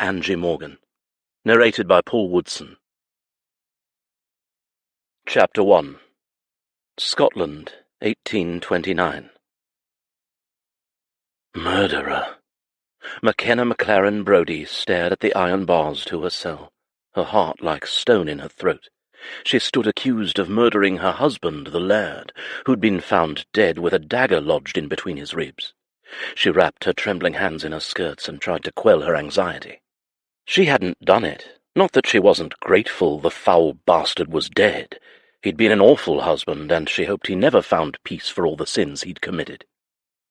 Angie Morgan. Narrated by Paul Woodson. Chapter 1. Scotland, 1829. Murderer! Makenna Maclaren Brodie stared at the iron bars to her cell, her heart like stone in her throat. She stood accused of murdering her husband, the laird, who'd been found dead with a dagger lodged in between his ribs. She wrapped her trembling hands in her skirts and tried to quell her anxiety. She hadn't done it. Not that she wasn't grateful the foul bastard was dead. He'd been an awful husband, and she hoped he never found peace for all the sins he'd committed.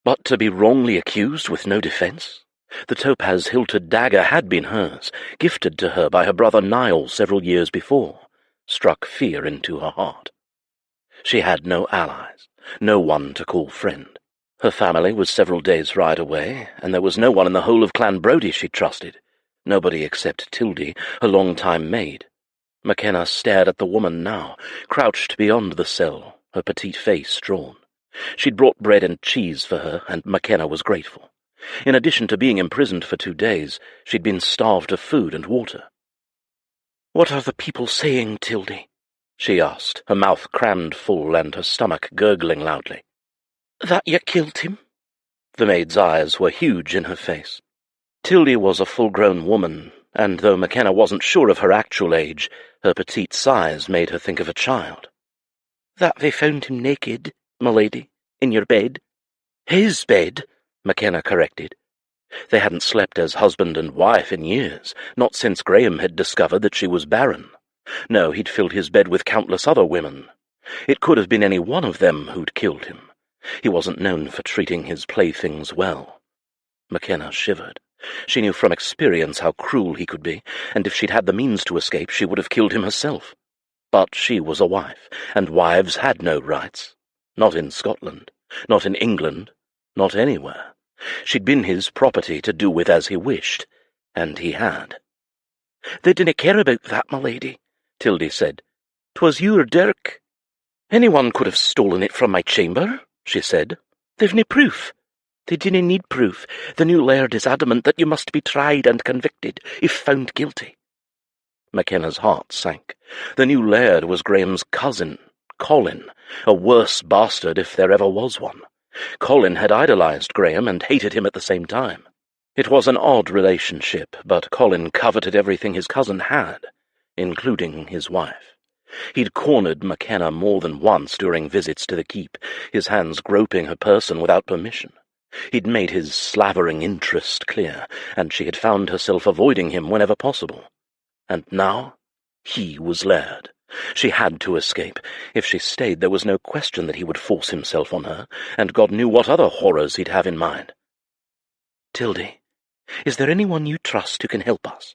But to be wrongly accused with no defence? The topaz-hilted dagger had been hers, gifted to her by her brother Niall several years before, struck fear into her heart. She had no allies, no one to call friend. Her family was several days' ride away, and there was no one in the whole of Clan Brodie she trusted, nobody except Tildy, her long-time maid. Makenna stared at the woman now, crouched beyond the cell, her petite face drawn. She'd brought bread and cheese for her, and Makenna was grateful. In addition to being imprisoned for 2 days, she'd been starved of food and water. "What are the people saying, Tildy?" she asked, her mouth crammed full and her stomach gurgling loudly. "That you killed him?" The maid's eyes were huge in her face. Tildy was a full-grown woman, and though Makenna wasn't sure of her actual age, her petite size made her think of a child. "That they found him naked, my lady, in your bed." "His bed," Makenna corrected. They hadn't slept as husband and wife in years, not since Graham had discovered that she was barren. No, he'd filled his bed with countless other women. It could have been any one of them who'd killed him. He wasn't known for treating his playthings well. Makenna shivered. She knew from experience how cruel he could be, and if she'd had the means to escape, she would have killed him herself. But she was a wife, and wives had no rights. Not in Scotland, not in England, not anywhere. She'd been his property to do with as he wished, and he had. "They didn't care about that, my lady," Tildy said. "'Twas your dirk." "Anyone could have stolen it from my chamber," she said. "They've nae proof." "They didn't need proof. The new laird is adamant that you must be tried and convicted if found guilty." Makenna's heart sank. The new laird was Graham's cousin, Colin, a worse bastard if there ever was one. Colin had idolized Graham and hated him at the same time. It was an odd relationship, but Colin coveted everything his cousin had, including his wife. He'd cornered Makenna more than once during visits to the keep, his hands groping her person without permission. He'd made his slavering interest clear, and she had found herself avoiding him whenever possible. And now he was laird. She had to escape. If she stayed, there was no question that he would force himself on her, and God knew what other horrors he'd have in mind. "Tildy, is there anyone you trust who can help us?"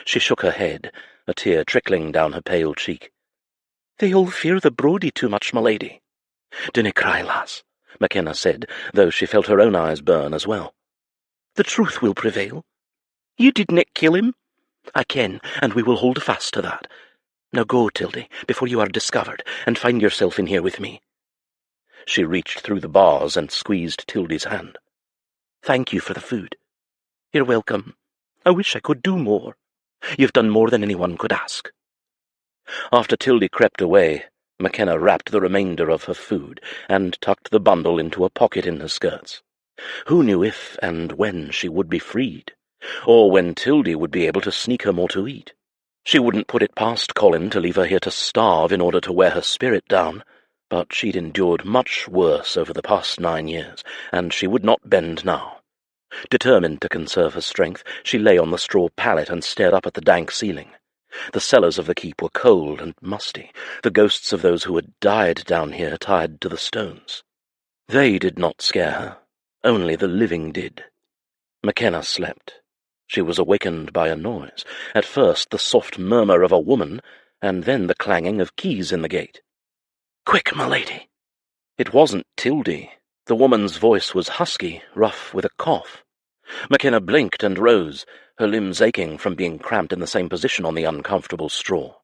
She shook her head, a tear trickling down her pale cheek. "They all fear the Brodie too much, my lady." "Dinna cry, lass," Makenna said, though she felt her own eyes burn as well. "The truth will prevail. You didn't kill him." "I ken, and we will hold fast to that. Now go, Tildy, before you are discovered, and find yourself in here with me." She reached through the bars and squeezed Tildy's hand. "Thank you for the food." "You're welcome. I wish I could do more. You've done more than anyone could ask." After Tildy crept away, Makenna wrapped the remainder of her food and tucked the bundle into a pocket in her skirts. Who knew if and when she would be freed, or when Tildy would be able to sneak her more to eat? She wouldn't put it past Colin to leave her here to starve in order to wear her spirit down, but she'd endured much worse over the past 9 years, and she would not bend now. Determined to conserve her strength, she lay on the straw pallet and stared up at the dank ceiling. The cellars of the keep were cold and musty, the ghosts of those who had died down here tied to the stones. They did not scare her, only the living did. Makenna slept. She was awakened by a noise, at first the soft murmur of a woman, and then the clanging of keys in the gate. "Quick, my lady!" It wasn't Tildy. The woman's voice was husky, rough with a cough. Makenna blinked and rose, her limbs aching from being cramped in the same position on the uncomfortable straw.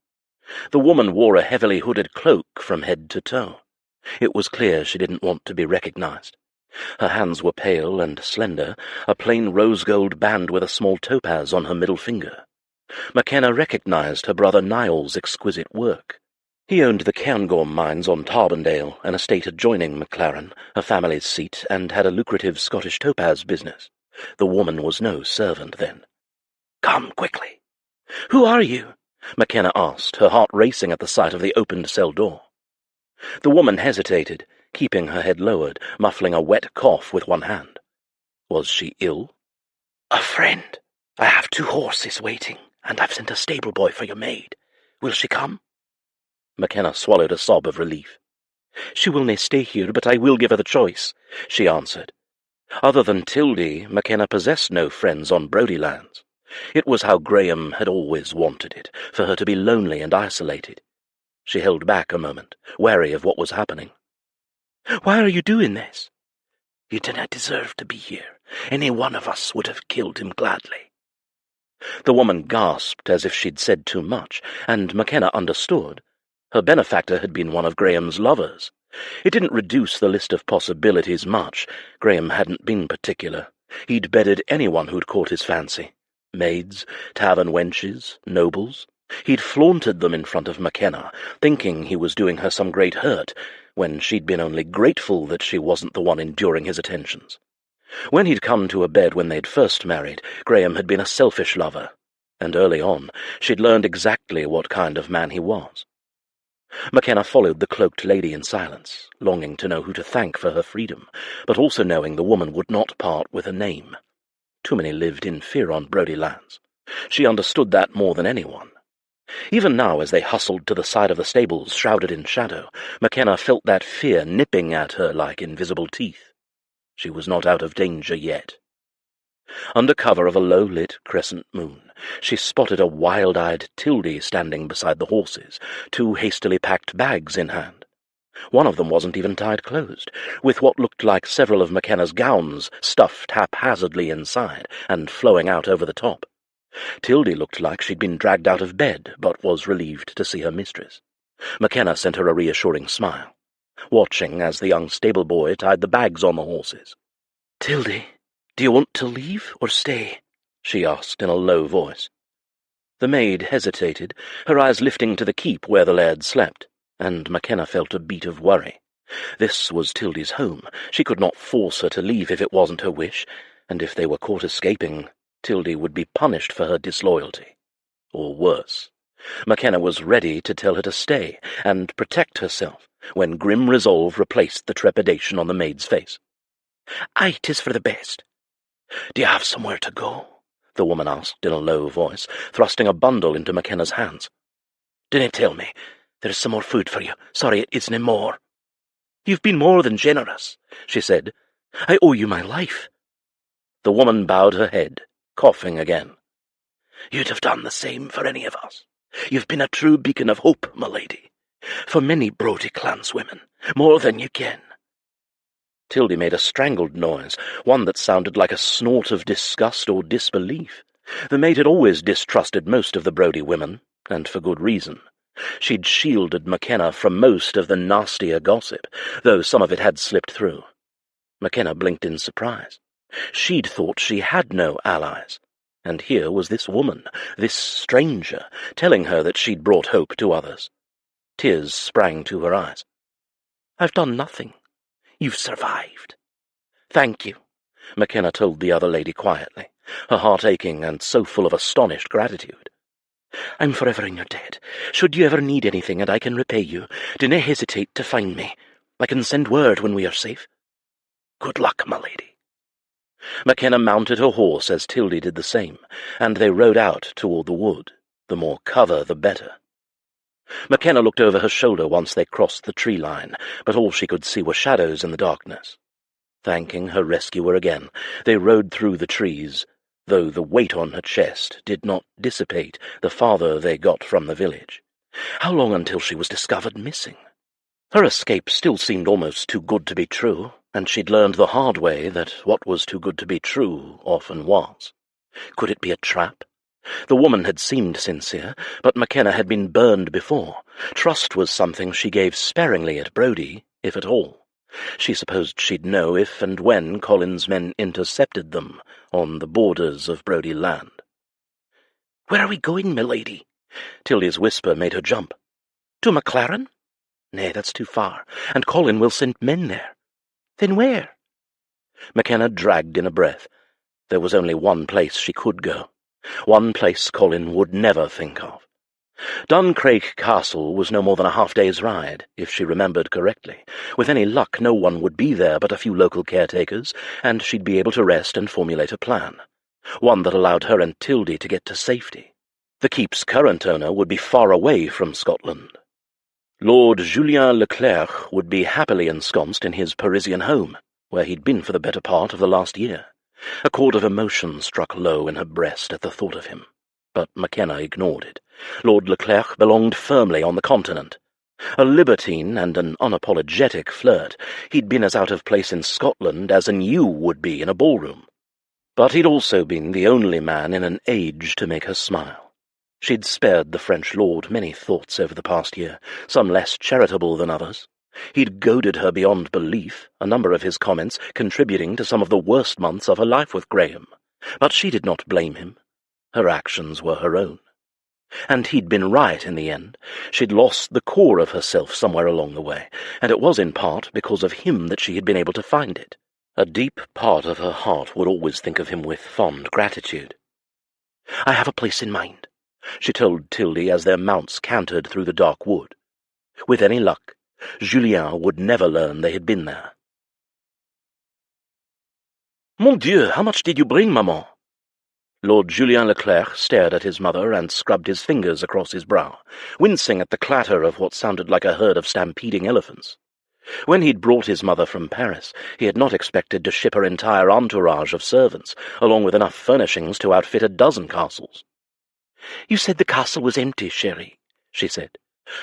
The woman wore a heavily hooded cloak from head to toe. It was clear she didn't want to be recognized. Her hands were pale and slender, a plain rose-gold band with a small topaz on her middle finger. Makenna recognized her brother Niall's exquisite work. He owned the Cairngorm mines on Tarbandale, an estate adjoining Maclaren, her family's seat, and had a lucrative Scottish topaz business. The woman was no servant then. "Come quickly." "Who are you?" Makenna asked, her heart racing at the sight of the opened cell door. The woman hesitated, keeping her head lowered, muffling a wet cough with one hand. Was she ill? "A friend. I have 2 horses waiting, and I've sent a stable boy for your maid. Will she come?" Makenna swallowed a sob of relief. "She will nae stay here, but I will give her the choice," she answered. Other than Tildy, Makenna possessed no friends on Brodie lands. It was how Graham had always wanted it, for her to be lonely and isolated. She held back a moment, wary of what was happening. "Why are you doing this?" "You didn't deserve to be here. Any one of us would have killed him gladly." The woman gasped as if she'd said too much, and Makenna understood. Her benefactor had been one of Graham's lovers. It didn't reduce the list of possibilities much. Graham hadn't been particular. He'd bedded anyone who'd caught his fancy. Maids, tavern wenches, nobles. He'd flaunted them in front of Makenna, thinking he was doing her some great hurt, when she'd been only grateful that she wasn't the one enduring his attentions. When he'd come to her bed when they'd first married, Graham had been a selfish lover, and early on she'd learned exactly what kind of man he was. Makenna followed the cloaked lady in silence, longing to know who to thank for her freedom, but also knowing the woman would not part with a name. Too many lived in fear on Brodie lands. She understood that more than anyone. Even now, as they hustled to the side of the stables shrouded in shadow, Makenna felt that fear nipping at her like invisible teeth. She was not out of danger yet. Under cover of a low-lit crescent moon, she spotted a wild-eyed Tildy standing beside the horses, 2 hastily packed bags in hand. One of them wasn't even tied closed, with what looked like several of Makenna's gowns stuffed haphazardly inside and flowing out over the top. Tildy looked like she'd been dragged out of bed, but was relieved to see her mistress. Makenna sent her a reassuring smile, watching as the young stable boy tied the bags on the horses. "Tildy, do you want to leave or stay?" she asked in a low voice. The maid hesitated, her eyes lifting to the keep where the laird slept, and Makenna felt a beat of worry. This was Tildy's home. She could not force her to leave if it wasn't her wish, and if they were caught escaping, Tildy would be punished for her disloyalty. Or worse. Makenna was ready to tell her to stay and protect herself, when grim resolve replaced the trepidation on the maid's face. "Aye, 'tis for the best." "Do you have somewhere to go?" the woman asked in a low voice, thrusting a bundle into Makenna's hands. "Dinna tell me. There's some more food for you. Sorry it isn't more." "You've been more than generous," she said. "I owe you my life." The woman bowed her head, coughing again. "You'd have done the same for any of us. You've been a true beacon of hope, my lady. For many Brodie clanswomen, more than you ken." Tildy made a strangled noise, one that sounded like a snort of disgust or disbelief. The maid had always distrusted most of the Brodie women, and for good reason. She'd shielded Makenna from most of the nastier gossip, though some of it had slipped through. Makenna blinked in surprise. She'd thought she had no allies, and here was this woman, this stranger, telling her that she'd brought hope to others. Tears sprang to her eyes. "I've done nothing. You've survived." "Thank you," Makenna told the other lady quietly, her heart aching and so full of astonished gratitude. "I'm forever in your debt. Should you ever need anything and I can repay you, dinna hesitate to find me. I can send word when we are safe." "Good luck, my lady." Makenna mounted her horse as Tildy did the same, and they rode out toward the wood. The more cover, the better. Makenna looked over her shoulder once they crossed the tree line, but all she could see were shadows in the darkness. Thanking her rescuer again, they rode through the trees, though the weight on her chest did not dissipate the farther they got from the village. How long until she was discovered missing? Her escape still seemed almost too good to be true, and she'd learned the hard way that what was too good to be true often was. Could it be a trap? The woman had seemed sincere, but Makenna had been burned before. Trust was something she gave sparingly at Brodie, if at all. She supposed she'd know if and when Colin's men intercepted them on the borders of Brodie land. "Where are we going, milady?" Tildy's whisper made her jump. "To Maclaren? Nay, that's too far, and Colin will send men there." "Then where?" Makenna dragged in a breath. There was only one place she could go, one place Colin would never think of. Duncraig Castle was no more than a half-day's ride, if she remembered correctly. With any luck, no one would be there but a few local caretakers, and she'd be able to rest and formulate a plan, one that allowed her and Tildy to get to safety. The keep's current owner would be far away from Scotland. Lord Julien Leclerc would be happily ensconced in his Parisian home, where he'd been for the better part of the last year. A chord of emotion struck low in her breast at the thought of him, but Makenna ignored it. Lord Leclerc belonged firmly on the continent. A libertine and an unapologetic flirt, he'd been as out of place in Scotland as an ewe would be in a ballroom. But he'd also been the only man in an age to make her smile. She'd spared the French lord many thoughts over the past year, some less charitable than others. He'd goaded her beyond belief, a number of his comments contributing to some of the worst months of her life with Graham. But she did not blame him. Her actions were her own. And he'd been right in the end. She'd lost the core of herself somewhere along the way, and it was in part because of him that she had been able to find it. A deep part of her heart would always think of him with fond gratitude. "I have a place in mind," she told Tildy as their mounts cantered through the dark wood. With any luck, Julien would never learn they had been there. "Mon Dieu, how much did you bring, maman?" Lord Julien Leclerc stared at his mother and scrubbed his fingers across his brow, wincing at the clatter of what sounded like a herd of stampeding elephants. When he'd brought his mother from Paris, he had not expected to ship her entire entourage of servants, along with enough furnishings to outfit a dozen castles. "You said the castle was empty, chérie," she said.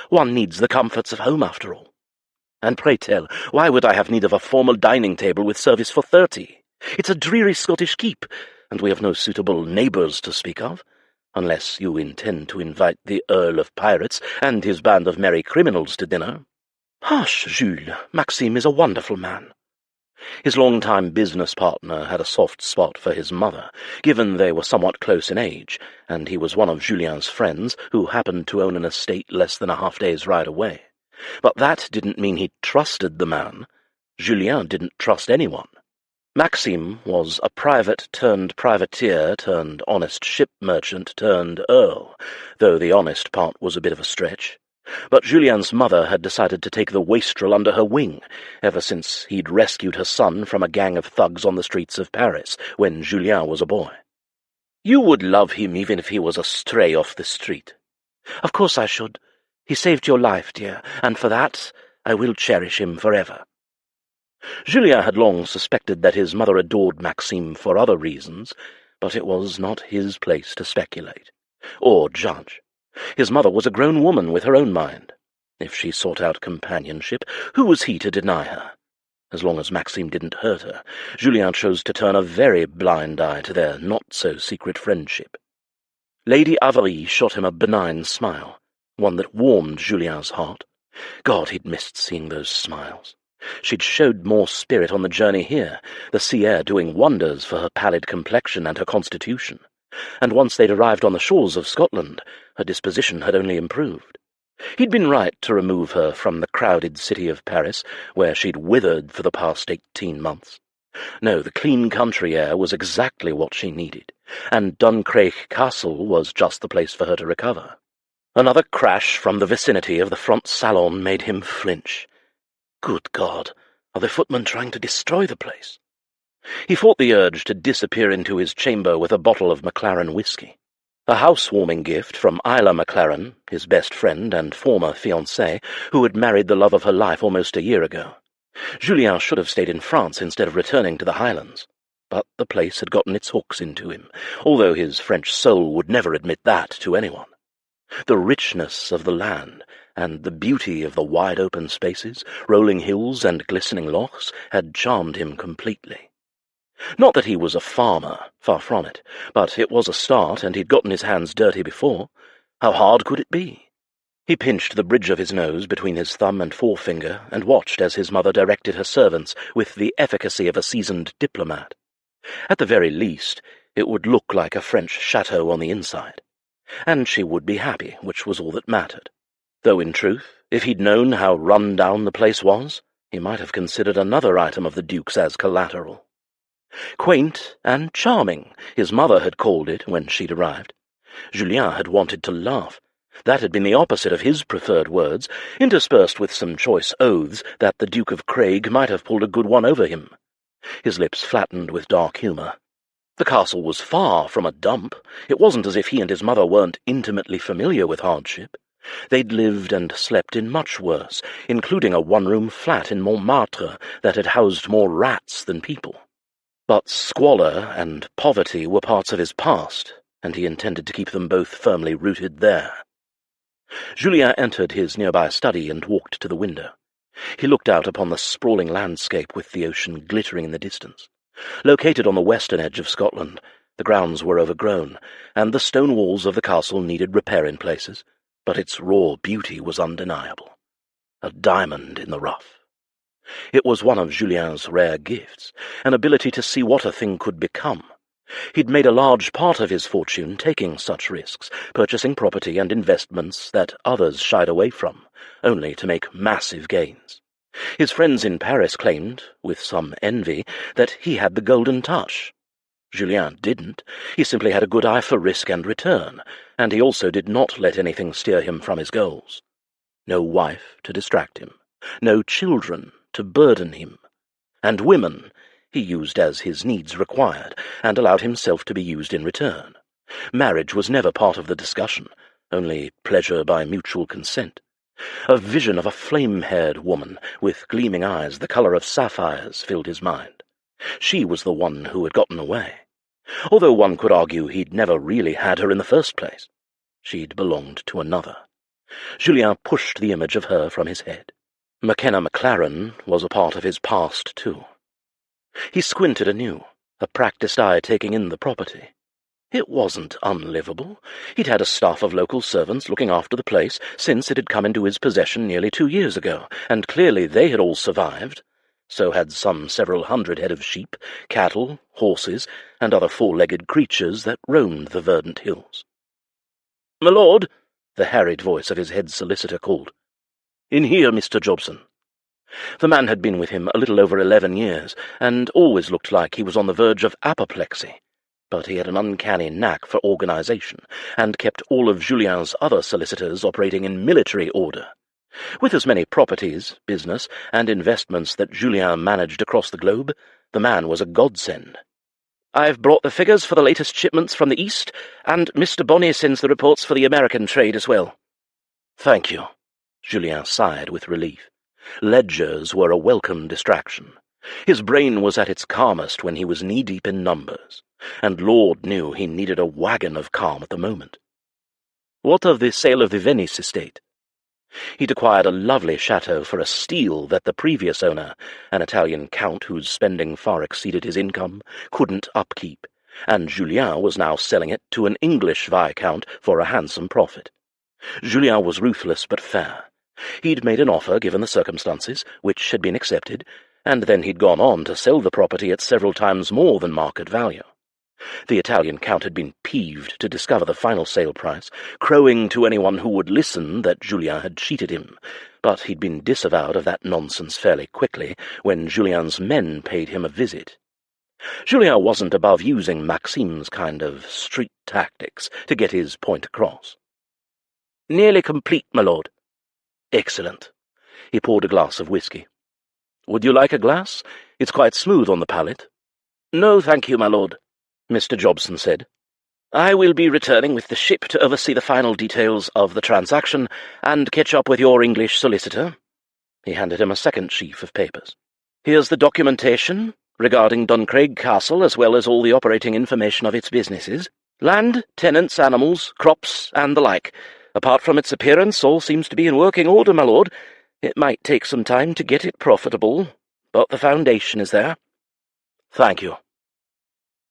"One needs the comforts of home, after all. And pray tell, why would I have need of a formal dining table with service for 30? It's a dreary Scottish keep, and we have no suitable neighbours to speak of, unless you intend to invite the Earl of Pirates and his band of merry criminals to dinner." "Hush, Jules. Maxime is a wonderful man." His long-time business partner had a soft spot for his mother, given they were somewhat close in age, and he was one of Julien's friends who happened to own an estate less than a half-day's ride away. But that didn't mean he trusted the man. Julien didn't trust anyone. Maxime was a private-turned-privateer-turned-honest ship merchant-turned-earl, though the honest part was a bit of a stretch. But Julien's mother had decided to take the wastrel under her wing, ever since he'd rescued her son from a gang of thugs on the streets of Paris when Julien was a boy. "You would love him even if he was a stray off the street." "Of course I should. He saved your life, dear, and for that I will cherish him forever." Julien had long suspected that his mother adored Maxime for other reasons, but it was not his place to speculate, or judge. His mother was a grown woman with her own mind. If she sought out companionship, who was he to deny her? As long as Maxime didn't hurt her, Julien chose to turn a very blind eye to their not-so-secret friendship. Lady Amalie shot him a benign smile, one that warmed Julien's heart. God, he'd missed seeing those smiles. She'd showed more spirit on the journey here, the sea air doing wonders for her pallid complexion and her constitution. And once they'd arrived on the shores of Scotland, her disposition had only improved. He'd been right to remove her from the crowded city of Paris, where she'd withered for the past 18 months. No, the clean country air was exactly what she needed, and Duncraig Castle was just the place for her to recover. Another crash from the vicinity of the front salon made him flinch. Good God, are the footmen trying to destroy the place? He fought the urge to disappear into his chamber with a bottle of Maclaren whisky. A housewarming gift from Isla Maclaren, his best friend and former fiancée, who had married the love of her life almost a year ago. Julien should have stayed in France instead of returning to the Highlands. But the place had gotten its hooks into him, although his French soul would never admit that to anyone. The richness of the land, and the beauty of the wide-open spaces, rolling hills and glistening lochs, had charmed him completely. Not that he was a farmer, far from it, but it was a start, and he'd gotten his hands dirty before. How hard could it be? He pinched the bridge of his nose between his thumb and forefinger and watched as his mother directed her servants with the efficacy of a seasoned diplomat. At the very least, it would look like a French chateau on the inside, and she would be happy, which was all that mattered. Though in truth, if he'd known how run down the place was, he might have considered another item of the Duke's as collateral. Quaint and charming, his mother had called it when she'd arrived. Julien had wanted to laugh. That had been the opposite of his preferred words, interspersed with some choice oaths that the Duke of Craig might have pulled a good one over him. His lips flattened with dark humour. The castle was far from a dump. It wasn't as if he and his mother weren't intimately familiar with hardship. They'd lived and slept in much worse, including a one-room flat in Montmartre that had housed more rats than people. But squalor and poverty were parts of his past, and he intended to keep them both firmly rooted there. Julien entered his nearby study and walked to the window. He looked out upon the sprawling landscape with the ocean glittering in the distance. Located on the western edge of Scotland, the grounds were overgrown, and the stone walls of the castle needed repair in places, but its raw beauty was undeniable. A diamond in the rough. It was one of Julien's rare gifts, an ability to see what a thing could become. He'd made a large part of his fortune taking such risks, purchasing property and investments that others shied away from, only to make massive gains. His friends in Paris claimed, with some envy, that he had the golden touch. Julien didn't. He simply had a good eye for risk and return, and he also did not let anything steer him from his goals. No wife to distract him, no children to burden him, and women he used as his needs required, and allowed himself to be used in return. Marriage was never part of the discussion, only pleasure by mutual consent. A vision of a flame-haired woman, with gleaming eyes the colour of sapphires, filled his mind. She was the one who had gotten away, although one could argue he'd never really had her in the first place. She'd belonged to another. Julien pushed the image of her from his head. Makenna Maclaren was a part of his past, too. He squinted anew, a practised eye taking in the property. It wasn't unlivable. He'd had a staff of local servants looking after the place since it had come into his possession nearly 2 years ago, and clearly they had all survived. So had some several hundred head of sheep, cattle, horses, and other four-legged creatures that roamed the verdant hills. "My lord," the harried voice of his head solicitor called. "In here, Mr. Jobson." The man had been with him a little over 11 years, and always looked like he was on the verge of apoplexy, but he had an uncanny knack for organization, and kept all of Julien's other solicitors operating in military order. With as many properties, business, and investments that Julien managed across the globe, the man was a godsend. "I've brought the figures for the latest shipments from the East, and Mr. Bonney sends the reports for the American trade as well." "Thank you." Julien sighed with relief. Ledgers were a welcome distraction. His brain was at its calmest when he was knee-deep in numbers, and Lord knew he needed a wagon of calm at the moment. "What of the sale of the Venice estate?" He'd acquired a lovely chateau for a steal that the previous owner, an Italian count whose spending far exceeded his income, couldn't upkeep, and Julien was now selling it to an English viscount for a handsome profit. Julien was ruthless but fair. He'd made an offer given the circumstances, which had been accepted, and then he'd gone on to sell the property at several times more than market value. The Italian count had been peeved to discover the final sale price, crowing to anyone who would listen that Julien had cheated him, but he'd been disavowed of that nonsense fairly quickly when Julien's men paid him a visit. Julien wasn't above using Maxime's kind of street tactics to get his point across. "Nearly complete, my lord." "Excellent." He poured a glass of whisky. "Would you like a glass? It's quite smooth on the palate." "No, thank you, my lord," Mr. Jobson said. "I will be returning with the ship to oversee the final details of the transaction and catch up with your English solicitor." He handed him a second sheaf of papers. "Here's the documentation regarding Duncraig Castle, as well as all the operating information of its businesses. Land, tenants, animals, crops, and the like. Apart from its appearance, all seems to be in working order, my lord. It might take some time to get it profitable, but the foundation is there." "Thank you."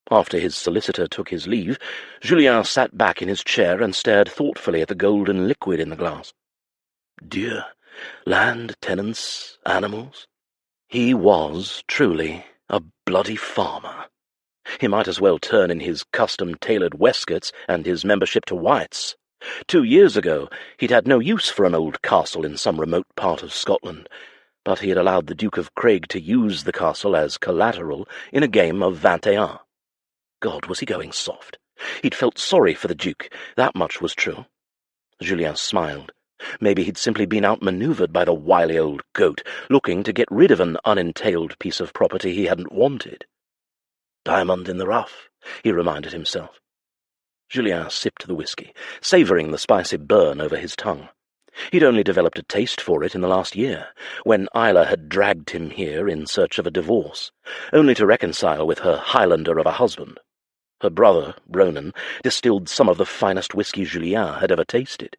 After his solicitor took his leave, Julien sat back in his chair and stared thoughtfully at the golden liquid in the glass. Deer, land, tenants, animals. He was, truly, a bloody farmer. He might as well turn in his custom-tailored waistcoats and his membership to White's. 2 years ago he'd had no use for an old castle in some remote part of Scotland, but he had allowed the Duke of Craig to use the castle as collateral in a game of 21. God, was he going soft? He'd felt sorry for the Duke, that much was true. Julien smiled. Maybe he'd simply been outmanoeuvred by the wily old goat, looking to get rid of an unentailed piece of property he hadn't wanted. Diamond in the rough, he reminded himself. Julien sipped the whisky, savouring the spicy burn over his tongue. He'd only developed a taste for it in the last year, when Isla had dragged him here in search of a divorce, only to reconcile with her Highlander of a husband. Her brother, Ronan, distilled some of the finest whisky Julien had ever tasted,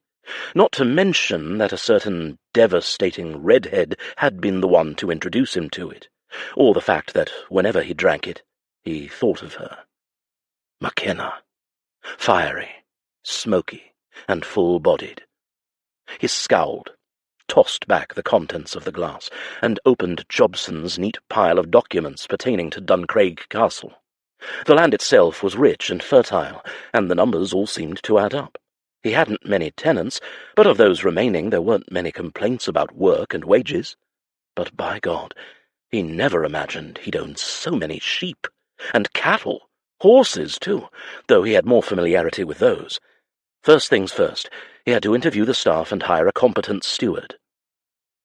not to mention that a certain devastating redhead had been the one to introduce him to it, or the fact that whenever he drank it, he thought of her. Makenna. Fiery, smoky, and full-bodied. He scowled, tossed back the contents of the glass, and opened Jobson's neat pile of documents pertaining to Duncraig Castle. The land itself was rich and fertile, and the numbers all seemed to add up. He hadn't many tenants, but of those remaining there weren't many complaints about work and wages. But by God, he never imagined he'd owned so many sheep, and cattle. Horses, too, though he had more familiarity with those. First things first, he had to interview the staff and hire a competent steward.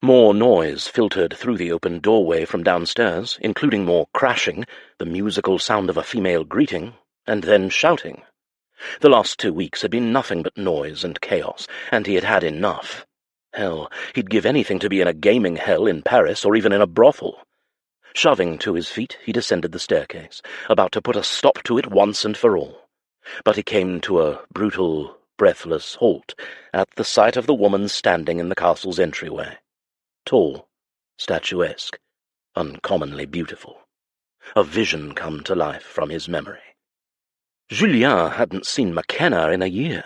More noise filtered through the open doorway from downstairs, including more crashing, the musical sound of a female greeting, and then shouting. The last 2 weeks had been nothing but noise and chaos, and he had had enough. Hell, he'd give anything to be in a gaming hell in Paris or even in a brothel. Shoving to his feet, he descended the staircase, about to put a stop to it once and for all. But he came to a brutal, breathless halt at the sight of the woman standing in the castle's entryway. Tall, statuesque, uncommonly beautiful. A vision come to life from his memory. Julien hadn't seen Makenna in a year,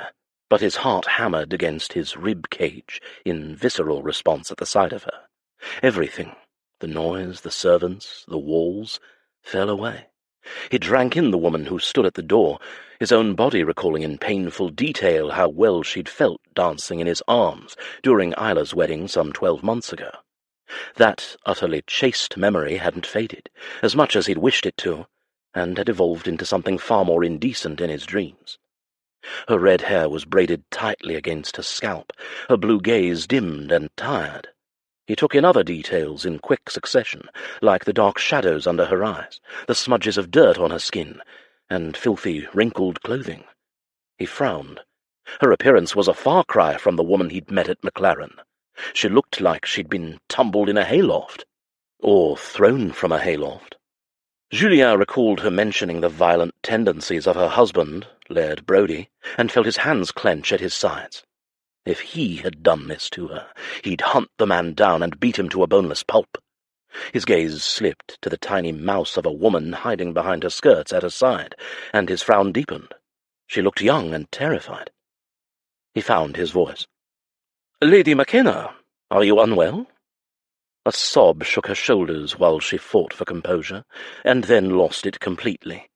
but his heart hammered against his rib cage in visceral response at the sight of her. Everything, the noise, the servants, the walls, fell away. He drank in the woman who stood at the door, his own body recalling in painful detail how well she'd felt dancing in his arms during Isla's wedding some 12 months ago. That utterly chaste memory hadn't faded, as much as he'd wished it to, and had evolved into something far more indecent in his dreams. Her red hair was braided tightly against her scalp, her blue gaze dimmed and tired. He took in other details in quick succession, like the dark shadows under her eyes, the smudges of dirt on her skin, and filthy, wrinkled clothing. He frowned. Her appearance was a far cry from the woman he'd met at Maclaren. She looked like she'd been tumbled in a hayloft, or thrown from a hayloft. Julien recalled her mentioning the violent tendencies of her husband, Laird Brodie, and felt his hands clench at his sides. If he had done this to her, he'd hunt the man down and beat him to a boneless pulp. His gaze slipped to the tiny mouse of a woman hiding behind her skirts at her side, and his frown deepened. She looked young and terrified. He found his voice. "Lady Makenna, are you unwell?" A sob shook her shoulders while she fought for composure, and then lost it completely.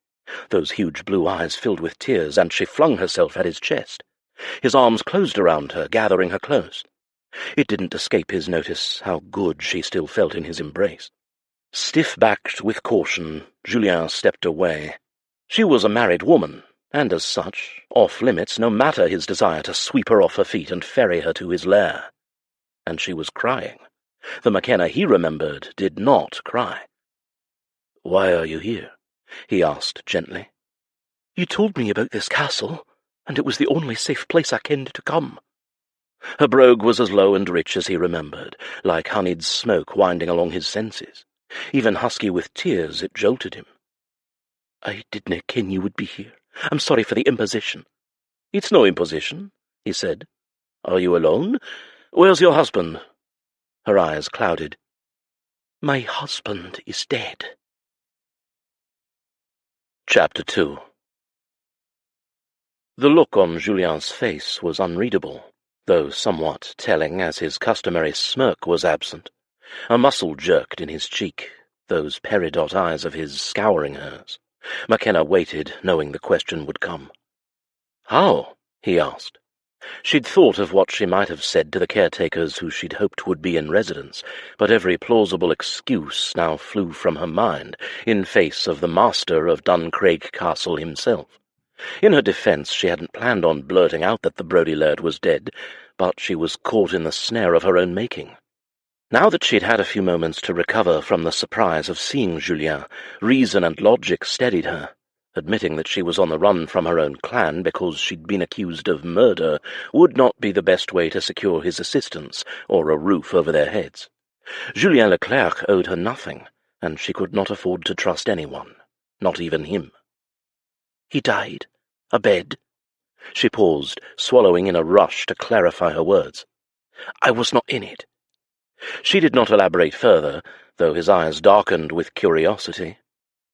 Those huge blue eyes filled with tears, and she flung herself at his chest. His arms closed around her, gathering her close. It didn't escape his notice how good she still felt in his embrace. Stiff-backed with caution, Julien stepped away. She was a married woman, and as such, off-limits no matter his desire to sweep her off her feet and ferry her to his lair. And she was crying. The Makenna he remembered did not cry. "Why are you here?" he asked gently. "You told me about this castle, and it was the only safe place I kenned to come." Her brogue was as low and rich as he remembered, like honeyed smoke winding along his senses. Even husky with tears, it jolted him. "I didna ken you would be here. I'm sorry for the imposition." "It's no imposition," he said. "Are you alone? Where's your husband?" Her eyes clouded. "My husband is dead." Chapter 2. The look on Julien's face was unreadable. though somewhat telling as his customary smirk was absent. A muscle jerked in his cheek, those peridot eyes of his scouring hers. Makenna waited, knowing the question would come. "How?" he asked. She'd thought of what she might have said to the caretakers who she'd hoped would be in residence, but every plausible excuse now flew from her mind in face of the master of Duncraig Castle himself. In her defence, she hadn't planned on blurting out that the Brodie laird was dead, but she was caught in the snare of her own making. Now that she'd had a few moments to recover from the surprise of seeing Julien, reason and logic steadied her. Admitting that she was on the run from her own clan because she'd been accused of murder would not be the best way to secure his assistance or a roof over their heads. Julien Leclerc owed her nothing, and she could not afford to trust anyone, not even him. "He died? Abed?" She paused, swallowing in a rush to clarify her words. "I was not in it." She did not elaborate further, though his eyes darkened with curiosity.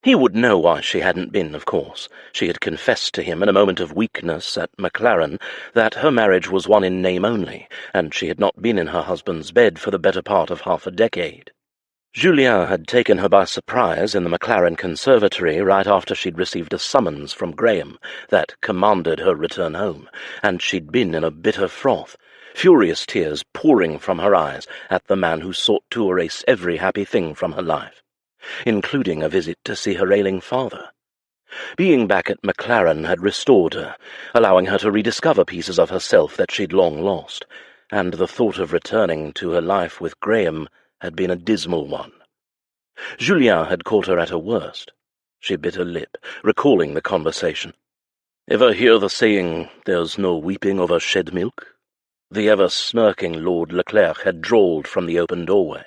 He would know why she hadn't been, of course. She had confessed to him in a moment of weakness at Maclaren that her marriage was one in name only, and she had not been in her husband's bed for the better part of half a decade. Julien had taken her by surprise in the Maclaren conservatory right after she'd received a summons from Graham that commanded her return home, and she'd been in a bitter froth, furious tears pouring from her eyes at the man who sought to erase every happy thing from her life, including a visit to see her ailing father. Being back at Maclaren had restored her, allowing her to rediscover pieces of herself that she'd long lost, and the thought of returning to her life with Graham had been a dismal one. Julien had caught her at her worst. She bit her lip, recalling the conversation. "Ever hear the saying, 'There's no weeping over shed milk'?" The ever-smirking Lord Leclerc had drawled from the open doorway.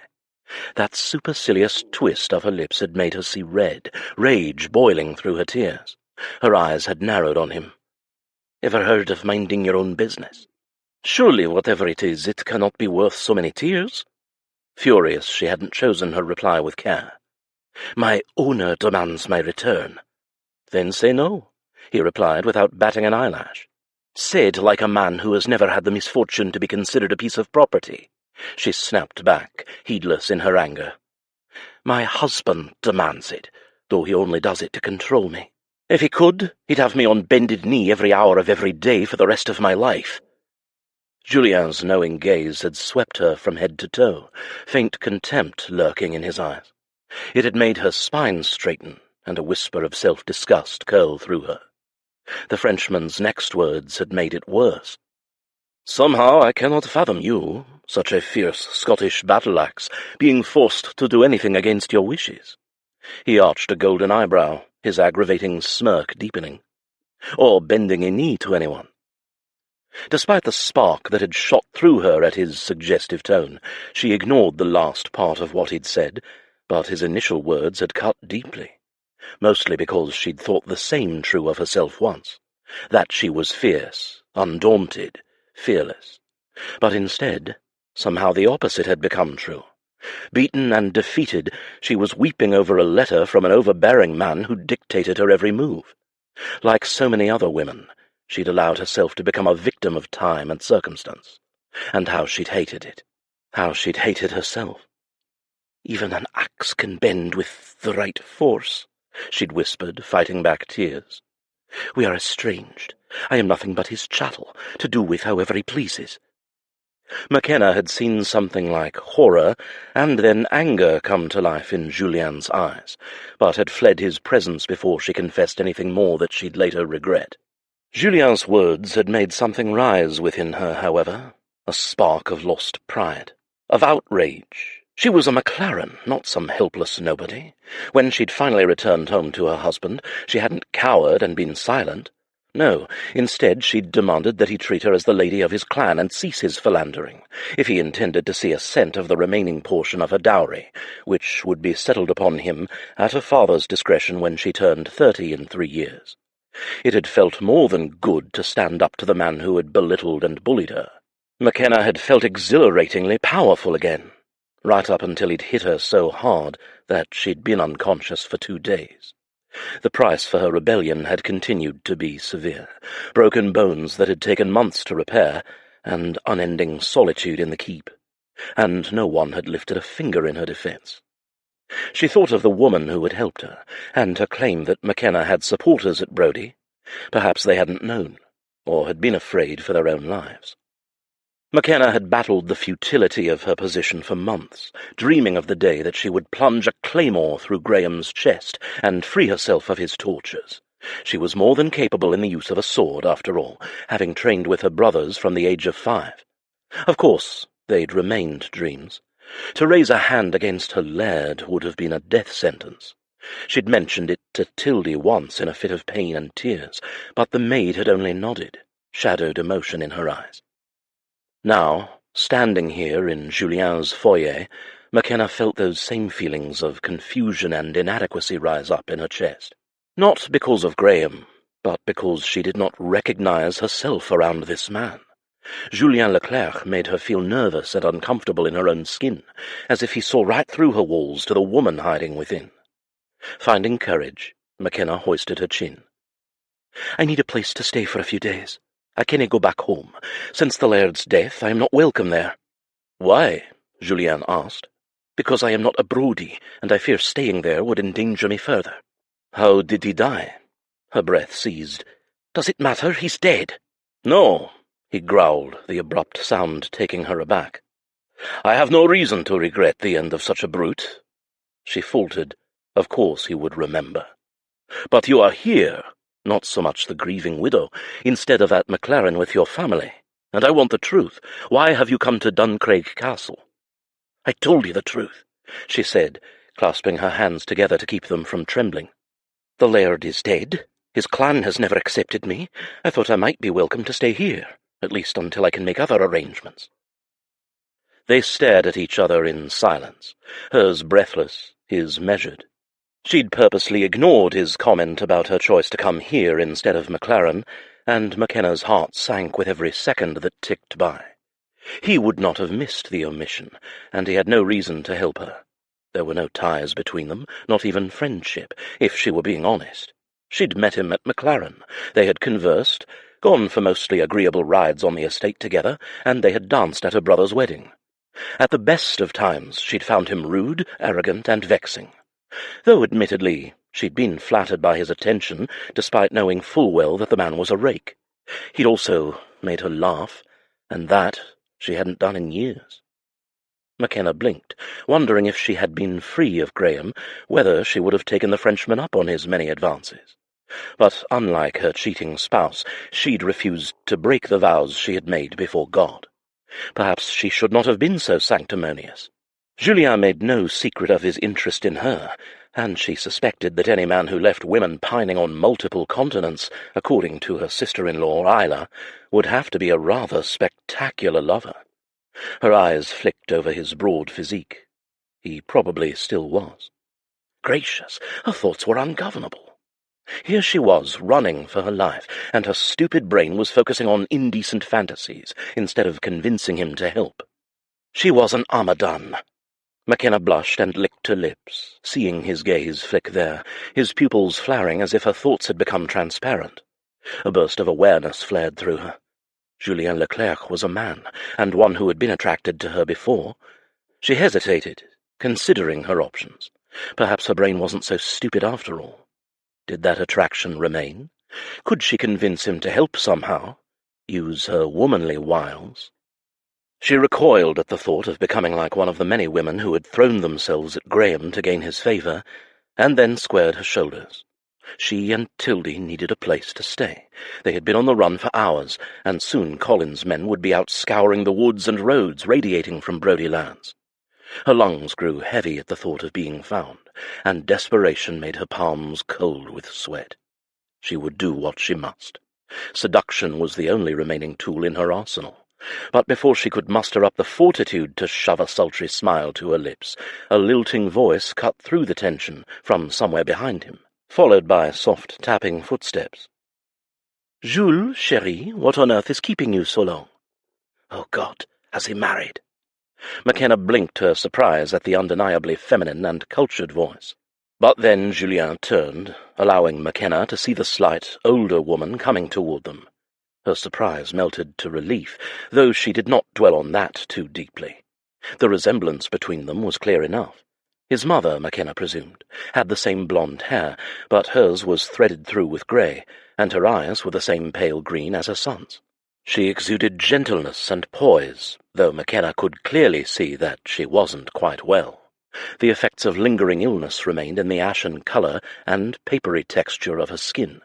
That supercilious twist of her lips had made her see red, rage boiling through her tears. Her eyes had narrowed on him. "Ever heard of minding your own business? Surely, whatever it is, it cannot be worth so many tears?" Furious, she hadn't chosen her reply with care. "My owner demands my return." "Then say no," he replied without batting an eyelash. "Say it like a man who has never had the misfortune to be considered a piece of property." She snapped back, heedless in her anger. "My husband demands it, though he only does it to control me. If he could, he'd have me on bended knee every hour of every day for the rest of my life." Julien's knowing gaze had swept her from head to toe, faint contempt lurking in his eyes. It had made her spine straighten, and a whisper of self-disgust curl through her. The Frenchman's next words had made it worse. "Somehow I cannot fathom you, such a fierce Scottish battle-axe, being forced to do anything against your wishes." He arched a golden eyebrow, his aggravating smirk deepening. "Or bending a knee to anyone." Despite the spark that had shot through her at his suggestive tone, she ignored the last part of what he'd said, but his initial words had cut deeply, mostly because she'd thought the same true of herself once, that she was fierce, undaunted, fearless. But instead, somehow the opposite had become true. Beaten and defeated, she was weeping over a letter from an overbearing man who dictated her every move. Like so many other women, she'd allowed herself to become a victim of time and circumstance. And how she'd hated it. How she'd hated herself. "Even an axe can bend with the right force," she'd whispered, fighting back tears. "We are estranged. I am nothing but his chattel, to do with however he pleases." Makenna had seen something like horror and then anger come to life in Julien's eyes, but had fled his presence before she confessed anything more that she'd later regret. Julien's words had made something rise within her, however, a spark of lost pride, of outrage. She was a Maclaren, not some helpless nobody. When she'd finally returned home to her husband, she hadn't cowered and been silent. No, instead she'd demanded that he treat her as the lady of his clan and cease his philandering, if he intended to see a cent of the remaining portion of her dowry, which would be settled upon him at her father's discretion when she turned 30 in 3 years. It had felt more than good to stand up to the man who had belittled and bullied her. Makenna had felt exhilaratingly powerful again, right up until he'd hit her so hard that she'd been unconscious for 2 days. The price for her rebellion had continued to be severe, broken bones that had taken months to repair, and unending solitude in the keep, and no one had lifted a finger in her defence. She thought of the woman who had helped her, and her claim that Makenna had supporters at Brodie. Perhaps they hadn't known, or had been afraid for their own lives. Makenna had battled the futility of her position for months, dreaming of the day that she would plunge a claymore through Graham's chest and free herself of his tortures. She was more than capable in the use of a sword, after all, having trained with her brothers from the age of 5. Of course, they'd remained dreams. To raise a hand against her laird would have been a death sentence. She'd mentioned it to Tildy once in a fit of pain and tears, but the maid had only nodded, shadowed emotion in her eyes. Now, standing here in Julien's foyer, Makenna felt those same feelings of confusion and inadequacy rise up in her chest. Not because of Graham, but because she did not recognize herself around this man. Julien Leclerc made her feel nervous and uncomfortable in her own skin, as if he saw right through her walls to the woman hiding within. Finding courage, Makenna hoisted her chin. "I need a place to stay for a few days. I cannot go back home. Since the laird's death, I am not welcome there." "Why?" Julien asked. "Because I am not a Brodie, and I fear staying there would endanger me further." "How did he die?" Her breath seized. "Does it matter? He's dead." "No," he growled, the abrupt sound taking her aback. "I have no reason to regret the end of such a brute." She faltered. Of course he would remember. "But you are here, not so much the grieving widow, instead of at Maclaren with your family. And I want the truth. Why have you come to Duncraig Castle?" "I told you the truth," she said, clasping her hands together to keep them from trembling. "The laird is dead. His clan has never accepted me. I thought I might be welcome to stay here, at least until I can make other arrangements." They stared at each other in silence, hers breathless, his measured. She'd purposely ignored his comment about her choice to come here instead of Maclaren, and Makenna's heart sank with every second that ticked by. He would not have missed the omission, and he had no reason to help her. There were no ties between them, not even friendship, if she were being honest. She'd met him at Maclaren. They had conversed, gone for mostly agreeable rides on the estate together, and they had danced at her brother's wedding. At the best of times she'd found him rude, arrogant, and vexing. Though admittedly she'd been flattered by his attention, despite knowing full well that the man was a rake. He'd also made her laugh, and that she hadn't done in years. Makenna blinked, wondering if she had been free of Graham, whether she would have taken the Frenchman up on his many advances. But unlike her cheating spouse, she'd refused to break the vows she had made before God. Perhaps she should not have been so sanctimonious. Julien made no secret of his interest in her, and she suspected that any man who left women pining on multiple continents, according to her sister-in-law Isla, would have to be a rather spectacular lover. Her eyes flicked over his broad physique. He probably still was. Gracious, her thoughts were ungovernable. Here she was, running for her life, and her stupid brain was focusing on indecent fantasies instead of convincing him to help. She was an Amadan. Makenna blushed and licked her lips, seeing his gaze flick there, his pupils flaring as if her thoughts had become transparent. A burst of awareness flared through her. Julien Leclerc was a man, and one who had been attracted to her before. She hesitated, considering her options. Perhaps her brain wasn't so stupid after all. Did that attraction remain? Could she convince him to help somehow? Use her womanly wiles? She recoiled at the thought of becoming like one of the many women who had thrown themselves at Graham to gain his favour, and then squared her shoulders. She and Tildy needed a place to stay. They had been on the run for hours, and soon Colin's men would be out scouring the woods and roads radiating from Brodie lands. Her lungs grew heavy at the thought of being found, and desperation made her palms cold with sweat. She would do what she must. Seduction was the only remaining tool in her arsenal. But before she could muster up the fortitude to shove a sultry smile to her lips, a lilting voice cut through the tension from somewhere behind him, followed by soft tapping footsteps. "Jules, chérie, what on earth is keeping you so long?" Oh, God, has he married? Makenna blinked her surprise at the undeniably feminine and cultured voice. But then Julien turned, allowing Makenna to see the slight, older woman coming toward them. Her surprise melted to relief, though she did not dwell on that too deeply. The resemblance between them was clear enough. His mother, Makenna presumed, had the same blonde hair, but hers was threaded through with grey, and her eyes were the same pale green as her son's. She exuded gentleness and poise, though Makenna could clearly see that she wasn't quite well. The effects of lingering illness remained in the ashen colour and papery texture of her skin,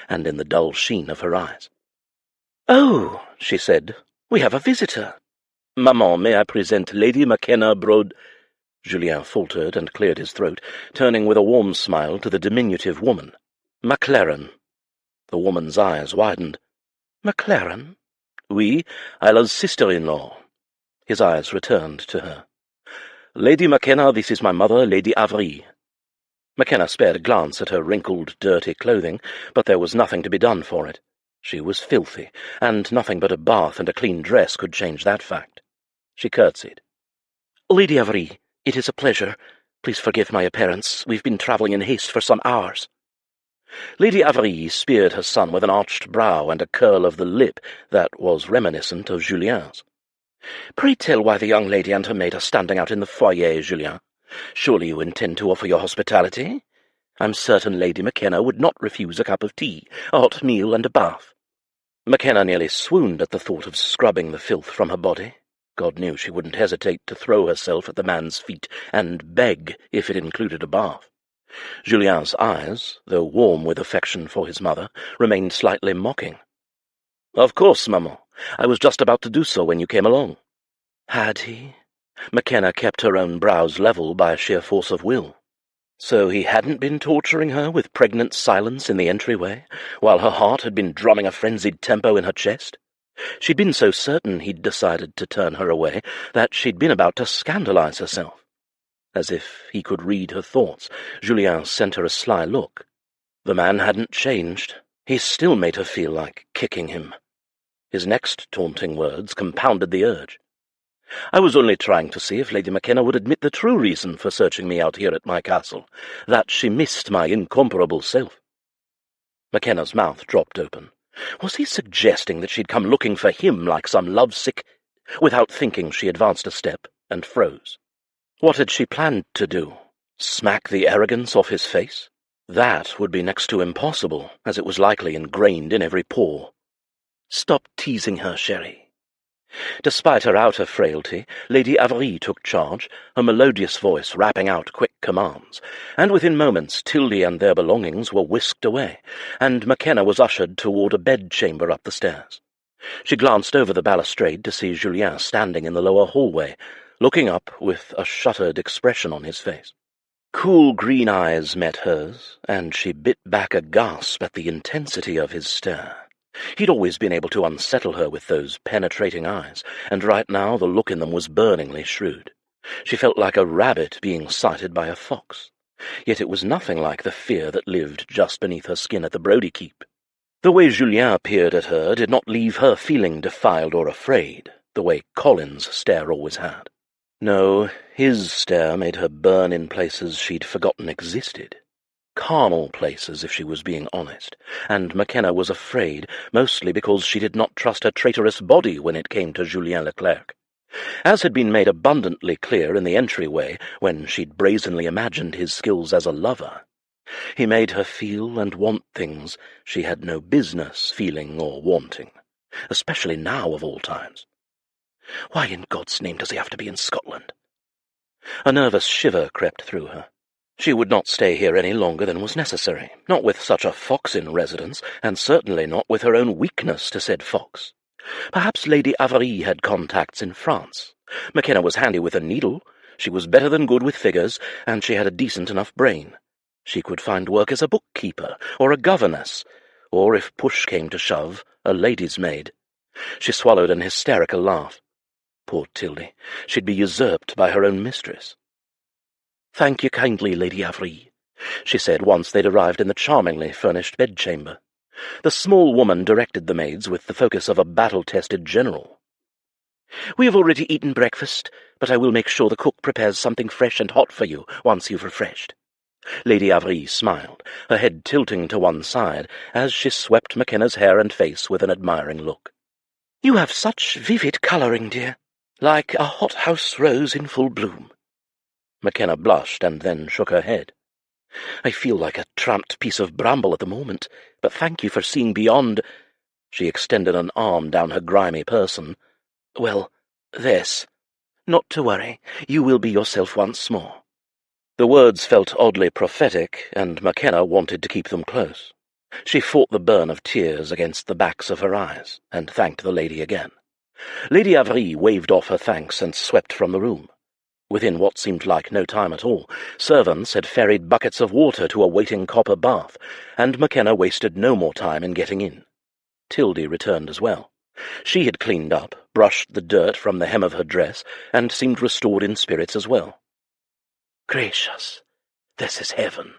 and in the dull sheen of her eyes. "Oh," she said, "we have a visitor." "Maman, may I present Lady Makenna Brodie—" Julien faltered and cleared his throat, turning with a warm smile to the diminutive woman. "Maclaren." The woman's eyes widened. "Maclaren?" "Oui, Isla's sister-in-law." His eyes returned to her. "Lady Makenna, this is my mother, Lady Avery." Makenna spared a glance at her wrinkled, dirty clothing, but there was nothing to be done for it. She was filthy, and nothing but a bath and a clean dress could change that fact. She curtsied. "Lady Avery, it is a pleasure. Please forgive my appearance. We've been travelling in haste for some hours." Lady Avery speared her son with an arched brow and a curl of the lip that was reminiscent of Julien's. "Pray tell why the young lady and her maid are standing out in the foyer, Julien. Surely you intend to offer your hospitality? I'm certain Lady Makenna would not refuse a cup of tea, a hot meal, and a bath." Makenna nearly swooned at the thought of scrubbing the filth from her body. God knew she wouldn't hesitate to throw herself at the man's feet and beg if it included a bath. Julien's eyes, though warm with affection for his mother, remained slightly mocking. "Of course, maman. I was just about to do so when you came along." Had he? Makenna kept her own brows level by sheer force of will. So he hadn't been torturing her with pregnant silence in the entryway, while her heart had been drumming a frenzied tempo in her chest? She'd been so certain he'd decided to turn her away that she'd been about to scandalize herself. As if he could read her thoughts, Julien sent her a sly look. The man hadn't changed. He still made her feel like kicking him. His next taunting words compounded the urge. "I was only trying to see if Lady Makenna would admit the true reason for searching me out here at my castle, that she missed my incomparable self." Makenna's mouth dropped open. Was he suggesting that she'd come looking for him like some lovesick— Without thinking, she advanced a step and froze. What had she planned to do? Smack the arrogance off his face? That would be next to impossible, as it was likely ingrained in every pore. "Stop teasing her, Sherry." Despite her outer frailty, Lady Avery took charge, her melodious voice rapping out quick commands, and within moments Tildy and their belongings were whisked away, and Makenna was ushered toward a bedchamber up the stairs. She glanced over the balustrade to see Julien standing in the lower hallway, looking up with a shuttered expression on his face. Cool green eyes met hers, and she bit back a gasp at the intensity of his stare. He'd always been able to unsettle her with those penetrating eyes, and right now the look in them was burningly shrewd. She felt like a rabbit being sighted by a fox, yet it was nothing like the fear that lived just beneath her skin at the Brodie keep. The way Julien peered at her did not leave her feeling defiled or afraid, the way Colin's stare always had. No, his stare made her burn in places she'd forgotten existed. Carnal places, if she was being honest, and Makenna was afraid, mostly because she did not trust her traitorous body when it came to Julien Leclerc. As had been made abundantly clear in the entryway when she'd brazenly imagined his skills as a lover, he made her feel and want things she had no business feeling or wanting, especially now of all times. Why in God's name does he have to be in Scotland? A nervous shiver crept through her. She would not stay here any longer than was necessary, not with such a fox in residence, and certainly not with her own weakness to said fox. Perhaps Lady Avery had contacts in France. Makenna was handy with a needle, she was better than good with figures, and she had a decent enough brain. She could find work as a bookkeeper, or a governess, or, if push came to shove, a lady's maid. She swallowed an hysterical laugh. Poor Tildy, she'd be usurped by her own mistress. "Thank you kindly, Lady Avery," she said once they'd arrived in the charmingly furnished bedchamber. The small woman directed the maids with the focus of a battle-tested general. "We have already eaten breakfast, but I will make sure the cook prepares something fresh and hot for you once you've refreshed." Lady Avery smiled, her head tilting to one side as she swept Makenna's hair and face with an admiring look. "You have such vivid colouring, dear, like a hothouse rose in full bloom." Makenna blushed and then shook her head. "I feel like a tramped piece of bramble at the moment, but thank you for seeing beyond—" She extended an arm down her grimy person. "Well, this. Not to worry, you will be yourself once more." The words felt oddly prophetic, and Makenna wanted to keep them close. She fought the burn of tears against the backs of her eyes, and thanked the lady again. Lady Avery waved off her thanks and swept from the room. Within what seemed like no time at all, servants had ferried buckets of water to a waiting copper bath, and Makenna wasted no more time in getting in. Tildy returned as well. She had cleaned up, brushed the dirt from the hem of her dress, and seemed restored in spirits as well. "Gracious, this is heaven,"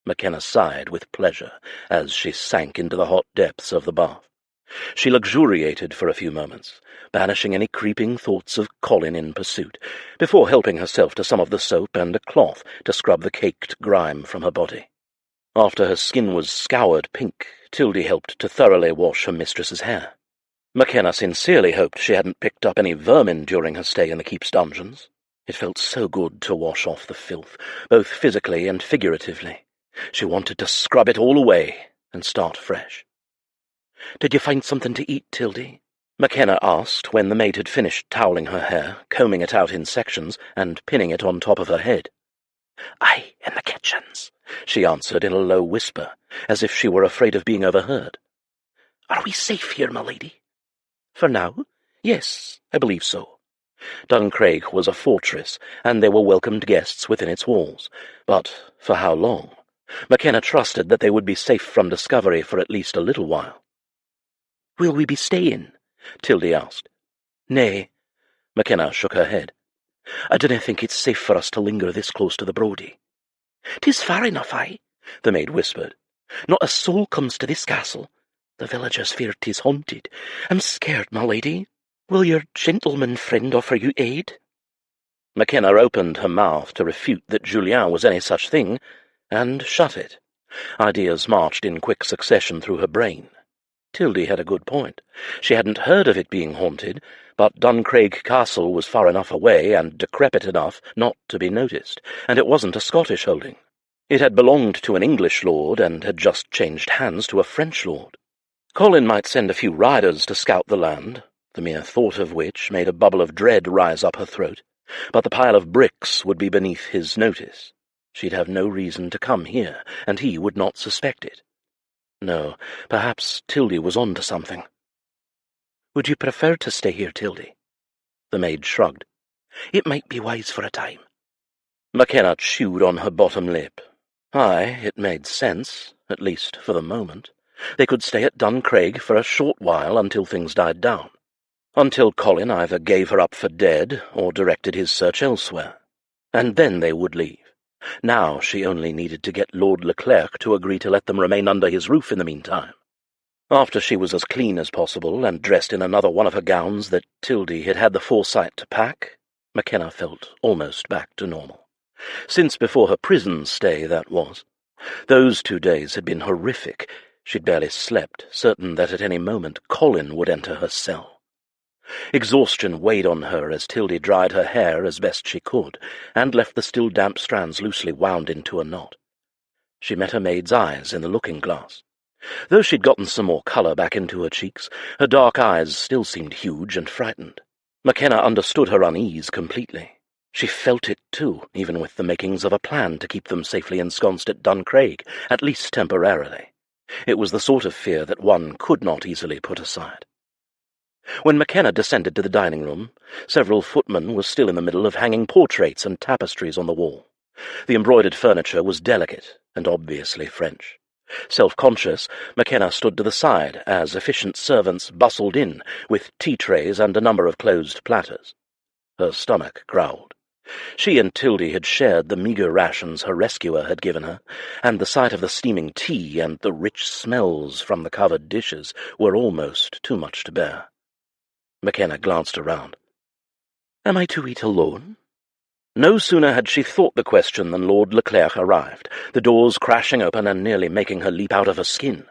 Makenna sighed with pleasure as she sank into the hot depths of the bath. She luxuriated for a few moments, banishing any creeping thoughts of Colin in pursuit, before helping herself to some of the soap and a cloth to scrub the caked grime from her body. After her skin was scoured pink, Tildy helped to thoroughly wash her mistress's hair. Makenna sincerely hoped she hadn't picked up any vermin during her stay in the keep's dungeons. It felt so good to wash off the filth, both physically and figuratively. She wanted to scrub it all away and start fresh. "Did you find something to eat, Tildy?" Makenna asked when the maid had finished toweling her hair, combing it out in sections, and pinning it on top of her head. "Aye, in the kitchens," she answered in a low whisper, as if she were afraid of being overheard. "Are we safe here, my lady?" "For now, yes, I believe so." Duncraig was a fortress, and there were welcomed guests within its walls. But for how long? Makenna trusted that they would be safe from discovery for at least a little while. "Will we be staying?" Tildy asked. "Nay." Makenna shook her head. "I dinna think it's safe for us to linger this close to the Brodie." "'Tis far enough, aye," the maid whispered. "Not a soul comes to this castle. The villagers fear 'tis haunted. I'm scared, my lady. Will your gentleman friend offer you aid?" Makenna opened her mouth to refute that Julien was any such thing, and shut it. Ideas marched in quick succession through her brain. Tildy had a good point. She hadn't heard of it being haunted, but Duncraig Castle was far enough away and decrepit enough not to be noticed, and it wasn't a Scottish holding. It had belonged to an English lord and had just changed hands to a French lord. Colin might send a few riders to scout the land, the mere thought of which made a bubble of dread rise up her throat, but the pile of bricks would be beneath his notice. She'd have no reason to come here, and he would not suspect it. No, perhaps Tildy was on to something. "Would you prefer to stay here, Tildy?" The maid shrugged. "It might be wise for a time." Makenna chewed on her bottom lip. Aye, it made sense, at least for the moment. They could stay at Duncraig for a short while until things died down. Until Colin either gave her up for dead or directed his search elsewhere. And then they would leave. Now she only needed to get Lord Leclerc to agree to let them remain under his roof in the meantime. After she was as clean as possible and dressed in another one of her gowns that Tildy had had the foresight to pack, Makenna felt almost back to normal. Since before her prison stay, that was. Those 2 days had been horrific. She'd barely slept, certain that at any moment Colin would enter her cell. Exhaustion weighed on her as Tildy dried her hair as best she could, and left the still damp strands loosely wound into a knot. She met her maid's eyes in the looking-glass. Though she'd gotten some more colour back into her cheeks, her dark eyes still seemed huge and frightened. Makenna understood her unease completely. She felt it too, even with the makings of a plan to keep them safely ensconced at Duncraig, at least temporarily. It was the sort of fear that one could not easily put aside. When Makenna descended to the dining-room, several footmen were still in the middle of hanging portraits and tapestries on the wall. The embroidered furniture was delicate and obviously French. Self-conscious, Makenna stood to the side as efficient servants bustled in with tea-trays and a number of closed platters. Her stomach growled. She and Tildy had shared the meagre rations her rescuer had given her, and the sight of the steaming tea and the rich smells from the covered dishes were almost too much to bear. Makenna glanced around. "Am I to eat alone?" No sooner had she thought the question than Lord Leclerc arrived, the doors crashing open and nearly making her leap out of her skin.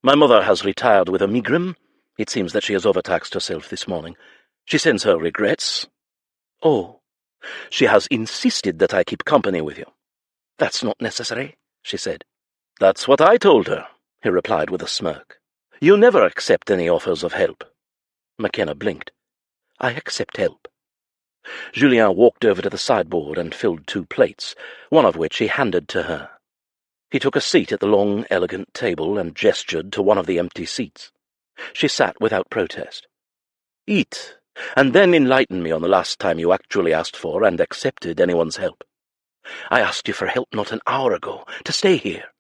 "My mother has retired with a megrim. It seems that she has overtaxed herself this morning. She sends her regrets." "Oh, she has insisted that I keep company with you." "That's not necessary," she said. "That's what I told her," he replied with a smirk. "You never accept any offers of help." Makenna blinked. "I accept help." Julien walked over to the sideboard and filled 2 plates, one of which he handed to her. He took a seat at the long, elegant table and gestured to one of the empty seats. She sat without protest. "Eat, and then enlighten me on the last time you actually asked for and accepted anyone's help." "I asked you for help not an hour ago, to stay here."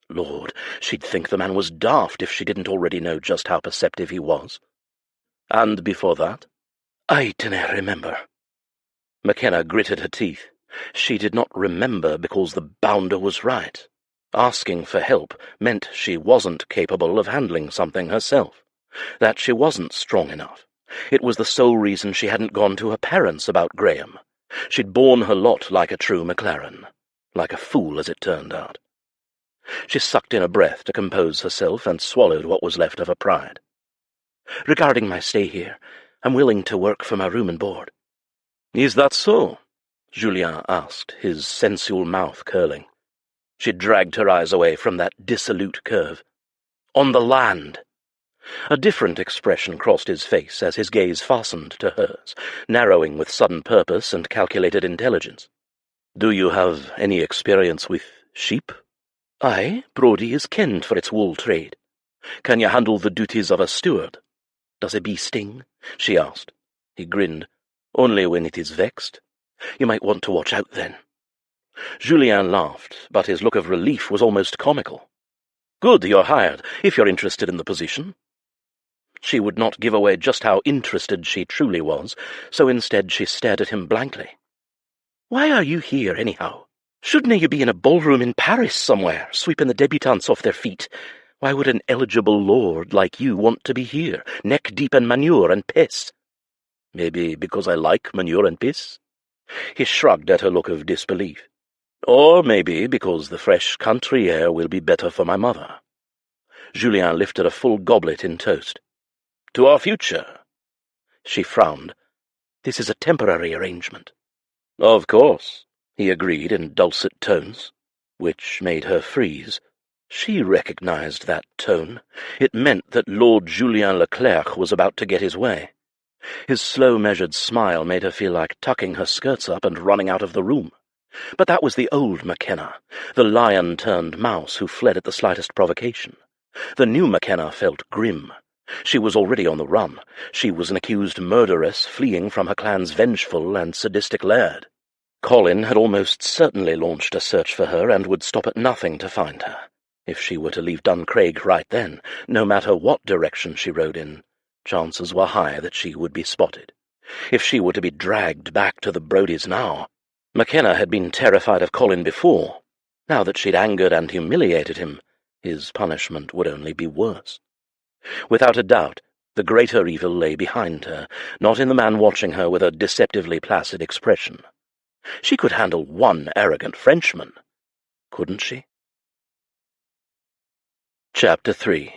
Lord, she'd think the man was daft if she didn't already know just how perceptive he was. "And before that?" "I dinna remember." Makenna gritted her teeth. She did not remember because the bounder was right. Asking for help meant she wasn't capable of handling something herself, that she wasn't strong enough. It was the sole reason she hadn't gone to her parents about Graham. She'd borne her lot like a true Maclaren, like a fool as it turned out. She sucked in a breath to compose herself and swallowed what was left of her pride. "Regarding my stay here, I'm willing to work for my room and board." "Is that so?" Julien asked, his sensual mouth curling. She dragged her eyes away from that dissolute curve. "On the land." A different expression crossed his face as his gaze fastened to hers, narrowing with sudden purpose and calculated intelligence. "Do you have any experience with sheep?" "Aye, Brodie is kenned for its wool trade." "Can you handle the duties of a steward?" "Does a bee sting?" she asked. He grinned. "Only when it is vexed. You might want to watch out then." Julien laughed, but his look of relief was almost comical. "Good, you're hired, if you're interested in the position." She would not give away just how interested she truly was, so instead she stared at him blankly. "Why are you here, anyhow? Shouldn't you be in a ballroom in Paris somewhere, sweeping the debutantes off their feet? Why would an eligible lord like you want to be here, neck-deep in manure and piss?" "Maybe because I like manure and piss?" He shrugged at her look of disbelief. "Or maybe because the fresh country air will be better for my mother." Julien lifted a full goblet in toast. "To our future." She frowned. "This is a temporary arrangement." "Of course," he agreed in dulcet tones, which made her freeze. She recognized that tone. It meant that Lord Julien Leclerc was about to get his way. His slow, measured smile made her feel like tucking her skirts up and running out of the room. But that was the old Makenna, the lion-turned-mouse who fled at the slightest provocation. The new Makenna felt grim. She was already on the run. She was an accused murderess fleeing from her clan's vengeful and sadistic laird. Colin had almost certainly launched a search for her and would stop at nothing to find her. If she were to leave Duncraig right then, no matter what direction she rode in, chances were high that she would be spotted. If she were to be dragged back to the Brodies now— Makenna had been terrified of Colin before. Now that she'd angered and humiliated him, his punishment would only be worse. Without a doubt, the greater evil lay behind her, not in the man watching her with a deceptively placid expression. She could handle one arrogant Frenchman, couldn't she? Chapter 3.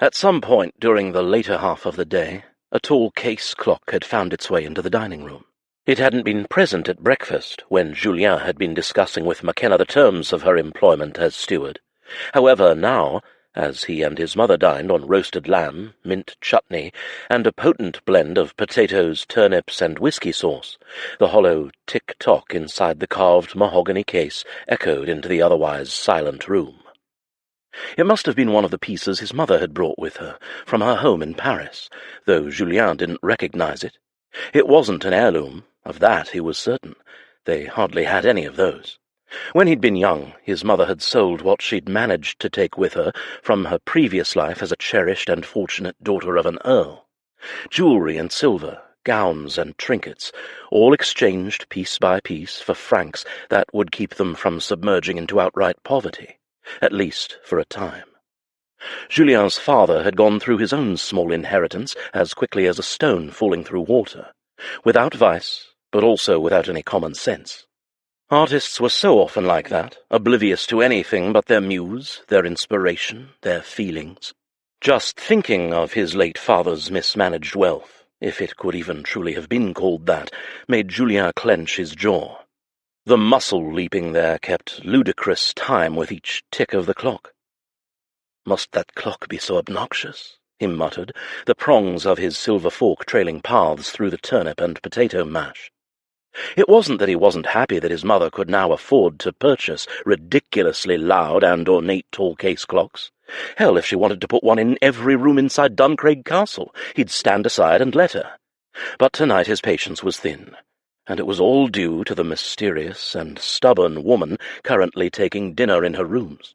At some point during the later half of the day, a tall case clock had found its way into the dining room. It hadn't been present at breakfast, when Julien had been discussing with Makenna the terms of her employment as steward. However, now, as he and his mother dined on roasted lamb, mint chutney, and a potent blend of potatoes, turnips, and whiskey sauce, the hollow tick-tock inside the carved mahogany case echoed into the otherwise silent room. It must have been one of the pieces his mother had brought with her, from her home in Paris, though Julien didn't recognize it. It wasn't an heirloom, of that he was certain. They hardly had any of those. When he'd been young, his mother had sold what she'd managed to take with her from her previous life as a cherished and fortunate daughter of an earl. Jewelry and silver, gowns and trinkets, all exchanged piece by piece for francs that would keep them from submerging into outright poverty, at least for a time. Julien's father had gone through his own small inheritance as quickly as a stone falling through water. without vice, but also without any common sense. Artists were so often like that, oblivious to anything but their muse, their inspiration, their feelings. Just thinking of his late father's mismanaged wealth, if it could even truly have been called that, made Julien clench his jaw. The muscle leaping there kept ludicrous time with each tick of the clock. "Must that clock be so obnoxious?" he muttered, the prongs of his silver fork trailing paths through the turnip and potato mash. It wasn't that he wasn't happy that his mother could now afford to purchase ridiculously loud and ornate tall case clocks. Hell, if she wanted to put one in every room inside Duncraig Castle, he'd stand aside and let her. But tonight his patience was thin, and it was all due to the mysterious and stubborn woman currently taking dinner in her rooms.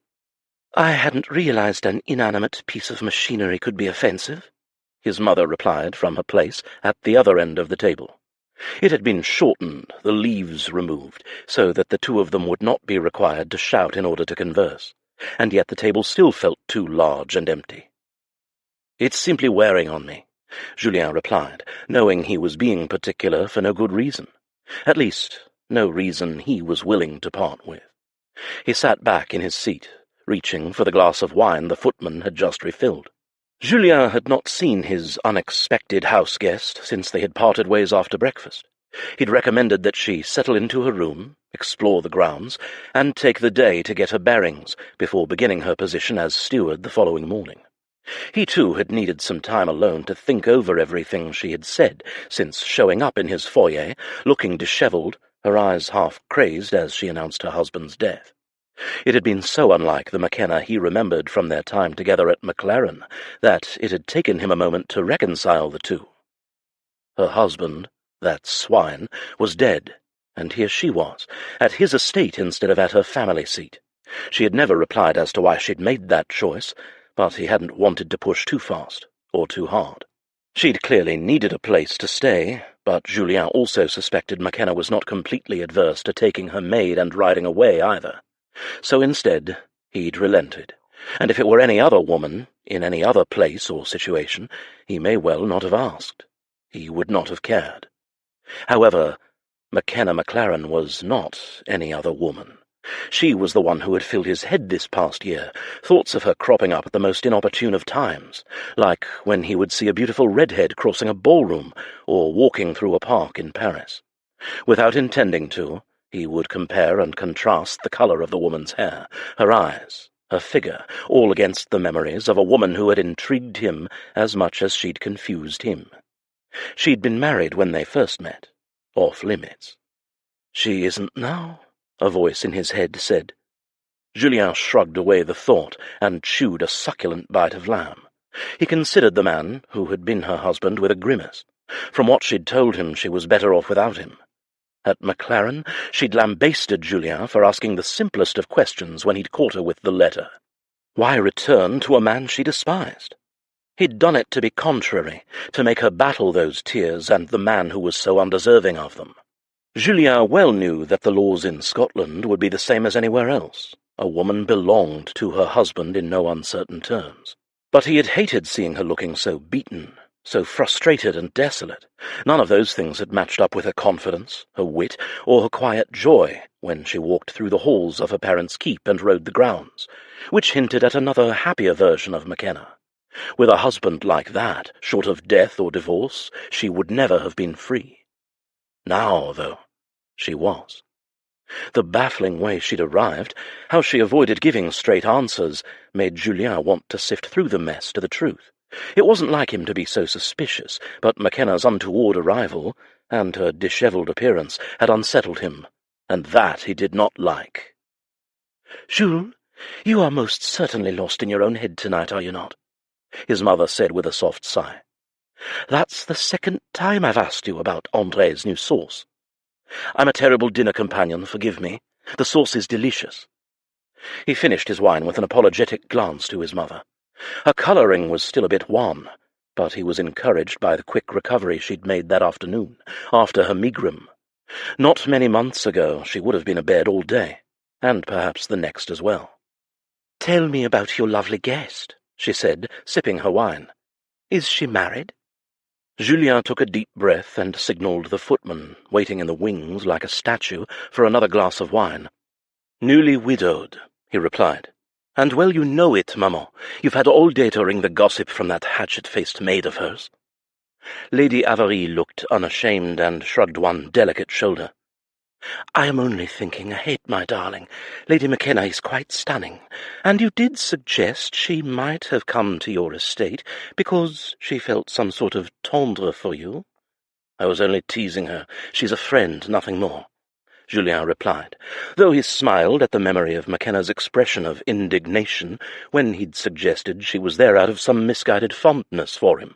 "I hadn't realized an inanimate piece of machinery could be offensive," his mother replied from her place at the other end of the table. It had been shortened, the leaves removed, so that the two of them would not be required to shout in order to converse, and yet the table still felt too large and empty. "It's simply wearing on me," Julien replied, knowing he was being particular for no good reason. At least, no reason he was willing to part with. He sat back in his seat, reaching for the glass of wine the footman had just refilled. Julien had not seen his unexpected house guest since they had parted ways after breakfast. He'd recommended that she settle into her room, explore the grounds, and take the day to get her bearings before beginning her position as steward the following morning. He, too, had needed some time alone to think over everything she had said since showing up in his foyer, looking dishevelled, her eyes half crazed as she announced her husband's death. It had been so unlike the Makenna he remembered from their time together at Maclaren that it had taken him a moment to reconcile the two. Her husband, that swine, was dead, and here she was, at his estate instead of at her family seat. She had never replied as to why she'd made that choice, but he hadn't wanted to push too fast or too hard. She'd clearly needed a place to stay, but Julien also suspected Makenna was not completely adverse to taking her maid and riding away either. So instead, he'd relented, and if it were any other woman, in any other place or situation, he may well not have asked. He would not have cared. However, Makenna Maclaren was not any other woman. She was the one who had filled his head this past year, thoughts of her cropping up at the most inopportune of times, like when he would see a beautiful redhead crossing a ballroom or walking through a park in Paris. Without intending to, he would compare and contrast the colour of the woman's hair, her eyes, her figure, all against the memories of a woman who had intrigued him as much as she'd confused him. She'd been married when they first met, off limits. "She isn't now," a voice in his head said. Julien shrugged away the thought and chewed a succulent bite of lamb. He considered the man who had been her husband with a grimace. From what she'd told him, she was better off without him. At Maclaren, she'd lambasted Julien for asking the simplest of questions when he'd caught her with the letter. Why return to a man she despised? He'd done it to be contrary, to make her battle those tears and the man who was so undeserving of them. Julien well knew that the laws in Scotland would be the same as anywhere else. A woman belonged to her husband in no uncertain terms. But he had hated seeing her looking so beaten, so frustrated and desolate. None of those things had matched up with her confidence, her wit, or her quiet joy when she walked through the halls of her parents' keep and rode the grounds, which hinted at another happier version of Makenna. With a husband like that, short of death or divorce, she would never have been free. Now, though, she was. The baffling way she'd arrived, how she avoided giving straight answers, made Julien want to sift through the mess to the truth. It wasn't like him to be so suspicious, but Makenna's untoward arrival, and her dishevelled appearance, had unsettled him, and that he did not like. "Jules, you are most certainly lost in your own head tonight, are you not?" his mother said with a soft sigh. "That's the second time I've asked you about André's new sauce. I'm a terrible dinner companion, forgive me. The sauce is delicious." He finished his wine with an apologetic glance to his mother. Her colouring was still a bit wan, but he was encouraged by the quick recovery she'd made that afternoon, after her megrim. Not many months ago she would have been abed all day, and perhaps the next as well. "Tell me about your lovely guest," she said, sipping her wine. "Is she married?" Julien took a deep breath and signalled the footman, waiting in the wings like a statue, for another glass of wine. "Newly widowed," he replied. "And well you know it, maman. You've had all day to wring the gossip from that hatchet-faced maid of hers." Lady Amalie looked unashamed and shrugged one delicate shoulder. "I am only thinking ahead, my darling. Lady Makenna is quite stunning, and you did suggest she might have come to your estate because she felt some sort of tendre for you." "I was only teasing her. She's a friend, nothing more," Julien replied, though he smiled at the memory of Makenna's expression of indignation when he'd suggested she was there out of some misguided fondness for him.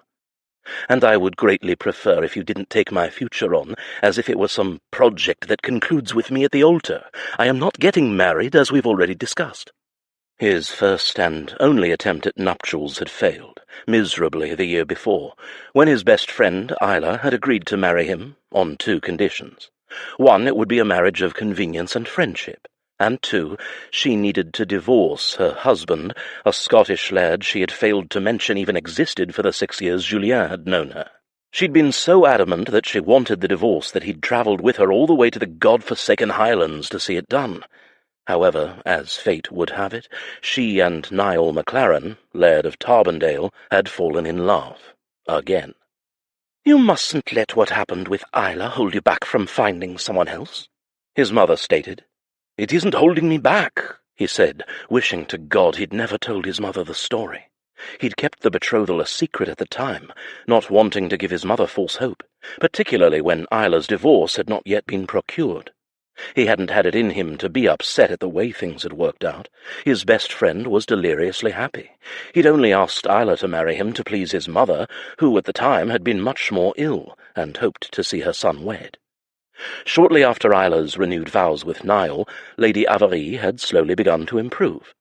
"And I would greatly prefer if you didn't take my future on as if it were some project that concludes with me at the altar. I am not getting married, as we've already discussed." His first and only attempt at nuptials had failed, miserably, the year before, when his best friend, Isla, had agreed to marry him on 2 conditions. 1, it would be a marriage of convenience and friendship, and 2, she needed to divorce her husband, a Scottish lad she had failed to mention even existed for the 6 years Julien had known her. She'd been so adamant that she wanted the divorce that he'd travelled with her all the way to the god-forsaken Highlands to see it done. However, as fate would have it, she and Niall Maclaren, Laird of Tarbendale, had fallen in love. Again. "You mustn't let what happened with Isla hold you back from finding someone else," his mother stated. "It isn't holding me back," he said, wishing to God he'd never told his mother the story. He'd kept the betrothal a secret at the time, not wanting to give his mother false hope, particularly when Isla's divorce had not yet been procured. He hadn't had it in him to be upset at the way things had worked out. His best friend was deliriously happy. He'd only asked Isla to marry him to please his mother, who at the time had been much more ill, and hoped to see her son wed. Shortly after Isla's renewed vows with Niall, Lady Amalie had slowly begun to improve.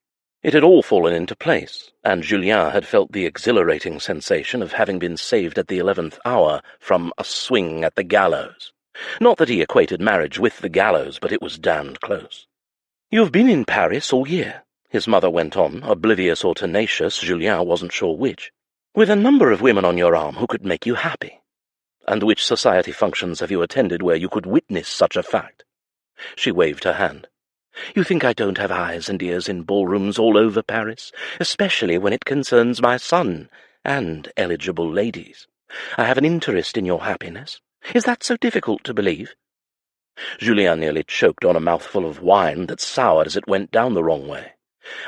It had all fallen into place, and Julien had felt the exhilarating sensation of having been saved at the 11th hour from a swing at the gallows. Not that he equated marriage with the gallows, but it was damned close. "You've been in Paris all year," his mother went on, oblivious or tenacious, Julien wasn't sure which, "with a number of women on your arm who could make you happy. And which society functions have you attended where you could witness such a fact?" She waved her hand. "You think I don't have eyes and ears in ballrooms all over Paris, especially when it concerns my son and eligible ladies. I have an interest in your happiness. Is that so difficult to believe?" Julien nearly choked on a mouthful of wine that soured as it went down the wrong way.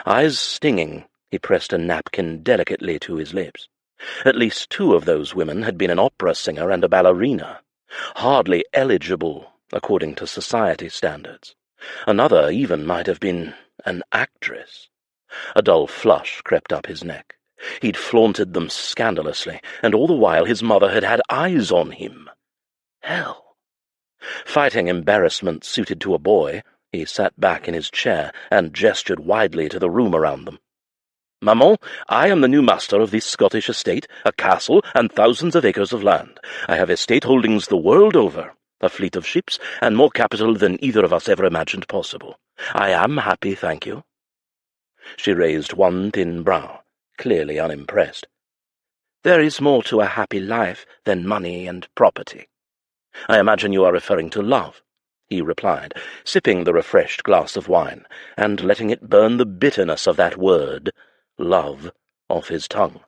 Eyes stinging, he pressed a napkin delicately to his lips. At least 2 of those women had been an opera singer and a ballerina. Hardly eligible, according to society standards. Another even might have been an actress. A dull flush crept up his neck. He'd flaunted them scandalously, and all the while his mother had had eyes on him. Hell! Fighting embarrassment suited to a boy, he sat back in his chair and gestured widely to the room around them. "Maman, I am the new master of this Scottish estate, a castle, and thousands of acres of land. I have estate holdings the world over, a fleet of ships, and more capital than either of us ever imagined possible. I am happy, thank you." She raised one thin brow, clearly unimpressed. "There is more to a happy life than money and property." "I imagine you are referring to love," he replied, sipping the refreshed glass of wine, and letting it burn the bitterness of that word, love, off his tongue.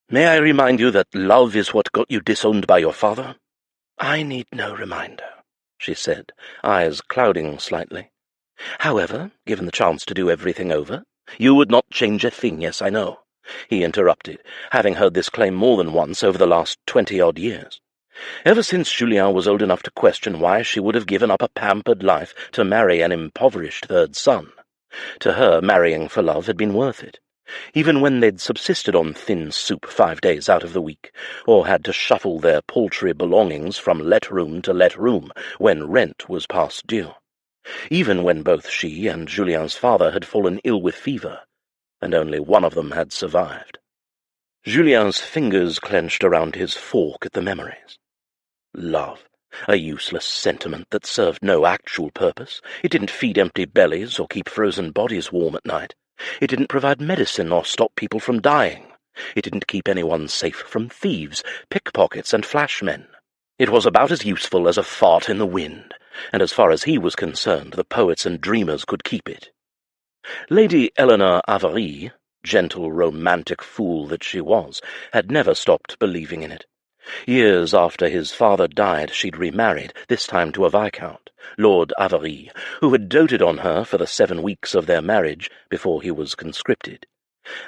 "May I remind you that love is what got you disowned by your father?" "I need no reminder," she said, eyes clouding slightly. "However, given the chance to do everything over—" "You would not change a thing, yes, I know," he interrupted, having heard this claim more than once over the last 20-odd years. Ever since Julien was old enough to question why she would have given up a pampered life to marry an impoverished third son. To her, marrying for love had been worth it, even when they'd subsisted on thin soup 5 days out of the week, or had to shuffle their paltry belongings from let-room to let-room when rent was past due, even when both she and Julien's father had fallen ill with fever, and only one of them had survived. Julien's fingers clenched around his fork at the memories. Love, a useless sentiment that served no actual purpose. It didn't feed empty bellies or keep frozen bodies warm at night. It didn't provide medicine or stop people from dying. It didn't keep anyone safe from thieves, pickpockets, and flashmen. It was about as useful as a fart in the wind, and as far as he was concerned, the poets and dreamers could keep it. Lady Eleanor Avarie, gentle romantic fool that she was, had never stopped believing in it. Years after his father died, she'd remarried, this time to a viscount, Lord Avarie, who had doted on her for the 7 weeks of their marriage before he was conscripted.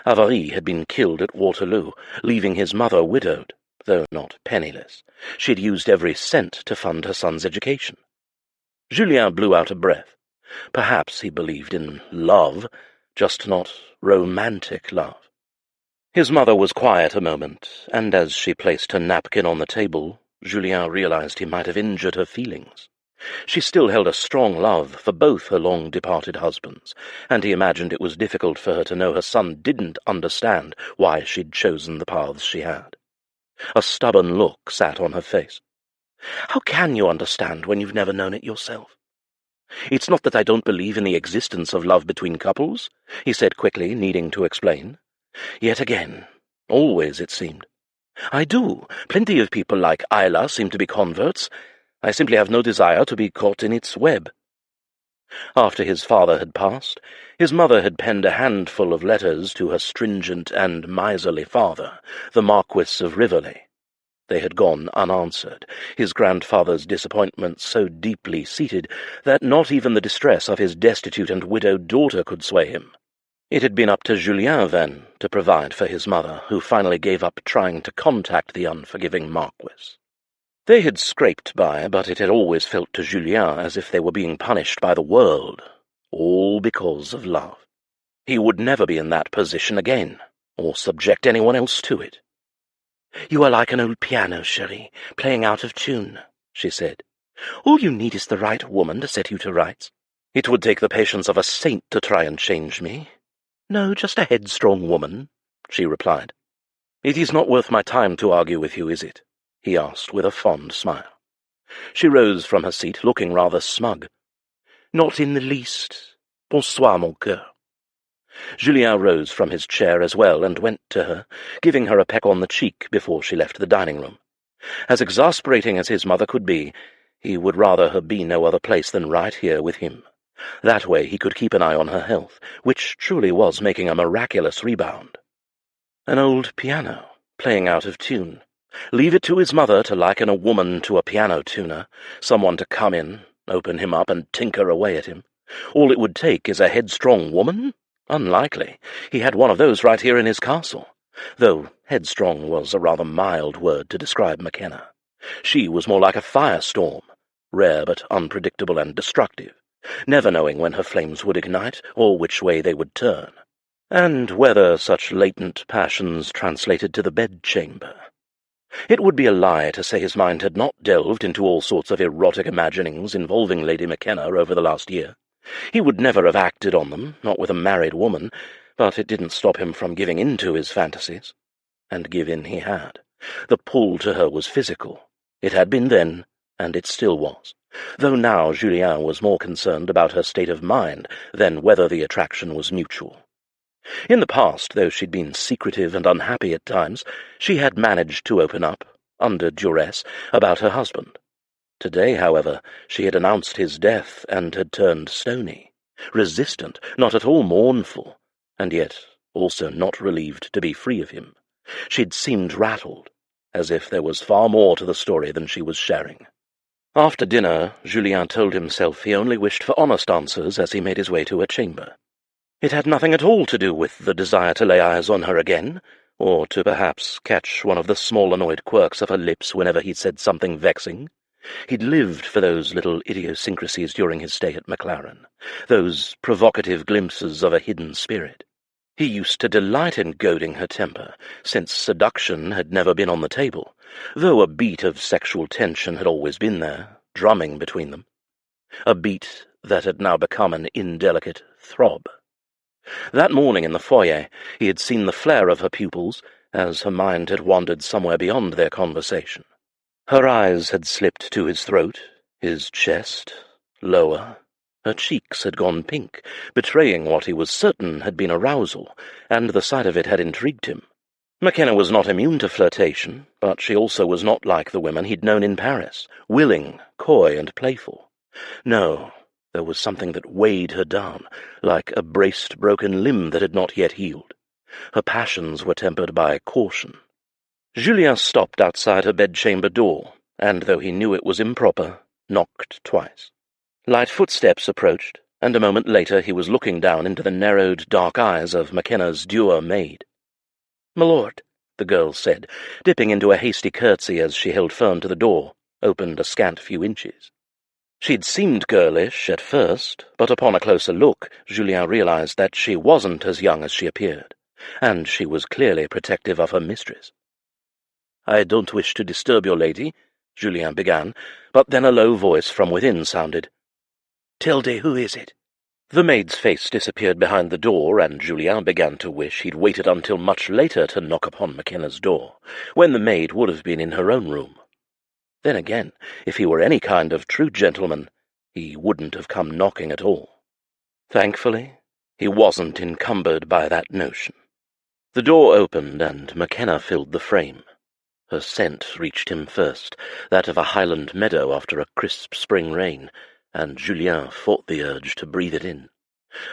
Avarie had been killed at Waterloo, leaving his mother widowed, though not penniless. She'd used every cent to fund her son's education. Julien blew out a breath. Perhaps he believed in love, just not romantic love. His mother was quiet a moment, and as she placed her napkin on the table, Julien realized he might have injured her feelings. She still held a strong love for both her long-departed husbands, and he imagined it was difficult for her to know her son didn't understand why she'd chosen the paths she had. A stubborn look sat on her face. "How can you understand when you've never known it yourself?" "It's not that I don't believe in the existence of love between couples," he said quickly, needing to explain. Yet again, always it seemed. "I do. Plenty of people like Isla seem to be converts. I simply have no desire to be caught in its web." After his father had passed, his mother had penned a handful of letters to her stringent and miserly father, the Marquis of Rivoli. They had gone unanswered, his grandfather's disappointment so deeply seated that not even the distress of his destitute and widowed daughter could sway him. It had been up to Julien, then, to provide for his mother, who finally gave up trying to contact the unforgiving Marquis. They had scraped by, but it had always felt to Julien as if they were being punished by the world, all because of love. He would never be in that position again, or subject anyone else to it. "You are like an old piano, chérie, playing out of tune," she said. "All you need is the right woman to set you to rights. It would take the patience of a saint to try and change me." "No, just a headstrong woman," she replied. "It is not worth my time to argue with you, is it?" he asked with a fond smile. She rose from her seat, looking rather smug. "Not in the least. Bonsoir, mon cœur." Julien rose from his chair as well and went to her, giving her a peck on the cheek before she left the dining-room. As exasperating as his mother could be, he would rather her be no other place than right here with him. That way he could keep an eye on her health, which truly was making a miraculous rebound. An old piano, playing out of tune. Leave it to his mother to liken a woman to a piano tuner, someone to come in, open him up, and tinker away at him. All it would take is a headstrong woman? Unlikely. He had one of those right here in his castle. Though headstrong was a rather mild word to describe Makenna. She was more like a firestorm, rare but unpredictable and destructive, never knowing when her flames would ignite or which way they would turn, and whether such latent passions translated to the bedchamber. It would be a lie to say his mind had not delved into all sorts of erotic imaginings involving Lady Makenna over the last year. He would never have acted on them, not with a married woman, but it didn't stop him from giving in to his fantasies. And give in he had. The pull to her was physical. It had been then, and it still was, though now Julien was more concerned about her state of mind than whether the attraction was mutual. In the past, though she'd been secretive and unhappy at times, she had managed to open up, under duress, about her husband. Today, however, she had announced his death and had turned stony, resistant, not at all mournful, and yet also not relieved to be free of him. She'd seemed rattled, as if there was far more to the story than she was sharing. After dinner, Julien told himself he only wished for honest answers as he made his way to her chamber. It had nothing at all to do with the desire to lay eyes on her again, or to perhaps catch one of the small annoyed quirks of her lips whenever he said something vexing. He'd lived for those little idiosyncrasies during his stay at Maclaren, those provocative glimpses of a hidden spirit. He used to delight in goading her temper, since seduction had never been on the table, though a beat of sexual tension had always been there, drumming between them. A beat that had now become an indelicate throb. That morning in the foyer he had seen the flare of her pupils, as her mind had wandered somewhere beyond their conversation. Her eyes had slipped to his throat, his chest, lower. Her cheeks had gone pink, betraying what he was certain had been arousal, and the sight of it had intrigued him. Makenna was not immune to flirtation, but she also was not like the women he'd known in Paris, willing, coy, and playful. No, there was something that weighed her down, like a braced broken limb that had not yet healed. Her passions were tempered by caution. Julien stopped outside her bedchamber door, and though he knew it was improper, knocked twice. Light footsteps approached, and a moment later he was looking down into the narrowed, dark eyes of Makenna's dour maid. "My lord," the girl said, dipping into a hasty curtsy as she held firm to the door, opened a scant few inches. She'd seemed girlish at first, but upon a closer look Julien realized that she wasn't as young as she appeared, and she was clearly protective of her mistress. "I don't wish to disturb your lady," Julien began, but then a low voice from within sounded, "Tilde, who is it?" The maid's face disappeared behind the door, and Julien began to wish he'd waited until much later to knock upon Makenna's door, when the maid would have been in her own room. Then again, if he were any kind of true gentleman, he wouldn't have come knocking at all. Thankfully, he wasn't encumbered by that notion. The door opened, and Makenna filled the frame. Her scent reached him first, that of a Highland meadow after a crisp spring rain, and Julien fought the urge to breathe it in.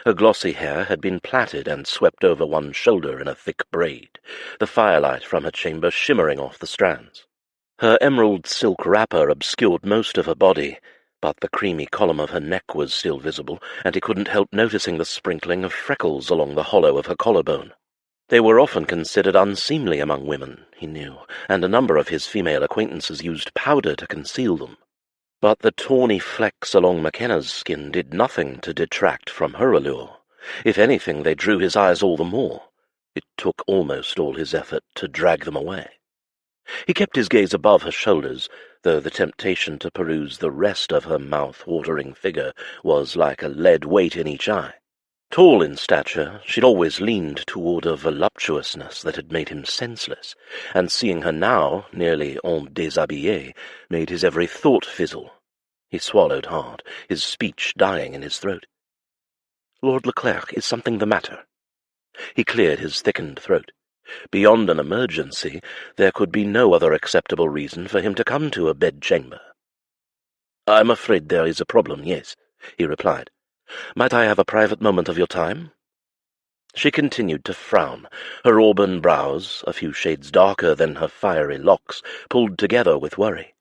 Her glossy hair had been plaited and swept over one shoulder in a thick braid, the firelight from her chamber shimmering off the strands. Her emerald silk wrapper obscured most of her body, but the creamy column of her neck was still visible, and he couldn't help noticing the sprinkling of freckles along the hollow of her collarbone. They were often considered unseemly among women, he knew, and a number of his female acquaintances used powder to conceal them. But the tawny flecks along Makenna's skin did nothing to detract from her allure. If anything, they drew his eyes all the more. It took almost all his effort to drag them away. He kept his gaze above her shoulders, though the temptation to peruse the rest of her mouth-watering figure was like a lead weight in each eye. Tall in stature, she'd always leaned toward a voluptuousness that had made him senseless, and seeing her now, nearly en déshabillé, made his every thought fizzle. He swallowed hard, his speech dying in his throat. "Lord Leclerc, is something the matter?" He cleared his thickened throat. Beyond an emergency, there could be no other acceptable reason for him to come to a bedchamber. "I'm afraid there is a problem, yes," he replied. "Might I have a private moment of your time?" She continued to frown, her auburn brows, a few shades darker than her fiery locks, pulled together with worry.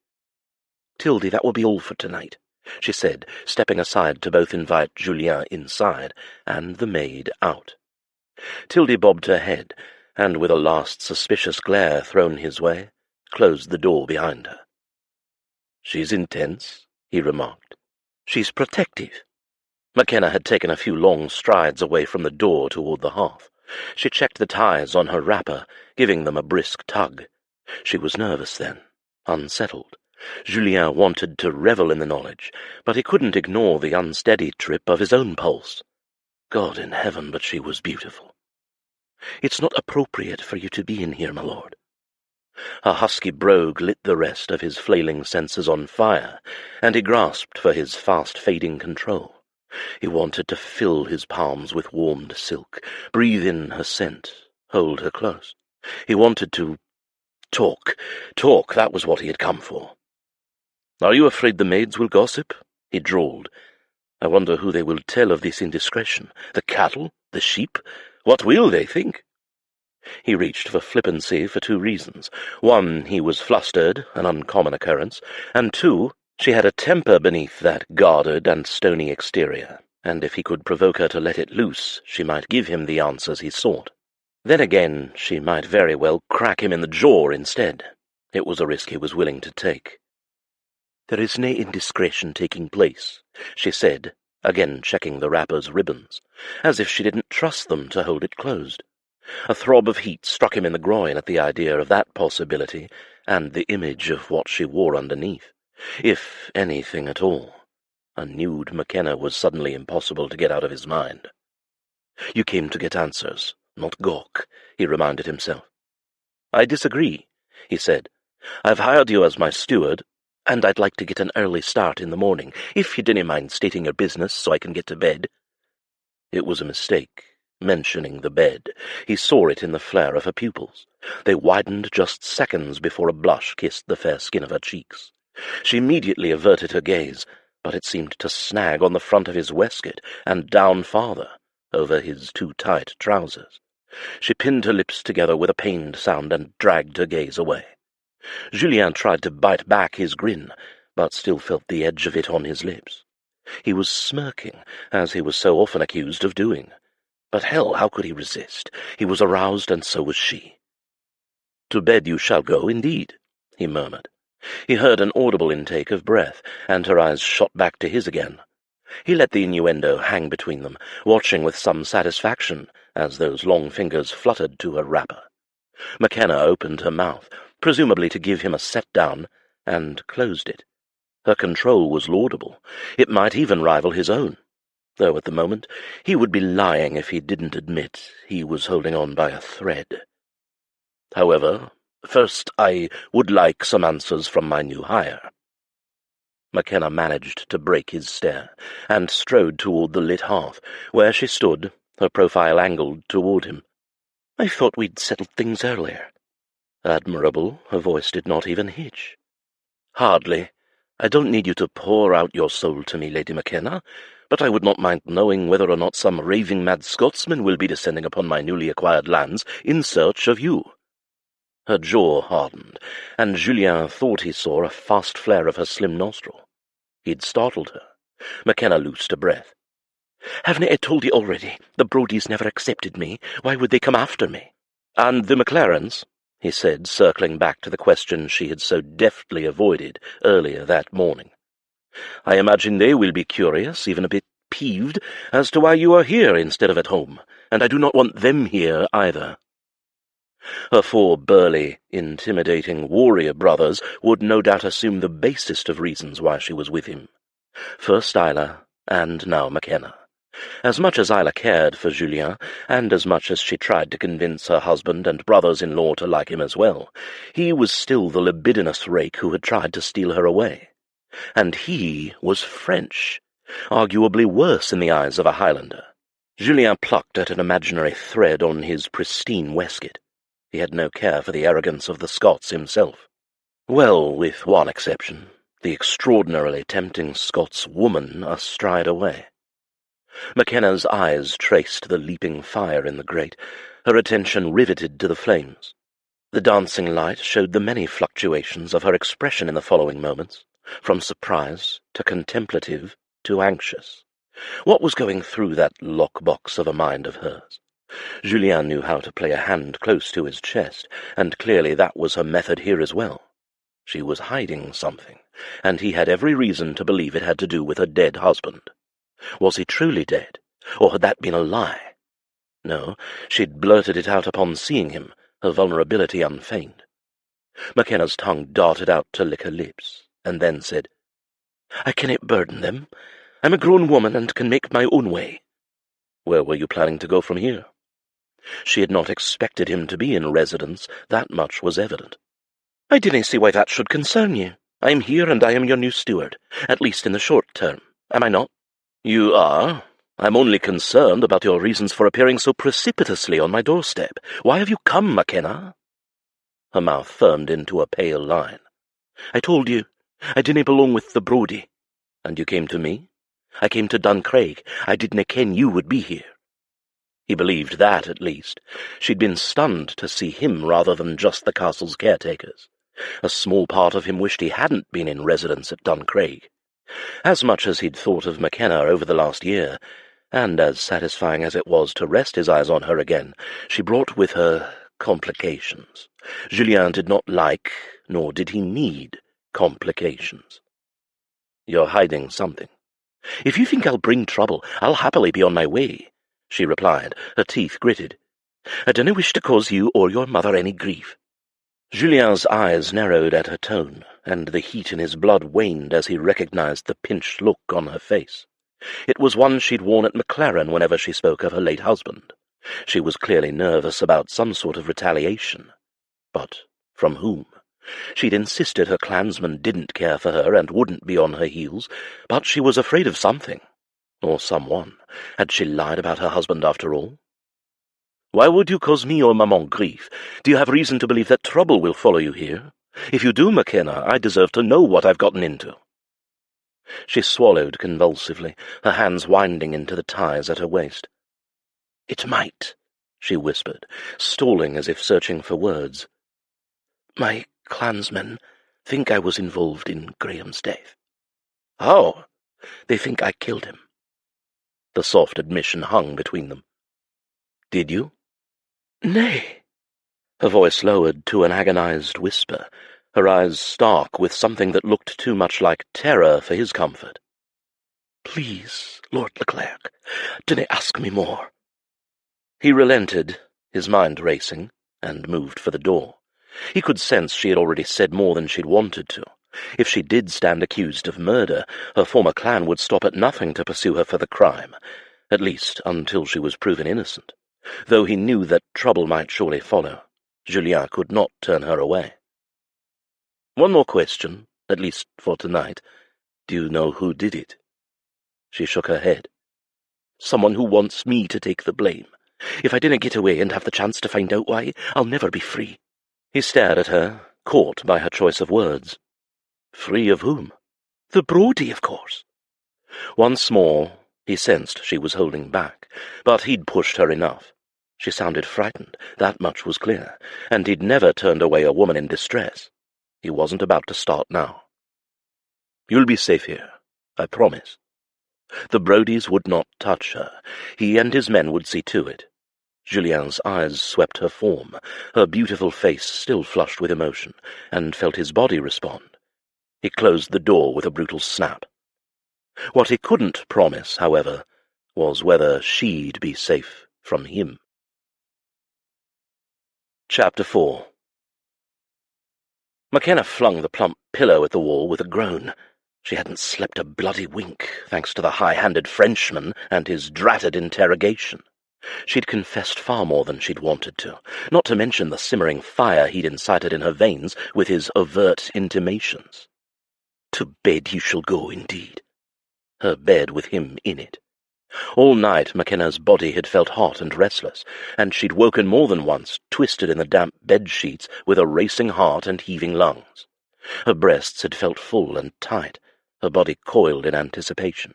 "Tilde, that will be all for tonight," she said, stepping aside to both invite Julien inside and the maid out. Tilde bobbed her head, and with a last suspicious glare thrown his way, closed the door behind her. "She's intense," he remarked. "She's protective." Makenna had taken a few long strides away from the door toward the hearth. She checked the ties on her wrapper, giving them a brisk tug. She was nervous then, unsettled. Julien wanted to revel in the knowledge, but he couldn't ignore the unsteady trip of his own pulse. God in heaven, but she was beautiful. "It's not appropriate for you to be in here, my lord." A husky brogue lit the rest of his flailing senses on fire, and he grasped for his fast-fading control. He wanted to fill his palms with warmed silk, breathe in her scent, hold her close. He wanted to talk, that was what he had come for. "Are you afraid the maids will gossip?" he drawled. "I wonder who they will tell of this indiscretion. The cattle? The sheep? What will they think?" He reached for flippancy for two reasons. One, he was flustered, an uncommon occurrence, and two, she had a temper beneath that guarded and stony exterior, and if he could provoke her to let it loose, she might give him the answers he sought. Then again, she might very well crack him in the jaw instead. It was a risk he was willing to take. "There is nae indiscretion taking place," she said, again checking the wrapper's ribbons, as if she didn't trust them to hold it closed. A throb of heat struck him in the groin at the idea of that possibility, and the image of what she wore underneath. If anything at all. A nude Makenna was suddenly impossible to get out of his mind. "You came to get answers, not gawk," he reminded himself. "I disagree," he said. "I've hired you as my steward, and I'd like to get an early start in the morning, if you didn't mind stating your business so I can get to bed." It was a mistake, mentioning the bed. He saw it in the flare of her pupils. They widened just seconds before a blush kissed the fair skin of her cheeks. She immediately averted her gaze, but it seemed to snag on the front of his waistcoat and down farther, over his too tight trousers. She pinned her lips together with a pained sound and dragged her gaze away. Julien tried to bite back his grin, but still felt the edge of it on his lips. He was smirking, as he was so often accused of doing. But hell, how could he resist? He was aroused, and so was she. "To bed you shall go, indeed," he murmured. He heard an audible intake of breath, and her eyes shot back to his again. He let the innuendo hang between them, watching with some satisfaction as those long fingers fluttered to her wrapper. Makenna opened her mouth, presumably to give him a set-down, and closed it. Her control was laudable. It might even rival his own, though at the moment he would be lying if he didn't admit he was holding on by a thread. "However, first I would like some answers from my new hire." Makenna managed to break his stare, and strode toward the lit hearth, where she stood, her profile angled toward him. "I thought we'd settled things earlier." "Admirable," her voice did not even hitch. "Hardly. I don't need you to pour out your soul to me, Lady Makenna, but I would not mind knowing whether or not some raving mad Scotsman will be descending upon my newly acquired lands in search of you." Her jaw hardened, and Julien thought he saw a fast flare of her slim nostril. He'd startled her. Makenna loosed a breath. "Haven't I told you already? The Brodies never accepted me. Why would they come after me?" "And the Maclarens?" he said, circling back to the question she had so deftly avoided earlier that morning. "I imagine they will be curious, even a bit peeved, as to why you are here instead of at home, and I do not want them here either." Her 4 burly, intimidating warrior brothers would no doubt assume the basest of reasons why she was with him. First Isla, and now Makenna. As much as Isla cared for Julien, and as much as she tried to convince her husband and brothers-in-law to like him as well, he was still the libidinous rake who had tried to steal her away. And he was French, arguably worse in the eyes of a Highlander. Julien plucked at an imaginary thread on his pristine waistcoat. He had no care for the arrogance of the Scots himself. Well, with one exception, the extraordinarily tempting Scots woman astride away. Makenna's eyes traced the leaping fire in the grate, her attention riveted to the flames. The dancing light showed the many fluctuations of her expression in the following moments, from surprise to contemplative to anxious. What was going through that lockbox of a mind of hers? Julien knew how to play a hand close to his chest, and clearly that was her method here as well. She was hiding something, and he had every reason to believe it had to do with her dead husband. Was he truly dead, or had that been a lie? No, she'd blurted it out upon seeing him, her vulnerability unfeigned. Makenna's tongue darted out to lick her lips, and then said, "I cannot burden them. I'm a grown woman and can make my own way." "Where were you planning to go from here?" She had not expected him to be in residence, that much was evident. "I dinna see why that should concern you. I am here and I am your new steward, at least in the short term, am I not?" "You are. I'm only concerned about your reasons for appearing so precipitously on my doorstep. Why have you come, Makenna?" Her mouth firmed into a pale line. "I told you, I didn't belong with the Brodie. And you came to me? I came to Duncraig. I didna ken you would be here." He believed that, at least. She'd been stunned to see him rather than just the castle's caretakers. A small part of him wished he hadn't been in residence at Duncraig. As much as he'd thought of Makenna over the last year, and as satisfying as it was to rest his eyes on her again, she brought with her complications. Julien did not like, nor did he need, complications. "You're hiding something." "If you think I'll bring trouble, I'll happily be on my way," she replied, her teeth gritted. "I dinna wish to cause you or your mother any grief." Julien's eyes narrowed at her tone, and the heat in his blood waned as he recognized the pinched look on her face. It was one she'd worn at Maclaren whenever she spoke of her late husband. She was clearly nervous about some sort of retaliation. But from whom? She'd insisted her clansmen didn't care for her and wouldn't be on her heels, but she was afraid of something. Or someone. Had she lied about her husband after all? Why would you cause me or Maman grief? Do you have reason to believe that trouble will follow you here? If you do, Makenna, I deserve to know what I've gotten into. She swallowed convulsively, her hands winding into the ties at her waist. It might, she whispered, stalling as if searching for words. My clansmen think I was involved in Graham's death. How? They think I killed him. The soft admission hung between them. Did you? Nay. Her voice lowered to an agonized whisper, her eyes stark with something that looked too much like terror for his comfort. Please, Lord Leclerc, dinna ask me more. He relented, his mind racing, and moved for the door. He could sense she had already said more than she'd wanted to. If she did stand accused of murder, her former clan would stop at nothing to pursue her for the crime, at least until she was proven innocent. Though he knew that trouble might surely follow, Julien could not turn her away. One more question, at least for tonight. Do you know who did it? She shook her head. Someone who wants me to take the blame. If I didn't get away and have the chance to find out why, I'll never be free. He stared at her, caught by her choice of words. Free of whom? The Brodie, of course. Once more, he sensed she was holding back, but he'd pushed her enough. She sounded frightened, that much was clear, and he'd never turned away a woman in distress. He wasn't about to start now. You'll be safe here, I promise. The Brodies would not touch her. He and his men would see to it. Julien's eyes swept her form, her beautiful face still flushed with emotion, and felt his body respond. He closed the door with a brutal snap. What he couldn't promise, however, was whether she'd be safe from him. Chapter 4. Makenna flung the plump pillow at the wall with a groan. She hadn't slept a bloody wink, thanks to the high-handed Frenchman and his dratted interrogation. She'd confessed far more than she'd wanted to, not to mention the simmering fire he'd incited in her veins with his overt intimations. To bed you shall go, indeed. Her bed with him in it. All night Makenna's body had felt hot and restless, and she'd woken more than once, twisted in the damp bed-sheets with a racing heart and heaving lungs. Her breasts had felt full and tight, her body coiled in anticipation.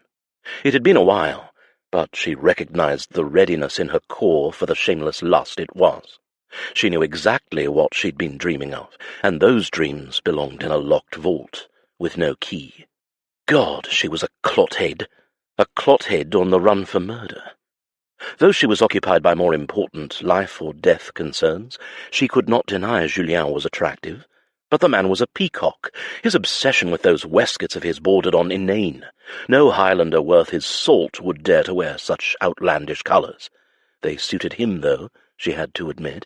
It had been a while, but she recognized the readiness in her core for the shameless lust it was. She knew exactly what she'd been dreaming of, and those dreams belonged in a locked vault, with no key. God, she was a clothead on the run for murder. Though she was occupied by more important life-or-death concerns, she could not deny Julien was attractive. But the man was a peacock. His obsession with those waistcoats of his bordered on inane. No Highlander worth his salt would dare to wear such outlandish colours. They suited him, though, she had to admit.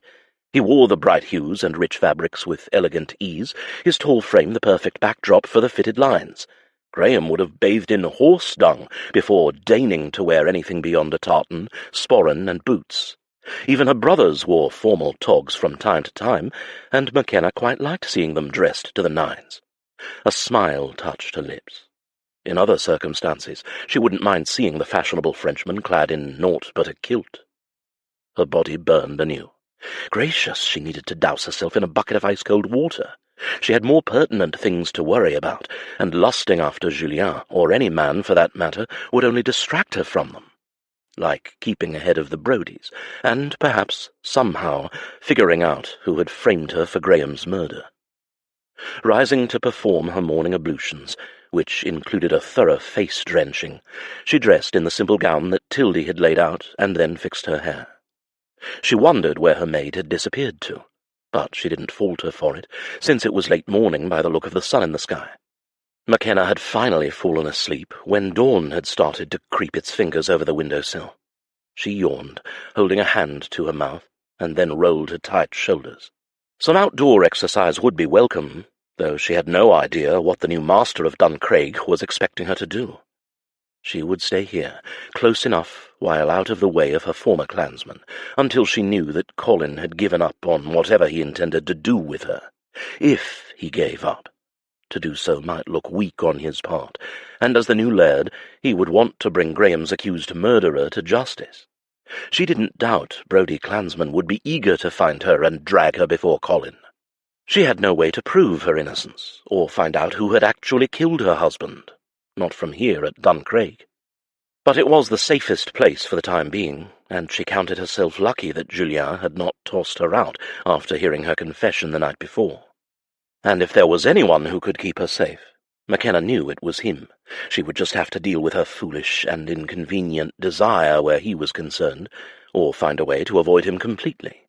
He wore the bright hues and rich fabrics with elegant ease, his tall frame the perfect backdrop for the fitted lines. Graham would have bathed in horse dung before deigning to wear anything beyond a tartan, sporran, and boots. Even her brothers wore formal togs from time to time, and Makenna quite liked seeing them dressed to the nines. A smile touched her lips. In other circumstances, she wouldn't mind seeing the fashionable Frenchman clad in naught but a kilt. Her body burned anew. Gracious, she needed to douse herself in a bucket of ice-cold water. She had more pertinent things to worry about, and lusting after Julien, or any man for that matter, would only distract her from them. Like keeping ahead of the Brodies, and perhaps, somehow, figuring out who had framed her for Graham's murder. Rising to perform her morning ablutions, which included a thorough face-drenching, she dressed in the simple gown that Tildy had laid out, and then fixed her hair. She wondered where her maid had disappeared to, but she didn't fault her for it, since it was late morning by the look of the sun in the sky. Makenna had finally fallen asleep when dawn had started to creep its fingers over the window-sill. She yawned, holding a hand to her mouth, and then rolled her tight shoulders. Some outdoor exercise would be welcome, though she had no idea what the new master of Duncraig was expecting her to do. She would stay here, close enough while out of the way of her former clansmen, until she knew that Colin had given up on whatever he intended to do with her. If he gave up. To do so might look weak on his part, and as the new laird, he would want to bring Graham's accused murderer to justice. She didn't doubt Brodie clansmen would be eager to find her and drag her before Colin. She had no way to prove her innocence, or find out who had actually killed her husband, not from here at Duncraig. But it was the safest place for the time being, and she counted herself lucky that Julien had not tossed her out after hearing her confession the night before. And if there was anyone who could keep her safe, Makenna knew it was him. She would just have to deal with her foolish and inconvenient desire where he was concerned, or find a way to avoid him completely.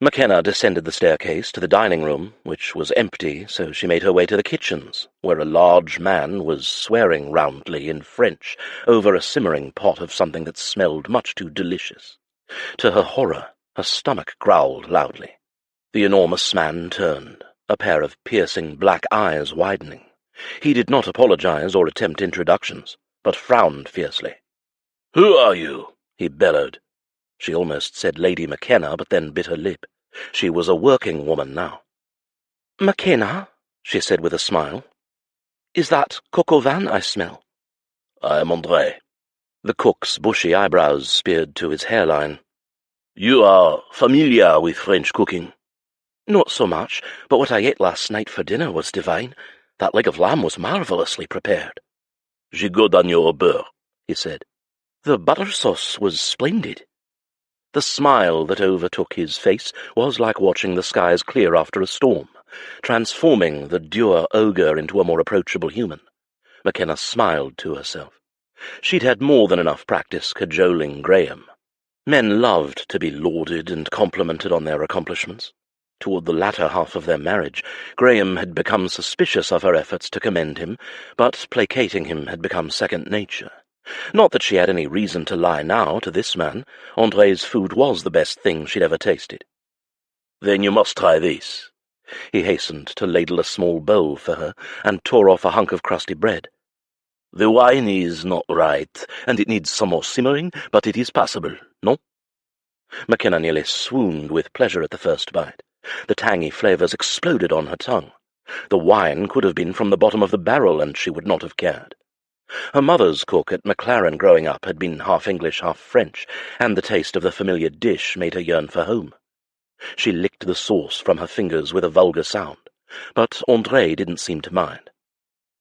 Makenna descended the staircase to the dining room, which was empty, so she made her way to the kitchens, where a large man was swearing roundly in French over a simmering pot of something that smelled much too delicious. To her horror, her stomach growled loudly. The enormous man turned, a pair of piercing black eyes widening. He did not apologize or attempt introductions, but frowned fiercely. "Who are you?" he bellowed. She almost said Lady Makenna, but then bit her lip. She was a working woman now. "Makenna," she said with a smile. "Is that coq au vin I smell?" "I am André." The cook's bushy eyebrows speared to his hairline. "You are familiar with French cooking?" "Not so much, but what I ate last night for dinner was divine. That leg of lamb was marvellously prepared." "Gigot d'agneau au beurre," he said. "The butter sauce was splendid." The smile that overtook his face was like watching the skies clear after a storm, transforming the dour ogre into a more approachable human. Makenna smiled to herself. She'd had more than enough practice cajoling Graham. Men loved to be lauded and complimented on their accomplishments. Toward the latter half of their marriage, Graham had become suspicious of her efforts to commend him, but placating him had become second nature. Not that she had any reason to lie now to this man. André's food was the best thing she'd ever tasted. "Then you must try this." He hastened to ladle a small bowl for her, and tore off a hunk of crusty bread. "The wine is not right, and it needs some more simmering, but it is passable, no?" Makenna nearly swooned with pleasure at the first bite. The tangy flavours exploded on her tongue. The wine could have been from the bottom of the barrel, and she would not have cared. Her mother's cook at Maclaren growing up had been half English, half French, and the taste of the familiar dish made her yearn for home. She licked the sauce from her fingers with a vulgar sound, but André didn't seem to mind.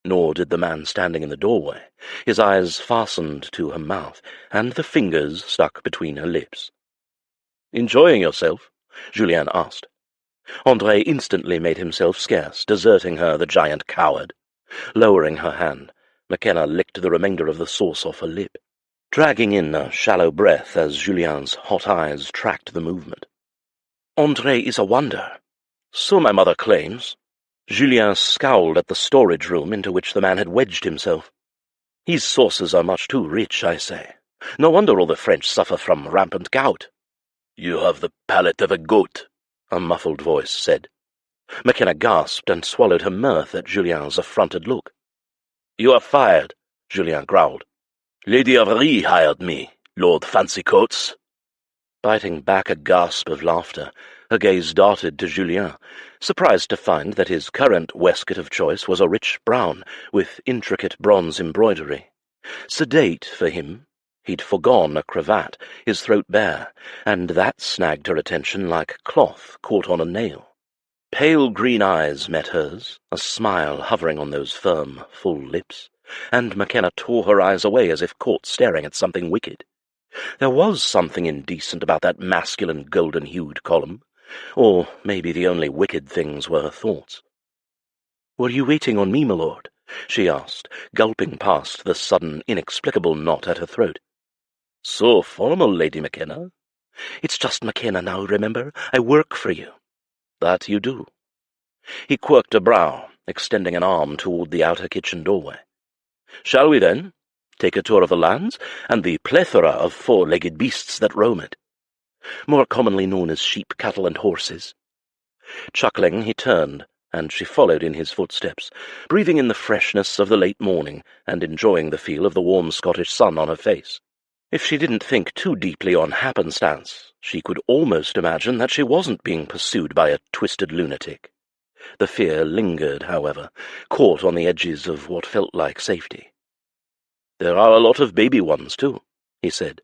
Nor did the man standing in the doorway, his eyes fastened to her mouth, and the fingers stuck between her lips. "Enjoying yourself?" Julien asked. André instantly made himself scarce, deserting her, the giant coward. Lowering her hand, Makenna licked the remainder of the sauce off her lip, dragging in a shallow breath as Julien's hot eyes tracked the movement. "André is a wonder." "So my mother claims." Julien scowled at the storage room into which the man had wedged himself. "His sauces are much too rich, I say. No wonder all the French suffer from rampant gout." "You have the palate of a goat," a muffled voice said. Makenna gasped and swallowed her mirth at Julien's affronted look. "You are fired," Julien growled. "Lady Avery hired me, Lord Fancycoats." Biting back a gasp of laughter, her gaze darted to Julien, surprised to find that his current waistcoat of choice was a rich brown, with intricate bronze embroidery. Sedate for him, he'd forgone a cravat, his throat bare, and that snagged her attention like cloth caught on a nail. Pale green eyes met hers, a smile hovering on those firm, full lips, and Makenna tore her eyes away as if caught staring at something wicked. There was something indecent about that masculine golden-hued column, or maybe the only wicked things were her thoughts. "Were you waiting on me, my lord?" she asked, gulping past the sudden, inexplicable knot at her throat. "So formal, Lady Makenna." "It's just Makenna now, remember? I work for you." "That you do." He quirked a brow, extending an arm toward the outer kitchen doorway. "Shall we, then, take a tour of the lands, and the plethora of four-legged beasts that roam it? More commonly known as sheep, cattle, and horses." Chuckling, he turned, and she followed in his footsteps, breathing in the freshness of the late morning and enjoying the feel of the warm Scottish sun on her face. If she didn't think too deeply on happenstance, she could almost imagine that she wasn't being pursued by a twisted lunatic. The fear lingered, however, caught on the edges of what felt like safety. "There are a lot of baby ones, too," he said,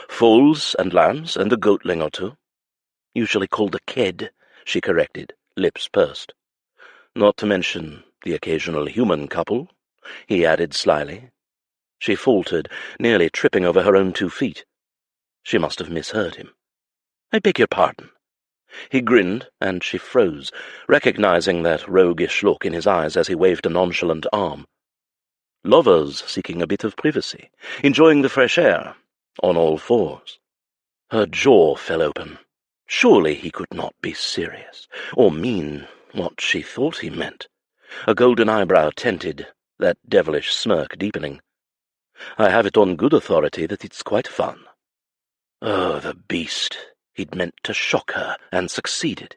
Foals and lambs and a goatling or two. Usually called a kid, she corrected, lips pursed. Not to mention the occasional human couple, he added slyly. She faltered, nearly tripping over her own 2 feet. She must have misheard him. I beg your pardon. He grinned, and she froze, recognizing that roguish look in his eyes as he waved a nonchalant arm. Lovers seeking a bit of privacy, enjoying the fresh air, on all fours. Her jaw fell open. Surely he could not be serious, or mean what she thought he meant. A golden eyebrow tented, that devilish smirk deepening. I have it on good authority that it's quite fun. Oh, the beast! He'd meant to shock her, and succeeded.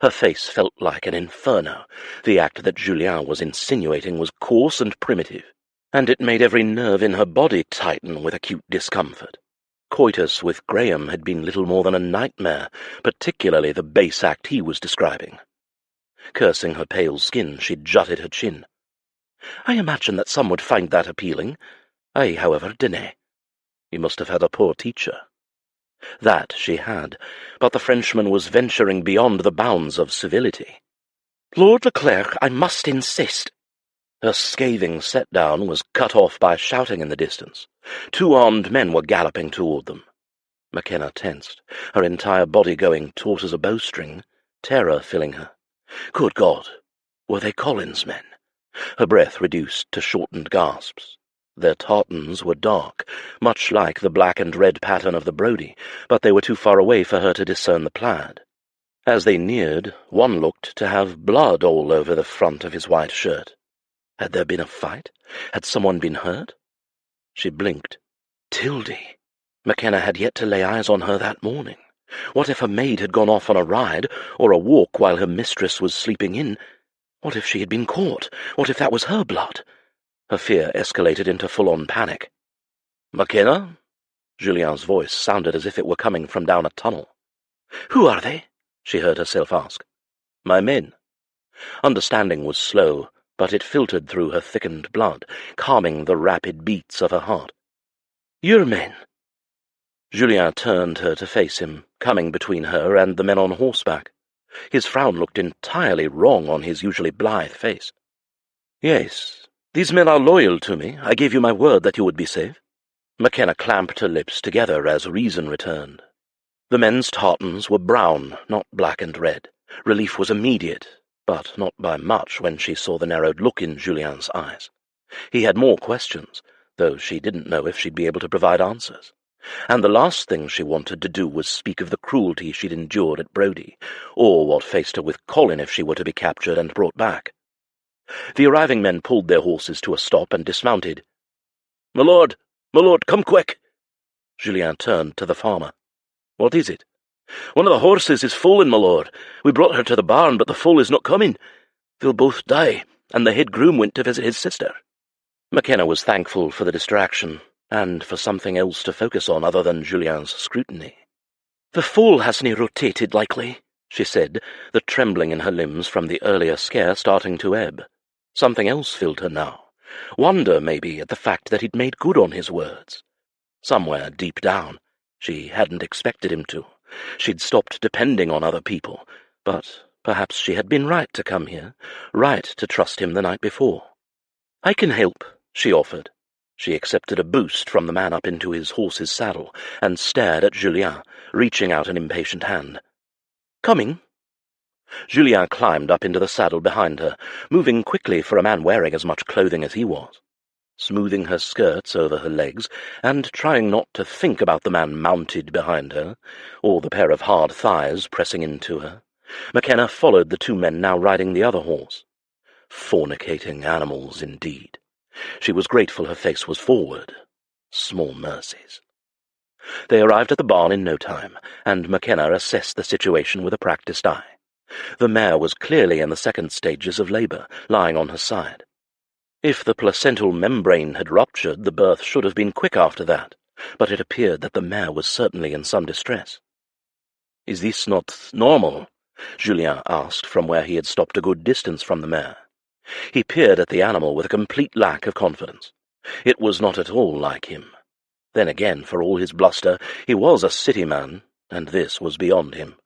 Her face felt like an inferno. The act that Julien was insinuating was coarse and primitive, and it made every nerve in her body tighten with acute discomfort. Coitus with Graham had been little more than a nightmare, particularly the base act he was describing. Cursing her pale skin, she jutted her chin. I imagine that some would find that appealing. I, however, dinna. You must have had a poor teacher. That she had, but the Frenchman was venturing beyond the bounds of civility. Lord Leclerc, I must insist. Her scathing set-down was cut off by shouting in the distance. 2 armed men were galloping toward them. Makenna tensed, her entire body going taut as a bowstring, terror filling her. Good God, were they Collins' men? Her breath reduced to shortened gasps. Their tartans were dark, much like the black and red pattern of the Brodie, but they were too far away for her to discern the plaid. As they neared, one looked to have blood all over the front of his white shirt. Had there been a fight? Had someone been hurt? She blinked. Tildy! Makenna had yet to lay eyes on her that morning. What if her maid had gone off on a ride, or a walk while her mistress was sleeping in? What if she had been caught? What if that was her blood? Her fear escalated into full-on panic. Makenna? Julien's voice sounded as if it were coming from down a tunnel. Who are they? She heard herself ask. My men. Understanding was slow, but it filtered through her thickened blood, calming the rapid beats of her heart. Your men. Julien turned her to face him, coming between her and the men on horseback. His frown looked entirely wrong on his usually blithe face. Yes. These men are loyal to me. I gave you my word that you would be safe. Makenna clamped her lips together as reason returned. The men's tartans were brown, not black and red. Relief was immediate, but not by much when she saw the narrowed look in Julien's eyes. He had more questions, though she didn't know if she'd be able to provide answers. And the last thing she wanted to do was speak of the cruelty she'd endured at Brodie, or what faced her with Colin if she were to be captured and brought back. The arriving men pulled their horses to a stop and dismounted. My lord, come quick! Julien turned to the farmer. What is it? One of the horses is fallen, my lord. We brought her to the barn, but the foal is not coming. They'll both die, and the head groom went to visit his sister. Makenna was thankful for the distraction, and for something else to focus on other than Julien's scrutiny. The foal hasn't rotated likely, she said, the trembling in her limbs from the earlier scare starting to ebb. Something else filled her now. Wonder, maybe, at the fact that he'd made good on his words. Somewhere, deep down, she hadn't expected him to. She'd stopped depending on other people, but perhaps she had been right to come here, right to trust him the night before. I can help, she offered. She accepted a boost from the man up into his horse's saddle, and stared at Julien, reaching out an impatient hand. Coming? Julien climbed up into the saddle behind her, moving quickly for a man wearing as much clothing as he was, smoothing her skirts over her legs, and trying not to think about the man mounted behind her, or the pair of hard thighs pressing into her. Makenna followed the 2 men now riding the other horse. Fornicating animals, indeed. She was grateful her face was forward. Small mercies. They arrived at the barn in no time, and Makenna assessed the situation with a practised eye. The mare was clearly in the second stages of labour, lying on her side. If the placental membrane had ruptured, the birth should have been quick after that, but it appeared that the mare was certainly in some distress. Is this not normal? Julien asked from where he had stopped a good distance from the mare. He peered at the animal with a complete lack of confidence. It was not at all like him. Then again, for all his bluster, he was a city man, and this was beyond him.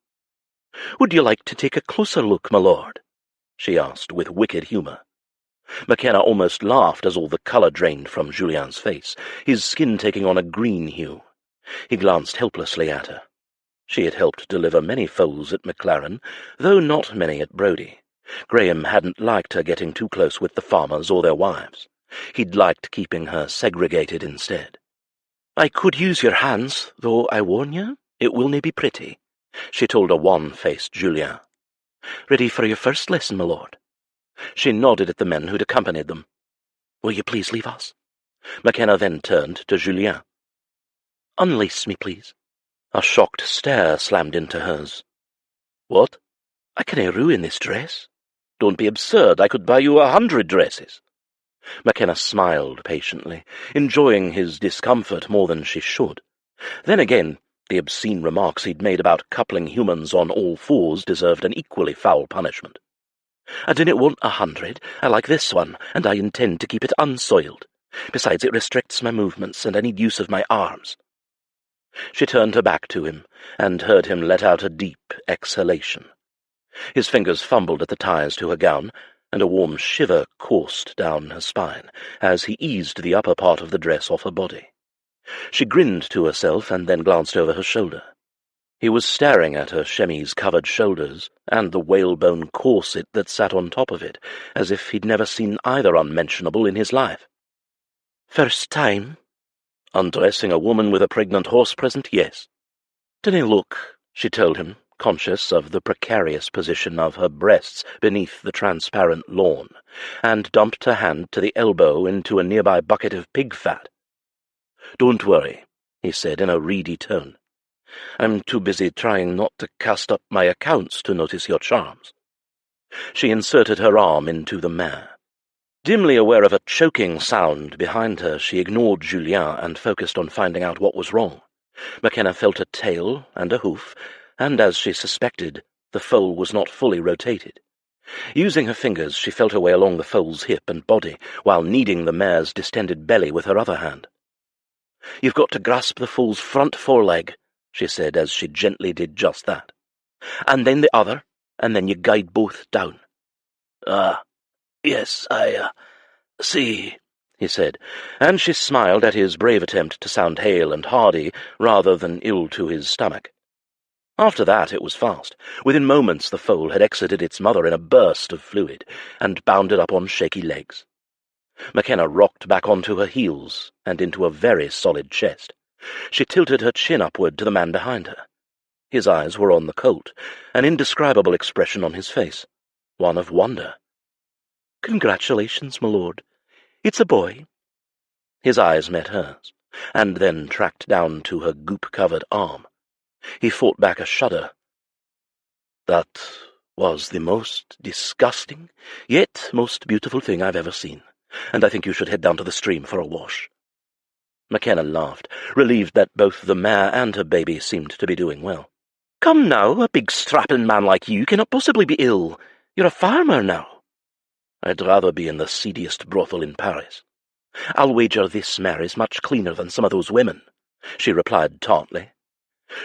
"Would you like to take a closer look, my lord?" she asked with wicked humour. Makenna almost laughed as all the colour drained from Julien's face, his skin taking on a green hue. He glanced helplessly at her. She had helped deliver many foals at Maclaren, though not many at Brodie. Graham hadn't liked her getting too close with the farmers or their wives. He'd liked keeping her segregated instead. "I could use your hands, though I warn you, it will nae be pretty," she told a wan-faced Julien. "Ready for your first lesson, my lord?" She nodded at the men who'd accompanied them. "Will you please leave us?" Makenna then turned to Julien. "Unlace me, please." A shocked stare slammed into hers. "What? I cannae ruin this dress." "Don't be absurd. I could buy you 100 dresses." Makenna smiled patiently, enjoying his discomfort more than she should. Then again, the obscene remarks he'd made about coupling humans on all fours deserved an equally foul punishment. "I didn't want 100. I like this one, and I intend to keep it unsoiled. Besides, it restricts my movements, and I need use of my arms." She turned her back to him, and heard him let out a deep exhalation. His fingers fumbled at the ties to her gown, and a warm shiver coursed down her spine as he eased the upper part of the dress off her body. She grinned to herself and then glanced over her shoulder. He was staring at her chemise-covered shoulders and the whalebone corset that sat on top of it, as if he'd never seen either unmentionable in his life. "First time?" "Undressing a woman with a pregnant horse present, yes." "Dinna look," she told him, conscious of the precarious position of her breasts beneath the transparent lawn, and dumped her hand to the elbow into a nearby bucket of pig fat. "Don't worry," he said in a reedy tone. "I'm too busy trying not to cast up my accounts to notice your charms." She inserted her arm into the mare. Dimly aware of a choking sound behind her, she ignored Julien and focused on finding out what was wrong. Makenna felt a tail and a hoof, and, as she suspected, the foal was not fully rotated. Using her fingers, she felt her way along the foal's hip and body, while kneading the mare's distended belly with her other hand. "You've got to grasp the foal's front foreleg," she said as she gently did just that. "And then the other, and then you guide both down." Yes, I see," he said, and she smiled at his brave attempt to sound hale and hearty rather than ill to his stomach. After that it was fast. Within moments the foal had exited its mother in a burst of fluid, and bounded up on shaky legs. Makenna rocked back onto her heels and into a very solid chest. She tilted her chin upward to the man behind her. His eyes were on the colt, an indescribable expression on his face, one of wonder. "Congratulations, my lord. It's a boy." His eyes met hers, and then tracked down to her goop-covered arm. He fought back a shudder. "That was the most disgusting, yet most beautiful thing I've ever seen, and I think you should head down to the stream for a wash." Makenna laughed, relieved that both the mare and her baby seemed to be doing well. "Come now, a big strapping man like you cannot possibly be ill. You're a farmer now." "I'd rather be in the seediest brothel in Paris." "I'll wager this mare is much cleaner than some of those women," she replied tartly.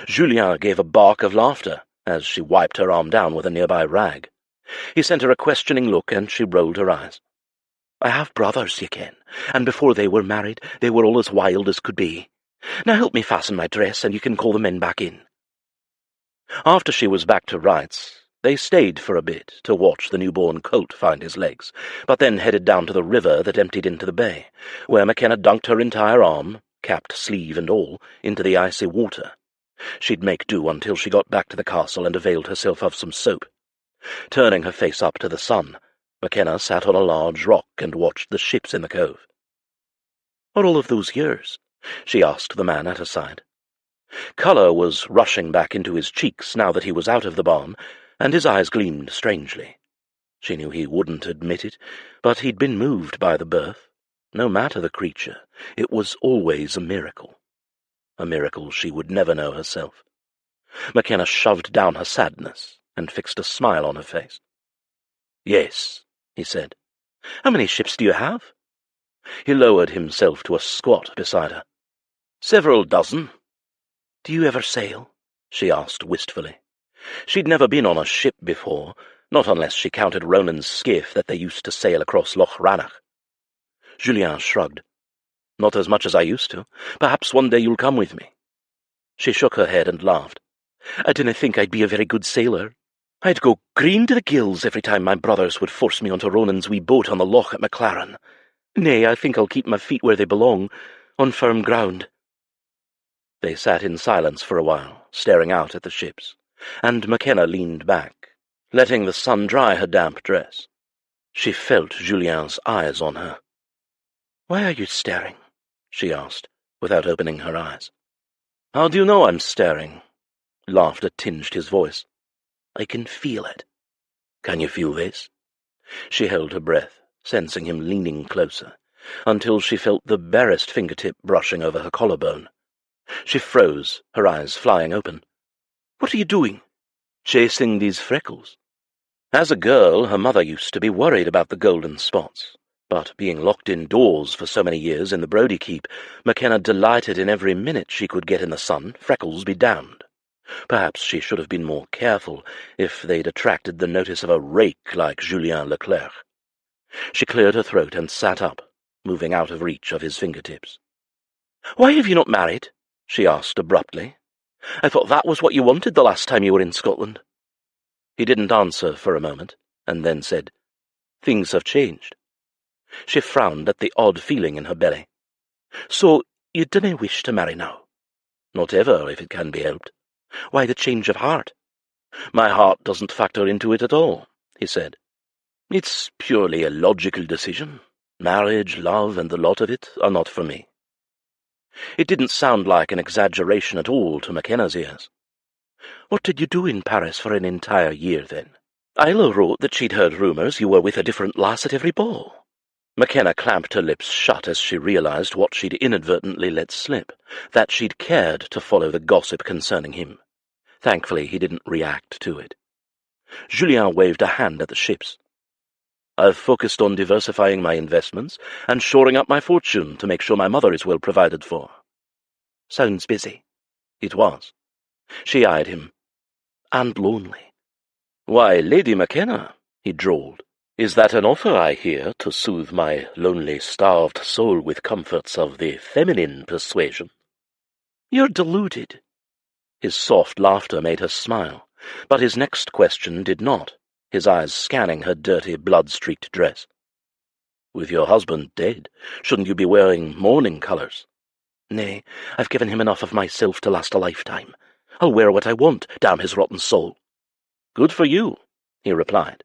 Julien gave a bark of laughter as she wiped her arm down with a nearby rag. He sent her a questioning look, and she rolled her eyes. "I have brothers, ye ken, and before they were married they were all as wild as could be. Now help me fasten my dress, and you can call the men back in." After she was back to rights, they stayed for a bit to watch the newborn colt find his legs, but then headed down to the river that emptied into the bay, where Makenna dunked her entire arm, capped sleeve and all, into the icy water. She'd make do until she got back to the castle and availed herself of some soap. Turning her face up to the sun, Makenna sat on a large rock and watched the ships in the cove. "For all of those years?" she asked the man at her side. Colour was rushing back into his cheeks now that he was out of the barn, and his eyes gleamed strangely. She knew he wouldn't admit it, but he'd been moved by the birth. No matter the creature, it was always a miracle she would never know herself. Makenna shoved down her sadness and fixed a smile on her face. "Yes," he said. "How many ships do you have?" He lowered himself to a squat beside her. "Several dozen." "Do you ever sail?" she asked wistfully. She'd never been on a ship before, not unless she counted Ronan's skiff that they used to sail across Loch Rannoch. Julien shrugged. "Not as much as I used to. Perhaps one day you'll come with me." She shook her head and laughed. "I didn't think I'd be a very good sailor. I'd go green to the gills every time my brothers would force me onto Ronan's wee boat on the loch at Maclaren. Nay, I think I'll keep my feet where they belong, on firm ground." They sat in silence for a while, staring out at the ships, and Makenna leaned back, letting the sun dry her damp dress. She felt Julien's eyes on her. "Why are you staring?" she asked, without opening her eyes. "How do you know I'm staring?" Laughter tinged his voice. "I can feel it." "Can you feel this?" She held her breath, sensing him leaning closer, until she felt the barest fingertip brushing over her collarbone. She froze, her eyes flying open. "What are you doing?" "Chasing these freckles." As a girl, her mother used to be worried about the golden spots, but being locked indoors for so many years in the Brodie keep, Makenna delighted in every minute she could get in the sun, freckles be damned. Perhaps she should have been more careful if they'd attracted the notice of a rake like Julien Leclerc. She cleared her throat and sat up, moving out of reach of his fingertips. "Why have you not married?" she asked abruptly. "I thought that was what you wanted the last time you were in Scotland." He didn't answer for a moment, and then said, "Things have changed." She frowned at the odd feeling in her belly. "So you dinna wish to marry now?" "Not ever, if it can be helped." "Why the change of heart?" "My heart doesn't factor into it at all," he said. "It's purely a logical decision. Marriage, love, and the lot of it are not for me." It didn't sound like an exaggeration at all to Makenna's ears. "What did you do in Paris for an entire year, then?" "Isla wrote that she'd heard rumours you were with a different lass at every ball." Makenna clamped her lips shut as she realized what she'd inadvertently let slip, that she'd cared to follow the gossip concerning him. Thankfully, he didn't react to it. Julien waved a hand at the ships. "I've focused on diversifying my investments and shoring up my fortune to make sure my mother is well provided for." "Sounds busy." It was. She eyed him. "And lonely." "Why, Lady Makenna," he drawled, "is that an offer I hear to soothe my lonely, starved soul with comforts of the feminine persuasion?" "You're deluded." His soft laughter made her smile, but his next question did not, his eyes scanning her dirty, blood-streaked dress. "With your husband dead, shouldn't you be wearing mourning colours?" "Nay, I've given him enough of myself to last a lifetime. I'll wear what I want, damn his rotten soul." "Good for you," he replied.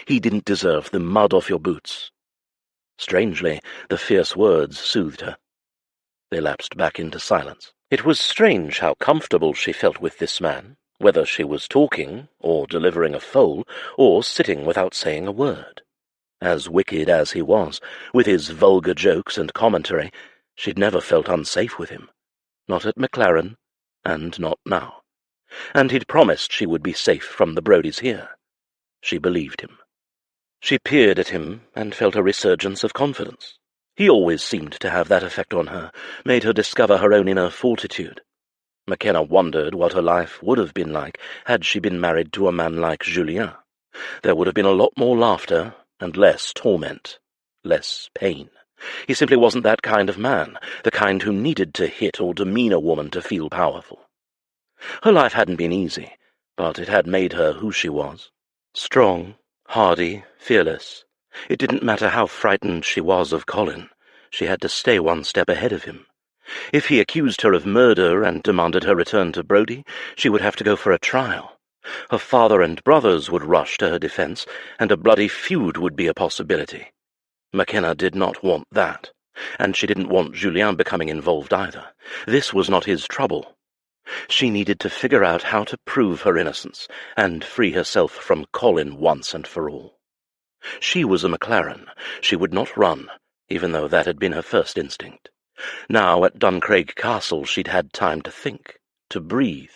"He didn't deserve the mud off your boots." Strangely, the fierce words soothed her. They lapsed back into silence. It was strange how comfortable she felt with this man, whether she was talking, or delivering a foal, or sitting without saying a word. As wicked as he was, with his vulgar jokes and commentary, she'd never felt unsafe with him. Not at Maclaren, and not now. And he'd promised she would be safe from the Brodies here. She believed him. She peered at him and felt a resurgence of confidence. He always seemed to have that effect on her, made her discover her own inner fortitude. Makenna wondered what her life would have been like had she been married to a man like Julien. There would have been a lot more laughter and less torment, less pain. He simply wasn't that kind of man, the kind who needed to hit or demean a woman to feel powerful. Her life hadn't been easy, but it had made her who she was. Strong, hardy, fearless. It didn't matter how frightened she was of Colin. She had to stay one step ahead of him. If he accused her of murder and demanded her return to Brodie, she would have to go for a trial. Her father and brothers would rush to her defence, and a bloody feud would be a possibility. Makenna did not want that, and she didn't want Julien becoming involved either. This was not his trouble. She needed to figure out how to prove her innocence and free herself from Colin once and for all. She was a Maclaren. She would not run, even though that had been her first instinct. Now at Duncraig Castle she'd had time to think, to breathe.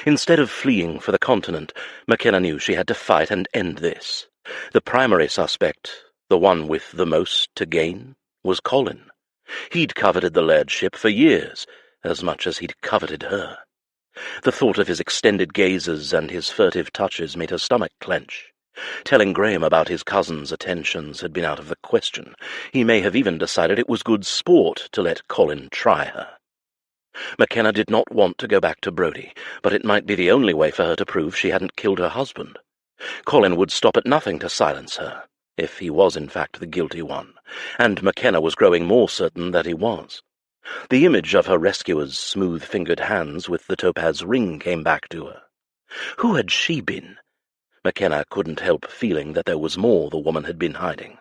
Instead of fleeing for the continent, Makenna knew she had to fight and end this. The primary suspect, the one with the most to gain, was Colin. He'd coveted the lairdship for years, as much as he'd coveted her. The thought of his extended gazes and his furtive touches made her stomach clench. Telling Graham about his cousin's attentions had been out of the question. He may have even decided it was good sport to let Colin try her. Makenna did not want to go back to Brodie, but it might be the only way for her to prove she hadn't killed her husband. Colin would stop at nothing to silence her, if he was in fact the guilty one, and Makenna was growing more certain that he was. The image of her rescuer's smooth-fingered hands with the topaz ring came back to her. Who had she been? Makenna couldn't help feeling that there was more the woman had been hiding.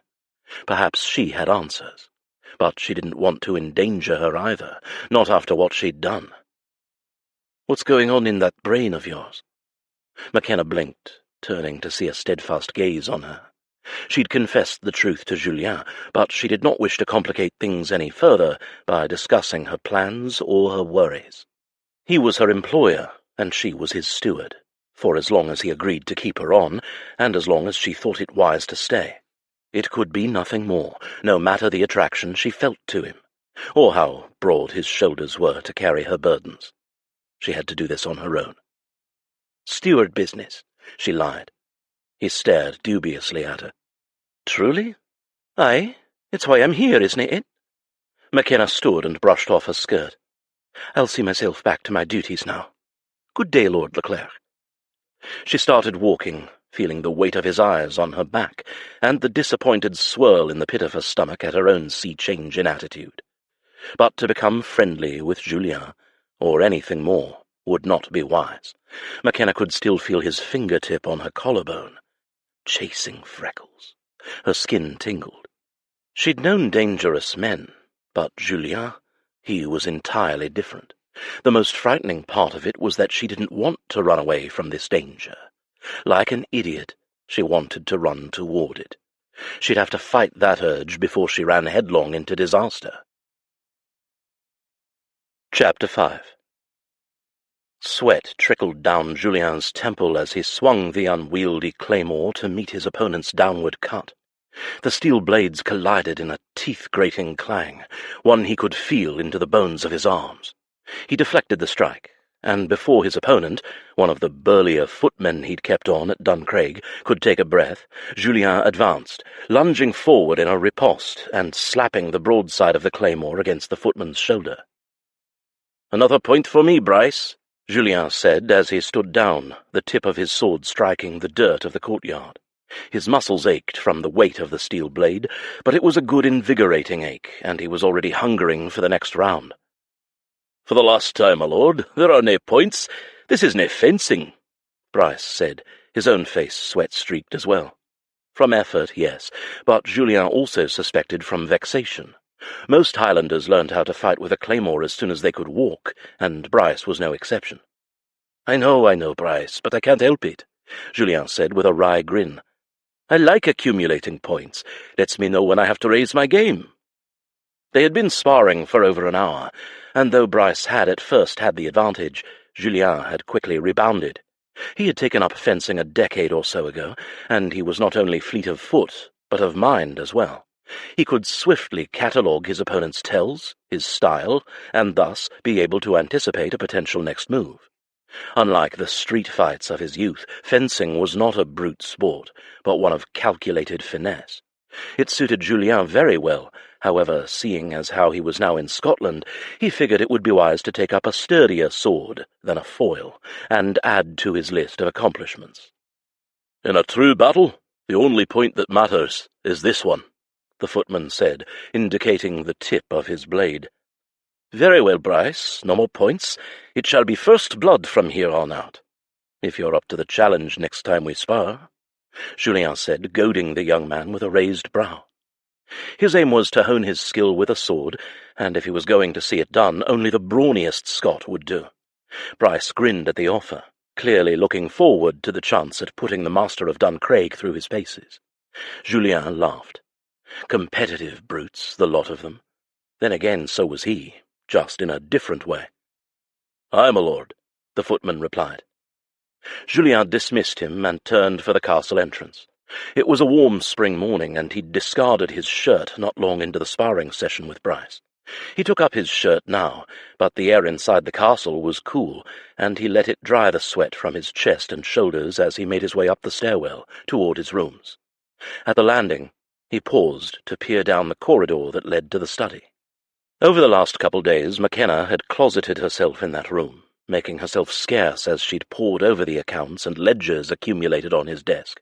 Perhaps she had answers, but she didn't want to endanger her either, not after what she'd done. "What's going on in that brain of yours?" Makenna blinked, turning to see a steadfast gaze on her. She'd confessed the truth to Julien, but she did not wish to complicate things any further by discussing her plans or her worries. He was her employer, and she was his steward, for as long as he agreed to keep her on, and as long as she thought it wise to stay. It could be nothing more, no matter the attraction she felt to him, or how broad his shoulders were to carry her burdens. She had to do this on her own. "Steward business," she lied. He stared dubiously at her. "Truly?" "Aye, it's why I'm here, isn't it?" Makenna stood and brushed off her skirt. "I'll see myself back to my duties now. Good day, Lord Leclerc." She started walking, feeling the weight of his eyes on her back, and the disappointed swirl in the pit of her stomach at her own sea change in attitude. But to become friendly with Julien, or anything more, would not be wise. Makenna could still feel his fingertip on her collarbone. Chasing freckles. Her skin tingled. She'd known dangerous men, but Julien, he was entirely different. The most frightening part of it was that she didn't want to run away from this danger. Like an idiot, she wanted to run toward it. She'd have to fight that urge before she ran headlong into disaster. Chapter 5. Sweat trickled down Julien's temple as he swung the unwieldy claymore to meet his opponent's downward cut. The steel blades collided in a teeth-grating clang, one he could feel into the bones of his arms. He deflected the strike, and before his opponent, one of the burlier footmen he'd kept on at Duncraig, could take a breath, Julien advanced, lunging forward in a riposte and slapping the broadside of the claymore against the footman's shoulder. "Another point for me, Bryce," Julien said as he stood down, the tip of his sword striking the dirt of the courtyard. His muscles ached from the weight of the steel blade, but it was a good invigorating ache, and he was already hungering for the next round. "For the last time, my lord, there are nae points. This is nae fencing," Bryce said, his own face sweat-streaked as well. From effort, yes, but Julien also suspected from vexation. Most Highlanders learned how to fight with a claymore as soon as they could walk, and Bryce was no exception. I know, Bryce, but I can't help it," Julien said with a wry grin. "I like accumulating points. Lets me know when I have to raise my game." They had been sparring for over an hour, and though Bryce had at first had the advantage, Julien had quickly rebounded. He had taken up fencing a decade or so ago, and he was not only fleet of foot, but of mind as well. He could swiftly catalogue his opponent's tells, his style, and thus be able to anticipate a potential next move. Unlike the street fights of his youth, fencing was not a brute sport, but one of calculated finesse. It suited Julien very well. However, seeing as how he was now in Scotland, he figured it would be wise to take up a sturdier sword than a foil, and add to his list of accomplishments. "In a true battle, the only point that matters is this one," the footman said, indicating the tip of his blade. "Very well, Bryce, no more points. It shall be first blood from here on out. If you're up to the challenge next time we spar," Julien said, goading the young man with a raised brow. His aim was to hone his skill with a sword, and if he was going to see it done, only the brawniest Scot would do. Bryce grinned at the offer, clearly looking forward to the chance at putting the master of Duncraig through his paces. Julien laughed. Competitive brutes, the lot of them. Then again, so was he, just in a different way. "Aye, my lord," the footman replied. Julien dismissed him and turned for the castle entrance. It was a warm spring morning, and he'd discarded his shirt not long into the sparring session with Bryce. He took up his shirt now, but the air inside the castle was cool, and he let it dry the sweat from his chest and shoulders as he made his way up the stairwell toward his rooms. At the landing, he paused to peer down the corridor that led to the study. Over the last couple days, Makenna had closeted herself in that room, making herself scarce as she'd pored over the accounts and ledgers accumulated on his desk.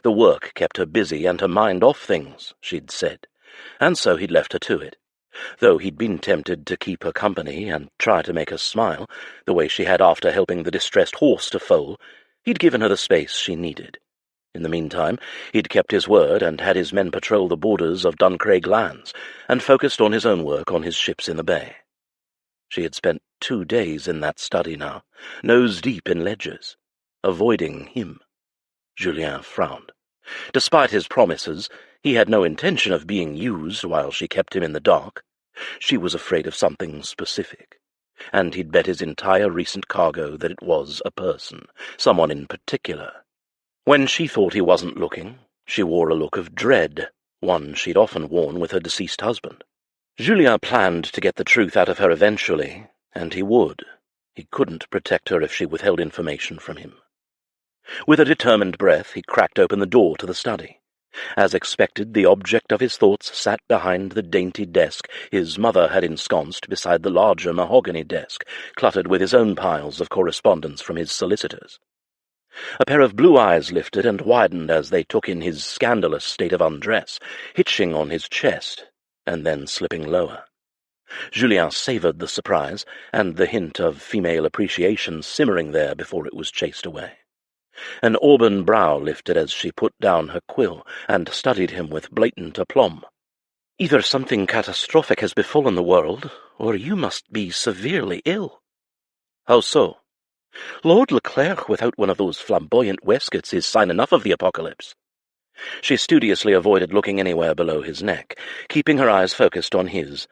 The work kept her busy and her mind off things, she'd said, and so he'd left her to it. Though he'd been tempted to keep her company and try to make her smile, the way she had after helping the distressed horse to foal, he'd given her the space she needed. In the meantime, he'd kept his word and had his men patrol the borders of Duncraig lands, and focused on his own work on his ships in the bay. She had spent 2 days in that study now, nose deep in ledgers, avoiding him. Julien frowned. Despite his promises, he had no intention of being used while she kept him in the dark. She was afraid of something specific, and he'd bet his entire recent cargo that it was a person, someone in particular. When she thought he wasn't looking, she wore a look of dread, one she'd often worn with her deceased husband. Julien planned to get the truth out of her eventually, and he would. He couldn't protect her if she withheld information from him. With a determined breath, he cracked open the door to the study. As expected, the object of his thoughts sat behind the dainty desk his mother had ensconced beside the larger mahogany desk, cluttered with his own piles of correspondence from his solicitors. A pair of blue eyes lifted and widened as they took in his scandalous state of undress, hitching on his chest, and then slipping lower. Julien savoured the surprise, and the hint of female appreciation simmering there before it was chased away. An auburn brow lifted as she put down her quill and studied him with blatant aplomb. "Either something catastrophic has befallen the world, or you must be severely ill." "How so?" "Lord Leclerc without one of those flamboyant waistcoats is sign enough of the apocalypse." She studiously avoided looking anywhere below his neck, keeping her eyes focused on his.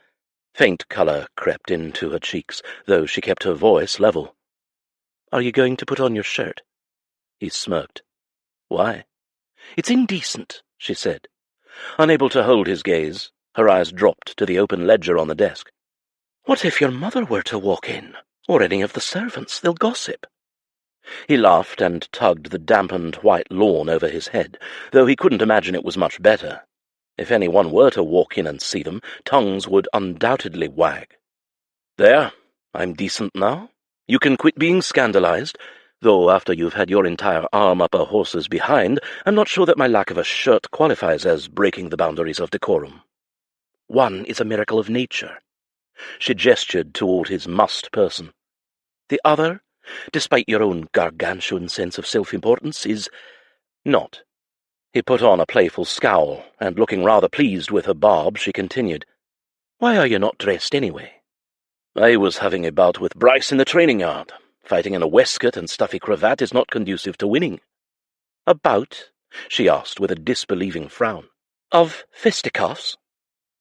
Faint colour crept into her cheeks, though she kept her voice level. "Are you going to put on your shirt?" He smirked. "Why?" "It's indecent," she said. Unable to hold his gaze, her eyes dropped to the open ledger on the desk. "What if your mother were to walk in, or any of the servants? They'll gossip." He laughed and tugged the dampened white lawn over his head, though he couldn't imagine it was much better. If anyone were to walk in and see them, tongues would undoubtedly wag. "There, I'm decent now. You can quit being scandalized. Though after you've had your entire arm up a horse's behind, I'm not sure that my lack of a shirt qualifies as breaking the boundaries of decorum. One is a miracle of nature." She gestured toward his mussed person. "The other, despite your own gargantuan sense of self-importance, is not." He put on a playful scowl, and looking rather pleased with her barb, she continued, "Why are you not dressed anyway?" "I was having a bout with Bryce in the training yard. Fighting in a waistcoat and stuffy cravat is not conducive to winning." "A bout?" she asked with a disbelieving frown. "Of fisticuffs?"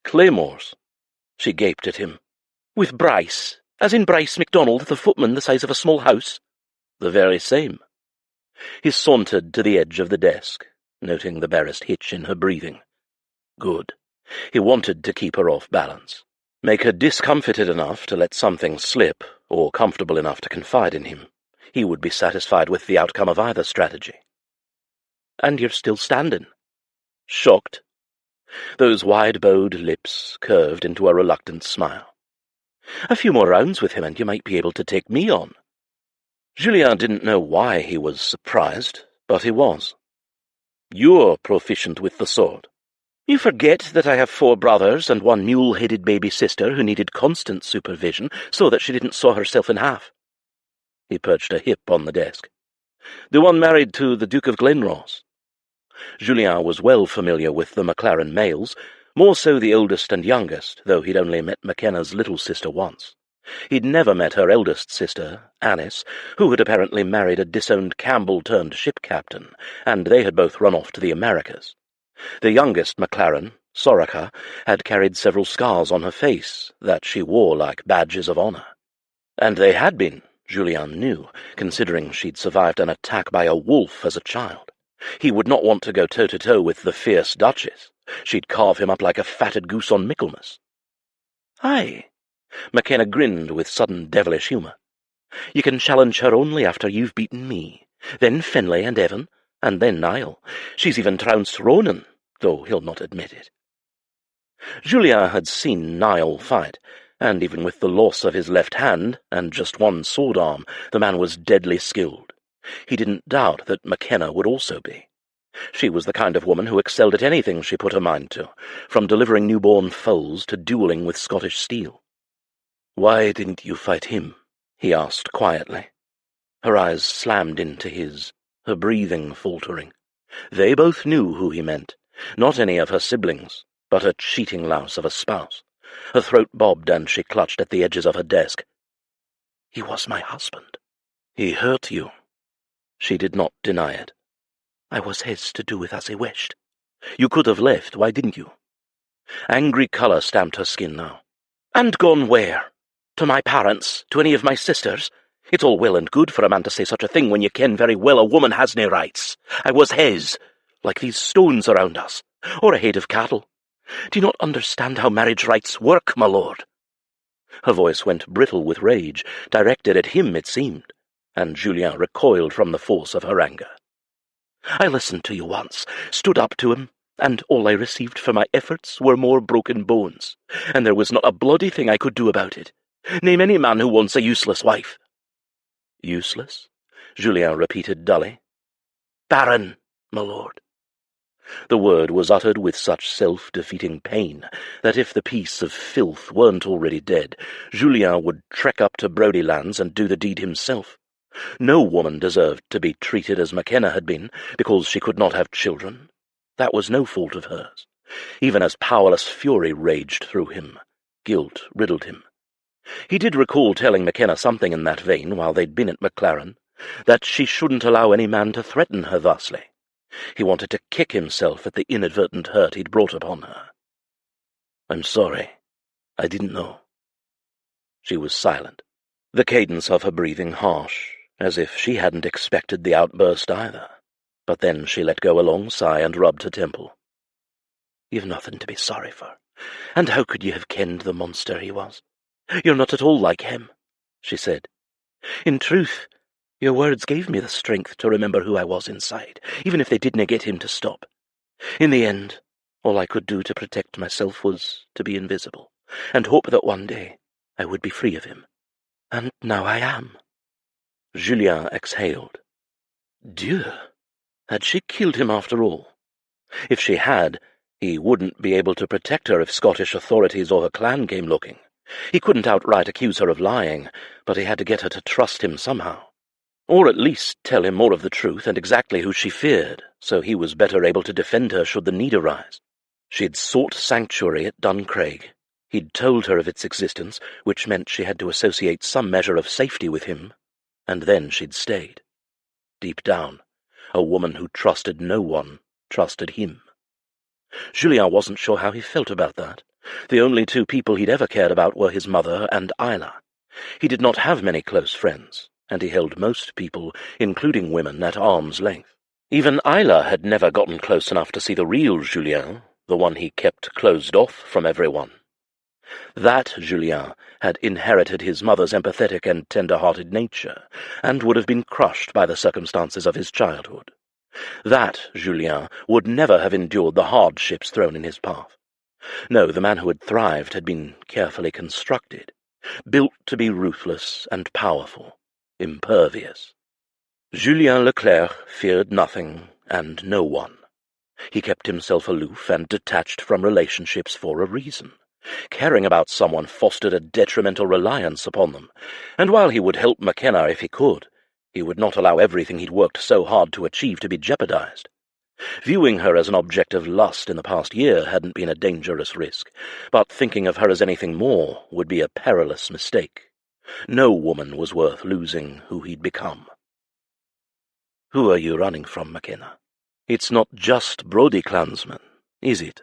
"Claymores." She gaped at him. "With Bryce? As in Bryce MacDonald, the footman the size of a small house?" "The very same." He sauntered to the edge of the desk, noting the barest hitch in her breathing. Good. He wanted to keep her off balance. Make her discomfited enough to let something slip, or comfortable enough to confide in him. He would be satisfied with the outcome of either strategy. "And you're still standing?" "Shocked?" Those wide-bowed lips curved into a reluctant smile. "A few more rounds with him and you might be able to take me on." Julien didn't know why he was surprised, but he was. "You're proficient with the sword." "You forget that I have 4 brothers and 1 mule-headed baby sister who needed constant supervision so that she didn't saw herself in half." He perched a hip on the desk. "The one married to the Duke of Glenross." Julien was well familiar with the Maclaren males, more so the oldest and youngest, though he'd only met Makenna's little sister once. He'd never met her eldest sister, Annis, who had apparently married a disowned Campbell-turned-ship captain, and they had both run off to the Americas. The youngest Maclaren, Soraka, had carried several scars on her face that she wore like badges of honour. And they had been, Julien knew, considering she'd survived an attack by a wolf as a child. He would not want to go toe-to-toe with the fierce Duchess. She'd carve him up like a fatted goose on Michaelmas. "Aye." Makenna grinned with sudden devilish humour. "You can challenge her only after you've beaten me, then Finlay and Evan, and then Niall. She's even trounced Ronan, though he'll not admit it." Julien had seen Niall fight, and even with the loss of his left hand and just one sword arm, the man was deadly skilled. He didn't doubt that Makenna would also be. She was the kind of woman who excelled at anything she put her mind to, from delivering newborn foals to duelling with Scottish steel. "Why didn't you fight him?" he asked quietly. Her eyes slammed into his, her breathing faltering. They both knew who he meant, not any of her siblings, but a cheating louse of a spouse. Her throat bobbed and she clutched at the edges of her desk. "He was my husband." "He hurt you." She did not deny it. "I was his to do with as he wished." "You could have left, why didn't you?" Angry colour stamped her skin now. "And gone where? To my parents? To any of my sisters? It's all well and good for a man to say such a thing when you ken very well a woman has nae rights. I was his, like these stones around us, or a heid of cattle. Do you not understand how marriage rights work, my lord?" Her voice went brittle with rage, directed at him, it seemed, and Julien recoiled from the force of her anger. "I listened to you once, stood up to him, and all I received for my efforts were more broken bones, and there was not a bloody thing I could do about it. Name any man who wants a useless wife." "Useless?" Julien repeated dully. "Barren, my lord." The word was uttered with such self-defeating pain that if the piece of filth weren't already dead, Julien would trek up to Brodie lands and do the deed himself. No woman deserved to be treated as Makenna had been, because she could not have children. That was no fault of hers. Even as powerless fury raged through him, guilt riddled him. He did recall telling Makenna something in that vein while they'd been at Maclaren, that she shouldn't allow any man to threaten her thusly. He wanted to kick himself at the inadvertent hurt he'd brought upon her. "I'm sorry. I didn't know." She was silent, the cadence of her breathing harsh, as if she hadn't expected the outburst either. But then she let go a long sigh and rubbed her temple. "You've nothing to be sorry for. And how could you have kenned the monster he was? You're not at all like him," she said. "In truth, your words gave me the strength to remember who I was inside, even if they didn't get him to stop. In the end, all I could do to protect myself was to be invisible, and hope that one day I would be free of him. And now I am." Julien exhaled. Dieu! Had she killed him after all? If she had, he wouldn't be able to protect her if Scottish authorities or her clan came looking. He couldn't outright accuse her of lying, but he had to get her to trust him somehow. Or at least tell him more of the truth and exactly who she feared, so he was better able to defend her should the need arise. She'd sought sanctuary at Duncraig. He'd told her of its existence, which meant she had to associate some measure of safety with him, and then she'd stayed. Deep down, a woman who trusted no one trusted him. Julien wasn't sure how he felt about that. The only two people he'd ever cared about were his mother and Isla. He did not have many close friends, and he held most people, including women, at arm's length. Even Isla had never gotten close enough to see the real Julien, the one he kept closed off from everyone. That Julien had inherited his mother's empathetic and tender-hearted nature, and would have been crushed by the circumstances of his childhood. That Julien would never have endured the hardships thrown in his path. No, the man who had thrived had been carefully constructed, built to be ruthless and powerful, impervious. Julien Leclerc feared nothing and no one. He kept himself aloof and detached from relationships for a reason. Caring about someone fostered a detrimental reliance upon them, and while he would help Makenna if he could, he would not allow everything he'd worked so hard to achieve to be jeopardized. Viewing her as an object of lust in the past year hadn't been a dangerous risk, but thinking of her as anything more would be a perilous mistake. No woman was worth losing who he'd become. "Who are you running from, Makenna? It's not just Brodie clansmen, is it?"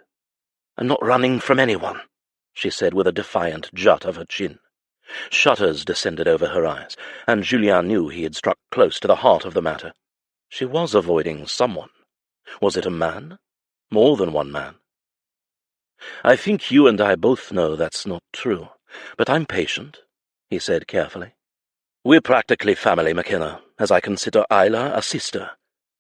"I'm not running from anyone," she said with a defiant jut of her chin. Shutters descended over her eyes, and Julien knew he had struck close to the heart of the matter. She was avoiding someone. Was it a man? More than one man? I think you and I both know that's not true, but I'm patient, he said carefully. We're practically family, Makenna, as I consider Isla a sister,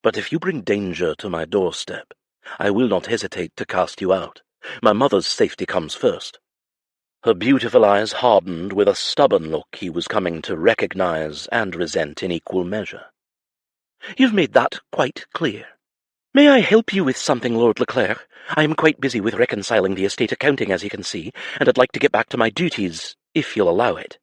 but if you bring danger to my doorstep, I will not hesitate to cast you out. My mother's safety comes first. Her beautiful eyes hardened with a stubborn look he was coming to recognize and resent in equal measure. You've made that quite clear. May I help you with something, Lord Leclerc? I am quite busy with reconciling the estate accounting, as you can see, and I'd like to get back to my duties, if you'll allow it.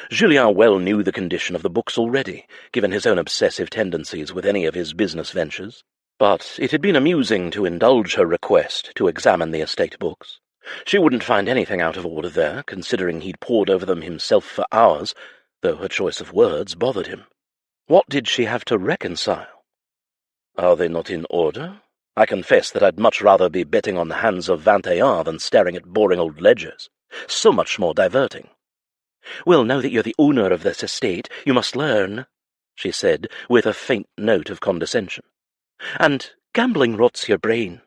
Julien well knew the condition of the books already, given his own obsessive tendencies with any of his business ventures, but it had been amusing to indulge her request to examine the estate books. She wouldn't find anything out of order there, considering he'd pored over them himself for hours, though her choice of words bothered him. What did she have to reconcile? Are they not in order? I confess that I'd much rather be betting on the hands of 21 than staring at boring old ledgers. So much more diverting. Well, now that you're the owner of this estate, you must learn, she said, with a faint note of condescension. And gambling rots your brain.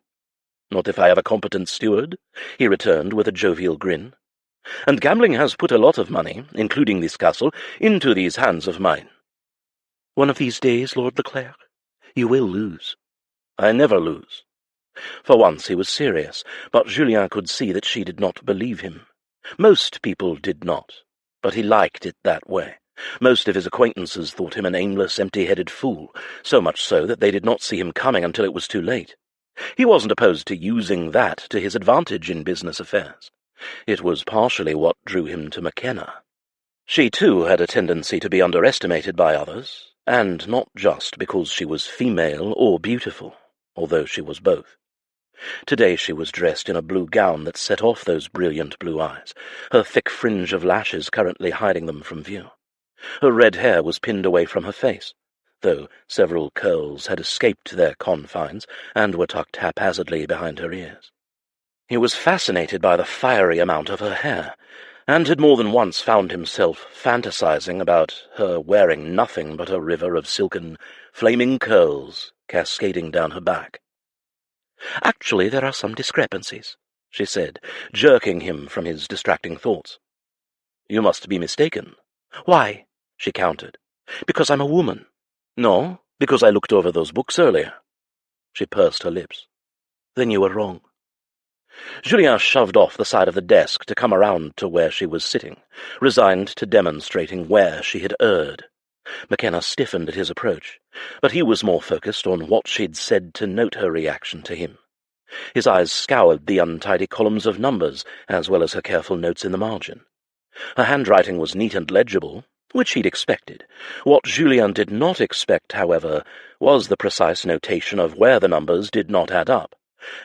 Not if I have a competent steward, he returned with a jovial grin. And gambling has put a lot of money, including this castle, into these hands of mine. One of these days, Lord Leclerc, you will lose. I never lose. For once he was serious, but Julien could see that she did not believe him. Most people did not, but he liked it that way. Most of his acquaintances thought him an aimless, empty-headed fool, so much so that they did not see him coming until it was too late. He wasn't opposed to using that to his advantage in business affairs. It was partially what drew him to Makenna. She, too, had a tendency to be underestimated by others, and not just because she was female or beautiful, although she was both. Today she was dressed in a blue gown that set off those brilliant blue eyes, her thick fringe of lashes currently hiding them from view. Her red hair was pinned away from her face, though several curls had escaped their confines and were tucked haphazardly behind her ears. He was fascinated by the fiery amount of her hair, and had more than once found himself fantasizing about her wearing nothing but a river of silken, flaming curls cascading down her back. Actually, there are some discrepancies, she said, jerking him from his distracting thoughts. You must be mistaken. Why? She countered. Because I'm a woman. No, because I looked over those books earlier. She pursed her lips. Then you were wrong. Julien shoved off the side of the desk to come around to where she was sitting, resigned to demonstrating where she had erred. Makenna stiffened at his approach, but he was more focused on what she'd said to note her reaction to him. His eyes scoured the untidy columns of numbers, as well as her careful notes in the margin. Her handwriting was neat and legible, which he'd expected. What Julien did not expect, however, was the precise notation of where the numbers did not add up,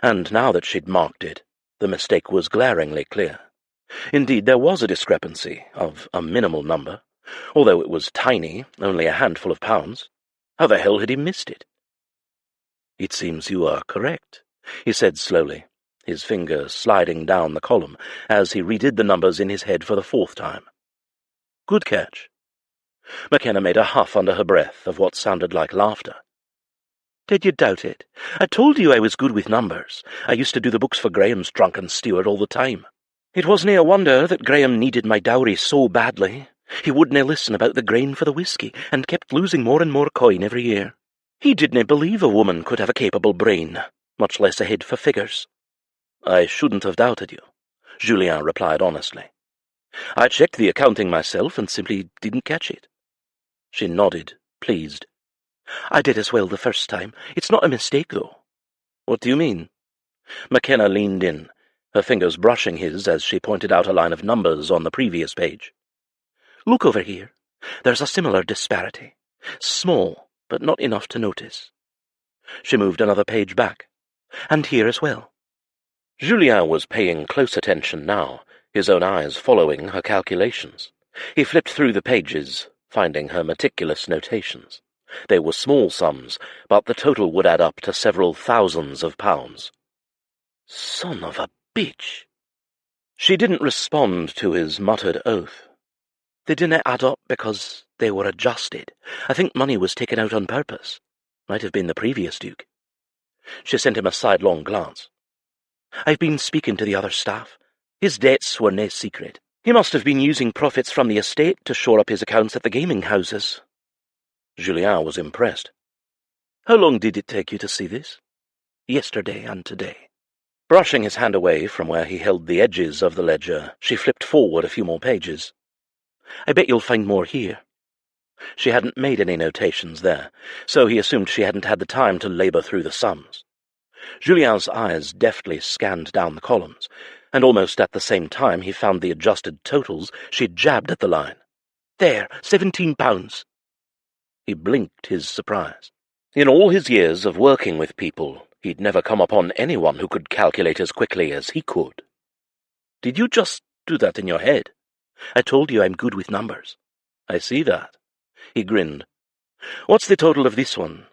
and now that she'd marked it, the mistake was glaringly clear. Indeed, there was a discrepancy of a minimal number, although it was tiny, only a handful of pounds. How the hell had he missed it? It seems you are correct, he said slowly, his finger sliding down the column as he redid the numbers in his head for the 4th time. Good catch. Makenna made a huff under her breath of what sounded like laughter. Did you doubt it? I told you I was good with numbers. I used to do the books for Graham's drunken steward all the time. It was nae wonder that Graham needed my dowry so badly. He wouldnae listen about the grain for the whisky, and kept losing more and more coin every year. He didnae believe a woman could have a capable brain, much less a head for figures. I shouldn't have doubted you, Julien replied honestly. I checked the accounting myself and simply didn't catch it. She nodded, pleased. I did as well the first time. It's not a mistake, though. What do you mean? Makenna leaned in, her fingers brushing his as she pointed out a line of numbers on the previous page. Look over here. There's a similar disparity. Small, but not enough to notice. She moved another page back. And here as well. Julien was paying close attention now, his own eyes following her calculations. He flipped through the pages, finding her meticulous notations. They were small sums, but the total would add up to several thousands of pounds. Son of a bitch! She didn't respond to his muttered oath. They didn't add up because they were adjusted. I think money was taken out on purpose. Might have been the previous Duke. She sent him a sidelong glance. I've been speaking to the other staff. His debts were nae secret. He must have been using profits from the estate to shore up his accounts at the gaming houses. Julien was impressed. How long did it take you to see this? Yesterday and today. Brushing his hand away from where he held the edges of the ledger, she flipped forward a few more pages. I bet you'll find more here. She hadn't made any notations there, so he assumed she hadn't had the time to labour through the sums. Julien's eyes deftly scanned down the columns, and almost at the same time he found the adjusted totals she'd jabbed at the line. There, £17. He blinked his surprise. In all his years of working with people, he'd never come upon anyone who could calculate as quickly as he could. Did you just do that in your head? I told you I'm good with numbers. I see that. He grinned. What's the total of this one?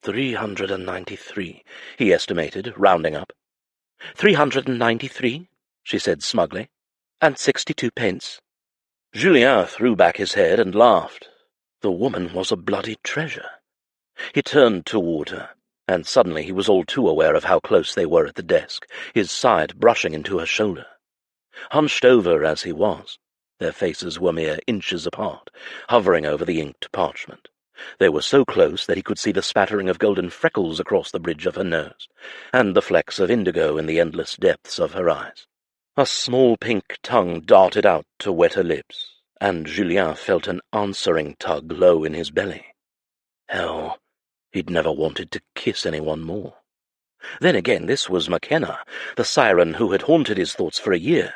393, he estimated, rounding up. 393, she said smugly, and 62 pence. Julien threw back his head and laughed. The woman was a bloody treasure. He turned toward her, and suddenly he was all too aware of how close they were at the desk, his side brushing into her shoulder. Hunched over as he was, their faces were mere inches apart, hovering over the inked parchment. They were so close that he could see the spattering of golden freckles across the bridge of her nose, and the flecks of indigo in the endless depths of her eyes. A small pink tongue darted out to wet her lips, and Julien felt an answering tug low in his belly. Hell, he'd never wanted to kiss anyone more. Then again, this was Makenna, the siren who had haunted his thoughts for a year.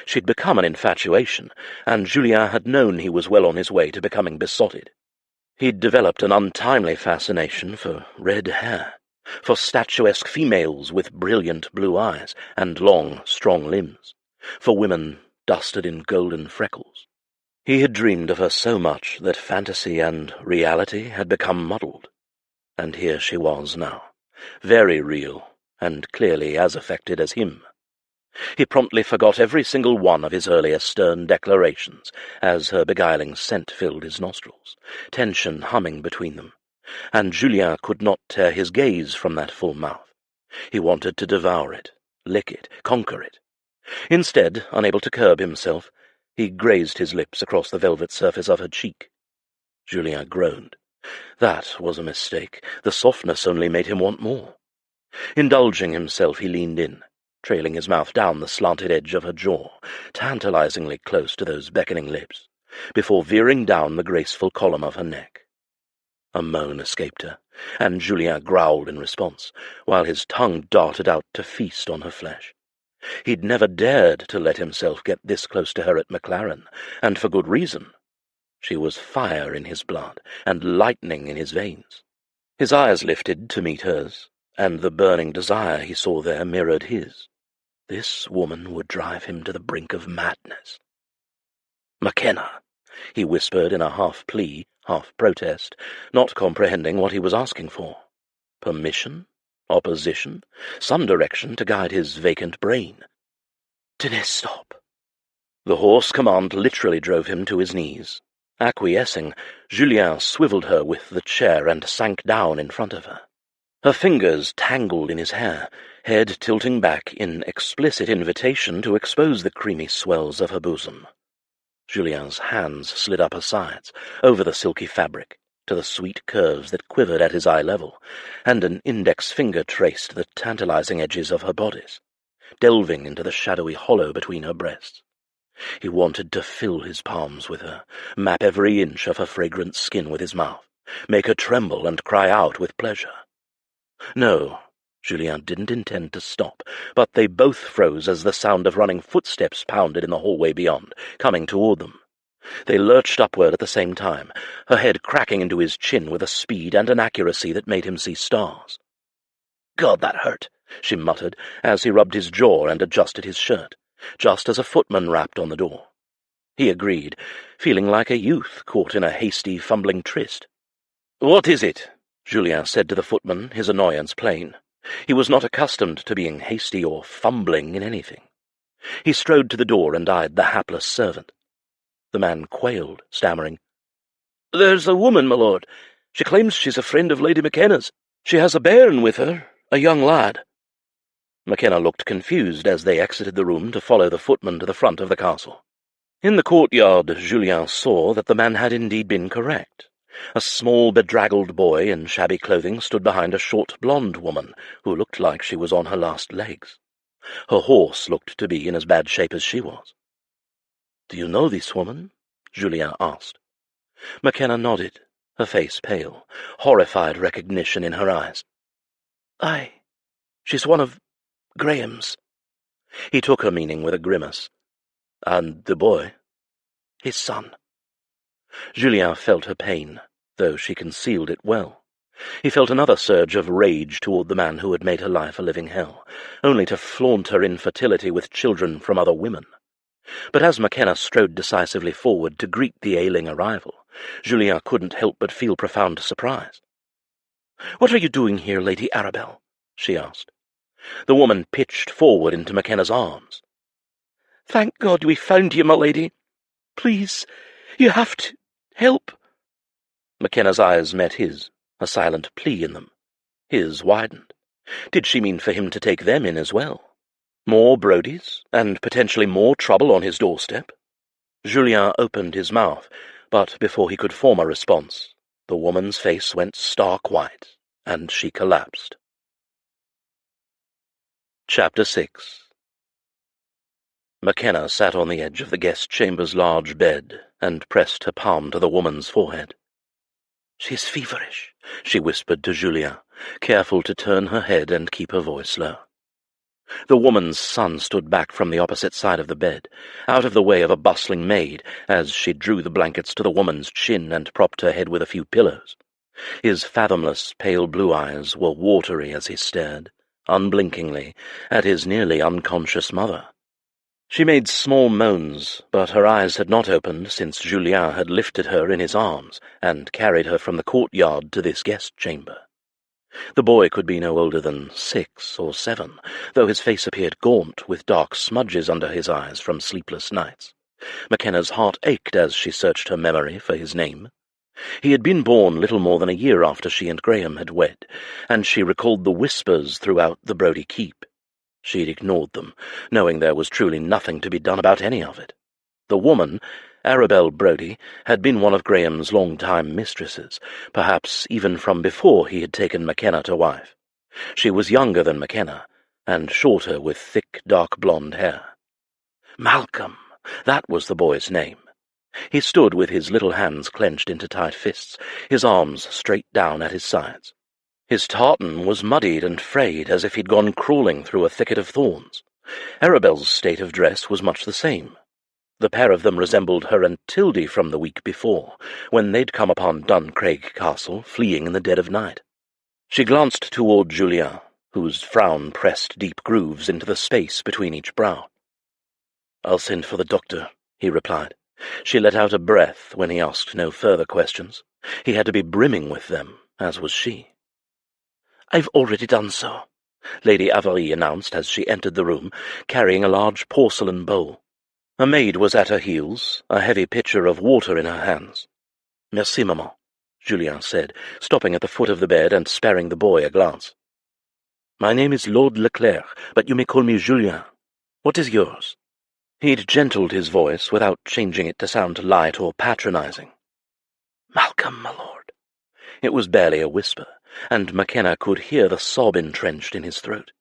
She'd become an infatuation, and Julien had known he was well on his way to becoming besotted. He'd developed an untimely fascination for red hair, for statuesque females with brilliant blue eyes and long, strong limbs, for women dusted in golden freckles. He had dreamed of her so much that fantasy and reality had become muddled, and here she was now, very real and clearly as affected as him. He promptly forgot every single one of his earlier stern declarations as her beguiling scent filled his nostrils, tension humming between them, and Julien could not tear his gaze from that full mouth. He wanted to devour it, lick it, conquer it. Instead, unable to curb himself, he grazed his lips across the velvet surface of her cheek. Julien groaned. That was a mistake. The softness only made him want more. Indulging himself, he leaned in, trailing his mouth down the slanted edge of her jaw, tantalizingly close to those beckoning lips, before veering down the graceful column of her neck. A moan escaped her, and Julien growled in response, while his tongue darted out to feast on her flesh. He'd never dared to let himself get this close to her at Maclaren, and for good reason. She was fire in his blood, and lightning in his veins. His eyes lifted to meet hers, and the burning desire he saw there mirrored his. This woman would drive him to the brink of madness. "Makenna," he whispered in a half-plea, half-protest, not comprehending what he was asking for. Permission? Opposition? Some direction to guide his vacant brain. "Dinna stop." The hoarse command literally drove him to his knees. Acquiescing, Julien swiveled her with the chair and sank down in front of her. Her fingers tangled in his hair, head tilting back in explicit invitation to expose the creamy swells of her bosom. Julien's hands slid up her sides, over the silky fabric, to the sweet curves that quivered at his eye level, and an index finger traced the tantalizing edges of her bodice, delving into the shadowy hollow between her breasts. He wanted to fill his palms with her, map every inch of her fragrant skin with his mouth, make her tremble and cry out with pleasure. No, Julien didn't intend to stop, but they both froze as the sound of running footsteps pounded in the hallway beyond, coming toward them. They lurched upward at the same time, her head cracking into his chin with a speed and an accuracy that made him see stars. "God, that hurt," she muttered, as he rubbed his jaw and adjusted his shirt, just as a footman rapped on the door. He agreed, feeling like a youth caught in a hasty, fumbling tryst. "What is it?" Julien said to the footman, his annoyance plain. He was not accustomed to being hasty or fumbling in anything. He strode to the door and eyed the hapless servant. The man quailed, stammering. "There's a woman, my lord. She claims she's a friend of Lady Makenna's. She has a bairn with her, a young lad." Makenna looked confused as they exited the room to follow the footman to the front of the castle. In the courtyard, Julien saw that the man had indeed been correct. A small, bedraggled boy in shabby clothing stood behind a short blonde woman who looked like she was on her last legs. Her horse looked to be in as bad shape as she was. "Do you know this woman?" Julien asked. Makenna nodded, her face pale, horrified recognition in her eyes. "Aye, she's one of Graham's." He took her meaning with a grimace. "And the boy?" "His son." Julien felt her pain, though she concealed it well. He felt another surge of rage toward the man who had made her life a living hell, only to flaunt her infertility with children from other women. But as Makenna strode decisively forward to greet the ailing arrival, Julien couldn't help but feel profound surprise. "What are you doing here, Lady Arabelle?" she asked. The woman pitched forward into Makenna's arms. "Thank God we found you, my lady. Please, you have to help." Makenna's eyes met his, a silent plea in them. His widened. Did she mean for him to take them in as well? More Brodies, and potentially more trouble on his doorstep? Julien opened his mouth, but before he could form a response, the woman's face went stark white, and she collapsed. Chapter 6. Makenna sat on the edge of the guest chamber's large bed and pressed her palm to the woman's forehead. "She's feverish," she whispered to Julien, careful to turn her head and keep her voice low. The woman's son stood back from the opposite side of the bed, out of the way of a bustling maid, as she drew the blankets to the woman's chin and propped her head with a few pillows. His fathomless, pale blue eyes were watery as he stared, unblinkingly, at his nearly unconscious mother. She made small moans, but her eyes had not opened since Julien had lifted her in his arms and carried her from the courtyard to this guest chamber. The boy could be no older than 6 or 7, though his face appeared gaunt, with dark smudges under his eyes from sleepless nights. Makenna's heart ached as she searched her memory for his name. He had been born little more than a year after she and Graham had wed, and she recalled the whispers throughout the Brodie keep. She'd ignored them, knowing there was truly nothing to be done about any of it. The woman, Arabelle Brodie, had been one of Graham's long-time mistresses, perhaps even from before he had taken Makenna to wife. She was younger than Makenna, and shorter, with thick, dark blonde hair. Malcolm, that was the boy's name. He stood with his little hands clenched into tight fists, his arms straight down at his sides. His tartan was muddied and frayed, as if he'd gone crawling through a thicket of thorns. Arabelle's state of dress was much the same. The pair of them resembled her and Tildy from the week before, when they'd come upon Duncraig Castle, fleeing in the dead of night. She glanced toward Julien, whose frown pressed deep grooves into the space between each brow. "I'll send for the doctor," he replied. She let out a breath when he asked no further questions. He had to be brimming with them, as was she. "I've already done so," Lady Amalie announced as she entered the room, carrying a large porcelain bowl. A maid was at her heels, a heavy pitcher of water in her hands. "Merci, maman," Julien said, stopping at the foot of the bed and sparing the boy a glance. "My name is Lord Leclerc, but you may call me Julien. What is yours?" He'd gentled his voice without changing it to sound light or patronizing. "Malcolm, my lord." It was barely a whisper, and Makenna could hear the sob entrenched in his throat.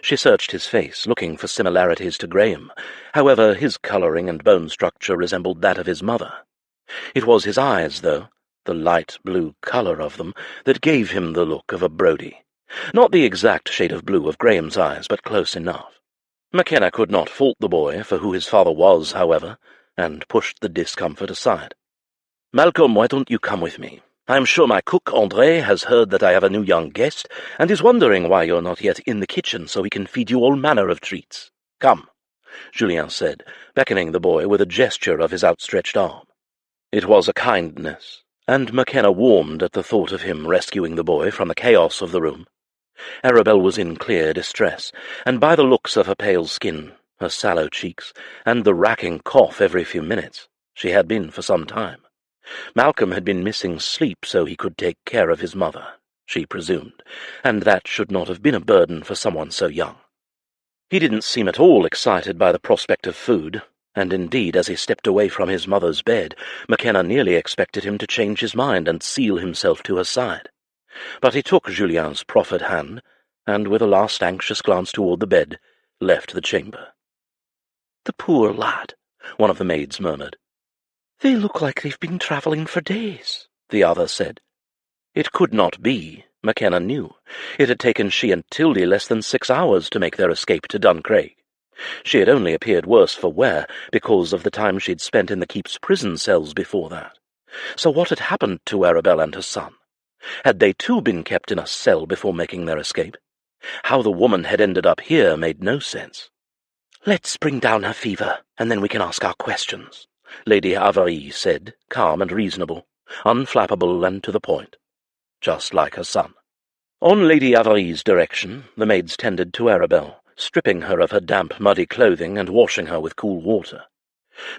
She searched his face, looking for similarities to Graham. However, his colouring and bone structure resembled that of his mother. It was his eyes, though, the light blue colour of them, that gave him the look of a Brodie. Not the exact shade of blue of Graham's eyes, but close enough. Makenna could not fault the boy for who his father was, however, and pushed the discomfort aside. "Malcolm, why don't you come with me? I am sure my cook, André, has heard that I have a new young guest, and is wondering why you're not yet in the kitchen so he can feed you all manner of treats. Come," Julien said, beckoning the boy with a gesture of his outstretched arm. It was a kindness, and Makenna warmed at the thought of him rescuing the boy from the chaos of the room. Arabelle was in clear distress, and by the looks of her pale skin, her sallow cheeks, and the racking cough every few minutes, she had been for some time. Malcolm had been missing sleep so he could take care of his mother, she presumed, and that should not have been a burden for someone so young. He didn't seem at all excited by the prospect of food, and indeed, as he stepped away from his mother's bed, Makenna nearly expected him to change his mind and seal himself to her side. But he took Julien's proffered hand, and with a last anxious glance toward the bed, left the chamber. "The poor lad," one of the maids murmured. "They look like they've been travelling for days," the other said. It could not be, Makenna knew. It had taken she and Tildy less than 6 hours to make their escape to Duncraig. She had only appeared worse for wear because of the time she'd spent in the keep's prison cells before that. So what had happened to Arabelle and her son? Had they too been kept in a cell before making their escape? How the woman had ended up here made no sense. "Let's bring down her fever, and then we can ask our questions," Lady Avarie said, calm and reasonable, unflappable and to the point, just like her son. On Lady Avarie's direction, the maids tended to Arabelle, stripping her of her damp, muddy clothing and washing her with cool water.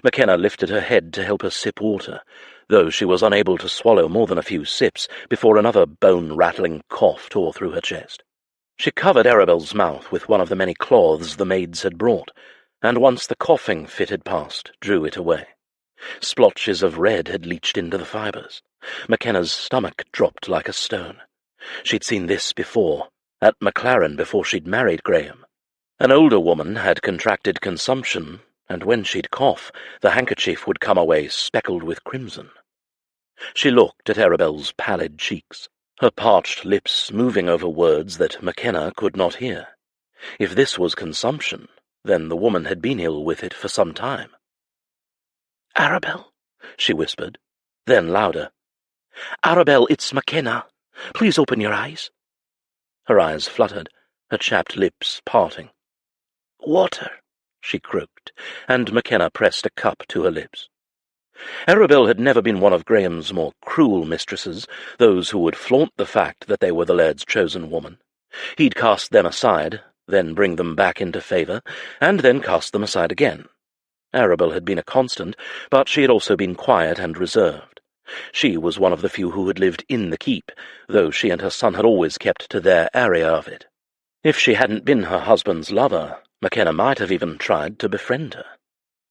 Makenna lifted her head to help her sip water, though she was unable to swallow more than a few sips before another bone-rattling cough tore through her chest. She covered Arabelle's mouth with one of the many cloths the maids had brought, and once the coughing fit had passed, drew it away. Splotches of red had leached into the fibres. Makenna's stomach dropped like a stone. She'd seen this before, at Maclaren before she'd married Graham. An older woman had contracted consumption, and when she'd cough, the handkerchief would come away speckled with crimson. She looked at Arabelle's pallid cheeks, her parched lips moving over words that Makenna could not hear. If this was consumption, then the woman had been ill with it for some time. "Arabelle," she whispered, then louder. "Arabelle, it's Makenna. Please open your eyes." Her eyes fluttered, her chapped lips parting. "Water," she croaked, and Makenna pressed a cup to her lips. Arabelle had never been one of Graham's more cruel mistresses, those who would flaunt the fact that they were the laird's chosen woman. He'd cast them aside, then bring them back into favour, and then cast them aside again. Arabelle had been a constant, but she had also been quiet and reserved. She was one of the few who had lived in the keep, though she and her son had always kept to their area of it. If she hadn't been her husband's lover, Makenna might have even tried to befriend her.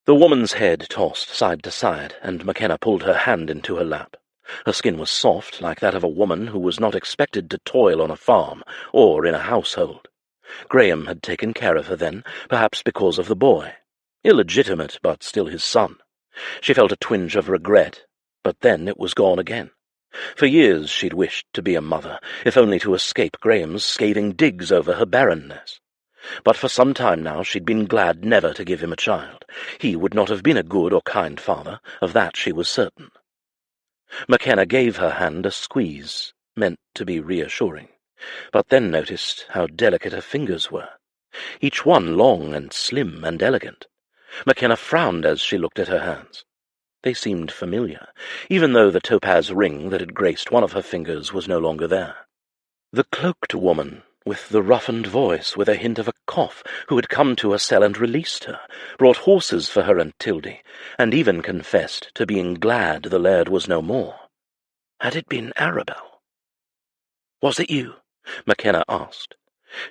The woman's head tossed side to side, and Makenna pulled her hand into her lap. Her skin was soft, like that of a woman who was not expected to toil on a farm or in a household. Graham had taken care of her then, perhaps because of the boy. Illegitimate, but still his son. She felt a twinge of regret, but then it was gone again. For years she'd wished to be a mother, if only to escape Graham's scathing digs over her barrenness. But for some time now she'd been glad never to give him a child. He would not have been a good or kind father, of that she was certain. Makenna gave her hand a squeeze, meant to be reassuring, but then noticed how delicate her fingers were, each one long and slim and elegant. Makenna frowned as she looked at her hands. They seemed familiar, even though the topaz ring that had graced one of her fingers was no longer there. The cloaked woman, with the roughened voice, with a hint of a cough, who had come to her cell and released her, brought horses for her and Tildy, and even confessed to being glad the laird was no more. Had it been Arabelle? "Was it you?" Makenna asked.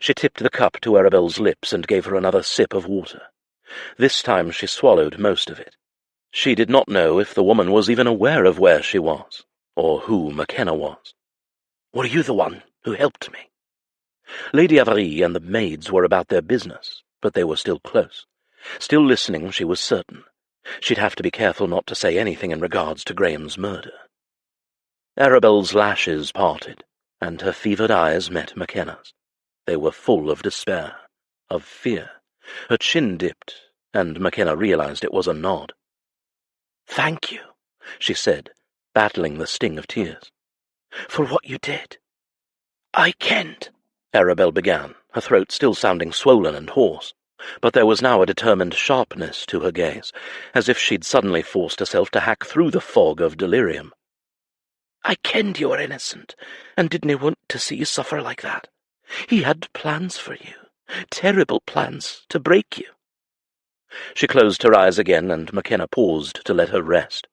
She tipped the cup to Arabelle's lips and gave her another sip of water. This time she swallowed most of it. She did not know if the woman was even aware of where she was, or who Makenna was. "Were you the one who helped me?" Lady Avarie and the maids were about their business, but they were still close. Still listening, she was certain. She'd have to be careful not to say anything in regards to Graham's murder. Arabelle's lashes parted, and her fevered eyes met Makenna's. They were full of despair, of fear. Her chin dipped, and Makenna realized it was a nod. "Thank you," she said, battling the sting of tears, "for what you did." "I can't," Arabelle began, her throat still sounding swollen and hoarse, but there was now a determined sharpness to her gaze, as if she'd suddenly forced herself to hack through the fog of delirium. "I kenned you were innocent, and didn't want to see you suffer like that. He had plans for you, terrible plans, to break you." She closed her eyes again, and Makenna paused to let her rest.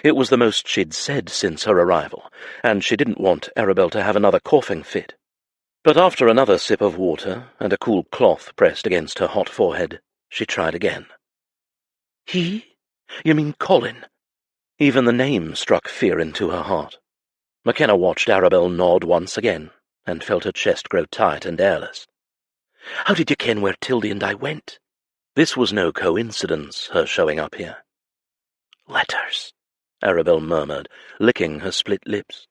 It was the most she'd said since her arrival, and she didn't want Arabelle to have another coughing fit. But after another sip of water and a cool cloth pressed against her hot forehead, she tried again. He? You mean Colin? Even the name struck fear into her heart. Makenna watched Arabelle nod once again, and felt her chest grow tight and airless. How did you ken where Tildy and I went? This was no coincidence, her showing up here. Letters, Arabelle murmured, licking her split lips.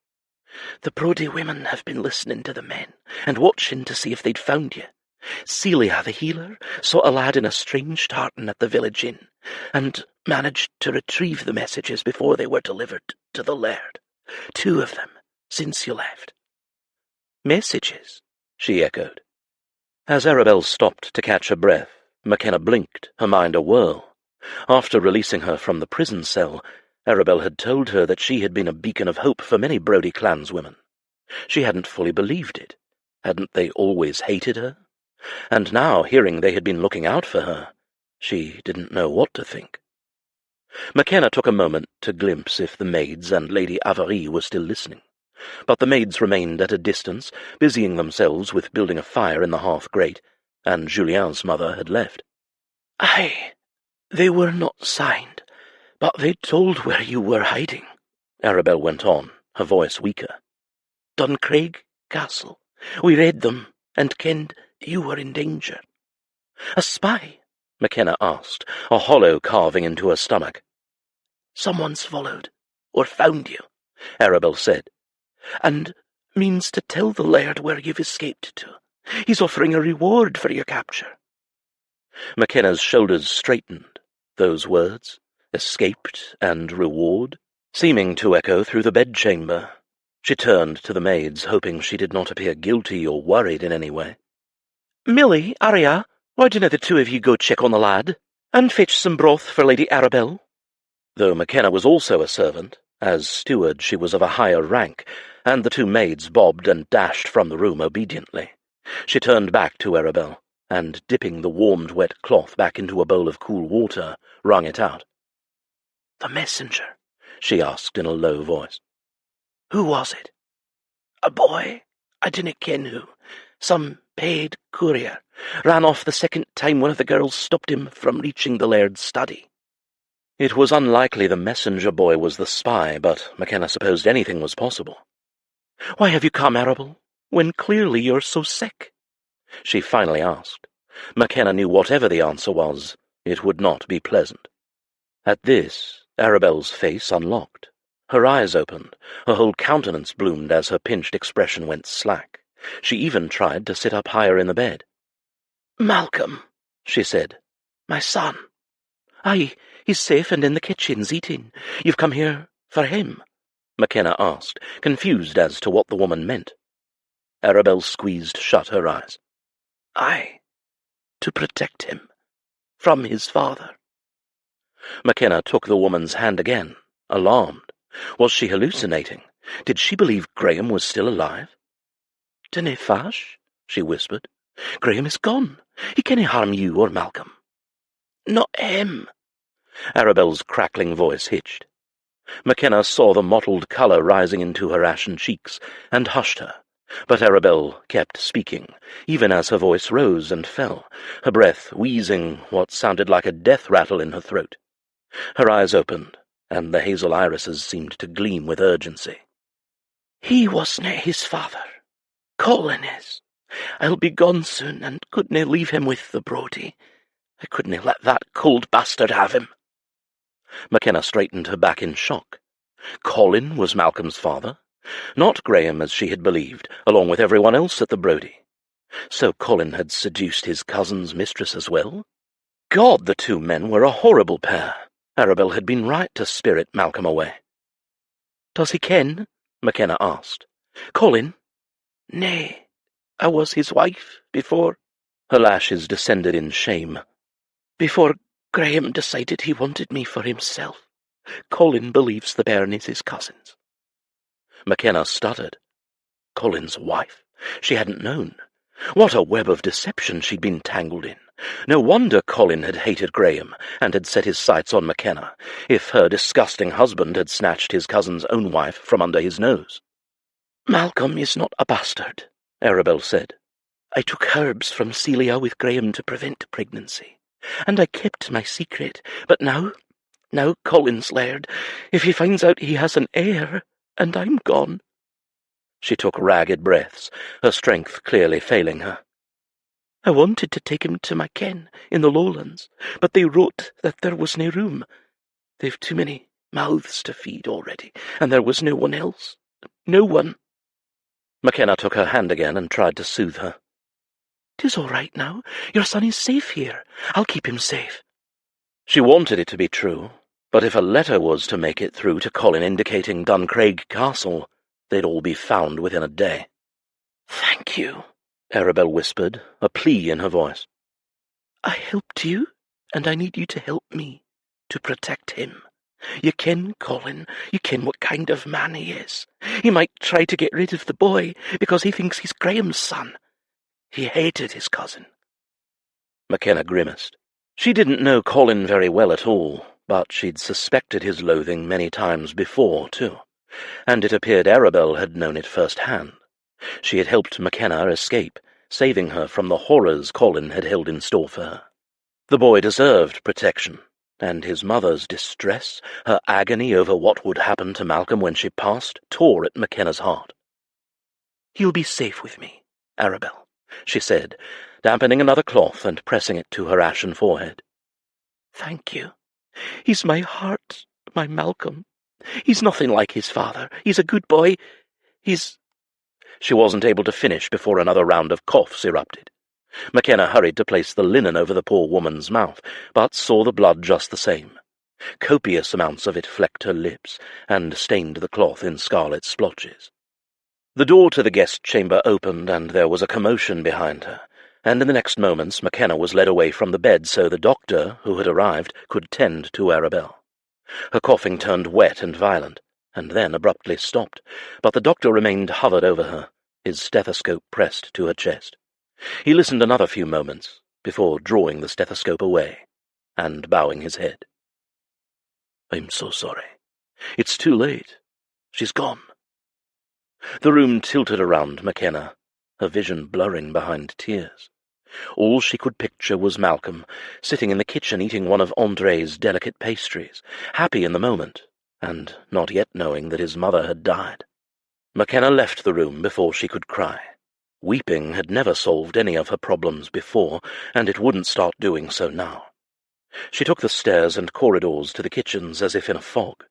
The Brodie women have been listening to the men, and watching to see if they'd found you. Celia, the healer, saw a lad in a strange tartan at the village inn, and managed to retrieve the messages before they were delivered to the laird. 2 of them, since you left. Messages? She echoed. As Arabelle stopped to catch her breath, Makenna blinked, her mind awhirl. After releasing her from the prison cell, Arabelle had told her that she had been a beacon of hope for many Brodie clanswomen. She hadn't fully believed it. Hadn't they always hated her? And now, hearing they had been looking out for her, she didn't know what to think. Makenna took a moment to glimpse if the maids and Lady Avarie were still listening, but the maids remained at a distance, busying themselves with building a fire in the hearth grate, and Julien's mother had left. Aye, they were not signed, but they told where you were hiding, Arabelle went on, her voice weaker. Duncraig Castle. We read them, and kenned you were in danger. A spy? Makenna asked, a hollow carving into her stomach. Someone's followed, or found you, Arabelle said, and means to tell the laird where you've escaped to. He's offering a reward for your capture. Makenna's shoulders straightened. Those words, escaped and reward, seeming to echo through the bedchamber. She turned to the maids, hoping she did not appear guilty or worried in any way. Millie, Arya, why didn't the 2 of you go check on the lad, and fetch some broth for Lady Arabelle? Though Makenna was also a servant, as steward she was of a higher rank, and the 2 maids bobbed and dashed from the room obediently. She turned back to Arabelle, and dipping the warmed wet cloth back into a bowl of cool water, wrung it out. The messenger, she asked in a low voice. Who was it? A boy. I didn't ken who. Some paid courier. Ran off the second time one of the girls stopped him from reaching the laird's study. It was unlikely the messenger boy was the spy, but Makenna supposed anything was possible. Why have you come, Arabelle, when clearly you're so sick? She finally asked. Makenna knew whatever the answer was, it would not be pleasant. At this, Arabelle's face unlocked. Her eyes opened, her whole countenance bloomed as her pinched expression went slack. She even tried to sit up higher in the bed. Malcolm, she said. My son. Aye, he's safe and in the kitchens eating. You've come here for him? Makenna asked, confused as to what the woman meant. Arabelle squeezed shut her eyes. Aye, to protect him. From his father. Makenna took the woman's hand again, alarmed. Was she hallucinating? Did she believe Graham was still alive? Dinna fash, she whispered. Graham is gone. He canna harm you or Malcolm. Not him. Arabelle's crackling voice hitched. Makenna saw the mottled colour rising into her ashen cheeks, and hushed her. But Arabelle kept speaking, even as her voice rose and fell, her breath wheezing what sounded like a death rattle in her throat. Her eyes opened, and the hazel irises seemed to gleam with urgency. He wasna his father. Colin is. I'll be gone soon, and couldna leave him with the Brodie. I couldna let that cold bastard have him. Makenna straightened her back in shock. Colin was Malcolm's father? Not Graham, as she had believed, along with everyone else at the Brodie. So Colin had seduced his cousin's mistress as well? God, the 2 men were a horrible pair. Arabelle had been right to spirit Malcolm away. Does he ken? Makenna asked. Colin? Nay, I was his wife before. Her lashes descended in shame. Before Graham decided he wanted me for himself. Colin believes the bairn is his cousin's. Makenna stuttered. Colin's wife? She hadn't known. What a web of deception she'd been tangled in. No wonder Colin had hated Graham and had set his sights on Makenna, if her disgusting husband had snatched his cousin's own wife from under his nose. Malcolm is not a bastard, Arabelle said. "I took herbs from Celia with Graham to prevent pregnancy, and I kept my secret, but now Colin's laird. If he finds out he has an heir, and I'm gone—" She took ragged breaths, her strength clearly failing her. "I wanted to take him to Makenna in the lowlands, but they wrote that there was no room. They've too many mouths to feed already, and there was no one else. No one." Makenna took her hand again and tried to soothe her. "'Tis all right now. Your son is safe here. I'll keep him safe." She wanted it to be true, but if a letter was to make it through to Colin indicating Duncraig Castle, they'd all be found within a day. "Thank you," Arabelle whispered, a plea in her voice. "I helped you, and I need you to help me, to protect him. You ken Colin, you ken what kind of man he is. He might try to get rid of the boy because he thinks he's Graham's son. He hated his cousin." Makenna grimaced. She didn't know Colin very well at all, but she'd suspected his loathing many times before, too, and it appeared Arabelle had known it firsthand. She had helped Makenna escape, saving her from the horrors Colin had held in store for her. The boy deserved protection, and his mother's distress, her agony over what would happen to Malcolm when she passed, tore at Makenna's heart. "He'll be safe with me, Arabelle," she said, dampening another cloth and pressing it to her ashen forehead. "Thank you. He's my heart, my Malcolm. He's nothing like his father. He's a good boy. She wasn't able to finish before another round of coughs erupted. Makenna hurried to place the linen over the poor woman's mouth, but saw the blood just the same. Copious amounts of it flecked her lips and stained the cloth in scarlet splotches. The door to the guest chamber opened, and there was a commotion behind her, and in the next moments Makenna was led away from the bed so the doctor, who had arrived, could tend to Arabelle. Her coughing turned wet and violent, and then abruptly stopped, but the doctor remained hovered over her, his stethoscope pressed to her chest. He listened another few moments, before drawing the stethoscope away, and bowing his head. "I'm so sorry. It's too late. She's gone." The room tilted around Makenna, her vision blurring behind tears. All she could picture was Malcolm, sitting in the kitchen eating one of André's delicate pastries, happy in the moment, and not yet knowing that his mother had died. Makenna left the room before she could cry. Weeping had never solved any of her problems before, and it wouldn't start doing so now. She took the stairs and corridors to the kitchens as if in a fog.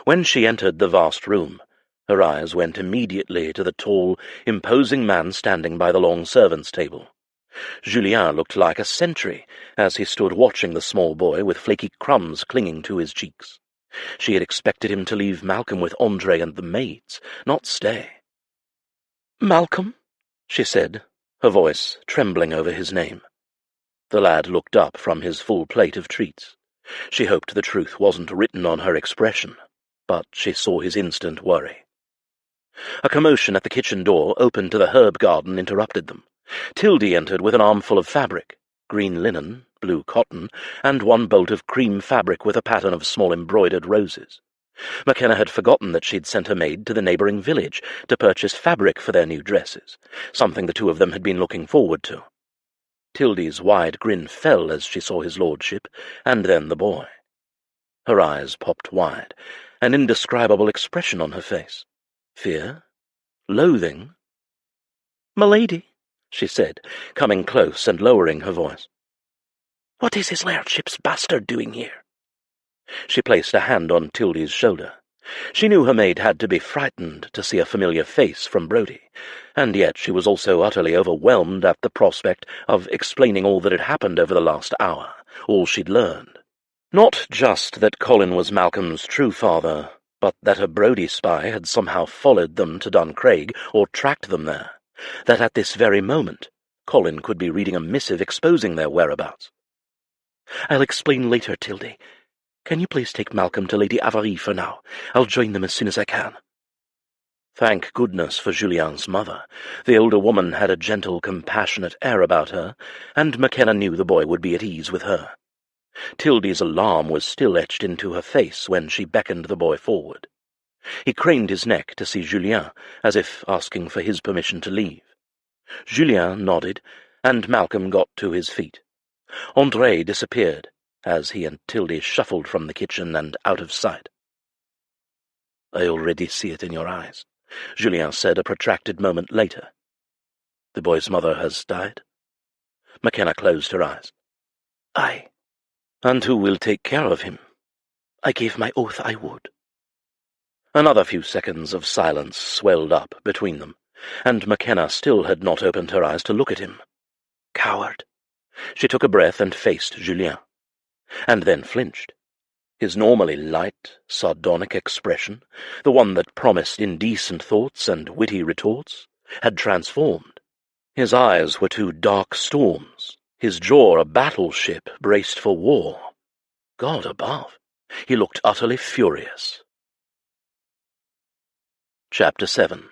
When she entered the vast room, her eyes went immediately to the tall, imposing man standing by the long servants' table. Julien looked like a sentry as he stood watching the small boy with flaky crumbs clinging to his cheeks. She had expected him to leave Malcolm with André and the maids, not stay. "Malcolm," she said, her voice trembling over his name. The lad looked up from his full plate of treats. She hoped the truth wasn't written on her expression, but she saw his instant worry. A commotion at the kitchen door open to the herb garden interrupted them. Tildy entered with an armful of fabric, green linen, blue cotton, and one bolt of cream fabric with a pattern of small embroidered roses. Makenna had forgotten that she'd sent her maid to the neighbouring village to purchase fabric for their new dresses, something the two of them had been looking forward to. Tildy's wide grin fell as she saw his lordship, and then the boy. Her eyes popped wide, an indescribable expression on her face. Fear? Loathing? "Milady," she said, coming close and lowering her voice. "What is his lordship's bastard doing here?" She placed a hand on Tildy's shoulder. She knew her maid had to be frightened to see a familiar face from Brodie, and yet she was also utterly overwhelmed at the prospect of explaining all that had happened over the last hour, all she'd learned. Not just that Colin was Malcolm's true father, but that a Brodie spy had somehow followed them to Duncraig or tracked them there, that at this very moment Colin could be reading a missive exposing their whereabouts. "I'll explain later, Tildy. Can you please take Malcolm to Lady Avarie for now? I'll join them as soon as I can." Thank goodness for Julien's mother. The older woman had a gentle, compassionate air about her, and Makenna knew the boy would be at ease with her. Tildy's alarm was still etched into her face when she beckoned the boy forward. He craned his neck to see Julien, as if asking for his permission to leave. Julien nodded, and Malcolm got to his feet. André disappeared, as he and Tildy shuffled from the kitchen and out of sight. "I already see it in your eyes," Julien said a protracted moment later. "The boy's mother has died?" Makenna closed her eyes. "Aye." "And who will take care of him?" "I gave my oath I would." Another few seconds of silence swelled up between them, and Makenna still had not opened her eyes to look at him. Coward! She took a breath and faced Julien, and then flinched. His normally light, sardonic expression, the one that promised indecent thoughts and witty retorts, had transformed. His eyes were two dark storms, his jaw a battleship braced for war. God above, he looked utterly furious. Chapter 7.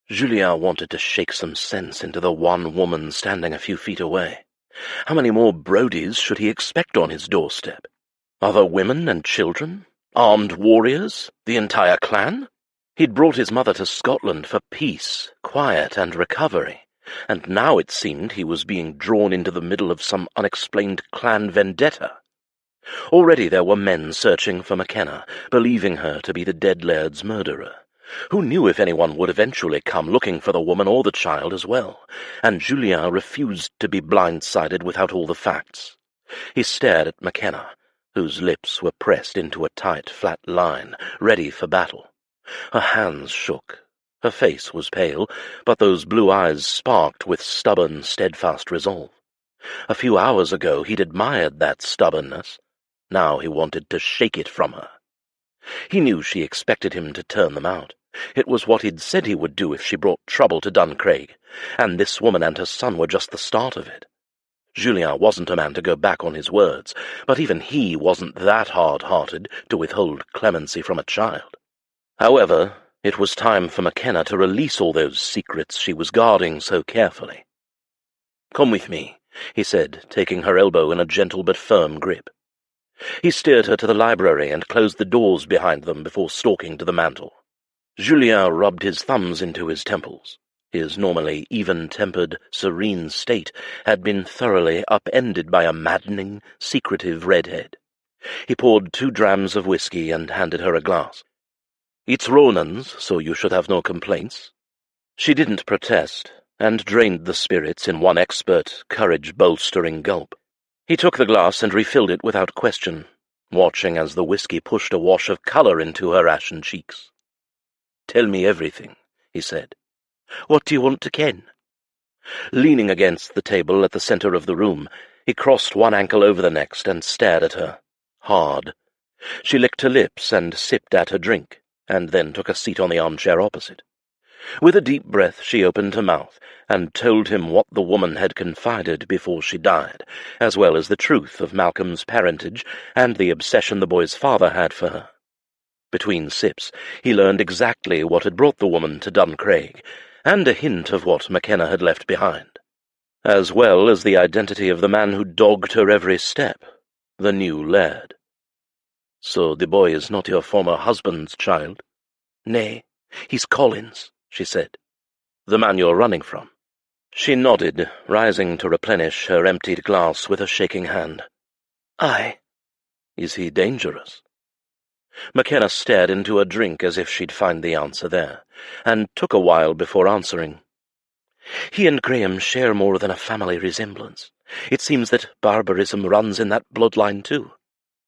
Julien wanted to shake some sense into the one woman standing a few feet away. How many more Brodies should he expect on his doorstep? Other women and children? Armed warriors? The entire clan? He'd brought his mother to Scotland for peace, quiet, and recovery, and now it seemed he was being drawn into the middle of some unexplained clan vendetta. Already there were men searching for Makenna, believing her to be the dead laird's murderer. Who knew if anyone would eventually come looking for the woman or the child as well? And Julien refused to be blindsided without all the facts. He stared at Makenna, whose lips were pressed into a tight, flat line, ready for battle. Her hands shook. Her face was pale, but those blue eyes sparked with stubborn, steadfast resolve. A few hours ago he'd admired that stubbornness. Now he wanted to shake it from her. He knew she expected him to turn them out. It was what he'd said he would do if she brought trouble to Duncraig, and this woman and her son were just the start of it. Julien wasn't a man to go back on his words, but even he wasn't that hard-hearted to withhold clemency from a child. However, it was time for Makenna to release all those secrets she was guarding so carefully. "Come with me," he said, taking her elbow in a gentle but firm grip. He steered her to the library and closed the doors behind them before stalking to the mantel. Julien rubbed his thumbs into his temples. His normally even-tempered, serene state had been thoroughly upended by a maddening, secretive redhead. He poured 2 drams of whiskey and handed her a glass. "It's Ronan's, so you should have no complaints." She didn't protest, and drained the spirits in one expert, courage-bolstering gulp. He took the glass and refilled it without question, watching as the whiskey pushed a wash of colour into her ashen cheeks. "Tell me everything," he said. "What do you want to ken?" Leaning against the table at the centre of the room, he crossed one ankle over the next and stared at her, hard. She licked her lips and sipped at her drink, and then took a seat on the armchair opposite. With a deep breath she opened her mouth and told him what the woman had confided before she died, as well as the truth of Malcolm's parentage and the obsession the boy's father had for her. Between sips, he learned exactly what had brought the woman to Duncraig, and a hint of what Makenna had left behind, as well as the identity of the man who dogged her every step, the new laird. "So the boy is not your former husband's child?" "Nay, he's Colin's," she said. "The man you're running from?" She nodded, rising to replenish her emptied glass with a shaking hand. "Aye." "Is he dangerous?" Makenna stared into her drink as if she'd find the answer there, and took a while before answering. "He and Graham share more than a family resemblance. It seems that barbarism runs in that bloodline too.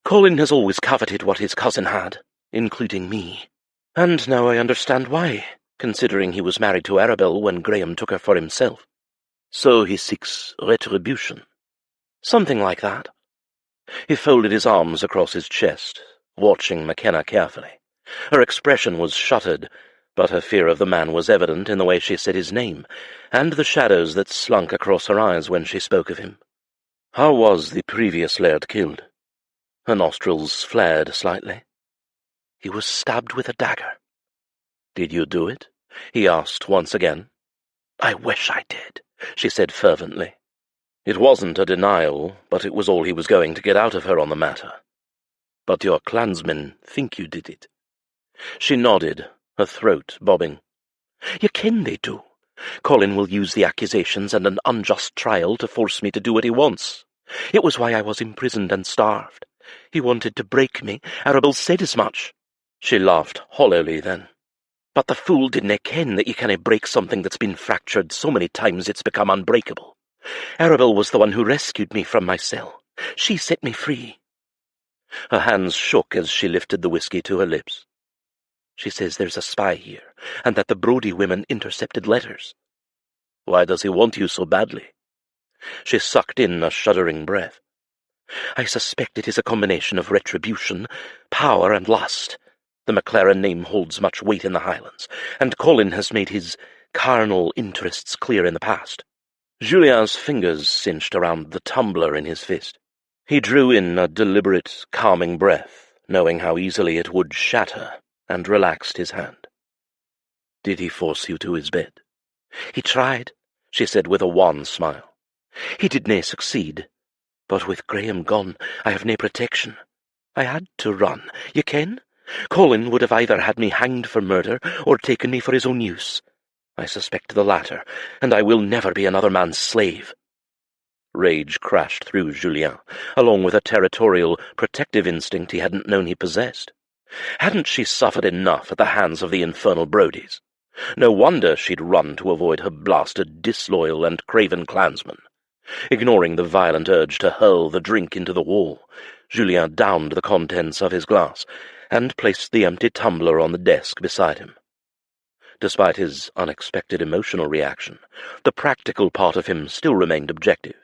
Colin has always coveted what his cousin had, including me. And now I understand why, considering he was married to Arabelle when Graham took her for himself. So he seeks retribution." "Something like that." He folded his arms across his chest, watching Makenna carefully. Her expression was shuttered, but her fear of the man was evident in the way she said his name, and the shadows that slunk across her eyes when she spoke of him. "How was the previous laird killed?" Her nostrils flared slightly. "He was stabbed with a dagger." "Did you do it?" he asked once again. "I wish I did," she said fervently. It wasn't a denial, but it was all he was going to get out of her on the matter. "But your clansmen think you did it." She nodded, her throat bobbing. "You ken they do. Colin will use the accusations and an unjust trial to force me to do what he wants. It was why I was imprisoned and starved. He wanted to break me. Arabelle said as much." She laughed hollowly then. "But the fool didna ken that you canna break something that's been fractured so many times it's become unbreakable. Arabelle was the one who rescued me from my cell. She set me free." Her hands shook as she lifted the whiskey to her lips. "She says there's a spy here, and that the Brodie women intercepted letters." "Why does he want you so badly?" She sucked in a shuddering breath. "I suspect it is a combination of retribution, power, and lust. The Maclaren name holds much weight in the Highlands, and Colin has made his carnal interests clear in the past." Julien's fingers cinched around the tumbler in his fist. He drew in a deliberate, calming breath, knowing how easily it would shatter, and relaxed his hand. "Did he force you to his bed?" "He tried," she said with a wan smile. "He did nae succeed. But with Graham gone, I have nae protection. I had to run, ye ken? Colin would have either had me hanged for murder or taken me for his own use. I suspect the latter, and I will never be another man's slave." Rage crashed through Julien, along with a territorial, protective instinct he hadn't known he possessed. Hadn't she suffered enough at the hands of the infernal Brodies? No wonder she'd run to avoid her blasted, disloyal, and craven clansmen. Ignoring the violent urge to hurl the drink into the wall, Julien downed the contents of his glass and placed the empty tumbler on the desk beside him. Despite his unexpected emotional reaction, the practical part of him still remained objective.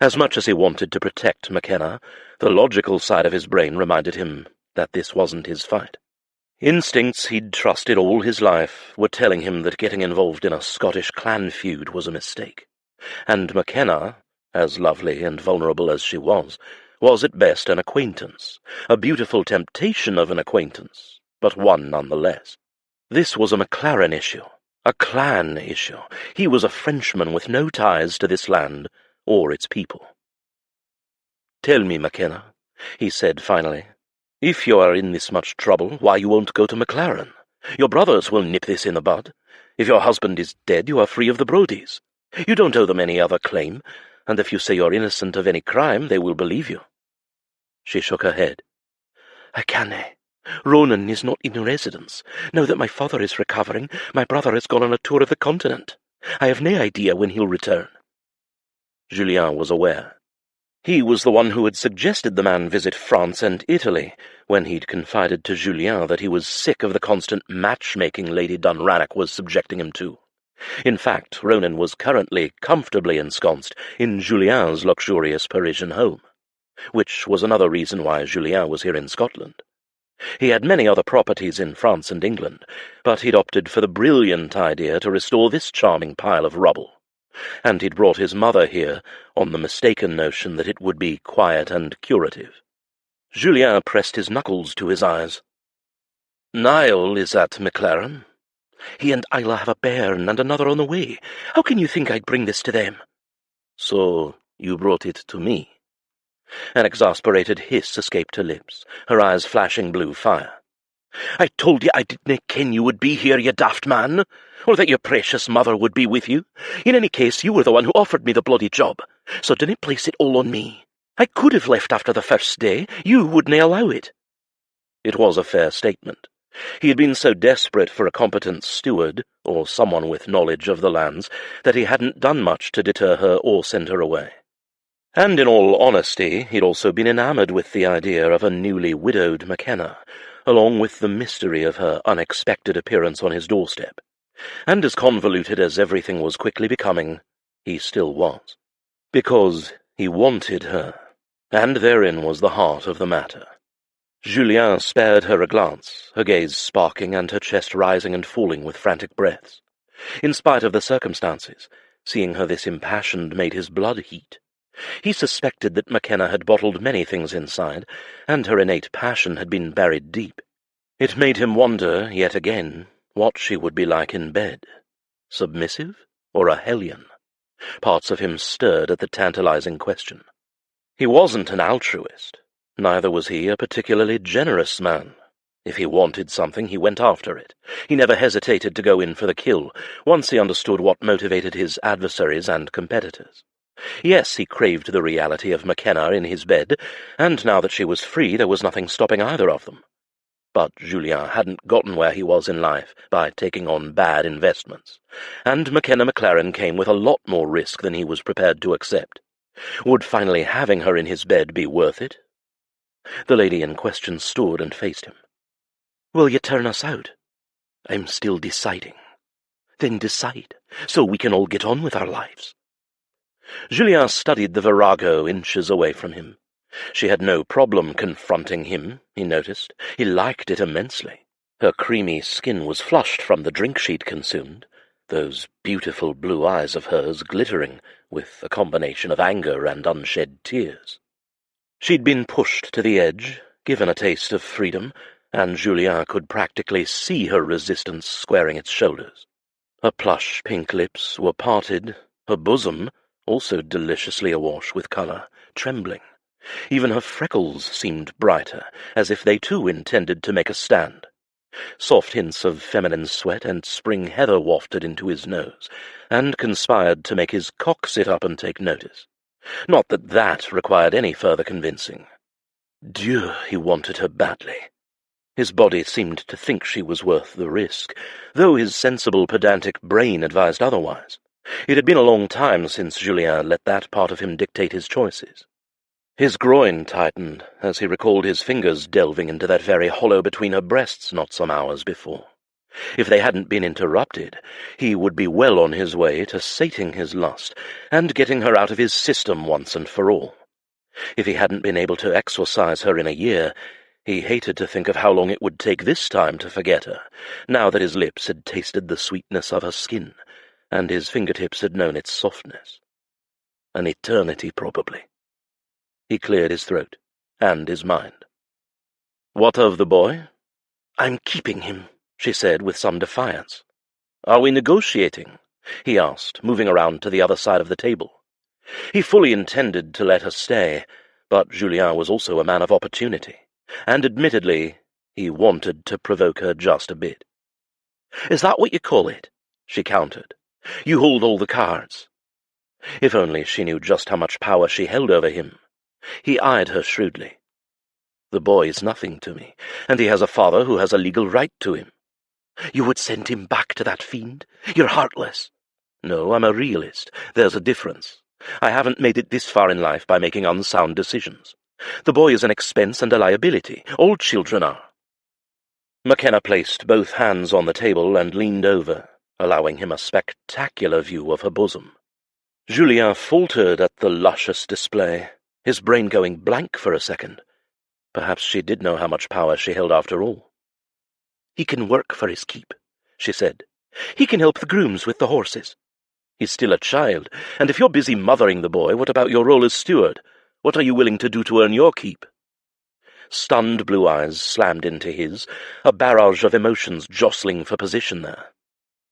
As much as he wanted to protect Makenna, the logical side of his brain reminded him that this wasn't his fight. Instincts he'd trusted all his life were telling him that getting involved in a Scottish clan feud was a mistake, and Makenna, as lovely and vulnerable as she was at best an acquaintance, a beautiful temptation of an acquaintance, but one nonetheless. This was a Maclaren issue, a clan issue. He was a Frenchman with no ties to this land or its people. "Tell me, Makenna," he said finally, "if you are in this much trouble, why you won't go to Maclaren? Your brothers will nip this in the bud. If your husband is dead, you are free of the Brodies. You don't owe them any other claim, and if you say you're innocent of any crime, they will believe you." She shook her head. "I cannae. Ronan is not in residence. Now that my father is recovering, my brother has gone on a tour of the continent. I have no idea when he'll return." Julien was aware. He was the one who had suggested the man visit France and Italy, when he'd confided to Julien that he was sick of the constant matchmaking Lady Dunrannoch was subjecting him to. In fact, Ronan was currently comfortably ensconced in Julien's luxurious Parisian home, which was another reason why Julien was here in Scotland. He had many other properties in France and England, but he'd opted for the brilliant idea to restore this charming pile of rubble, and he'd brought his mother here on the mistaken notion that it would be quiet and curative. Julien pressed his knuckles to his eyes. "Niall is at Maclaren. He and Isla have a bairn and another on the way. How can you think I'd bring this to them?" "So you brought it to me?" An exasperated hiss escaped her lips, her eyes flashing blue fire. "I told you I didna ken you would be here, you daft man, or that your precious mother would be with you. In any case, you were the one who offered me the bloody job, so dinna place it all on me. I could have left after the first day. You wouldna allow it." It was a fair statement. He had been so desperate for a competent steward, or someone with knowledge of the lands, that he hadn't done much to deter her or send her away. And in all honesty, he'd also been enamoured with the idea of a newly widowed Makenna, along with the mystery of her unexpected appearance on his doorstep. And as convoluted as everything was quickly becoming, he still was. Because he wanted her, and therein was the heart of the matter. Julien spared her a glance, her gaze sparking and her chest rising and falling with frantic breaths. In spite of the circumstances, seeing her this impassioned made his blood heat. He suspected that Makenna had bottled many things inside, and her innate passion had been buried deep. It made him wonder, yet again, what she would be like in bed. Submissive, or a hellion? Parts of him stirred at the tantalizing question. He wasn't an altruist. Neither was he a particularly generous man. If he wanted something, he went after it. He never hesitated to go in for the kill, once he understood what motivated his adversaries and competitors. Yes, he craved the reality of Makenna in his bed, and now that she was free, there was nothing stopping either of them. But Julien hadn't gotten where he was in life by taking on bad investments, and Makenna Maclaren came with a lot more risk than he was prepared to accept. Would finally having her in his bed be worth it? The lady in question stood and faced him. "Will you turn us out?" "I'm still deciding." "Then decide, so we can all get on with our lives." Julien studied the virago inches away from him. She had no problem confronting him, he noticed. He liked it immensely. Her creamy skin was flushed from the drink she'd consumed, those beautiful blue eyes of hers glittering with a combination of anger and unshed tears. She'd been pushed to the edge, given a taste of freedom, and Julien could practically see her resistance squaring its shoulders. Her plush pink lips were parted, her bosom, also deliciously awash with colour, trembling. Even her freckles seemed brighter, as if they too intended to make a stand. Soft hints of feminine sweat and spring heather wafted into his nose, and conspired to make his cock sit up and take notice. Not that that required any further convincing. Dieu, he wanted her badly. His body seemed to think she was worth the risk, though his sensible, pedantic brain advised otherwise. It had been a long time since Julien let that part of him dictate his choices. His groin tightened as he recalled his fingers delving into that very hollow between her breasts not some hours before. If they hadn't been interrupted, he would be well on his way to sating his lust and getting her out of his system once and for all. If he hadn't been able to exorcise her in a year, he hated to think of how long it would take this time to forget her, now that his lips had tasted the sweetness of her skin, and his fingertips had known its softness. An eternity, probably. He cleared his throat, and his mind. "What of the boy?" "I'm keeping him," she said with some defiance. "Are we negotiating?" he asked, moving around to the other side of the table. He fully intended to let her stay, but Julien was also a man of opportunity, and admittedly he wanted to provoke her just a bit. "Is that what you call it?" she countered. "You hold all the cards." If only she knew just how much power she held over him. He eyed her shrewdly. "The boy is nothing to me, and he has a father who has a legal right to him." "You would send him back to that fiend? You're heartless." "No, I'm a realist. There's a difference. I haven't made it this far in life by making unsound decisions. The boy is an expense and a liability. All children are." Makenna placed both hands on the table and leaned over, allowing him a spectacular view of her bosom. Julien faltered at the luscious display, his brain going blank for a second. Perhaps she did know how much power she held after all. "He can work for his keep," she said. "He can help the grooms with the horses." "He's still a child, and if you're busy mothering the boy, what about your role as steward? What are you willing to do to earn your keep?" Stunned blue eyes slammed into his, a barrage of emotions jostling for position there.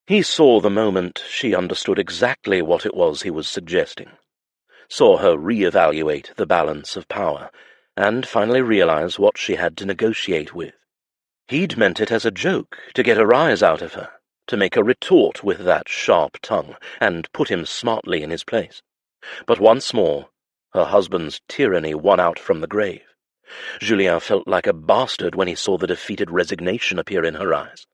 He saw the moment she understood exactly what it was he was suggesting, saw her re-evaluate the balance of power, and finally realize what she had to negotiate with. He'd meant it as a joke, to get a rise out of her, to make a retort with that sharp tongue, and put him smartly in his place. But once more, her husband's tyranny won out from the grave. Julien felt like a bastard when he saw the defeated resignation appear in her eyes.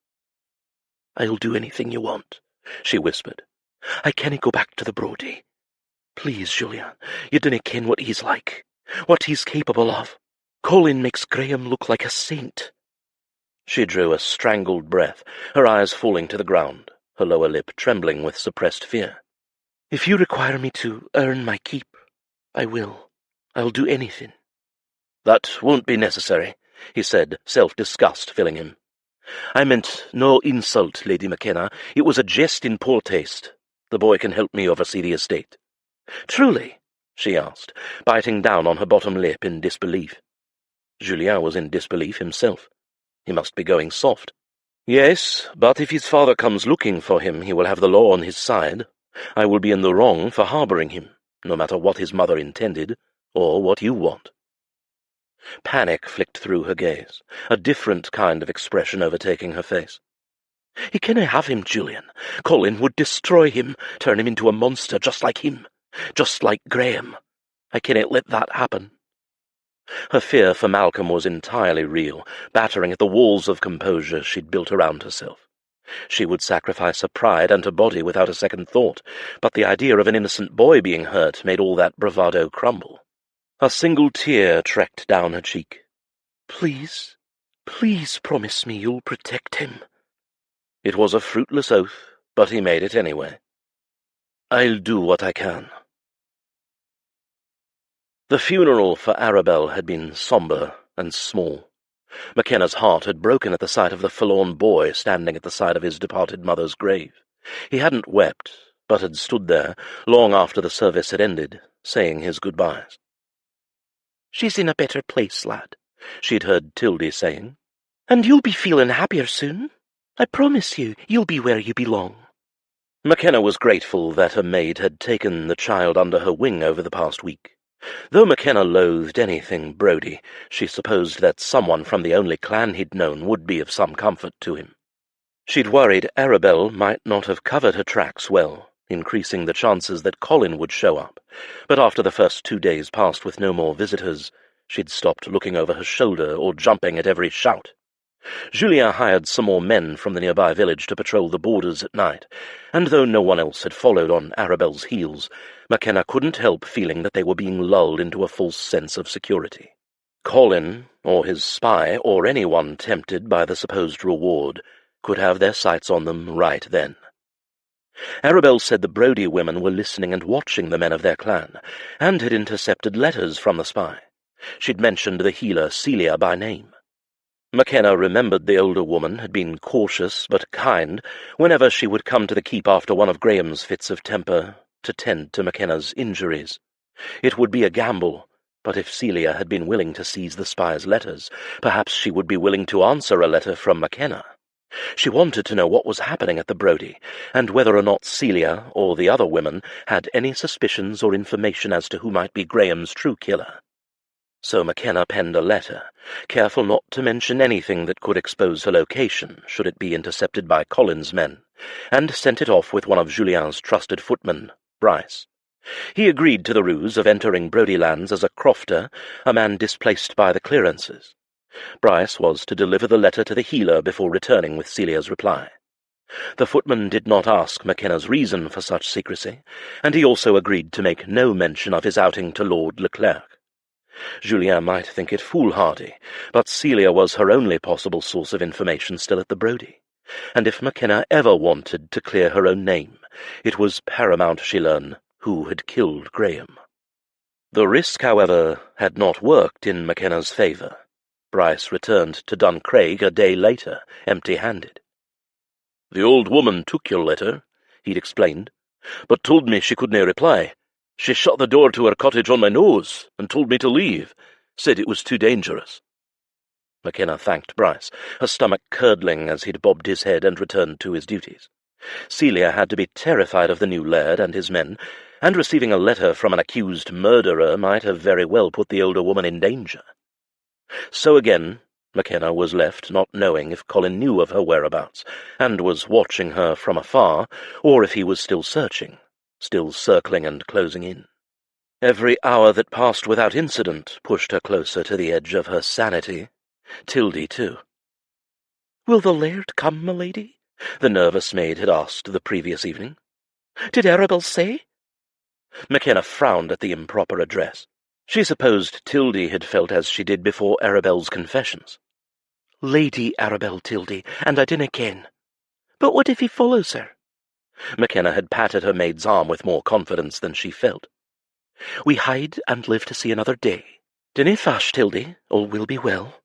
"I'll do anything you want," she whispered. "I canna go back to the Brodie. Please, Julien, you dinna ken what he's like, what he's capable of. Colin makes Graham look like a saint." She drew a strangled breath, her eyes falling to the ground, her lower lip trembling with suppressed fear. "If you require me to earn my keep, I will. I'll do anything." "That won't be necessary," he said, self-disgust filling him. "I meant no insult, Lady Makenna. It was a jest in poor taste. The boy can help me oversee the estate." "Truly?" she asked, biting down on her bottom lip in disbelief. Julien was in disbelief himself. He must be going soft. "Yes, but if his father comes looking for him, he will have the law on his side. I will be in the wrong for harbouring him, no matter what his mother intended, or what you want." Panic flicked through her gaze, a different kind of expression overtaking her face. "He canna have him, Julien. Colin would destroy him, turn him into a monster just like him, just like Graham. I canna let that happen." Her fear for Malcolm was entirely real, battering at the walls of composure she'd built around herself. She would sacrifice her pride and her body without a second thought, but the idea of an innocent boy being hurt made all that bravado crumble. A single tear trekked down her cheek. "Please, please promise me you'll protect him." It was a fruitless oath, but he made it anyway. "I'll do what I can." The funeral for Arabelle had been sombre and small. Makenna's heart had broken at the sight of the forlorn boy standing at the side of his departed mother's grave. He hadn't wept, but had stood there, long after the service had ended, saying his goodbyes. "She's in a better place, lad," she'd heard Tildy saying. "And you'll be feeling happier soon. I promise you'll be where you belong." Makenna was grateful that her maid had taken the child under her wing over the past week. Though Makenna loathed anything Brodie, she supposed that someone from the only clan he'd known would be of some comfort to him. She'd worried Arabelle might not have covered her tracks well, increasing the chances that Colin would show up, but after the first 2 days passed with no more visitors, she'd stopped looking over her shoulder or jumping at every shout. Julien hired some more men from the nearby village to patrol the borders at night, and though no one else had followed on Arabelle's heels, Makenna couldn't help feeling that they were being lulled into a false sense of security. Colin, or his spy, or anyone tempted by the supposed reward, could have their sights on them right then. Arabelle said the Brodie women were listening and watching the men of their clan, and had intercepted letters from the spy. She'd mentioned the healer Celia by name. Makenna remembered the older woman had been cautious but kind whenever she would come to the keep after one of Graham's fits of temper to tend to Makenna's injuries. It would be a gamble, but if Celia had been willing to seize the spy's letters, perhaps she would be willing to answer a letter from Makenna. She wanted to know what was happening at the Brodie, and whether or not Celia or the other women had any suspicions or information as to who might be Graham's true killer. So Makenna penned a letter, careful not to mention anything that could expose her location should it be intercepted by Colin's men, and sent it off with one of Julien's trusted footmen, Bryce. He agreed to the ruse of entering Brodie lands as a crofter, a man displaced by the clearances. Bryce was to deliver the letter to the healer before returning with Celia's reply. The footman did not ask Makenna's reason for such secrecy, and he also agreed to make no mention of his outing to Lord Leclerc. Julien might think it foolhardy, but Celia was her only possible source of information still at the Brodie, and if Makenna ever wanted to clear her own name, it was paramount she learn who had killed Graham. The risk, however, had not worked in Makenna's favour. Bryce returned to Duncraig a day later, empty-handed. "The old woman took your letter," he'd explained, "but told me she could nae reply. She shut the door to her cottage on my nose, and told me to leave, said it was too dangerous." Makenna thanked Bryce, her stomach curdling as he'd bobbed his head and returned to his duties. Celia had to be terrified of the new laird and his men, and receiving a letter from an accused murderer might have very well put the older woman in danger. So again, Makenna was left not knowing if Colin knew of her whereabouts, and was watching her from afar, or if he was still searching, still circling and closing in. Every hour that passed without incident pushed her closer to the edge of her sanity. Tildy, too. "Will the laird come, my lady?" the nervous maid had asked the previous evening. "Did Arabelle say?" Makenna frowned at the improper address. She supposed Tildy had felt as she did before Arabelle's confessions. "Lady Arabelle Tildy, and I dinna ken. But what if he follows her?" Makenna had patted her maid's arm with more confidence than she felt. "We hide and live to see another day. Dinna fash, Tildy, all will be well."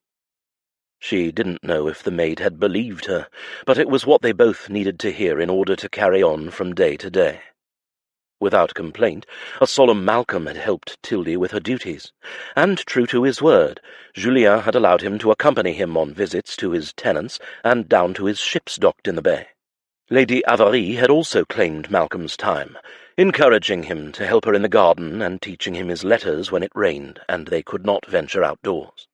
She didn't know if the maid had believed her, but it was what they both needed to hear in order to carry on from day to day. Without complaint, a solemn Malcolm had helped Tildy with her duties, and, true to his word, Julien had allowed him to accompany him on visits to his tenants and down to his ships docked in the bay. Lady Avarie had also claimed Malcolm's time, encouraging him to help her in the garden and teaching him his letters when it rained and they could not venture outdoors.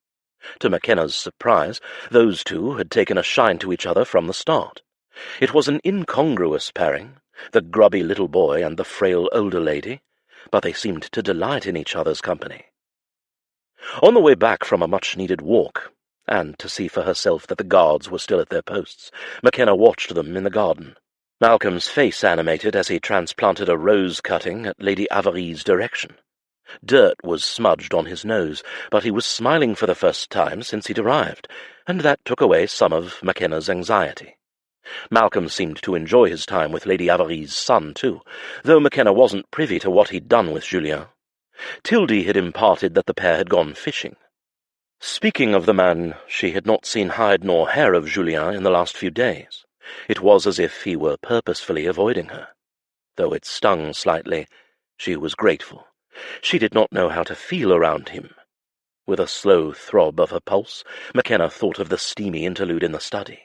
To Makenna's surprise, those two had taken a shine to each other from the start. It was an incongruous pairing, the grubby little boy and the frail older lady, but they seemed to delight in each other's company. On the way back from a much-needed walk, and to see for herself that the guards were still at their posts, Makenna watched them in the garden. Malcolm's face animated as he transplanted a rose-cutting at Lady Avarie's direction. Dirt was smudged on his nose, but he was smiling for the first time since he'd arrived, and that took away some of Makenna's anxiety. Malcolm seemed to enjoy his time with Lady Avarie's son, too, though Makenna wasn't privy to what he'd done with Julien. Tildy had imparted that the pair had gone fishing. Speaking of the man, she had not seen hide nor hair of Julien in the last few days. It was as if he were purposefully avoiding her. Though it stung slightly, she was grateful. She did not know how to feel around him. With a slow throb of her pulse, Makenna thought of the steamy interlude in the study.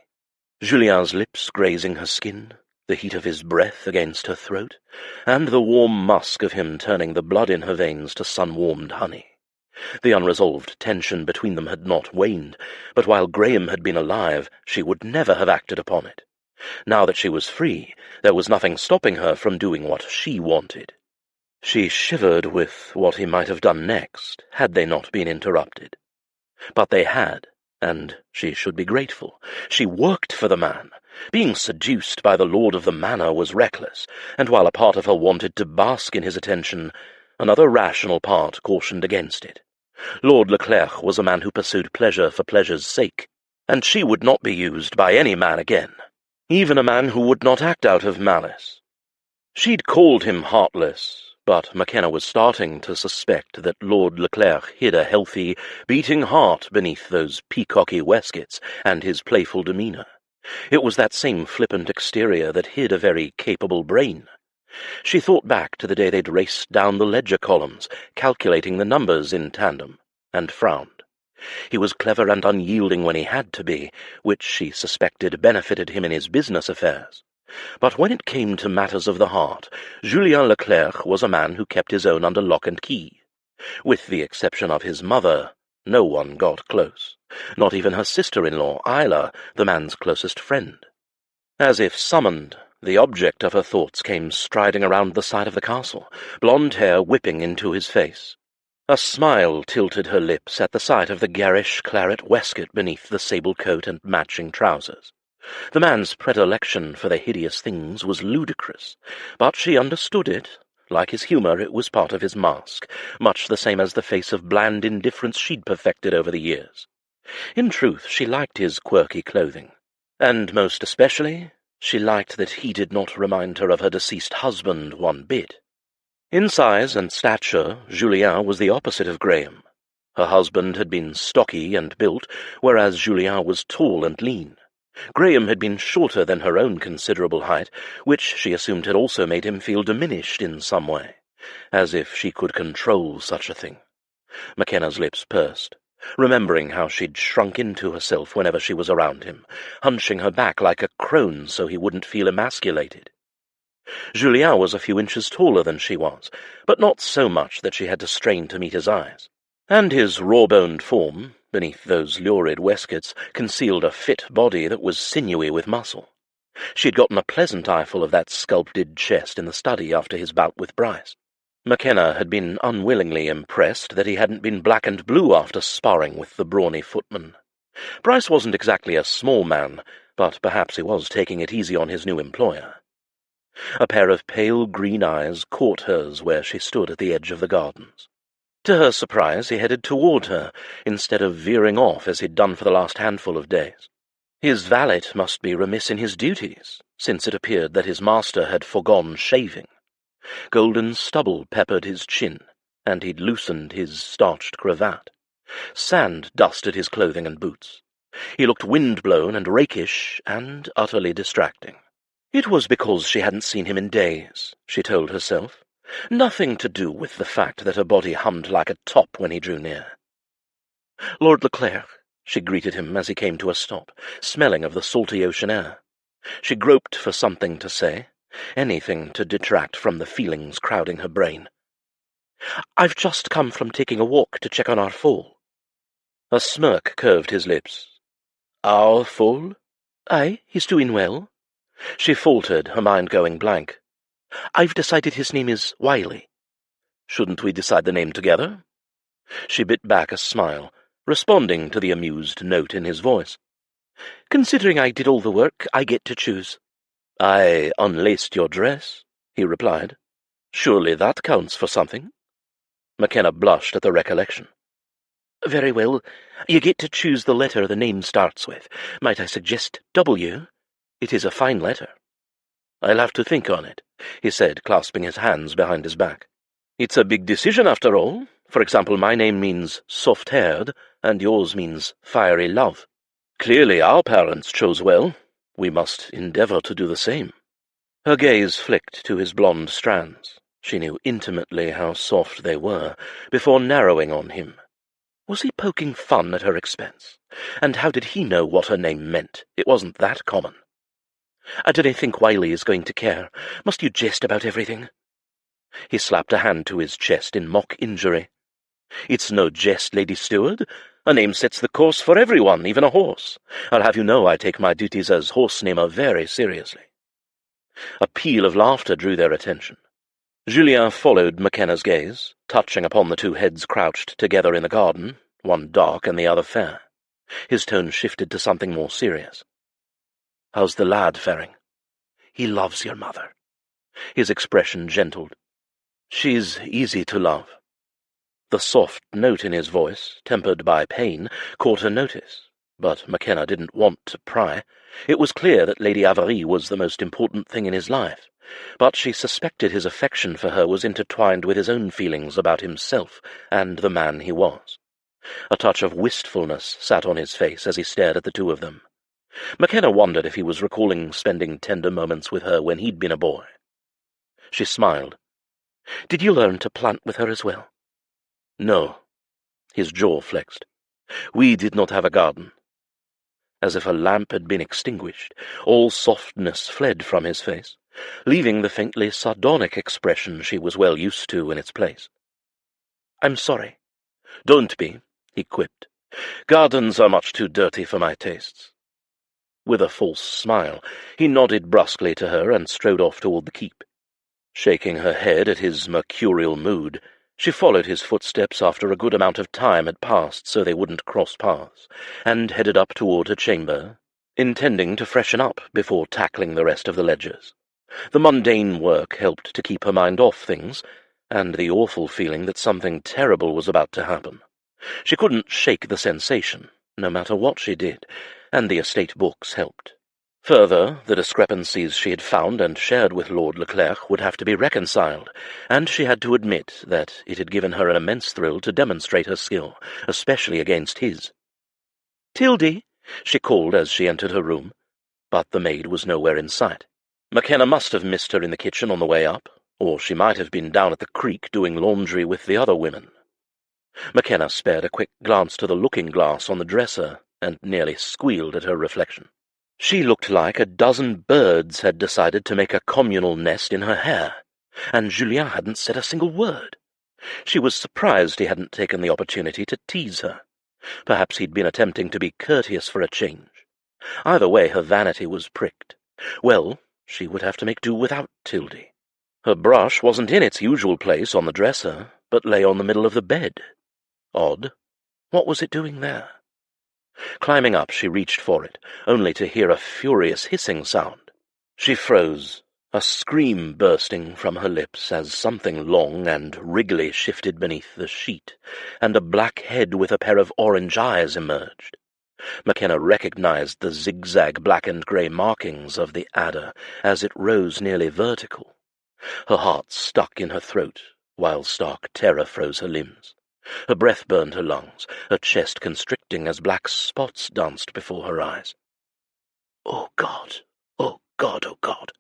Julien's lips grazing her skin, the heat of his breath against her throat, and the warm musk of him turning the blood in her veins to sun-warmed honey. The unresolved tension between them had not waned, but while Graham had been alive, she would never have acted upon it. Now that she was free, there was nothing stopping her from doing what she wanted. She shivered with what he might have done next, had they not been interrupted. But they had, and she should be grateful. She worked for the man. Being seduced by the lord of the manor was reckless, and while a part of her wanted to bask in his attention, another rational part cautioned against it. Lord Leclerc was a man who pursued pleasure for pleasure's sake, and she would not be used by any man again, even a man who would not act out of malice. She'd called him heartless, but Makenna was starting to suspect that Lord Leclerc hid a healthy, beating heart beneath those peacocky waistcoats and his playful demeanour. It was that same flippant exterior that hid a very capable brain. She thought back to the day they'd raced down the ledger columns, calculating the numbers in tandem, and frowned. He was clever and unyielding when he had to be, which she suspected benefited him in his business affairs. But when it came to matters of the heart, Julien Leclerc was a man who kept his own under lock and key. With the exception of his mother, no one got close, not even her sister-in-law, Isla, the man's closest friend. As if summoned, the object of her thoughts came striding around the side of the castle, blonde hair whipping into his face. A smile tilted her lips at the sight of the garish claret waistcoat beneath the sable coat and matching trousers. The man's predilection for the hideous things was ludicrous, but she understood it. Like his humour, it was part of his mask, much the same as the face of bland indifference she'd perfected over the years. In truth, she liked his quirky clothing, and most especially, she liked that he did not remind her of her deceased husband one bit. In size and stature, Julien was the opposite of Graham. Her husband had been stocky and built, whereas Julien was tall and lean. Graham had been shorter than her own considerable height, which she assumed had also made him feel diminished in some way, as if she could control such a thing. Makenna's lips pursed, remembering how she'd shrunk into herself whenever she was around him, hunching her back like a crone so he wouldn't feel emasculated. Julien was a few inches taller than she was, but not so much that she had to strain to meet his eyes, and his raw-boned form, beneath those lurid waistcoats, concealed a fit body that was sinewy with muscle. She'd gotten a pleasant eyeful of that sculpted chest in the study after his bout with Bryce. Makenna had been unwillingly impressed that he hadn't been black and blue after sparring with the brawny footman. Bryce wasn't exactly a small man, but perhaps he was taking it easy on his new employer. A pair of pale green eyes caught hers where she stood at the edge of the gardens. To her surprise, he headed toward her, instead of veering off as he'd done for the last handful of days. His valet must be remiss in his duties, since it appeared that his master had forgone shaving. Golden stubble peppered his chin, and he'd loosened his starched cravat. Sand dusted his clothing and boots. He looked wind-blown and rakish and utterly distracting. It was because she hadn't seen him in days, she told herself. Nothing to do with the fact that her body hummed like a top when he drew near. "Lord Leclerc," she greeted him as he came to a stop, smelling of the salty ocean air. She groped for something to say, anything to detract from the feelings crowding her brain. "I've just come from taking a walk to check on our foal." A smirk curved his lips. "Our fool?" "Aye, he's doing well." She faltered, her mind going blank. "I've decided his name is Wiley." "Shouldn't we decide the name together?" She bit back a smile, responding to the amused note in his voice. "Considering I did all the work, I get to choose." "I unlaced your dress," he replied. "Surely that counts for something?" Makenna blushed at the recollection. "Very well. You get to choose the letter the name starts with. Might I suggest W? It is a fine letter." "I'll have to think on it," he said, clasping his hands behind his back. "It's a big decision, after all. For example, my name means soft-haired, and yours means fiery love. Clearly our parents chose well. We must endeavour to do the same." Her gaze flicked to his blonde strands. She knew intimately how soft they were, before narrowing on him. Was he poking fun at her expense? And how did he know what her name meant? It wasn't that common. "I don't think Wiley is going to care. Must you jest about everything?" He slapped a hand to his chest in mock injury. "It's no jest, Lady Steward. A name sets the course for everyone, even a horse. I'll have you know I take my duties as horse-namer very seriously." A peal of laughter drew their attention. Julien followed Makenna's gaze, touching upon the two heads crouched together in the garden, one dark and the other fair. His tone shifted to something more serious. "How's the lad faring?" "He loves your mother." His expression gentled. "She's easy to love." The soft note in his voice, tempered by pain, caught her notice, but Makenna didn't want to pry. It was clear that Lady Avery was the most important thing in his life, but she suspected his affection for her was intertwined with his own feelings about himself and the man he was. A touch of wistfulness sat on his face as he stared at the two of them. Makenna wondered if he was recalling spending tender moments with her when he'd been a boy. She smiled. "Did you learn to plant with her as well?" "No." His jaw flexed. "We did not have a garden." As if a lamp had been extinguished, all softness fled from his face, leaving the faintly sardonic expression she was well used to in its place. "I'm sorry." "Don't be," he quipped. "Gardens are much too dirty for my tastes." With a false smile, he nodded brusquely to her and strode off toward the keep. Shaking her head at his mercurial mood, she followed his footsteps after a good amount of time had passed so they wouldn't cross paths, and headed up toward her chamber, intending to freshen up before tackling the rest of the ledgers. The mundane work helped to keep her mind off things, and the awful feeling that something terrible was about to happen. She couldn't shake the sensation, no matter what she did, and the estate books helped. Further, the discrepancies she had found and shared with Lord Leclerc would have to be reconciled, and she had to admit that it had given her an immense thrill to demonstrate her skill, especially against his. "Tildy," she called as she entered her room, but the maid was nowhere in sight. Makenna must have missed her in the kitchen on the way up, or she might have been down at the creek doing laundry with the other women. Makenna spared a quick glance to the looking-glass on the dresser and nearly squealed at her reflection. She looked like a dozen birds had decided to make a communal nest in her hair, and Julien hadn't said a single word. She was surprised he hadn't taken the opportunity to tease her. Perhaps he'd been attempting to be courteous for a change. Either way, her vanity was pricked. Well, she would have to make do without Tildy. Her brush wasn't in its usual place on the dresser, but lay on the middle of the bed. Odd. What was it doing there? Climbing up, she reached for it, only to hear a furious hissing sound. She froze, a scream bursting from her lips as something long and wriggly shifted beneath the sheet, and a black head with a pair of orange eyes emerged. Makenna recognized the zigzag black and grey markings of the adder as it rose nearly vertical. Her heart stuck in her throat, while stark terror froze her limbs. Her breath burned her lungs, her chest constricting as black spots danced before her eyes. Oh, God! Oh, God! Oh, God!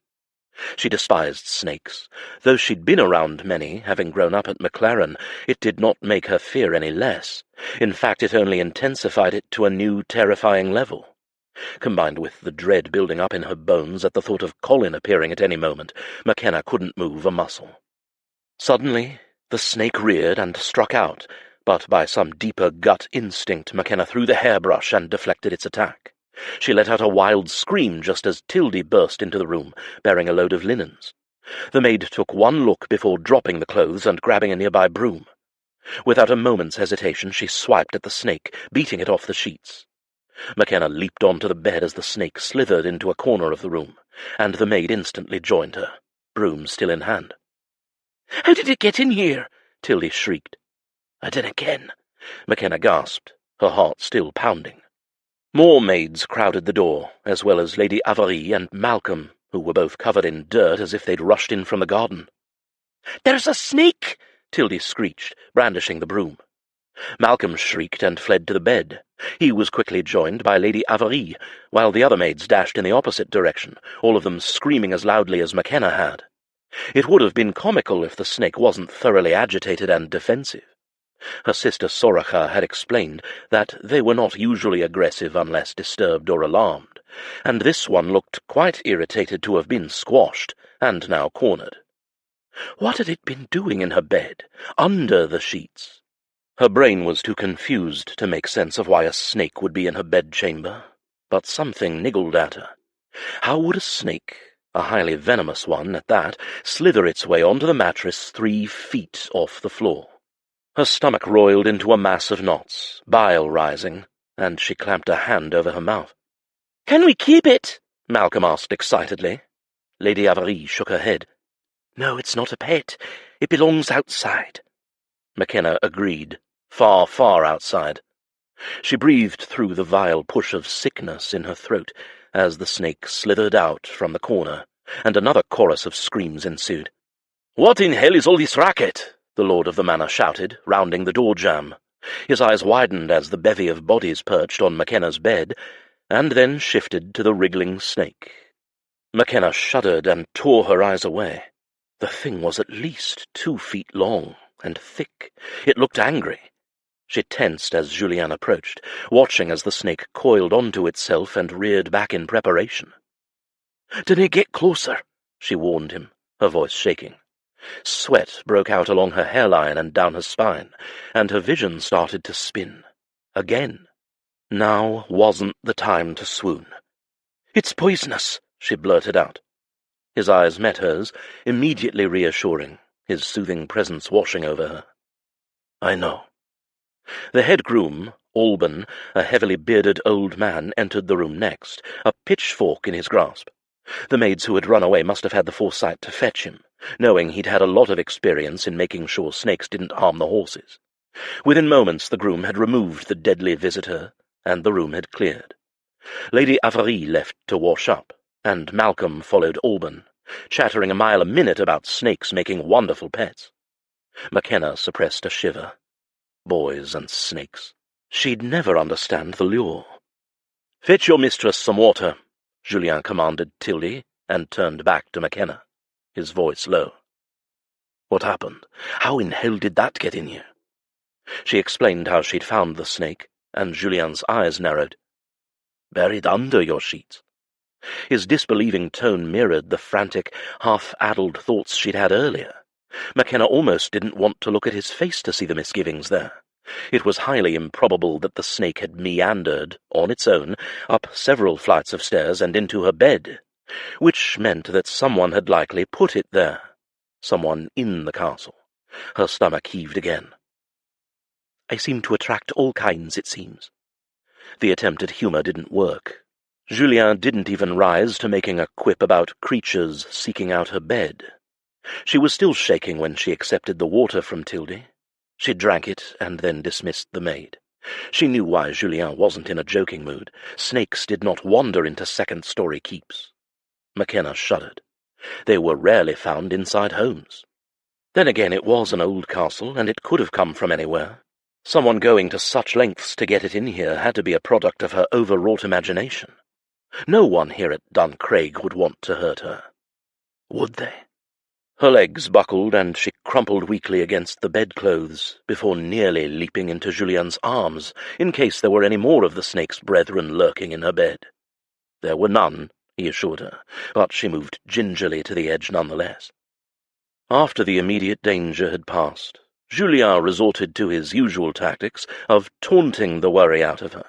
She despised snakes. Though she'd been around many, having grown up at Maclaren, it did not make her fear any less. In fact, it only intensified it to a new, terrifying level. Combined with the dread building up in her bones at the thought of Colin appearing at any moment, Makenna couldn't move a muscle. Suddenly, the snake reared and struck out, But by some deeper gut instinct, Makenna threw the hairbrush and deflected its attack. She let out a wild scream just as Tildy burst into the room, bearing a load of linens. The maid took one look before dropping the clothes and grabbing a nearby broom. Without a moment's hesitation, she swiped at the snake, beating it off the sheets. Makenna leaped onto the bed as the snake slithered into a corner of the room, and the maid instantly joined her, broom still in hand. "How did it get in here?" Tildy shrieked. "I dinna ken," Makenna gasped, her heart still pounding. More maids crowded the door, as well as Lady Amalie and Malcolm, who were both covered in dirt as if they'd rushed in from the garden. "There's a snake!" Tildy screeched, brandishing the broom. Malcolm shrieked and fled to the bed. He was quickly joined by Lady Amalie, while the other maids dashed in the opposite direction, all of them screaming as loudly as Makenna had. It would have been comical if the snake wasn't thoroughly agitated and defensive. Her sister Soraka had explained that they were not usually aggressive unless disturbed or alarmed, and this one looked quite irritated to have been squashed, and now cornered. What had it been doing in her bed, under the sheets? Her brain was too confused to make sense of why a snake would be in her bedchamber, but something niggled at her. How would a snake, a highly venomous one at that, slither its way onto the mattress 3 feet off the floor? Her stomach roiled into a mass of knots, bile rising, and she clamped a hand over her mouth. "Can we keep it?" Malcolm asked excitedly. Lady Amalie shook her head. "No, it's not a pet. It belongs outside." Makenna agreed, far, far outside. She breathed through the vile push of sickness in her throat as the snake slithered out from the corner, and another chorus of screams ensued. "What in hell is all this racket?" the lord of the manor shouted, rounding the door jamb. His eyes widened as the bevy of bodies perched on Makenna's bed, and then shifted to the wriggling snake. Makenna shuddered and tore her eyes away. The thing was at least 2 feet long and thick. It looked angry. She tensed as Julien approached, watching as the snake coiled onto itself and reared back in preparation. "Dinna get closer," she warned him, her voice shaking. Sweat broke out along her hairline and down her spine, and her vision started to spin. Again. Now wasn't the time to swoon. "It's poisonous," she blurted out. His eyes met hers, immediately reassuring, his soothing presence washing over her. "I know." The head groom, Alban, a heavily bearded old man, entered the room next, a pitchfork in his grasp. The maids who had run away must have had the foresight to fetch him, knowing he'd had a lot of experience in making sure snakes didn't harm the horses. Within moments the groom had removed the deadly visitor, and the room had cleared. Lady Amalie left to wash up, and Malcolm followed Alban, chattering a mile a minute about snakes making wonderful pets. Makenna suppressed a shiver. Boys and snakes. She'd never understand the lure. "Fetch your mistress some water," Julien commanded Tildy, and turned back to Makenna, his voice low. "What happened? How in hell did that get in you?" She explained how she'd found the snake, and Julien's eyes narrowed. "Buried under your sheets." His disbelieving tone mirrored the frantic, half-addled thoughts she'd had earlier. Makenna almost didn't want to look at his face to see the misgivings there. It was highly improbable that the snake had meandered, on its own, up several flights of stairs and into her bed, which meant that someone had likely put it there. Someone in the castle. Her stomach heaved again. "I seem to attract all kinds, it seems." The attempt at humour didn't work. Julien didn't even rise to making a quip about creatures seeking out her bed. She was still shaking when she accepted the water from Tildy. She drank it and then dismissed the maid. She knew why Julien wasn't in a joking mood. Snakes did not wander into second-story keeps. Makenna shuddered. They were rarely found inside homes. Then again, it was an old castle, and it could have come from anywhere. Someone going to such lengths to get it in here had to be a product of her overwrought imagination. No one here at Duncraig would want to hurt her. Would they? Her legs buckled, and she crumpled weakly against the bedclothes before nearly leaping into Julien's arms, in case there were any more of the snake's brethren lurking in her bed. There were none, he assured her, but she moved gingerly to the edge nonetheless. After the immediate danger had passed, Julien resorted to his usual tactics of taunting the worry out of her.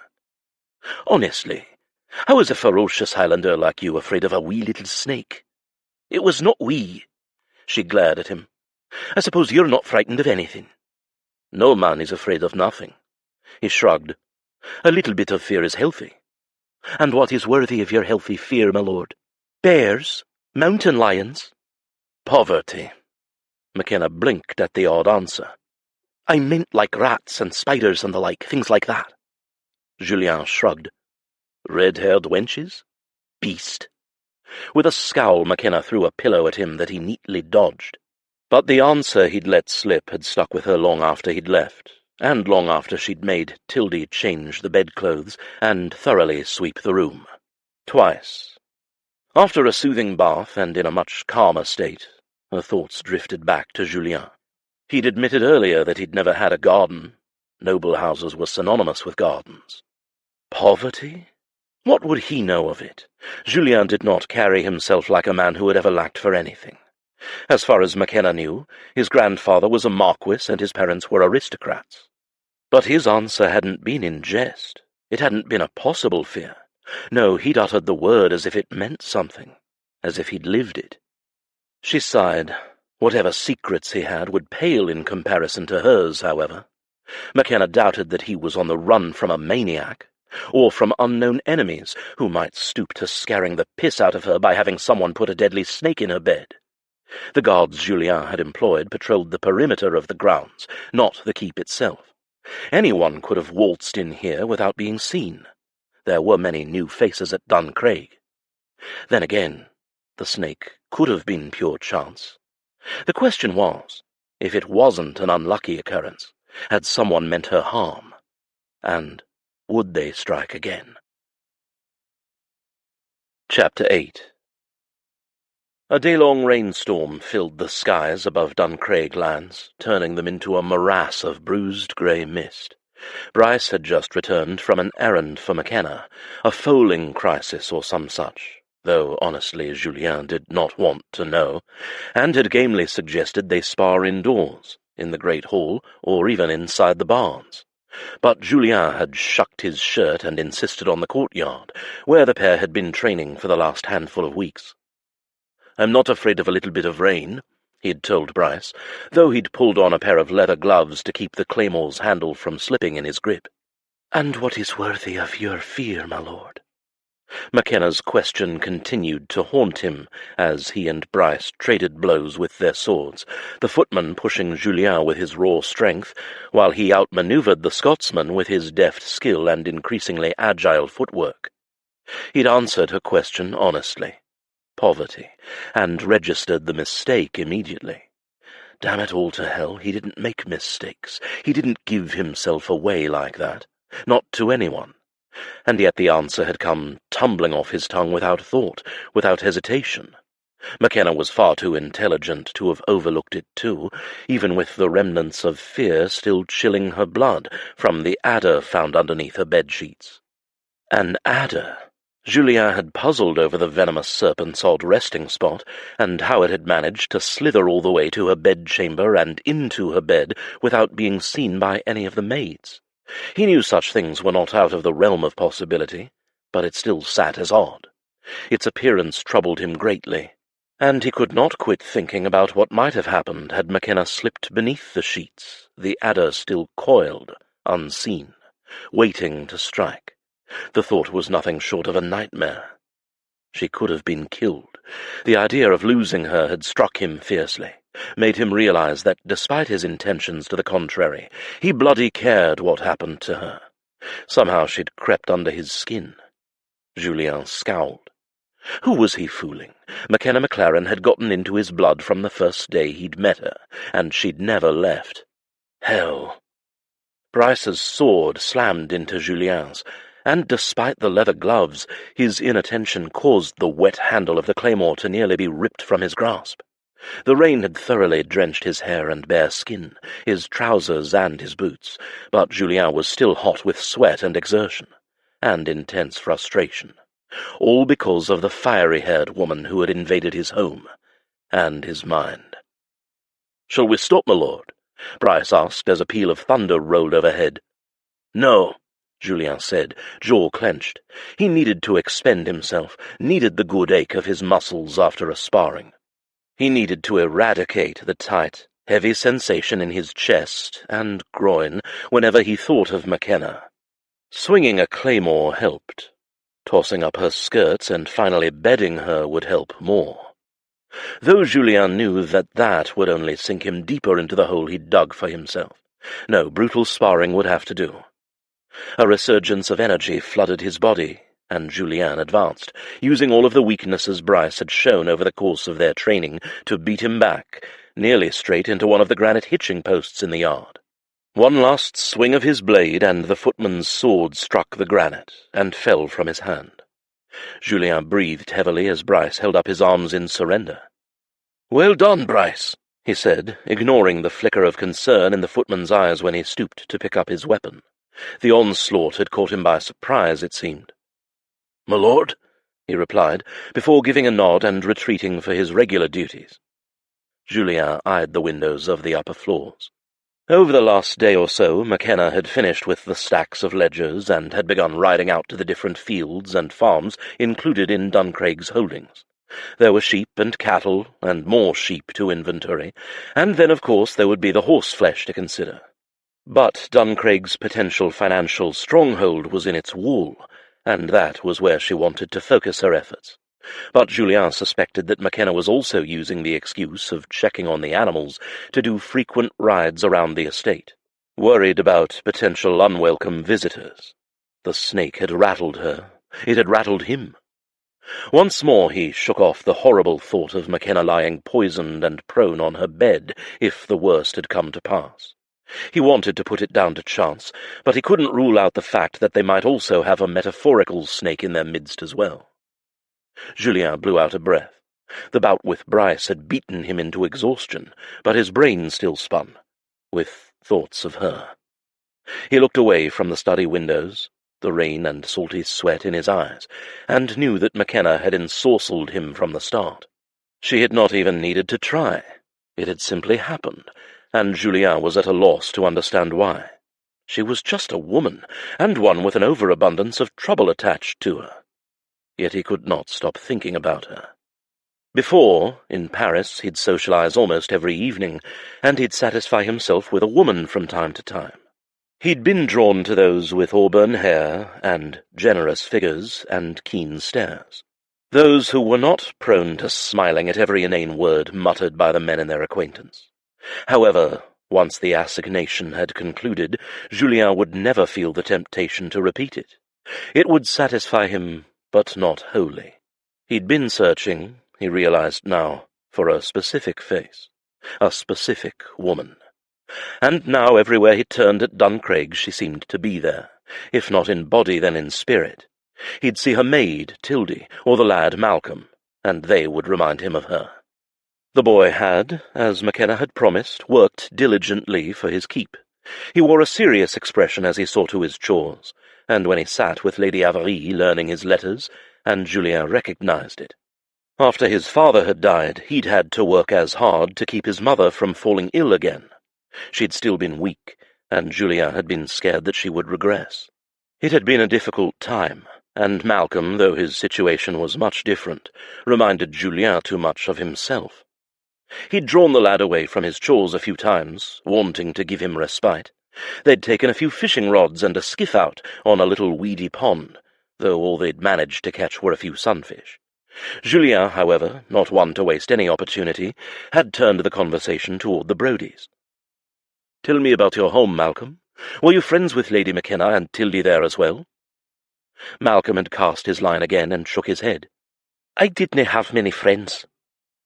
"Honestly, how is a ferocious Highlander like you afraid of a wee little snake?" "It was not wee." She glared at him. "I suppose you're not frightened of anything." "No man is afraid of nothing." He shrugged. "A little bit of fear is healthy." "And what is worthy of your healthy fear, my lord? Bears? Mountain lions?" "Poverty." Makenna blinked at the odd answer. "I meant like rats and spiders and the like, things like that." Julien shrugged. "Red-haired wenches?" "Beast." With a scowl, Makenna threw a pillow at him that he neatly dodged. But the answer he'd let slip had stuck with her long after he'd left, and long after she'd made Tildy change the bedclothes and thoroughly sweep the room. Twice. After a soothing bath, and in a much calmer state, her thoughts drifted back to Julien. He'd admitted earlier that he'd never had a garden. Noble houses were synonymous with gardens. Poverty? What would he know of it? Julien did not carry himself like a man who had ever lacked for anything. As far as Makenna knew, his grandfather was a marquis and his parents were aristocrats. But his answer hadn't been in jest. It hadn't been a possible fear. No, he'd uttered the word as if it meant something, as if he'd lived it. She sighed. Whatever secrets he had would pale in comparison to hers, however. Makenna doubted that he was on the run from a maniac, or from unknown enemies who might stoop to scaring the piss out of her by having someone put a deadly snake in her bed. The guards Julien had employed patrolled the perimeter of the grounds, not the keep itself. Anyone could have waltzed in here without being seen. There were many new faces at Duncraig. Then again, the snake could have been pure chance. The question was, if it wasn't an unlucky occurrence, had someone meant her harm? And would they strike again? Chapter 8. A day-long rainstorm filled the skies above Duncraig lands, turning them into a morass of bruised grey mist. Bryce had just returned from an errand for Makenna, a foaling crisis or some such, though honestly Julien did not want to know, and had gamely suggested they spar indoors, in the great hall, or even inside the barns. But Julien had shucked his shirt and insisted on the courtyard, where the pair had been training for the last handful of weeks. "I'm not afraid of a little bit of rain," he'd told Bryce, though he'd pulled on a pair of leather gloves to keep the claymore's handle from slipping in his grip. "And what is worthy of your fear, my lord?" Makenna's question continued to haunt him as he and Bryce traded blows with their swords, the footman pushing Julien with his raw strength, while he outmanoeuvred the Scotsman with his deft skill and increasingly agile footwork. He'd answered her question honestly. Poverty, and registered the mistake immediately. Damn it all to hell, he didn't make mistakes. He didn't give himself away like that. Not to anyone. And yet the answer had come tumbling off his tongue without thought, without hesitation. Makenna was far too intelligent to have overlooked it too, even with the remnants of fear still chilling her blood from the adder found underneath her bed-sheets. An adder! Julien had puzzled over the venomous serpent's odd resting spot, and how it had managed to slither all the way to her bedchamber and into her bed without being seen by any of the maids. He knew such things were not out of the realm of possibility, but it still sat as odd. Its appearance troubled him greatly, and he could not quit thinking about what might have happened had Makenna slipped beneath the sheets, the adder still coiled, unseen, waiting to strike. The thought was nothing short of a nightmare. She could have been killed. The idea of losing her had struck him fiercely, made him realize that, despite his intentions to the contrary, he bloody cared what happened to her. Somehow she'd crept under his skin. Julien scowled. Who was he fooling? Makenna Maclaren had gotten into his blood from the first day he'd met her, and she'd never left. Hell! Bryce's sword slammed into Julien's, and despite the leather gloves, his inattention caused the wet handle of the claymore to nearly be ripped from his grasp. The rain had thoroughly drenched his hair and bare skin, his trousers and his boots, but Julien was still hot with sweat and exertion, and intense frustration, all because of the fiery-haired woman who had invaded his home, and his mind. "Shall we stop, my lord?" Bryce asked as a peal of thunder rolled overhead. "No," Julien said, jaw clenched. He needed to expend himself, needed the good ache of his muscles after a sparring. He needed to eradicate the tight, heavy sensation in his chest and groin whenever he thought of Makenna. Swinging a claymore helped. Tossing up her skirts and finally bedding her would help more. Though Julien knew that would only sink him deeper into the hole he'd dug for himself. No, brutal sparring would have to do. A resurgence of energy flooded his body, and Julien advanced, using all of the weaknesses Bryce had shown over the course of their training to beat him back, nearly straight into one of the granite hitching posts in the yard. One last swing of his blade, and the footman's sword struck the granite, and fell from his hand. Julien breathed heavily as Bryce held up his arms in surrender. "Well done, Bryce," he said, ignoring the flicker of concern in the footman's eyes when he stooped to pick up his weapon. The onslaught had caught him by surprise, it seemed. "My lord," he replied, before giving a nod and retreating for his regular duties. Julien eyed the windows of the upper floors. Over the last day or so, Makenna had finished with the stacks of ledgers and had begun riding out to the different fields and farms included in Duncraig's holdings. There were sheep and cattle, and more sheep to inventory, and then, of course, there would be the horseflesh to consider. But Duncraig's potential financial stronghold was in its wool, and that was where she wanted to focus her efforts. But Julien suspected that Makenna was also using the excuse of checking on the animals to do frequent rides around the estate, worried about potential unwelcome visitors. The snake had rattled her. It had rattled him. Once more he shook off the horrible thought of Makenna lying poisoned and prone on her bed if the worst had come to pass. He wanted to put it down to chance, but he couldn't rule out the fact that they might also have a metaphorical snake in their midst as well. Julien blew out a breath. The bout with Bryce had beaten him into exhaustion, but his brain still spun, with thoughts of her. He looked away from the study windows, the rain and salty sweat in his eyes, and knew that Makenna had ensorcelled him from the start. She had not even needed to try. It had simply happened, and Julien was at a loss to understand why. She was just a woman, and one with an overabundance of trouble attached to her. Yet he could not stop thinking about her. Before, in Paris, he'd socialize almost every evening, and he'd satisfy himself with a woman from time to time. He'd been drawn to those with auburn hair, and generous figures, and keen stares. Those who were not prone to smiling at every inane word muttered by the men in their acquaintance. However, once the assignation had concluded, Julien would never feel the temptation to repeat it. It would satisfy him, but not wholly. He'd been searching, he realized now, for a specific face, a specific woman. And now everywhere he turned at Duncraig she seemed to be there, if not in body then in spirit. He'd see her maid, Tildy, or the lad Malcolm, and they would remind him of her. The boy had, as Makenna had promised, worked diligently for his keep. He wore a serious expression as he saw to his chores, and when he sat with Lady Avarie learning his letters, and Julien recognized it. After his father had died, he'd had to work as hard to keep his mother from falling ill again. She'd still been weak, and Julien had been scared that she would regress. It had been a difficult time, and Malcolm, though his situation was much different, reminded Julien too much of himself. He'd drawn the lad away from his chores a few times, wanting to give him respite. They'd taken a few fishing rods and a skiff out on a little weedy pond, though all they'd managed to catch were a few sunfish. Julien, however, not one to waste any opportunity, had turned the conversation toward the Brodies. "Tell me about your home, Malcolm. Were you friends with Lady Makenna and Tildy there as well?" Malcolm had cast his line again and shook his head. "I didn't have many friends."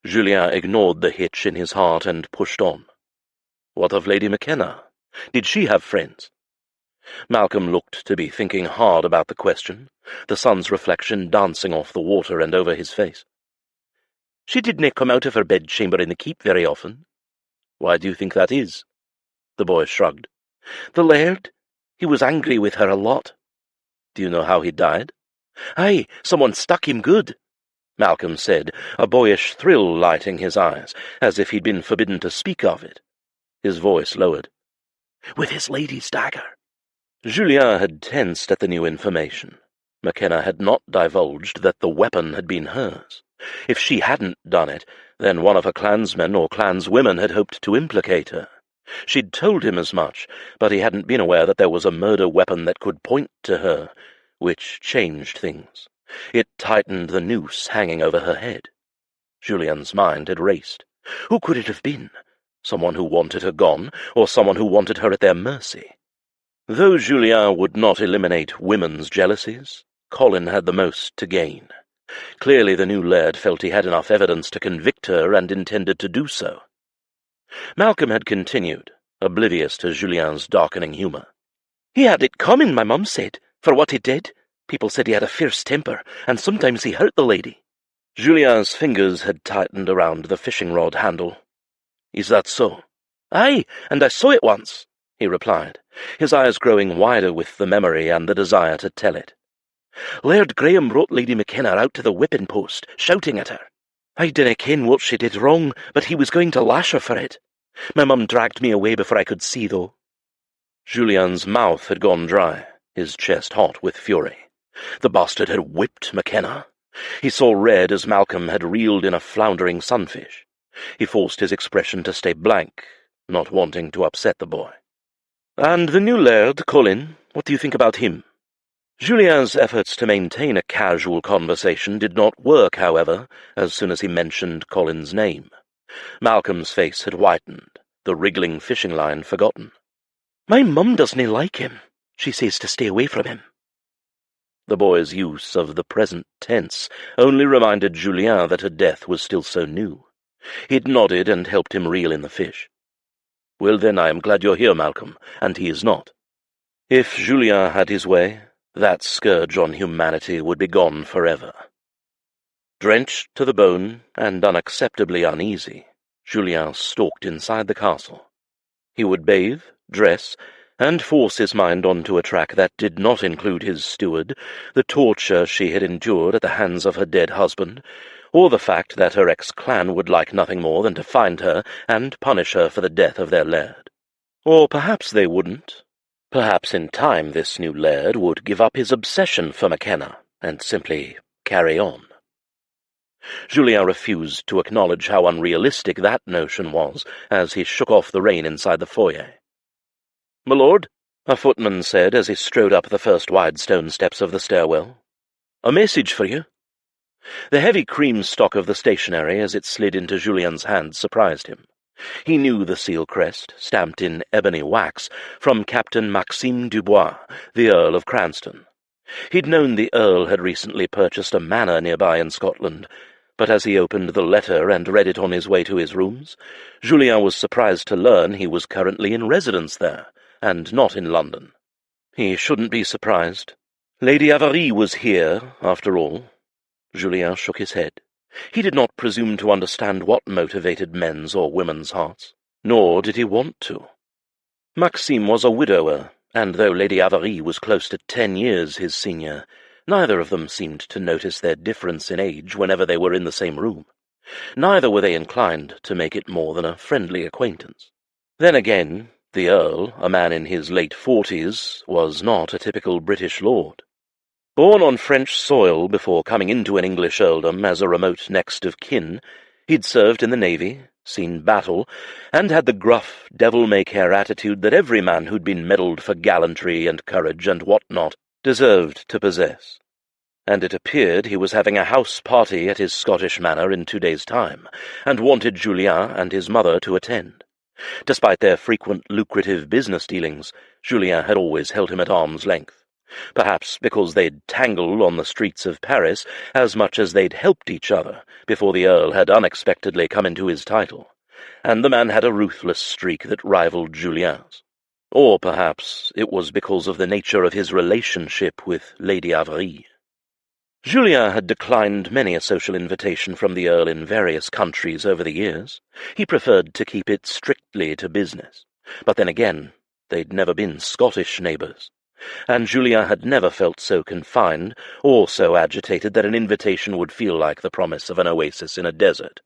Julien ignored the hitch in his heart and pushed on. "What of Lady Makenna? Did she have friends?" Malcolm looked to be thinking hard about the question, the sun's reflection dancing off the water and over his face. "She didn't come out of her bedchamber in the keep very often." "Why do you think that is?" The boy shrugged. "The laird? He was angry with her a lot." "Do you know how he died?" "Aye, someone stuck him good," Malcolm said, a boyish thrill lighting his eyes, as if he'd been forbidden to speak of it. His voice lowered. "With his lady's dagger." Julien had tensed at the new information. Makenna had not divulged that the weapon had been hers. If she hadn't done it, then one of her clansmen or clanswomen had hoped to implicate her. She'd told him as much, but he hadn't been aware that there was a murder weapon that could point to her, which changed things. It tightened the noose hanging over her head. Julien's mind had raced. Who could it have been? Someone who wanted her gone, or someone who wanted her at their mercy? Though Julien would not eliminate women's jealousies, Colin had the most to gain. Clearly the new laird felt he had enough evidence to convict her and intended to do so. Malcolm had continued, oblivious to Julien's darkening humour. "He had it coming, my mum said, for what he did. People said he had a fierce temper, and sometimes he hurt the lady." Julien's fingers had tightened around the fishing rod handle. "Is that so?" "Aye, and I saw it once," he replied, his eyes growing wider with the memory and the desire to tell it. "Laird Graham brought Lady Makenna out to the whipping post, shouting at her. I dinna ken what she did wrong, but he was going to lash her for it. My mum dragged me away before I could see, though." Julien's mouth had gone dry, his chest hot with fury. The bastard had whipped Makenna. He saw red as Malcolm had reeled in a floundering sunfish. He forced his expression to stay blank, not wanting to upset the boy. "And the new laird, Colin, what do you think about him?" Julien's efforts to maintain a casual conversation did not work, however, as soon as he mentioned Colin's name. Malcolm's face had whitened, the wriggling fishing line forgotten. "My mum doesn't like him. She says to stay away from him." The boy's use of the present tense only reminded Julien that her death was still so new. He'd nodded and helped him reel in the fish. "Well then, I am glad you're here, Malcolm, and he is not." If Julien had his way, that scourge on humanity would be gone forever. Drenched to the bone and unacceptably uneasy, Julien stalked inside the castle. He would bathe, dress, and force his mind onto a track that did not include his steward, the torture she had endured at the hands of her dead husband, or the fact that her ex-clan would like nothing more than to find her and punish her for the death of their laird. Or perhaps they wouldn't. Perhaps in time this new laird would give up his obsession for Makenna and simply carry on. Julien refused to acknowledge how unrealistic that notion was as he shook off the rain inside the foyer. "My lord," a footman said as he strode up the first wide stone steps of the stairwell. "A message for you." The heavy cream stock of the stationery as it slid into Julien's hand surprised him. He knew the seal crest, stamped in ebony wax, from Captain Maxime Dubois, the Earl of Cranston. He'd known the Earl had recently purchased a manor nearby in Scotland, but as he opened the letter and read it on his way to his rooms, Julien was surprised to learn he was currently in residence there, and not in London. He shouldn't be surprised. Lady Amalie was here, after all. Julien shook his head. He did not presume to understand what motivated men's or women's hearts, nor did he want to. Maxime was a widower, and though Lady Amalie was close to 10 years his senior, neither of them seemed to notice their difference in age whenever they were in the same room. Neither were they inclined to make it more than a friendly acquaintance. Then again, the Earl, a man in his late 40s, was not a typical British lord. Born on French soil before coming into an English earldom as a remote next of kin, he'd served in the navy, seen battle, and had the gruff, devil-may-care attitude that every man who'd been medalled for gallantry and courage and what-not deserved to possess. And it appeared he was having a house party at his Scottish manor in 2 days' time, and wanted Julien and his mother to attend. Despite their frequent lucrative business dealings, Julien had always held him at arm's length. Perhaps because they'd tangled on the streets of Paris as much as they'd helped each other before the Earl had unexpectedly come into his title, and the man had a ruthless streak that rivaled Julien's. Or perhaps it was because of the nature of his relationship with Lady Amalie. Julien had declined many a social invitation from the Earl in various countries over the years. He preferred to keep it strictly to business. But then again, they'd never been Scottish neighbours, and Julien had never felt so confined or so agitated that an invitation would feel like the promise of an oasis in a desert.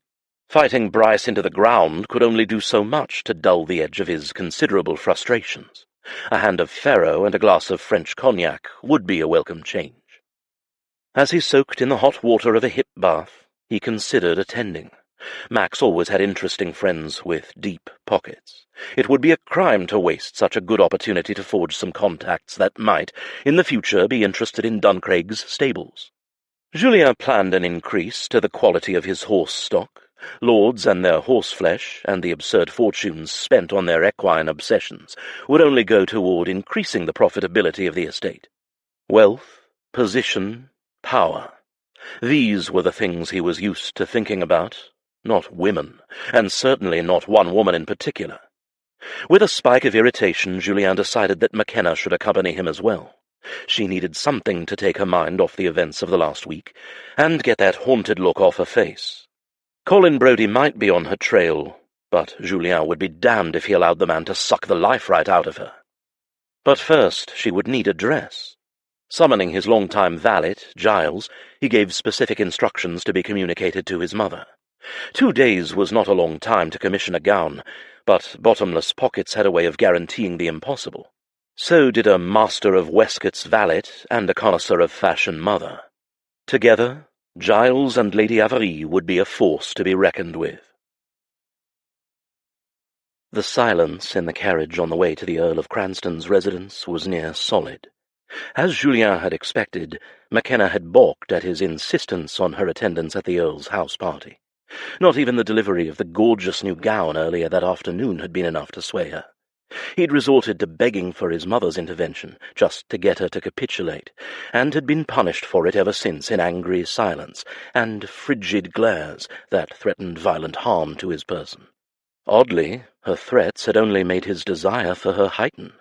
Fighting Bryce into the ground could only do so much to dull the edge of his considerable frustrations. A hand of faro and a glass of French cognac would be a welcome change. As he soaked in the hot water of a hip bath, he considered attending. Max always had interesting friends with deep pockets. It would be a crime to waste such a good opportunity to forge some contacts that might, in the future, be interested in Duncraig's stables. Julien planned an increase to the quality of his horse stock. Lords and their horseflesh, and the absurd fortunes spent on their equine obsessions, would only go toward increasing the profitability of the estate. Wealth, position, power. These were the things he was used to thinking about, not women, and certainly not one woman in particular. With a spike of irritation, Julien decided that Makenna should accompany him as well. She needed something to take her mind off the events of the last week, and get that haunted look off her face. Colin Brodie might be on her trail, but Julien would be damned if he allowed the man to suck the life right out of her. But first she would need a dress. Summoning his long-time valet, Giles, he gave specific instructions to be communicated to his mother. 2 days was not a long time to commission a gown, but bottomless pockets had a way of guaranteeing the impossible. So did a master of waistcoats valet and a connoisseur of fashion mother. Together, Giles and Lady Amalie would be a force to be reckoned with. The silence in the carriage on the way to the Earl of Cranston's residence was near solid. As Julien had expected, Makenna had balked at his insistence on her attendance at the Earl's house party. Not even the delivery of the gorgeous new gown earlier that afternoon had been enough to sway her. He'd resorted to begging for his mother's intervention, just to get her to capitulate, and had been punished for it ever since in angry silence and frigid glares that threatened violent harm to his person. Oddly, her threats had only made his desire for her heighten.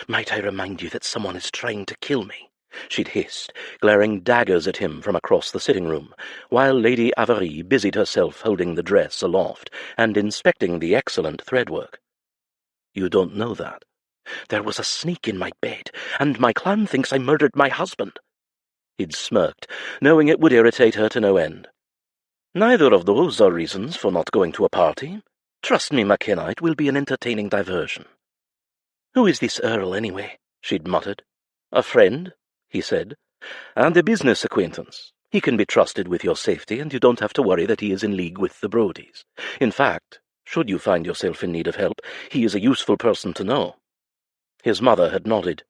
"Might I remind you that someone is trying to kill me?" she'd hissed, glaring daggers at him from across the sitting-room, while Lady Amalie busied herself holding the dress aloft and inspecting the excellent threadwork. "You don't know that? There was a snake in my bed, and my clan thinks I murdered my husband." He'd smirked, knowing it would irritate her to no end. "Neither of those are reasons for not going to a party. Trust me, Makenna, it will be an entertaining diversion." "Who is this Earl, anyway?" she'd muttered. "A friend," he said, "and a business acquaintance. He can be trusted with your safety, and you don't have to worry that he is in league with the Brodies. In fact, should you find yourself in need of help, he is a useful person to know." His mother had nodded.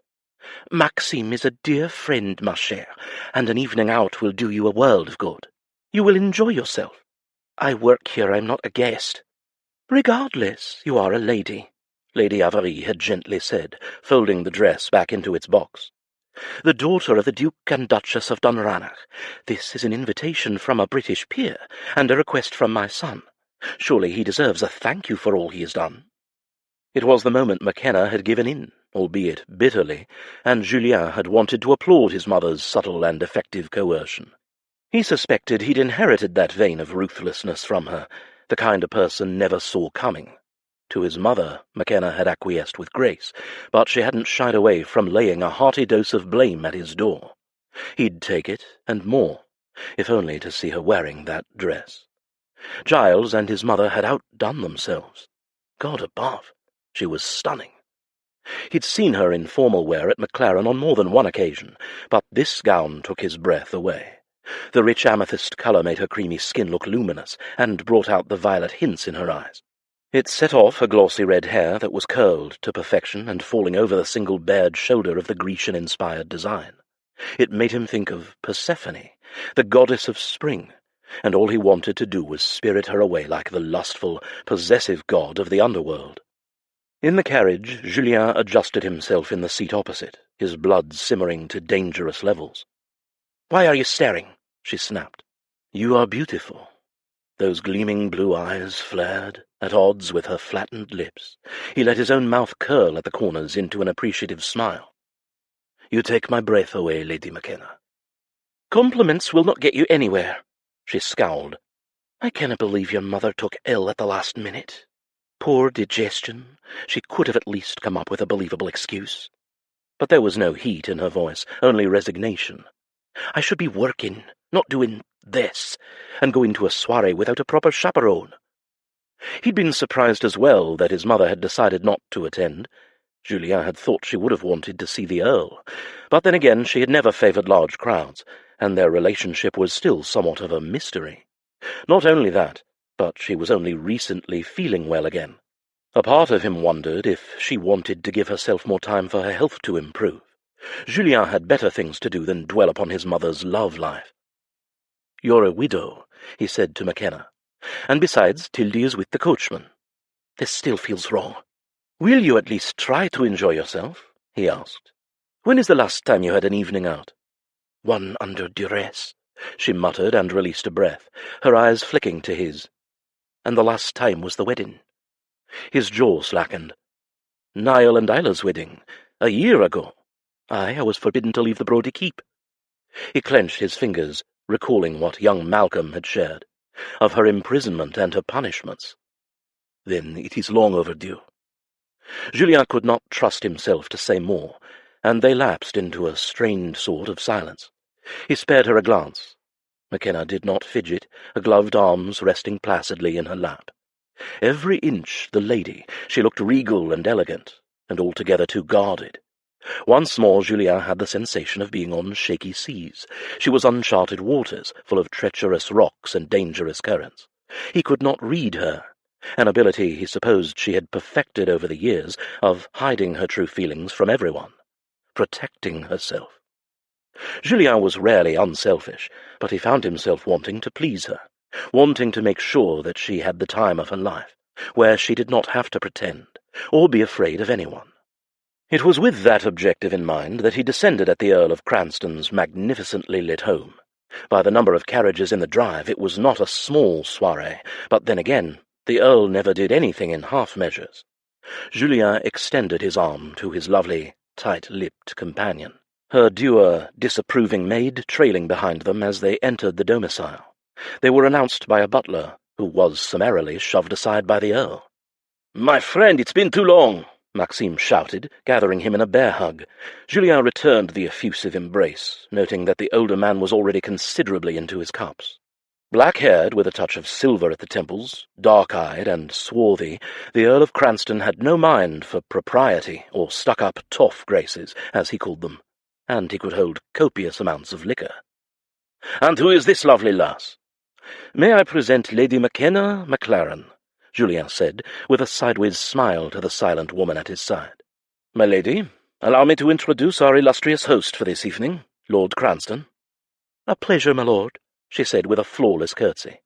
"Maxime is a dear friend, ma chère, and an evening out will do you a world of good. You will enjoy yourself. I work here, I'm not a guest." "Regardless, you are a lady," Lady Amalie had gently said, folding the dress back into its box. "The daughter of the Duke and Duchess of Dunranach. This is an invitation from a British peer, and a request from my son. Surely he deserves a thank you for all he has done." It was the moment Makenna had given in, albeit bitterly, and Julien had wanted to applaud his mother's subtle and effective coercion. He suspected he'd inherited that vein of ruthlessness from her, the kind a person never saw coming. To his mother, Makenna had acquiesced with grace, but she hadn't shied away from laying a hearty dose of blame at his door. He'd take it, and more, if only to see her wearing that dress. Giles and his mother had outdone themselves. God above, she was stunning. He'd seen her in formal wear at Maclaren on more than one occasion, but this gown took his breath away. The rich amethyst colour made her creamy skin look luminous, and brought out the violet hints in her eyes. It set off her glossy red hair that was curled to perfection and falling over the single bared shoulder of the Grecian-inspired design. It made him think of Persephone, the goddess of spring, and all he wanted to do was spirit her away like the lustful, possessive god of the underworld. In the carriage, Julien adjusted himself in the seat opposite, his blood simmering to dangerous levels. "Why are you staring?" she snapped. "You are beautiful." Those gleaming blue eyes flared, at odds with her flattened lips. He let his own mouth curl at the corners into an appreciative smile. "You take my breath away, Lady Makenna." "Compliments will not get you anywhere," she scowled. "I cannot believe your mother took ill at the last minute. Poor digestion. She could have at least come up with a believable excuse." But there was no heat in her voice, only resignation. "I should be working, not doing this, and go into a soiree without a proper chaperone. He'd been surprised as well that his mother had decided not to attend. Julien had thought she would have wanted to see the Earl, but then again she had never favoured large crowds, and their relationship was still somewhat of a mystery. Not only that, but she was only recently feeling well again. A part of him wondered if she wanted to give herself more time for her health to improve. Julien had better things to do than dwell upon his mother's love life. "You're a widow," he said to Makenna, "and besides, Tildy is with the coachman. This still feels wrong." "Will you at least try to enjoy yourself?" he asked. "When is the last time you had an evening out?" "One under duress," she muttered and released a breath, her eyes flicking to his. "And the last time was the wedding." His jaw slackened. "Niall and Isla's wedding, a year ago. I was forbidden to leave the Brodie keep." He clenched his fingers, recalling what young Malcolm had shared, of her imprisonment and her punishments. "Then it is long overdue." Julien could not trust himself to say more, and they lapsed into a strained sort of silence. He spared her a glance. Makenna did not fidget, her gloved arms resting placidly in her lap. Every inch the lady, she looked regal and elegant, and altogether too guarded. Once more Julien had the sensation of being on shaky seas. She was uncharted waters, full of treacherous rocks and dangerous currents. He could not read her, an ability he supposed she had perfected over the years of hiding her true feelings from everyone, protecting herself. Julien was rarely unselfish, but he found himself wanting to please her, wanting to make sure that she had the time of her life, where she did not have to pretend, or be afraid of anyone. It was with that objective in mind that he descended at the Earl of Cranston's magnificently lit home. By the number of carriages in the drive, it was not a small soiree, but then again, the Earl never did anything in half measures. Julien extended his arm to his lovely, tight-lipped companion, her dour, disapproving maid trailing behind them as they entered the domicile. They were announced by a butler, who was summarily shoved aside by the Earl. "My friend, it's been too long," Maxime shouted, gathering him in a bear hug. Julien returned the effusive embrace, noting that the older man was already considerably into his cups. Black-haired, with a touch of silver at the temples, dark-eyed and swarthy, the Earl of Cranston had no mind for propriety or stuck-up toff graces, as he called them, and he could hold copious amounts of liquor. "And who is this lovely lass?" "May I present Lady Makenna Maclaren?" Julien said, with a sideways smile to the silent woman at his side. "My lady, allow me to introduce our illustrious host for this evening, Lord Cranston." "A pleasure, my lord," she said with a flawless curtsy.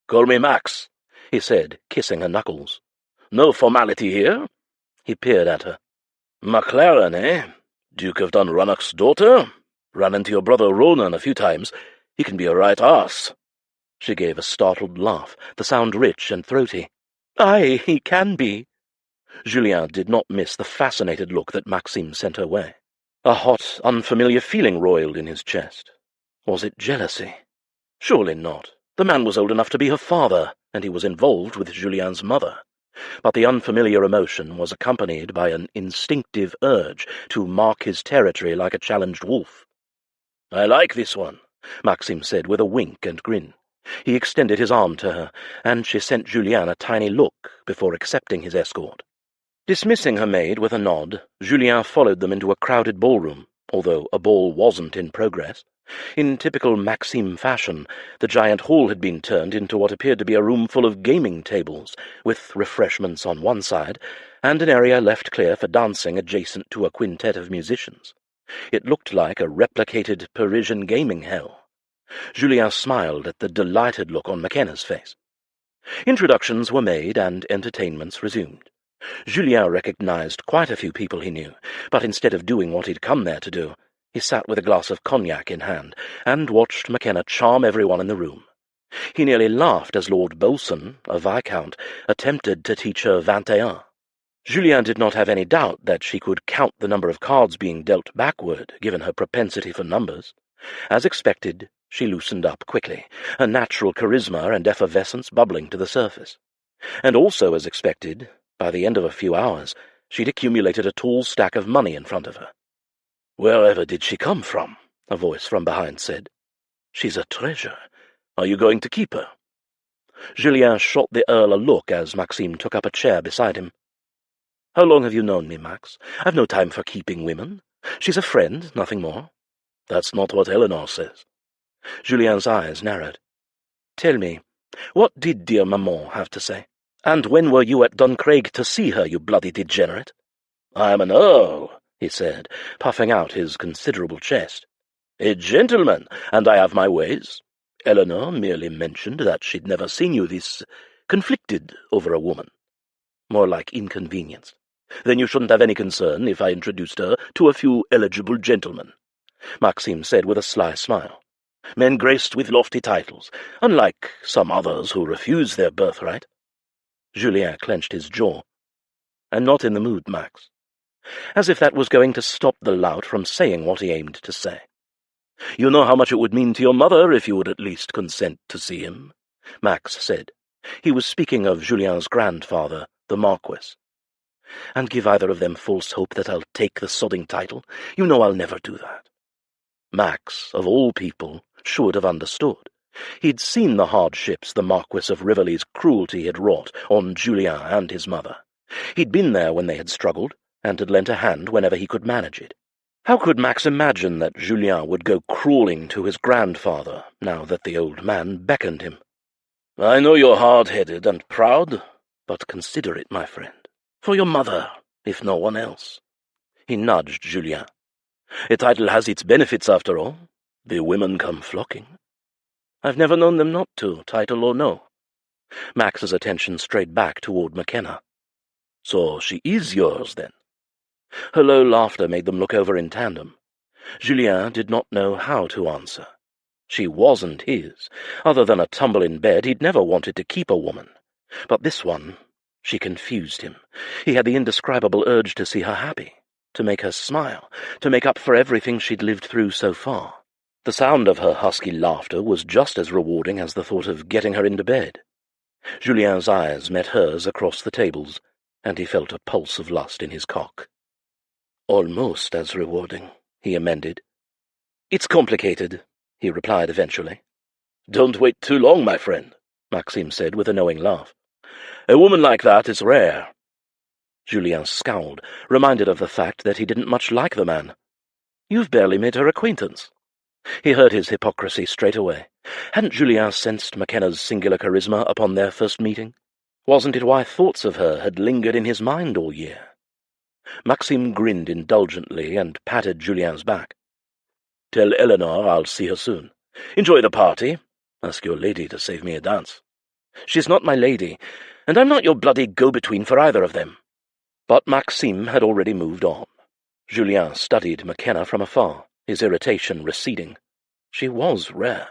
"Call me Max," he said, kissing her knuckles. "No formality here?" He peered at her. "Maclaren, eh? Duke of Dunrannoch's daughter? Ran into your brother Ronan a few times. He can be a right arse." She gave a startled laugh, the sound rich and throaty. "Aye, he can be." Julien did not miss the fascinated look that Maxime sent her way. A hot, unfamiliar feeling roiled in his chest. Was it jealousy? Surely not. The man was old enough to be her father, and he was involved with Julien's mother. But the unfamiliar emotion was accompanied by an instinctive urge to mark his territory like a challenged wolf. "I like this one," Maxime said with a wink and grin. He extended his arm to her, and she sent Julien a tiny look before accepting his escort. Dismissing her maid with a nod, Julien followed them into a crowded ballroom, although a ball wasn't in progress. In typical Maxime fashion, the giant hall had been turned into what appeared to be a room full of gaming tables, with refreshments on one side, and an area left clear for dancing adjacent to a quintet of musicians. It looked like a replicated Parisian gaming hell. Julien smiled at the delighted look on Makenna's face. Introductions were made and entertainments resumed. Julien recognized quite a few people he knew, but instead of doing what he'd come there to do, he sat with a glass of cognac in hand and watched Makenna charm everyone in the room. He nearly laughed as Lord Bolson, a viscount, attempted to teach her 21. Julien did not have any doubt that she could count the number of cards being dealt backward, given her propensity for numbers. As expected, she loosened up quickly, her natural charisma and effervescence bubbling to the surface. And also, as expected, by the end of a few hours, she'd accumulated a tall stack of money in front of her. "Wherever did she come from?" a voice from behind said. "She's a treasure. Are you going to keep her?" Julien shot the Earl a look as Maxime took up a chair beside him. "How long have you known me, Max? I've no time for keeping women. She's a friend, nothing more." "That's not what Eleanor says." Julien's eyes narrowed. "Tell me, what did dear maman have to say? And when were you at Duncraig to see her, you bloody degenerate?" "I am an earl," he said, puffing out his considerable chest. "A gentleman, and I have my ways. Eleanor merely mentioned that she'd never seen you this conflicted over a woman." "More like inconvenienced." "Then you shouldn't have any concern if I introduced her to a few eligible gentlemen," Maxime said with a sly smile. "Men graced with lofty titles, unlike some others who refuse their birthright." Julien clenched his jaw. "I'm not in the mood, Max." As if that was going to stop the lout from saying what he aimed to say. "You know how much it would mean to your mother if you would at least consent to see him," Max said. He was speaking of Julien's grandfather, the Marquis. "And give either of them false hope that I'll take the sodding title? You know I'll never do that." Max, of all people, should have understood. He'd seen the hardships the Marquis of Rivoli's cruelty had wrought on Julien and his mother. He'd been there when they had struggled, and had lent a hand whenever he could manage it. How could Max imagine that Julien would go crawling to his grandfather, now that the old man beckoned him? "I know you're hard-headed and proud, but consider it, my friend. For your mother, if no one else." He nudged Julien. "A title has its benefits, after all. The women come flocking." "I've never known them not to, title or no." Max's attention strayed back toward Makenna. "So she is yours, then?" Her low laughter made them look over in tandem. Julien did not know how to answer. She wasn't his. Other than a tumble in bed, he'd never wanted to keep a woman. But this one, she confused him. He had the indescribable urge to see her happy, to make her smile, to make up for everything she'd lived through so far. The sound of her husky laughter was just as rewarding as the thought of getting her into bed. Julien's eyes met hers across the tables, and he felt a pulse of lust in his cock. "Almost as rewarding," he amended. "It's complicated," he replied eventually. "Don't wait too long, my friend," Maxime said with a knowing laugh. "A woman like that is rare." Julien scowled, reminded of the fact that he didn't much like the man. "You've barely made her acquaintance." He heard his hypocrisy straight away. Hadn't Julien sensed Makenna's singular charisma upon their first meeting? Wasn't it why thoughts of her had lingered in his mind all year? Maxime grinned indulgently and patted Julien's back. "Tell Eleanor I'll see her soon. Enjoy the party. Ask your lady to save me a dance." "She's not my lady, and I'm not your bloody go-between for either of them." But Maxime had already moved on. Julien studied Makenna from afar, his irritation receding. She was rare.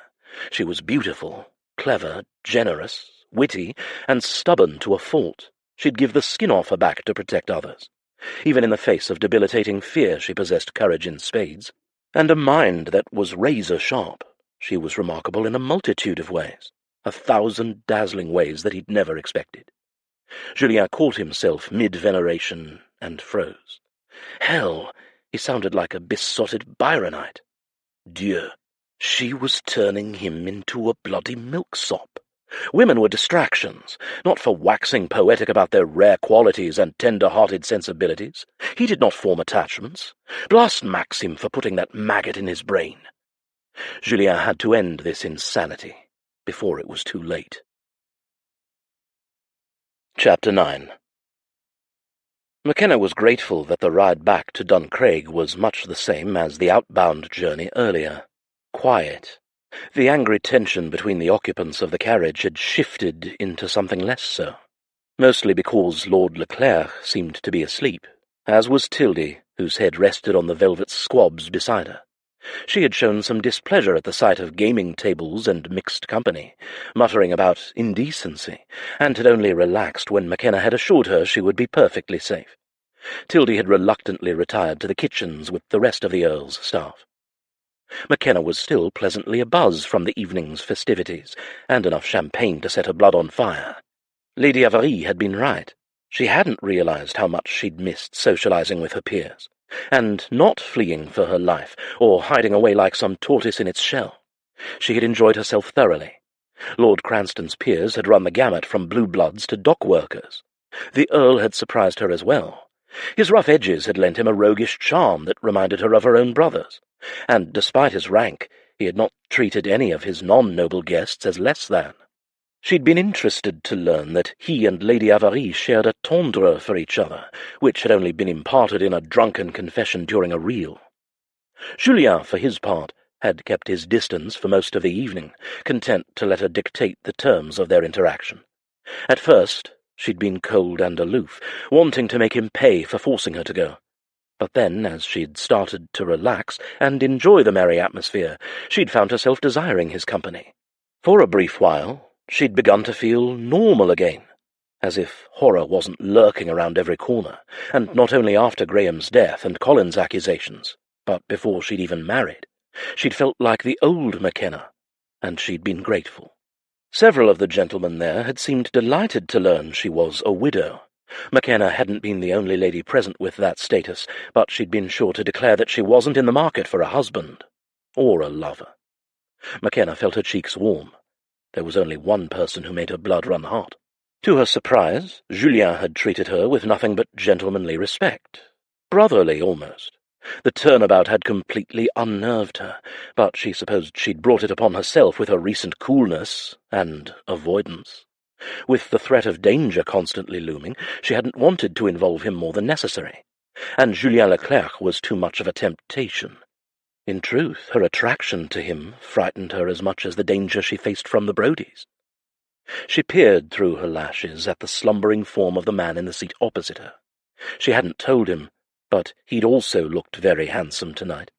She was beautiful, clever, generous, witty, and stubborn to a fault. She'd give the skin off her back to protect others. Even in the face of debilitating fear she possessed courage in spades, and a mind that was razor-sharp. She was remarkable in a multitude of ways, 1,000 dazzling ways that he'd never expected. Julien caught himself mid-veneration and froze. Hell, he sounded like a besotted Byronite. Dieu, she was turning him into a bloody milksop. Women were distractions, not for waxing poetic about their rare qualities and tender-hearted sensibilities. He did not form attachments. Blast Maxime for putting that maggot in his brain. Julien had to end this insanity before it was too late. Chapter 9. Makenna was grateful that the ride back to Duncraig was much the same as the outbound journey earlier. Quiet. The angry tension between the occupants of the carriage had shifted into something less so, mostly because Lord Leclerc seemed to be asleep, as was Tildy, whose head rested on the velvet squabs beside her. She had shown some displeasure at the sight of gaming tables and mixed company, muttering about indecency, and had only relaxed when Makenna had assured her she would be perfectly safe. Tildy had reluctantly retired to the kitchens with the rest of the Earl's staff. Makenna was still pleasantly abuzz from the evening's festivities, and enough champagne to set her blood on fire. Lady Avarie had been right. She hadn't realized how much she'd missed socializing with her peers, and not fleeing for her life, or hiding away like some tortoise in its shell. She had enjoyed herself thoroughly, Lord Cranston's peers had run the gamut from blue bloods to dock workers. The Earl had surprised her as well. His rough edges had lent him a roguish charm that reminded her of her own brothers, and despite his rank, he had not treated any of his non-noble guests as less than. She'd been interested to learn that he and Lady Avarie shared a tendre for each other, which had only been imparted in a drunken confession during a reel. Julien, for his part, had kept his distance for most of the evening, content to let her dictate the terms of their interaction. At first, she'd been cold and aloof, wanting to make him pay for forcing her to go. But then, as she'd started to relax and enjoy the merry atmosphere, she'd found herself desiring his company. For a brief while, she'd begun to feel normal again, as if horror wasn't lurking around every corner, and not only after Graham's death and Colin's accusations, but before she'd even married. She'd felt like the old Makenna, and she'd been grateful. Several of the gentlemen there had seemed delighted to learn she was a widow. Makenna hadn't been the only lady present with that status, but she'd been sure to declare that she wasn't in the market for a husband, or a lover. Makenna felt her cheeks warm. There was only one person who made her blood run hot. To her surprise, Julien had treated her with nothing but gentlemanly respect, brotherly almost. The turnabout had completely unnerved her, but she supposed she'd brought it upon herself with her recent coolness and avoidance. With the threat of danger constantly looming, she hadn't wanted to involve him more than necessary, and Julien Leclerc was too much of a temptation. In truth, her attraction to him frightened her as much as the danger she faced from the Brodies. She peered through her lashes at the slumbering form of the man in the seat opposite her. She hadn't told him, but he'd also looked very handsome tonight.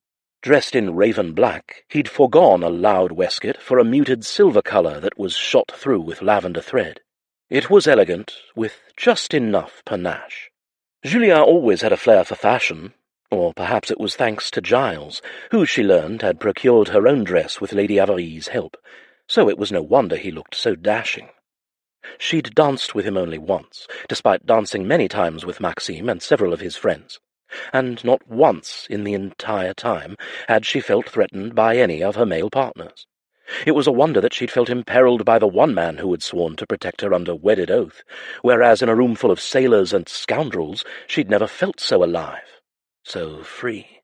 Dressed in raven black, he'd foregone a loud waistcoat for a muted silver colour that was shot through with lavender thread. It was elegant, with just enough panache. Julien always had a flair for fashion, or perhaps it was thanks to Giles, who, she learned, had procured her own dress with Lady Avarie's help, so it was no wonder he looked so dashing. She'd danced with him only once, despite dancing many times with Maxime and several of his friends, and not once in the entire time had she felt threatened by any of her male partners. It was a wonder that she'd felt imperilled by the one man who had sworn to protect her under wedded oath, whereas in a room full of sailors and scoundrels she'd never felt so alive, so free.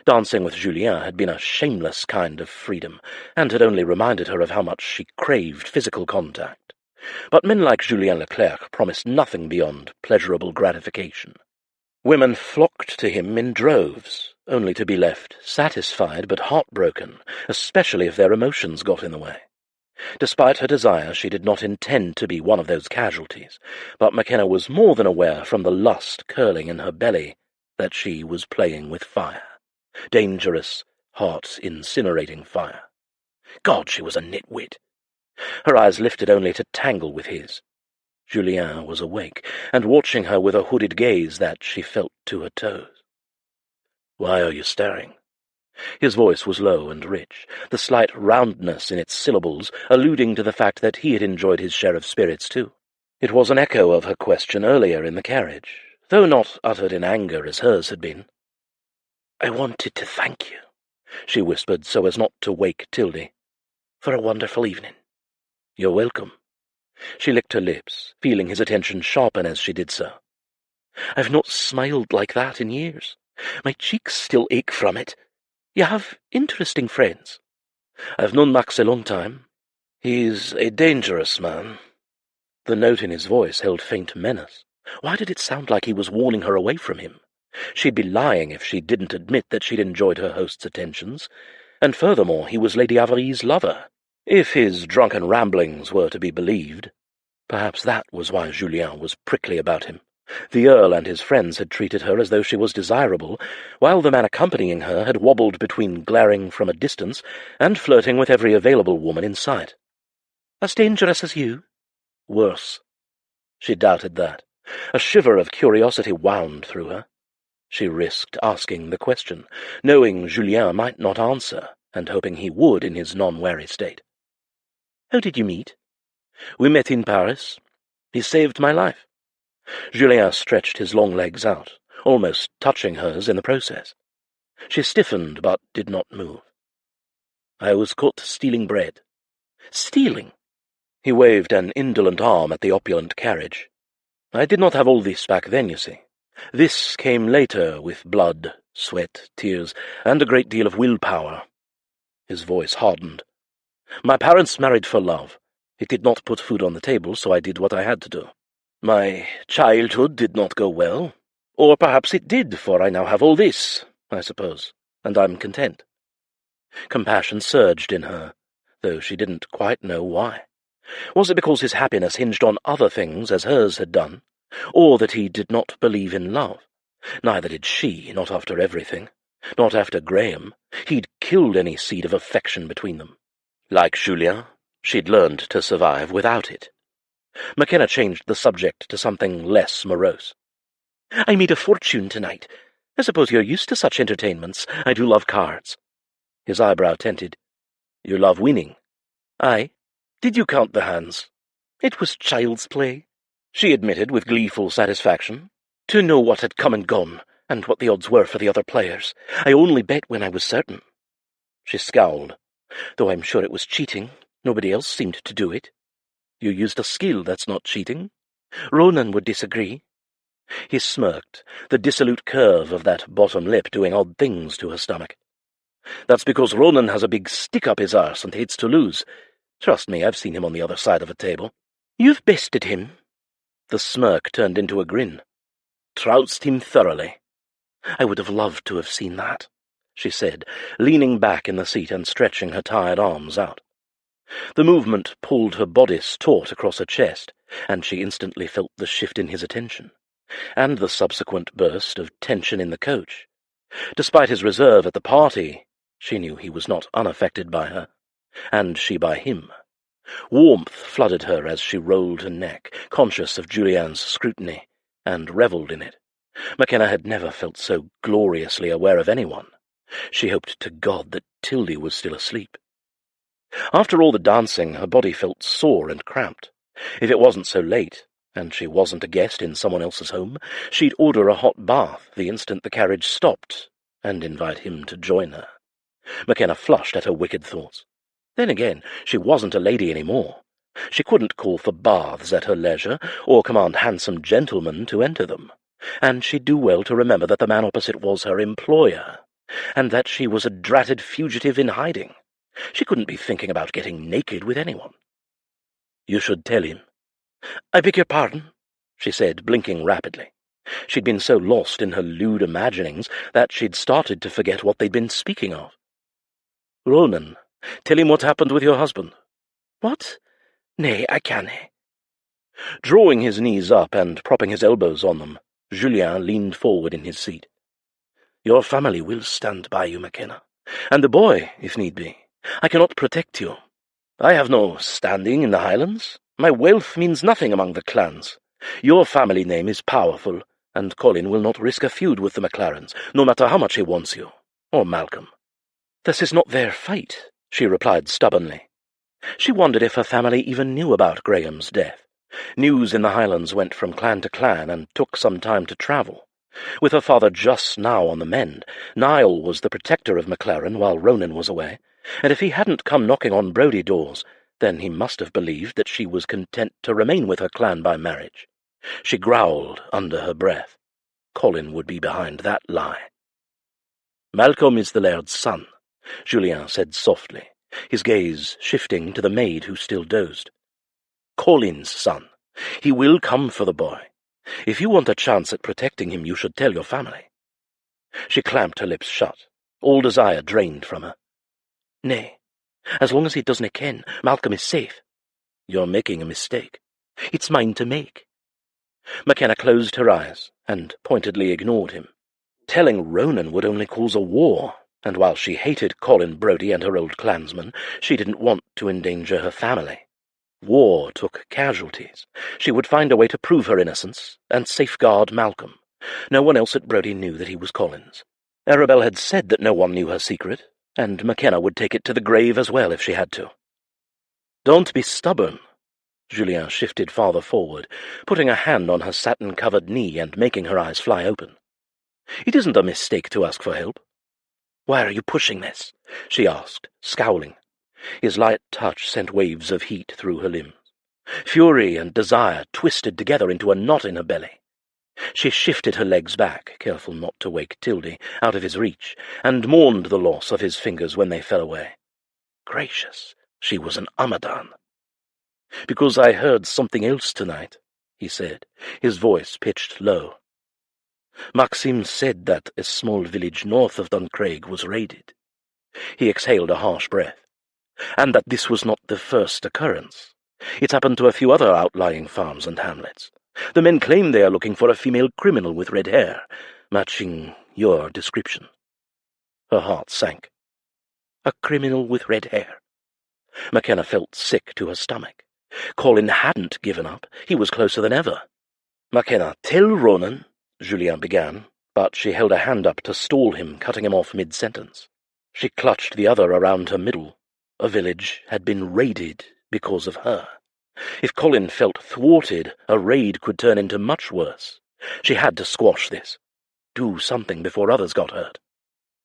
Dancing with Julien had been a shameless kind of freedom, and had only reminded her of how much she craved physical contact. But men like Julien Leclerc promised nothing beyond pleasurable gratification. Women flocked to him in droves, only to be left satisfied but heartbroken, especially if their emotions got in the way. Despite her desire, she did not intend to be one of those casualties, but Makenna was more than aware from the lust curling in her belly that she was playing with fire. Dangerous, heart-incinerating fire. God, she was a nitwit. Her eyes lifted only to tangle with his. Julien was awake, and watching her with a hooded gaze that she felt to her toes. "Why are you staring?" His voice was low and rich, the slight roundness in its syllables alluding to the fact that he had enjoyed his share of spirits too. It was an echo of her question earlier in the carriage, though not uttered in anger as hers had been. "I wanted to thank you," she whispered so as not to wake Tildy, "for a wonderful evening." "You're welcome." She licked her lips, feeling his attention sharpen as she did so. "I've not smiled like that in years. My cheeks still ache from it. You have interesting friends." "I've known Max a long time. He's a dangerous man." The note in his voice held faint menace. Why did it sound like he was warning her away from him? She'd be lying if she didn't admit that she'd enjoyed her host's attentions, and furthermore he was Lady Avarie's lover. If his drunken ramblings were to be believed, perhaps that was why Julien was prickly about him. The Earl and his friends had treated her as though she was desirable, while the man accompanying her had wobbled between glaring from a distance and flirting with every available woman in sight. "As dangerous as you?" "Worse." She doubted that. A shiver of curiosity wound through her. She risked asking the question, knowing Julien might not answer, and hoping he would in his non-wary state. "How did you meet?" "We met in Paris. He saved my life." Julien stretched his long legs out, almost touching hers in the process. She stiffened, but did not move. "I was caught stealing bread." Stealing. He waved an indolent arm at the opulent carriage. I did not have all this back then, you see. This came later, with blood, sweat, tears, and a great deal of willpower. His voice hardened. My parents married for love. It did not put food on the table, so I did what I had to do. My childhood did not go well. Or perhaps it did, for I now have all this, I suppose, and I'm content. Compassion surged in her, though she didn't quite know why. Was it because his happiness hinged on other things, as hers had done, or that he did not believe in love? Neither did she, not after everything. Not after Graham. He'd killed any seed of affection between them. Like Julien, she'd learned to survive without it. Makenna changed the subject to something less morose. I made a fortune tonight. I suppose you're used to such entertainments. I do love cards. His eyebrow tented. You love winning? Aye. Did you count the hands? It was child's play, she admitted with gleeful satisfaction. To know what had come and gone, and what the odds were for the other players. I only bet when I was certain. She scowled. Though I'm sure it was cheating. Nobody else seemed to do it. You used a skill that's not cheating. Ronan would disagree. He smirked, the dissolute curve of that bottom lip doing odd things to her stomach. That's because Ronan has a big stick up his arse and hates to lose. Trust me, I've seen him on the other side of a table. You've bested him. The smirk turned into a grin. Trounced him thoroughly. I would have loved to have seen that, she said, leaning back in the seat and stretching her tired arms out. The movement pulled her bodice taut across her chest, and she instantly felt the shift in his attention, and the subsequent burst of tension in the coach. Despite his reserve at the party, she knew he was not unaffected by her, and she by him. Warmth flooded her as she rolled her neck, conscious of Julien's scrutiny, and revelled in it. Makenna had never felt so gloriously aware of anyone. She hoped to God that Tildy was still asleep. After all the dancing, her body felt sore and cramped. If it wasn't so late, and she wasn't a guest in someone else's home, she'd order a hot bath the instant the carriage stopped, and invite him to join her. Makenna flushed at her wicked thoughts. Then again, she wasn't a lady any more. She couldn't call for baths at her leisure, or command handsome gentlemen to enter them, and she'd do well to remember that the man opposite was her employer, and that she was a dratted fugitive in hiding. She couldn't be thinking about getting naked with anyone. You should tell him. I beg your pardon, she said, blinking rapidly. She'd been so lost in her lewd imaginings that she'd started to forget what they'd been speaking of. Ronan, tell him what happened with your husband. What? Nay, I cannae. Drawing his knees up and propping his elbows on them, Julien leaned forward in his seat. Your family will stand by you, Makenna, and the boy, if need be. I cannot protect you. I have no standing in the Highlands. My wealth means nothing among the clans. Your family name is powerful, and Colin will not risk a feud with the Maclarens, no matter how much he wants you, or Malcolm. This is not their fight, she replied stubbornly. She wondered if her family even knew about Graham's death. News in the Highlands went from clan to clan and took some time to travel. With her father just now on the mend, Niall was the protector of Maclaren while Ronan was away, and if he hadn't come knocking on Brodie doors, then he must have believed that she was content to remain with her clan by marriage. She growled under her breath. Colin would be behind that lie. Malcolm is the laird's son, Julien said softly, his gaze shifting to the maid who still dozed. Colin's son. He will come for the boy. If you want a chance at protecting him, you should tell your family. She clamped her lips shut, all desire drained from her. Nay, as long as he doesn't ken, Malcolm is safe. You're making a mistake. It's mine to make. Makenna closed her eyes and pointedly ignored him. Telling Ronan would only cause a war, and while she hated Colin Brodie and her old clansmen, she didn't want to endanger her family. War took casualties. She would find a way to prove her innocence and safeguard Malcolm. No one else at Brodie knew that he was Colin's. Arabelle had said that no one knew her secret, and Makenna would take it to the grave as well if she had to. Don't be stubborn. Julien shifted farther forward, putting a hand on her satin-covered knee and making her eyes fly open. It isn't a mistake to ask for help. Why are you pushing this? She asked, scowling. His light touch sent waves of heat through her limbs. Fury and desire twisted together into a knot in her belly. She shifted her legs back, careful not to wake Tildy, out of his reach, and mourned the loss of his fingers when they fell away. Gracious, she was an Amadan. "Because I heard something else tonight," he said, his voice pitched low. "Maxime said that a small village north of Duncraig was raided." He exhaled a harsh breath. "And that this was not the first occurrence. It's happened to a few other outlying farms and hamlets. The men claim they are looking for a female criminal with red hair, matching your description." Her heart sank. A criminal with red hair. Makenna felt sick to her stomach. Colin hadn't given up. He was closer than ever. "Makenna, tell Ronan," Julien began, but she held a hand up to stall him, cutting him off mid-sentence. She clutched the other around her middle. A village had been raided because of her. If Colin felt thwarted, a raid could turn into much worse. She had to squash this. Do something before others got hurt.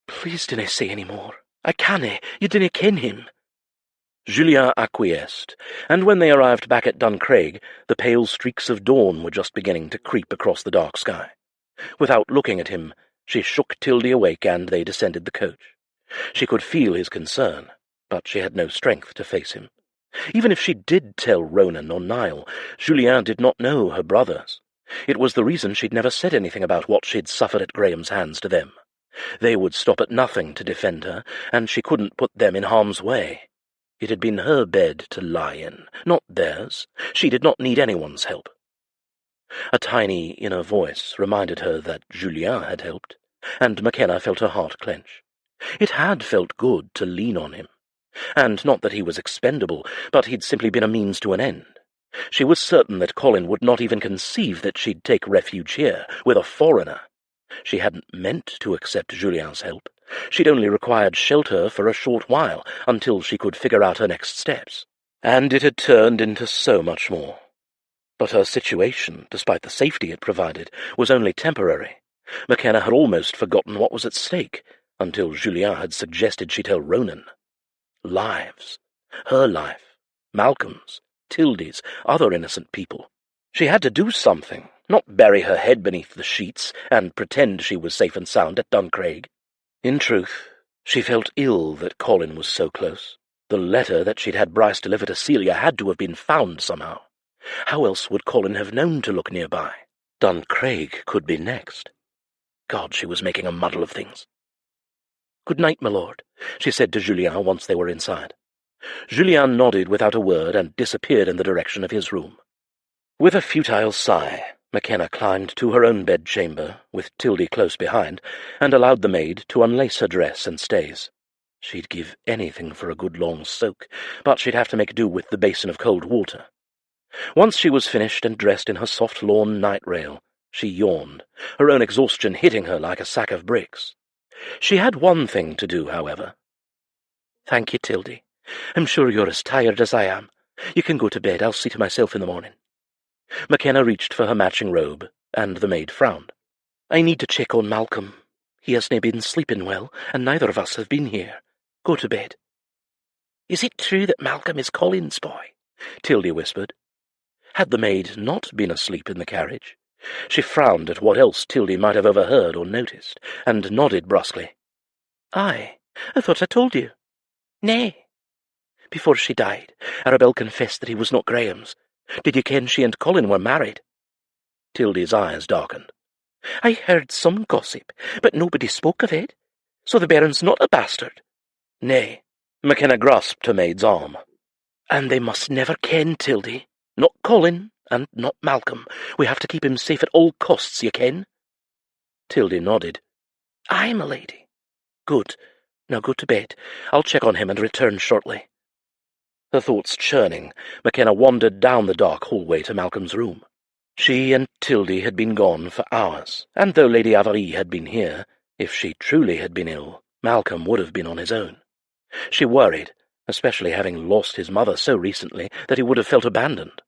"Please dinna say any more. I canna. You dinna ken him." Julien acquiesced, and when they arrived back at Duncraig, the pale streaks of dawn were just beginning to creep across the dark sky. Without looking at him, she shook Tildy awake and they descended the coach. She could feel his concern, but she had no strength to face him. Even if she did tell Ronan or Niall, Julien did not know her brothers. It was the reason she'd never said anything about what she'd suffered at Graham's hands to them. They would stop at nothing to defend her, and she couldn't put them in harm's way. It had been her bed to lie in, not theirs. She did not need anyone's help. A tiny inner voice reminded her that Julien had helped, and Makenna felt her heart clench. It had felt good to lean on him. And not that he was expendable, but he'd simply been a means to an end. She was certain that Colin would not even conceive that she'd take refuge here, with a foreigner. She hadn't meant to accept Julien's help. She'd only required shelter for a short while, until she could figure out her next steps. And it had turned into so much more. But her situation, despite the safety it provided, was only temporary. Makenna had almost forgotten what was at stake, until Julien had suggested she tell Ronan. Lives. Her life. Malcolm's. Tildy's. Other innocent people. She had to do something, not bury her head beneath the sheets and pretend she was safe and sound at Duncraig. In truth, she felt ill that Colin was so close. The letter that she'd had Bryce deliver to Celia had to have been found somehow. How else would Colin have known to look nearby? Duncraig could be next. God, she was making a muddle of things. "Good night, my lord," she said to Julien once they were inside. Julien nodded without a word and disappeared in the direction of his room. With a futile sigh, Makenna climbed to her own bedchamber, with Tildy close behind, and allowed the maid to unlace her dress and stays. She'd give anything for a good long soak, but she'd have to make do with the basin of cold water. Once she was finished and dressed in her soft lawn night-rail, she yawned, her own exhaustion hitting her like a sack of bricks. She had one thing to do, however. "Thank you, Tildy. I'm sure you're as tired as I am. You can go to bed. I'll see to myself in the morning." Makenna reached for her matching robe, and the maid frowned. "I need to check on Malcolm. He hasna been sleeping well, and neither of us have been here. Go to bed." "Is it true that Malcolm is Colin's boy?" Tildy whispered. Had the maid not been asleep in the carriage? She frowned at what else Tildy might have overheard or noticed, and nodded brusquely. "Aye, I thought I told you." "Nay." "Before she died, Arabelle confessed that he was not Graham's. Did you ken she and Colin were married?" Tildy's eyes darkened. "I heard some gossip, but nobody spoke of it. So the Baron's not a bastard?" "Nay." Makenna grasped her maid's arm. "And they must never ken, Tildy. Not Colin, and not Malcolm. We have to keep him safe at all costs, you ken?" Tildy nodded. "Aye, my lady." "Good. Now go to bed. I'll check on him and return shortly." Her thoughts churning, Makenna wandered down the dark hallway to Malcolm's room. She and Tildy had been gone for hours, and though Lady Amalie had been here, if she truly had been ill, Malcolm would have been on his own. She worried, especially having lost his mother so recently that he would have felt abandoned.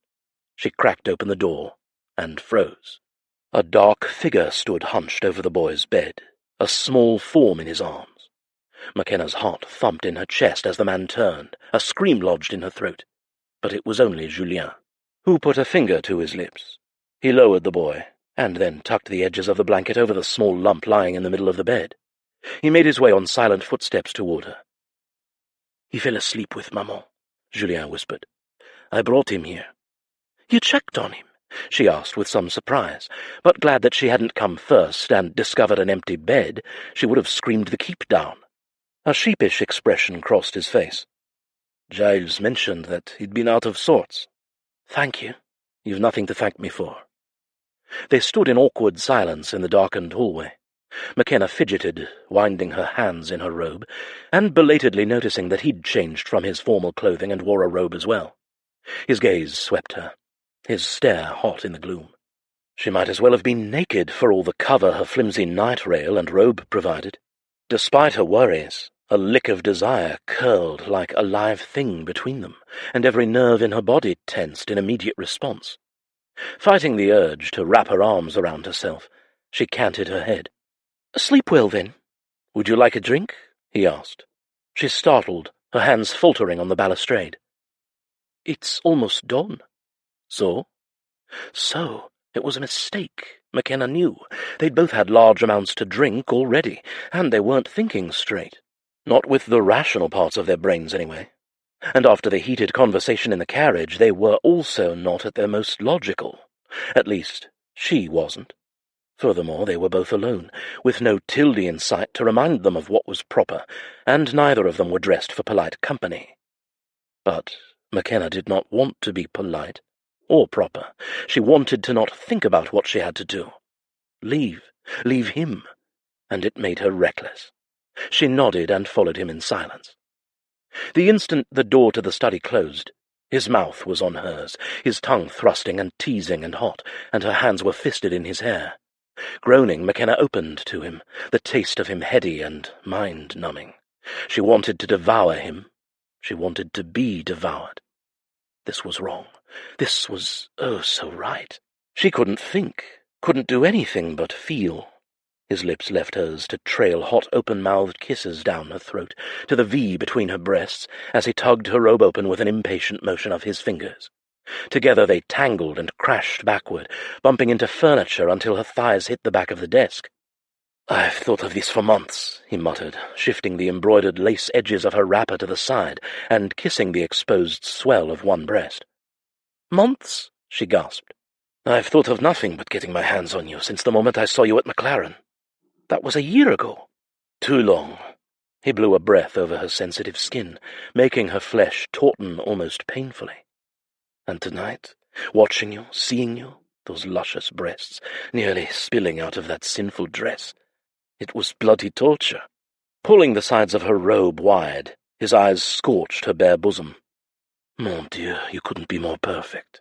She cracked open the door and froze. A dark figure stood hunched over the boy's bed, a small form in his arms. Makenna's heart thumped in her chest as the man turned, a scream lodged in her throat. But it was only Julien, who put a finger to his lips. He lowered the boy, and then tucked the edges of the blanket over the small lump lying in the middle of the bed. He made his way on silent footsteps toward her. "He fell asleep with Maman," Julien whispered. "I brought him here." "You checked on him?" she asked with some surprise, but glad that she hadn't come first and discovered an empty bed. She would have screamed the keep down. A sheepish expression crossed his face. "Giles mentioned that he'd been out of sorts." "Thank you." "You've nothing to thank me for." They stood in awkward silence in the darkened hallway. Makenna fidgeted, winding her hands in her robe, and belatedly noticing that he'd changed from his formal clothing and wore a robe as well. His gaze swept her, his stare hot in the gloom. She might as well have been naked for all the cover her flimsy night rail and robe provided. Despite her worries, a lick of desire curled like a live thing between them, and every nerve in her body tensed in immediate response. Fighting the urge to wrap her arms around herself, she canted her head. "Sleep well, then." "Would you like a drink?" he asked. She startled, her hands faltering on the balustrade. "It's almost dawn." "So?" So, it was a mistake. Makenna knew. They'd both had large amounts to drink already, and they weren't thinking straight. Not with the rational parts of their brains, anyway. And after the heated conversation in the carriage, they were also not at their most logical. At least, she wasn't. Furthermore, they were both alone, with no Tildy in sight to remind them of what was proper, and neither of them were dressed for polite company. But Makenna did not want to be polite or proper. She wanted to not think about what she had to do. Leave him, and it made her reckless. She nodded and followed him in silence. The instant the door to the study closed, his mouth was on hers, his tongue thrusting and teasing and hot, and her hands were fisted in his hair. Groaning, Makenna opened to him, the taste of him heady and mind-numbing. She wanted to devour him. She wanted to be devoured. This was wrong. This was, oh, so right. She couldn't think, couldn't do anything but feel. His lips left hers to trail hot, open-mouthed kisses down her throat, to the V between her breasts, as he tugged her robe open with an impatient motion of his fingers. Together they tangled and crashed backward, bumping into furniture until her thighs hit the back of the desk. "I've thought of this for months," he muttered, shifting the embroidered lace edges of her wrapper to the side and kissing the exposed swell of one breast. "Months?" she gasped. "I've thought of nothing but getting my hands on you since the moment I saw you at Maclaren." "That was a year ago." "Too long." He blew a breath over her sensitive skin, making her flesh tauten almost painfully. "And tonight, watching you, seeing you, those luscious breasts, nearly spilling out of that sinful dress. It was bloody torture." Pulling the sides of her robe wide, his eyes scorched her bare bosom. "Mon Dieu, you couldn't be more perfect."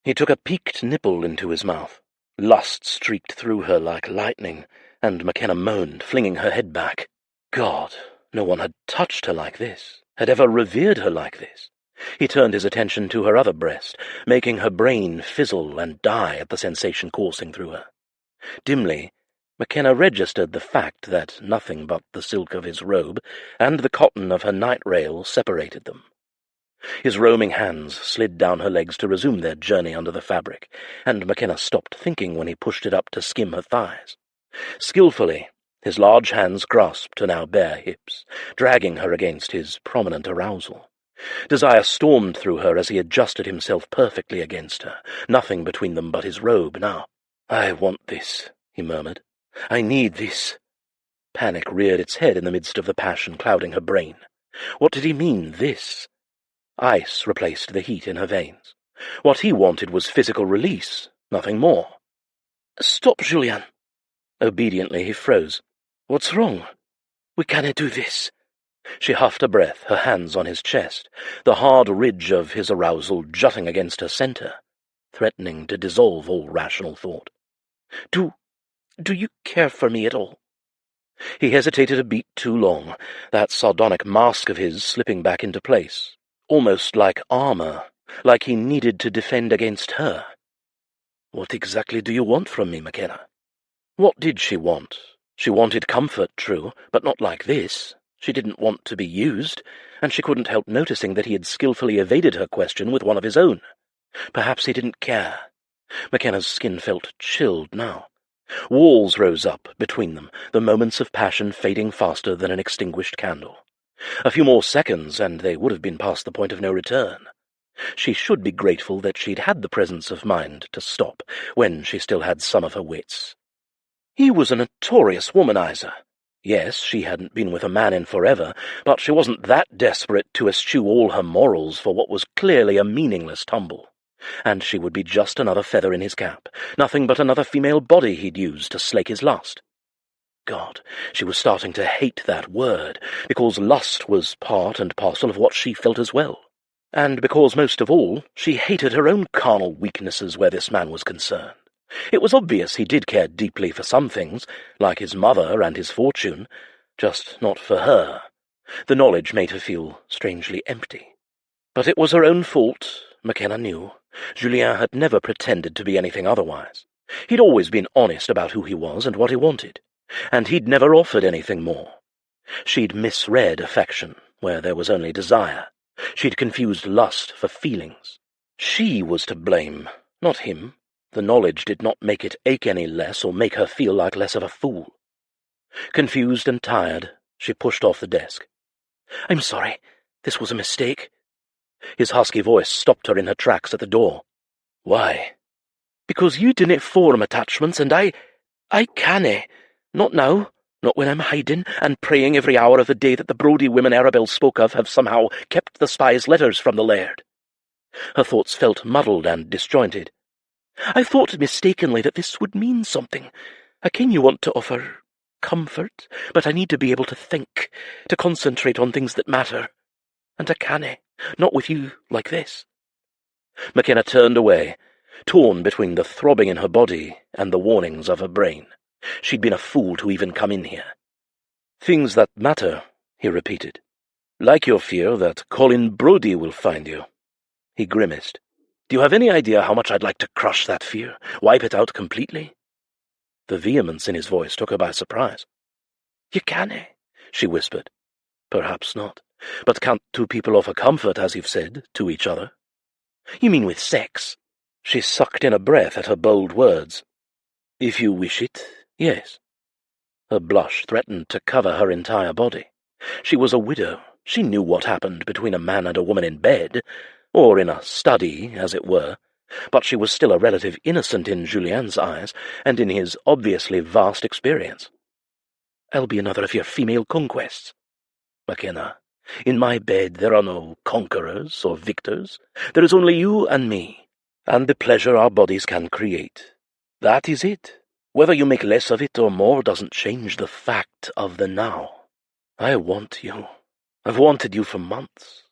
He took a peaked nipple into his mouth. Lust streaked through her like lightning, and Makenna moaned, flinging her head back. God, no one had touched her like this, had ever revered her like this. He turned his attention to her other breast, making her brain fizzle and die at the sensation coursing through her. Dimly, Makenna registered the fact that nothing but the silk of his robe and the cotton of her night rail separated them. His roaming hands slid down her legs to resume their journey under the fabric, and Makenna stopped thinking when he pushed it up to skim her thighs. Skillfully, his large hands grasped her now bare hips, dragging her against his prominent arousal. Desire stormed through her as he adjusted himself perfectly against her, nothing between them but his robe now. "I want this," he murmured. "I need this." Panic reared its head in the midst of the passion clouding her brain. What did he mean, this? Ice replaced the heat in her veins. What he wanted was physical release, nothing more. "Stop, Julien." Obediently he froze. "What's wrong? We cannot do this." She huffed a breath, her hands on his chest, the hard ridge of his arousal jutting against her center, threatening to dissolve all rational thought. Do you care for me at all?" He hesitated a beat too long, that sardonic mask of his slipping back into place, almost like armor, like he needed to defend against her. "What exactly do you want from me, Makenna?" What did she want? She wanted comfort, true, but not like this. She didn't want to be used, and she couldn't help noticing that he had skillfully evaded her question with one of his own. Perhaps he didn't care. Makenna's skin felt chilled now. Walls rose up between them, the moments of passion fading faster than an extinguished candle. A few more seconds, and they would have been past the point of no return. She should be grateful that she'd had the presence of mind to stop, when she still had some of her wits. He was a notorious womanizer. Yes, she hadn't been with a man in forever, but she wasn't that desperate to eschew all her morals for what was clearly a meaningless tumble. And she would be just another feather in his cap, nothing but another female body he'd use to slake his lust. God, she was starting to hate that word, because lust was part and parcel of what she felt as well. And because, most of all, she hated her own carnal weaknesses where this man was concerned. It was obvious he did care deeply for some things, like his mother and his fortune, just not for her. The knowledge made her feel strangely empty. But it was her own fault, Makenna knew. Julien had never pretended to be anything otherwise. He'd always been honest about who he was and what he wanted, and he'd never offered anything more. She'd misread affection where there was only desire. She'd confused lust for feelings. She was to blame, not him. The knowledge did not make it ache any less or make her feel like less of a fool. Confused and tired, she pushed off the desk. "I'm sorry. This was a mistake." His husky voice stopped her in her tracks at the door. "Why?" "Because you didn't form attachments, and I cannae. Not now. Not when I'm hiding and praying every hour of the day that the Brodie women Arabelle spoke of have somehow kept the spy's letters from the laird." Her thoughts felt muddled and disjointed. "I thought mistakenly that this would mean something. I ken you want to offer comfort, but I need to be able to think, to concentrate on things that matter. And I cannae, not with you like this." Makenna turned away, torn between the throbbing in her body and the warnings of her brain. She'd been a fool to even come in here. "Things that matter," he repeated. "Like your fear that Colin Brodie will find you." He grimaced. "Do you have any idea how much I'd like to crush that fear, wipe it out completely?" The vehemence in his voice took her by surprise. "You cannae," she whispered. "Perhaps not. But can't two people offer comfort, as you've said, to each other?" "You mean with sex?" She sucked in a breath at her bold words. "If you wish it, yes." Her blush threatened to cover her entire body. She was a widow. She knew what happened between a man and a woman in bed, or in a study, as it were, but she was still a relative innocent in Julien's eyes, and in his obviously vast experience. "I'll be another of your female conquests." "Makenna, in my bed there are no conquerors or victors. There is only you and me, and the pleasure our bodies can create. That is it. Whether you make less of it or more doesn't change the fact of the now. I want you. I've wanted you for months,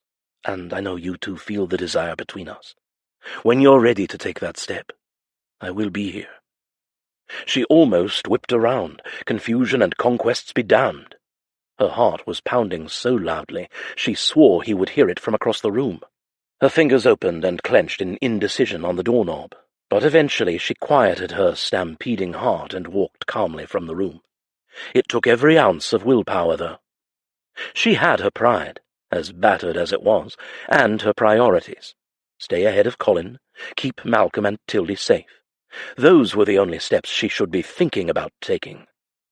and I know you two feel the desire between us. When you're ready to take that step, I will be here." She almost whipped around, confusion and conquests be damned. Her heart was pounding so loudly she swore he would hear it from across the room. Her fingers opened and clenched in indecision on the doorknob, but eventually she quieted her stampeding heart and walked calmly from the room. It took every ounce of willpower, though. She had her pride, as battered as it was, and her priorities. Stay ahead of Colin, keep Malcolm and Tildy safe. Those were the only steps she should be thinking about taking.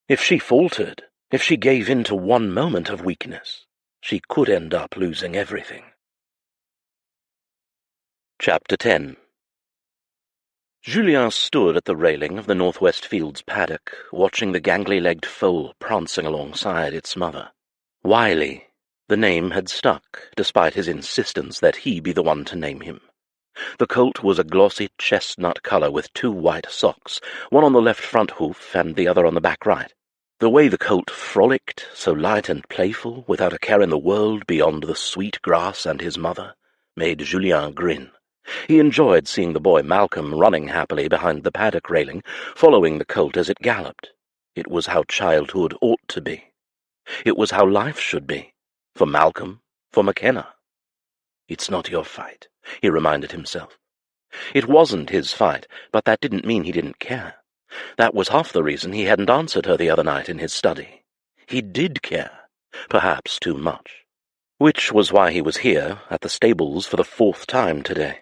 If she faltered, if she gave in to one moment of weakness, she could end up losing everything. Chapter 10. Julien stood at the railing of the Northwest Fields paddock, watching the gangly-legged foal prancing alongside its mother. Wiley. The name had stuck, despite his insistence that he be the one to name him. The colt was a glossy chestnut colour with 2 white socks, one on the left front hoof and the other on the back right. The way the colt frolicked, so light and playful, without a care in the world beyond the sweet grass and his mother, made Julien grin. He enjoyed seeing the boy Malcolm running happily behind the paddock railing, following the colt as it galloped. It was how childhood ought to be. It was how life should be. For Malcolm, for Makenna. "It's not your fight," he reminded himself. It wasn't his fight, but that didn't mean he didn't care. That was half the reason he hadn't answered her the other night in his study. He did care. perhaps too much. Which was why he was here, at the stables, for the 4th time today.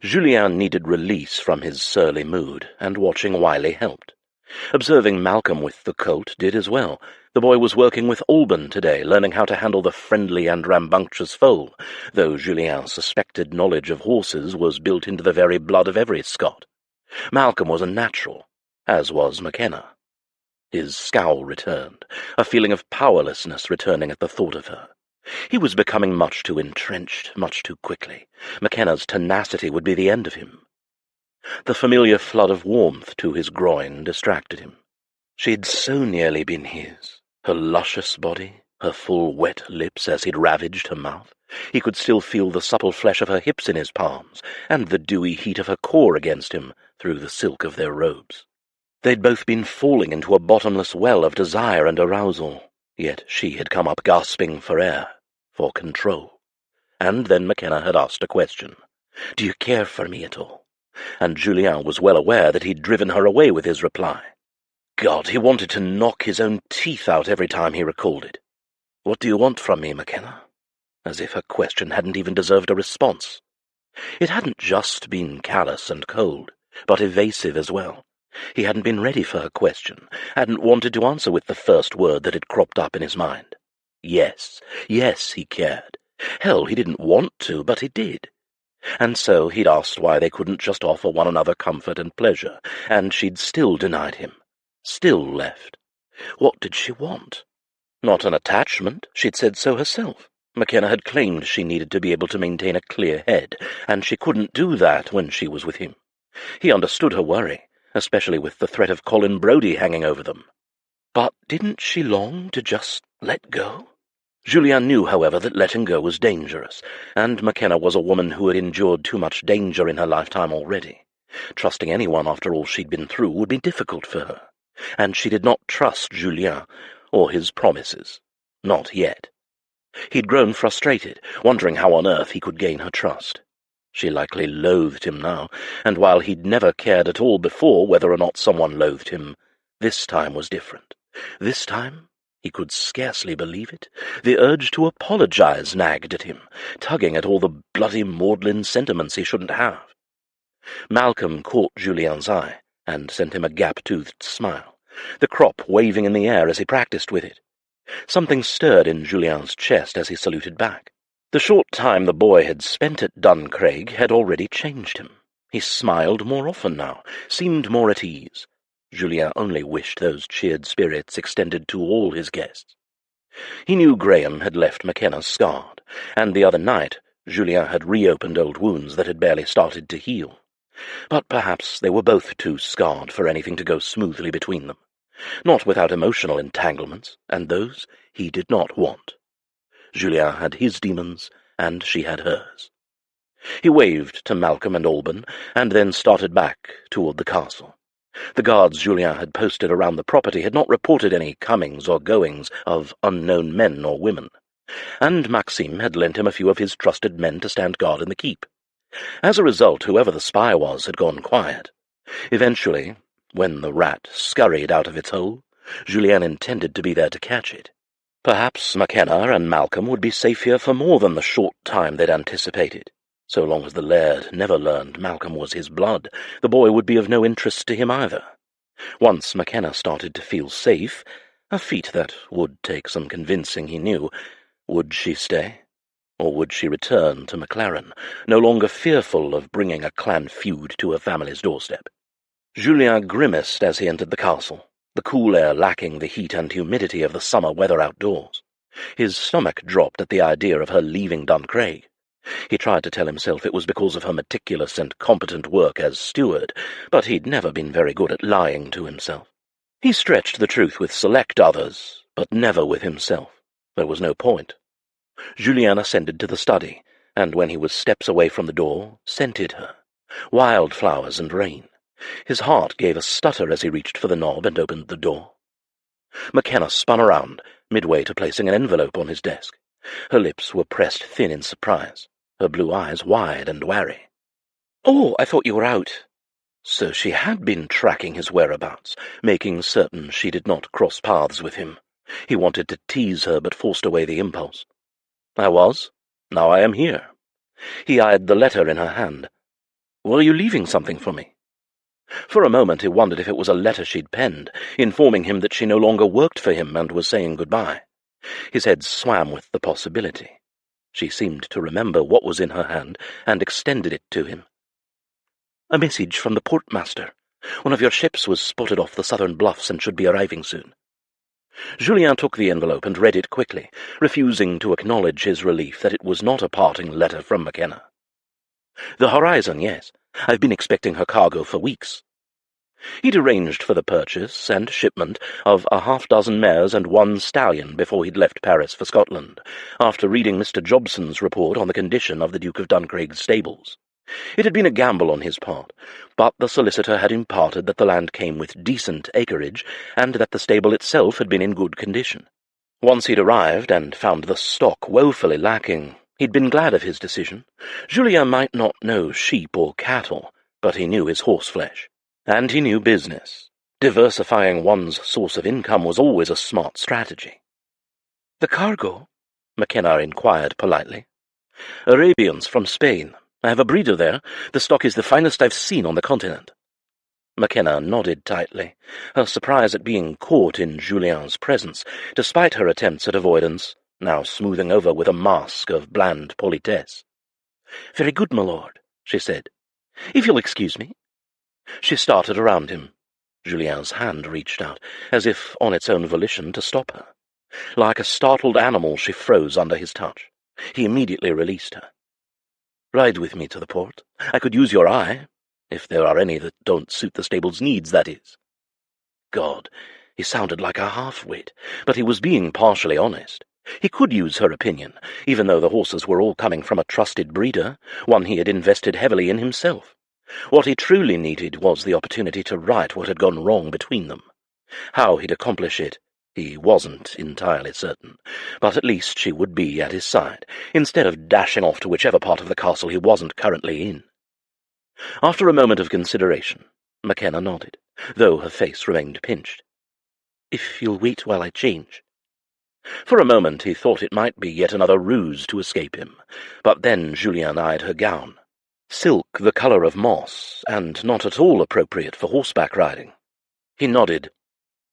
Julien needed release from his surly mood, and watching Wiley helped. Observing Malcolm with the colt did as well. The boy was working with Alban today, learning how to handle the friendly and rambunctious foal, though Julien's suspected knowledge of horses was built into the very blood of every Scot. Malcolm was a natural, as was Makenna. His scowl returned, a feeling of powerlessness returning at the thought of her. He was becoming much too entrenched, much too quickly. Makenna's tenacity would be the end of him. The familiar flood of warmth to his groin distracted him. She'd so nearly been his. Her luscious body, her full wet lips as he'd ravaged her mouth. He could still feel the supple flesh of her hips in his palms, and the dewy heat of her core against him through the silk of their robes. They'd both been falling into a bottomless well of desire and arousal, yet she had come up gasping for air, for control. And then Makenna had asked a question. "Do you care for me at all?" And Julien was well aware that he'd driven her away with his reply. God, he wanted to knock his own teeth out every time he recalled it. "What do you want from me, Makenna?" As if her question hadn't even deserved a response. It hadn't just been callous and cold, but evasive as well. He hadn't been ready for her question, hadn't wanted to answer with the first word that had cropped up in his mind. Yes, he cared. Hell, he didn't want to, but he did. And so he'd asked why they couldn't just offer one another comfort and pleasure, and she'd still denied him, still left. What did she want? Not an attachment, she'd said so herself. Makenna had claimed she needed to be able to maintain a clear head, and she couldn't do that when she was with him. He understood her worry, especially with the threat of Colin Brodie hanging over them. But didn't she long to just let go? Julien knew, however, that letting go was dangerous, and Makenna was a woman who had endured too much danger in her lifetime already. Trusting anyone after all she'd been through would be difficult for her, and she did not trust Julien or his promises. Not yet. He'd grown frustrated, wondering how on earth he could gain her trust. She likely loathed him now, and while he'd never cared at all before whether or not someone loathed him, this time was different. This time, he could scarcely believe it, the urge to apologize nagged at him, tugging at all the bloody maudlin sentiments he shouldn't have. Malcolm caught Julien's eye, and sent him a gap-toothed smile, the crop waving in the air as he practiced with it. Something stirred in Julien's chest as he saluted back. The short time the boy had spent at Duncraig had already changed him. He smiled more often now, seemed more at ease. Julien only wished those cheered spirits extended to all his guests. He knew Graham had left Makenna scarred, and the other night Julien had reopened old wounds that had barely started to heal. But perhaps they were both too scarred for anything to go smoothly between them. Not without emotional entanglements, and those he did not want. Julien had his demons, and she had hers. He waved to Malcolm and Alban, and then started back toward the castle. The guards Julien had posted around the property had not reported any comings or goings of unknown men or women, and Maxime had lent him a few of his trusted men to stand guard in the keep. As a result, whoever the spy was had gone quiet. Eventually, when the rat scurried out of its hole, Julien intended to be there to catch it. Perhaps Makenna and Malcolm would be safe here for more than the short time they'd anticipated. So long as the laird never learned Malcolm was his blood, the boy would be of no interest to him either. Once Makenna started to feel safe, a feat that would take some convincing, he knew, would she stay? Or would she return to Maclaren, no longer fearful of bringing a clan feud to her family's doorstep? Julien grimaced as he entered the castle, the cool air lacking the heat and humidity of the summer weather outdoors. His stomach dropped at the idea of her leaving Duncraig. He tried to tell himself it was because of her meticulous and competent work as steward, but he'd never been very good at lying to himself. He stretched the truth with select others, but never with himself. There was no point. Julien ascended to the study, and when he was steps away from the door, scented her. Wildflowers and rain. His heart gave a stutter as he reached for the knob and opened the door. Makenna spun around, midway to placing an envelope on his desk. Her lips were pressed thin in surprise, her blue eyes wide and wary. "Oh, I thought you were out." So she had been tracking his whereabouts, making certain she did not cross paths with him. He wanted to tease her, but forced away the impulse. I was. Now I am here. He eyed the letter in her hand. Were you leaving something for me? For a moment he wondered if it was a letter she'd penned, informing him that she no longer worked for him and was saying goodbye. His head swam with the possibility. She seemed to remember what was in her hand and extended it to him. A message from the portmaster. One of your ships was spotted off the southern bluffs and should be arriving soon. Julien took the envelope and read it quickly, refusing to acknowledge his relief that it was not a parting letter from Makenna. The horizon, yes. I've been expecting her cargo for weeks. He'd arranged for the purchase and shipment of a half-dozen mares and 1 stallion before he'd left Paris for Scotland, after reading Mr. Jobson's report on the condition of the Duke of Duncraig's stables. It had been a gamble on his part, but the solicitor had imparted that the land came with decent acreage, and that the stable itself had been in good condition. Once he'd arrived and found the stock woefully lacking, he'd been glad of his decision. Julien might not know sheep or cattle, but he knew his horseflesh. And he knew business. Diversifying one's source of income was always a smart strategy. "The cargo?" Makenna inquired politely. "Arabians from Spain. I have a breeder there. The stock is the finest I've seen on the continent." Makenna nodded tightly, her surprise at being caught in Julien's presence, despite her attempts at avoidance, now smoothing over with a mask of bland politesse. "Very good, my lord," she said. "If you'll excuse me." She started around him. Julien's hand reached out, as if on its own volition to stop her. Like a startled animal, she froze under his touch. He immediately released her. "Ride with me to the port. I could use your eye, if there are any that don't suit the stable's needs, that is." God, he sounded like a half-wit, but he was being partially honest. He could use her opinion, even though the horses were all coming from a trusted breeder, one he had invested heavily in himself. What he truly needed was the opportunity to right what had gone wrong between them. How he'd accomplish it, he wasn't entirely certain, but at least she would be at his side, instead of dashing off to whichever part of the castle he wasn't currently in. After a moment of consideration, Makenna nodded, though her face remained pinched. "If you'll wait while I change." For a moment he thought it might be yet another ruse to escape him, but then Julien eyed her gown. Silk the colour of moss, and not at all appropriate for horseback riding. He nodded.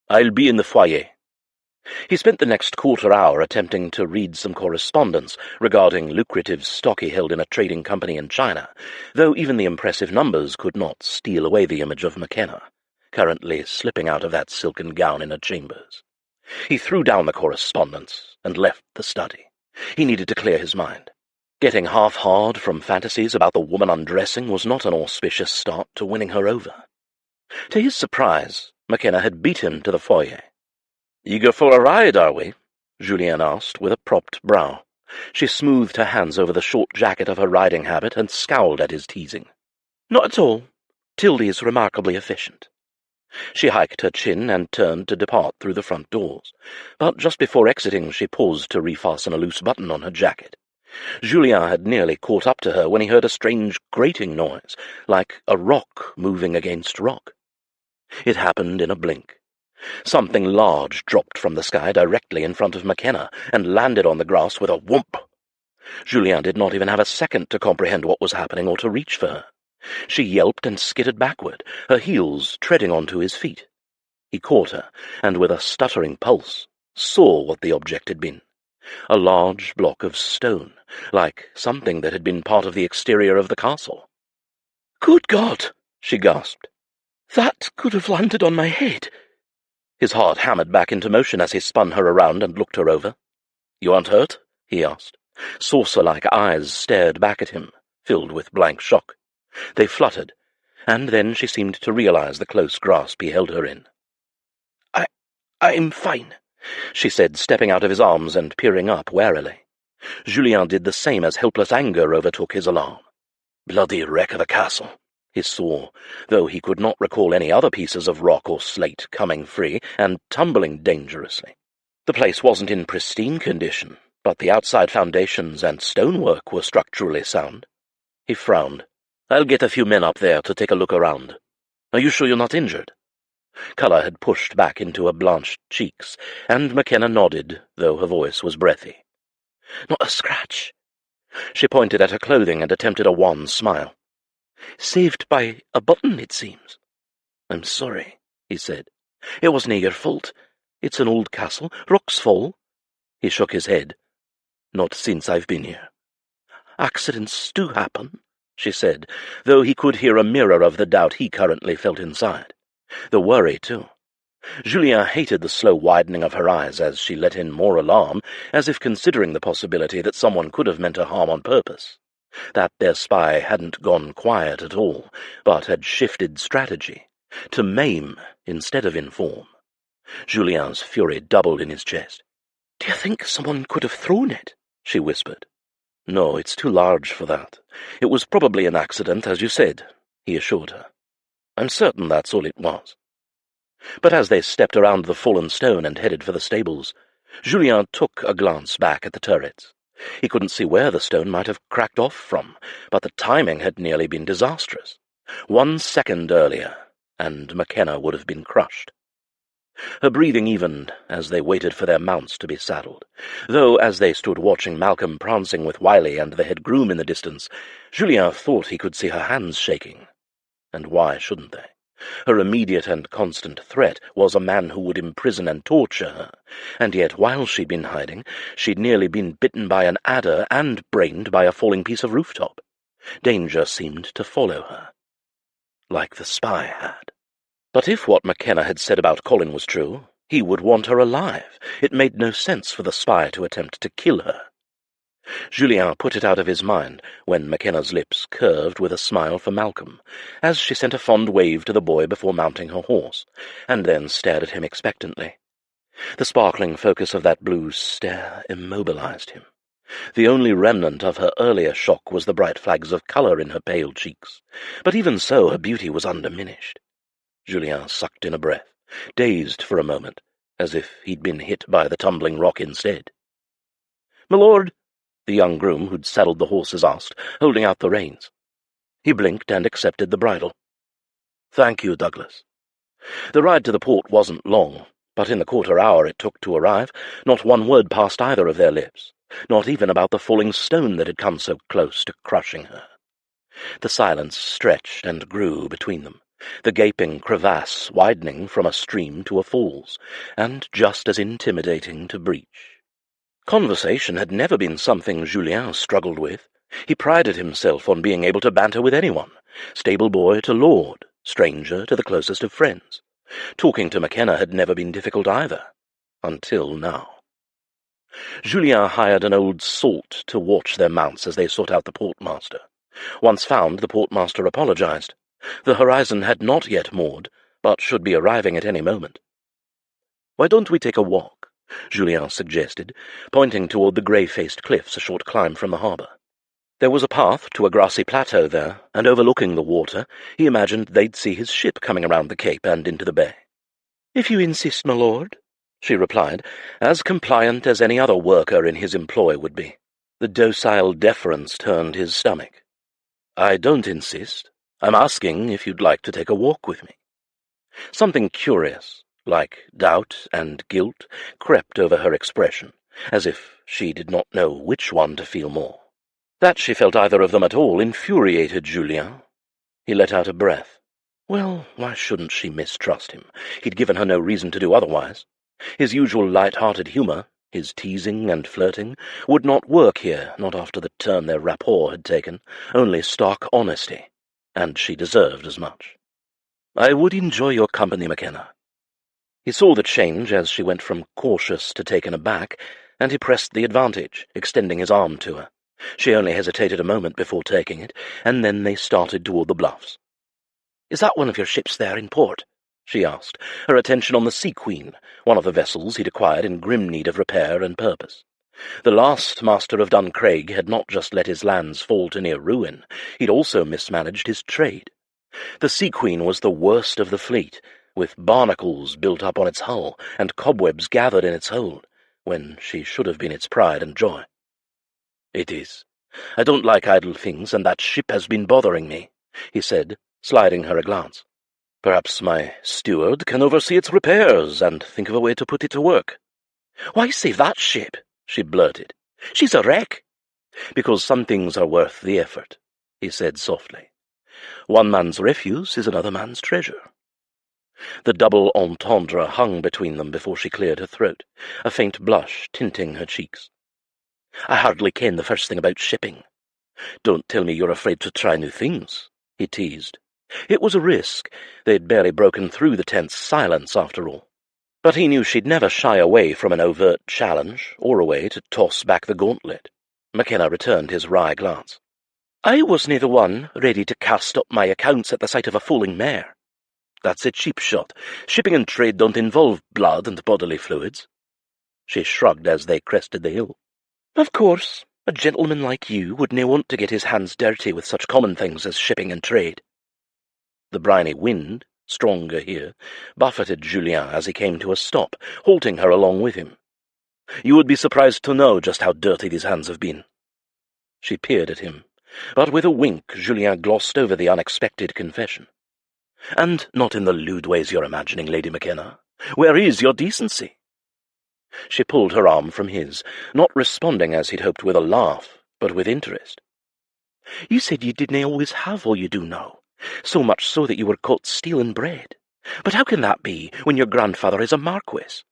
"I'll be in the foyer." He spent the next quarter-hour attempting to read some correspondence regarding lucrative stock he held in a trading company in China, though even the impressive numbers could not steal away the image of Makenna, currently slipping out of that silken gown in her chambers. He threw down the correspondence and left the study. He needed to clear his mind. Getting half-hard from fantasies about the woman undressing was not an auspicious start to winning her over. To his surprise, Makenna had beat him to the foyer. "Eager for a ride, are we?" Julien asked, with a propped brow. She smoothed her hands over the short jacket of her riding habit and scowled at his teasing. "Not at all. Tildy is remarkably efficient." She hiked her chin and turned to depart through the front doors, but just before exiting she paused to refasten a loose button on her jacket. Julien had nearly caught up to her when he heard a strange grating noise, like a rock moving against rock. It happened in a blink. Something large dropped from the sky directly in front of Makenna and landed on the grass with a whoomp. Julien did not even have a second to comprehend what was happening or to reach for her. She yelped and skidded backward, her heels treading onto his feet. He caught her, and with a stuttering pulse, saw what the object had been. A large block of stone, like something that had been part of the exterior of the castle. "Good God!" she gasped. "That could have landed on my head." His heart hammered back into motion as he spun her around and looked her over. "You aren't hurt?" he asked. Saucer-like eyes stared back at him, filled with blank shock. They fluttered, and then she seemed to realize the close grasp he held her in. I'm fine," she said, stepping out of his arms and peering up warily. Julien did the same as helpless anger overtook his alarm. Bloody wreck of a castle, he swore, though he could not recall any other pieces of rock or slate coming free and tumbling dangerously. The place wasn't in pristine condition, but the outside foundations and stonework were structurally sound. He frowned. "I'll get a few men up there to take a look around. Are you sure you're not injured?" Colour had pushed back into her blanched cheeks, and Makenna nodded, though her voice was breathy. "Not a scratch." She pointed at her clothing and attempted a wan smile. "Saved by a button, it seems." "I'm sorry," he said. "It wasn't your fault. It's an old castle. Rocks fall." He shook his head. "Not since I've been here." "Accidents do happen," she said, though he could hear a mirror of the doubt he currently felt inside. The worry, too. Julien hated the slow widening of her eyes as she let in more alarm, as if considering the possibility that someone could have meant her harm on purpose, that their spy hadn't gone quiet at all, but had shifted strategy, to maim instead of inform. Julien's fury doubled in his chest. "Do you think someone could have thrown it?" she whispered. "No, it's too large for that. It was probably an accident, as you said," he assured her. "I'm certain that's all it was." But as they stepped around the fallen stone and headed for the stables, Julien took a glance back at the turrets. He couldn't see where the stone might have cracked off from, but the timing had nearly been disastrous. 1 second earlier, and Makenna would have been crushed. Her breathing evened as they waited for their mounts to be saddled, though as they stood watching Malcolm prancing with Wiley and the head groom in the distance, Julien thought he could see her hands shaking. And why shouldn't they? Her immediate and constant threat was a man who would imprison and torture her, and yet while she'd been hiding, she'd nearly been bitten by an adder and brained by a falling piece of rooftop. Danger seemed to follow her, like the spy had. But if what Makenna had said about Colin was true, he would want her alive. It made no sense for the spy to attempt to kill her. Julien put it out of his mind when Makenna's lips curved with a smile for Malcolm, as she sent a fond wave to the boy before mounting her horse, and then stared at him expectantly. The sparkling focus of that blue stare immobilized him. The only remnant of her earlier shock was the bright flags of colour in her pale cheeks, but even so her beauty was undiminished. Julien sucked in a breath, dazed for a moment, as if he'd been hit by the tumbling rock instead. "My lord," the young groom who'd saddled the horses asked, holding out the reins. He blinked and accepted the bridle. "Thank you, Douglas." The ride to the port wasn't long, but in the quarter hour it took to arrive, not one word passed either of their lips, not even about the falling stone that had come so close to crushing her. The silence stretched and grew between them, the gaping crevasse widening from a stream to a falls, and just as intimidating to breach. Conversation had never been something Julien struggled with. He prided himself on being able to banter with anyone, stable boy to lord, stranger to the closest of friends. Talking to Makenna had never been difficult either, until now. Julien hired an old salt to watch their mounts as they sought out the portmaster. Once found, the portmaster apologized. The horizon had not yet moored, but should be arriving at any moment. "Why don't we take a walk?" Julien suggested, pointing toward the grey-faced cliffs a short climb from the harbour. There was a path to a grassy plateau there, and overlooking the water, he imagined they'd see his ship coming around the cape and into the bay. "If you insist, my lord," she replied, as compliant as any other worker in his employ would be. The docile deference turned his stomach. "I don't insist. I'm asking if you'd like to take a walk with me." Something curious, like doubt and guilt, crept over her expression, as if she did not know which one to feel more. That she felt either of them at all infuriated Julien. He let out a breath. Well, why shouldn't she mistrust him? He'd given her no reason to do otherwise. His usual light-hearted humour, his teasing and flirting, would not work here, not after the turn their rapport had taken, only stark honesty, and she deserved as much. "I would enjoy your company, Makenna." He saw the change as she went from cautious to taken aback, and he pressed the advantage, extending his arm to her. She only hesitated a moment before taking it, and then they started toward the bluffs. "Is that one of your ships there in port?" she asked, her attention on the Sea Queen, one of the vessels he'd acquired in grim need of repair and purpose. The last master of Duncraig had not just let his lands fall to near ruin, he'd also mismanaged his trade. The Sea Queen was the worst of the fleet, with barnacles built up on its hull and cobwebs gathered in its hold, when she should have been its pride and joy. "It is. I don't like idle things, and that ship has been bothering me," he said, sliding her a glance. Perhaps my steward can oversee its repairs and think of a way to put it to work." "Why save that ship?" she blurted. "She's a wreck." "Because some things are worth the effort," he said softly. "One man's refuse is another man's treasure." The double entendre hung between them before she cleared her throat, a faint blush tinting her cheeks. "I hardly ken the first thing about shipping." "Don't tell me you're afraid to try new things," he teased. It was a risk. They'd barely broken through the tense silence, after all. But he knew she'd never shy away from an overt challenge, or a way to toss back the gauntlet. Makenna returned his wry glance. "I wasnae the one ready to cast up my accounts at the sight of a falling mare." "That's a cheap shot. Shipping and trade don't involve blood and bodily fluids." She shrugged as they crested the hill. "Of course, a gentleman like you would nae want to get his hands dirty with such common things as shipping and trade." The briny wind, stronger here, buffeted Julien as he came to a stop, halting her along with him. "You would be surprised to know just how dirty these hands have been." She peered at him, but with a wink Julien glossed over the unexpected confession. "And not in the lewd ways you're imagining, Lady Makenna. Where is your decency?" She pulled her arm from his, not responding as he'd hoped with a laugh, but with interest. "You said you didn't always have all you do now, so much so that you were caught stealing bread. But how can that be when your grandfather is a marquis?"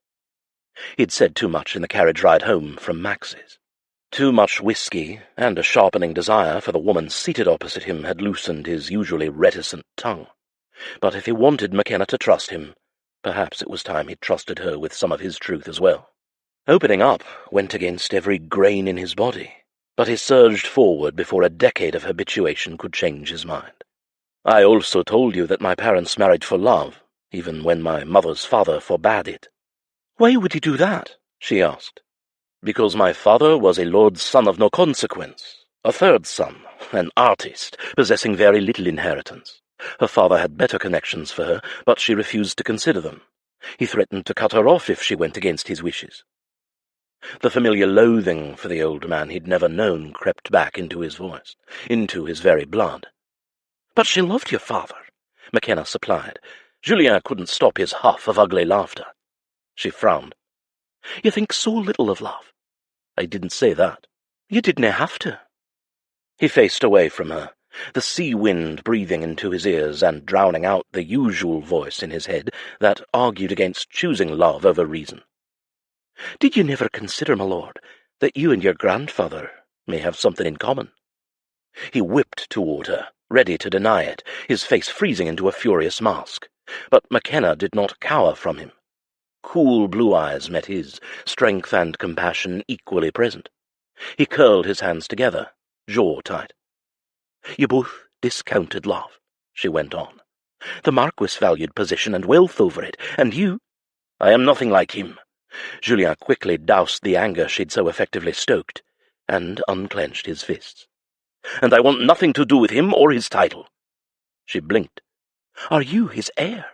He'd said too much in the carriage ride home from Max's. Too much whiskey and a sharpening desire for the woman seated opposite him had loosened his usually reticent tongue. But if he wanted Makenna to trust him, perhaps it was time he'd trusted her with some of his truth as well. Opening up went against every grain in his body, but he surged forward before a decade of habituation could change his mind. "I also told you that my parents married for love, even when my mother's father forbade it." "Why would he do that?" she asked. "Because my father was a lord's son of no consequence, a third son, an artist, possessing very little inheritance. Her father had better connections for her, but she refused to consider them. He threatened to cut her off if she went against his wishes." The familiar loathing for the old man he'd never known crept back into his voice, into his very blood. "But she loved your father," Makenna supplied. Julien couldn't stop his huff of ugly laughter. She frowned. "You think so little of love." "I didn't say that." "You didn't have to." He faced away from her, the sea wind breathing into his ears and drowning out the usual voice in his head that argued against choosing love over reason. "Did you never consider, my lord, that you and your grandfather may have something in common?" He whipped toward her, ready to deny it, his face freezing into a furious mask. But Makenna did not cower from him. Cool blue eyes met his, strength and compassion equally present. He curled his hands together, jaw tight. "You both discounted love," she went on. "The Marquis valued position and wealth over it, and you—" "I am nothing like him." Julien quickly doused the anger she'd so effectively stoked, and unclenched his fists. "And I want nothing to do with him or his title." She blinked. "Are you his heir?"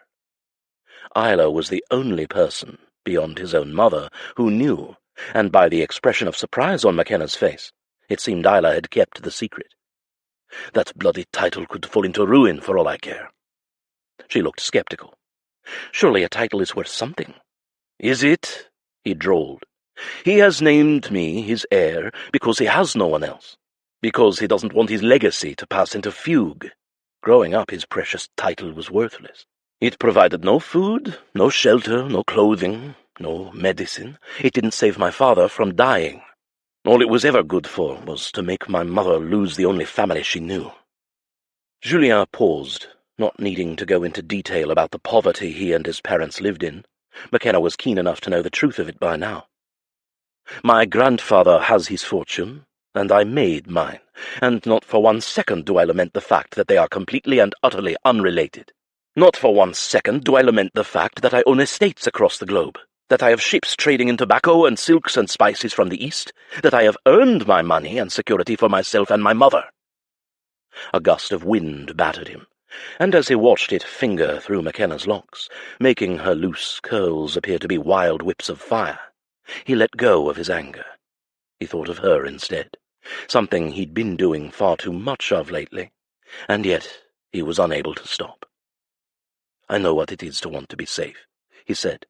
Isla was the only person, beyond his own mother, who knew, and by the expression of surprise on Makenna's face, it seemed Isla had kept the secret. "That bloody title could fall into ruin for all I care." She looked sceptical. "Surely a title is worth something." "Is it?" he drawled. "He has named me his heir because he has no one else, because he doesn't want his legacy to pass into fugue. Growing up, his precious title was worthless. It provided no food, no shelter, no clothing, no medicine. It didn't save my father from dying. All it was ever good for was to make my mother lose the only family she knew." Julien paused, not needing to go into detail about the poverty he and his parents lived in. Makenna was keen enough to know the truth of it by now. "My grandfather has his fortune, and I made mine, and not for 1 second do I lament the fact that they are completely and utterly unrelated. Not for 1 second do I lament the fact that I own estates across the globe, that I have ships trading in tobacco and silks and spices from the East, that I have earned my money and security for myself and my mother." A gust of wind battered him, and as he watched it finger through Makenna's locks, making her loose curls appear to be wild whips of fire, he let go of his anger. He thought of her instead, something he'd been doing far too much of lately, and yet he was unable to stop. I know what it is to want to be safe," he said,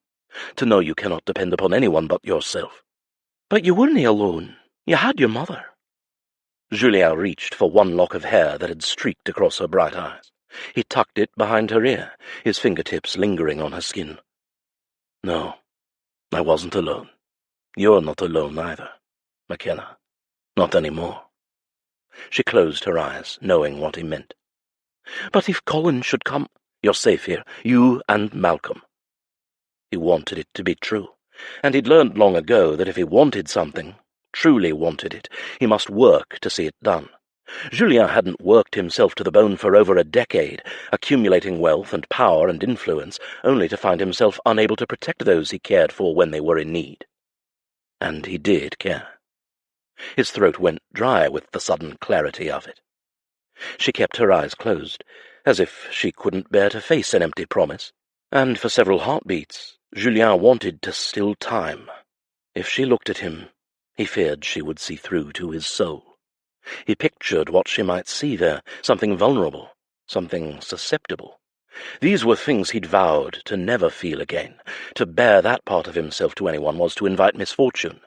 "to know you cannot depend upon anyone but yourself." "But you weren't alone. You had your mother." Julien reached for one lock of hair that had streaked across her bright eyes. He tucked it behind her ear, his fingertips lingering on her skin. "No, I wasn't alone. You're not alone either, Makenna. Not anymore." She closed her eyes, knowing what he meant. "But if Colin should come—" "You're safe here, you and Malcolm." He wanted it to be true, and he'd learned long ago that if he wanted something, truly wanted it, he must work to see it done. Julien hadn't worked himself to the bone for over a decade, accumulating wealth and power and influence, only to find himself unable to protect those he cared for when they were in need. And he did care. His throat went dry with the sudden clarity of it. She kept her eyes closed, as if she couldn't bear to face an empty promise, and for several heartbeats Julien wanted to still time. If she looked at him, he feared she would see through to his soul. He pictured what she might see there, something vulnerable, something susceptible. These were things he'd vowed to never feel again. To bare that part of himself to anyone was to invite misfortune.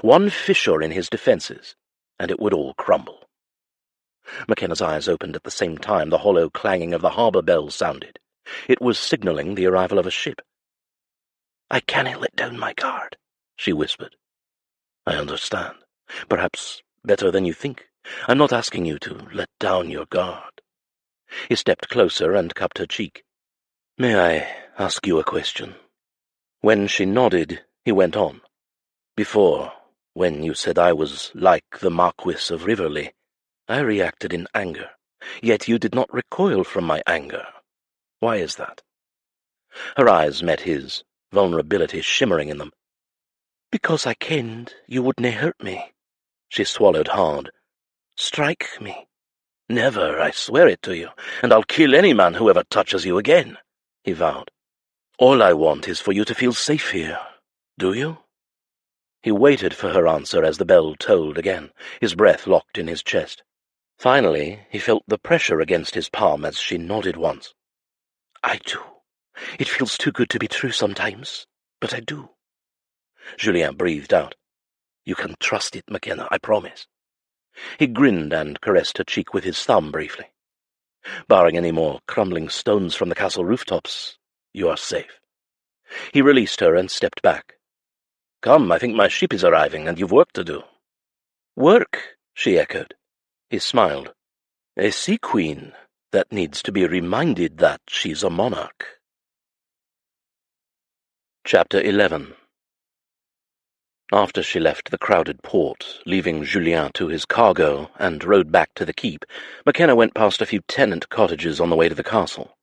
One fissure in his defences, and it would all crumble. Makenna's eyes opened at the same time the hollow clanging of the harbour bell sounded. It was signalling the arrival of a ship. "I cannot let down my guard," she whispered. "I understand. Perhaps better than you think. I'm not asking you to let down your guard." He stepped closer and cupped her cheek. "May I ask you a question?" When she nodded, he went on. "Before, when you said I was like the Marquis of Riverlea, I reacted in anger, yet you did not recoil from my anger. Why is that?" Her eyes met his, vulnerability shimmering in them. "Because I kenned you wouldnae hurt me." She swallowed hard. "Strike me." "Never, I swear it to you, and I'll kill any man who ever touches you again," he vowed. "All I want is for you to feel safe here. Do you?" He waited for her answer as the bell tolled again, his breath locked in his chest. Finally, he felt the pressure against his palm as she nodded once. "I do. It feels too good to be true sometimes, but I do." Julien breathed out. "You can trust it, Makenna, I promise." He grinned and caressed her cheek with his thumb briefly. "Barring any more crumbling stones from the castle rooftops, you are safe." He released her and stepped back. "Come, I think my ship is arriving, and you've work to do." "Work?" she echoed. He smiled. "A sea queen that needs to be reminded that she's a monarch." Chapter 11. After she left the crowded port, leaving Julien to his cargo, and rode back to the keep, Makenna went past a few tenant cottages on the way to the castle.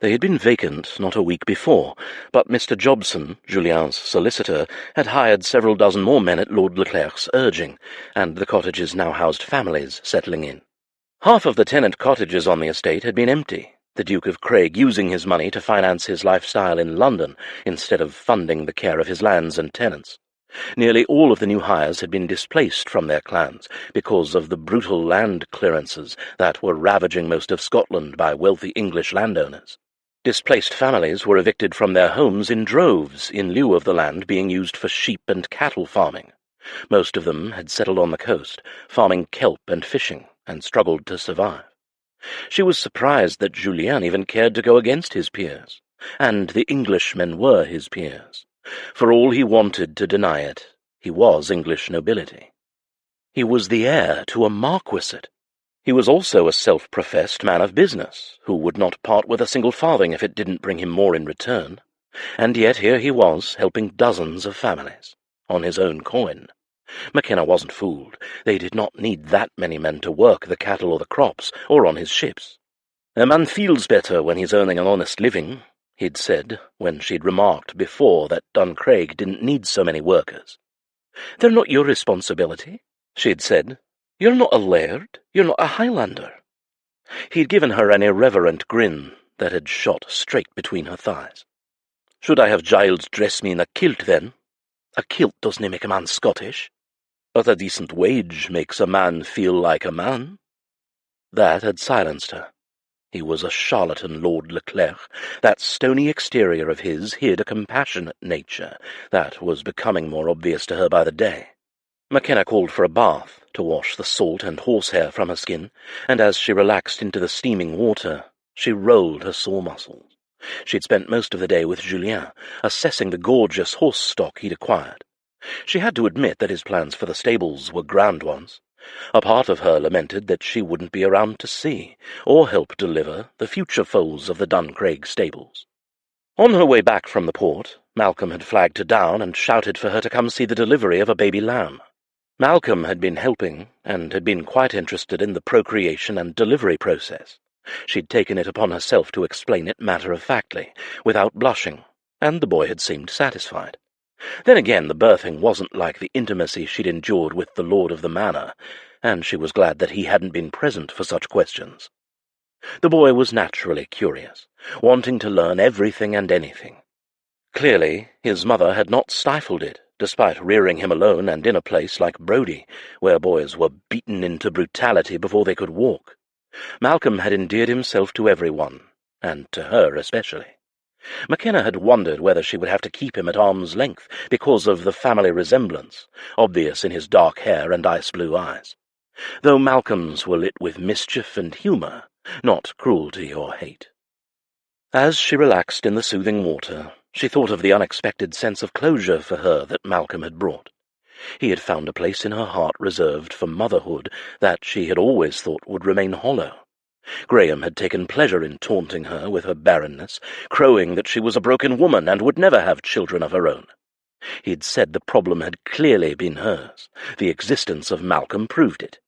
They had been vacant not a week before, but Mr. Jobson, Julien's solicitor, had hired several dozen more men at Lord Leclerc's urging, and the cottages now housed families settling in. Half of the tenant cottages on the estate had been empty, the Duke of Craig using his money to finance his lifestyle in London instead of funding the care of his lands and tenants. Nearly all of the new hires had been displaced from their clans because of the brutal land clearances that were ravaging most of Scotland by wealthy English landowners. Displaced families were evicted from their homes in droves in lieu of the land being used for sheep and cattle farming. Most of them had settled on the coast, farming kelp and fishing, and struggled to survive. She was surprised that Julien even cared to go against his peers, and the Englishmen were his peers. For all he wanted to deny it, he was English nobility. He was the heir to a marquisate. He was also a self-professed man of business, who would not part with a single farthing if it didn't bring him more in return. And yet here he was, helping dozens of families, on his own coin. Makenna wasn't fooled. They did not need that many men to work the cattle or the crops, or on his ships. "A man feels better when he's earning an honest living," he'd said, when she'd remarked before that Duncraig didn't need so many workers. "They're not your responsibility," she'd said. "You're not a laird, you're not a Highlander." He'd given her an irreverent grin that had shot straight between her thighs. "Should I have Giles dress me in a kilt, then? A kilt doesn't make a man Scottish, but a decent wage makes a man feel like a man." That had silenced her. He was a charlatan Lord Leclerc. That stony exterior of his hid a compassionate nature that was becoming more obvious to her by the day. Makenna called for a bath to wash the salt and horsehair from her skin, and as she relaxed into the steaming water, she rolled her sore muscles. She'd spent most of the day with Julien, assessing the gorgeous horse stock he'd acquired. She had to admit that his plans for the stables were grand ones. A part of her lamented that she wouldn't be around to see, or help deliver, the future foals of the Duncraig stables. On her way back from the port, Malcolm had flagged her down and shouted for her to come see the delivery of a baby lamb. Malcolm had been helping, and had been quite interested in the procreation and delivery process. She'd taken it upon herself to explain it matter-of-factly, without blushing, and the boy had seemed satisfied. Then again, the birthing wasn't like the intimacy she'd endured with the lord of the manor, and she was glad that he hadn't been present for such questions. The boy was naturally curious, wanting to learn everything and anything. Clearly, his mother had not stifled it, despite rearing him alone and in a place like Brodie, where boys were beaten into brutality before they could walk. Malcolm had endeared himself to everyone, and to her especially. Makenna had wondered whether she would have to keep him at arm's length because of the family resemblance, obvious in his dark hair and ice-blue eyes, though Malcolm's were lit with mischief and humour, not cruelty or hate. As she relaxed in the soothing water, she thought of the unexpected sense of closure for her that Malcolm had brought. He had found a place in her heart reserved for motherhood that she had always thought would remain hollow. Graham had taken pleasure in taunting her with her barrenness, crowing that she was a broken woman and would never have children of her own. He'd said the problem had clearly been hers. The existence of Malcolm proved it.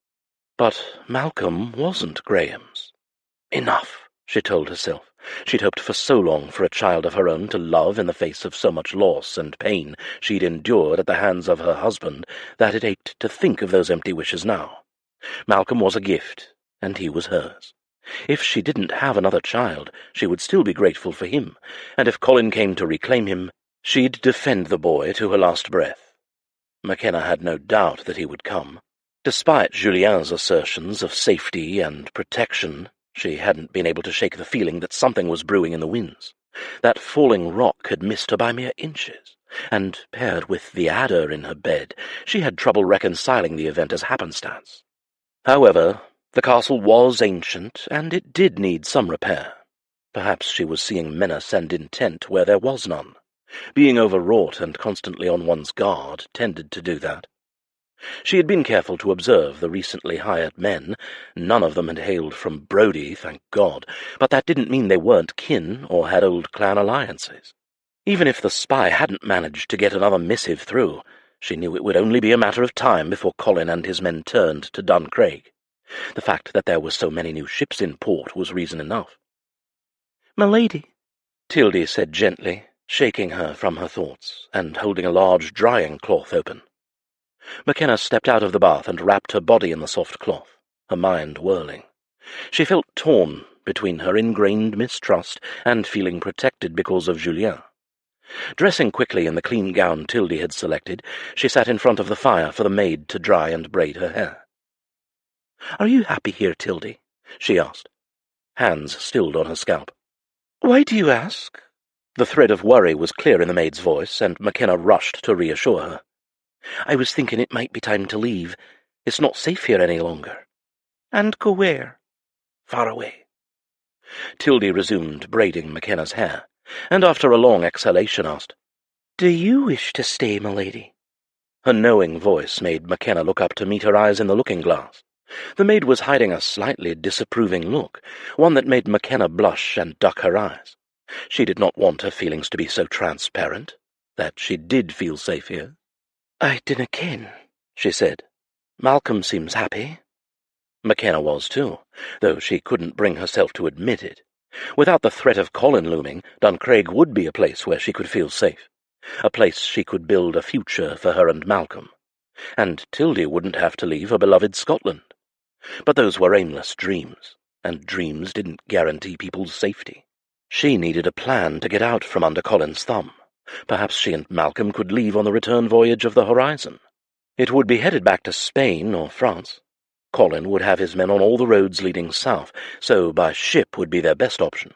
But Malcolm wasn't Graham's. Enough, she told herself. She'd hoped for so long for a child of her own to love in the face of so much loss and pain she'd endured at the hands of her husband that it ached to think of those empty wishes now. Malcolm was a gift, and he was hers. If she didn't have another child, she would still be grateful for him, and if Colin came to reclaim him, she'd defend the boy to her last breath. Makenna had no doubt that he would come. Despite Julien's assertions of safety and protection, she hadn't been able to shake the feeling that something was brewing in the winds. That falling rock had missed her by mere inches, and, paired with the adder in her bed, she had trouble reconciling the event as happenstance. However, the castle was ancient, and it did need some repair. Perhaps she was seeing menace and intent where there was none. Being overwrought and constantly on one's guard tended to do that. She had been careful to observe the recently hired men. None of them had hailed from Brodie, thank God, but that didn't mean they weren't kin or had old clan alliances. Even if the spy hadn't managed to get another missive through, she knew it would only be a matter of time before Colin and his men turned to Duncraig. The fact that there were so many new ships in port was reason enough. "My lady," Tildy said gently, shaking her from her thoughts, and holding a large drying cloth open. Makenna stepped out of the bath and wrapped her body in the soft cloth, her mind whirling. She felt torn between her ingrained mistrust and feeling protected because of Julien. Dressing quickly in the clean gown Tildy had selected, she sat in front of the fire for the maid to dry and braid her hair. "Are you happy here, Tildy?" she asked, hands stilled on her scalp. "Why do you ask?" The thread of worry was clear in the maid's voice, and Makenna rushed to reassure her. "I was thinking it might be time to leave. It's not safe here any longer." "And go where?" "Far away." Tildy resumed braiding Makenna's hair, and after a long exhalation asked, "Do you wish to stay, my lady?" Her knowing voice made Makenna look up to meet her eyes in the looking-glass. The maid was hiding a slightly disapproving look, one that made Makenna blush and duck her eyes. She did not want her feelings to be so transparent, that she did feel safe here. "I dinna ken," she said. "Malcolm seems happy." Makenna was too, though she couldn't bring herself to admit it. Without the threat of Colin looming, Duncraig would be a place where she could feel safe, a place she could build a future for her and Malcolm. And Tildy wouldn't have to leave her beloved Scotland. But those were aimless dreams, and dreams didn't guarantee people's safety. She needed a plan to get out from under Colin's thumb. Perhaps she and Malcolm could leave on the return voyage of the Horizon. It would be headed back to Spain or France. Colin would have his men on all the roads leading south, so by ship would be their best option.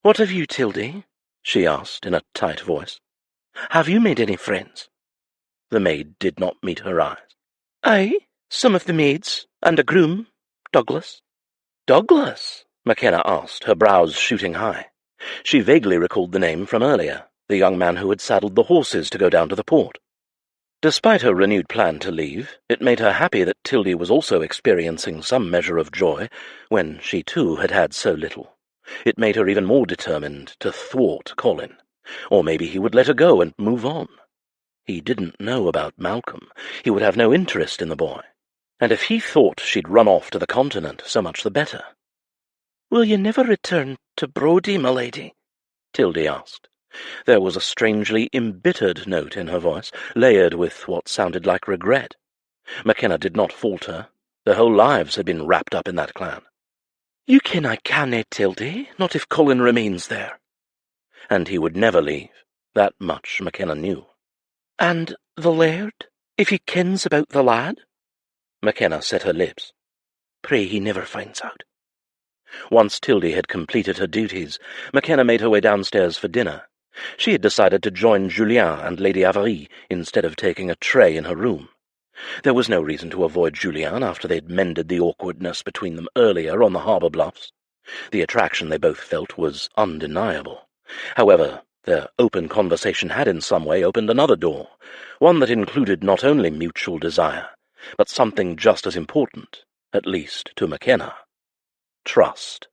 "What of you, Tildy?" she asked in a tight voice. "Have you made any friends?" The maid did not meet her eyes. "Aye, some of the maids, and a groom, Douglas." "Douglas?" Makenna asked, her brows shooting high. She vaguely recalled the name from earlier, the young man who had saddled the horses to go down to the port. Despite her renewed plan to leave, it made her happy that Tildy was also experiencing some measure of joy, when she too had had so little. It made her even more determined to thwart Colin. Or maybe he would let her go and move on. He didn't know about Malcolm. He would have no interest in the boy. And if he thought she'd run off to the continent, so much the better. "Will you never return to Brodie, my lady?" Tildy asked. There was a strangely embittered note in her voice, layered with what sounded like regret. Makenna did not falter. Their whole lives had been wrapped up in that clan. "You ken I canna, Tildy, not if Colin remains there." And he would never leave. That much Makenna knew. "And the laird, if he kens about the lad?" Makenna set her lips. "Pray he never finds out." Once Tildy had completed her duties, Makenna made her way downstairs for dinner. She had decided to join Julien and Lady Amalie instead of taking a tray in her room. There was no reason to avoid Julien after they'd mended the awkwardness between them earlier on the harbour bluffs. The attraction they both felt was undeniable. However, their open conversation had in some way opened another door, one that included not only mutual desire, but something just as important, at least to Makenna. Trust.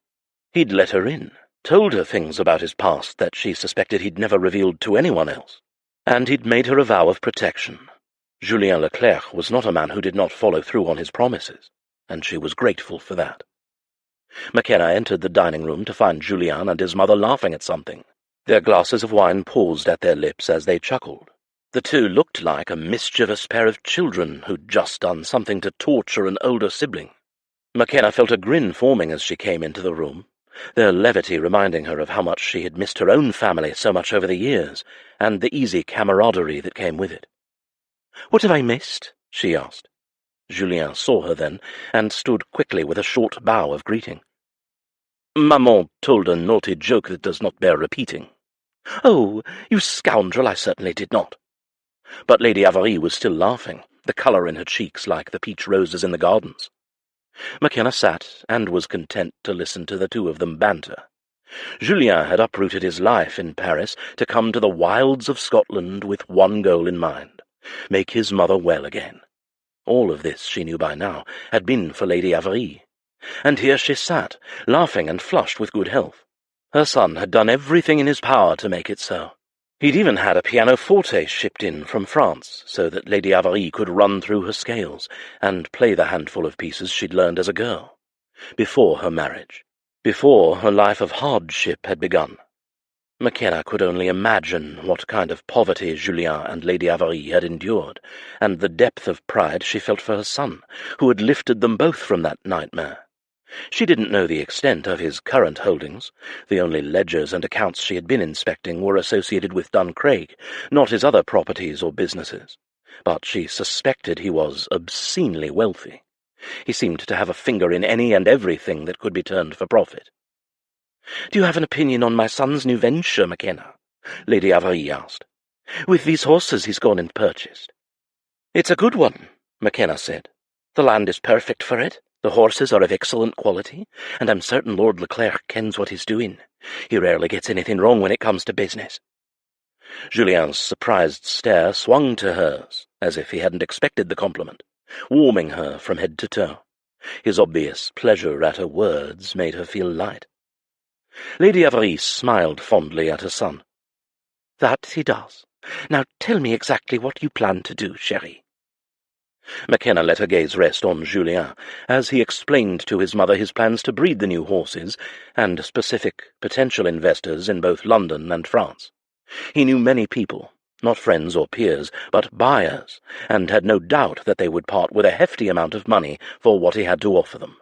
He'd let her in, told her things about his past that she suspected he'd never revealed to anyone else, and he'd made her a vow of protection. Julien Leclerc was not a man who did not follow through on his promises, and she was grateful for that. Makenna entered the dining room to find Julien and his mother laughing at something. Their glasses of wine paused at their lips as they chuckled. The two looked like a mischievous pair of children who'd just done something to torture an older sibling. Makenna felt a grin forming as she came into the room, their levity reminding her of how much she had missed her own family so much over the years, and the easy camaraderie that came with it. "What have I missed?" she asked. Julien saw her then, and stood quickly with a short bow of greeting. "Maman told a naughty joke that does not bear repeating." "Oh, you scoundrel, I certainly did not." But Lady Amalie was still laughing, the colour in her cheeks like the peach roses in the gardens. Makenna sat and was content to listen to the two of them banter. Julien had uprooted his life in Paris to come to the wilds of Scotland with one goal in mind: make his mother well again. All of this, she knew by now, had been for Lady Amalie. And here she sat, laughing and flushed with good health. Her son had done everything in his power to make it so. He'd even had a pianoforte shipped in from France, so that Lady Amalie could run through her scales and play the handful of pieces she'd learned as a girl, before her marriage, before her life of hardship had begun. Makenna could only imagine what kind of poverty Julien and Lady Amalie had endured, and the depth of pride she felt for her son, who had lifted them both from that nightmare. She didn't know the extent of his current holdings. The only ledgers and accounts she had been inspecting were associated with Duncraig, not his other properties or businesses. But she suspected he was obscenely wealthy. He seemed to have a finger in any and everything that could be turned for profit. "Do you have an opinion on my son's new venture, Makenna?" Lady Amalie asked. "With these horses he's gone and purchased." "It's a good one," Makenna said. "The land is perfect for it. The horses are of excellent quality, and I'm certain Lord Leclerc kens what he's doing. He rarely gets anything wrong when it comes to business." Julien's surprised stare swung to hers, as if he hadn't expected the compliment, warming her from head to toe. His obvious pleasure at her words made her feel light. Lady Amalie smiled fondly at her son. "That he does. Now tell me exactly what you plan to do, chérie." Makenna let her gaze rest on Julien, as he explained to his mother his plans to breed the new horses, and specific potential investors in both London and France. He knew many people, not friends or peers, but buyers, and had no doubt that they would part with a hefty amount of money for what he had to offer them.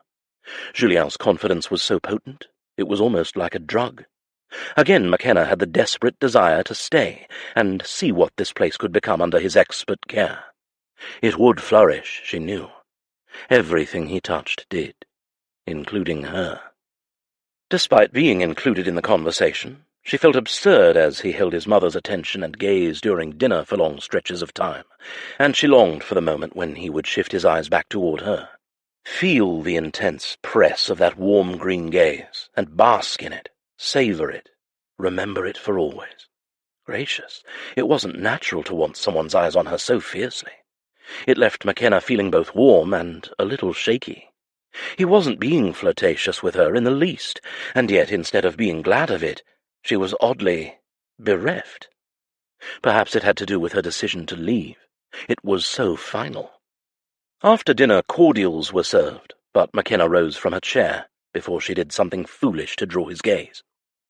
Julien's confidence was so potent, it was almost like a drug. Again Makenna had the desperate desire to stay and see what this place could become under his expert care. It would flourish, she knew. Everything he touched did, including her. Despite being included in the conversation, she felt absurd as he held his mother's attention and gaze during dinner for long stretches of time, and she longed for the moment when he would shift his eyes back toward her. Feel the intense press of that warm green gaze, and bask in it, savor it, remember it for always. Gracious, it wasn't natural to want someone's eyes on her so fiercely. It left Makenna feeling both warm and a little shaky. He wasn't being flirtatious with her in the least, and yet instead of being glad of it, she was oddly bereft. Perhaps it had to do with her decision to leave. It was so final. After dinner, cordials were served, but Makenna rose from her chair before she did something foolish to draw his gaze.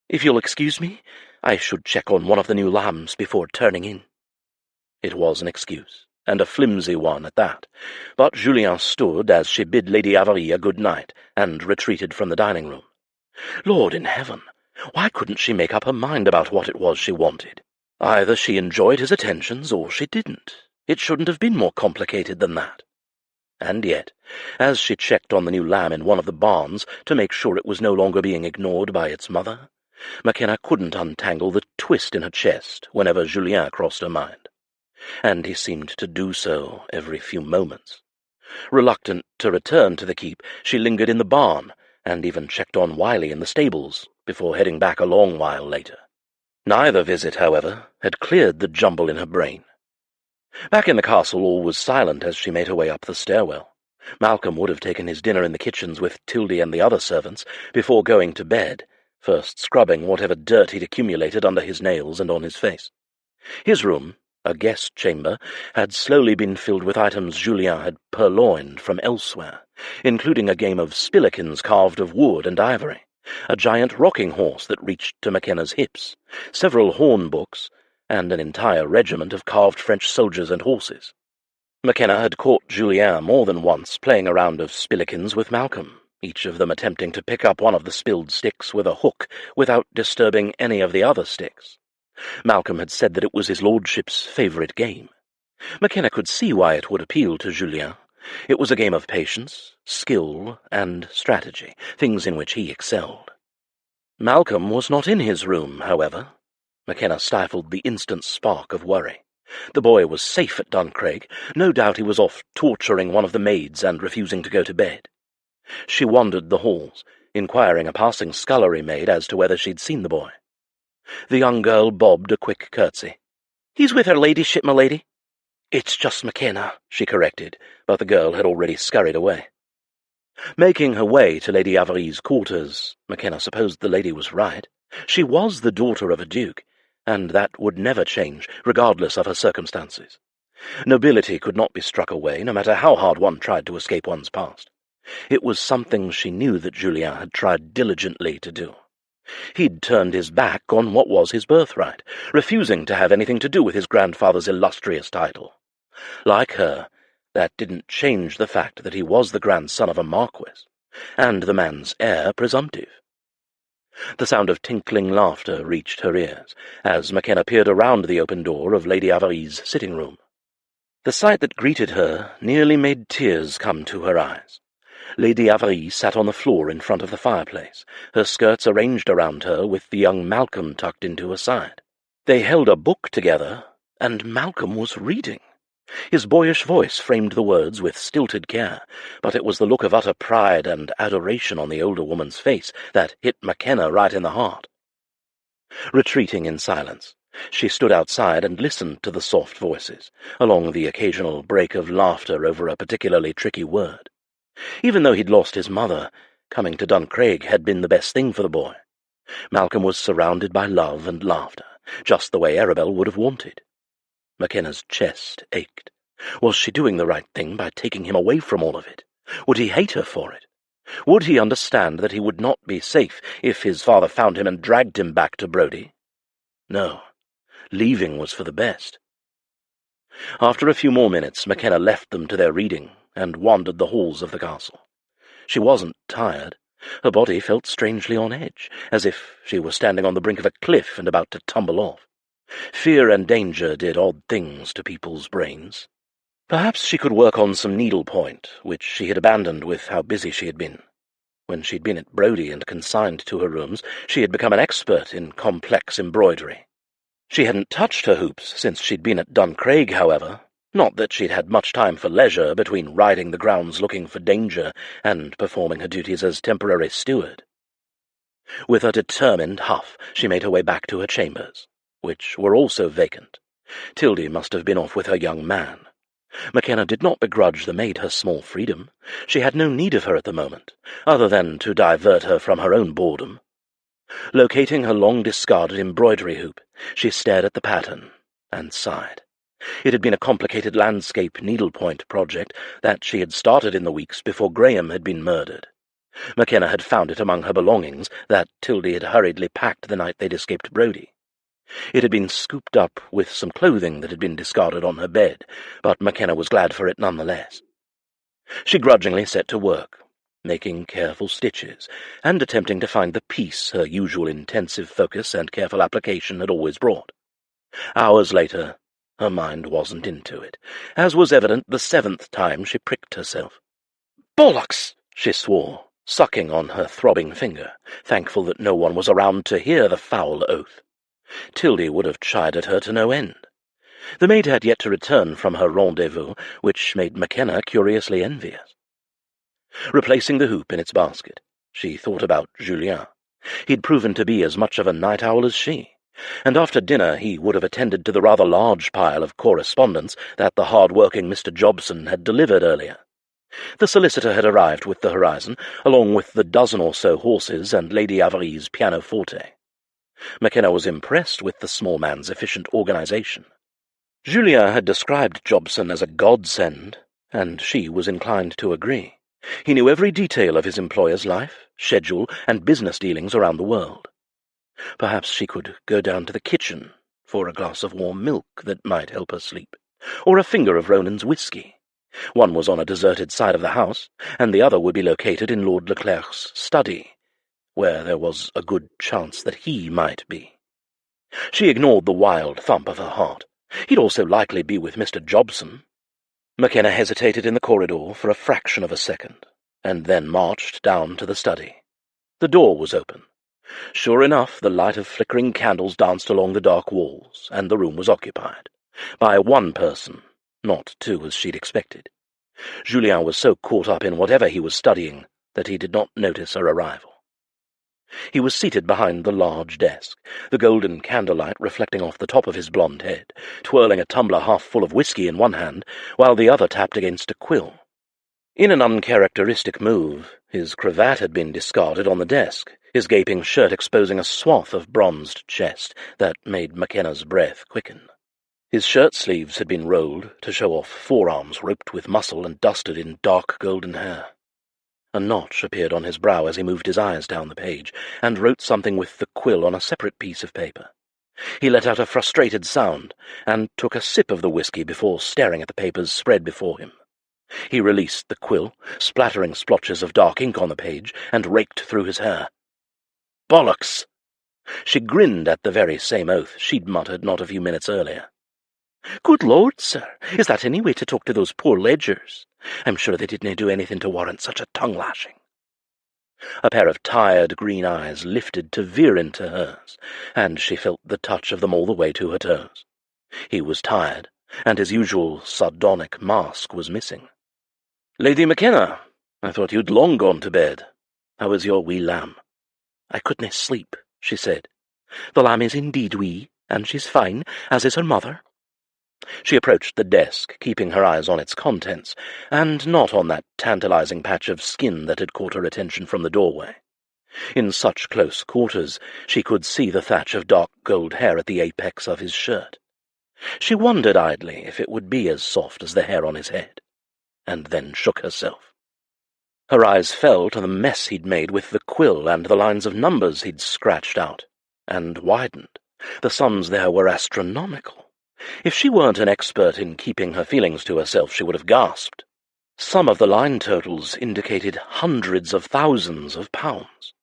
"If you'll excuse me, I should check on one of the new lambs before turning in." It was an excuse, and a flimsy one at that, but Julien stood as she bid Lady Amalie a good night and retreated from the dining room. Lord in heaven, why couldn't she make up her mind about what it was she wanted? Either she enjoyed his attentions or she didn't. It shouldn't have been more complicated than that. And yet, as she checked on the new lamb in one of the barns to make sure it was no longer being ignored by its mother, Makenna couldn't untangle the twist in her chest whenever Julien crossed her mind. And he seemed to do so every few moments. Reluctant to return to the keep, she lingered in the barn, and even checked on Wiley in the stables, before heading back a long while later. Neither visit, however, had cleared the jumble in her brain. Back in the castle all was silent as she made her way up the stairwell. Malcolm would have taken his dinner in the kitchens with Tildy and the other servants, before going to bed, first scrubbing whatever dirt he'd accumulated under his nails and on his face. His room, a guest chamber, had slowly been filled with items Julien had purloined from elsewhere, including a game of spillikins carved of wood and ivory, a giant rocking horse that reached to Makenna's hips, several horn books, and an entire regiment of carved French soldiers and horses. Makenna had caught Julien more than once playing a round of spillikins with Malcolm, each of them attempting to pick up one of the spilled sticks with a hook without disturbing any of the other sticks. Malcolm had said that it was his lordship's favourite game. Makenna could see why it would appeal to Julien. It was a game of patience, skill, and strategy, things in which he excelled. Malcolm was not in his room, however. Makenna stifled the instant spark of worry. The boy was safe at Duncraig. No doubt he was off torturing one of the maids and refusing to go to bed. She wandered the halls, inquiring a passing scullery maid as to whether she'd seen the boy. The young girl bobbed a quick curtsy. "He's with her ladyship, my lady." "It's just Makenna," she corrected, but the girl had already scurried away. Making her way to Lady Avarie's quarters, Makenna supposed the lady was right. She was the daughter of a duke, and that would never change, regardless of her circumstances. Nobility could not be struck away, no matter how hard one tried to escape one's past. It was something she knew that Julien had tried diligently to do. He'd turned his back on what was his birthright, refusing to have anything to do with his grandfather's illustrious title. Like her, that didn't change the fact that he was the grandson of a marquis, and the man's heir presumptive. The sound of tinkling laughter reached her ears, as Makenna peered around the open door of Lady Avarie's sitting-room. The sight that greeted her nearly made tears come to her eyes. Lady Avarie sat on the floor in front of the fireplace, her skirts arranged around her with the young Malcolm tucked into her side. They held a book together, and Malcolm was reading. His boyish voice framed the words with stilted care, but it was the look of utter pride and adoration on the older woman's face that hit Makenna right in the heart. Retreating in silence, she stood outside and listened to the soft voices, along the occasional break of laughter over a particularly tricky word. Even though he'd lost his mother, coming to Duncraig had been the best thing for the boy. Malcolm was surrounded by love and laughter, just the way Arabelle would have wanted. Makenna's chest ached. Was she doing the right thing by taking him away from all of it? Would he hate her for it? Would he understand that he would not be safe if his father found him and dragged him back to Brodie? No. Leaving was for the best. After a few more minutes, Makenna left them to their reading and wandered the halls of the castle. She wasn't tired. Her body felt strangely on edge, as if she were standing on the brink of a cliff and about to tumble off. Fear and danger did odd things to people's brains. Perhaps she could work on some needlepoint, which she had abandoned with how busy she had been. When she'd been at Brodie and consigned to her rooms, she had become an expert in complex embroidery. She hadn't touched her hoops since she'd been at Duncraig, however. Not that she'd had much time for leisure between riding the grounds looking for danger and performing her duties as temporary steward. With a determined huff, she made her way back to her chambers, which were also vacant. Tildy must have been off with her young man. Makenna did not begrudge the maid her small freedom. She had no need of her at the moment, other than to divert her from her own boredom. Locating her long-discarded embroidery hoop, she stared at the pattern and sighed. It had been a complicated landscape needlepoint project that she had started in the weeks before Graham had been murdered. Makenna had found it among her belongings that Tildy had hurriedly packed the night they'd escaped Brodie. It had been scooped up with some clothing that had been discarded on her bed, but Makenna was glad for it nonetheless. She grudgingly set to work, making careful stitches, and attempting to find the peace her usual intensive focus and careful application had always brought. Hours later, her mind wasn't into it, as was evident the 7th time she pricked herself. "Bollocks!" she swore, sucking on her throbbing finger, thankful that no one was around to hear the foul oath. Tildy would have chided her to no end. The maid had yet to return from her rendezvous, which made Makenna curiously envious. Replacing the hoop in its basket, she thought about Julien. He'd proven to be as much of a night owl as she, and after dinner he would have attended to the rather large pile of correspondence that the hard-working Mr. Jobson had delivered earlier. The solicitor had arrived with the Horizon, along with the dozen or so horses and Lady Avarie's pianoforte. Makenna was impressed with the small man's efficient organization. Julien had described Jobson as a godsend, and she was inclined to agree. He knew every detail of his employer's life, schedule, and business dealings around the world. Perhaps she could go down to the kitchen for a glass of warm milk that might help her sleep, or a finger of Ronan's whisky. One was on a deserted side of the house, and the other would be located in Lord Leclerc's study, where there was a good chance that he might be. She ignored the wild thump of her heart. He'd also likely be with Mr. Jobson. Makenna hesitated in the corridor for a fraction of a second, and then marched down to the study. The door was open. Sure enough, the light of flickering candles danced along the dark walls, and the room was occupied by one person, not two as she'd expected. Julien was so caught up in whatever he was studying that he did not notice her arrival. He was seated behind the large desk, the golden candlelight reflecting off the top of his blonde head, twirling a tumbler half full of whisky in one hand, while the other tapped against a quill. In an uncharacteristic move, his cravat had been discarded on the desk, his gaping shirt exposing a swath of bronzed chest that made Makenna's breath quicken. His shirt sleeves had been rolled to show off forearms roped with muscle and dusted in dark golden hair. A notch appeared on his brow as he moved his eyes down the page, and wrote something with the quill on a separate piece of paper. He let out a frustrated sound, and took a sip of the whisky before staring at the papers spread before him. He released the quill, splattering splotches of dark ink on the page, and raked through his hair. "Bollocks!" She grinned at the very same oath she'd muttered not a few minutes earlier. "Good Lord, sir, is that any way to talk to those poor ledgers? I'm sure they didn't do anything to warrant such a tongue-lashing." A pair of tired green eyes lifted to veer into hers, and she felt the touch of them all the way to her toes. He was tired, and his usual sardonic mask was missing. "Lady Makenna, I thought you'd long gone to bed. How is your wee lamb?" "I couldn't sleep," she said. "The lamb is indeed wee, and she's fine, as is her mother." She approached the desk, keeping her eyes on its contents, and not on that tantalizing patch of skin that had caught her attention from the doorway. In such close quarters, she could see the thatch of dark gold hair at the apex of his shirt. She wondered idly if it would be as soft as the hair on his head, and then shook herself. Her eyes fell to the mess he'd made with the quill and the lines of numbers he'd scratched out, and widened. The sums there were astronomical. If she weren't an expert in keeping her feelings to herself, she would have gasped. Some of the line totals indicated hundreds of thousands of pounds.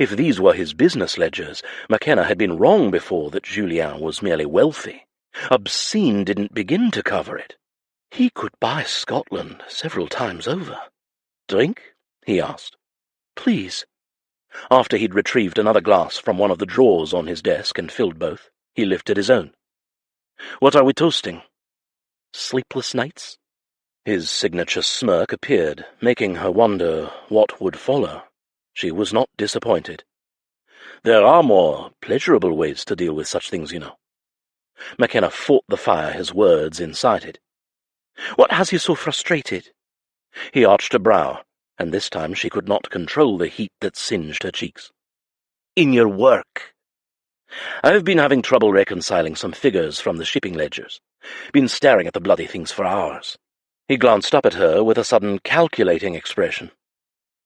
If these were his business ledgers, Makenna had been wrong before that Julien was merely wealthy. Obscene didn't begin to cover it. He could buy Scotland several times over. "Drink?" he asked. "Please." After he'd retrieved another glass from one of the drawers on his desk and filled both, he lifted his own. "What are we toasting?" "Sleepless nights?" His signature smirk appeared, making her wonder what would follow. She was not disappointed. "There are more pleasurable ways to deal with such things, you know." Makenna fought the fire his words incited. "What has you so frustrated?" He arched a brow, and this time she could not control the heat that singed her cheeks. "In your work." "I've been having trouble reconciling some figures from the shipping ledgers. Been staring at the bloody things for hours." He glanced up at her with a sudden calculating expression.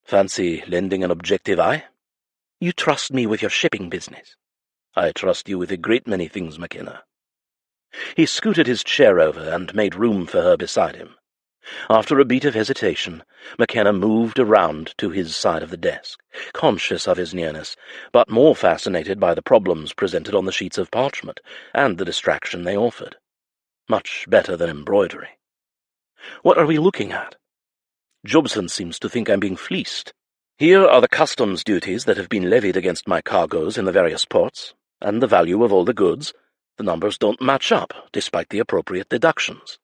"Fancy lending an objective eye?" "You trust me with your shipping business." "I trust you with a great many things, Makenna." He scooted his chair over and made room for her beside him. After a beat of hesitation, Makenna moved around to his side of the desk, conscious of his nearness, but more fascinated by the problems presented on the sheets of parchment and the distraction they offered. Much better than embroidery. "What are we looking at?" "Jobson seems to think I'm being fleeced. Here are the customs duties that have been levied against my cargoes in the various ports, and the value of all the goods. The numbers don't match up, despite the appropriate deductions."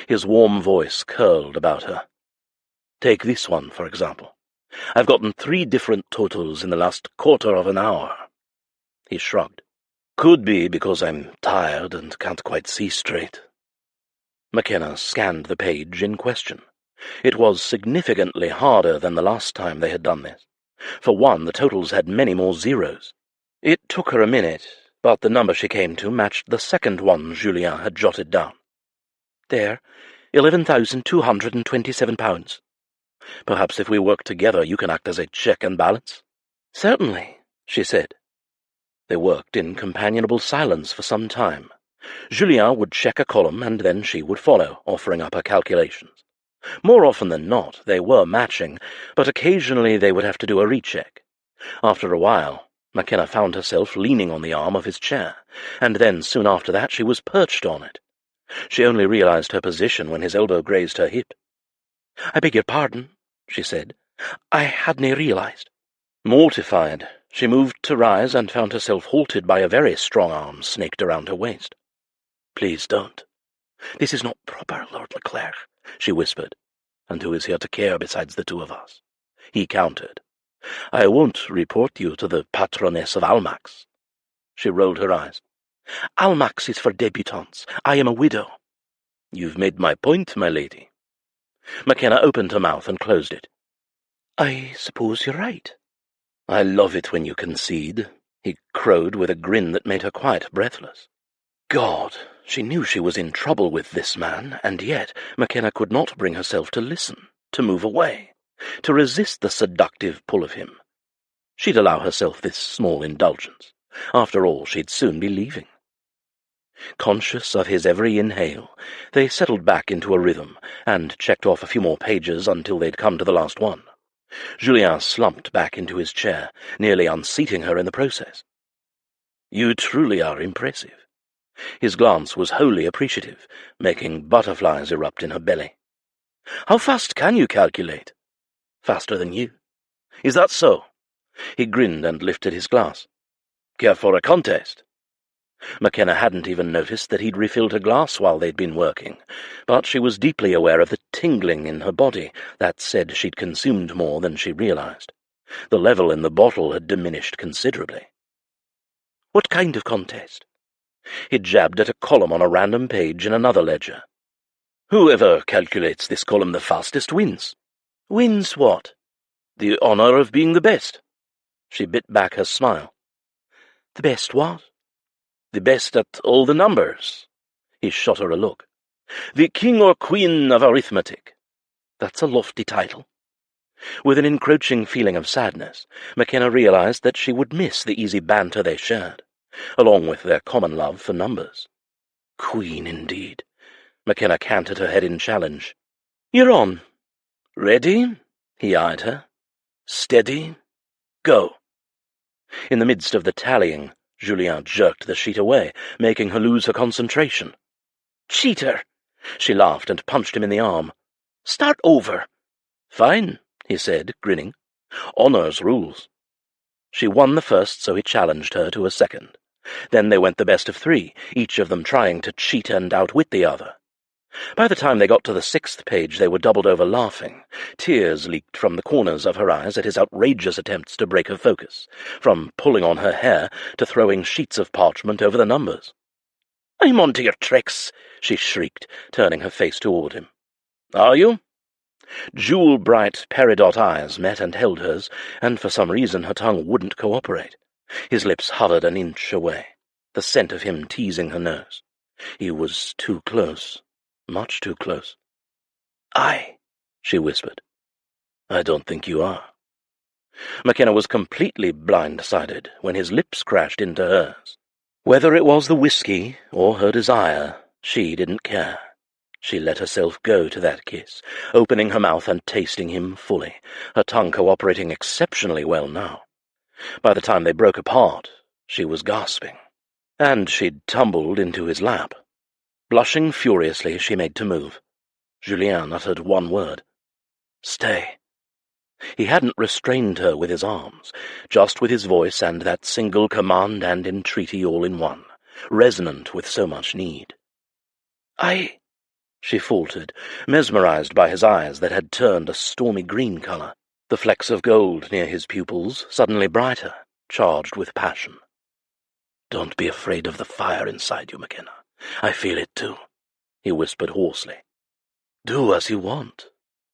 His warm voice curled about her. "Take this one, for example. I've gotten 3 different totals in the last quarter of an hour." He shrugged. "Could be because I'm tired and can't quite see straight." Makenna scanned the page in question. It was significantly harder than the last time they had done this. For one, the totals had many more zeros. It took her a minute, but the number she came to matched the second one Julien had jotted down. "There, 11,227 pounds. Perhaps if we work together you can act as a check and balance." "Certainly," she said. They worked in companionable silence for some time. Julien would check a column, and then she would follow, offering up her calculations. More often than not, they were matching, but occasionally they would have to do a recheck. After a while, Makenna found herself leaning on the arm of his chair, and then soon after that she was perched on it. She only realized her position when his elbow grazed her hip. "I beg your pardon," she said. "I hadna realized." Mortified, she moved to rise and found herself halted by a very strong arm snaked around her waist. "Please don't." "This is not proper, Lord Leclerc," she whispered. "And who is here to care besides the two of us?" He countered. "I won't report you to the patroness of Almack's." She rolled her eyes. "Almack's is for debutantes. I am a widow." "You've made my point, my lady." Makenna opened her mouth and closed it. "I suppose you're right." "I love it when you concede," he crowed with a grin that made her quite breathless. God, she knew she was in trouble with this man, and yet Makenna could not bring herself to listen, to move away, to resist the seductive pull of him. She'd allow herself this small indulgence. After all, she'd soon be leaving. Conscious of his every inhale, they settled back into a rhythm, and checked off a few more pages until they'd come to the last one. Julien slumped back into his chair, nearly unseating her in the process. "You truly are impressive." His glance was wholly appreciative, making butterflies erupt in her belly. "How fast can you calculate?" "Faster than you." "Is that so?" He grinned and lifted his glass. "Care for a contest?" Makenna hadn't even noticed that he'd refilled her glass while they'd been working, but she was deeply aware of the tingling in her body that said she'd consumed more than she realized. The level in the bottle had diminished considerably. "What kind of contest?" He jabbed at a column on a random page in another ledger. "Whoever calculates this column the fastest wins." "Wins what?" "The honor of being the best." She bit back her smile. "The best what?" "The best at all the numbers." He shot her a look. "The king or queen of arithmetic." "That's a lofty title." With an encroaching feeling of sadness, Makenna realized that she would miss the easy banter they shared, along with their common love for numbers. Queen, indeed. Makenna canted her head in challenge. "You're on." "Ready?" He eyed her. "Steady. Go." In the midst of the tallying, Julien jerked the sheet away, making her lose her concentration. "Cheater! She laughed and punched him in the arm. "Start over." "Fine," he said, grinning. "Honours rules." She won the first, so he challenged her to a second. Then they went the best of 3, each of them trying to cheat and outwit the other. By the time they got to the 6th page, they were doubled over laughing. Tears leaked from the corners of her eyes at his outrageous attempts to break her focus, from pulling on her hair to throwing sheets of parchment over the numbers. "I'm on to your tricks," she shrieked, turning her face toward him. "Are you?" Jewel-bright peridot eyes met and held hers, and for some reason her tongue wouldn't cooperate. His lips hovered an inch away, the scent of him teasing her nose. He was too close, much too close. "Aye," she whispered. "I don't think you are." Makenna was completely blindsided when his lips crashed into hers. Whether it was the whiskey or her desire, she didn't care. She let herself go to that kiss, opening her mouth and tasting him fully, her tongue cooperating exceptionally well now. By the time they broke apart, she was gasping, and she'd tumbled into his lap. Blushing furiously, she made to move. Julien uttered one word. "Stay." He hadn't restrained her with his arms, just with his voice and that single command and entreaty all in one, resonant with so much need. "I—" she faltered, mesmerized by his eyes that had turned a stormy green color, the flecks of gold near his pupils suddenly brighter, charged with passion. "Don't be afraid of the fire inside you, Makenna. I feel it too," he whispered hoarsely. "Do as you want.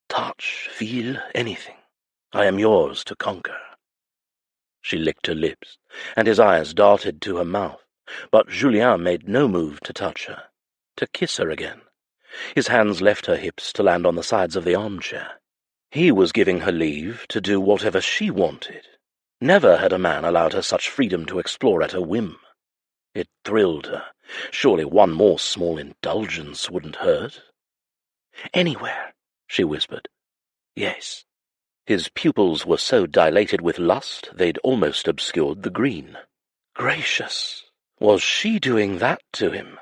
Touch, feel, anything. I am yours to conquer." She licked her lips, and his eyes darted to her mouth, but Julien made no move to touch her, to kiss her again. His hands left her hips to land on the sides of the armchair. He was giving her leave to do whatever she wanted. Never had a man allowed her such freedom to explore at her whim. It thrilled her. Surely one more small indulgence wouldn't hurt. "Anywhere," she whispered. Yes. His pupils were so dilated with lust they'd almost obscured the green. Gracious! Was she doing that to him?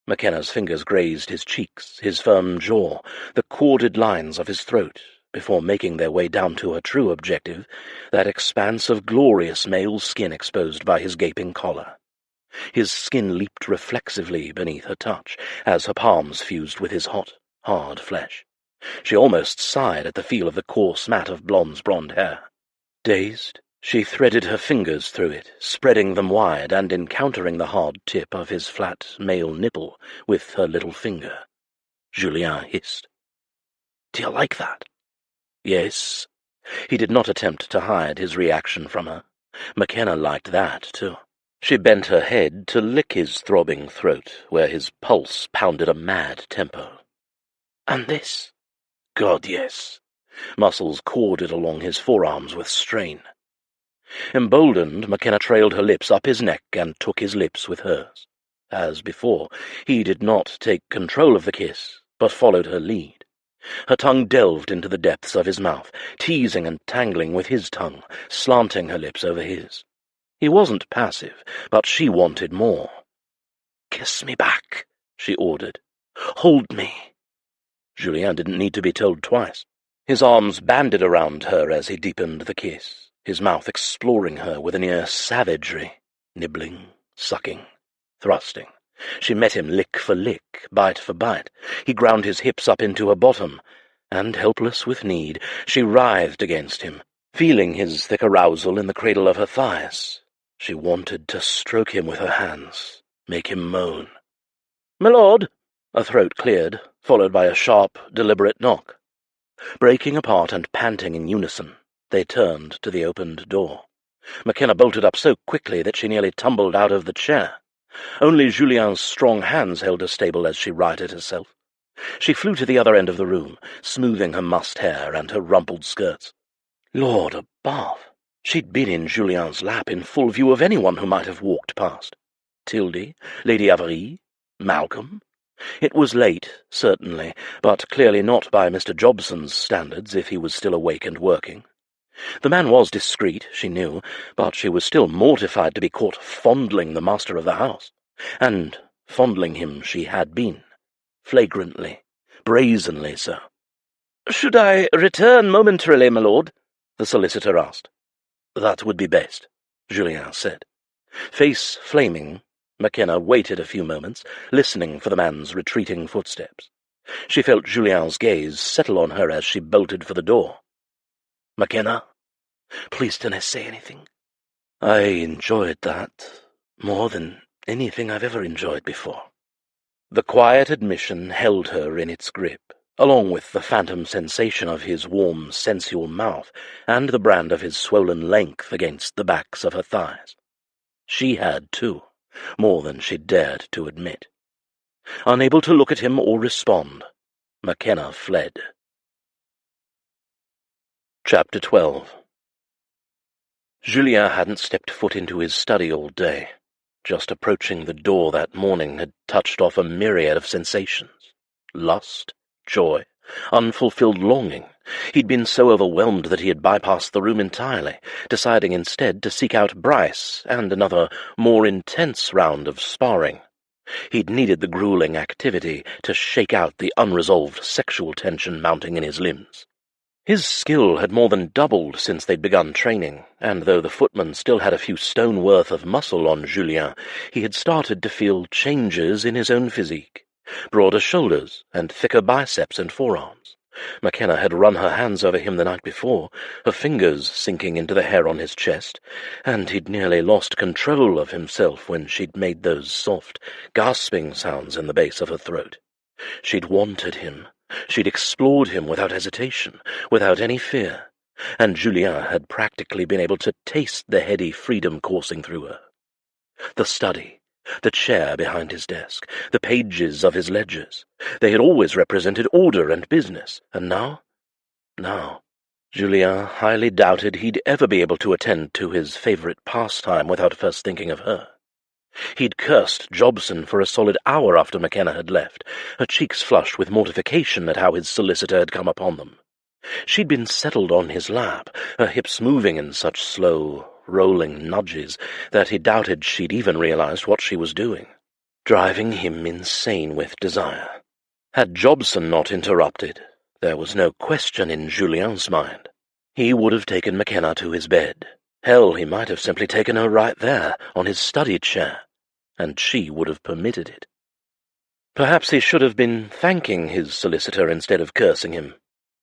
Makenna's fingers grazed his cheeks, his firm jaw, the corded lines of his throat, before making their way down to her true objective, that expanse of glorious male skin exposed by his gaping collar. His skin leaped reflexively beneath her touch, as her palms fused with his hot, hard flesh. She almost sighed at the feel of the coarse mat of blonde hair. Dazed, she threaded her fingers through it, spreading them wide and encountering the hard tip of his flat male nipple with her little finger. Julien hissed. "Do you like that?" Yes. He did not attempt to hide his reaction from her. Makenna liked that, too. She bent her head to lick his throbbing throat, where his pulse pounded a mad tempo. "And this?" God, yes. Muscles corded along his forearms with strain. Emboldened, Makenna trailed her lips up his neck and took his lips with hers. As before, he did not take control of the kiss, but followed her lead. Her tongue delved into the depths of his mouth, teasing and tangling with his tongue, slanting her lips over his. He wasn't passive, but she wanted more. "Kiss me back," she ordered. "Hold me." Julien didn't need to be told twice. His arms banded around her as he deepened the kiss, his mouth exploring her with a near savagery, nibbling, sucking, thrusting. She met him lick for lick, bite for bite. He ground his hips up into her bottom, and, helpless with need, she writhed against him, feeling his thick arousal in the cradle of her thighs. She wanted to stroke him with her hands, make him moan. "My lord!" A throat cleared, followed by a sharp, deliberate knock. Breaking apart and panting in unison, they turned to the opened door. Makenna bolted up so quickly that she nearly tumbled out of the chair. Only Julien's strong hands held her stable as she righted herself. She flew to the other end of the room, smoothing her mussed hair and her rumpled skirts. Lord above! She'd been in Julien's lap in full view of anyone who might have walked past. Tildy, Lady Avery, Malcolm. It was late, certainly, but clearly not by Mr. Jobson's standards if he was still awake and working. The man was discreet, she knew, but she was still mortified to be caught fondling the master of the house. And fondling him she had been. flagrantly, brazenly so. "Should I return momentarily, my lord?" the solicitor asked. "That would be best," Julien said. Face flaming, Makenna waited a few moments, listening for the man's retreating footsteps. She felt Julien's gaze settle on her as she bolted for the door. "Makenna, please don't say anything. I enjoyed that more than anything I've ever enjoyed before." The quiet admission held her in its grip, along with the phantom sensation of his warm, sensual mouth and the brand of his swollen length against the backs of her thighs. She had, too, more than she dared to admit. Unable to look at him or respond, Makenna fled. Chapter 12. Julien hadn't stepped foot into his study all day. Just approaching the door that morning had touched off a myriad of sensations. Lust, joy, unfulfilled longing. He'd been so overwhelmed that he had bypassed the room entirely, deciding instead to seek out Bryce and another, more intense round of sparring. He'd needed the grueling activity to shake out the unresolved sexual tension mounting in his limbs. His skill had more than doubled since they'd begun training, and though the footman still had a few stone worth of muscle on Julien, he had started to feel changes in his own physique. Broader shoulders and thicker biceps and forearms. Makenna had run her hands over him the night before, her fingers sinking into the hair on his chest, and he'd nearly lost control of himself when she'd made those soft, gasping sounds in the base of her throat. She'd wanted him. She'd explored him without hesitation, without any fear, and Julien had practically been able to taste the heady freedom coursing through her. The study, the chair behind his desk, the pages of his ledgers, they had always represented order and business, and now, Julien highly doubted he'd ever be able to attend to his favourite pastime without first thinking of her. He'd cursed Jobson for a solid hour after Makenna had left, her cheeks flushed with mortification at how his solicitor had come upon them. She'd been settled on his lap, her hips moving in such slow, rolling nudges that he doubted she'd even realized what she was doing, driving him insane with desire. Had Jobson not interrupted, there was no question in Julien's mind. He would have taken Makenna to his bed. Hell, he might have simply taken her right there, on his study chair, and she would have permitted it. Perhaps he should have been thanking his solicitor instead of cursing him,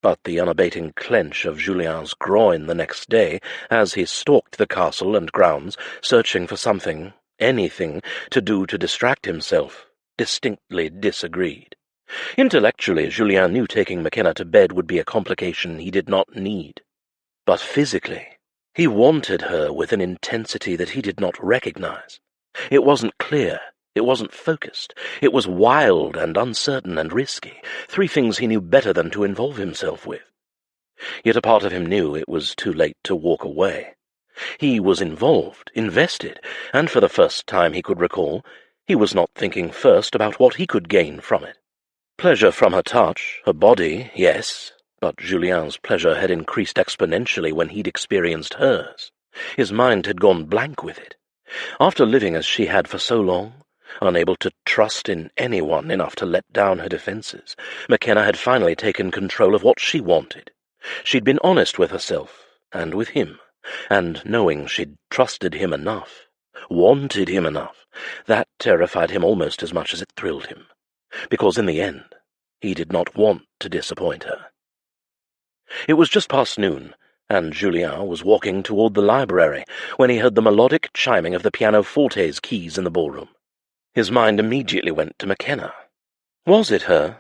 but the unabating clench of Julien's groin the next day, as he stalked the castle and grounds, searching for something, anything, to do to distract himself, distinctly disagreed. Intellectually, Julien knew taking Makenna to bed would be a complication he did not need. But physically, he wanted her with an intensity that he did not recognize. It wasn't clear, it wasn't focused, it was wild and uncertain and risky, three things he knew better than to involve himself with. Yet a part of him knew it was too late to walk away. He was involved, invested, and for the first time he could recall, he was not thinking first about what he could gain from it. Pleasure from her touch, her body, yes, but Julien's pleasure had increased exponentially when he'd experienced hers. His mind had gone blank with it. After living as she had for so long, unable to trust in anyone enough to let down her defenses, Makenna had finally taken control of what she wanted. She'd been honest with herself, and with him, and knowing she'd trusted him enough, wanted him enough, that terrified him almost as much as it thrilled him, because in the end, he did not want to disappoint her. It was just past noon, and Julien was walking toward the library when he heard the melodic chiming of the pianoforte's keys in the ballroom. His mind immediately went to Makenna. Was it her?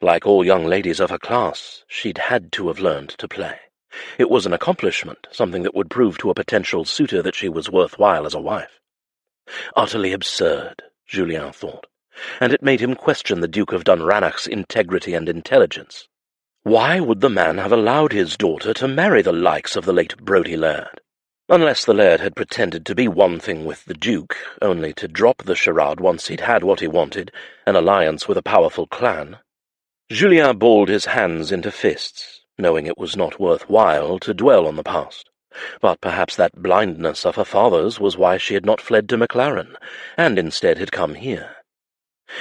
Like all young ladies of her class, she'd had to have learned to play. It was an accomplishment, something that would prove to a potential suitor that she was worthwhile as a wife. Utterly absurd, Julien thought, and it made him question the Duke of Dunranach's integrity and intelligence. Why would the man have allowed his daughter to marry the likes of the late Brodie Laird? Unless the Laird had pretended to be one thing with the Duke, only to drop the charade once he'd had what he wanted, an alliance with a powerful clan. Julien balled his hands into fists, knowing it was not worthwhile to dwell on the past. But perhaps that blindness of her father's was why she had not fled to Maclaren, and instead had come here.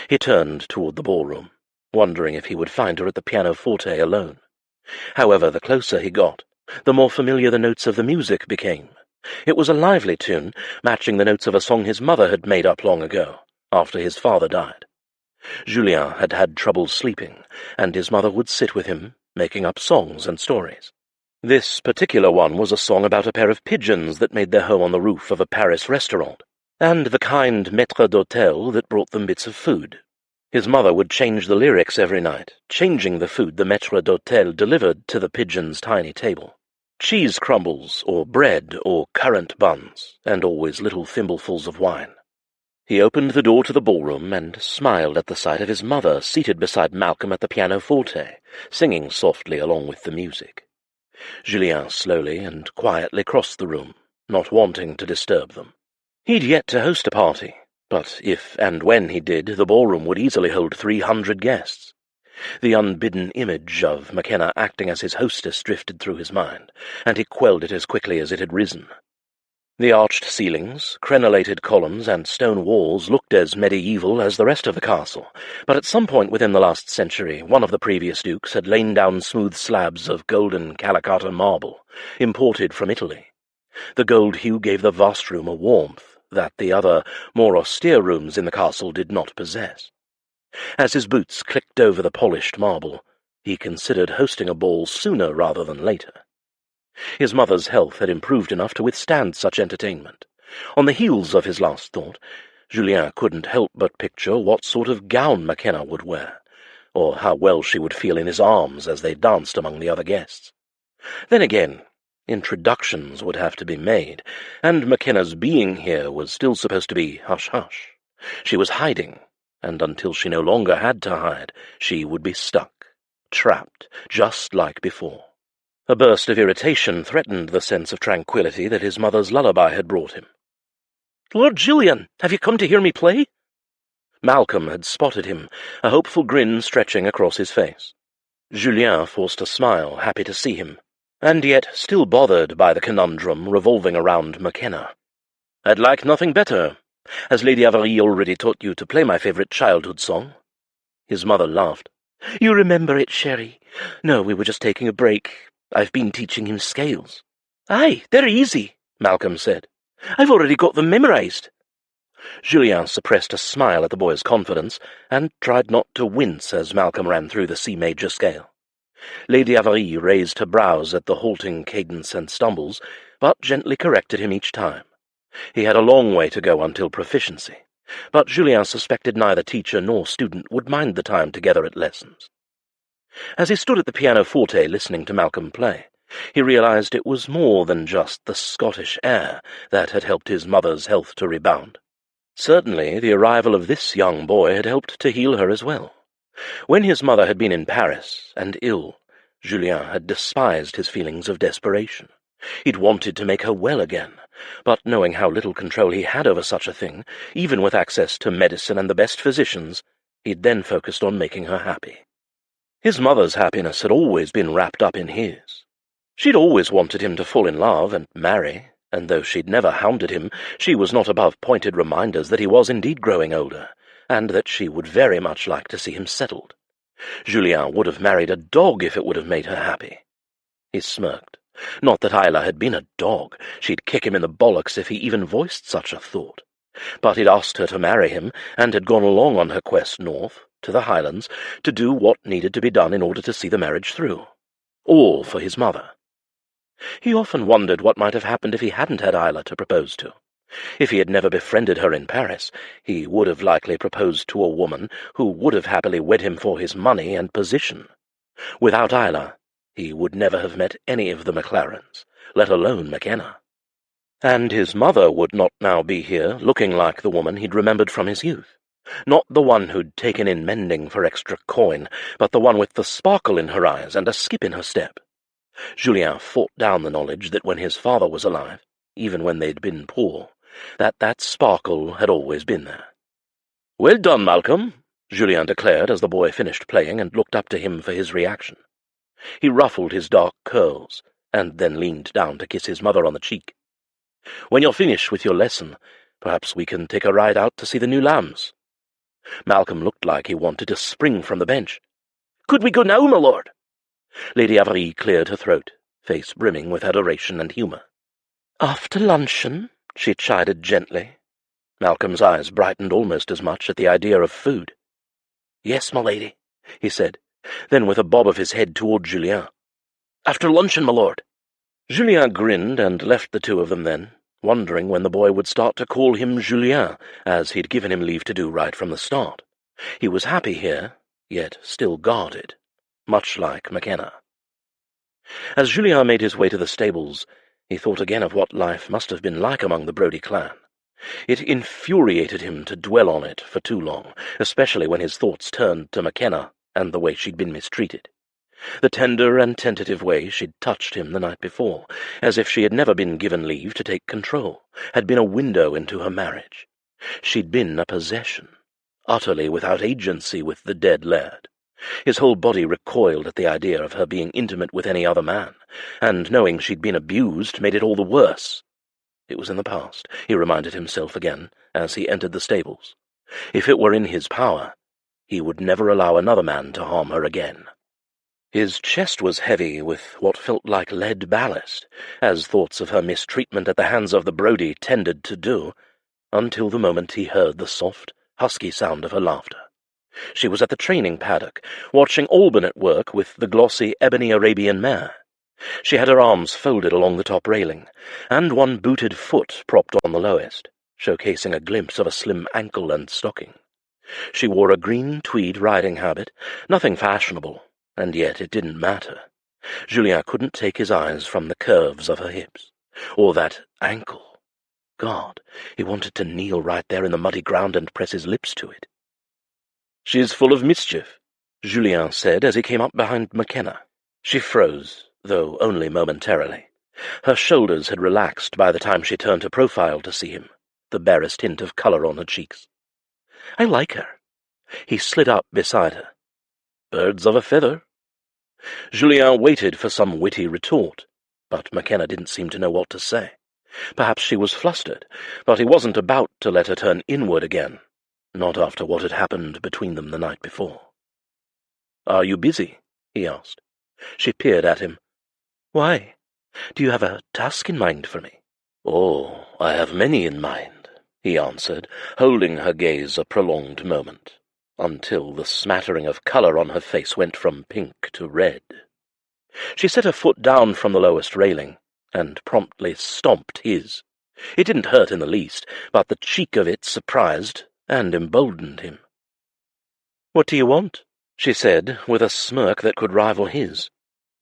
He turned toward the ballroom. wondering if he would find her at the pianoforte alone. However, the closer he got, the more familiar the notes of the music became. It was a lively tune, matching the notes of a song his mother had made up long ago, after his father died. Julien had had trouble sleeping, and his mother would sit with him, making up songs and stories. This particular one was a song about a pair of pigeons that made their home on the roof of a Paris restaurant, and the kind maître d'hôtel that brought them bits of food. His mother would change the lyrics every night, changing the food the maître d'hôtel delivered to the pigeons' tiny table. Cheese crumbles, or bread, or currant buns, and always little thimblefuls of wine. He opened the door to the ballroom and smiled at the sight of his mother seated beside Malcolm at the pianoforte, singing softly along with the music. Julien slowly and quietly crossed the room, not wanting to disturb them. He'd yet to host a party, but if and when he did, the ballroom would easily hold 300 guests. The unbidden image of Makenna acting as his hostess drifted through his mind, and he quelled it as quickly as it had risen. The arched ceilings, crenellated columns, and stone walls looked as medieval as the rest of the castle, but at some point within the last century one of the previous dukes had lain down smooth slabs of golden Calicata marble, imported from Italy. The gold hue gave the vast room a warmth that the other, more austere rooms in the castle did not possess. As his boots clicked over the polished marble, he considered hosting a ball sooner rather than later. His mother's health had improved enough to withstand such entertainment. On the heels of his last thought, Julien couldn't help but picture what sort of gown Makenna would wear, or how well she would feel in his arms as they danced among the other guests. Then again, introductions would have to be made, and Makenna's being here was still supposed to be hush-hush. She was hiding, and until she no longer had to hide, she would be stuck, trapped, just like before. A burst of irritation threatened the sense of tranquility that his mother's lullaby had brought him. "Lord Julien, have you come to hear me play?" Malcolm had spotted him, a hopeful grin stretching across his face. Julien forced a smile, happy to see him, and yet still bothered by the conundrum revolving around Makenna. "I'd like nothing better. Has Lady Amalie already taught you to play my favourite childhood song?" His mother laughed. "You remember it, Sherry? No, we were just taking a break. I've been teaching him scales." "Aye, they're easy," Malcolm said. "I've already got them memorised." Julien suppressed a smile at the boy's confidence, and tried not to wince as Malcolm ran through the C major scale. Lady Amalie raised her brows at the halting cadence and stumbles, but gently corrected him each time. He had a long way to go until proficiency, but Julien suspected neither teacher nor student would mind the time together at lessons. As he stood at the pianoforte listening to Malcolm play, he realized it was more than just the Scottish air that had helped his mother's health to rebound. Certainly the arrival of this young boy had helped to heal her as well. When his mother had been in Paris and ill, Julien had despised his feelings of desperation. He'd wanted to make her well again, but knowing how little control he had over such a thing, even with access to medicine and the best physicians, he'd then focused on making her happy. His mother's happiness had always been wrapped up in his. She'd always wanted him to fall in love and marry, and though she'd never hounded him, she was not above pointed reminders that he was indeed growing older, and that she would very much like to see him settled. Julien would have married a dog if it would have made her happy. He smirked. Not that Isla had been a dog. She'd kick him in the bollocks if he even voiced such a thought. But he'd asked her to marry him, and had gone along on her quest north, to the Highlands, to do what needed to be done in order to see the marriage through. All for his mother. He often wondered what might have happened if he hadn't had Isla to propose to. If he had never befriended her in Paris, he would have likely proposed to a woman who would have happily wed him for his money and position. Without Isla, he would never have met any of the Maclarens, let alone Makenna. And his mother would not now be here, looking like the woman he'd remembered from his youth. Not the one who'd taken in mending for extra coin, but the one with the sparkle in her eyes and a skip in her step. Julien fought down the knowledge that when his father was alive, even when they'd been poor, that sparkle had always been there. "Well done, Malcolm," Julien declared as the boy finished playing and looked up to him for his reaction. He ruffled his dark curls, and then leaned down to kiss his mother on the cheek. "When you're finished with your lesson, perhaps we can take a ride out to see the new lambs." Malcolm looked like he wanted to spring from the bench. "Could we go now, my lord?" Lady Amalie cleared her throat, face brimming with adoration and humour. "After luncheon?" she chided gently. Malcolm's eyes brightened almost as much at the idea of food. "Yes, my lady," he said, then with a bob of his head toward Julien. "After luncheon, my lord." Julien grinned and left the two of them then, wondering when the boy would start to call him Julien, as he'd given him leave to do right from the start. He was happy here, yet still guarded, much like Makenna. As Julien made his way to the stables, he thought again of what life must have been like among the Brodie clan. It infuriated him to dwell on it for too long, especially when his thoughts turned to Makenna and the way she'd been mistreated. The tender and tentative way she'd touched him the night before, as if she had never been given leave to take control, had been a window into her marriage. She'd been a possession, utterly without agency with the dead laird. His whole body recoiled at the idea of her being intimate with any other man, and knowing she'd been abused made it all the worse. It was in the past, he reminded himself again, as he entered the stables. If it were in his power, he would never allow another man to harm her again. His chest was heavy with what felt like lead ballast, as thoughts of her mistreatment at the hands of the Brodie tended to do, until the moment he heard the soft, husky sound of her laughter. She was at the training paddock, watching Alban at work with the glossy ebony Arabian mare. She had her arms folded along the top railing, and one booted foot propped on the lowest, showcasing a glimpse of a slim ankle and stocking. She wore a green tweed riding habit, nothing fashionable, and yet it didn't matter. Julien couldn't take his eyes from the curves of her hips, or that ankle. God, he wanted to kneel right there in the muddy ground and press his lips to it. "She's full of mischief," Julien said as he came up behind Makenna. She froze, though only momentarily. Her shoulders had relaxed by the time she turned her profile to see him, the barest hint of colour on her cheeks. "I like her." He slid up beside her. "Birds of a feather." Julien waited for some witty retort, but Makenna didn't seem to know what to say. Perhaps she was flustered, but he wasn't about to let her turn inward again, not after what had happened between them the night before. "Are you busy?" he asked. She peered at him. "Why? Do you have a task in mind for me?" "Oh, I have many in mind," he answered, holding her gaze a prolonged moment, until the smattering of colour on her face went from pink to red. She set her foot down from the lowest railing, and promptly stomped his. It didn't hurt in the least, but the cheek of it surprised and emboldened him. "What do you want?" she said, with a smirk that could rival his.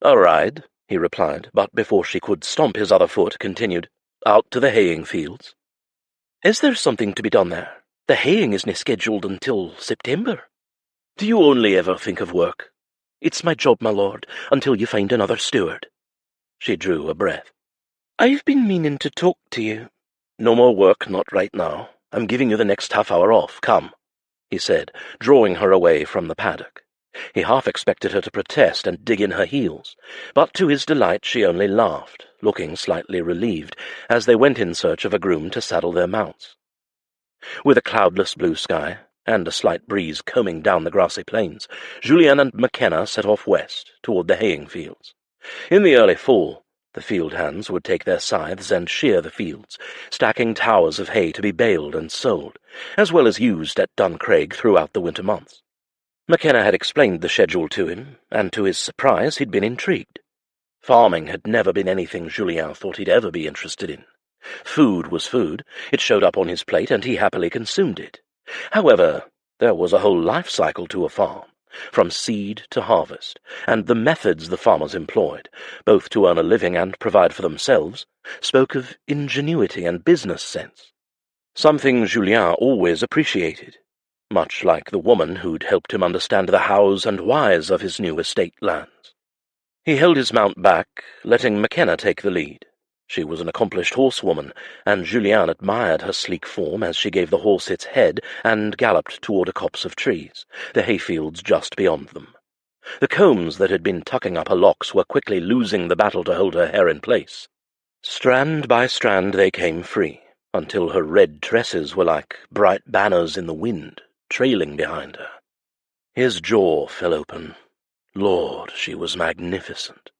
"A ride," he replied, but before she could stomp his other foot, continued, "Out to the haying fields." "Is there something to be done there? The haying isn't scheduled until September." "Do you only ever think of work?" "It's my job, my lord, until you find another steward." She drew a breath. "I've been meaning to talk to you." "No more work, not right now. I'm giving you the next half-hour off. Come," he said, drawing her away from the paddock. He half expected her to protest and dig in her heels, but to his delight she only laughed, looking slightly relieved, as they went in search of a groom to saddle their mounts. With a cloudless blue sky, and a slight breeze combing down the grassy plains, Julien and Makenna set off west, toward the haying fields. In the early fall, the field hands would take their scythes and shear the fields, stacking towers of hay to be baled and sold, as well as used at Duncraig throughout the winter months. Makenna had explained the schedule to him, and to his surprise he'd been intrigued. Farming had never been anything Julien thought he'd ever be interested in. Food was food, it showed up on his plate, and he happily consumed it. However, there was a whole life cycle to a farm, from seed to harvest, and the methods the farmers employed, both to earn a living and provide for themselves, spoke of ingenuity and business sense, something Julien always appreciated, much like the woman who'd helped him understand the hows and whys of his new estate lands. He held his mount back, letting Makenna take the lead. She was an accomplished horsewoman, and Julien admired her sleek form as she gave the horse its head and galloped toward a copse of trees, the hayfields just beyond them. The combs that had been tucking up her locks were quickly losing the battle to hold her hair in place. Strand by strand they came free, until her red tresses were like bright banners in the wind, trailing behind her. His jaw fell open. Lord, she was magnificent.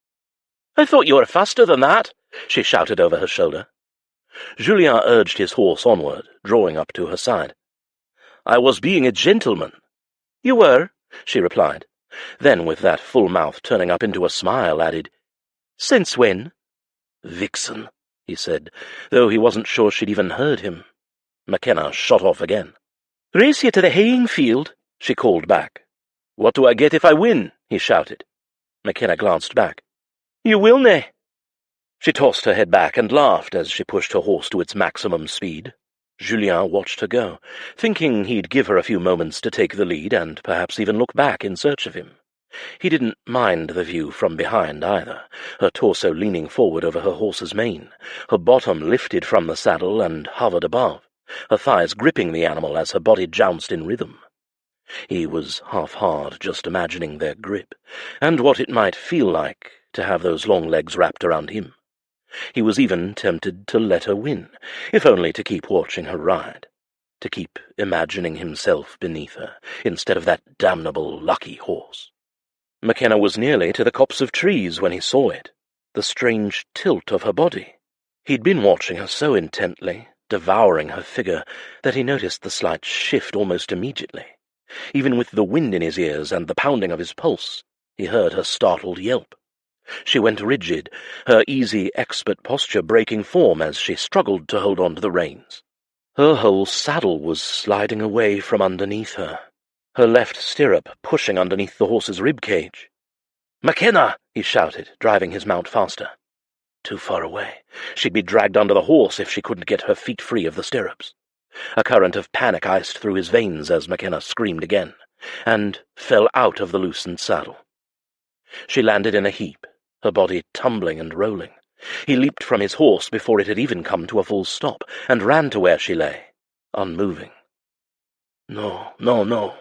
"I thought you were faster than that," she shouted over her shoulder. Julien urged his horse onward, drawing up to her side. "I was being a gentleman." "You were," she replied. Then, with that full mouth turning up into a smile, added, "Since when?" "Vixen," he said, though he wasn't sure she'd even heard him. Makenna shot off again. "Race you to the haying field," she called back. "What do I get if I win?" he shouted. Makenna glanced back. "You will nae." She tossed her head back and laughed as she pushed her horse to its maximum speed. Julien watched her go, thinking he'd give her a few moments to take the lead and perhaps even look back in search of him. He didn't mind the view from behind either, her torso leaning forward over her horse's mane, her bottom lifted from the saddle and hovered above, her thighs gripping the animal as her body jounced in rhythm. He was half-hard just imagining their grip, and what it might feel like to have those long legs wrapped around him. He was even tempted to let her win, if only to keep watching her ride, to keep imagining himself beneath her, instead of that damnable lucky horse. Makenna was nearly to the copse of trees when he saw it, the strange tilt of her body. He'd been watching her so intently, devouring her figure, that he noticed the slight shift almost immediately. Even with the wind in his ears and the pounding of his pulse, he heard her startled yelp. She went rigid, her easy, expert posture breaking form as she struggled to hold on to the reins. Her whole saddle was sliding away from underneath her, her left stirrup pushing underneath the horse's rib cage. "Makenna!" he shouted, driving his mount faster. Too far away. She'd be dragged under the horse if she couldn't get her feet free of the stirrups. A current of panic iced through his veins as Makenna screamed again, and fell out of the loosened saddle. She landed in a heap, her body tumbling and rolling. He leaped from his horse before it had even come to a full stop, and ran to where she lay, unmoving. No, no, no.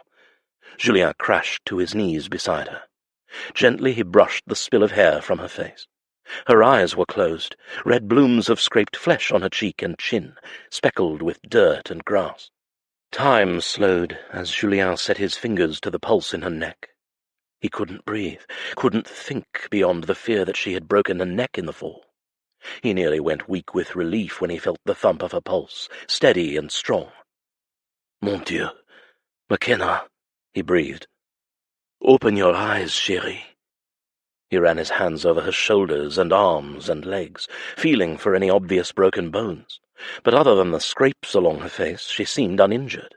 Julien crashed to his knees beside her. Gently he brushed the spill of hair from her face. Her eyes were closed, red blooms of scraped flesh on her cheek and chin, speckled with dirt and grass. Time slowed as Julien set his fingers to the pulse in her neck. He couldn't breathe, couldn't think beyond the fear that she had broken her neck in the fall. He nearly went weak with relief when he felt the thump of her pulse, steady and strong. "Mon Dieu, Makenna," he breathed. "Open your eyes, chérie." He ran his hands over her shoulders and arms and legs, feeling for any obvious broken bones, but other than the scrapes along her face, she seemed uninjured.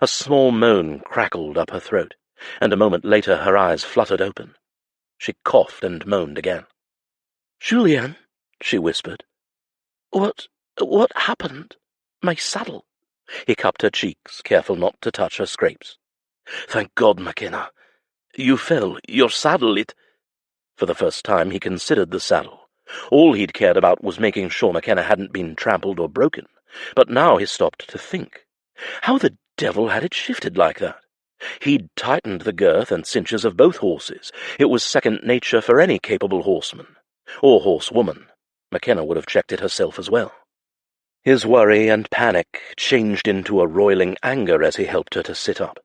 A small moan crackled up her throat, and a moment later her eyes fluttered open. She coughed and moaned again. "Julien," she whispered. What happened? My saddle." He cupped her cheeks, careful not to touch her scrapes. "Thank God, Makenna. You fell. Your saddle, it—" For the first time he considered the saddle. All he'd cared about was making sure Makenna hadn't been trampled or broken, but now he stopped to think. How the devil had it shifted like that? He'd tightened the girth and cinches of both horses. It was second nature for any capable horseman. Or horsewoman. Makenna would have checked it herself as well. His worry and panic changed into a roiling anger as he helped her to sit up.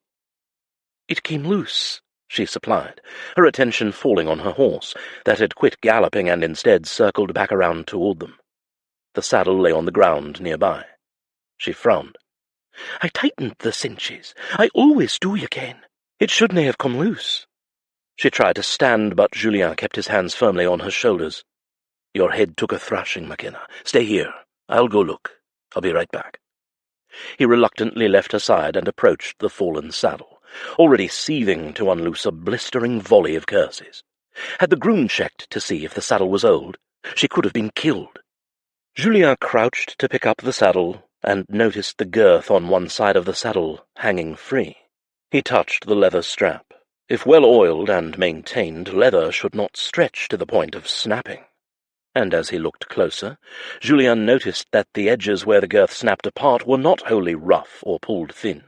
"It came loose," she supplied, her attention falling on her horse, that had quit galloping and instead circled back around toward them. The saddle lay on the ground nearby. She frowned. "I tightened the cinches. I always do, you ken. It shouldn't have come loose." She tried to stand, but Julien kept his hands firmly on her shoulders. "Your head took a thrashing, Makenna. Stay here. I'll go look. I'll be right back." He reluctantly left her side and approached the fallen saddle, already seething to unloose a blistering volley of curses. Had the groom checked to see if the saddle was old? She could have been killed. Julien crouched to pick up the saddle and noticed the girth on one side of the saddle hanging free. He touched the leather strap. If well oiled and maintained, leather should not stretch to the point of snapping. And as he looked closer, Julien noticed that the edges where the girth snapped apart were not wholly rough or pulled thin.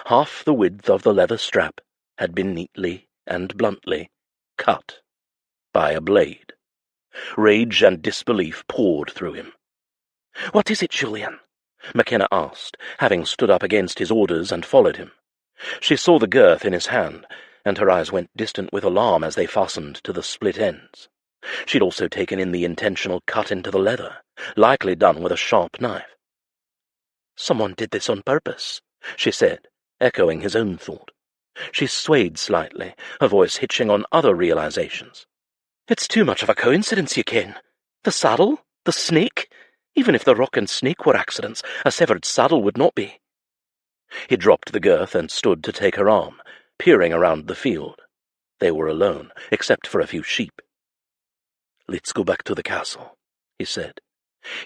Half the width of the leather strap had been neatly and bluntly cut by a blade. Rage and disbelief poured through him. "What is it, Julien?" Makenna asked, having stood up against his orders and followed him. She saw the girth in his hand, and her eyes went distant with alarm as they fastened to the split ends. She'd also taken in the intentional cut into the leather, likely done with a sharp knife. "Someone did this on purpose," she said, echoing his own thought. She swayed slightly, her voice hitching on other realizations. "It's too much of a coincidence, you ken. The saddle, the snake. Even if the rock and snake were accidents, a severed saddle would not be." He dropped the girth and stood to take her arm, peering around the field. They were alone, except for a few sheep. "Let's go back to the castle," he said.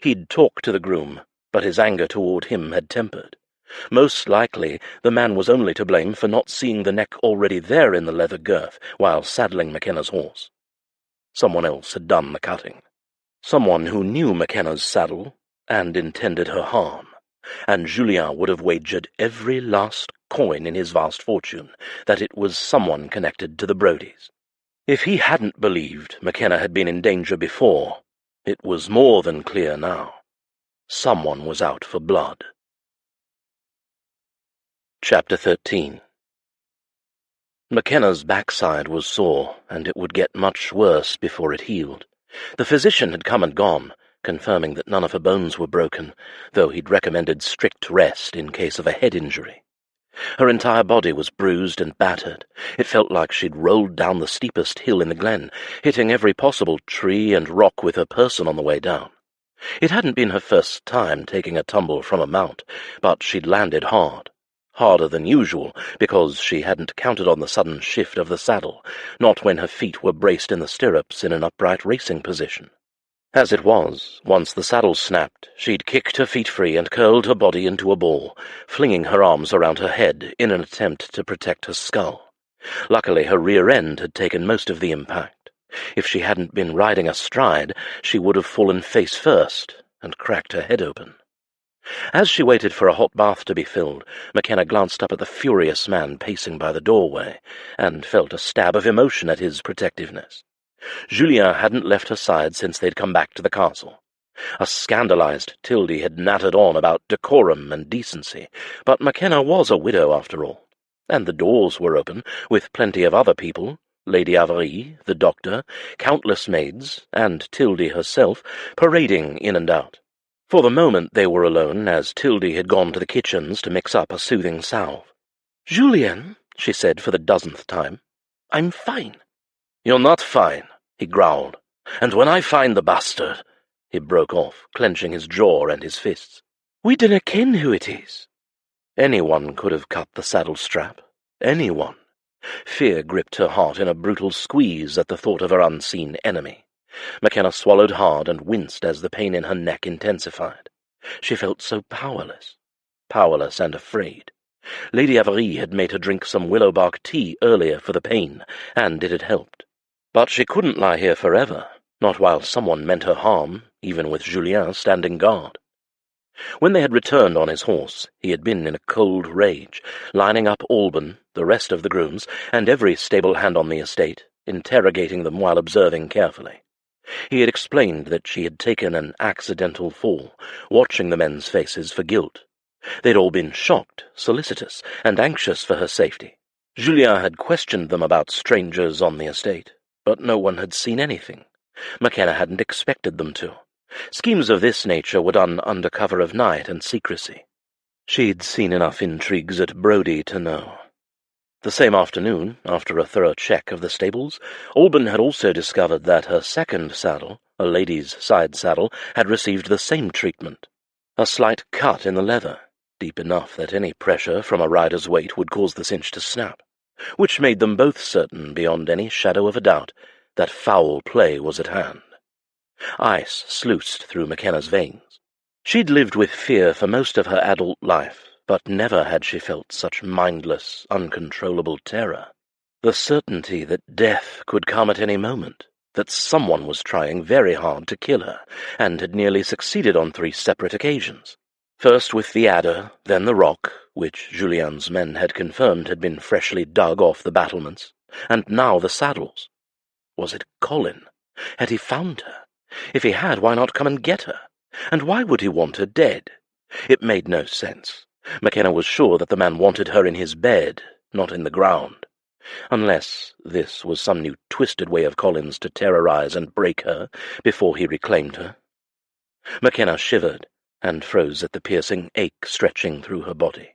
He'd talked to the groom, but his anger toward him had tempered. Most likely, the man was only to blame for not seeing the neck already there in the leather girth while saddling Makenna's horse. Someone else had done the cutting. Someone who knew Makenna's saddle and intended her harm, and Julien would have wagered every last coin in his vast fortune that it was someone connected to the Brodies. If he hadn't believed Makenna had been in danger before, it was more than clear now. Someone was out for blood. Chapter 13. Makenna's backside was sore, and it would get much worse before it healed. The physician had come and gone, confirming that none of her bones were broken, though he'd recommended strict rest in case of a head injury. Her entire body was bruised and battered. It felt like she'd rolled down the steepest hill in the glen, hitting every possible tree and rock with her person on the way down. It hadn't been her first time taking a tumble from a mount, but she'd landed hard. Harder than usual, because she hadn't counted on the sudden shift of the saddle, not when her feet were braced in the stirrups in an upright racing position. As it was, once the saddle snapped, she'd kicked her feet free and curled her body into a ball, flinging her arms around her head in an attempt to protect her skull. Luckily, her rear end had taken most of the impact. If she hadn't been riding astride, she would have fallen face first and cracked her head open. As she waited for a hot bath to be filled, Makenna glanced up at the furious man pacing by the doorway, and felt a stab of emotion at his protectiveness. Julien hadn't left her side since they'd come back to the castle. A scandalized Tildy had nattered on about decorum and decency, but Makenna was a widow after all, and the doors were open, with plenty of other people, Lady Amalie, the doctor, countless maids, and Tildy herself, parading in and out. For the moment they were alone, as Tildy had gone to the kitchens to mix up a soothing salve. "Julien," she said for the dozenth time, "I'm fine." "You're not fine," he growled. "And when I find the bastard—" He broke off, clenching his jaw and his fists. "We dinna ken who it is." Anyone could have cut the saddle strap. Anyone. Fear gripped her heart in a brutal squeeze at the thought of her unseen enemy. Makenna swallowed hard and winced as the pain in her neck intensified. She felt so powerless and afraid. Lady Amalie had made her drink some willow-bark tea earlier for the pain, and it had helped. But she couldn't lie here forever, not while someone meant her harm, even with Julien standing guard. When they had returned on his horse, he had been in a cold rage, lining up Alban, the rest of the grooms, and every stable hand on the estate, interrogating them while observing carefully. He had explained that she had taken an accidental fall, watching the men's faces for guilt. They'd all been shocked, solicitous, and anxious for her safety. Julien had questioned them about strangers on the estate, but no one had seen anything. Makenna hadn't expected them to. Schemes of this nature were done under cover of night and secrecy. She'd seen enough intrigues at Brodie to know. The same afternoon, after a thorough check of the stables, Alban had also discovered that her second saddle, a lady's side saddle, had received the same treatment. A slight cut in the leather, deep enough that any pressure from a rider's weight would cause the cinch to snap, which made them both certain beyond any shadow of a doubt that foul play was at hand. Ice sluiced through Makenna's veins. She'd lived with fear for most of her adult life, but never had she felt such mindless, uncontrollable terror. The certainty that death could come at any moment, that someone was trying very hard to kill her, and had nearly succeeded on 3 separate occasions. First with the adder, then the rock, which Julien's men had confirmed had been freshly dug off the battlements, and now the saddles. Was it Colin? Had he found her? If he had, why not come and get her? And why would he want her dead? It made no sense. Makenna was sure that the man wanted her in his bed, not in the ground. Unless this was some new twisted way of Colin's to terrorize and break her before he reclaimed her. Makenna shivered and froze at the piercing ache stretching through her body.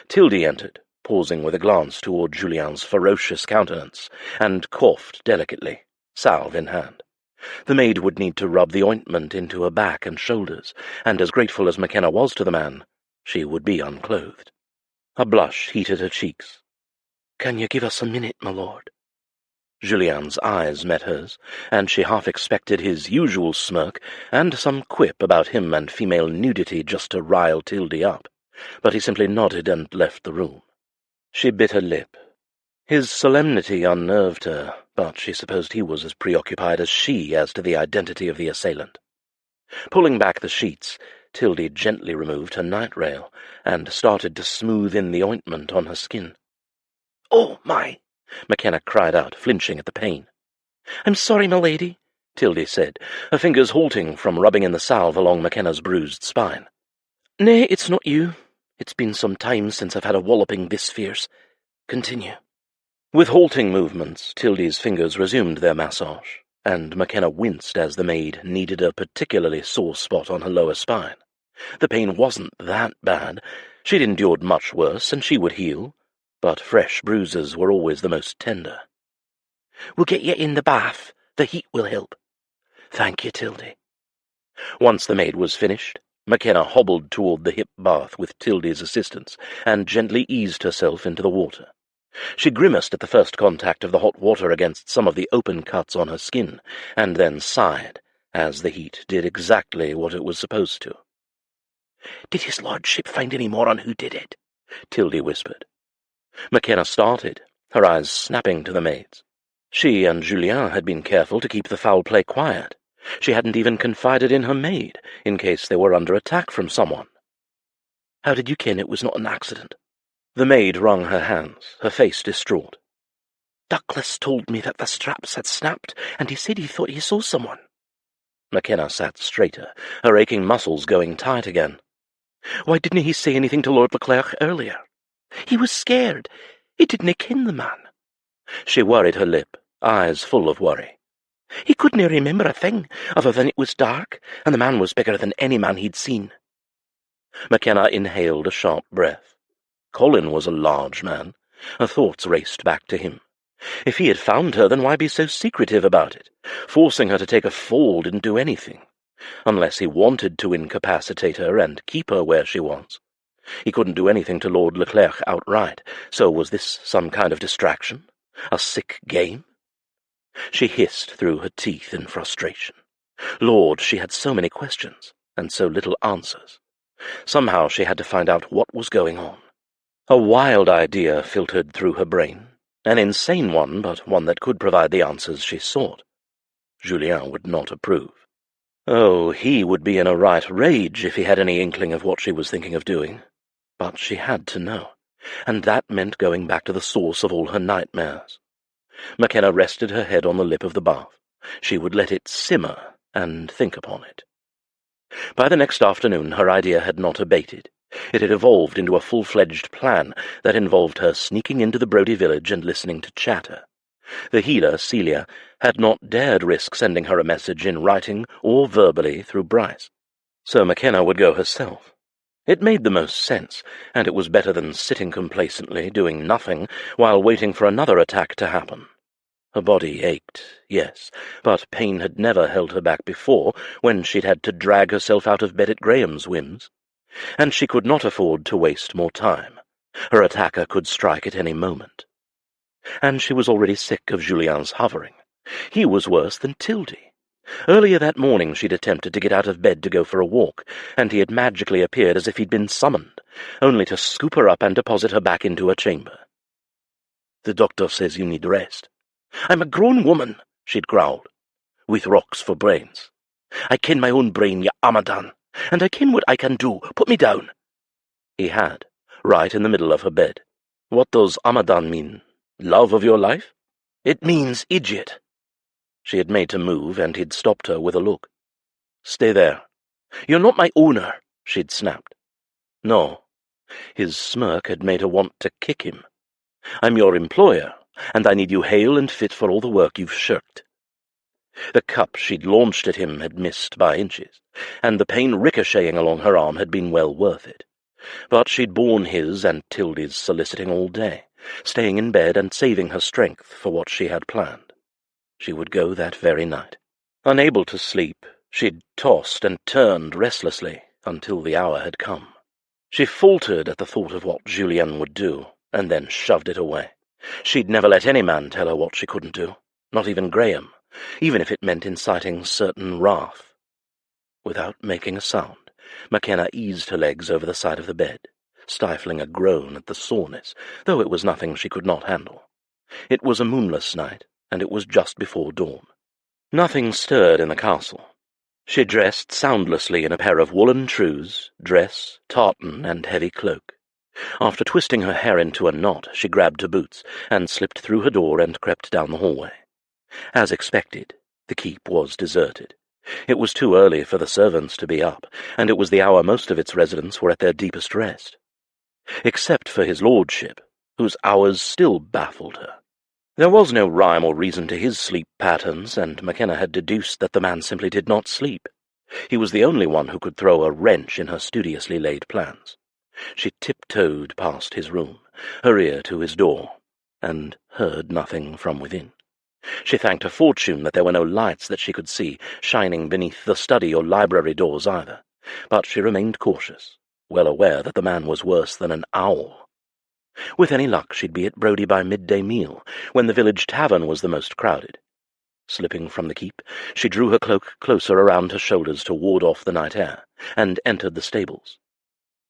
Tildy entered, pausing with a glance toward Julien's ferocious countenance, and coughed delicately, salve in hand. The maid would need to rub the ointment into her back and shoulders, and as grateful as Makenna was to the man, she would be unclothed. A blush heated her cheeks. "Can you give us a minute, my lord?" Julien's eyes met hers, and she half expected his usual smirk and some quip about him and female nudity just to rile Tildy up, but he simply nodded and left the room. She bit her lip. His solemnity unnerved her, but she supposed he was as preoccupied as she as to the identity of the assailant. Pulling back the sheets, Tildy gently removed her night rail and started to smooth in the ointment on her skin. "Oh, my!" Makenna cried out, flinching at the pain. "I'm sorry, my lady," Tildy said, her fingers halting from rubbing in the salve along Makenna's bruised spine. "Nay, it's not you. It's been some time since I've had a walloping this fierce. Continue." With halting movements, Tildy's fingers resumed their massage, and Makenna winced as the maid kneaded a particularly sore spot on her lower spine. The pain wasn't that bad. She'd endured much worse, and she would heal, but fresh bruises were always the most tender. "We'll get you in the bath. The heat will help." "Thank you, Tildy." Once the maid was finished, Makenna hobbled toward the hip bath with Tildy's assistance and gently eased herself into the water. She grimaced at the first contact of the hot water against some of the open cuts on her skin, and then sighed, as the heat did exactly what it was supposed to. "Did his lordship find any more on who did it?" Tildy whispered. Makenna started, her eyes snapping to the maids. She and Julien had been careful to keep the foul play quiet. She hadn't even confided in her maid, in case they were under attack from someone. "How did you ken it was not an accident?" The maid wrung her hands, her face distraught. "Douglas told me that the straps had snapped, and he said he thought he saw someone." Makenna sat straighter, her aching muscles going tight again. "Why didn't he say anything to Lord Leclerc earlier?" "He was scared. He didn't ken the man." She worried her lip, eyes full of worry. "He couldn't remember a thing, other than it was dark, and the man was bigger than any man he'd seen." Makenna inhaled a sharp breath. Colin was a large man. Her thoughts raced back to him. If he had found her, then why be so secretive about it? Forcing her to take a fall didn't do anything, unless he wanted to incapacitate her and keep her where she was. He couldn't do anything to Lord Leclerc outright, so was this some kind of distraction? A sick game? She hissed through her teeth in frustration. Lord, she had so many questions, and so little answers. Somehow she had to find out what was going on. A wild idea filtered through her brain, an insane one, but one that could provide the answers she sought. Julien would not approve. Oh, he would be in a right rage if he had any inkling of what she was thinking of doing. But she had to know, and that meant going back to the source of all her nightmares. Makenna rested her head on the lip of the bath. She would let it simmer and think upon it. By the next afternoon her idea had not abated. It had evolved into a full-fledged plan that involved her sneaking into the Brodie village and listening to chatter. The healer, Celia, had not dared risk sending her a message in writing or verbally through Bryce, so Makenna would go herself. It made the most sense, and it was better than sitting complacently, doing nothing, while waiting for another attack to happen. Her body ached, yes, but pain had never held her back before, when she'd had to drag herself out of bed at Graham's whims. And she could not afford to waste more time. Her attacker could strike at any moment. And she was already sick of Julien's hovering. He was worse than Tildy. Earlier that morning she'd attempted to get out of bed to go for a walk, and he had magically appeared as if he'd been summoned, only to scoop her up and deposit her back into her chamber. "The doctor says you need rest." "I'm a grown woman," she'd growled, "with rocks for brains. I ken my own brain, you Amadan, and I ken what I can do. Put me down." He had, right in the middle of her bed. What does Amadan mean? Love of your life? It means idiot. She had made to move, and he'd stopped her with a look. "Stay there." "You're not my owner," she'd snapped. No. His smirk had made her want to kick him. "I'm your employer, and I need you hale and fit for all the work you've shirked." The cup she'd launched at him had missed by inches, and the pain ricocheting along her arm had been well worth it. But she'd borne his and Tildy's soliciting all day, staying in bed and saving her strength for what she had planned. She would go that very night. Unable to sleep, she'd tossed and turned restlessly until the hour had come. She faltered at the thought of what Julien would do, and then shoved it away. She'd never let any man tell her what she couldn't do, not even Graham, even if it meant inciting certain wrath. Without making a sound, Makenna eased her legs over the side of the bed, stifling a groan at the soreness, though it was nothing she could not handle. It was a moonless night, and it was just before dawn. Nothing stirred in the castle. She dressed soundlessly in a pair of woolen trews, dress, tartan, and heavy cloak. After twisting her hair into a knot, she grabbed her boots and slipped through her door and crept down the hallway. As expected, the keep was deserted. It was too early for the servants to be up, and it was the hour most of its residents were at their deepest rest. Except for his lordship, whose hours still baffled her. There was no rhyme or reason to his sleep patterns, and Makenna had deduced that the man simply did not sleep. He was the only one who could throw a wrench in her studiously laid plans. She tiptoed past his room, her ear to his door, and heard nothing from within. She thanked her fortune that there were no lights that she could see shining beneath the study or library doors either, but she remained cautious, well aware that the man was worse than an owl. With any luck, she'd be at Brodie by midday meal, when the village tavern was the most crowded. Slipping from the keep, she drew her cloak closer around her shoulders to ward off the night air, and entered the stables.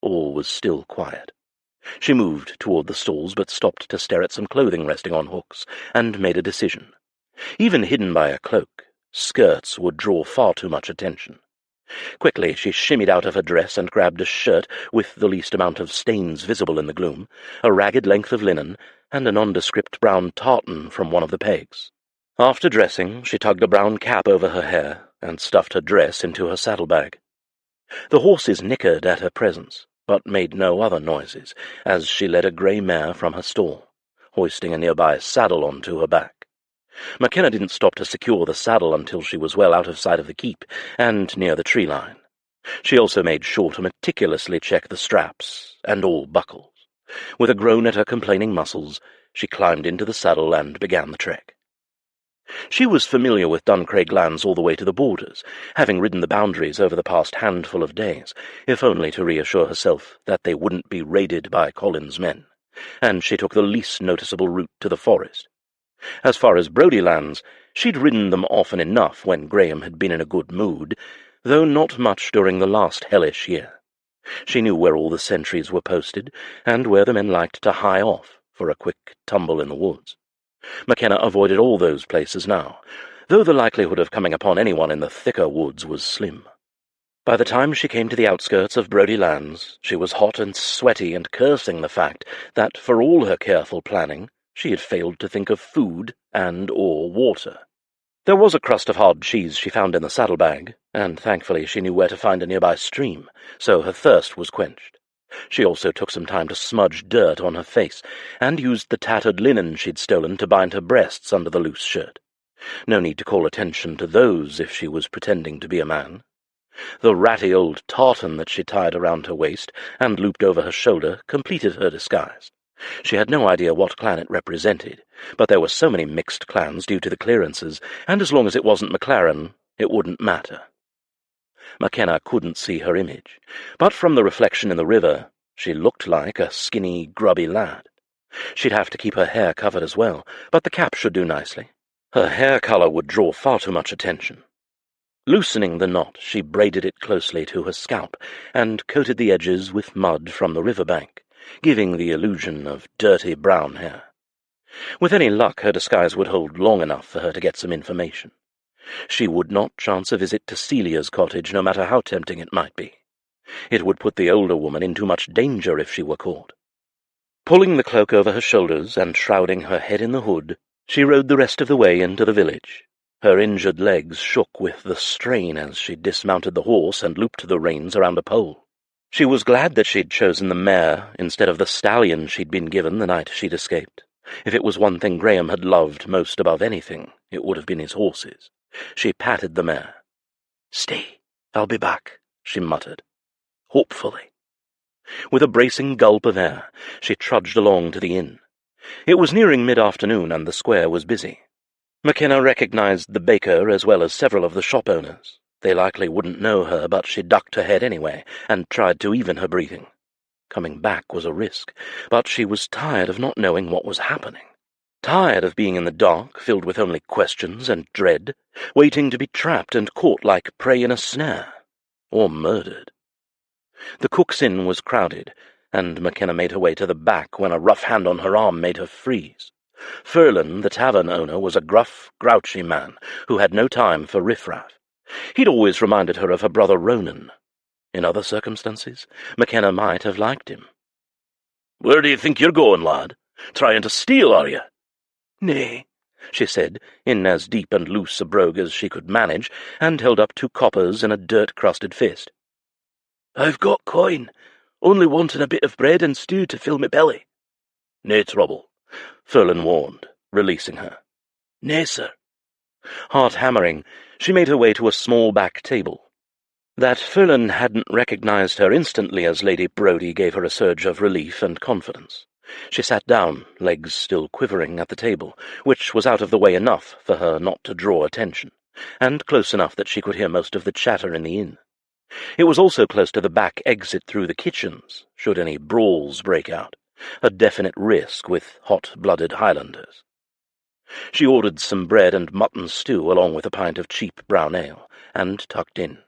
All was still quiet. She moved toward the stalls, but stopped to stare at some clothing resting on hooks, and made a decision. Even hidden by a cloak, skirts would draw far too much attention. Quickly she shimmied out of her dress and grabbed a shirt with the least amount of stains visible in the gloom, a ragged length of linen, and a nondescript brown tartan from one of the pegs. After dressing, she tugged a brown cap over her hair and stuffed her dress into her saddlebag. The horses nickered at her presence, but made no other noises, as she led a grey mare from her stall, hoisting a nearby saddle onto her back. Makenna didn't stop to secure the saddle until she was well out of sight of the keep and near the tree line. She also made sure to meticulously check the straps and all buckles. With a groan at her complaining muscles, she climbed into the saddle and began the trek. She was familiar with Duncraig lands all the way to the borders, having ridden the boundaries over the past handful of days, if only to reassure herself that they wouldn't be raided by Colin's men, and she took the least noticeable route to the forest. As far as Brodie lands, she'd ridden them often enough when Graham had been in a good mood, though not much during the last hellish year. She knew where all the sentries were posted, and where the men liked to hie off for a quick tumble in the woods. Makenna avoided all those places now, though the likelihood of coming upon anyone in the thicker woods was slim. By the time she came to the outskirts of Brodie lands, she was hot and sweaty and cursing the fact that, for all her careful planning, she had failed to think of food and/or water. There was a crust of hard cheese she found in the saddlebag, and thankfully she knew where to find a nearby stream, so her thirst was quenched. She also took some time to smudge dirt on her face, and used the tattered linen she'd stolen to bind her breasts under the loose shirt. No need to call attention to those if she was pretending to be a man. The ratty old tartan that she tied around her waist and looped over her shoulder completed her disguise. She had no idea what clan it represented, but there were so many mixed clans due to the clearances, and as long as it wasn't Maclaren, it wouldn't matter. Makenna couldn't see her image, but from the reflection in the river, she looked like a skinny, grubby lad. She'd have to keep her hair covered as well, but the cap should do nicely. Her hair colour would draw far too much attention. Loosening the knot, she braided it closely to her scalp and coated the edges with mud from the river bank, giving the illusion of dirty brown hair. With any luck, her disguise would hold long enough for her to get some information. She would not chance a visit to Celia's cottage, no matter how tempting it might be. It would put the older woman in too much danger if she were caught. Pulling the cloak over her shoulders and shrouding her head in the hood, she rode the rest of the way into the village. Her injured legs shook with the strain as she dismounted the horse and looped the reins around a pole. She was glad that she'd chosen the mare instead of the stallion she'd been given the night she'd escaped. If it was one thing Graham had loved most above anything, it would have been his horses. She patted the mare. "Stay, I'll be back," she muttered. "Hopefully." With a bracing gulp of air, she trudged along to the inn. It was nearing mid-afternoon, and the square was busy. Makenna recognized the baker as well as several of the shop owners. They likely wouldn't know her, but she ducked her head anyway, and tried to even her breathing. Coming back was a risk, but she was tired of not knowing what was happening. Tired of being in the dark, filled with only questions and dread, waiting to be trapped and caught like prey in a snare, or murdered. The cook's inn was crowded, and Makenna made her way to the back when a rough hand on her arm made her freeze. Furlan, the tavern owner, was a gruff, grouchy man who had no time for riffraff. He'd always reminded her of her brother Ronan. In other circumstances, Makenna might have liked him. "Where do you think you're going, lad? Trying to steal, are you?" "Nay," she said, in as deep and loose a brogue as she could manage, and held up 2 coppers in a dirt-crusted fist. "I've got coin, only wanting a bit of bread and stew to fill me belly." "Nae trouble," Furlan warned, releasing her. "Nay, sir." Heart hammering, she made her way to a small back table. That Furlan hadn't recognized her instantly as Lady Brodie gave her a surge of relief and confidence. She sat down, legs still quivering, at the table, which was out of the way enough for her not to draw attention, and close enough that she could hear most of the chatter in the inn. It was also close to the back exit through the kitchens, should any brawls break out, a definite risk with hot-blooded Highlanders. She ordered some bread and mutton stew along with a pint of cheap brown ale, and tucked in.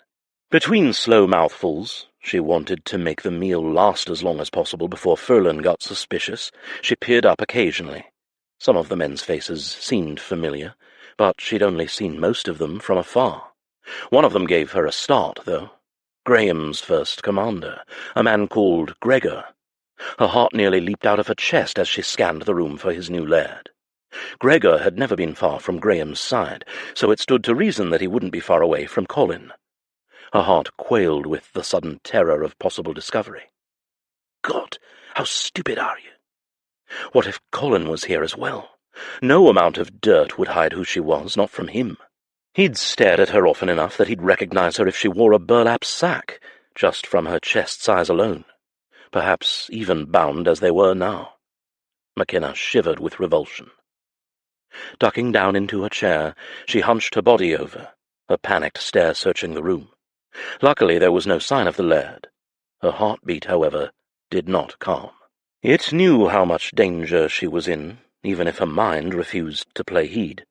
Between slow mouthfuls, she wanted to make the meal last as long as possible before Furlan got suspicious. She peered up occasionally. Some of the men's faces seemed familiar, but she'd only seen most of them from afar. One of them gave her a start, though. Graham's first commander, a man called Gregor. Her heart nearly leaped out of her chest as she scanned the room for his new laird. Gregor had never been far from Graham's side, so it stood to reason that he wouldn't be far away from Colin. Her heart quailed with the sudden terror of possible discovery. God, how stupid are you? What if Colin was here as well? No amount of dirt would hide who she was, not from him. He'd stared at her often enough that he'd recognize her if she wore a burlap sack, just from her chest size alone, perhaps even bound as they were now. Makenna shivered with revulsion. Ducking down into her chair, she hunched her body over, her panicked stare searching the room. Luckily there was no sign of the laird. Her heartbeat, however, did not calm. It knew how much danger she was in, even if her mind refused to play heed.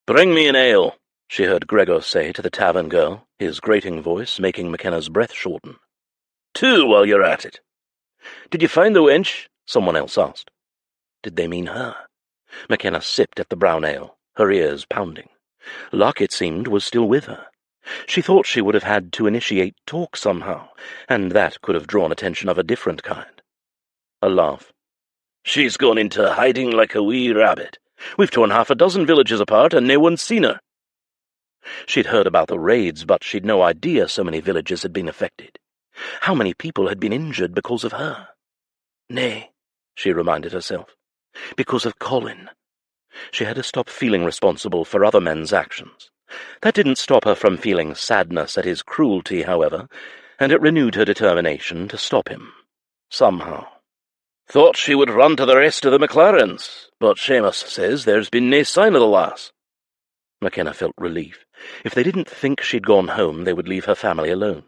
"Bring me an ale," she heard Gregor say to the tavern girl, his grating voice making Makenna's breath shorten. "2 while you're at it." "Did you find the wench?" someone else asked. Did they mean her? Makenna sipped at the brown ale, her ears pounding. Luck, it seemed, was still with her. She thought she would have had to initiate talk somehow, and that could have drawn attention of a different kind. A laugh. "She's gone into hiding like a wee rabbit. We've torn 6 villages apart, and no one's seen her." She'd heard about the raids, but she'd no idea so many villages had been affected. How many people had been injured because of her? Nay, she reminded herself, because of Colin. She had to stop feeling responsible for other men's actions. That didn't stop her from feeling sadness at his cruelty, however, and it renewed her determination to stop him, somehow. "Thought she would run to the rest of the Maclarens, but Seamus says there's been nae sign of the lass." Makenna felt relief. If they didn't think she'd gone home, they would leave her family alone.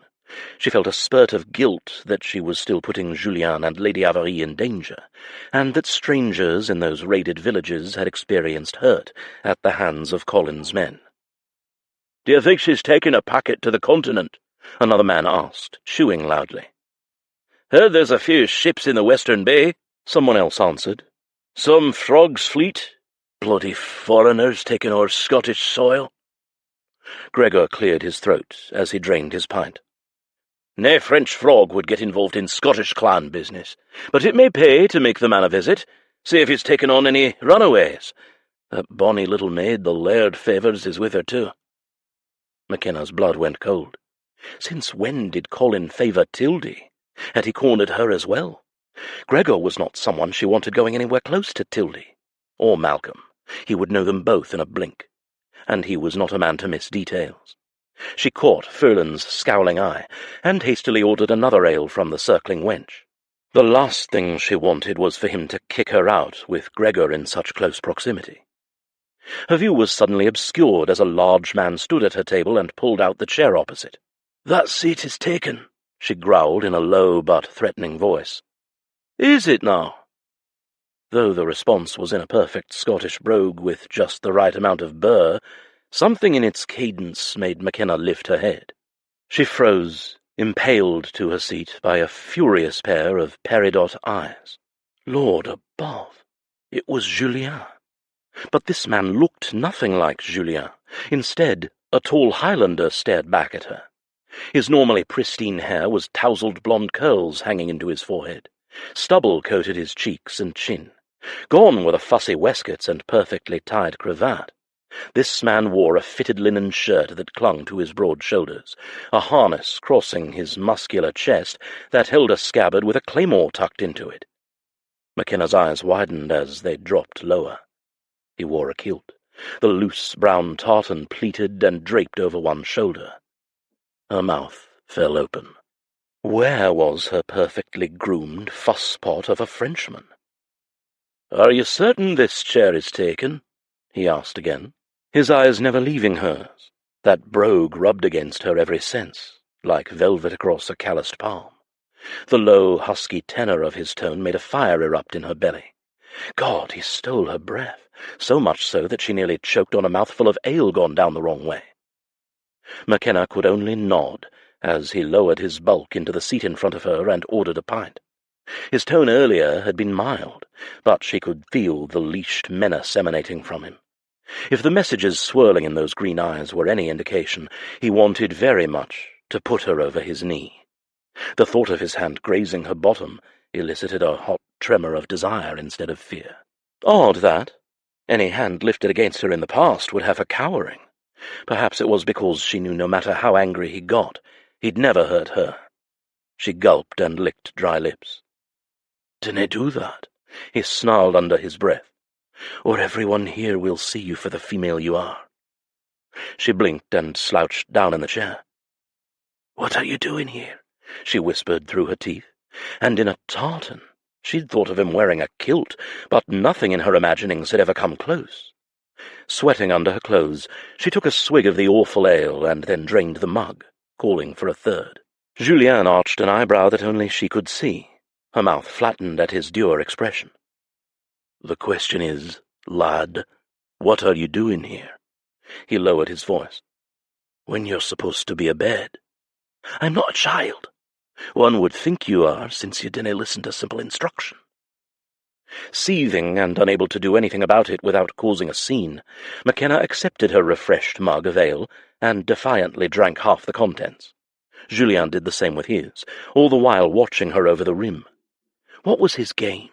She felt a spurt of guilt that she was still putting Julien and Lady Amalie in danger, and that strangers in those raided villages had experienced hurt at the hands of Colin's men. "Do you think she's taken a packet to the continent?" another man asked, chewing loudly. "Heard there's a few ships in the Western Bay," someone else answered. "Some frog's fleet. Bloody foreigners taking o'er Scottish soil." Gregor cleared his throat as he drained his pint. "Nae French frog would get involved in Scottish clan business, but it may pay to make the man a visit, see if he's taken on any runaways. That bonny little maid the laird favours is with her too." Makenna's blood went cold. Since when did Colin favour Tildy? Had he cornered her as well? Gregor was not someone she wanted going anywhere close to Tildy. Or Malcolm. He would know them both in a blink. And he was not a man to miss details. She caught Furlan's scowling eye, and hastily ordered another ale from the circling wench. The last thing she wanted was for him to kick her out, with Gregor in such close proximity. Her view was suddenly obscured as a large man stood at her table and pulled out the chair opposite. "That seat is taken," she growled in a low but threatening voice. "Is it now?" Though the response was in a perfect Scottish brogue with just the right amount of burr, something in its cadence made Makenna lift her head. She froze, impaled to her seat by a furious pair of peridot eyes. Lord above, it was Julien. But this man looked nothing like Julien. Instead, a tall Highlander stared back at her. His normally pristine hair was tousled blonde curls hanging into his forehead. Stubble coated his cheeks and chin. Gone were the fussy waistcoats and perfectly tied cravat. This man wore a fitted linen shirt that clung to his broad shoulders, a harness crossing his muscular chest that held a scabbard with a claymore tucked into it. Makenna's eyes widened as they dropped lower. He wore a kilt, the loose brown tartan pleated and draped over one shoulder. Her mouth fell open. Where was her perfectly groomed fusspot of a Frenchman? "Are you certain this chair is taken?" he asked again, his eyes never leaving hers. That brogue rubbed against her every sense, like velvet across a calloused palm. The low, husky tenor of his tone made a fire erupt in her belly. God, he stole her breath, so much so that she nearly choked on a mouthful of ale gone down the wrong way. Makenna could only nod as he lowered his bulk into the seat in front of her and ordered a pint. His tone earlier had been mild, but she could feel the leashed menace emanating from him. If the messages swirling in those green eyes were any indication, he wanted very much to put her over his knee. The thought of his hand grazing her bottom elicited a hot tremor of desire instead of fear. Odd that. Any hand lifted against her in the past would have her cowering. Perhaps it was because she knew no matter how angry he got, he'd never hurt her. She gulped and licked dry lips. "Dinna do that," he snarled under his breath, "or everyone here will see you for the female you are." She blinked and slouched down in the chair. "What are you doing here?" she whispered through her teeth, and in a tartan. She'd thought of him wearing a kilt, but nothing in her imaginings had ever come close. Sweating under her clothes, she took a swig of the awful ale and then drained the mug, calling for a third. Julien arched an eyebrow that only she could see. Her mouth flattened at his dour expression. "The question is, lad, what are you doing here?" He lowered his voice. "When you're supposed to be abed." "I'm not a child." "One would think you are, since you didn't listen to simple instruction." Seething and unable to do anything about it without causing a scene, Makenna accepted her refreshed mug of ale and defiantly drank half the contents. Julien did the same with his, all the while watching her over the rim. What was his game?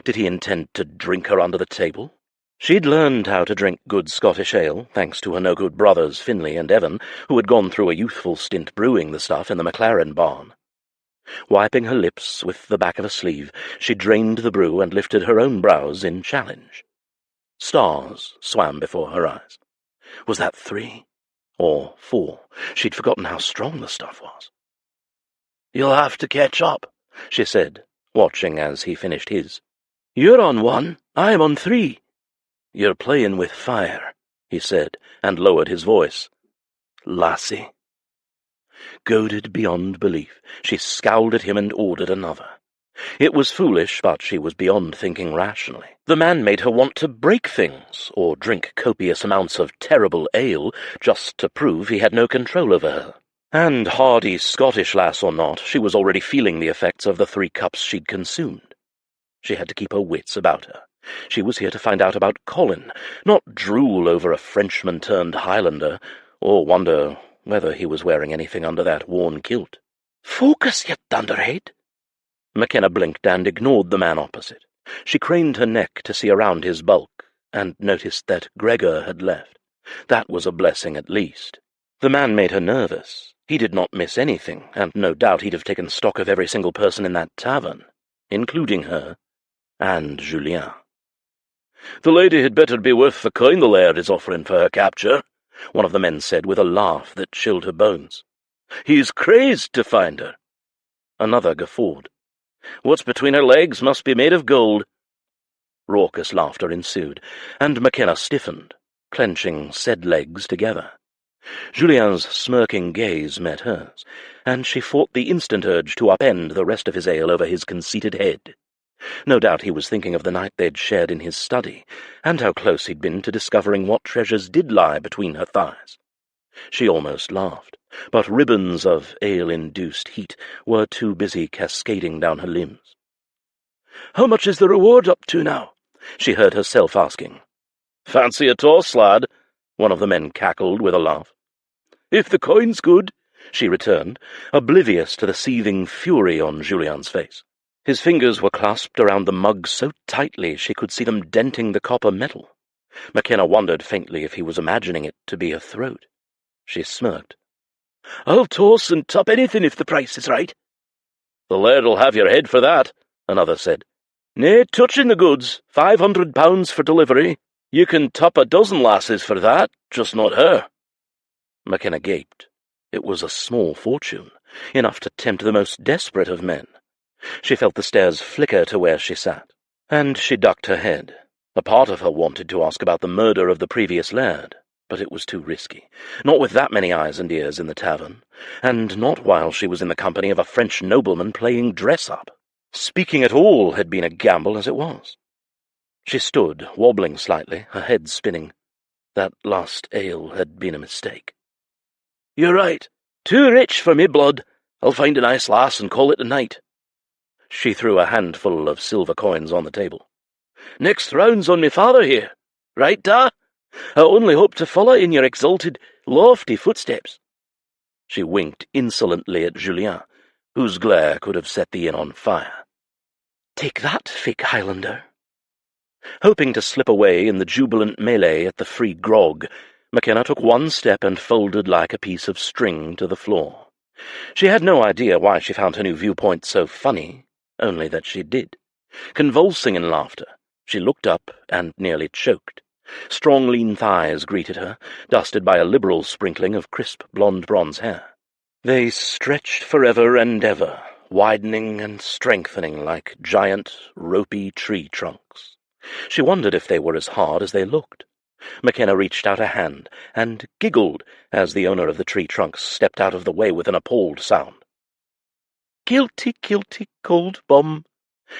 Did he intend to drink her under the table? She'd learned how to drink good Scottish ale, thanks to her no-good brothers Finlay and Evan, who had gone through a youthful stint brewing the stuff in the Maclaren barn. Wiping her lips with the back of a sleeve, she drained the brew and lifted her own brows in challenge. Stars swam before her eyes. Was that 3? Or 4? She'd forgotten how strong the stuff was. "You'll have to catch up," she said, watching as he finished his. "You're on 1, I'm on 3. "You're playing with fire," he said, and lowered his voice. "Lassie." Goaded beyond belief, she scowled at him and ordered another. It was foolish, but she was beyond thinking rationally. The man made her want to break things, or drink copious amounts of terrible ale, just to prove he had no control over her. And hardy Scottish lass or not, she was already feeling the effects of the 3 cups she'd consumed. She had to keep her wits about her. She was here to find out about Colin, not drool over a Frenchman-turned-Highlander, or wonder whether he was wearing anything under that worn kilt. "Focus, you dunderhead!" Makenna blinked and ignored the man opposite. She craned her neck to see around his bulk, and noticed that Gregor had left. That was a blessing at least. The man made her nervous. He did not miss anything, and no doubt he'd have taken stock of every single person in that tavern, including her and Julien. "The lady had better be worth the coin the laird is offering for her capture," one of the men said with a laugh that chilled her bones. "He's crazed to find her." Another guffawed. "What's between her legs must be made of gold." Raucous laughter ensued, and Makenna stiffened, clenching said legs together. Julien's smirking gaze met hers, and she fought the instant urge to upend the rest of his ale over his conceited head. No doubt he was thinking of the night they'd shared in his study, and how close he'd been to discovering what treasures did lie between her thighs. She almost laughed, but ribbons of ale-induced heat were too busy cascading down her limbs. "How much is the reward up to now?" she heard herself asking. "Fancy a toss, lad," one of the men cackled with a laugh. "If the coin's good," she returned, oblivious to the seething fury on Julien's face. His fingers were clasped around the mug so tightly she could see them denting the copper metal. Makenna wondered faintly if he was imagining it to be a throat. She smirked. "I'll toss and top anything if the price is right." "The laird'll have your head for that," another said. "Nae touching the goods, £500 for delivery. You can top a dozen lasses for that, just not her." Makenna gaped. It was a small fortune, enough to tempt the most desperate of men. She felt the stairs flicker to where she sat, and she ducked her head. A part of her wanted to ask about the murder of the previous laird, but it was too risky, not with that many eyes and ears in the tavern, and not while she was in the company of a French nobleman playing dress-up. Speaking at all had been a gamble as it was. She stood, wobbling slightly, her head spinning. That last ale had been a mistake. "You're right. Too rich for me blood. I'll find a nice lass and call it a night." She threw a handful of silver coins on the table. "Next round's on me father here. Right, da? I only hope to follow in your exalted, lofty footsteps." She winked insolently at Julien, whose glare could have set the inn on fire. "Take that, fake Highlander." Hoping to slip away in the jubilant melee at the free grog, Makenna took one step and folded like a piece of string to the floor. She had no idea why she found her new viewpoint so funny, only that she did. Convulsing in laughter, she looked up and nearly choked. Strong, lean thighs greeted her, dusted by a liberal sprinkling of crisp blonde bronze hair. They stretched forever and ever, widening and strengthening like giant, ropey tree trunks. She wondered if they were as hard as they looked. Makenna reached out a hand and giggled as the owner of the tree trunks stepped out of the way with an appalled sound. "Guilty, guilty, cold bum,"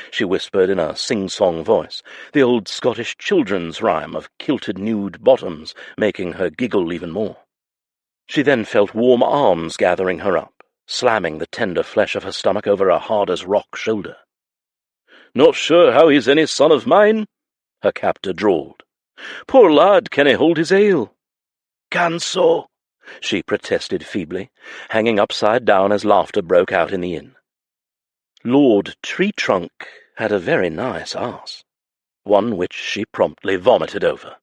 she whispered in a sing-song voice, the old Scottish children's rhyme of kilted nude bottoms making her giggle even more. She then felt warm arms gathering her up, slamming the tender flesh of her stomach over a hard-as-rock shoulder. "Not sure how he's any son of mine," her captor drawled. "Poor lad, can he hold his ale?" "Can so," she protested feebly, hanging upside down as laughter broke out in the inn. Lord Tree Trunk had a very nice arse, one which she promptly vomited over.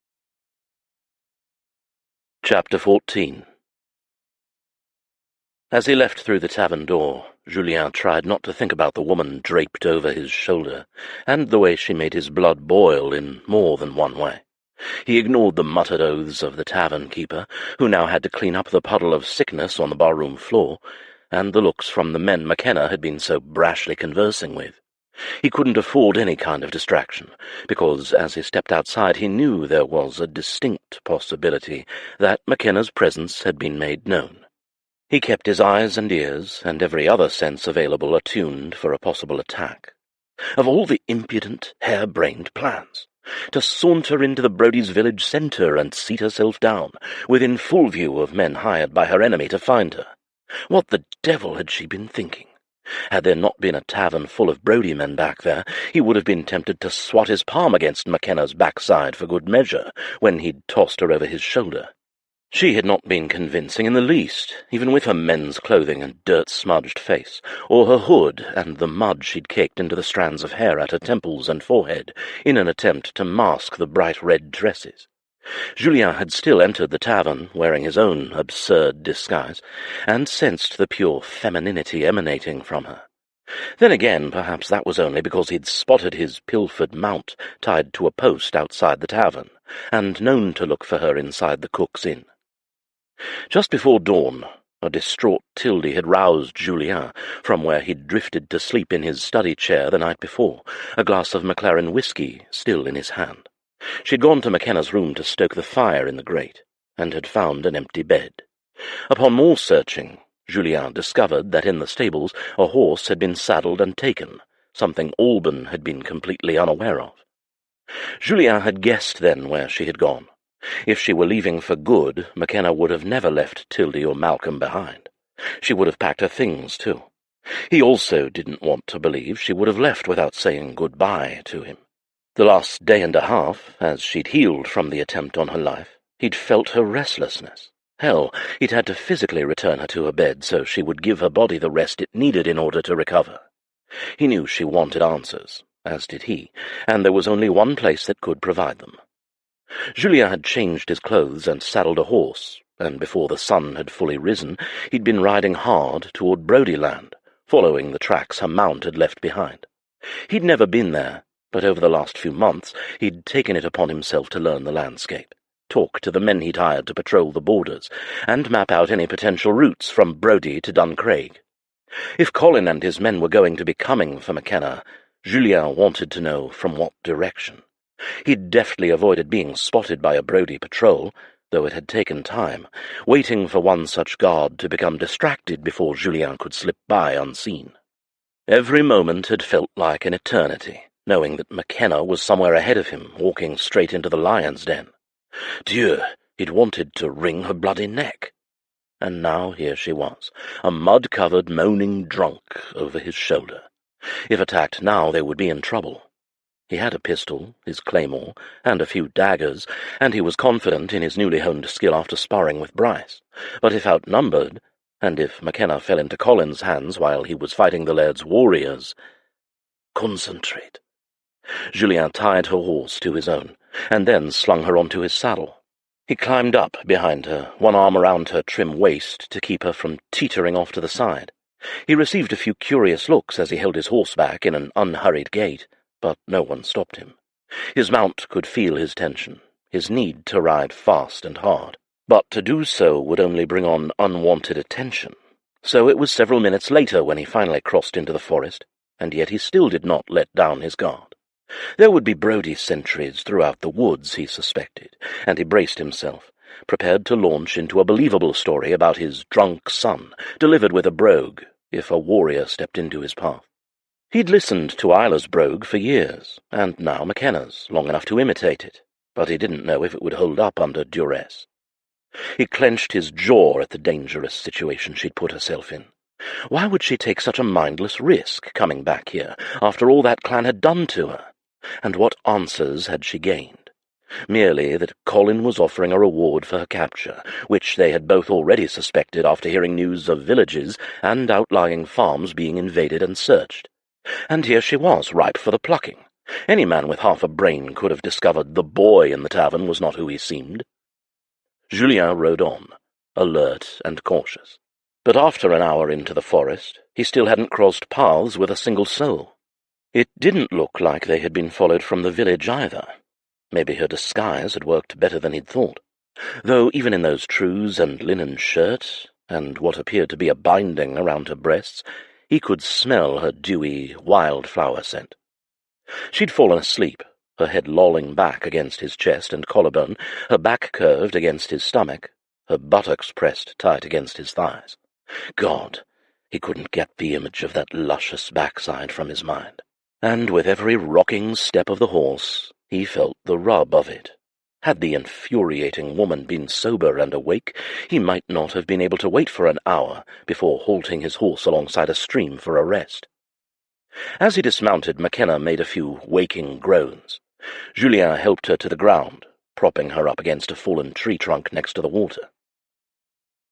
Chapter 14. As he left through the tavern door, Julien tried not to think about the woman draped over his shoulder, and the way she made his blood boil in more than one way. He ignored the muttered oaths of the tavern-keeper, who now had to clean up the puddle of sickness on the barroom floor, and the looks from the men Makenna had been so brashly conversing with. He couldn't afford any kind of distraction, because as he stepped outside he knew there was a distinct possibility that Makenna's presence had been made known. He kept his eyes and ears, and every other sense available, attuned for a possible attack. Of all the impudent, hare-brained plans! To saunter into the Brodie's village centre and seat herself down, within full view of men hired by her enemy to find her. What the devil had she been thinking? Had there not been a tavern full of Brodie men back there, he would have been tempted to swat his palm against Makenna's backside for good measure, when he'd tossed her over his shoulder. She had not been convincing in the least, even with her men's clothing and dirt-smudged face, or her hood and the mud she'd caked into the strands of hair at her temples and forehead, in an attempt to mask the bright red tresses. Julien had still entered the tavern, wearing his own absurd disguise, and sensed the pure femininity emanating from her. Then again, perhaps that was only because he'd spotted his pilfered mount tied to a post outside the tavern, and known to look for her inside the cook's inn. Just before dawn, a distraught Tildy had roused Julien from where he'd drifted to sleep in his study chair the night before, a glass of Maclaren whisky still in his hand. She'd gone to Makenna's room to stoke the fire in the grate, and had found an empty bed. Upon more searching, Julien discovered that in the stables a horse had been saddled and taken, something Alban had been completely unaware of. Julien had guessed then where she had gone. If she were leaving for good, Makenna would have never left Tildy or Malcolm behind. She would have packed her things, too. He also didn't want to believe she would have left without saying goodbye to him. The last day and a half, as she'd healed from the attempt on her life, he'd felt her restlessness. Hell, he'd had to physically return her to her bed so she would give her body the rest it needed in order to recover. He knew she wanted answers, as did he, and there was only one place that could provide them. Julien had changed his clothes and saddled a horse, and before the sun had fully risen, he'd been riding hard toward Brodie land, following the tracks her mount had left behind. He'd never been there, but over the last few months he'd taken it upon himself to learn the landscape, talk to the men he'd hired to patrol the borders, and map out any potential routes from Brodie to Duncraig. If Colin and his men were going to be coming for Makenna, Julien wanted to know from what direction. He'd deftly avoided being spotted by a Brodie patrol, though it had taken time, waiting for one such guard to become distracted before Julien could slip by unseen. Every moment had felt like an eternity, knowing that Makenna was somewhere ahead of him, walking straight into the lion's den. Dieu, he'd wanted to wring her bloody neck. And now here she was, a mud-covered, moaning drunk over his shoulder. If attacked now, they would be in trouble. He had a pistol, his claymore, and a few daggers, and he was confident in his newly honed skill after sparring with Bryce. But if outnumbered, and if Makenna fell into Colin's hands while he was fighting the laird's warriors— Concentrate. Julien tied her horse to his own, and then slung her onto his saddle. He climbed up behind her, one arm around her trim waist to keep her from teetering off to the side. He received a few curious looks as he held his horse back in an unhurried gait, but no one stopped him. His mount could feel his tension, his need to ride fast and hard, but to do so would only bring on unwanted attention. So it was several minutes later when he finally crossed into the forest, and yet he still did not let down his guard. There would be Brodie sentries throughout the woods, he suspected, and he braced himself, prepared to launch into a believable story about his drunk son, delivered with a brogue, if a warrior stepped into his path. He'd listened to Isla's brogue for years, and now Makenna's, long enough to imitate it, but he didn't know if it would hold up under duress. He clenched his jaw at the dangerous situation she'd put herself in. Why would she take such a mindless risk coming back here, after all that clan had done to her? And what answers had she gained? Merely that Colin was offering a reward for her capture, which they had both already suspected after hearing news of villages and outlying farms being invaded and searched. And here she was, ripe for the plucking. Any man with half a brain could have discovered the boy in the tavern was not who he seemed. Julien rode on, alert and cautious. But after an hour into the forest, he still hadn't crossed paths with a single soul. It didn't look like they had been followed from the village either. Maybe her disguise had worked better than he'd thought, though even in those trews and linen shirt, and what appeared to be a binding around her breasts, he could smell her dewy wildflower scent. She'd fallen asleep, her head lolling back against his chest and collarbone, her back curved against his stomach, her buttocks pressed tight against his thighs. God, he couldn't get the image of that luscious backside from his mind. And with every rocking step of the horse, he felt the rub of it. Had the infuriating woman been sober and awake, he might not have been able to wait for an hour before halting his horse alongside a stream for a rest. As he dismounted, Makenna made a few waking groans. Julien helped her to the ground, propping her up against a fallen tree trunk next to the water.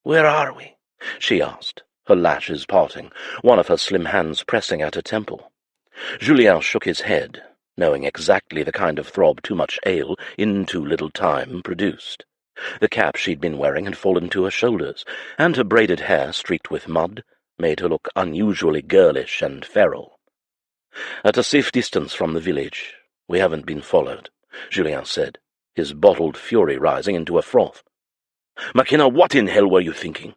"Where are we?" she asked, her lashes parting, one of her slim hands pressing at her temple. Julien shook his head, knowing exactly the kind of throb too much ale in too little time produced. The cap she'd been wearing had fallen to her shoulders, and her braided hair, streaked with mud, made her look unusually girlish and feral. "At a safe distance from the village. We haven't been followed," Julien said, his bottled fury rising into a froth. "Makenna, what in hell were you thinking?"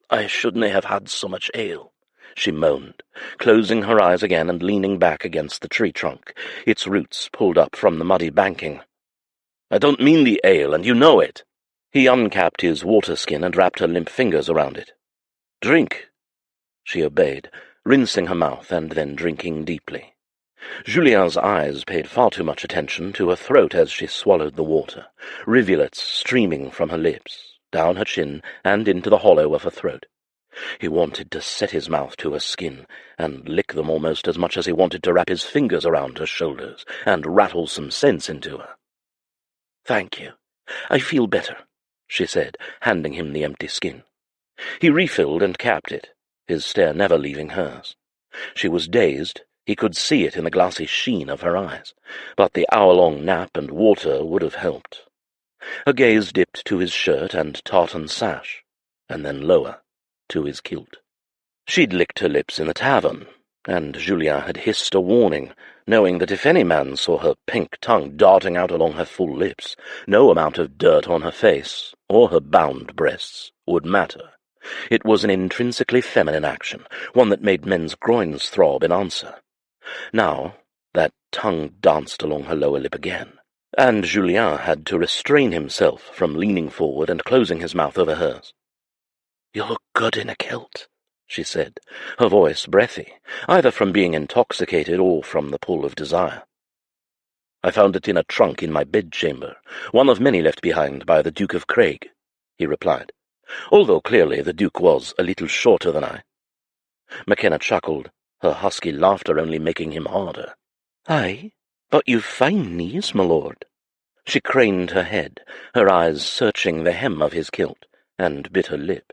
"I shouldn't have had so much ale," she moaned, closing her eyes again and leaning back against the tree trunk, its roots pulled up from the muddy banking. "I don't mean the ale, and you know it." He uncapped his water skin and wrapped her limp fingers around it. "Drink." She obeyed, rinsing her mouth and then drinking deeply. Julien's eyes paid far too much attention to her throat as she swallowed the water, rivulets streaming from her lips, down her chin, and into the hollow of her throat. He wanted to set his mouth to her skin and lick them almost as much as he wanted to wrap his fingers around her shoulders and rattle some sense into her. "Thank you. I feel better," she said, handing him the empty skin. He refilled and capped it, his stare never leaving hers. She was dazed. He could see it in the glassy sheen of her eyes, but the hour-long nap and water would have helped. Her gaze dipped to his shirt and tartan sash, and then lower, to his kilt. She'd licked her lips in the tavern, and Julien had hissed a warning, knowing that if any man saw her pink tongue darting out along her full lips, no amount of dirt on her face, or her bound breasts, would matter. It was an intrinsically feminine action, one that made men's groins throb in answer. Now, that tongue danced along her lower lip again, and Julien had to restrain himself from leaning forward and closing his mouth over hers. "You look good in a kilt," she said, her voice breathy, either from being intoxicated or from the pull of desire. "I found it in a trunk in my bedchamber, one of many left behind by the Duke of Craig," he replied, although clearly the Duke was a little shorter than I. Makenna chuckled, her husky laughter only making him harder. "Aye, but you've fine knees, my lord." She craned her head, her eyes searching the hem of his kilt, and bit her lip.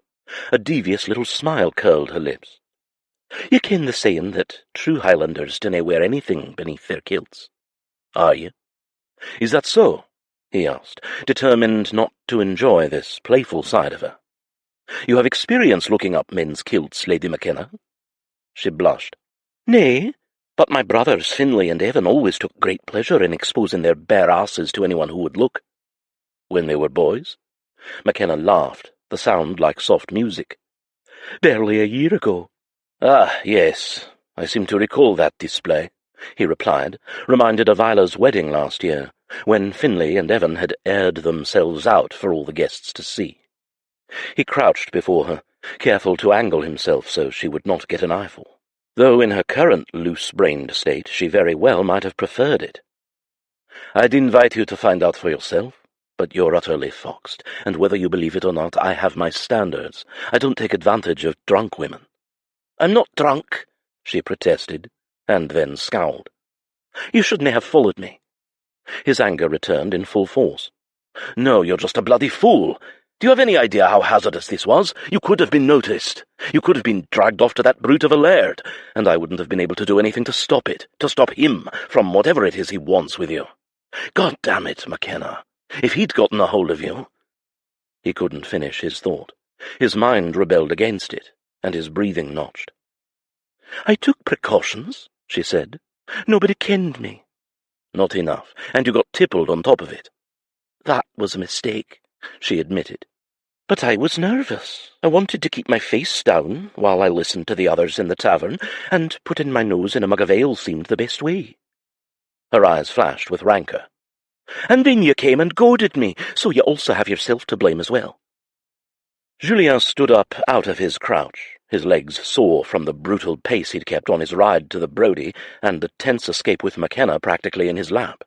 A devious little smile curled her lips. "You ken the saying that true Highlanders dinna wear anything beneath their kilts." "Are you? Is that so?" he asked, determined not to enjoy this playful side of her. "You have experience looking up men's kilts, Lady Makenna?" She blushed. "Nay, but my brothers Finlay and Evan always took great pleasure in exposing their bare asses to anyone who would look." "When they were boys?" Makenna laughed, the sound like soft music. "Barely a year ago." "Ah, yes, I seem to recall that display," he replied, reminded of Isla's wedding last year, when Finlay and Evan had aired themselves out for all the guests to see. He crouched before her, careful to angle himself so she would not get an eyeful, though in her current loose-brained state she very well might have preferred it. "I'd invite you to find out for yourself, but you're utterly foxed, and whether you believe it or not, I have my standards. I don't take advantage of drunk women." "I'm not drunk," she protested, and then scowled. "You shouldn't have followed me." His anger returned in full force. "No, you're just a bloody fool. Do you have any idea how hazardous this was? You could have been noticed. You could have been dragged off to that brute of a laird, and I wouldn't have been able to do anything to stop it, to stop him from whatever it is he wants with you. God damn it, Makenna, if he'd gotten a hold of you—" He couldn't finish his thought. His mind rebelled against it, and his breathing notched. "I took precautions," she said. "Nobody kenned me." "Not enough, and you got tippled on top of it." "That was a mistake," she admitted. "But I was nervous. I wanted to keep my face down while I listened to the others in the tavern, and putting my nose in a mug of ale seemed the best way." Her eyes flashed with rancour. "And then you came and goaded me, so you also have yourself to blame as well." Julien stood up out of his crouch, his legs sore from the brutal pace he'd kept on his ride to the Brodie and the tense escape with Makenna practically in his lap.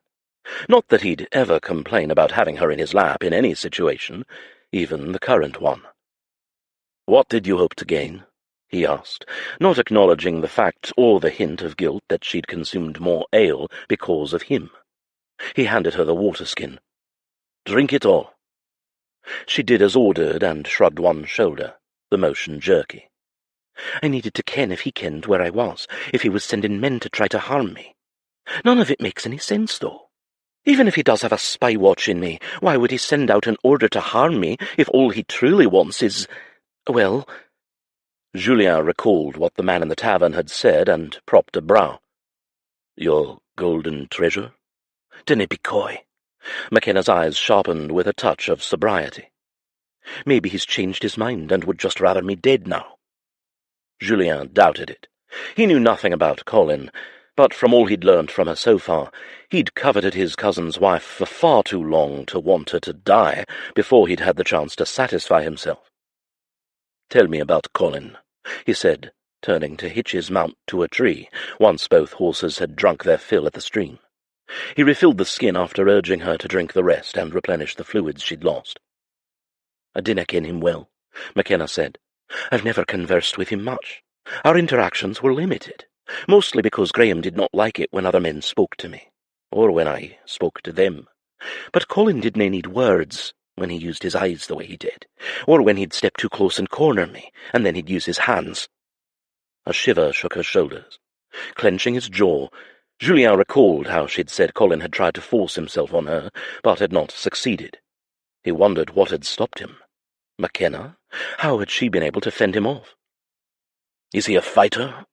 Not that he'd ever complain about having her in his lap in any situation, even the current one. "What did you hope to gain?" he asked, not acknowledging the fact or the hint of guilt that she'd consumed more ale because of him. He handed her the water-skin. "Drink it all." She did as ordered and shrugged one shoulder, the motion jerky. "I needed to ken if he kenned where I was, if he was sending men to try to harm me." None of it makes any sense, though. Even if he does have a spy watching me, why would he send out an order to harm me if all he truly wants is, well—" Julien recalled what the man in the tavern had said and propped a brow. "Your golden treasure?" "Dinna be coy." Makenna's eyes sharpened with a touch of sobriety. "Maybe he's changed his mind and would just rather me dead now." Julien doubted it. He knew nothing about Colin, but from all he'd learnt from her so far, he'd coveted his cousin's wife for far too long to want her to die before he'd had the chance to satisfy himself. "Tell me about Colin," he said, turning to hitch his mount to a tree, once both horses had drunk their fill at the stream. He refilled the skin after urging her to drink the rest and replenish the fluids she'd lost. "I dinna ken him well," Makenna said. "I've never conversed with him much. Our interactions were limited, mostly because Graham did not like it when other men spoke to me, or when I spoke to them. But Colin didna need words when he used his eyes the way he did, or when he'd step too close and corner me, and then he'd use his hands." A shiver shook her shoulders. Clenching his jaw, Julien recalled how she'd said Colin had tried to force himself on her, but had not succeeded. He wondered what had stopped him. Makenna? How had she been able to fend him off? "Is he a fighter?"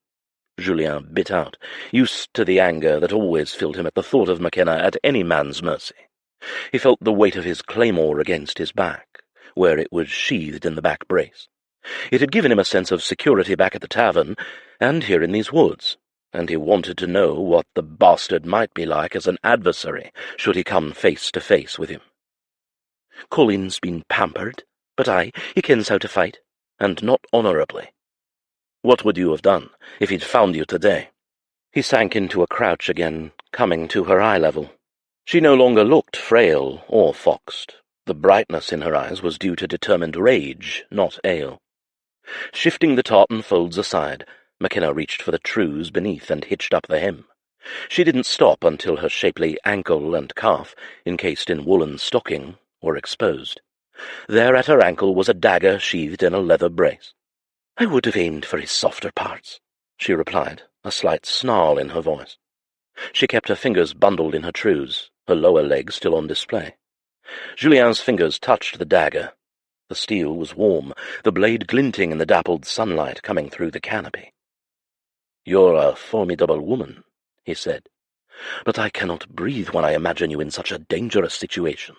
Julien bit out, used to the anger that always filled him at the thought of Makenna at any man's mercy. He felt the weight of his claymore against his back, where it was sheathed in the back brace. It had given him a sense of security back at the tavern, and here in these woods, and he wanted to know what the bastard might be like as an adversary, should he come face to face with him. "Colin's been pampered, but he kens how to fight, and not honourably." "What would you have done if he'd found you today?" He sank into a crouch again, coming to her eye level. She no longer looked frail or foxed. The brightness in her eyes was due to determined rage, not ale. Shifting the tartan folds aside, Makenna reached for the trews beneath and hitched up the hem. She didn't stop until her shapely ankle and calf, encased in woolen stocking, were exposed. There at her ankle was a dagger sheathed in a leather brace. "I would have aimed for his softer parts," she replied, a slight snarl in her voice. She kept her fingers bundled in her trews, her lower leg still on display. Julien's fingers touched the dagger. The steel was warm, the blade glinting in the dappled sunlight coming through the canopy. "You're a formidable woman," he said, "but I cannot breathe when I imagine you in such a dangerous situation.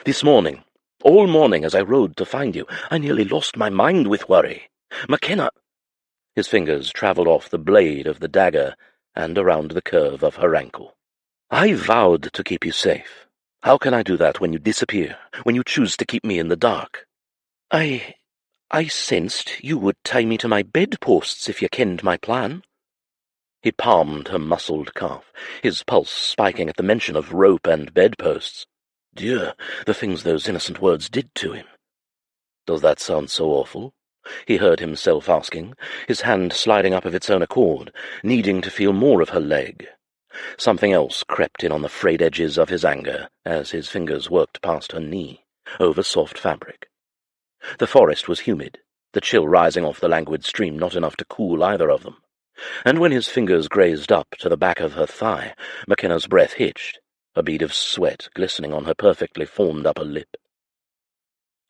This morning, all morning as I rode to find you, I nearly lost my mind with worry. Makenna—" His fingers travelled off the blade of the dagger and around the curve of her ankle. "I vowed to keep you safe. How can I do that when you disappear, when you choose to keep me in the dark?" I sensed you would tie me to my bedposts if you kenned my plan." He palmed her muscled calf, his pulse spiking at the mention of rope and bedposts. Dieu, the things those innocent words did to him. "Does that sound so awful?" he heard himself asking, his hand sliding up of its own accord, needing to feel more of her leg. Something else crept in on the frayed edges of his anger as his fingers worked past her knee, over soft fabric. The forest was humid, the chill rising off the languid stream not enough to cool either of them, and when his fingers grazed up to the back of her thigh, Makenna's breath hitched, a bead of sweat glistening on her perfectly formed upper lip.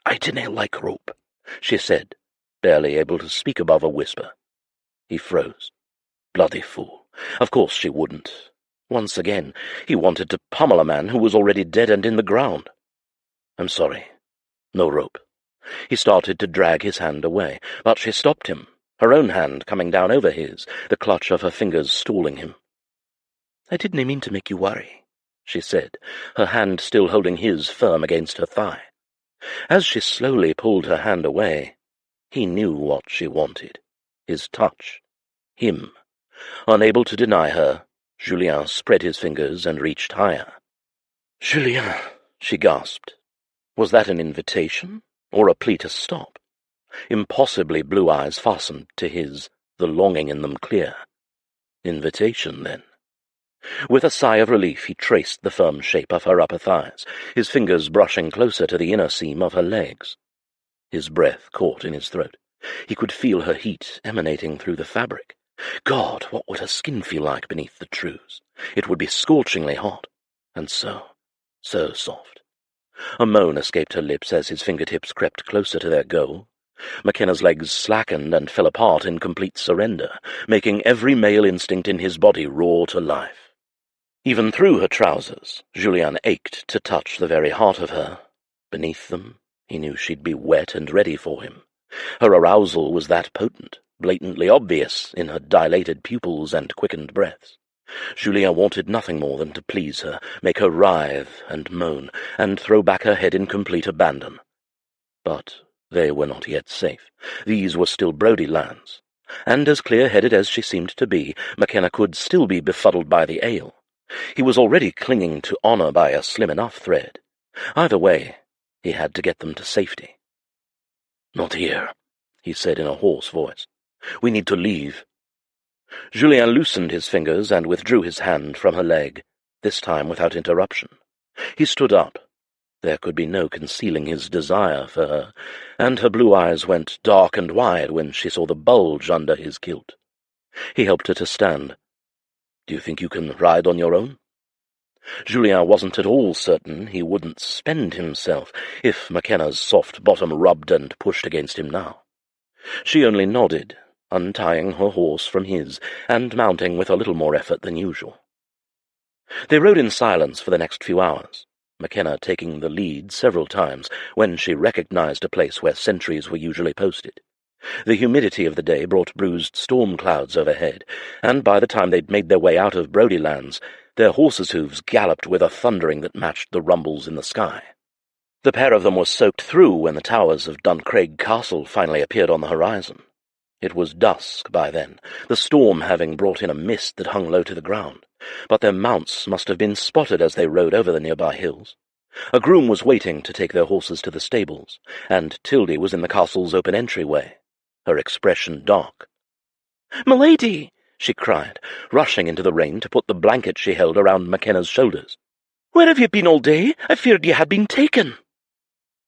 "I dinna like rope," she said, barely able to speak above a whisper. He froze. Bloody fool. Of course she wouldn't. Once again, he wanted to pummel a man who was already dead and in the ground. "I'm sorry. No rope." He started to drag his hand away, but she stopped him, her own hand coming down over his, the clutch of her fingers stalling him. "I didn't mean to make you worry," she said, her hand still holding his firm against her thigh. As she slowly pulled her hand away, he knew what she wanted. His touch. Him. Unable to deny her, Julien spread his fingers and reached higher. "Julien," she gasped. Was that an invitation, or a plea to stop? Impossibly blue eyes fastened to his, the longing in them clear. Invitation, then. With a sigh of relief he traced the firm shape of her upper thighs, his fingers brushing closer to the inner seam of her legs. His breath caught in his throat. He could feel her heat emanating through the fabric, God, what would her skin feel like beneath the trews? It would be scorchingly hot, and so soft. A moan escaped her lips as his fingertips crept closer to their goal. Makenna's legs slackened and fell apart in complete surrender, making every male instinct in his body roar to life. Even through her trousers, Julien ached to touch the very heart of her. Beneath them, he knew she'd be wet and ready for him. Her arousal was that potent, blatantly obvious in her dilated pupils and quickened breaths. Julien wanted nothing more than to please her, make her writhe and moan, and throw back her head in complete abandon. But they were not yet safe. These were still Brodie lands, and as clear-headed as she seemed to be, Makenna could still be befuddled by the ale. He was already clinging to honour by a slim enough thread. Either way, he had to get them to safety. "Not here," he said in a hoarse voice. "We need to leave." Julien loosened his fingers and withdrew his hand from her leg, this time without interruption. He stood up. There could be no concealing his desire for her, and her blue eyes went dark and wide when she saw the bulge under his kilt. He helped her to stand. "Do you think you can ride on your own?" Julien wasn't at all certain he wouldn't spend himself if Makenna's soft bottom rubbed and pushed against him now. She only nodded, untying her horse from his, and mounting with a little more effort than usual. They rode in silence for the next few hours, Makenna taking the lead several times when she recognized a place where sentries were usually posted. The humidity of the day brought bruised storm clouds overhead, and by the time they'd made their way out of Brodie lands, their horses' hooves galloped with a thundering that matched the rumbles in the sky. The pair of them were soaked through when the towers of Duncraig Castle finally appeared on the horizon. It was dusk by then, the storm having brought in a mist that hung low to the ground, but their mounts must have been spotted as they rode over the nearby hills. A groom was waiting to take their horses to the stables, and Tildy was in the castle's open entryway, her expression dark. "Milady!" she cried, rushing into the rain to put the blanket she held around Makenna's shoulders. "Where have you been all day? I feared you had been taken."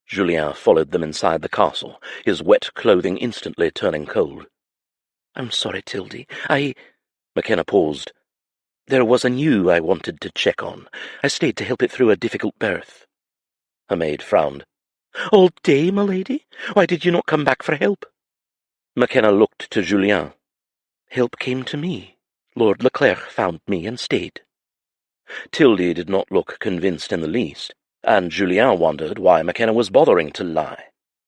Julien followed them inside the castle, his wet clothing instantly turning cold. "I'm sorry, Tildy. Makenna paused. "There was a ewe I wanted to check on. I stayed to help it through a difficult birth." Her maid frowned. "All day, my lady? Why did you not come back for help?" Makenna looked to Julien. "Help came to me. Lord Leclerc found me and stayed." Tildy did not look convinced in the least, and Julien wondered why Makenna was bothering to lie.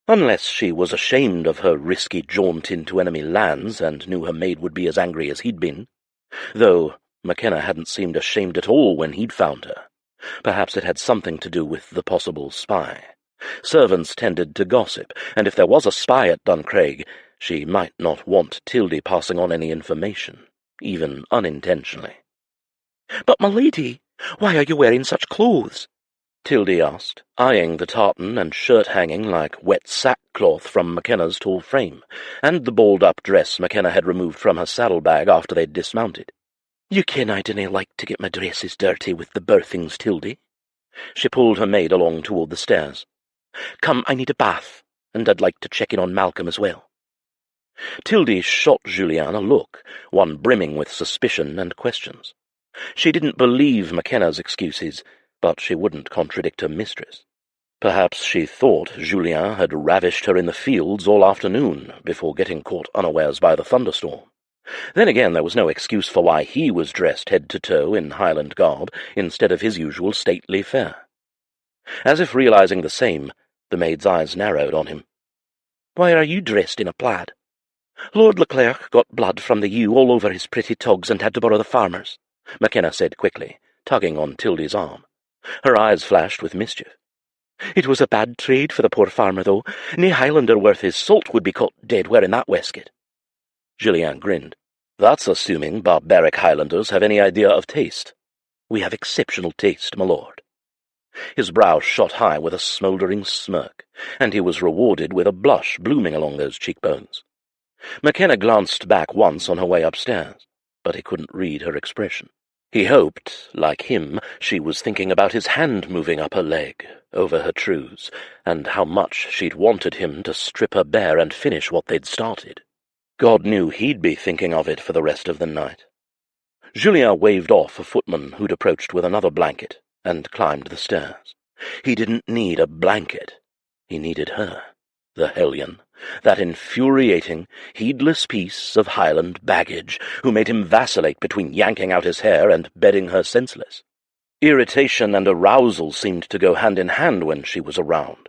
Unless she was ashamed of her risky jaunt into enemy lands and knew her maid would be as angry as he'd been. Though Makenna hadn't seemed ashamed at all when he'd found her. Perhaps it had something to do with the possible spy. Servants tended to gossip, and if there was a spy at Duncraig, she might not want Tildy passing on any information, even unintentionally. "But, my lady, why are you wearing such clothes?" Tildy asked, eyeing the tartan and shirt hanging like wet sackcloth from Makenna's tall frame, and the balled-up dress Makenna had removed from her saddlebag after they'd dismounted. "You ken I dinna like to get my dresses dirty with the birthings, Tildy." She pulled her maid along toward the stairs. "Come, I need a bath, and I'd like to check in on Malcolm as well." Tildy shot Julien a look, one brimming with suspicion and questions. She didn't believe Makenna's excuses, but she wouldn't contradict her mistress. Perhaps she thought Julien had ravished her in the fields all afternoon before getting caught unawares by the thunderstorm. Then again, there was no excuse for why he was dressed head to toe in Highland garb instead of his usual stately fare. As if realizing the same, the maid's eyes narrowed on him. "Why are you dressed in a plaid?" "Lord Leclerc got blood from the ewe all over his pretty togs and had to borrow the farmer's," Makenna said quickly, tugging on Tildy's arm. Her eyes flashed with mischief. "It was a bad trade for the poor farmer, though. Nae Highlander worth his salt would be caught dead wearing that waistcoat." Julien grinned. "That's assuming barbaric Highlanders have any idea of taste." "We have exceptional taste, my lord." His brow shot high with a smouldering smirk, and he was rewarded with a blush blooming along those cheekbones. Makenna glanced back once on her way upstairs, but he couldn't read her expression. He hoped, like him, she was thinking about his hand moving up her leg, over her trews, and how much she'd wanted him to strip her bare and finish what they'd started. God knew he'd be thinking of it for the rest of the night. Julien waved off a footman who'd approached with another blanket and climbed the stairs. He didn't need a blanket. He needed her, the hellion, that infuriating, heedless piece of Highland baggage who made him vacillate between yanking out his hair and bedding her senseless. Irritation and arousal seemed to go hand in hand when she was around.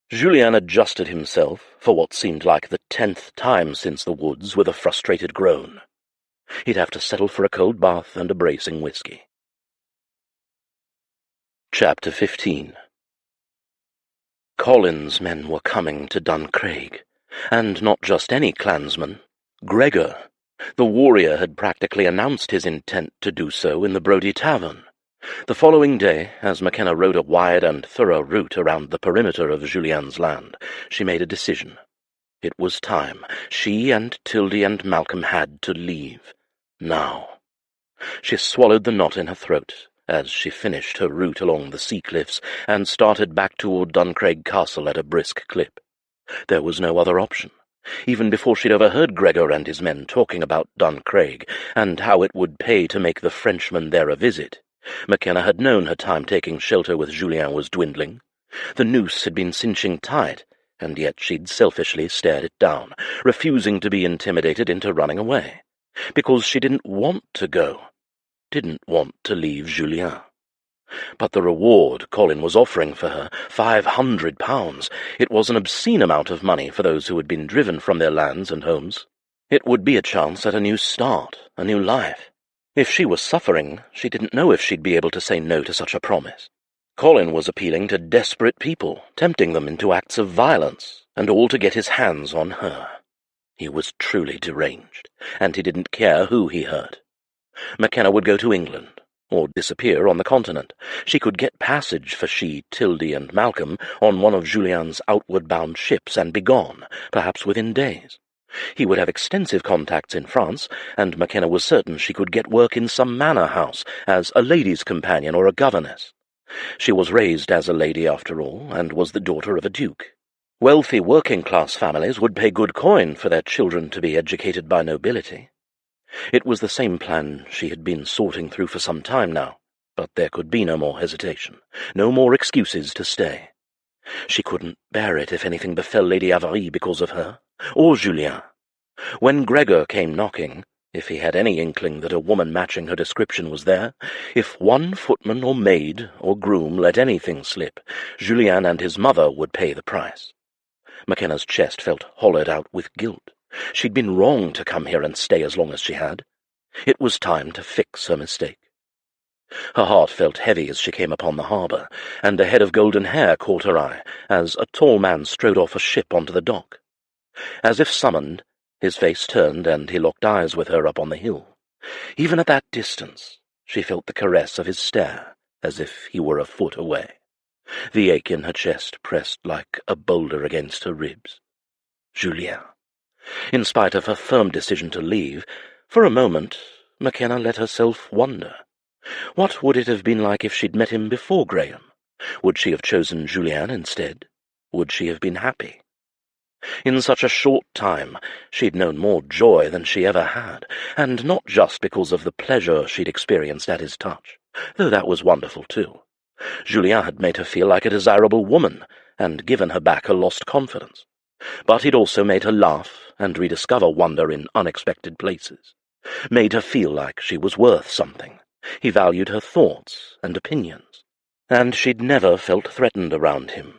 Julien adjusted himself, for what seemed like the 10th time since the woods, with a frustrated groan. He'd have to settle for a cold bath and a bracing whiskey. Chapter 15. Colin's men were coming to Duncraig, and not just any clansman. Gregor, the warrior, had practically announced his intent to do so in the Brodie tavern. The following day, as Makenna rode a wide and thorough route around the perimeter of Julien's land, she made a decision. It was time. She and Tildy and Malcolm had to leave. Now. She swallowed the knot in her throat as she finished her route along the sea cliffs and started back toward Duncraig Castle at a brisk clip. There was no other option. Even before she'd overheard Gregor and his men talking about Duncraig and how it would pay to make the Frenchman there a visit, Makenna had known her time taking shelter with Julien was dwindling. The noose had been cinching tight, and yet she'd selfishly stared it down, refusing to be intimidated into running away, because she didn't want to go, didn't want to leave Julien. But the reward Colin was offering for her, £500, it was an obscene amount of money for those who had been driven from their lands and homes. It would be a chance at a new start, a new life. If she was suffering, she didn't know if she'd be able to say no to such a promise. Colin was appealing to desperate people, tempting them into acts of violence, and all to get his hands on her. He was truly deranged, and he didn't care who he hurt. Makenna would go to England, or disappear on the continent. She could get passage for she, Tildy, and Malcolm on one of Julien's outward-bound ships and be gone, perhaps within days. He would have extensive contacts in France, and Makenna was certain she could get work in some manor house as a lady's companion or a governess. She was raised as a lady after all, and was the daughter of a duke. Wealthy working-class families would pay good coin for their children to be educated by nobility. It was the same plan she had been sorting through for some time now, but there could be no more hesitation, no more excuses to stay. She couldn't bear it if anything befell Lady Avarie because of her, or Julien. When Gregor came knocking, if he had any inkling that a woman matching her description was there, if one footman or maid or groom let anything slip, Julien and his mother would pay the price. Makenna's chest felt hollowed out with guilt. She'd been wrong to come here and stay as long as she had. It was time to fix her mistake. Her heart felt heavy as she came upon the harbour, and a head of golden hair caught her eye as a tall man strode off a ship onto the dock. As if summoned, his face turned and he locked eyes with her up on the hill. Even at that distance, she felt the caress of his stare, as if he were a foot away. The ache in her chest pressed like a boulder against her ribs. Julien. In spite of her firm decision to leave, for a moment Makenna let herself wonder. What would it have been like if she'd met him before Graham? Would she have chosen Julien instead? Would she have been happy? In such a short time she'd known more joy than she ever had, and not just because of the pleasure she'd experienced at his touch, though that was wonderful too. Julien had made her feel like a desirable woman, and given her back her lost confidence. But he'd also made her laugh and rediscover wonder in unexpected places, made her feel like she was worth something. He valued her thoughts and opinions, and she'd never felt threatened around him.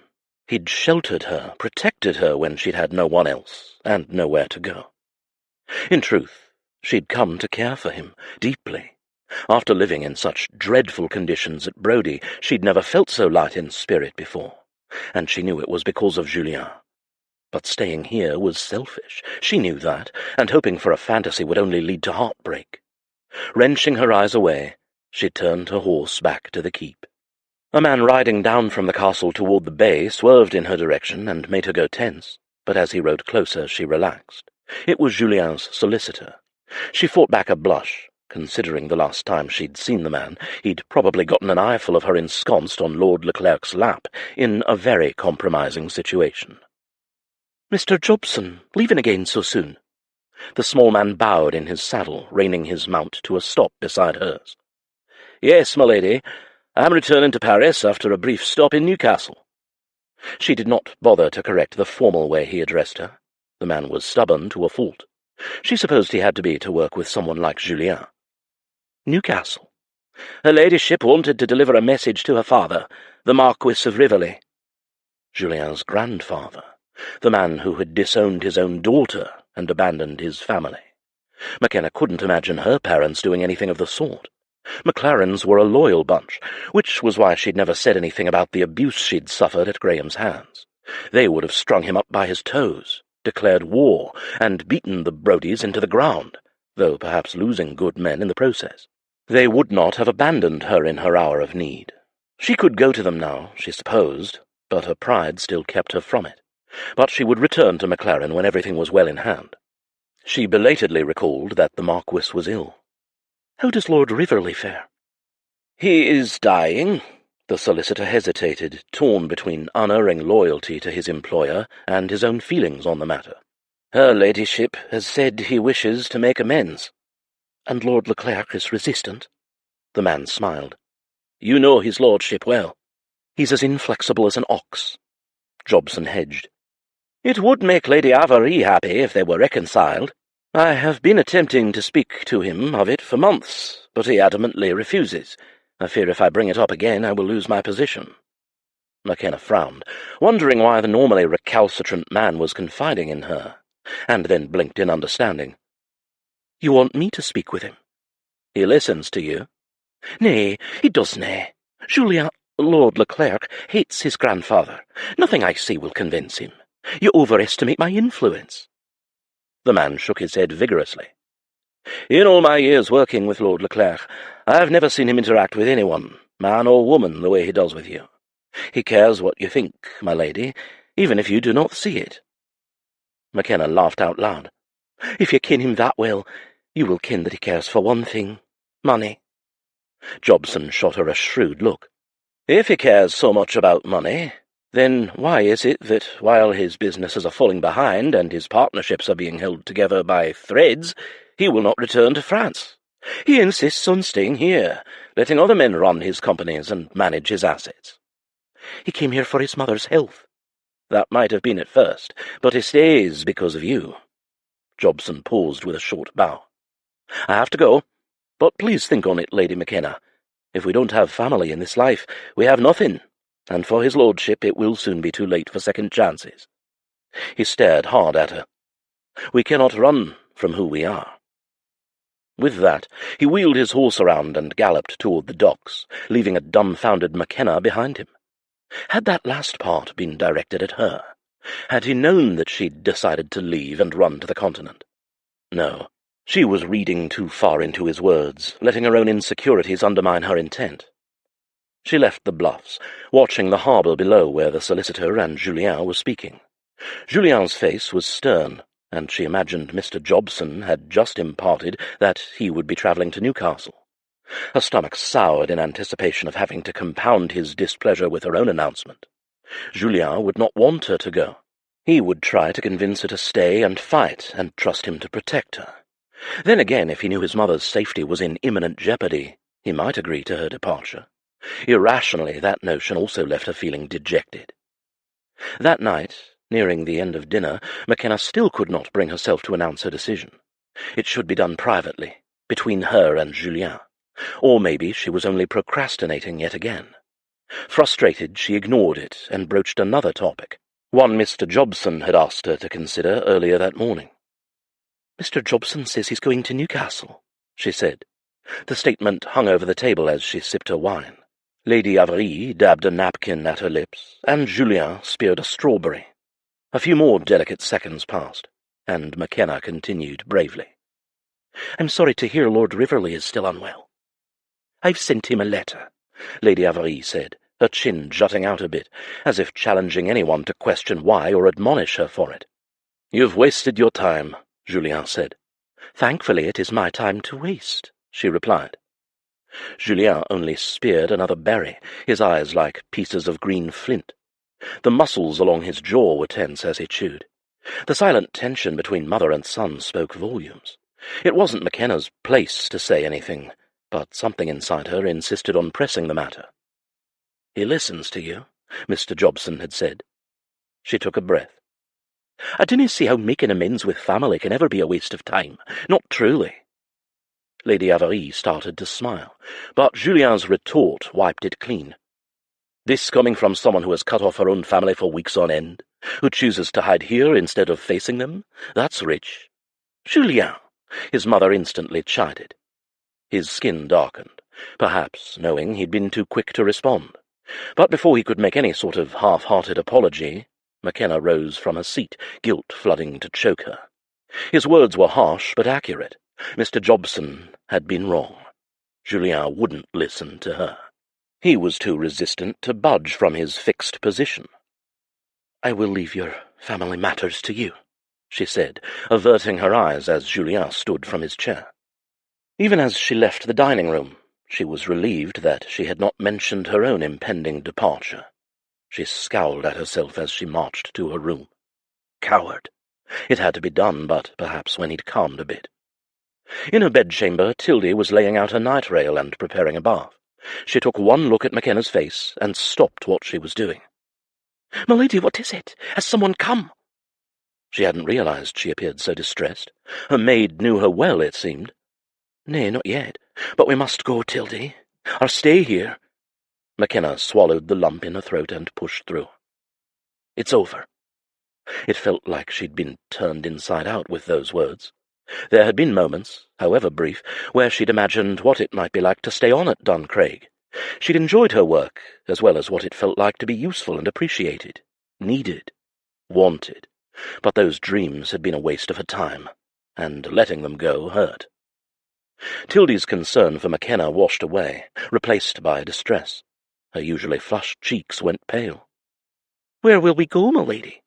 He'd sheltered her, protected her when she'd had no one else, and nowhere to go. In truth, she'd come to care for him, deeply. After living in such dreadful conditions at Brodie, she'd never felt so light in spirit before, and she knew it was because of Julien. But staying here was selfish. She knew that, and hoping for a fantasy would only lead to heartbreak. Wrenching her eyes away, she turned her horse back to the keep. A man riding down from the castle toward the bay swerved in her direction and made her go tense, but as he rode closer she relaxed. It was Julien's solicitor. She fought back a blush. Considering the last time she'd seen the man, he'd probably gotten an eyeful of her ensconced on Lord Leclerc's lap in a very compromising situation. "Mr. Jobson, leaving again so soon?" The small man bowed in his saddle, reining his mount to a stop beside hers. "Yes, my lady. I am returning to Paris after a brief stop in Newcastle." She did not bother to correct the formal way he addressed her. The man was stubborn to a fault. She supposed he had to be to work with someone like Julien. "Newcastle. Her ladyship wanted to deliver a message to her father, the Marquis of Rivoli." Julien's grandfather, the man who had disowned his own daughter and abandoned his family. Makenna couldn't imagine her parents doing anything of the sort. Maclarens were a loyal bunch, which was why she'd never said anything about the abuse she'd suffered at Graham's hands. They would have strung him up by his toes, declared war, and beaten the Brodies into the ground, though perhaps losing good men in the process. They would not have abandoned her in her hour of need. She could go to them now, she supposed, but her pride still kept her from it. But she would return to Maclaren when everything was well in hand. She belatedly recalled that the Marquis was ill. "How does Lord Rivoli fare?" "He is dying." The solicitor hesitated, torn between unerring loyalty to his employer and his own feelings on the matter. "Her ladyship has said he wishes to make amends." "And Lord Leclerc is resistant?" The man smiled. "You know his lordship well." "He's as inflexible as an ox." Jobson hedged. "It would make Lady Avarie happy if they were reconciled. I have been attempting to speak to him of it for months, but he adamantly refuses. I fear if I bring it up again I will lose my position." Makenna frowned, wondering why the normally recalcitrant man was confiding in her, and then blinked in understanding. "You want me to speak with him?" "He listens to you." "Nay, he doesna. Julien, Lord Leclerc, hates his grandfather. Nothing I say will convince him. You overestimate my influence." The man shook his head vigorously. "In all my years working with Lord Leclerc, I have never seen him interact with anyone, man or woman, the way he does with you. He cares what you think, my lady, even if you do not see it." Makenna laughed out loud. "If you ken him that well, you will ken that he cares for one thing, money." Jobson shot her a shrewd look. "If he cares so much about money, then why is it that, while his businesses are falling behind and his partnerships are being held together by threads, he will not return to France? He insists on staying here, letting other men run his companies and manage his assets." "He came here for his mother's health." "That might have been at first, but he stays because of you." Jobson paused with a short bow. "I have to go, but please think on it, Lady Makenna. If we don't have family in this life, we have nothing, and for his lordship it will soon be too late for second chances." He stared hard at her. "We cannot run from who we are." With that, he wheeled his horse around and galloped toward the docks, leaving a dumbfounded Makenna behind him. Had that last part been directed at her? Had he known that she'd decided to leave and run to the continent? No. She was reading too far into his words, letting her own insecurities undermine her intent. She left the bluffs, watching the harbour below where the solicitor and Julien were speaking. Julien's face was stern, and she imagined Mr. Jobson had just imparted that he would be travelling to Newcastle. Her stomach soured in anticipation of having to compound his displeasure with her own announcement. Julien would not want her to go. He would try to convince her to stay and fight, and trust him to protect her. Then again, if he knew his mother's safety was in imminent jeopardy, he might agree to her departure. Irrationally, that notion also left her feeling dejected. That night, nearing the end of dinner, Makenna still could not bring herself to announce her decision. It should be done privately, between her and Julien. Or maybe she was only procrastinating yet again. Frustrated, she ignored it and broached another topic, one Mr. Jobson had asked her to consider earlier that morning. "Mr. Jobson says he's going to Newcastle," she said. The statement hung over the table as she sipped her wine. Lady Avarie dabbed a napkin at her lips, and Julien speared a strawberry. A few more delicate seconds passed, and Makenna continued bravely. "I'm sorry to hear Lord Rivoli is still unwell." "I've sent him a letter," Lady Avarie said, her chin jutting out a bit, as if challenging anyone to question why or admonish her for it. "You've wasted your time," Julien said. "Thankfully it is my time to waste," she replied. Julien only speared another berry, his eyes like pieces of green flint. The muscles along his jaw were tense as he chewed. The silent tension between mother and son spoke volumes. It wasn't Makenna's place to say anything, but something inside her insisted on pressing the matter. "He listens to you," Mr. Jobson had said. She took a breath. "I dinna see how making amends with family can ever be a waste of time. Not truly." Lady Avarie started to smile, but Julien's retort wiped it clean. "This coming from someone who has cut off her own family for weeks on end, who chooses to hide here instead of facing them? That's rich." "Julien!" His mother instantly chided. His skin darkened, perhaps knowing he'd been too quick to respond. But before he could make any sort of half-hearted apology, Makenna rose from her seat, guilt flooding to choke her. His words were harsh but accurate. Mr. Jobson had been wrong. Julien wouldn't listen to her. He was too resistant to budge from his fixed position. "I will leave your family matters to you," she said, averting her eyes as Julien stood from his chair. Even as she left the dining room, she was relieved that she had not mentioned her own impending departure. She scowled at herself as she marched to her room. Coward! It had to be done, but perhaps when he'd calmed a bit. In her bedchamber, Tildy was laying out her night rail and preparing a bath. She took one look at Makenna's face and stopped what she was doing. "My lady, what is it? Has someone come?" She hadn't realized she appeared so distressed. Her maid knew her well, it seemed. "Nay, not yet. But we must go, Tildy. Or stay here." Makenna swallowed the lump in her throat and pushed through. "It's over." It felt like she'd been turned inside out with those words. There had been moments, however brief, where she'd imagined what it might be like to stay on at Duncraig. She'd enjoyed her work, as well as what it felt like to be useful and appreciated, needed, wanted. But those dreams had been a waste of her time, and letting them go hurt. Tildy's concern for Makenna washed away, replaced by distress. Her usually flushed cheeks went pale. "Where will we go, my lady?"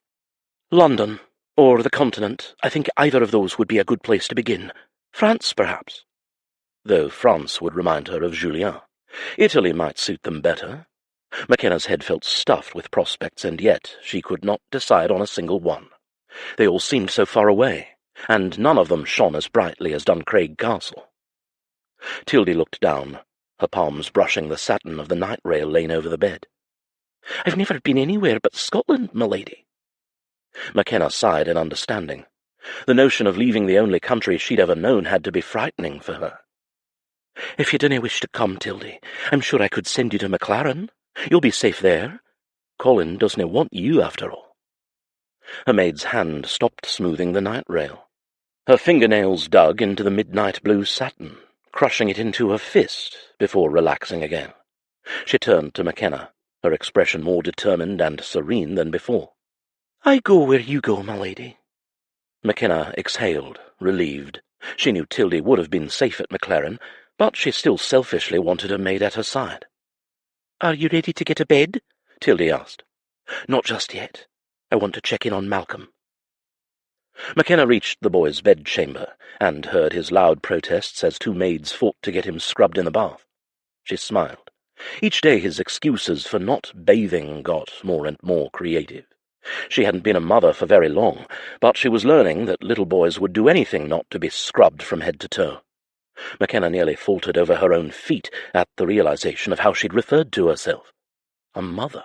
"London, or the Continent. I think either of those would be a good place to begin. France, perhaps." Though France would remind her of Julien. Italy might suit them better. Makenna's head felt stuffed with prospects, and yet she could not decide on a single one. They all seemed so far away, and none of them shone as brightly as Duncraig Castle. Tildy looked down, her palms brushing the satin of the night rail laying over the bed. "I've never been anywhere but Scotland, my lady." Makenna sighed in understanding. The notion of leaving the only country she'd ever known had to be frightening for her. "If you didn't wish to come, Tildy, I'm sure I could send you to Maclaren. You'll be safe there. Colin doesn't want you, after all." Her maid's hand stopped smoothing the night rail. Her fingernails dug into the midnight blue satin, crushing it into her fist before relaxing again. She turned to Makenna, her expression more determined and serene than before. "I go where you go, my lady." Makenna exhaled, relieved. She knew Tildy would have been safe at Maclaren, but she still selfishly wanted her maid at her side. "Are you ready to get to bed?" Tildy asked. "Not just yet. I want to check in on Malcolm." Makenna reached the boy's bedchamber and heard his loud protests as two maids fought to get him scrubbed in the bath. She smiled. Each day his excuses for not bathing got more and more creative. She hadn't been a mother for very long, but she was learning that little boys would do anything not to be scrubbed from head to toe. Makenna nearly faltered over her own feet at the realization of how she'd referred to herself. A mother.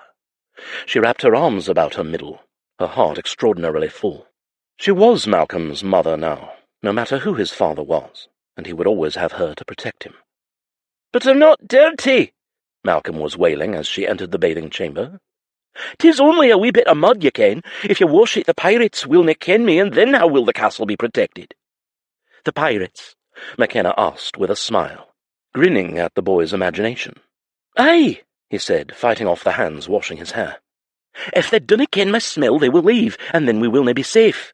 She wrapped her arms about her middle, her heart extraordinarily full. She was Malcolm's mother now, no matter who his father was, and he would always have her to protect him. "But I'm not dirty," Malcolm was wailing as she entered the bathing chamber. "'Tis only a wee bit of mud, ye ken. If you wash it, the pirates will nae ken me, and then how will the castle be protected?" "The pirates?" Makenna asked with a smile, grinning at the boy's imagination. "Aye," he said, fighting off the hands washing his hair. "If they dinna ken my smell, they will leave, and then we will nae be safe."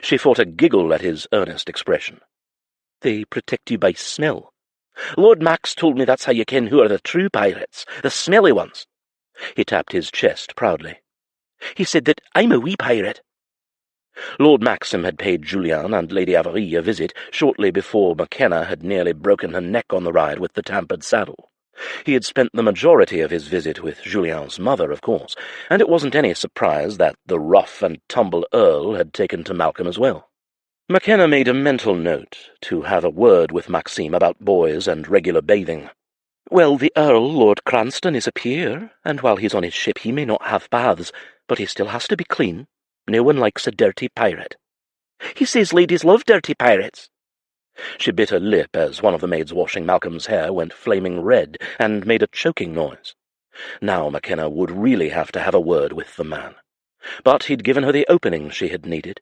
She fought a giggle at his earnest expression. "They protect you by smell. Lord Max told me that's how you ken who are the true pirates, the smelly ones." He tapped his chest proudly. "He said that I'm a wee pirate." Lord Maxim had paid Julien and Lady Avarie a visit shortly before Makenna had nearly broken her neck on the ride with the tampered saddle. He had spent the majority of his visit with Julien's mother, of course, and it wasn't any surprise that the rough-and-tumble Earl had taken to Malcolm as well. Makenna made a mental note to have a word with Maxime about boys and regular bathing. Well, the Earl, Lord Cranston, is a peer, and while he's on his ship he may not have baths, but he still has to be clean. No one likes a dirty pirate. He says ladies love dirty pirates. She bit her lip as one of the maids washing Malcolm's hair went flaming red and made a choking noise. Now Makenna would really have to have a word with the man. But he'd given her the opening she had needed.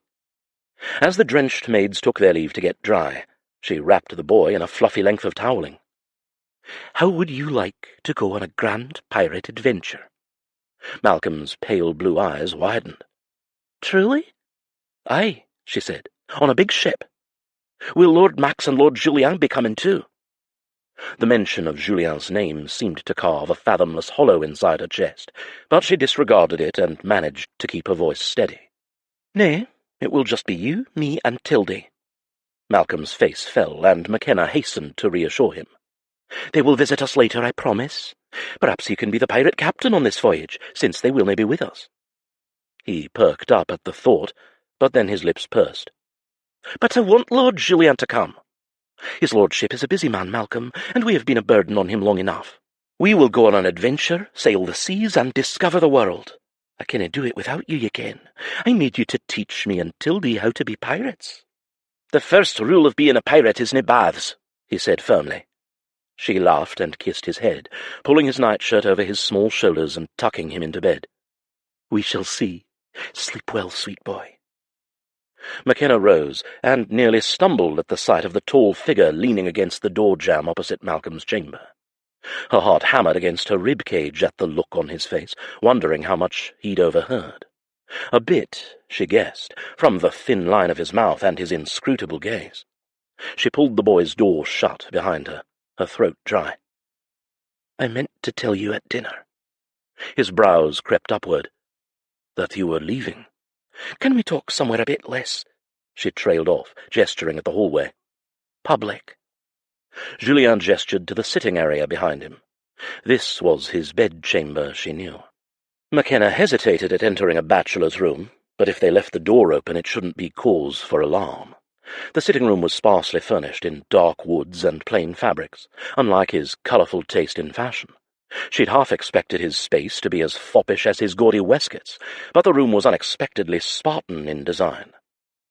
As the drenched maids took their leave to get dry, she wrapped the boy in a fluffy length of toweling. How would you like to go on a grand pirate adventure? Malcolm's pale blue eyes widened. Truly? Aye, she said, on a big ship. Will Lord Max and Lord Julien be coming too? The mention of Julien's name seemed to carve a fathomless hollow inside her chest, but she disregarded it and managed to keep her voice steady. Nay, it will just be you, me, and Tildy. Malcolm's face fell, and Makenna hastened to reassure him. They will visit us later, I promise. Perhaps you can be the pirate captain on this voyage, since they will not be with us. He perked up at the thought, but then his lips pursed. But I want Lord Julien to come. His lordship is a busy man, Malcolm, and we have been a burden on him long enough. We will go on an adventure, sail the seas, and discover the world. I cannot do it without you, ye ken. I made you to teach me and Tildy how to be pirates. The first rule of being a pirate is nae baths, he said firmly. She laughed and kissed his head, pulling his nightshirt over his small shoulders and tucking him into bed. We shall see. Sleep well, sweet boy. Makenna rose and nearly stumbled at the sight of the tall figure leaning against the door-jamb opposite Malcolm's chamber. Her heart hammered against her rib-cage at the look on his face, wondering how much he'd overheard. A bit, she guessed, from the thin line of his mouth and his inscrutable gaze. She pulled the boy's door shut behind her, her throat dry. I meant to tell you at dinner. His brows crept upward. That you were leaving. Can we talk somewhere a bit less? She trailed off, gesturing at the hallway. Public. Julien gestured to the sitting area behind him. This was his bedchamber, she knew. Makenna hesitated at entering a bachelor's room, but if they left the door open it shouldn't be cause for alarm. The sitting room was sparsely furnished in dark woods and plain fabrics, unlike his colourful taste in fashion. She'd half expected his space to be as foppish as his gaudy waistcoats, but the room was unexpectedly Spartan in design.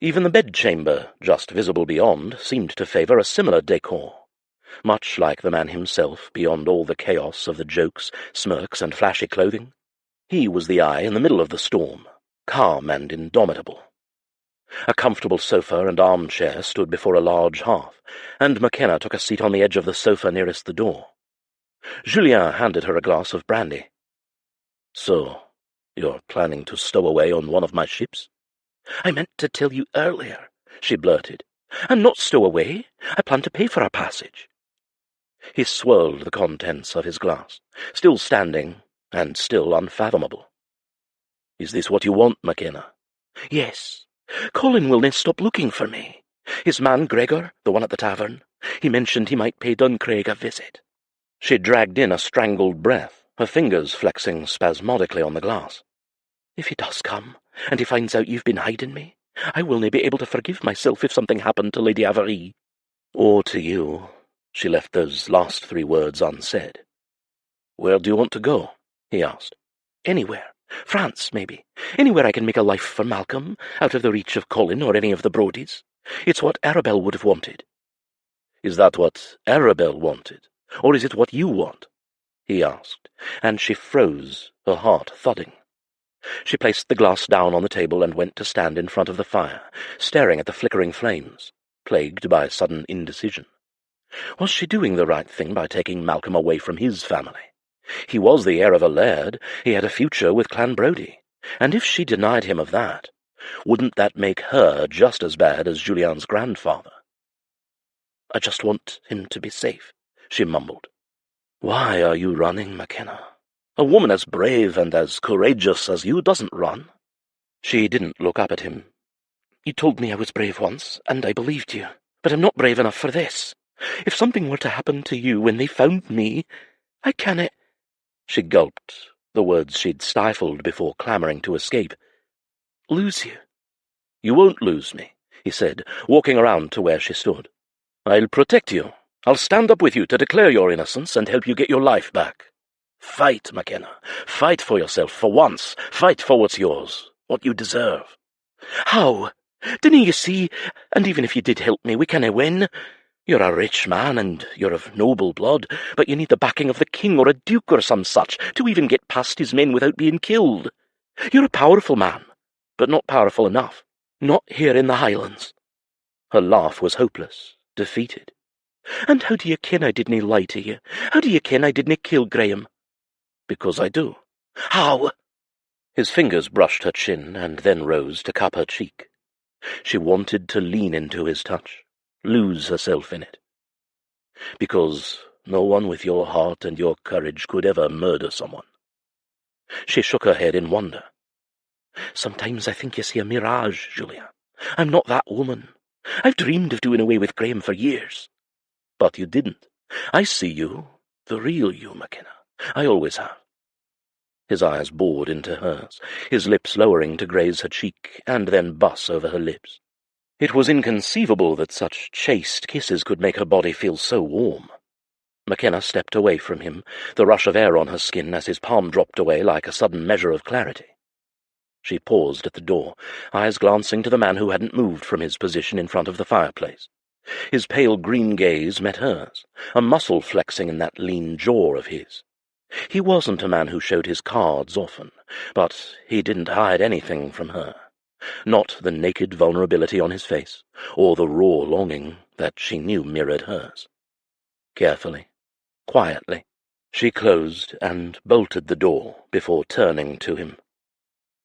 Even the bedchamber, just visible beyond, seemed to favour a similar decor. Much like the man himself, beyond all the chaos of the jokes, smirks, and flashy clothing, he was the eye in the middle of the storm, calm and indomitable. A comfortable sofa and armchair stood before a large hearth, and Makenna took a seat on the edge of the sofa nearest the door. Julien handed her a glass of brandy. So, you're planning to stow away on one of my ships? I meant to tell you earlier, she blurted. And not stow away. I plan to pay for our passage. He swirled the contents of his glass, still standing and still unfathomable. Is this what you want, Makenna? Yes. Colin will not stop looking for me. His man Gregor, the one at the tavern, he mentioned he might pay Duncraig a visit. She dragged in a strangled breath, her fingers flexing spasmodically on the glass. If he does come, and he finds out you've been hiding me, I will not be able to forgive myself if something happened to Lady Avery. Or to you. She left those last 3 words unsaid. Where do you want to go? He asked. Anywhere. France, maybe. Anywhere I can make a life for Malcolm, out of the reach of Colin or any of the Brodies. It's what Arabelle would have wanted. Is that what Arabelle wanted? Or is it what you want? He asked, and she froze, her heart thudding. She placed the glass down on the table and went to stand in front of the fire, staring at the flickering flames, plagued by sudden indecision. Was she doing the right thing by taking Malcolm away from his family? He was the heir of a laird, he had a future with Clan Brodie, and if she denied him of that, wouldn't that make her just as bad as Julien's grandfather? I just want him to be safe, she mumbled. Why are you running, Makenna? A woman as brave and as courageous as you doesn't run. She didn't look up at him. You told me I was brave once, and I believed you, but I'm not brave enough for this. If something were to happen to you when they found me, I cannot—" She gulped, the words she'd stifled before clamouring to escape. "lose you." "You won't lose me," he said, walking around to where she stood. "I'll protect you. I'll stand up with you to declare your innocence and help you get your life back. Fight, Makenna. Fight for yourself for once. Fight for what's yours, what you deserve." "How? Dinna you see? And even if you did help me, we canna win. You're a rich man, and you're of noble blood, but you need the backing of the king or a duke or some such to even get past his men without being killed. You're a powerful man, but not powerful enough. Not here in the Highlands." Her laugh was hopeless, defeated. "And how do you ken I didn't lie to you? How do you ken I didn't kill Graham?" "Because I do." "How?" His fingers brushed her chin and then rose to cup her cheek. She wanted to lean into his touch, lose herself in it. "Because no one with your heart and your courage could ever murder someone." She shook her head in wonder. "Sometimes I think you see a mirage, Julien. I'm not that woman. I've dreamed of doing away with Graham for years." "But you didn't. I see you, the real you, Makenna. I always have." His eyes bored into hers, his lips lowering to graze her cheek and then buss over her lips. It was inconceivable that such chaste kisses could make her body feel so warm. Makenna stepped away from him, the rush of air on her skin as his palm dropped away like a sudden measure of clarity. She paused at the door, eyes glancing to the man who hadn't moved from his position in front of the fireplace. His pale green gaze met hers, a muscle flexing in that lean jaw of his. He wasn't a man who showed his cards often, but he didn't hide anything from her. Not the naked vulnerability on his face, or the raw longing that she knew mirrored hers. Carefully, quietly, she closed and bolted the door before turning to him.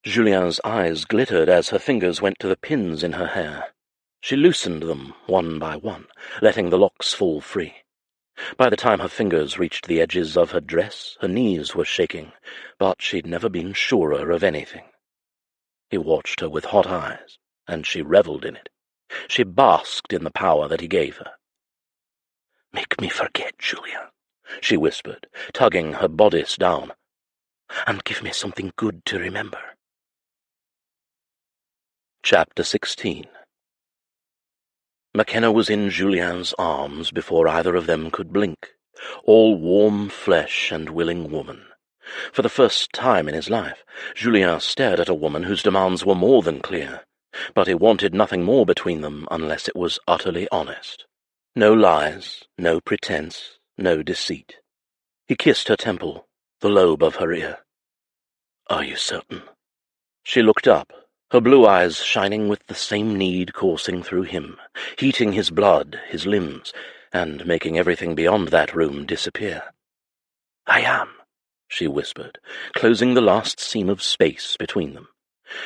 Julien's eyes glittered as her fingers went to the pins in her hair. She loosened them one by one, letting the locks fall free. By the time her fingers reached the edges of her dress, her knees were shaking, but she'd never been surer of anything. He watched her with hot eyes, and she revelled in it. She basked in the power that he gave her. "Make me forget, Julien," she whispered, tugging her bodice down. "And give me something good to remember." Chapter 16. Makenna was in Julien's arms before either of them could blink, all warm flesh and willing woman. For the first time in his life, Julien stared at a woman whose demands were more than clear, but he wanted nothing more between them unless it was utterly honest. No lies, no pretense, no deceit. He kissed her temple, the lobe of her ear. "Are you certain?" She looked up, her blue eyes shining with the same need coursing through him, heating his blood, his limbs, and making everything beyond that room disappear. "I am," she whispered, closing the last seam of space between them.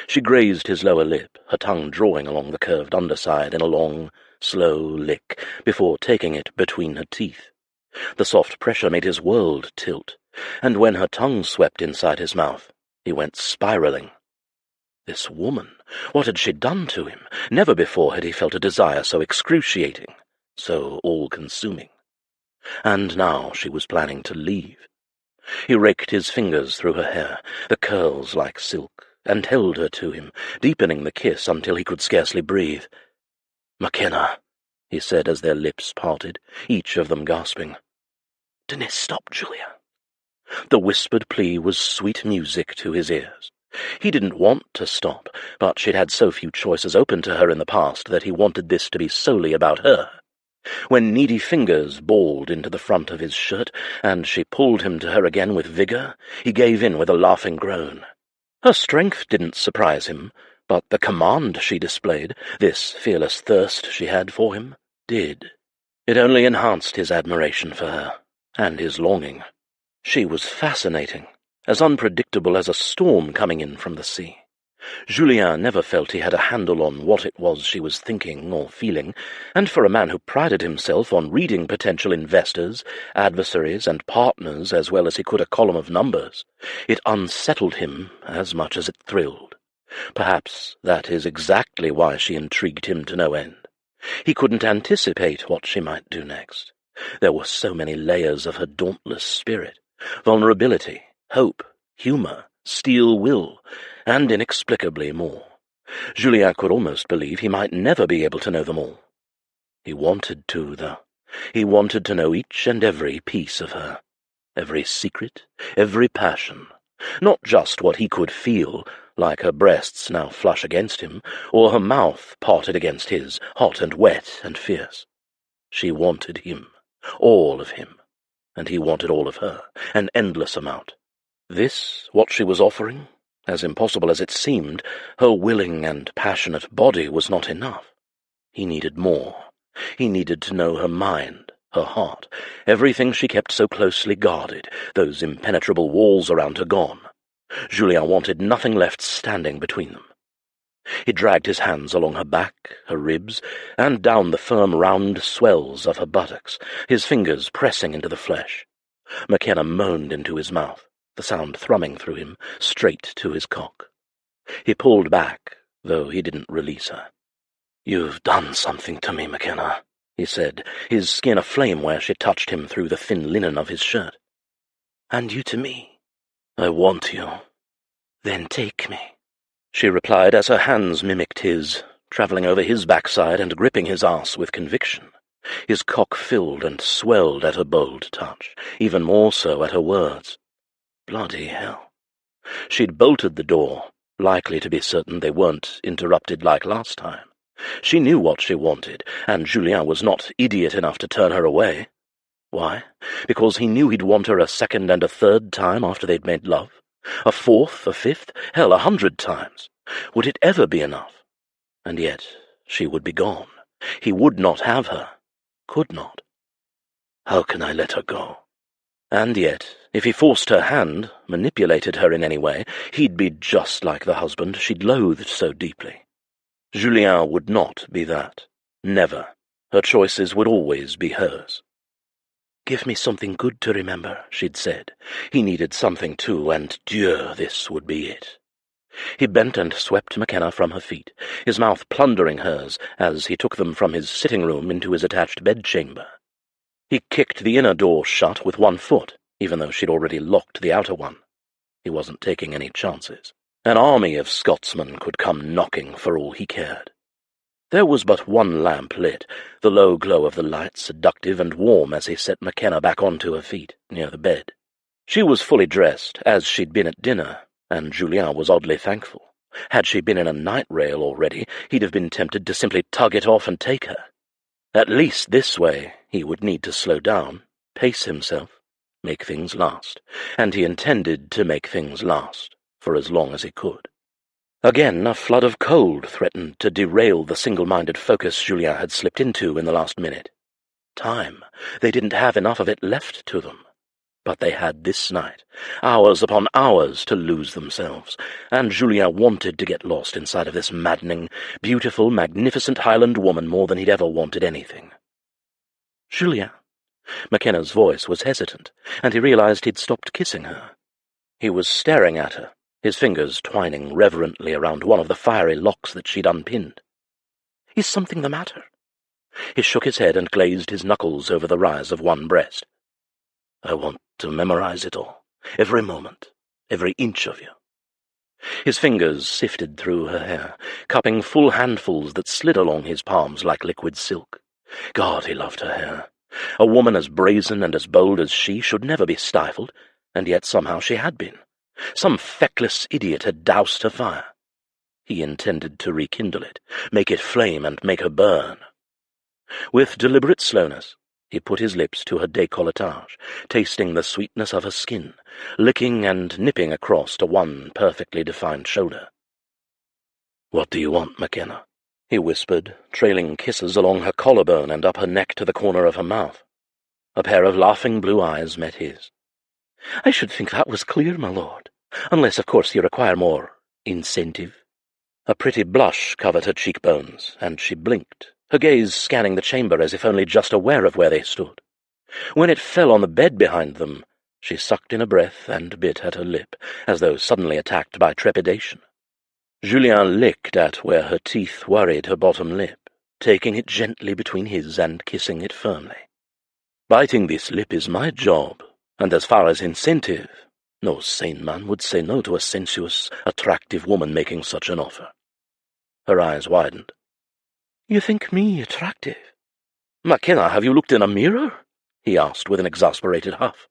She grazed his lower lip, her tongue drawing along the curved underside in a long, slow lick before taking it between her teeth. The soft pressure made his world tilt, and when her tongue swept inside his mouth, he went spiraling. This woman, what had she done to him? Never before had he felt a desire so excruciating, so all-consuming. And now she was planning to leave. He raked his fingers through her hair, the curls like silk, and held her to him, deepening the kiss until he could scarcely breathe. "Makenna," he said as their lips parted, each of them gasping. "Dinna stop, Julien." The whispered plea was sweet music to his ears. He didn't want to stop, but she'd had so few choices open to her in the past that he wanted this to be solely about her. When needy fingers balled into the front of his shirt, and she pulled him to her again with vigour, he gave in with a laughing groan. Her strength didn't surprise him, but the command she displayed, this fearless thirst she had for him, did. It only enhanced his admiration for her, and his longing. She was fascinating, as unpredictable as a storm coming in from the sea. Julien never felt he had a handle on what it was she was thinking or feeling, and for a man who prided himself on reading potential investors, adversaries, and partners as well as he could a column of numbers, it unsettled him as much as it thrilled. Perhaps that is exactly why she intrigued him to no end. He couldn't anticipate what she might do next. There were so many layers of her dauntless spirit, vulnerability, hope, humour, steel will, and inexplicably more. Julien could almost believe he might never be able to know them all. He wanted to, though. He wanted to know each and every piece of her, every secret, every passion, not just what he could feel, like her breasts now flush against him, or her mouth parted against his, hot and wet and fierce. She wanted him, all of him, and he wanted all of her, an endless amount. This, what she was offering, as impossible as it seemed, her willing and passionate body was not enough. He needed more. He needed to know her mind, her heart, everything she kept so closely guarded, those impenetrable walls around her gone. Julien wanted nothing left standing between them. He dragged his hands along her back, her ribs, and down the firm round swells of her buttocks, his fingers pressing into the flesh. Makenna moaned into his mouth, the sound thrumming through him, straight to his cock. He pulled back, though he didn't release her. "You've done something to me, Makenna," he said, his skin aflame where she touched him through the thin linen of his shirt. "And you to me." "I want you." "Then take me," she replied as her hands mimicked his, travelling over his backside and gripping his arse with conviction. His cock filled and swelled at her bold touch, even more so at her words. Bloody hell. She'd bolted the door, likely to be certain they weren't interrupted like last time. She knew what she wanted, and Julien was not idiot enough to turn her away. Why? Because he knew he'd want her a second and a third time after they'd made love? A fourth, a fifth, hell, 100 times. Would it ever be enough? And yet she would be gone. He would not have her. Could not. How can I let her go? And yet, if he forced her hand, manipulated her in any way, he'd be just like the husband she'd loathed so deeply. Julien would not be that. Never. Her choices would always be hers. "Give me something good to remember," she'd said. He needed something too, and Dieu, this would be it. He bent and swept Makenna from her feet, his mouth plundering hers as he took them from his sitting-room into his attached bedchamber. He kicked the inner door shut with one foot, even though she'd already locked the outer one. He wasn't taking any chances. An army of Scotsmen could come knocking for all he cared. There was but one lamp lit, the low glow of the light seductive and warm as he set Makenna back onto her feet, near the bed. She was fully dressed, as she'd been at dinner, and Julien was oddly thankful. Had she been in a night rail already, he'd have been tempted to simply tug it off and take her. At least this way he would need to slow down, pace himself, make things last, and he intended to make things last, for as long as he could. Again, a flood of cold threatened to derail the single-minded focus Julien had slipped into in the last minute. Time. They didn't have enough of it left to them. But they had this night, hours upon hours to lose themselves, and Julien wanted to get lost inside of this maddening, beautiful, magnificent Highland woman more than he'd ever wanted anything. "Julien." Makenna's voice was hesitant, and he realized he'd stopped kissing her. He was staring at her, his fingers twining reverently around one of the fiery locks that she'd unpinned. "Is something the matter?" He shook his head and glazed his knuckles over the rise of one breast. "I want to memorize it all, every moment, every inch of you." His fingers sifted through her hair, cupping full handfuls that slid along his palms like liquid silk. God, he loved her hair. A woman as brazen and as bold as she should never be stifled, and yet somehow she had been. Some feckless idiot had doused her fire. He intended to rekindle it, make it flame and make her burn. With deliberate slowness, he put his lips to her décolletage, tasting the sweetness of her skin, licking and nipping across to one perfectly defined shoulder. "What do you want, Makenna?" he whispered, trailing kisses along her collarbone and up her neck to the corner of her mouth. A pair of laughing blue eyes met his. "I should think that was clear, my lord, unless, of course, you require more incentive." A pretty blush covered her cheekbones, and she blinked, her gaze scanning the chamber as if only just aware of where they stood. When it fell on the bed behind them, she sucked in a breath and bit at her lip, as though suddenly attacked by trepidation. Julien licked at where her teeth worried her bottom lip, taking it gently between his and kissing it firmly. Biting this lip is my job, and as far as incentive, no sane man would say no to a sensuous, attractive woman making such an offer. Her eyes widened. You think me attractive? Makenna, have you looked in a mirror? He asked with an exasperated huff.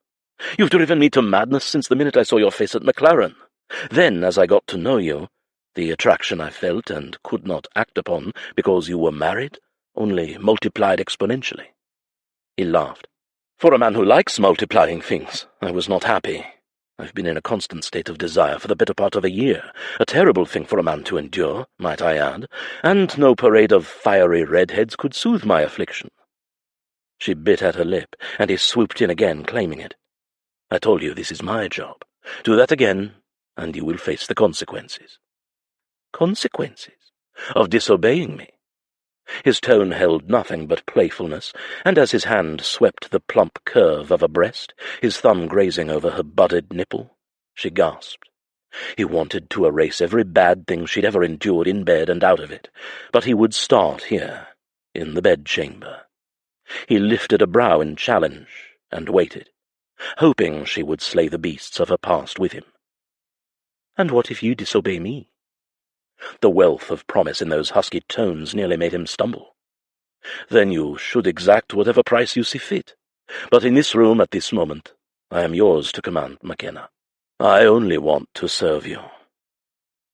You've driven me to madness since the minute I saw your face at Maclaren. Then, as I got to know you, the attraction I felt and could not act upon because you were married only multiplied exponentially. He laughed. For a man who likes multiplying things, I was not happy. I've been in a constant state of desire for the better part of a year, a terrible thing for a man to endure, might I add, and no parade of fiery redheads could soothe my affliction. She bit at her lip, and he swooped in again, claiming it. I told you this is my job. Do that again, and you will face the consequences. Consequences? Of disobeying me? His tone held nothing but playfulness, and as his hand swept the plump curve of her breast, his thumb grazing over her budded nipple, she gasped. He wanted to erase every bad thing she'd ever endured in bed and out of it, but he would start here, in the bedchamber. He lifted a brow in challenge and waited, hoping she would slay the beasts of her past with him. And what if you disobey me? The wealth of promise in those husky tones nearly made him stumble. Then you should exact whatever price you see fit. But in this room at this moment, I am yours to command, Makenna. I only want to serve you.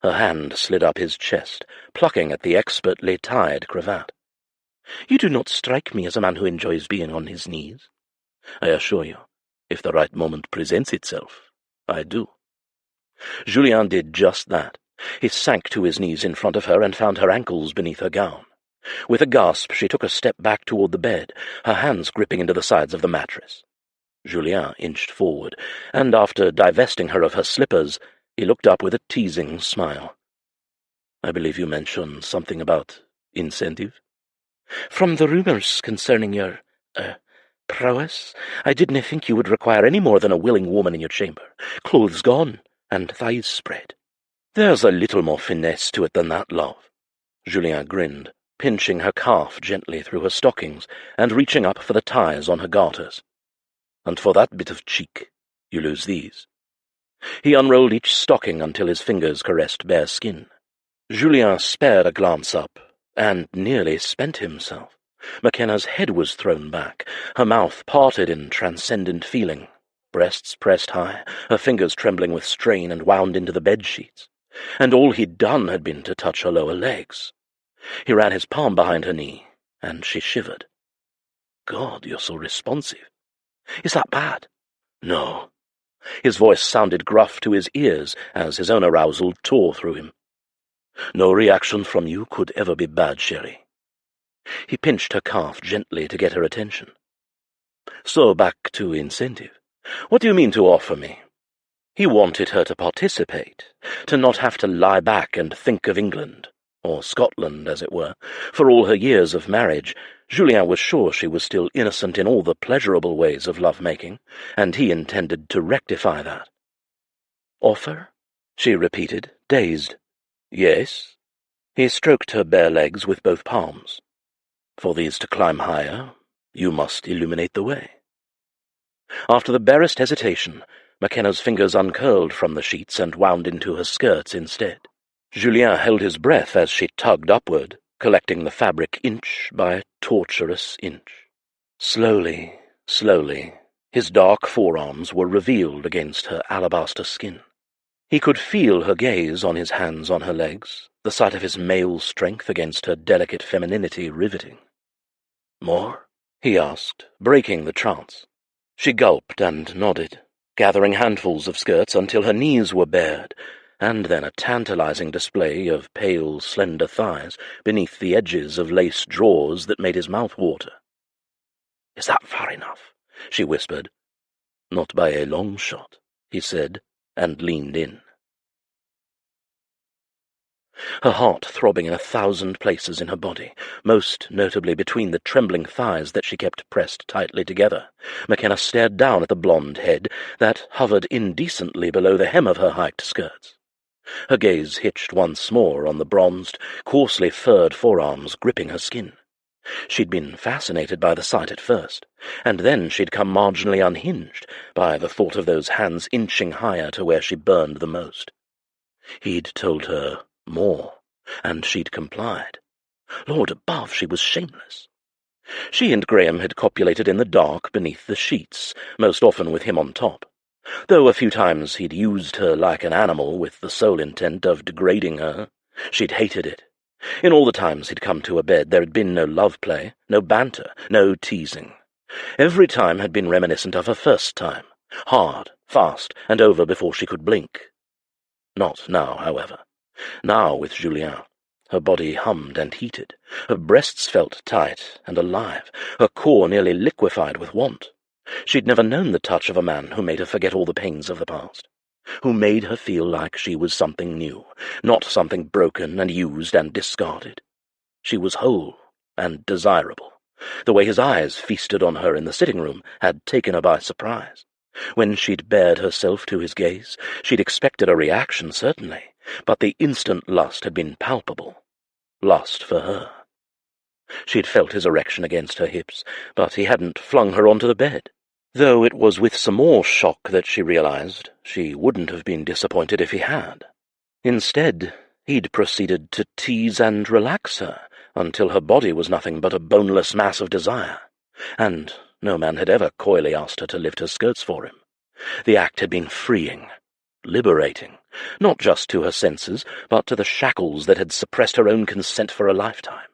Her hand slid up his chest, plucking at the expertly tied cravat. You do not strike me as a man who enjoys being on his knees. I assure you, if the right moment presents itself, I do. Julien did just that. He sank to his knees in front of her and found her ankles beneath her gown. With a gasp, she took a step back toward the bed, her hands gripping into the sides of the mattress. Julien inched forward, and after divesting her of her slippers, he looked up with a teasing smile. I believe you mentioned something about incentive? From the rumours concerning your, prowess, I didn't think you would require any more than a willing woman in your chamber, clothes gone, and thighs spread. There's a little more finesse to it than that, love. Julien grinned, pinching her calf gently through her stockings and reaching up for the ties on her garters. And for that bit of cheek, you lose these. He unrolled each stocking until his fingers caressed bare skin. Julien spared a glance up, and nearly spent himself. Makenna's head was thrown back, her mouth parted in transcendent feeling, breasts pressed high, her fingers trembling with strain and wound into the bed-sheets. And all he'd done had been to touch her lower legs. He ran his palm behind her knee, and she shivered. God, you're so responsive. Is that bad? No. His voice sounded gruff to his ears as his own arousal tore through him. No reaction from you could ever be bad, Sherry. He pinched her calf gently to get her attention. So back to incentive. What do you mean to offer me? He wanted her to participate, to not have to lie back and think of England, or Scotland, as it were. For all her years of marriage, Julien was sure she was still innocent in all the pleasurable ways of love-making, and he intended to rectify that. Offer? She repeated, dazed. Yes. He stroked her bare legs with both palms. For these to climb higher, you must illuminate the way. After the barest hesitation, Makenna's fingers uncurled from the sheets and wound into her skirts instead. Julien held his breath as she tugged upward, collecting the fabric inch by torturous inch. Slowly, slowly, his dark forearms were revealed against her alabaster skin. He could feel her gaze on his hands on her legs, the sight of his male strength against her delicate femininity riveting. More? He asked, breaking the trance. She gulped and nodded, gathering handfuls of skirts until her knees were bared, and then a tantalizing display of pale, slender thighs beneath the edges of lace drawers that made his mouth water. "Is that far enough?" she whispered. "Not by a long shot," he said, and leaned in. Her heart throbbing in 1,000 places in her body, most notably between the trembling thighs that she kept pressed tightly together, Makenna stared down at the blonde head that hovered indecently below the hem of her hiked skirts. Her gaze hitched once more on the bronzed, coarsely furred forearms gripping her skin. She'd been fascinated by the sight at first, and then she'd come marginally unhinged by the thought of those hands inching higher to where she burned the most. He'd told her more, and she'd complied. Lord above, she was shameless. She and Graham had copulated in the dark beneath the sheets, most often with him on top, though a few times he'd used her like an animal with the sole intent of degrading her. She'd hated it. In all the times he'd come to her bed there had been no love play, no banter, no teasing. Every time had been reminiscent of her first time, hard, fast, and over before she could blink. Not now, however. Now, with Julien, her body hummed and heated, her breasts felt tight and alive, her core nearly liquefied with want. She'd never known the touch of a man who made her forget all the pains of the past, who made her feel like she was something new, not something broken and used and discarded. She was whole and desirable. The way his eyes feasted on her in the sitting-room had taken her by surprise. When she'd bared herself to his gaze, she'd expected a reaction, certainly, but the instant lust had been palpable. Lust for her. She'd felt his erection against her hips, but he hadn't flung her onto the bed, though it was with some more shock that she realized she wouldn't have been disappointed if he had. Instead, he'd proceeded to tease and relax her until her body was nothing but a boneless mass of desire, and no man had ever coyly asked her to lift her skirts for him. The act had been freeing, liberating, not just to her senses, but to the shackles that had suppressed her own consent for a lifetime.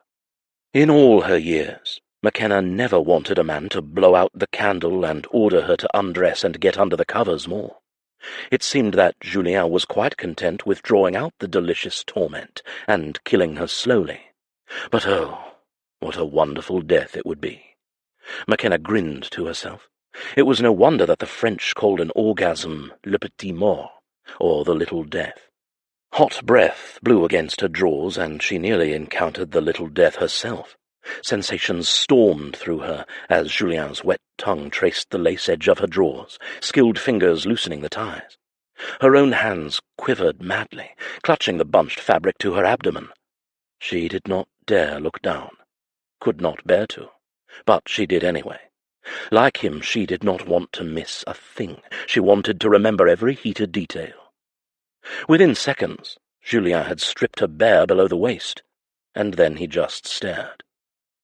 In all her years, Makenna never wanted a man to blow out the candle and order her to undress and get under the covers more. It seemed that Julien was quite content with drawing out the delicious torment and killing her slowly. But oh, what a wonderful death it would be. Makenna grinned to herself. It was no wonder that the French called an orgasm le petit mort, or the little death. Hot breath blew against her drawers, and she nearly encountered the little death herself. Sensations stormed through her as Julien's wet tongue traced the lace edge of her drawers, skilled fingers loosening the ties. Her own hands quivered madly, clutching the bunched fabric to her abdomen. She did not dare look down, could not bear to, but she did anyway. Like him, she did not want to miss a thing. She wanted to remember every heated detail. Within seconds, Julien had stripped her bare below the waist, and then he just stared.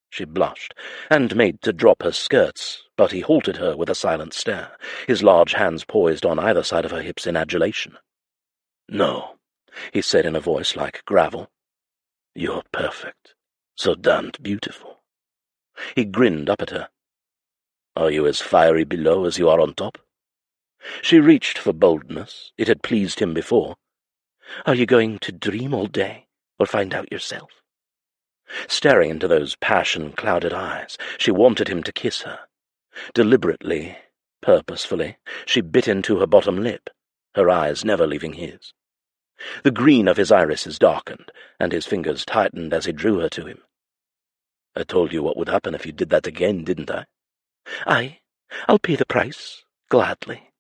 She blushed, and made to drop her skirts, but he halted her with a silent stare, his large hands poised on either side of her hips in adulation. "No," he said in a voice like gravel. "You're perfect. So damned beautiful." He grinned up at her. "Are you as fiery below as you are on top?" She reached for boldness. It had pleased him before. "Are you going to dream all day, or find out yourself?" Staring into those passion-clouded eyes, she wanted him to kiss her. Deliberately, purposefully, she bit into her bottom lip, her eyes never leaving his. The green of his irises darkened, and his fingers tightened as he drew her to him. "I told you what would happen if you did that again, didn't I?" "Aye, I'll pay the price, gladly."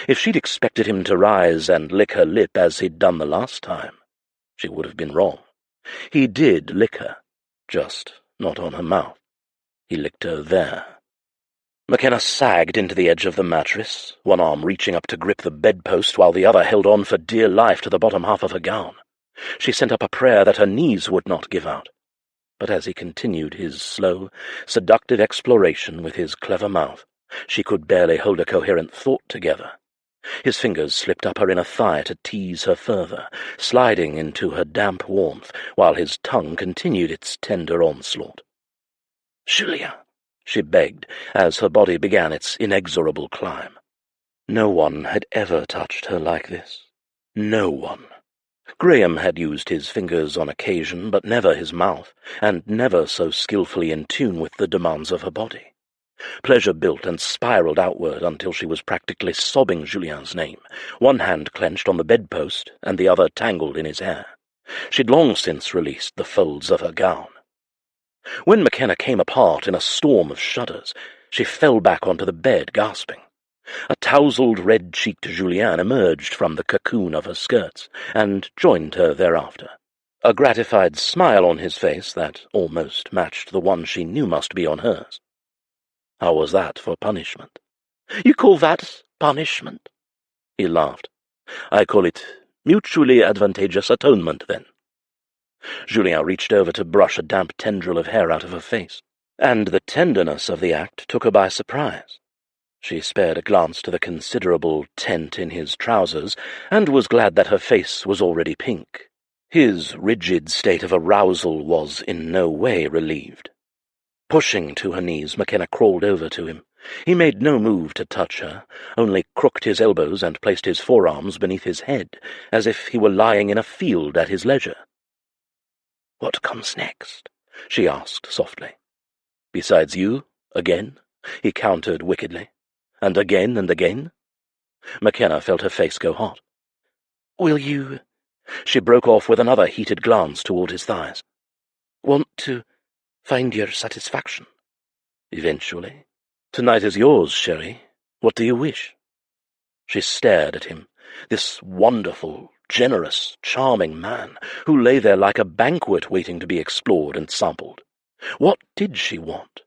If she'd expected him to rise and lick her lip as he'd done the last time, she would have been wrong. He did lick her, just not on her mouth. He licked her there. Makenna sagged into the edge of the mattress, one arm reaching up to grip the bedpost while the other held on for dear life to the bottom half of her gown. She sent up a prayer that her knees would not give out. But as he continued his slow, seductive exploration with his clever mouth, she could barely hold a coherent thought together. His fingers slipped up her inner thigh to tease her further, sliding into her damp warmth, while his tongue continued its tender onslaught. "Julien," she begged, as her body began its inexorable climb. No one had ever touched her like this. No one. Graham had used his fingers on occasion, but never his mouth, and never so skillfully in tune with the demands of her body. Pleasure built and spiraled outward until she was practically sobbing Julien's name, one hand clenched on the bedpost and the other tangled in his hair. She'd long since released the folds of her gown. When Makenna came apart in a storm of shudders, she fell back onto the bed, gasping. A tousled, red-cheeked Julien emerged from the cocoon of her skirts and joined her thereafter. a gratified smile on his face that almost matched the one she knew must be on hers. How was that for punishment? You call that punishment? He laughed. I call it mutually advantageous atonement, then. Julien reached over to brush a damp tendril of hair out of her face, and the tenderness of the act took her by surprise. She spared a glance to the considerable tent in his trousers, and was glad that her face was already pink. His rigid state of arousal was in no way relieved. Pushing to her knees, Makenna crawled over to him. He made no move to touch her, only crooked his elbows and placed his forearms beneath his head, as if he were lying in a field at his leisure. "What comes next?" she asked softly. "Besides you, again?" he countered wickedly. "And again and again?" Makenna felt her face go hot. "Will you—" She broke off with another heated glance toward his thighs. "Want to find your satisfaction?" "Eventually. Tonight is yours, Sherry. What do you wish?" She stared at him, this wonderful, generous, charming man, who lay there like a banquet waiting to be explored and sampled. What did she want?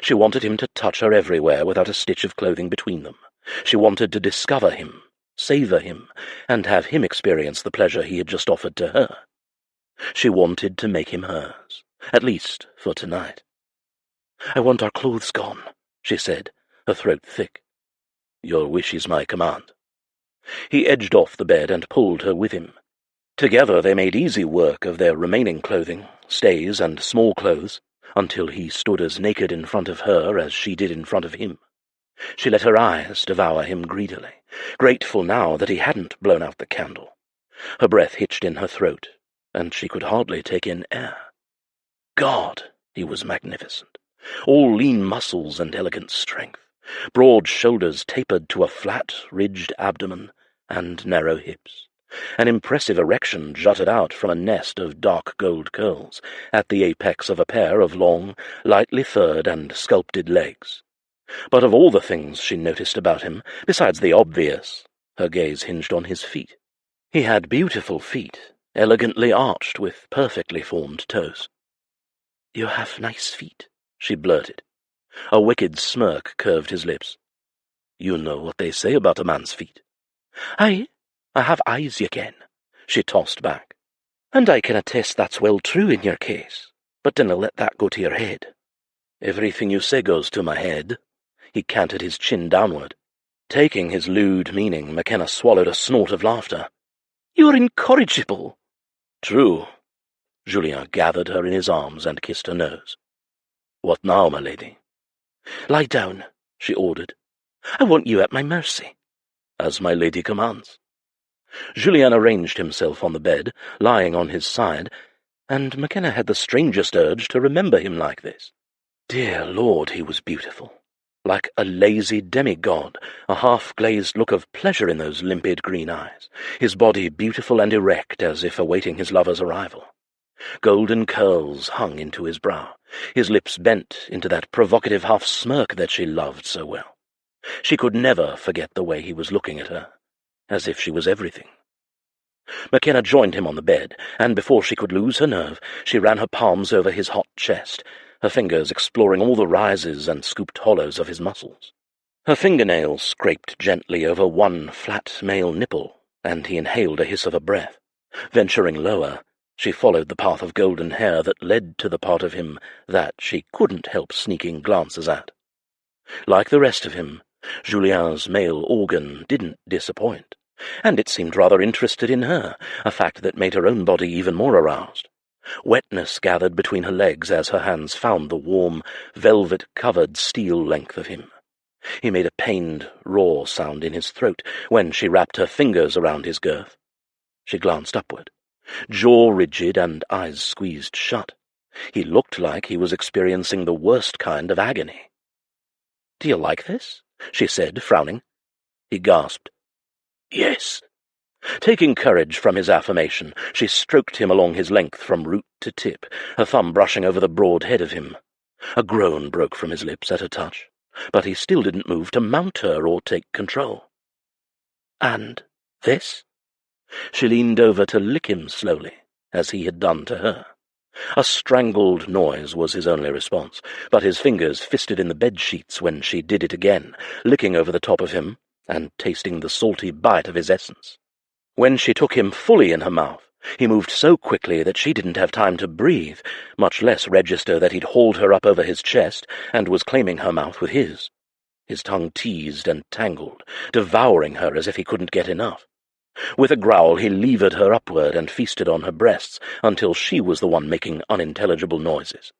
She wanted him to touch her everywhere without a stitch of clothing between them. She wanted to discover him, savor him, and have him experience the pleasure he had just offered to her. She wanted to make him hers, at least for tonight. "I want our clothes gone," she said, her throat thick. "Your wish is my command." He edged off the bed and pulled her with him. Together they made easy work of their remaining clothing, stays and small clothes, until he stood as naked in front of her as she did in front of him. She let her eyes devour him greedily, grateful now that he hadn't blown out the candle. Her breath hitched in her throat, and she could hardly take in air. God, he was magnificent, all lean muscles and elegant strength, broad shoulders tapered to a flat, ridged abdomen and narrow hips. An impressive erection jutted out from a nest of dark gold curls at the apex of a pair of long, lightly furred and sculpted legs. But of all the things she noticed about him, besides the obvious, her gaze hinged on his feet. He had beautiful feet, elegantly arched with perfectly formed toes. "You have nice feet," she blurted. A wicked smirk curved his lips. "You know what they say about a man's feet." I have eyes, you ken," she tossed back. "and I can attest that's well true in your case, but dinna let that go to your head." "Everything you say goes to my head." He canted his chin downward. Taking his lewd meaning, Makenna swallowed a snort of laughter. "You're incorrigible." "True." Julien gathered her in his arms and kissed her nose. "What now, my lady?" "Lie down," she ordered. "I want you at my mercy." "As my lady commands." Julien arranged himself on the bed, lying on his side, and Makenna had the strangest urge to remember him like this. Dear Lord, he was beautiful. Like a lazy demigod, a half-glazed look of pleasure in those limpid green eyes, his body beautiful and erect as if awaiting his lover's arrival. Golden curls hung into his brow, his lips bent into that provocative half-smirk that she loved so well. She could never forget the way he was looking at her, as if she was everything. Makenna joined him on the bed, and before she could lose her nerve, she ran her palms over his hot chest, her fingers exploring all the rises and scooped hollows of his muscles. Her fingernails scraped gently over one flat male nipple, and he inhaled a hiss of her breath. Venturing lower, she followed the path of golden hair that led to the part of him that she couldn't help sneaking glances at. Like the rest of him, Julien's male organ didn't disappoint, and it seemed rather interested in her, a fact that made her own body even more aroused. Wetness gathered between her legs as her hands found the warm, velvet-covered steel length of him. He made a pained, raw sound in his throat when she wrapped her fingers around his girth. She glanced upward, jaw rigid and eyes squeezed shut. He looked like he was experiencing the worst kind of agony. "Do you like this?" she said, frowning. He gasped. "Yes." Taking courage from his affirmation, she stroked him along his length from root to tip, her thumb brushing over the broad head of him. A groan broke from his lips at her touch, but he still didn't move to mount her or take control. "And this?" She leaned over to lick him slowly, as he had done to her. A strangled noise was his only response, but his fingers fisted in the bed-sheets when she did it again, licking over the top of him and tasting the salty bite of his essence. When she took him fully in her mouth, he moved so quickly that she didn't have time to breathe, much less register that he'd hauled her up over his chest and was claiming her mouth with his. His tongue teased and tangled, devouring her as if he couldn't get enough. With a growl he levered her upward and feasted on her breasts until she was the one making unintelligible noises.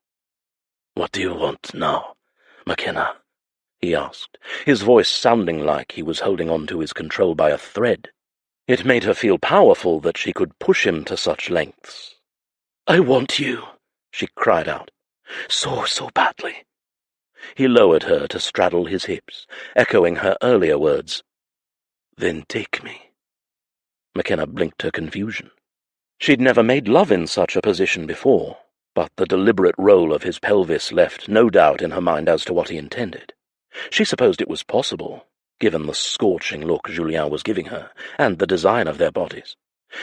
"What do you want now, Makenna?" he asked, his voice sounding like he was holding on to his control by a thread. It made her feel powerful that she could push him to such lengths. "I want you," she cried out. So badly." He lowered her to straddle his hips, echoing her earlier words. "Then take me." Makenna blinked her confusion. She'd never made love in such a position before, but the deliberate roll of his pelvis left no doubt in her mind as to what he intended. She supposed it was possible, given the scorching look Julien was giving her, and the design of their bodies.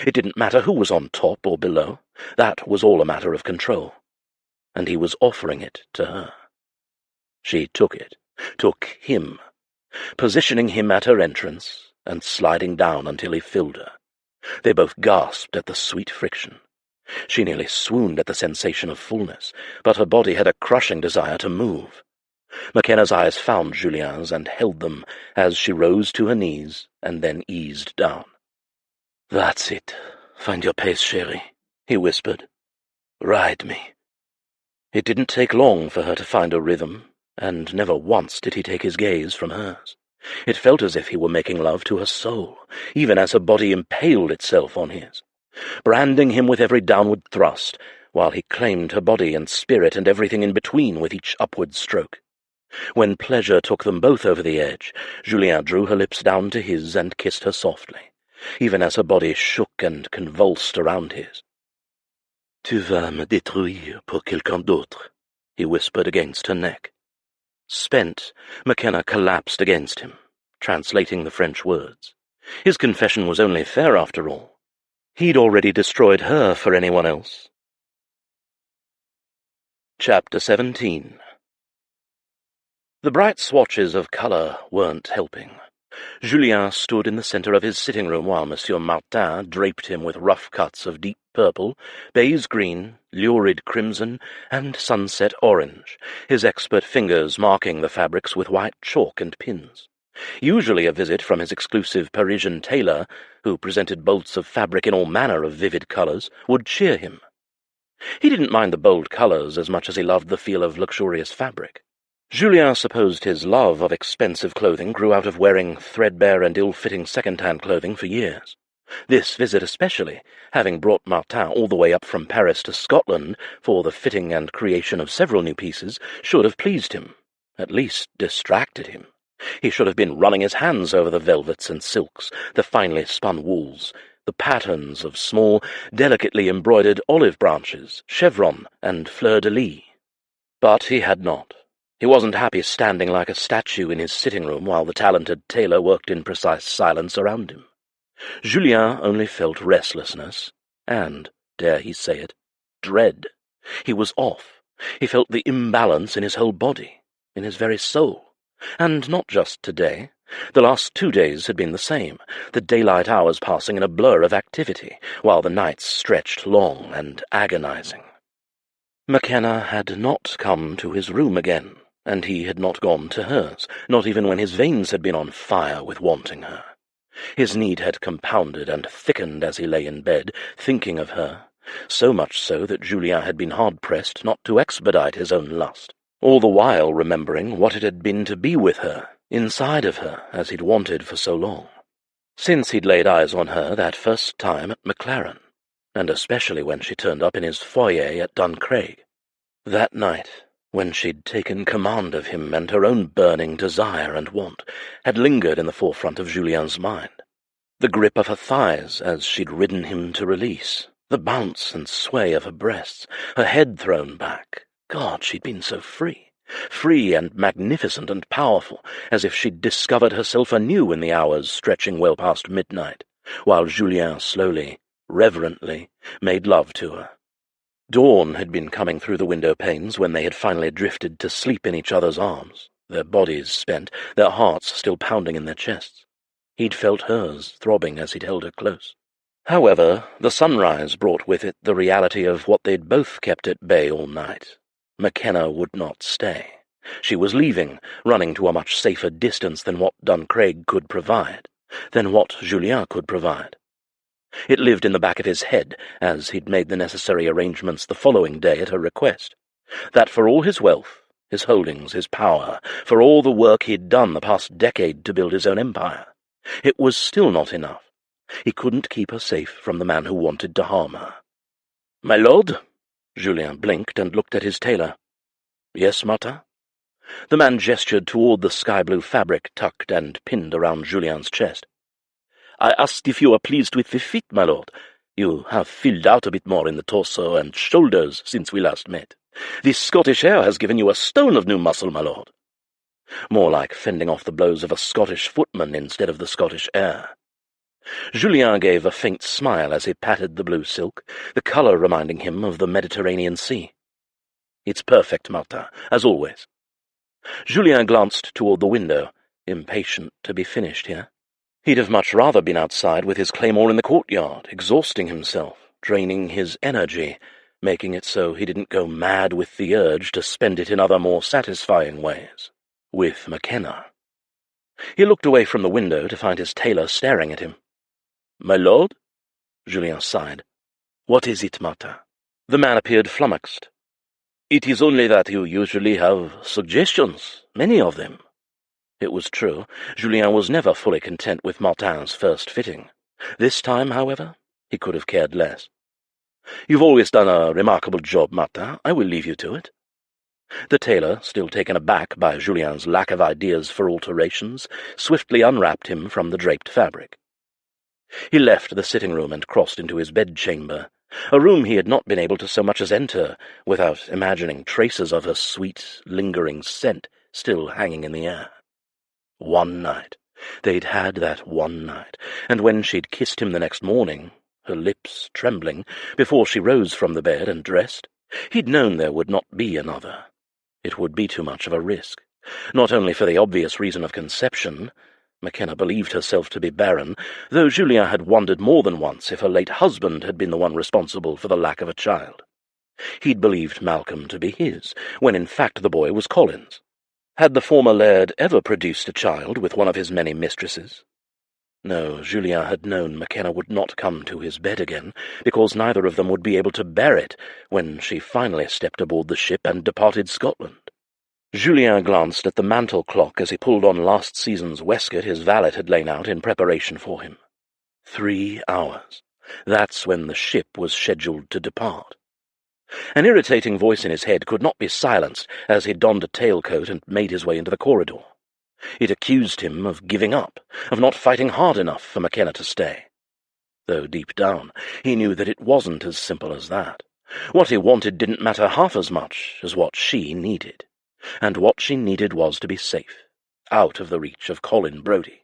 It didn't matter who was on top or below. That was all a matter of control. And he was offering it to her. She took it, took him, positioning him at her entrance and sliding down until he filled her. They both gasped at the sweet friction. She nearly swooned at the sensation of fullness, but her body had a crushing desire to move. Makenna's eyes found Julien's and held them as she rose to her knees and then eased down. "That's it. Find your pace, chérie," he whispered. "Ride me." It didn't take long for her to find a rhythm, and never once did he take his gaze from hers. It felt as if he were making love to her soul, even as her body impaled itself on his, branding him with every downward thrust, while he claimed her body and spirit and everything in between with each upward stroke. When pleasure took them both over the edge, Julien drew her lips down to his and kissed her softly, even as her body shook and convulsed around his. "Tu vas me détruire pour quelqu'un d'autre," he whispered against her neck. Spent, Makenna collapsed against him, translating the French words. His confession was only fair after all. He'd already destroyed her for anyone else. Chapter 17. The bright swatches of colour weren't helping. Julien stood in the centre of his sitting-room while Monsieur Martin draped him with rough cuts of deep purple, baize green, lurid crimson, and sunset orange, his expert fingers marking the fabrics with white chalk and pins. Usually a visit from his exclusive Parisian tailor, who presented bolts of fabric in all manner of vivid colours, would cheer him. He didn't mind the bold colours as much as he loved the feel of luxurious fabric. Julien supposed his love of expensive clothing grew out of wearing threadbare and ill-fitting second-hand clothing for years. This visit especially, having brought Martin all the way up from Paris to Scotland for the fitting and creation of several new pieces, should have pleased him, at least distracted him. He should have been running his hands over the velvets and silks, the finely spun wools, the patterns of small, delicately embroidered olive branches, chevron, and fleur-de-lis. But he had not. He wasn't happy standing like a statue in his sitting-room while the talented tailor worked in precise silence around him. Julien only felt restlessness, and, dare he say it, dread. He was off. He felt the imbalance in his whole body, in his very soul. And not just today. The last 2 days had been the same, the daylight hours passing in a blur of activity, while the nights stretched long and agonizing. Makenna had not come to his room again, and he had not gone to hers, not even when his veins had been on fire with wanting her. His need had compounded and thickened as he lay in bed, thinking of her, so much so that Julien had been hard-pressed not to expedite his own lust, all the while remembering what it had been to be with her, inside of her, as he'd wanted for so long. Since he'd laid eyes on her that first time at Maclaren, and especially when she turned up in his foyer at Duncraig. That night, when she'd taken command of him and her own burning desire and want, had lingered in the forefront of Julien's mind. The grip of her thighs as she'd ridden him to release, the bounce and sway of her breasts, her head thrown back. God, she'd been so free and magnificent and powerful, as if she'd discovered herself anew in the hours stretching well past midnight, while Julien slowly, reverently, made love to her. Dawn had been coming through the window panes when they had finally drifted to sleep in each other's arms, their bodies spent, their hearts still pounding in their chests. He'd felt hers throbbing as he'd held her close. However, the sunrise brought with it the reality of what they'd both kept at bay all night. Makenna would not stay. She was leaving, running to a much safer distance than what Duncraig could provide, than what Julien could provide. It lived in the back of his head, as he'd made the necessary arrangements the following day at her request, that for all his wealth, his holdings, his power, for all the work he'd done the past decade to build his own empire, it was still not enough. He couldn't keep her safe from the man who wanted to harm her. "My lord?" Julien blinked and looked at his tailor. "Yes, Martin?" The man gestured toward the sky-blue fabric tucked and pinned around Julien's chest. "I asked if you were pleased with the fit, my lord. You have filled out a bit more in the torso and shoulders since we last met. This Scottish air has given you a stone of new muscle, my lord." More like fending off the blows of a Scottish footman instead of the Scottish air. Julien gave a faint smile as he patted the blue silk, the colour reminding him of the Mediterranean Sea. "It's perfect, Martin, as always." Julien glanced toward the window, impatient to be finished here. He'd have much rather been outside with his claymore in the courtyard, exhausting himself, draining his energy, making it so he didn't go mad with the urge to spend it in other more satisfying ways. With Makenna. He looked away from the window to find his tailor staring at him. "My lord?" Julien sighed. "What is it, Martin?" The man appeared flummoxed. "It is only that you usually have suggestions, many of them." It was true. Julien was never fully content with Martin's first fitting. This time, however, he could have cared less. "You've always done a remarkable job, Martin. I will leave you to it." The tailor, still taken aback by Julien's lack of ideas for alterations, swiftly unwrapped him from the draped fabric. He left the sitting-room and crossed into his bedchamber, a room he had not been able to so much as enter without imagining traces of her sweet, lingering scent still hanging in the air. One night. They'd had that one night, and when she'd kissed him the next morning, her lips trembling, before she rose from the bed and dressed, he'd known there would not be another. It would be too much of a risk, not only for the obvious reason of conception. Makenna believed herself to be barren, though Julien had wondered more than once if her late husband had been the one responsible for the lack of a child. He'd believed Malcolm to be his, when in fact the boy was Colin's. Had the former laird ever produced a child with one of his many mistresses? No, Julien had known Makenna would not come to his bed again, because neither of them would be able to bear it when she finally stepped aboard the ship and departed Scotland. Julien glanced at the mantel clock as he pulled on last season's waistcoat his valet had lain out in preparation for him. 3 hours. That's when the ship was scheduled to depart. An irritating voice in his head could not be silenced as he donned a tailcoat and made his way into the corridor. It accused him of giving up, of not fighting hard enough for Makenna to stay. Though deep down he knew that it wasn't as simple as that. What he wanted didn't matter half as much as what she needed. And what she needed was to be safe, out of the reach of Colin Brodie.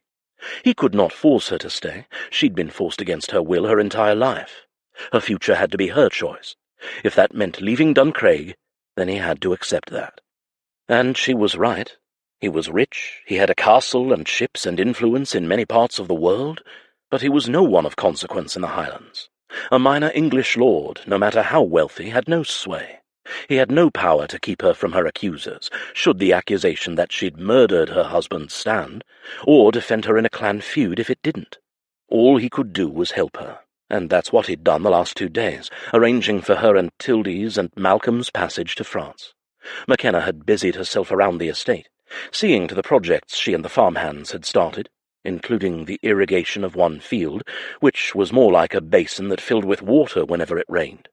He could not force her to stay. She'd been forced against her will her entire life. Her future had to be her choice. If that meant leaving Duncraig, then he had to accept that. And she was right. He was rich, he had a castle and ships and influence in many parts of the world, but he was no one of consequence in the Highlands. A minor English lord, no matter how wealthy, had no sway. He had no power to keep her from her accusers, should the accusation that she'd murdered her husband stand, or defend her in a clan feud if it didn't. All he could do was help her, and that's what he'd done the last 2 days, arranging for her and Tildy's and Malcolm's passage to France. Makenna had busied herself around the estate, seeing to the projects she and the farmhands had started, including the irrigation of one field, which was more like a basin that filled with water whenever it rained.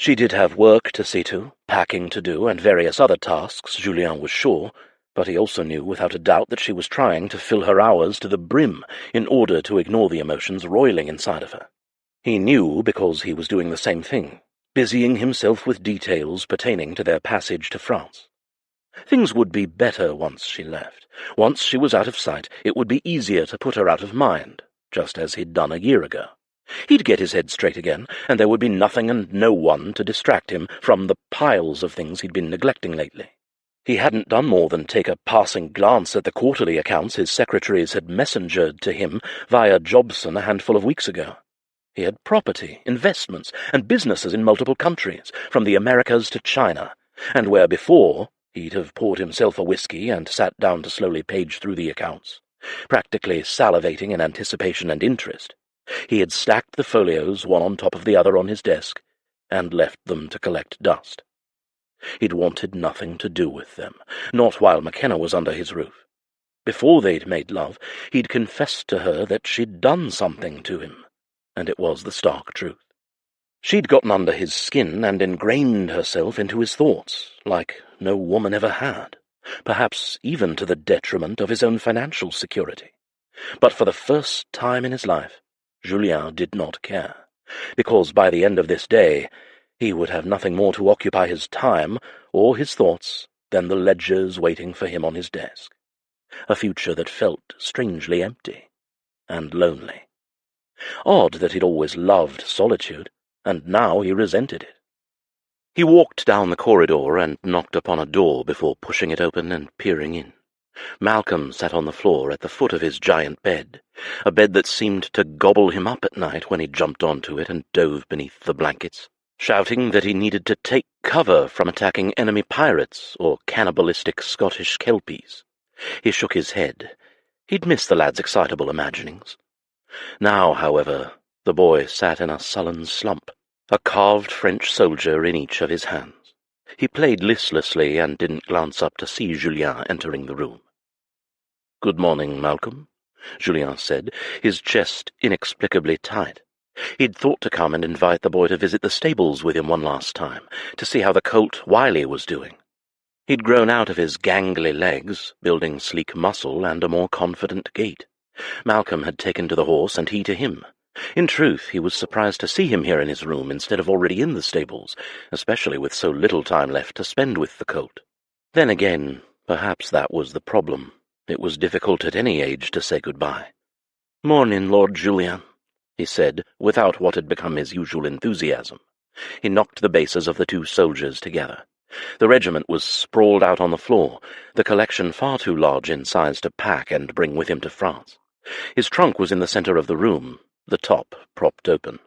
She did have work to see to, packing to do, and various other tasks, Julien was sure, but he also knew without a doubt that she was trying to fill her hours to the brim in order to ignore the emotions roiling inside of her. He knew because he was doing the same thing, busying himself with details pertaining to their passage to France. Things would be better once she left. Once she was out of sight, it would be easier to put her out of mind, just as he'd done a year ago. He'd get his head straight again, and there would be nothing and no one to distract him from the piles of things he'd been neglecting lately. He hadn't done more than take a passing glance at the quarterly accounts his secretaries had messengered to him via Jobson a handful of weeks ago. He had property, investments, and businesses in multiple countries, from the Americas to China, and where before he'd have poured himself a whiskey and sat down to slowly page through the accounts, practically salivating in anticipation and interest, he had stacked the folios one on top of the other on his desk and left them to collect dust. He'd wanted nothing to do with them, not while Makenna was under his roof. Before they'd made love, he'd confessed to her that she'd done something to him, and it was the stark truth. She'd gotten under his skin and ingrained herself into his thoughts, like no woman ever had, perhaps even to the detriment of his own financial security. But for the first time in his life, Julien did not care, because by the end of this day he would have nothing more to occupy his time or his thoughts than the ledgers waiting for him on his desk, a future that felt strangely empty and lonely. Odd that he'd always loved solitude, and now he resented it. He walked down the corridor and knocked upon a door before pushing it open and peering in. Malcolm sat on the floor at the foot of his giant bed, a bed that seemed to gobble him up at night when he jumped onto it and dove beneath the blankets, shouting that he needed to take cover from attacking enemy pirates or cannibalistic Scottish kelpies. He shook his head. He'd missed the lad's excitable imaginings. Now, however, the boy sat in a sullen slump, a carved French soldier in each of his hands. He played listlessly and didn't glance up to see Julien entering the room. "Good morning, Malcolm," Julien said, his chest inexplicably tight. He'd thought to come and invite the boy to visit the stables with him one last time, to see how the colt Wiley was doing. He'd grown out of his gangly legs, building sleek muscle and a more confident gait. Malcolm had taken to the horse and he to him. In truth, he was surprised to see him here in his room instead of already in the stables, especially with so little time left to spend with the colt. Then again, perhaps that was the problem. It was difficult at any age to say goodbye. "Morning, Lord Julien," he said, without what had become his usual enthusiasm. He knocked the bases of the two soldiers together. The regiment was sprawled out on the floor, the collection far too large in size to pack and bring with him to France. His trunk was in the centre of the room, the top propped open.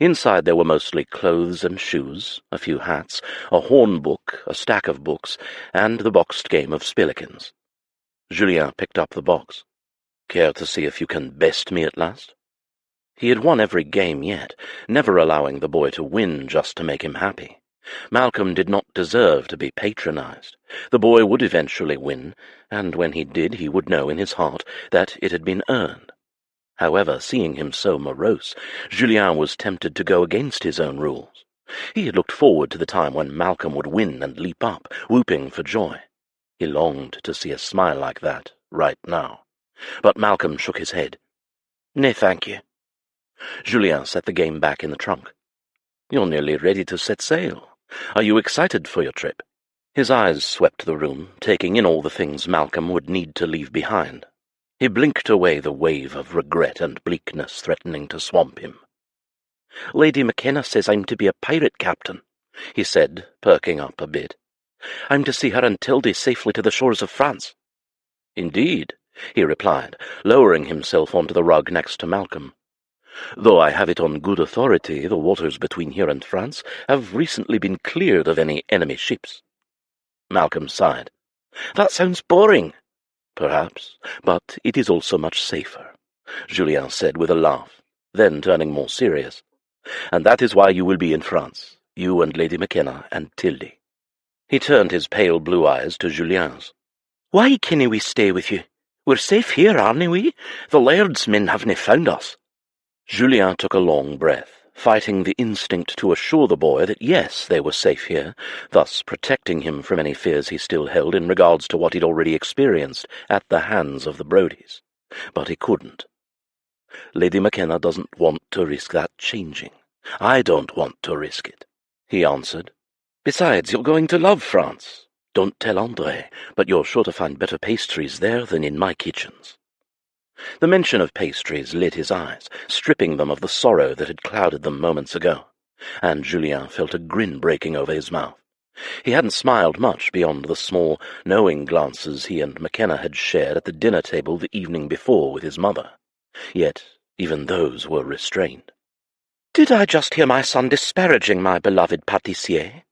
Inside there were mostly clothes and shoes, a few hats, a horn book, a stack of books, and the boxed game of spillikins. Julien picked up the box. "Care to see if you can best me at last?" He had won every game yet, never allowing the boy to win just to make him happy. Malcolm did not deserve to be patronized. The boy would eventually win, and when he did he would know in his heart that it had been earned. However, seeing him so morose, Julien was tempted to go against his own rules. He had looked forward to the time when Malcolm would win and leap up, whooping for joy. He longed to see a smile like that right now. But Malcolm shook his head. "No, thank you." Julien set the game back in the trunk. "You're nearly ready to set sail. Are you excited for your trip?" His eyes swept the room, taking in all the things Malcolm would need to leave behind. He blinked away the wave of regret and bleakness threatening to swamp him. "Lady Makenna says I'm to be a pirate captain," he said, perking up a bit. "I'm to see her and Tildy safely to the shores of France." "Indeed," he replied, lowering himself onto the rug next to Malcolm. "Though I have it on good authority the waters between here and France have recently been cleared of any enemy ships." Malcolm sighed. "That sounds boring." "Perhaps, but it is also much safer," Julien said with a laugh, then turning more serious. "And that is why you will be in France, you and Lady Makenna and Tildy." He turned his pale blue eyes to Julien's. "Why canna we stay with you? We're safe here, aren't we? The laird's men havena found us." Julien took a long breath, fighting the instinct to assure the boy that yes, they were safe here, thus protecting him from any fears he still held in regards to what he'd already experienced at the hands of the Brodies. But he couldn't. "Lady Makenna doesn't want to risk that changing. I don't want to risk it," he answered. "Besides, you're going to love France. Don't tell André, but you're sure to find better pastries there than in my kitchens." The mention of pastries lit his eyes, stripping them of the sorrow that had clouded them moments ago, and Julien felt a grin breaking over his mouth. He hadn't smiled much beyond the small, knowing glances he and Makenna had shared at the dinner table the evening before with his mother. Yet even those were restrained. "Did I just hear my son disparaging my beloved pâtissier?"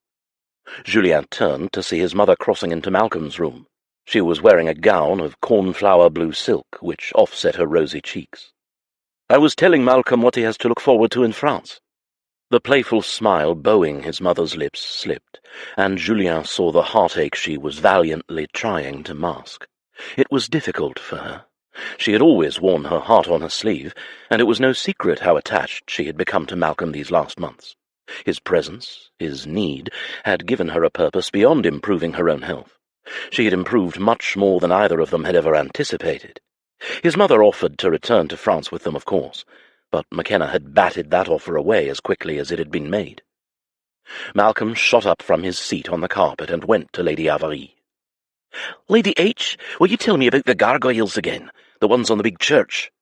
Julien turned to see his mother crossing into Malcolm's room. She was wearing a gown of cornflower blue silk, which offset her rosy cheeks. "I was telling Malcolm what he has to look forward to in France." The playful smile bowing his mother's lips slipped, and Julien saw the heartache she was valiantly trying to mask. It was difficult for her. She had always worn her heart on her sleeve, and it was no secret how attached she had become to Malcolm these last months. His presence, his need, had given her a purpose beyond improving her own health. She had improved much more than either of them had ever anticipated. His mother offered to return to France with them, of course, but Makenna had batted that offer away as quickly as it had been made. Malcolm shot up from his seat on the carpet and went to Lady Amalie. "Lady H, will you tell me about the gargoyles again, the ones on the big church?"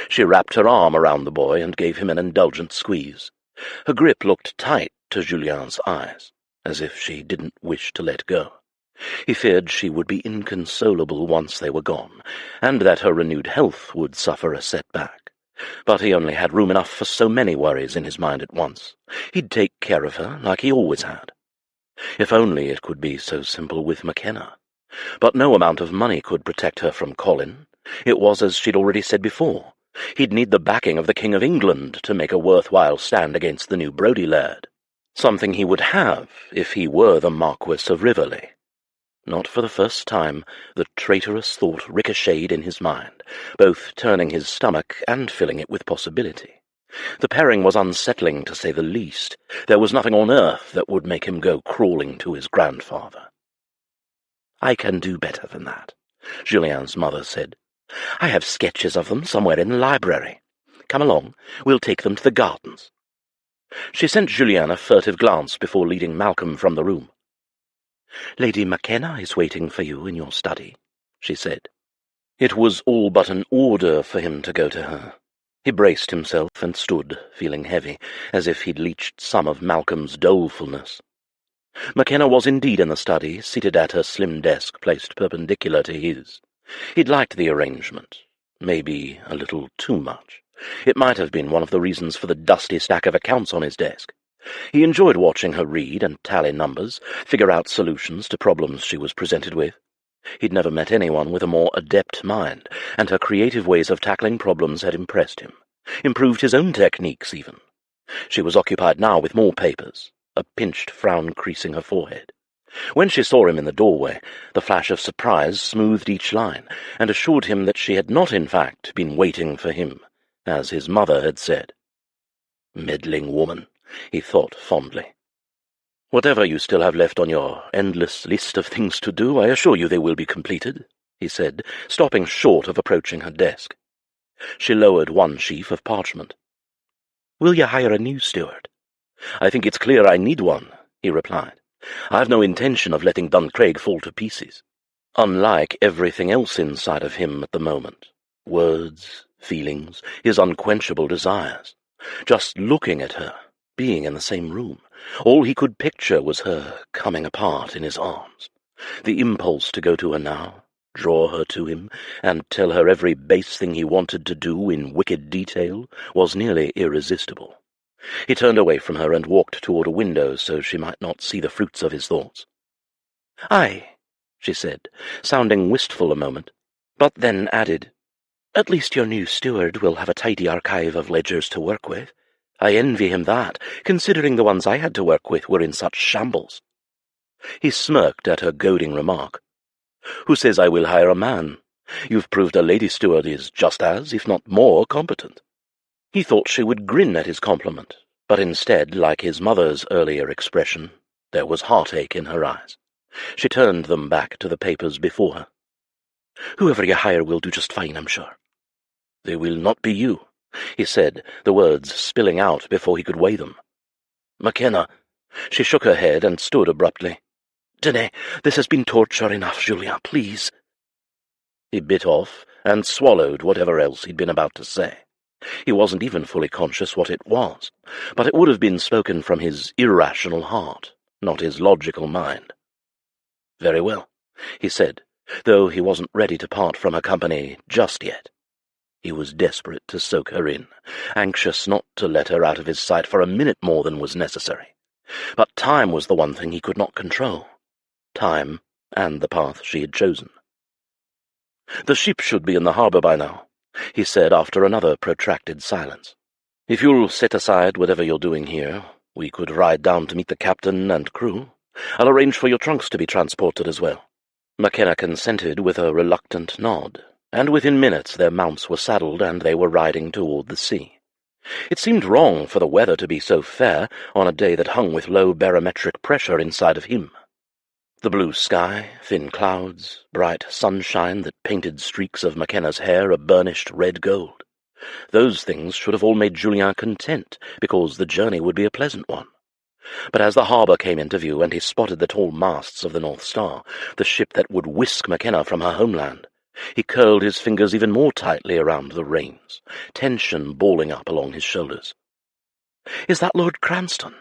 She wrapped her arm around the boy and gave him an indulgent squeeze. Her grip looked tight to Julien's eyes, as if she didn't wish to let go. He feared she would be inconsolable once they were gone, and that her renewed health would suffer a setback. But he only had room enough for so many worries in his mind at once. He'd take care of her, like he always had. If only it could be so simple with Makenna. But no amount of money could protect her from Colin. It was as she'd already said before. He'd need the backing of the King of England to make a worthwhile stand against the new Brodie laird. Something he would have if he were the Marquis of Rivoli. Not for the first time, the traitorous thought ricocheted in his mind, both turning his stomach and filling it with possibility. The pairing was unsettling, to say the least. There was nothing on earth that would make him go crawling to his grandfather. "I can do better than that," Julien's mother said. "I have sketches of them somewhere in the library. Come along, we'll take them to the gardens." She sent Julien a furtive glance before leading Malcolm from the room. "Lady Makenna is waiting for you in your study," she said. It was all but an order for him to go to her. He braced himself and stood, feeling heavy, as if he'd leached some of Malcolm's dolefulness. Makenna was indeed in the study, seated at her slim desk placed perpendicular to his. He'd liked the arrangement. Maybe a little too much. It might have been one of the reasons for the dusty stack of accounts on his desk. He enjoyed watching her read and tally numbers, figure out solutions to problems she was presented with. He'd never met anyone with a more adept mind, and her creative ways of tackling problems had impressed him, improved his own techniques even. She was occupied now with more papers, a pinched frown creasing her forehead. When she saw him in the doorway, the flash of surprise smoothed each line, and assured him that she had not in fact been waiting for him, as his mother had said. Meddling woman, he thought fondly. "Whatever you still have left on your endless list of things to do, I assure you they will be completed," he said, stopping short of approaching her desk. She lowered one sheaf of parchment. "Will you hire a new steward?" "I think it's clear I need one," he replied. "I've no intention of letting Duncraig fall to pieces." Unlike everything else inside of him at the moment, words, feelings, his unquenchable desires, just looking at her, being in the same room, all he could picture was her coming apart in his arms. The impulse to go to her now, draw her to him, and tell her every base thing he wanted to do in wicked detail was nearly irresistible. He turned away from her and walked toward a window so she might not see the fruits of his thoughts. "Aye," she said, sounding wistful a moment, but then added, "At least your new steward will have a tidy archive of ledgers to work with. I envy him that, considering the ones I had to work with were in such shambles." He smirked at her goading remark. "Who says I will hire a man? You've proved a lady steward is just as, if not more, competent." He thought she would grin at his compliment, but instead, like his mother's earlier expression, there was heartache in her eyes. She turned them back to the papers before her. "Whoever you hire will do just fine, I'm sure." "They will not be you," he said, the words spilling out before he could weigh them. "Makenna." She shook her head and stood abruptly. "Dunno, this has been torture enough, Julien, please." He bit off and swallowed whatever else he'd been about to say. He wasn't even fully conscious what it was, but it would have been spoken from his irrational heart, not his logical mind. "Very well," he said, though he wasn't ready to part from her company just yet. He was desperate to soak her in, anxious not to let her out of his sight for a minute more than was necessary. But time was the one thing he could not control. Time and the path she had chosen. "The ship should be in the harbour by now," he said after another protracted silence. "If you'll set aside whatever you're doing here, we could ride down to meet the captain and crew. I'll arrange for your trunks to be transported as well." Makenna consented with a reluctant nod, and within minutes their mounts were saddled and they were riding toward the sea. It seemed wrong for the weather to be so fair on a day that hung with low barometric pressure inside of him. The blue sky, thin clouds, bright sunshine that painted streaks of Makenna's hair a burnished red gold. Those things should have all made Julien content, because the journey would be a pleasant one. But as the harbour came into view and he spotted the tall masts of the North Star, the ship that would whisk Makenna from her homeland, he curled his fingers even more tightly around the reins, tension balling up along his shoulders. "Is that Lord Cranston?"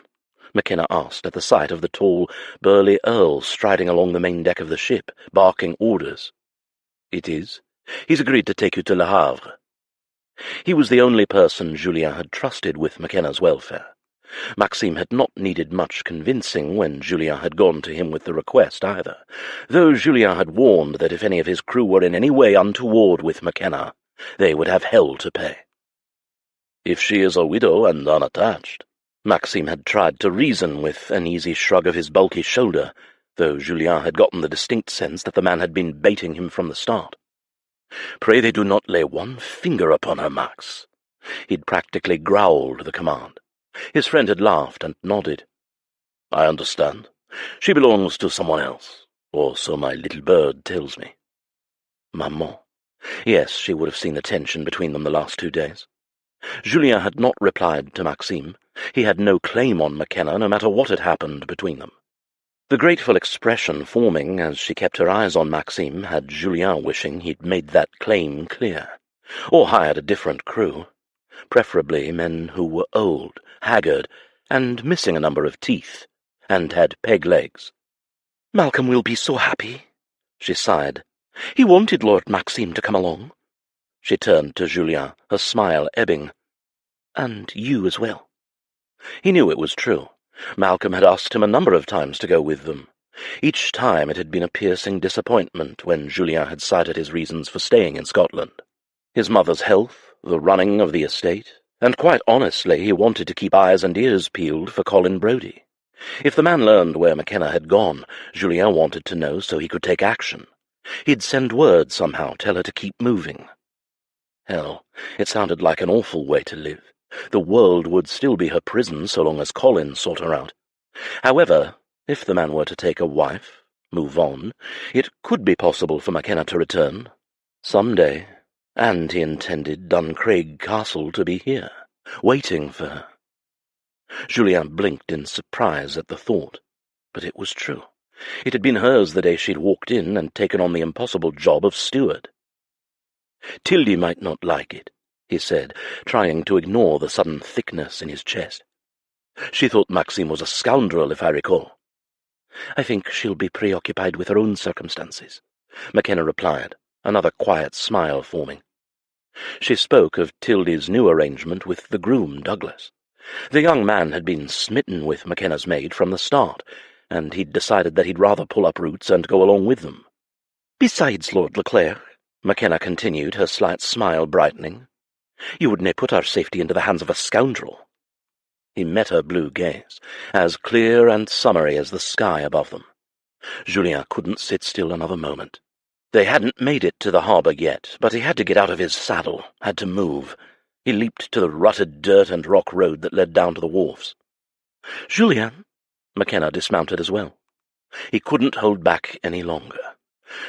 Makenna asked at the sight of the tall, burly Earl striding along the main deck of the ship, barking orders. "It is. He's agreed to take you to Le Havre." He was the only person Julien had trusted with Makenna's welfare. Maxime had not needed much convincing when Julien had gone to him with the request either, though Julien had warned that if any of his crew were in any way untoward with Makenna, they would have hell to pay. "If she is a widow and unattached," Maxime had tried to reason with an easy shrug of his bulky shoulder, though Julien had gotten the distinct sense that the man had been baiting him from the start. "Pray they do not lay one finger upon her, Max." He'd practically growled the command. His friend had laughed and nodded. "I understand. She belongs to someone else, or so my little bird tells me." Maman. Yes, she would have seen the tension between them the last 2 days. Julien had not replied to Maxime. He had no claim on Makenna, no matter what had happened between them. The grateful expression forming as she kept her eyes on Maxime had Julien wishing he'd made that claim clear, or hired a different crew, preferably men who were old, haggard, and missing a number of teeth, and had peg legs. "Malcolm will be so happy," she sighed. "He wanted Lord Maxime to come along." She turned to Julien, her smile ebbing. "And you as well." He knew it was true. Malcolm had asked him a number of times to go with them. Each time it had been a piercing disappointment when Julien had cited his reasons for staying in Scotland. His mother's health, the running of the estate, and quite honestly he wanted to keep eyes and ears peeled for Colin Brodie. If the man learned where Makenna had gone, Julien wanted to know so he could take action. He'd send word somehow, tell her to keep moving. Hell, it sounded like an awful way to live. The world would still be her prison so long as Colin sought her out. However, if the man were to take a wife, move on, it could be possible for Makenna to return. Someday. And he intended Duncraig Castle to be here, waiting for her. Julien blinked in surprise at the thought, but it was true. It had been hers the day she'd walked in and taken on the impossible job of steward. "Tildy might not like it," he said, trying to ignore the sudden thickness in his chest. "She thought Maxime was a scoundrel, if I recall." "I think she'll be preoccupied with her own circumstances," Makenna replied, another quiet smile forming. She spoke of Tildy's new arrangement with the groom, Douglas. The young man had been smitten with Makenna's maid from the start, and he'd decided that he'd rather pull up roots and go along with them. "Besides, Lord Leclerc," Makenna continued, her slight smile brightening, "you would nae put our safety into the hands of a scoundrel." He met her blue gaze, as clear and summery as the sky above them. Julien couldn't sit still another moment. They hadn't made it to the harbour yet, but he had to get out of his saddle, had to move. He leaped to the rutted dirt and rock road that led down to the wharfs. "Julien!" Makenna dismounted as well. He couldn't hold back any longer.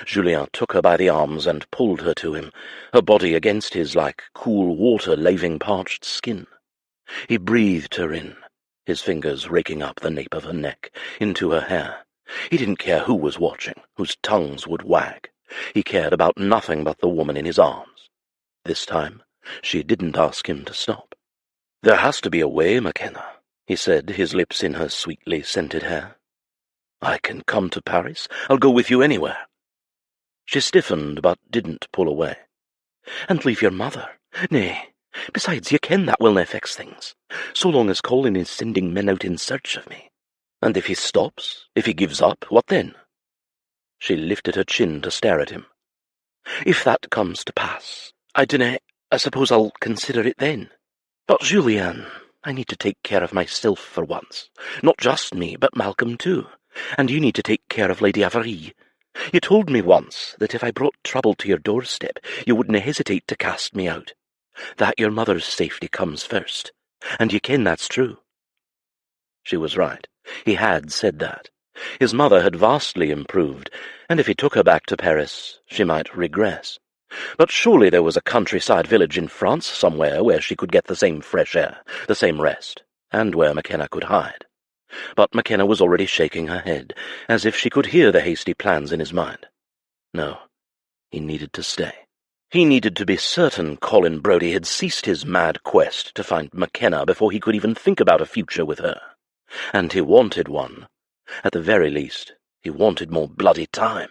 Julien took her by the arms and pulled her to him, her body against his like cool water laving parched skin. He breathed her in, his fingers raking up the nape of her neck, into her hair. He didn't care who was watching, whose tongues would wag. He cared about nothing but the woman in his arms. This time, she didn't ask him to stop. "There has to be a way, Makenna," he said, his lips in her sweetly scented hair. "I can come to Paris. I'll go with you anywhere." She stiffened, but didn't pull away. "And leave your mother? Nay, besides, ye ken that willna fix things, so long as Colin is sending men out in search of me." "And if he stops, if he gives up, what then?" She lifted her chin to stare at him. "If that comes to pass, I suppose I'll consider it then. But, Julien, I need to take care of myself for once. Not just me, but Malcolm too. And you need to take care of Lady Amalie. You told me once that if I brought trouble to your doorstep, you wouldn't hesitate to cast me out. That your mother's safety comes first. And you ken that's true." She was right. He had said that. His mother had vastly improved, and if he took her back to Paris, she might regress. But surely there was a countryside village in France somewhere where she could get the same fresh air, the same rest, and where Makenna could hide. But Makenna was already shaking her head, as if she could hear the hasty plans in his mind. No, he needed to stay. He needed to be certain Colin Brodie had ceased his mad quest to find Makenna before he could even think about a future with her. And he wanted one. At the very least, he wanted more bloody time.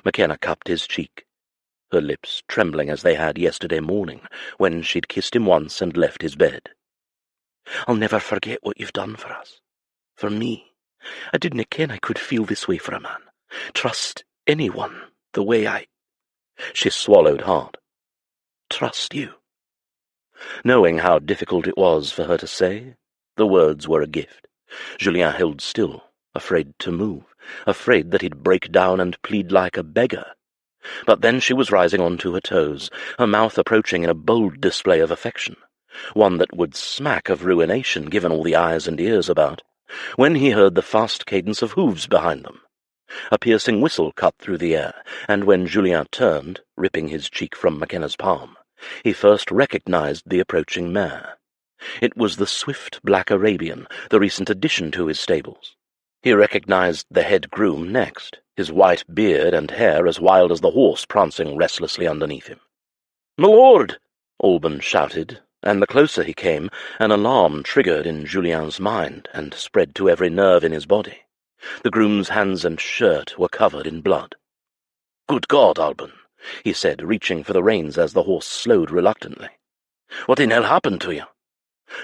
Makenna cupped his cheek, her lips trembling as they had yesterday morning, when she'd kissed him once and left his bed. "I'll never forget what you've done for us. For me. I didn't ken I could feel this way for a man. Trust anyone the way I—" She swallowed hard. "Trust you." Knowing how difficult it was for her to say, the words were a gift. Julien held still, afraid to move, afraid that he'd break down and plead like a beggar. But then she was rising onto her toes, her mouth approaching in a bold display of affection, one that would smack of ruination given all the eyes and ears about, when he heard the fast cadence of hooves behind them. A piercing whistle cut through the air, and when Julien turned, ripping his cheek from Makenna's palm, he first recognized the approaching mare. It was the swift black Arabian, the recent addition to his stables. He recognized the head groom next, his white beard and hair as wild as the horse prancing restlessly underneath him. "My lord!" Alban shouted, and the closer he came, an alarm triggered in Julien's mind and spread to every nerve in his body. The groom's hands and shirt were covered in blood. "Good God, Alban," he said, reaching for the reins as the horse slowed reluctantly. "What in hell happened to you?"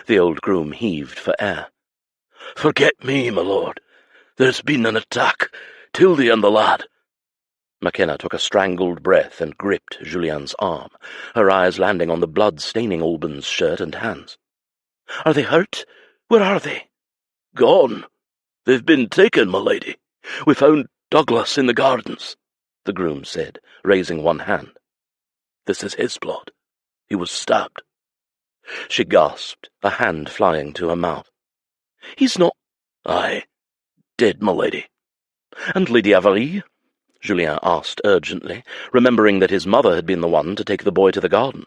The old groom heaved for air. "Forget me, my lord. There's been an attack. Tildy and the lad." Makenna took a strangled breath and gripped Julien's arm, her eyes landing on the blood-staining Alban's shirt and hands. "Are they hurt? Where are they?" "Gone. They've been taken, my lady. We found Douglas in the gardens," the groom said, raising one hand. "This is his blood. He was stabbed." She gasped, a hand flying to her mouth. "He's not—" "Aye, dead, my lady." "And Lady Amalie?" Julien asked urgently, remembering that his mother had been the one to take the boy to the garden.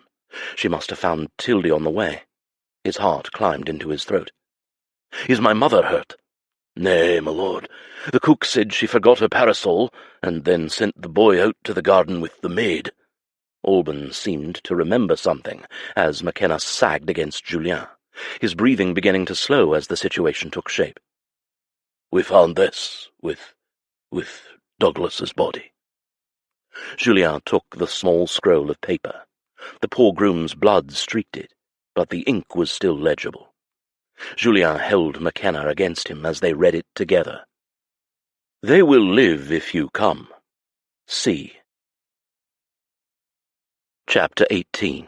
She must have found Tildy on the way. His heart climbed into his throat. "Is my mother hurt?" "Nay, my lord. The cook said she forgot her parasol, and then sent the boy out to the garden with the maid." Alban seemed to remember something as Makenna sagged against Julien, his breathing beginning to slow as the situation took shape. "We found this, with Douglas's body." Julien took the small scroll of paper. The poor groom's blood streaked it, but the ink was still legible. Julien held Makenna against him as they read it together. "They will live if you come. See." Chapter 18.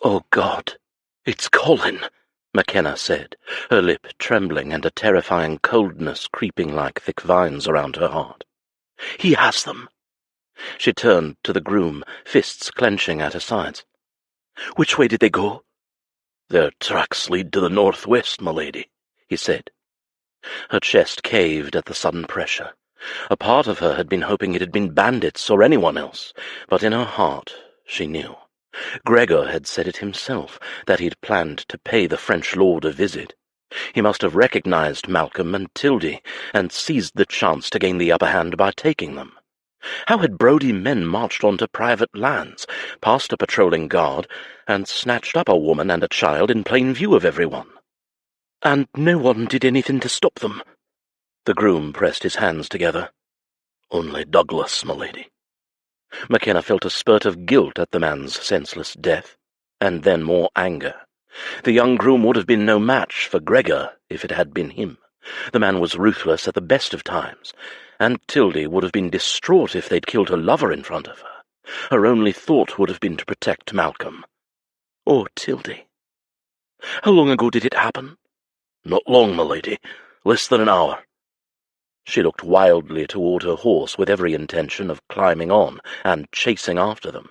"Oh, God, it's Colin," Makenna said, her lip trembling and a terrifying coldness creeping like thick vines around her heart. "He has them." She turned to the groom, fists clenching at her sides. "Which way did they go?" "Their tracks lead to the northwest, my lady," he said. Her chest caved at the sudden pressure. A part of her had been hoping it had been bandits or anyone else, but in her heart she knew. Gregor had said it himself, that he'd planned to pay the French lord a visit. He must have recognized Malcolm and Tildy, and seized the chance to gain the upper hand by taking them. How had Brodie men marched onto private lands, past a patrolling guard, and snatched up a woman and a child in plain view of everyone? And no one did anything to stop them? The groom pressed his hands together. Only Douglas, my lady. Makenna felt a spurt of guilt at the man's senseless death, and then more anger. The young groom would have been no match for Gregor if it had been him. The man was ruthless at the best of times, and Tildy would have been distraught if they'd killed her lover in front of her. Her only thought would have been to protect Malcolm. Oh, Tildy. How long ago did it happen? Not long, my lady. Less than an hour. She looked wildly toward her horse with every intention of climbing on and chasing after them.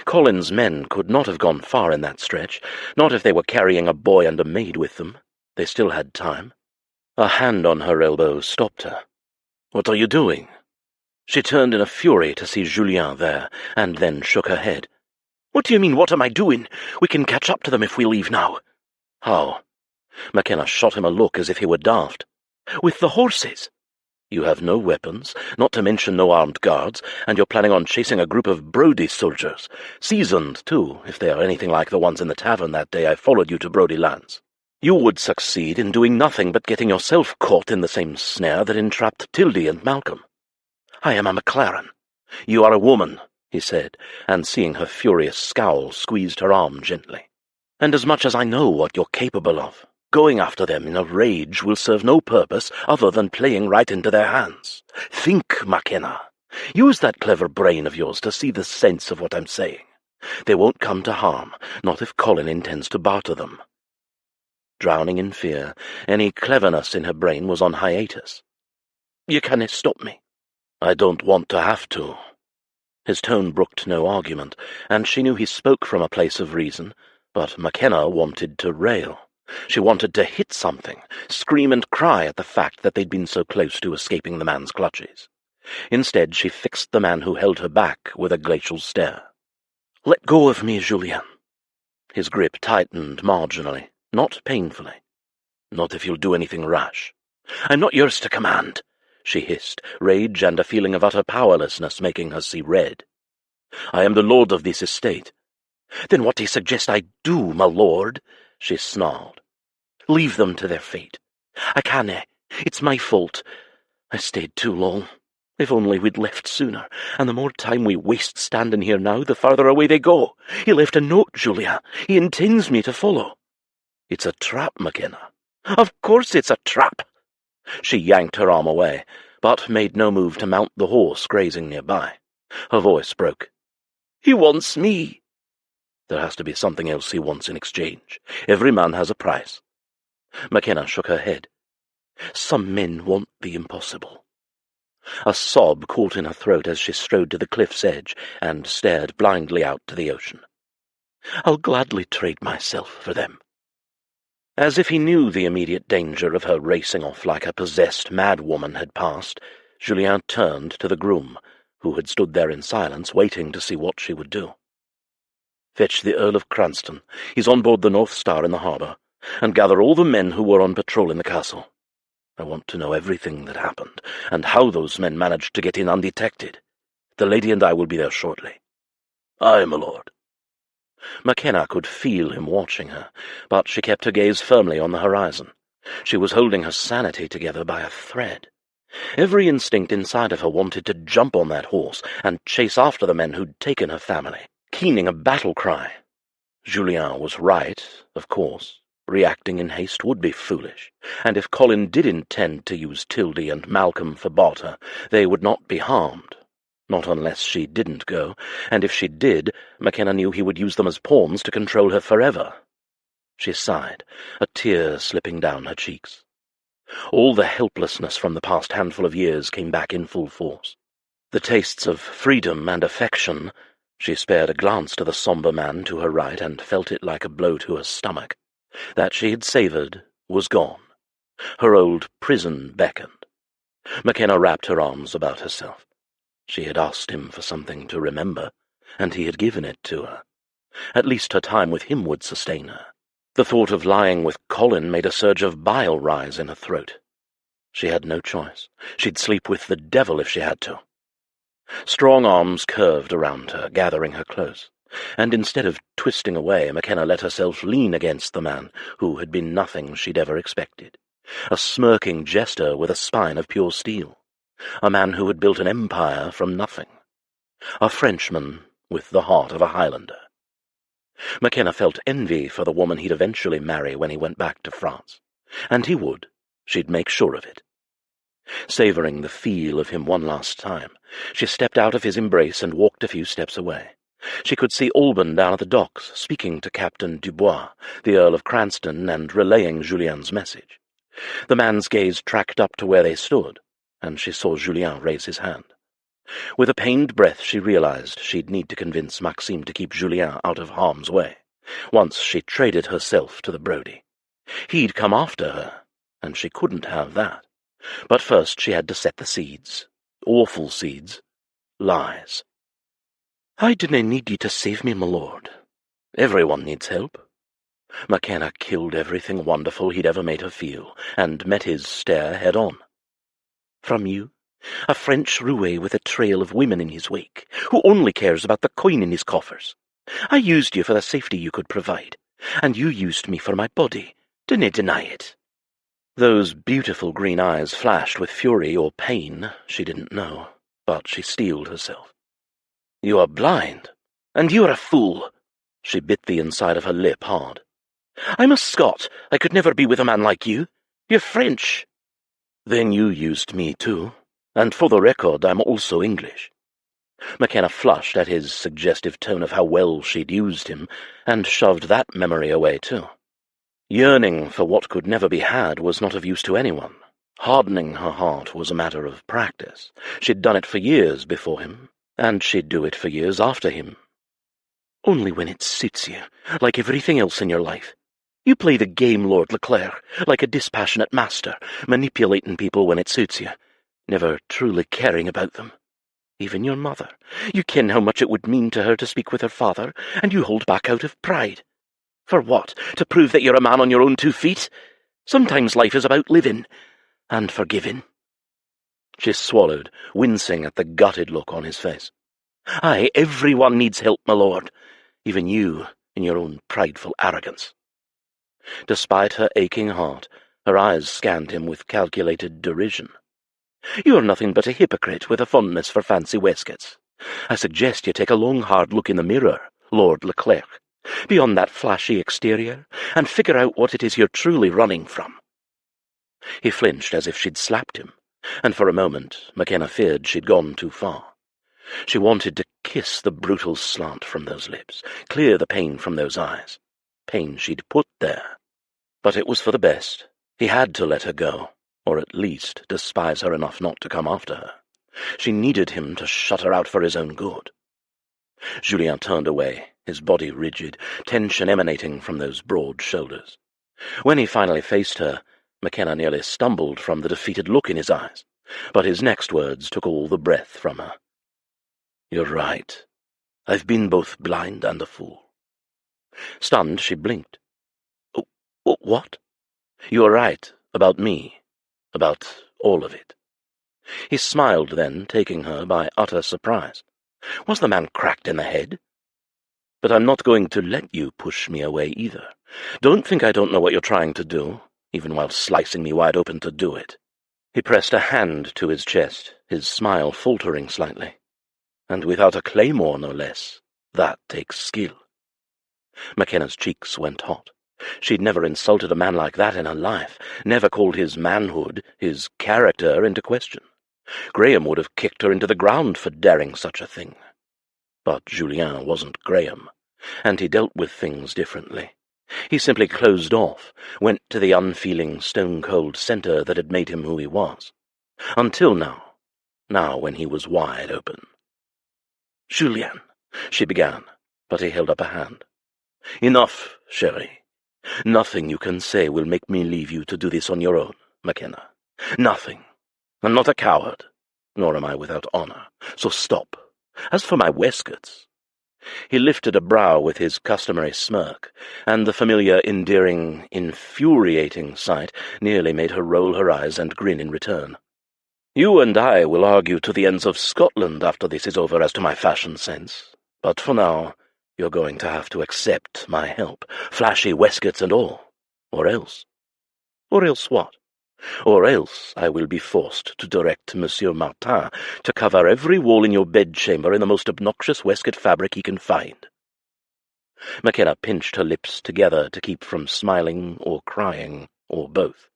Colin's men could not have gone far in that stretch, not if they were carrying a boy and a maid with them. They still had time. A hand on her elbow stopped her. What are you doing? She turned in a fury to see Julien there, and then shook her head. What do you mean, what am I doing? We can catch up to them if we leave now. How? Makenna shot him a look as if he were daft. With the horses. You have no weapons, not to mention no armed guards, and you're planning on chasing a group of Brodie soldiers. Seasoned, too, if they are anything like the ones in the tavern that day I followed you to Brodie lands. You would succeed in doing nothing but getting yourself caught in the same snare that entrapped Tildy and Malcolm. I am a Maclaren. You are a woman, he said, and seeing her furious scowl, squeezed her arm gently. And as much as I know what you're capable of, going after them in a rage will serve no purpose other than playing right into their hands. Think, Makenna. Use that clever brain of yours to see the sense of what I'm saying. They won't come to harm, not if Colin intends to barter them. Drowning in fear, any cleverness in her brain was on hiatus. You can't stop me. I don't want to have to. His tone brooked no argument, and she knew he spoke from a place of reason, but Makenna wanted to rail. She wanted to hit something, scream and cry at the fact that they'd been so close to escaping the man's clutches. Instead, she fixed the man who held her back with a glacial stare. Let go of me, Julien. His grip tightened marginally, not painfully. Not if you'll do anything rash. I'm not yours to command, she hissed, rage and a feeling of utter powerlessness making her see red. I am the lord of this estate. Then what do you suggest I do, my lord? She snarled. Leave them to their fate. I cannae. It's my fault. I stayed too long. If only we'd left sooner, and the more time we waste standing here now, the farther away they go. He left a note, Julien. He intends me to follow. It's a trap, Makenna. Of course it's a trap. She yanked her arm away, but made no move to mount the horse grazing nearby. Her voice broke. He wants me. There has to be something else he wants in exchange. Every man has a price. Makenna shook her head. Some men want the impossible. A sob caught in her throat as she strode to the cliff's edge and stared blindly out to the ocean. I'll gladly trade myself for them. As if he knew the immediate danger of her racing off like a possessed madwoman had passed, Julien turned to the groom, who had stood there in silence waiting to see what she would do. Fetch the Earl of Cranston. He's on board the North Star in the harbour, and gather all the men who were on patrol in the castle. I want to know everything that happened, and how those men managed to get in undetected. The lady and I will be there shortly. Aye, my lord. Makenna could feel him watching her, but she kept her gaze firmly on the horizon. She was holding her sanity together by a thread. Every instinct inside of her wanted to jump on that horse and chase after the men who'd taken her family, keening a battle cry. Julien was right, of course. Reacting in haste would be foolish, and if Colin did intend to use Tildy and Malcolm for barter, they would not be harmed. Not unless she didn't go, and if she did, Makenna knew he would use them as pawns to control her forever. She sighed, a tear slipping down her cheeks. All the helplessness from the past handful of years came back in full force. The tastes of freedom and affection. She spared a glance to the sombre man to her right and felt it like a blow to her stomach. That she had savoured was gone. Her old prison beckoned. Makenna wrapped her arms about herself. She had asked him for something to remember, and he had given it to her. At least her time with him would sustain her. The thought of lying with Colin made a surge of bile rise in her throat. She had no choice. She'd sleep with the devil if she had to. Strong arms curved around her, gathering her close, and instead of twisting away, Makenna let herself lean against the man who had been nothing she'd ever expected. A smirking jester with a spine of pure steel. A man who had built an empire from nothing. A Frenchman with the heart of a Highlander. Makenna felt envy for the woman he'd eventually marry when he went back to France. And he would. She'd make sure of it. Savouring the feel of him one last time, she stepped out of his embrace and walked a few steps away. She could see Alban down at the docks, speaking to Captain Dubois, the Earl of Cranston, and relaying Julien's message. The man's gaze tracked up to where they stood, and she saw Julien raise his hand. With a pained breath she realized she'd need to convince Maxime to keep Julien out of harm's way, once she traded herself to the Brodie. He'd come after her, and she couldn't have that. But first she had to set the seeds. Awful seeds. Lies. "I dinna need you to save me, my lord." Everyone needs help. Makenna killed everything wonderful he'd ever made her feel, and met his stare head-on. "From you? A French roué with a trail of women in his wake, who only cares about the coin in his coffers. I used you for the safety you could provide, and you used me for my body. Dinna deny it." Those beautiful green eyes flashed with fury or pain, she didn't know, but she steeled herself. "You are blind, and you are a fool." She bit the inside of her lip hard. "I'm a Scot. I could never be with a man like you. You're French." "Then you used me too, and for the record I'm also English." Makenna flushed at his suggestive tone of how well she'd used him, and shoved that memory away too. Yearning for what could never be had was not of use to anyone. Hardening her heart was a matter of practice. She'd done it for years before him, and she'd do it for years after him. "Only when it suits you, like everything else in your life. You play the game, Lord Leclerc, like a dispassionate master, manipulating people when it suits you, never truly caring about them. Even your mother. You ken how much it would mean to her to speak with her father, and you hold back out of pride. For what? To prove that you're a man on your own 2 feet? Sometimes life is about living and forgiving." She swallowed, wincing at the gutted look on his face. "Aye, everyone needs help, my lord. Even you, in your own prideful arrogance." Despite her aching heart, her eyes scanned him with calculated derision. "You're nothing but a hypocrite with a fondness for fancy waistcoats. I suggest you take a long, hard look in the mirror, Lord Leclerc, beyond that flashy exterior, and figure out what it is you're truly running from." He flinched as if she'd slapped him, and for a moment Makenna feared she'd gone too far. She wanted to kiss the brutal slant from those lips, clear the pain from those eyes, pain she'd put there. But it was for the best. He had to let her go, or at least despise her enough not to come after her. She needed him to shut her out for his own good. Julien turned away, his body rigid, tension emanating from those broad shoulders. When he finally faced her, Makenna nearly stumbled from the defeated look in his eyes, but his next words took all the breath from her. "You're right. I've been both blind and a fool." Stunned, she blinked. What?" "You're right, about me, about all of it." He smiled then, taking her by utter surprise. Was the man cracked in the head? "But I'm not going to let you push me away either. Don't think I don't know what you're trying to do, even while slicing me wide open to do it." He pressed a hand to his chest, his smile faltering slightly. "And without a claymore, no less. That takes skill." Makenna's cheeks went hot. She'd never insulted a man like that in her life, never called his manhood, his character, into question. Graham would have kicked her into the ground for daring such a thing. But Julien wasn't Graham, and he dealt with things differently. He simply closed off, went to the unfeeling, stone-cold centre that had made him who he was. Until now when he was wide open. "Julien," she began, but he held up a hand. "Enough, chérie. Nothing you can say will make me leave you to do this on your own, Makenna. Nothing. I'm not a coward, nor am I without honour, so stop. As for my waistcoats, He lifted a brow with his customary smirk, and the familiar, endearing, infuriating sight nearly made her roll her eyes and grin in return. "You and I will argue to the ends of Scotland after this is over as to my fashion sense, but for now you're going to have to accept my help, flashy waistcoats and all, or else." "Or else what?" "Or else I will be forced to direct Monsieur Martin to cover every wall in your bedchamber in the most obnoxious waistcoat fabric he can find." Makenna pinched her lips together to keep from smiling or crying, or both.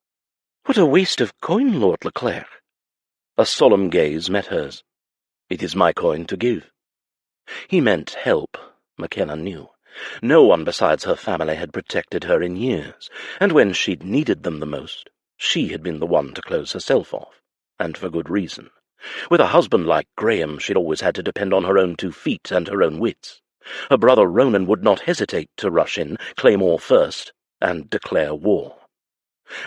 "What a waste of coin, Lord Leclerc." A solemn gaze met hers. "It is my coin to give." He meant help, Makenna knew. No one besides her family had protected her in years, and when she'd needed them the most, she had been the one to close herself off, and for good reason. With a husband like Graham, she'd always had to depend on her own 2 feet and her own wits. Her brother Ronan would not hesitate to rush in, claim all first, and declare war.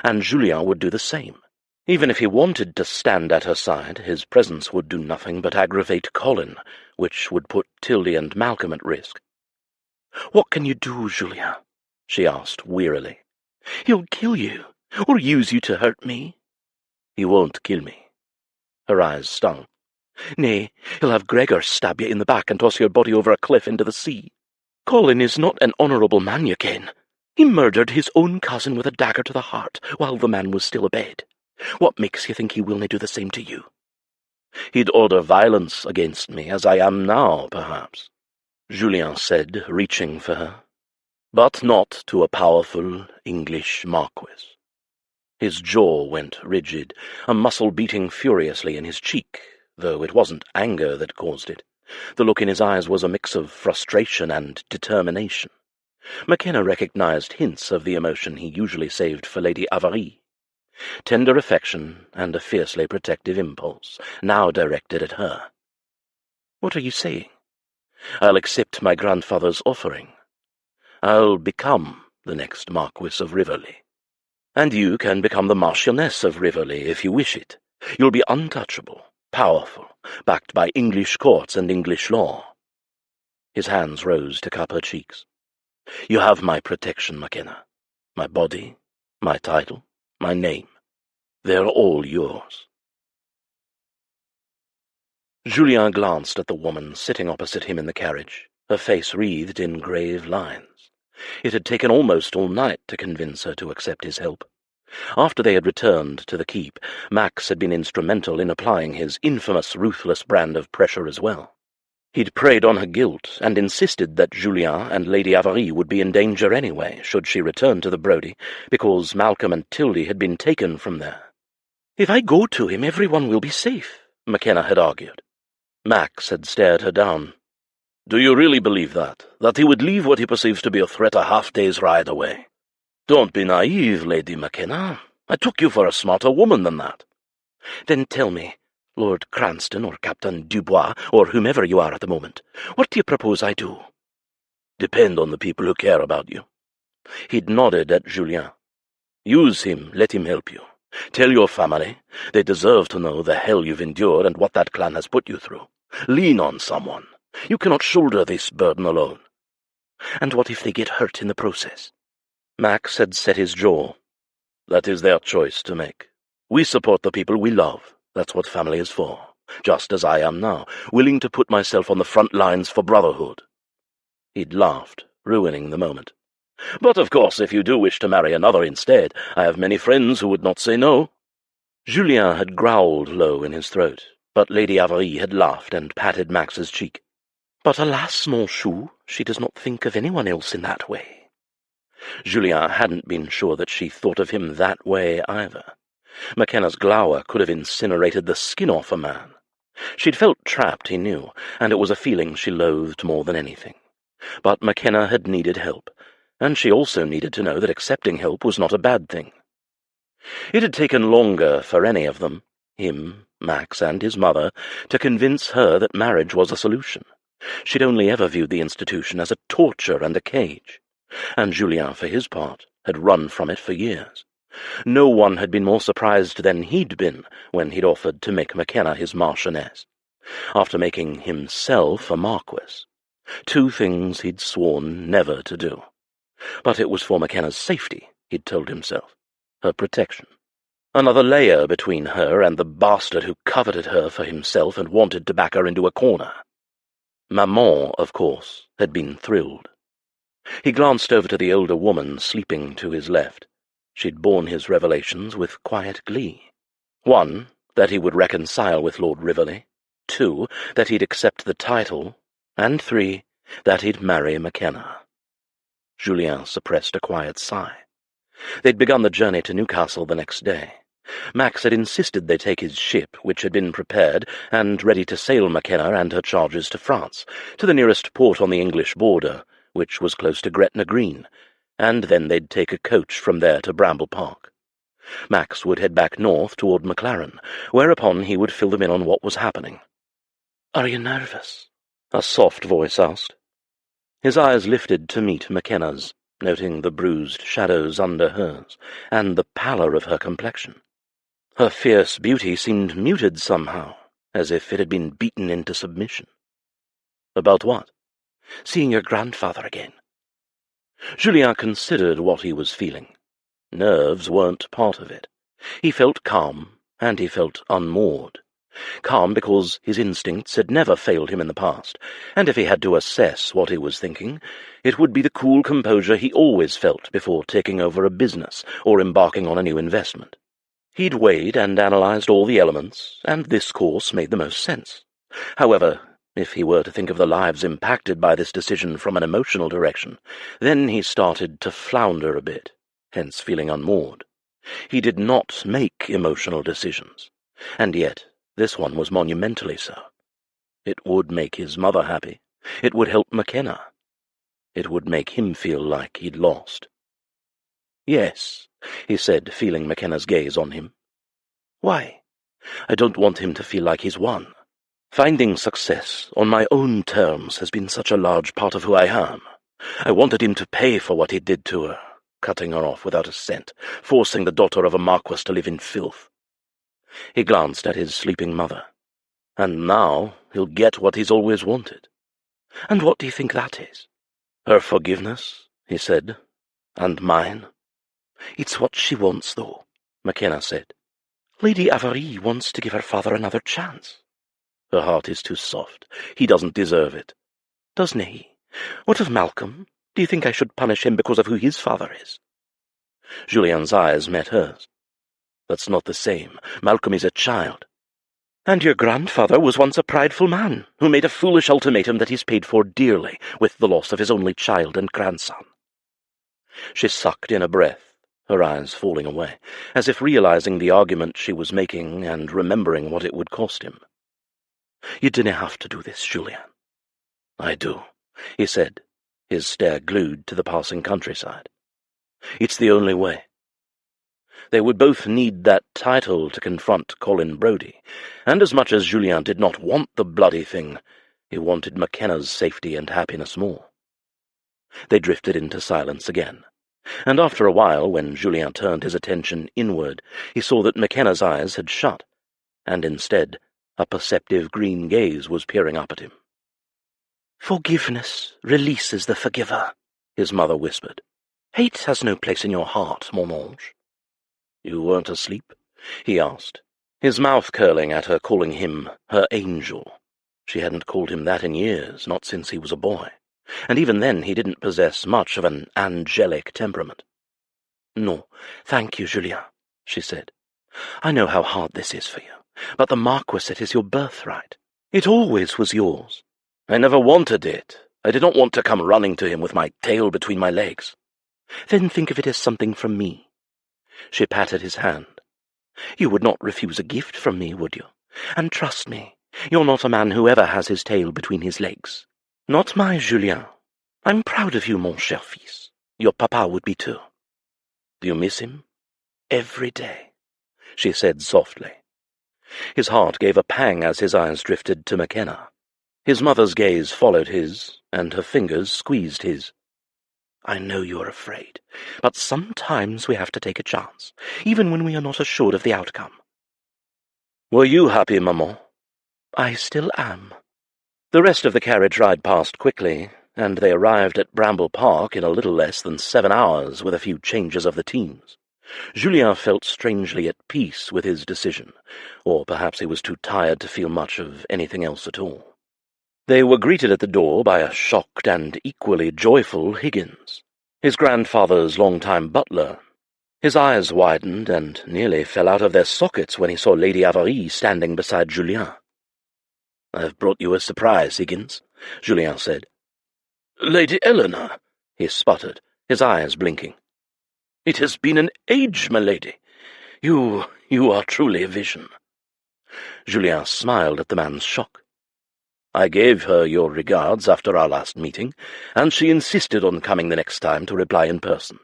And Julien would do the same. Even if he wanted to stand at her side, his presence would do nothing but aggravate Colin, which would put Tildy and Malcolm at risk. "What can you do, Julien?" she asked wearily. "He'll kill you, or use you to hurt me." "He won't kill me." Her eyes stung. "Nay, he'll have Gregor stab you in the back and toss your body over a cliff into the sea. Colin is not an honourable man, you ken. He murdered his own cousin with a dagger to the heart while the man was still abed. What makes you think he will not do the same to you?" "He'd order violence against me, as I am now, perhaps," Julien said, reaching for her, "but not to a powerful English marquis." His jaw went rigid, a muscle beating furiously in his cheek, though it wasn't anger that caused it. The look in his eyes was a mix of frustration and determination. Makenna recognized hints of the emotion he usually saved for Lady Amalie. Tender affection and a fiercely protective impulse, now directed at her. "What are you saying?" "I'll accept my grandfather's offering. I'll become the next Marquis of Riverley. And you can become the Marchioness of Riverley if you wish it. You'll be untouchable, powerful, backed by English courts and English law." His hands rose to cup her cheeks. "You have my protection, Makenna. My body, my title, my name. They're all yours." Julien glanced at the woman sitting opposite him in the carriage, her face wreathed in grave lines. It had taken almost all night to convince her to accept his help. After they had returned to the keep, Max had been instrumental in applying his infamous ruthless brand of pressure as well. He'd preyed on her guilt and insisted that Julien and Lady Amalie would be in danger anyway, should she return to the Brodie, because Malcolm and Tildy had been taken from there. "If I go to him, everyone will be safe," Makenna had argued. Max had stared her down. "Do you really believe that he would leave what he perceives to be a threat a half-day's ride away? Don't be naive, Lady Makenna. I took you for a smarter woman than that." "Then tell me, Lord Cranston or Captain Dubois, or whomever you are at the moment, what do you propose I do?" "Depend on the people who care about you." He'd nodded at Julien. "Use him, let him help you. Tell your family. They deserve to know the hell you've endured and what that clan has put you through. Lean on someone. You cannot shoulder this burden alone." "And what if they get hurt in the process?" Max had set his jaw. "That is their choice to make. We support the people we love. That's what family is for. Just as I am now, willing to put myself on the front lines for brotherhood." He'd laughed, ruining the moment. "But of course, if you do wish to marry another instead, I have many friends who would not say no." Julien had growled low in his throat, but Lady Amalie had laughed and patted Max's cheek. "But alas, mon chou, she does not think of anyone else in that way." Julien hadn't been sure that she thought of him that way either. Makenna's glower could have incinerated the skin off a man. She'd felt trapped, he knew, and it was a feeling she loathed more than anything. But Makenna had needed help, and she also needed to know that accepting help was not a bad thing. It had taken longer for any of them, him, Max, and his mother, to convince her that marriage was a solution. She'd only ever viewed the institution as a torture and a cage, and Julien, for his part, had run from it for years. No one had been more surprised than he'd been when he'd offered to make Makenna his Marchioness, after making himself a Marquis. 2 things he'd sworn never to do. But it was for Makenna's safety, he'd told himself, her protection. Another layer between her and the bastard who coveted her for himself and wanted to back her into a corner. Maman, of course, had been thrilled. He glanced over to the older woman sleeping to his left. She'd borne his revelations with quiet glee. 1, that he would reconcile with Lord Rivoli. 2, that he'd accept the title. And 3, that he'd marry Makenna. Julien suppressed a quiet sigh. They'd begun the journey to Newcastle the next day. Max had insisted they take his ship, which had been prepared and ready to sail Makenna and her charges to France, to the nearest port on the English border, which was close to Gretna Green, and then they'd take a coach from there to Bramble Park. Max would head back north toward Maclaren, whereupon he would fill them in on what was happening. "Are you nervous?" a soft voice asked. His eyes lifted to meet Makenna's, noting the bruised shadows under hers, and the pallor of her complexion. Her fierce beauty seemed muted somehow, as if it had been beaten into submission. About what? "Seeing your grandfather again." Julien considered what he was feeling. Nerves weren't part of it. He felt calm, and he felt unmoored. Calm because his instincts had never failed him in the past, and if he had to assess what he was thinking, it would be the cool composure he always felt before taking over a business or embarking on a new investment. He'd weighed and analyzed all the elements, and this course made the most sense. However, if he were to think of the lives impacted by this decision from an emotional direction, then he started to flounder a bit, hence feeling unmoored. He did not make emotional decisions, and yet this one was monumentally so. It would make his mother happy. It would help Makenna. It would make him feel like he'd lost. "Yes," he said, feeling Makenna's gaze on him. "Why?" "I don't want him to feel like he's won. Finding success on my own terms has been such a large part of who I am. I wanted him to pay for what he did to her, cutting her off without a cent, forcing the daughter of a marquis to live in filth." He glanced at his sleeping mother. "And now he'll get what he's always wanted." "And what do you think that is?" "Her forgiveness," he said, "and mine." "It's what she wants, though," Makenna said. "Lady Avarie wants to give her father another chance." "Her heart is too soft. He doesn't deserve it." "Doesn't he? What of Malcolm? Do you think I should punish him because of who his father is?" Julien's eyes met hers. "That's not the same. Malcolm is a child." "And your grandfather was once a prideful man who made a foolish ultimatum that he's paid for dearly with the loss of his only child and grandson." She sucked in a breath, her eyes falling away, as if realizing the argument she was making and remembering what it would cost him. "You didn't have to do this, Julien." "I do," he said, his stare glued to the passing countryside. "It's the only way." They would both need that title to confront Colin Brodie, and as much as Julien did not want the bloody thing, he wanted Makenna's safety and happiness more. They drifted into silence again, and after a while, when Julien turned his attention inward, he saw that Makenna's eyes had shut, and instead a perceptive green gaze was peering up at him. "Forgiveness releases the forgiver," his mother whispered. "Hate has no place in your heart, mon ange." "You weren't asleep?" he asked, his mouth curling at her calling him her angel. She hadn't called him that in years, not since he was a boy, and even then he didn't possess much of an angelic temperament. "No, thank you, Julien," she said. "I know how hard this is for you, but the marquisate is your birthright. It always was yours." "I never wanted it. I did not want to come running to him with my tail between my legs." "Then think of it as something from me." She patted his hand. "You would not refuse a gift from me, would you? And trust me, you're not a man who ever has his tail between his legs. Not my Julien. I'm proud of you, mon cher fils. Your papa would be too." "Do you miss him?" "Every day," she said softly. His heart gave a pang as his eyes drifted to Makenna. His mother's gaze followed his, and her fingers squeezed his. "I know you are afraid, but sometimes we have to take a chance, even when we are not assured of the outcome." "Were you happy, maman?" "I still am." The rest of the carriage ride passed quickly, and they arrived at Bramble Park in a little less than 7 hours with a few changes of the teams. Julien felt strangely at peace with his decision, or perhaps he was too tired to feel much of anything else at all. They were greeted at the door by a shocked and equally joyful Higgins, his grandfather's long-time butler. His eyes widened and nearly fell out of their sockets when he saw Lady Avarie standing beside Julien. "I've brought you a surprise, Higgins," Julien said. "Lady Eleanor," he sputtered, his eyes blinking. "It has been an age, my lady. You are truly a vision." Julien smiled at the man's shock. "I gave her your regards after our last meeting, and she insisted on coming the next time to reply in person."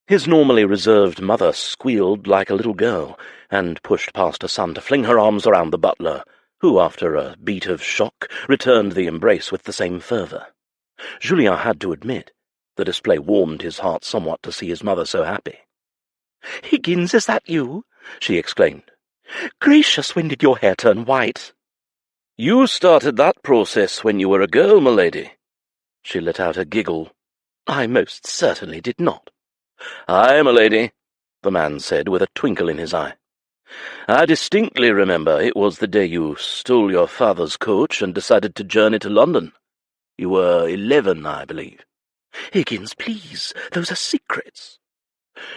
His normally reserved mother squealed like a little girl, and pushed past her son to fling her arms around the butler, who, after a beat of shock, returned the embrace with the same fervour. Julien had to admit, the display warmed his heart somewhat to see his mother so happy. "Higgins, is that you?" she exclaimed. "Gracious, when did your hair turn white?" "You started that process when you were a girl, my lady." She let out a giggle. "I most certainly did not." "Aye, my lady," the man said with a twinkle in his eye. "I distinctly remember it was the day you stole your father's coach and decided to journey to London. You were 11, I believe." "Higgins, please, those are secrets."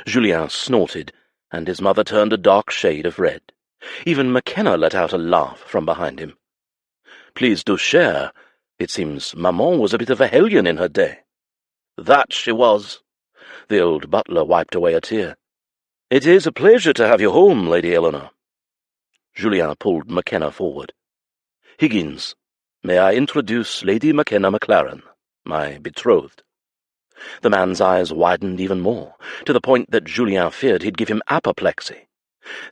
Julien snorted, and his mother turned a dark shade of red. Even Makenna let out a laugh from behind him. "Please do share. It seems Maman was a bit of a hellion in her day." "That she was." The old butler wiped away a tear. "It is a pleasure to have you home, Lady Eleanor." Julien pulled Makenna forward. "Higgins, may I introduce Lady Makenna Maclaren, my betrothed?" The man's eyes widened even more, to the point that Julien feared he'd give him apoplexy.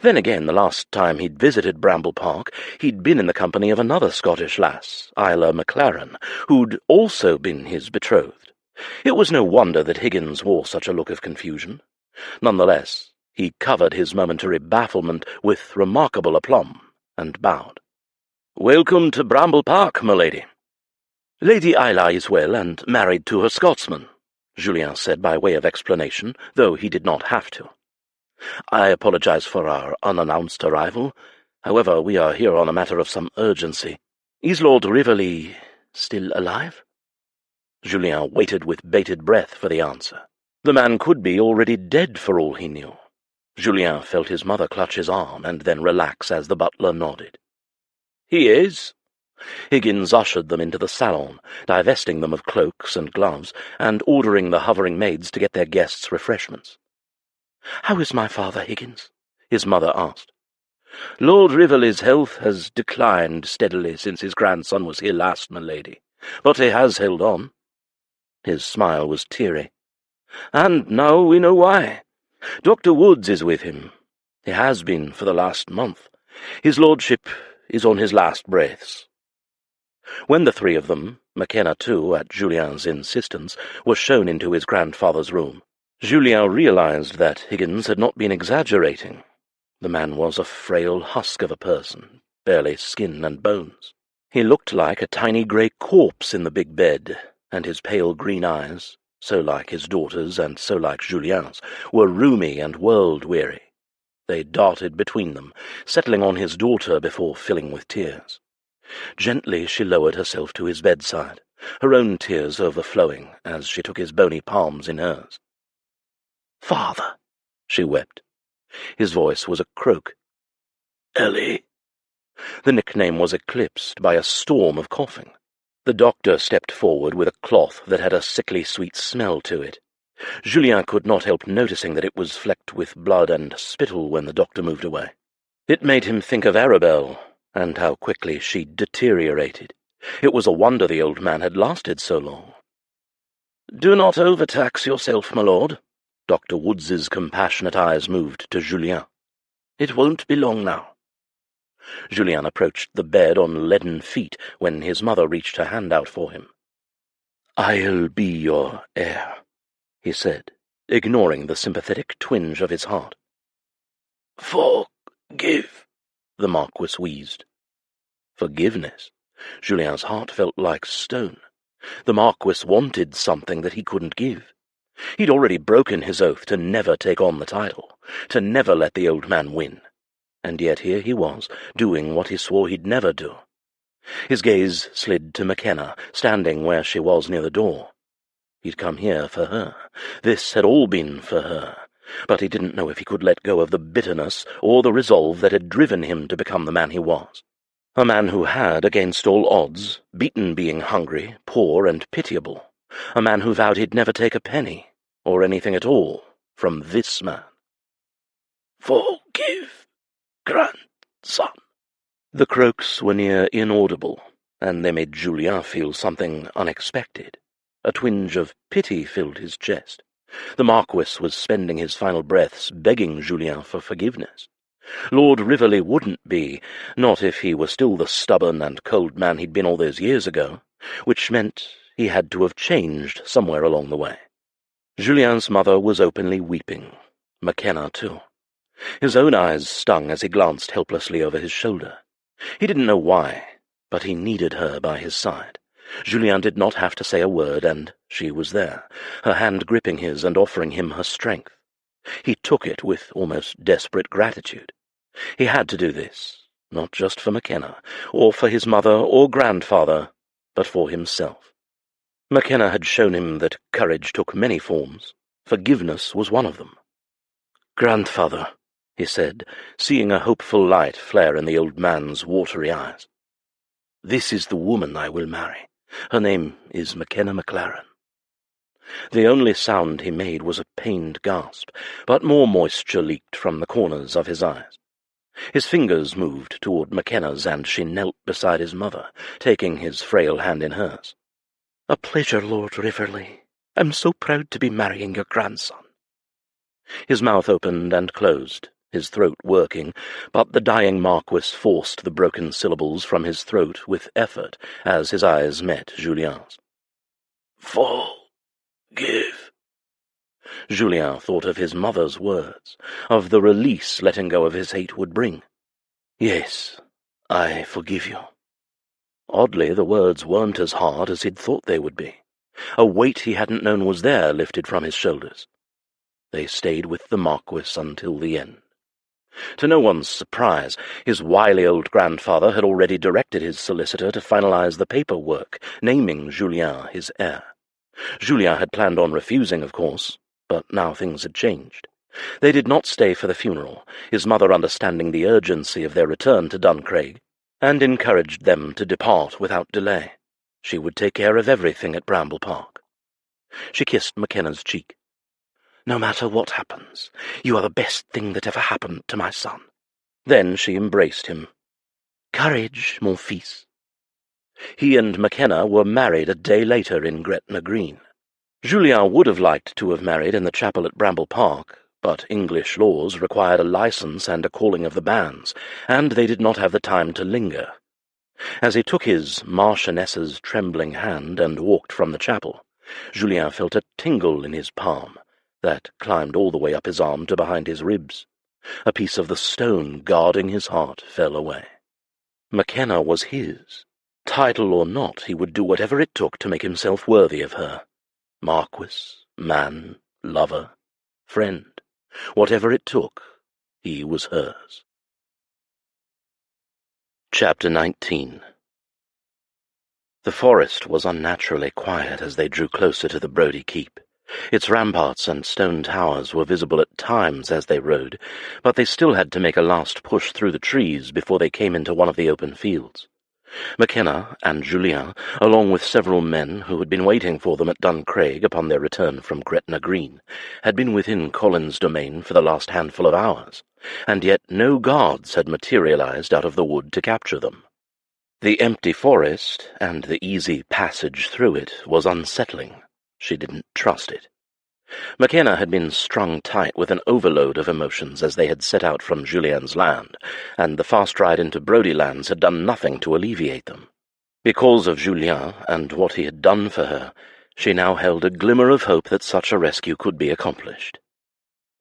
Then again, the last time he'd visited Bramble Park, he'd been in the company of another Scottish lass, Highland Maclaren, who'd also been his betrothed. It was no wonder that Higgins wore such a look of confusion. Nonetheless, he covered his momentary bafflement with remarkable aplomb, and bowed. "Welcome to Bramble Park, my lady." "Lady Isla is well and married to her Scotsman," Julien said by way of explanation, though he did not have to. "I apologize for our unannounced arrival. However, we are here on a matter of some urgency. Is Lord Rivoli still alive?" Julien waited with bated breath for the answer. The man could be already dead for all he knew. Julien felt his mother clutch his arm and then relax as the butler nodded. "He is." Higgins ushered them into the salon, divesting them of cloaks and gloves, and ordering the hovering maids to get their guests refreshments. "How is my father, Higgins?" his mother asked. "Lord Rivoli's health has declined steadily since his grandson was here last, my lady, but he has held on." His smile was teary. "And now we know why. Dr. Woods is with him. He has been for the last month. His lordship is on his last breaths." When the three of them, Makenna too, at Julien's insistence, were shown into his grandfather's room, Julien realized that Higgins had not been exaggerating. The man was a frail husk of a person, barely skin and bones. He looked like a tiny grey corpse in the big bed, and his pale green eyes, so like his daughter's and so like Julien's, were rheumy and world-weary. They darted between them, settling on his daughter before filling with tears. Gently she lowered herself to his bedside, her own tears overflowing as she took his bony palms in hers. "Father," she wept. His voice was a croak. "Ellie." The nickname was eclipsed by a storm of coughing. The doctor stepped forward with a cloth that had a sickly sweet smell to it. Julien could not help noticing that it was flecked with blood and spittle when the doctor moved away. It made him think of Arabelle, and how quickly she deteriorated. It was a wonder the old man had lasted so long. "Do not overtax yourself, my lord." Dr. Woods's compassionate eyes moved to Julien. "It won't be long now." Julien approached the bed on leaden feet when his mother reached her hand out for him. "I'll be your heir," he said, ignoring the sympathetic twinge of his heart. "Forgive," the Marquis wheezed. Forgiveness? Julien's heart felt like stone. The Marquis wanted something that he couldn't give. He'd already broken his oath to never take on the title, to never let the old man win. And yet here he was, doing what he swore he'd never do. His gaze slid to Makenna, standing where she was near the door. He'd come here for her. This had all been for her. But he didn't know if he could let go of the bitterness or the resolve that had driven him to become the man he was. A man who had, against all odds, beaten being hungry, poor, and pitiable. A man who vowed he'd never take a penny, or anything at all, from this man. "Forgive, grandson." The croaks were near inaudible, and they made Julien feel something unexpected. A twinge of pity filled his chest. The Marquis was spending his final breaths begging Julien for forgiveness. Lord Rivoli wouldn't be, not if he were still the stubborn and cold man he'd been all those years ago, which meant he had to have changed somewhere along the way. Julien's mother was openly weeping. Makenna, too. His own eyes stung as he glanced helplessly over his shoulder. He didn't know why, but he needed her by his side. Julien did not have to say a word, and she was there, her hand gripping his and offering him her strength. He took it with almost desperate gratitude. He had to do this, not just for Makenna, or for his mother or grandfather, but for himself. Makenna had shown him that courage took many forms. Forgiveness was one of them. "Grandfather," he said, seeing a hopeful light flare in the old man's watery eyes. "This is the woman I will marry. Her name is Makenna Maclaren." The only sound he made was a pained gasp, but more moisture leaked from the corners of his eyes. His fingers moved toward Makenna's, and she knelt beside his mother, taking his frail hand in hers. "A pleasure, Lord Riverley. I'm so proud to be marrying your grandson." His mouth opened and closed, his throat working, but the dying Marquis forced the broken syllables from his throat with effort as his eyes met Julien's. "Forgive." Julien thought of his mother's words, of the release letting go of his hate would bring. "Yes, I forgive you." Oddly, the words weren't as hard as he'd thought they would be. A weight he hadn't known was there lifted from his shoulders. They stayed with the Marquis until the end. To no one's surprise, his wily old grandfather had already directed his solicitor to finalize the paperwork, naming Julien his heir. Julien had planned on refusing, of course, but now things had changed. They did not stay for the funeral, his mother understanding the urgency of their return to Duncraig, and encouraged them to depart without delay. She would take care of everything at Bramble Park. She kissed Makenna's cheek. "No matter what happens, you are the best thing that ever happened to my son." Then she embraced him. "Courage, mon fils." He and Makenna were married a day later in Gretna Green. Julien would have liked to have married in the chapel at Bramble Park, but English laws required a license and a calling of the banns, and they did not have the time to linger. As he took his Marchioness's trembling hand and walked from the chapel, Julien felt a tingle in his palm that climbed all the way up his arm to behind his ribs. A piece of the stone guarding his heart fell away. Makenna was his. Title or not, he would do whatever it took to make himself worthy of her. Marquis, man, lover, friend, whatever it took, he was hers. Chapter 19. The forest was unnaturally quiet as they drew closer to the Brodie keep. Its ramparts and stone towers were visible at times as they rode, but they still had to make a last push through the trees before they came into one of the open fields. Makenna and Julien, along with several men who had been waiting for them at Duncraig upon their return from Gretna Green, had been within Colin's domain for the last handful of hours, and yet no guards had materialized out of the wood to capture them. The empty forest, and the easy passage through it, was unsettling. She didn't trust it. Makenna had been strung tight with an overload of emotions as they had set out from Julien's land, and the fast ride into Brodie lands had done nothing to alleviate them. Because of Julien and what he had done for her, she now held a glimmer of hope that such a rescue could be accomplished.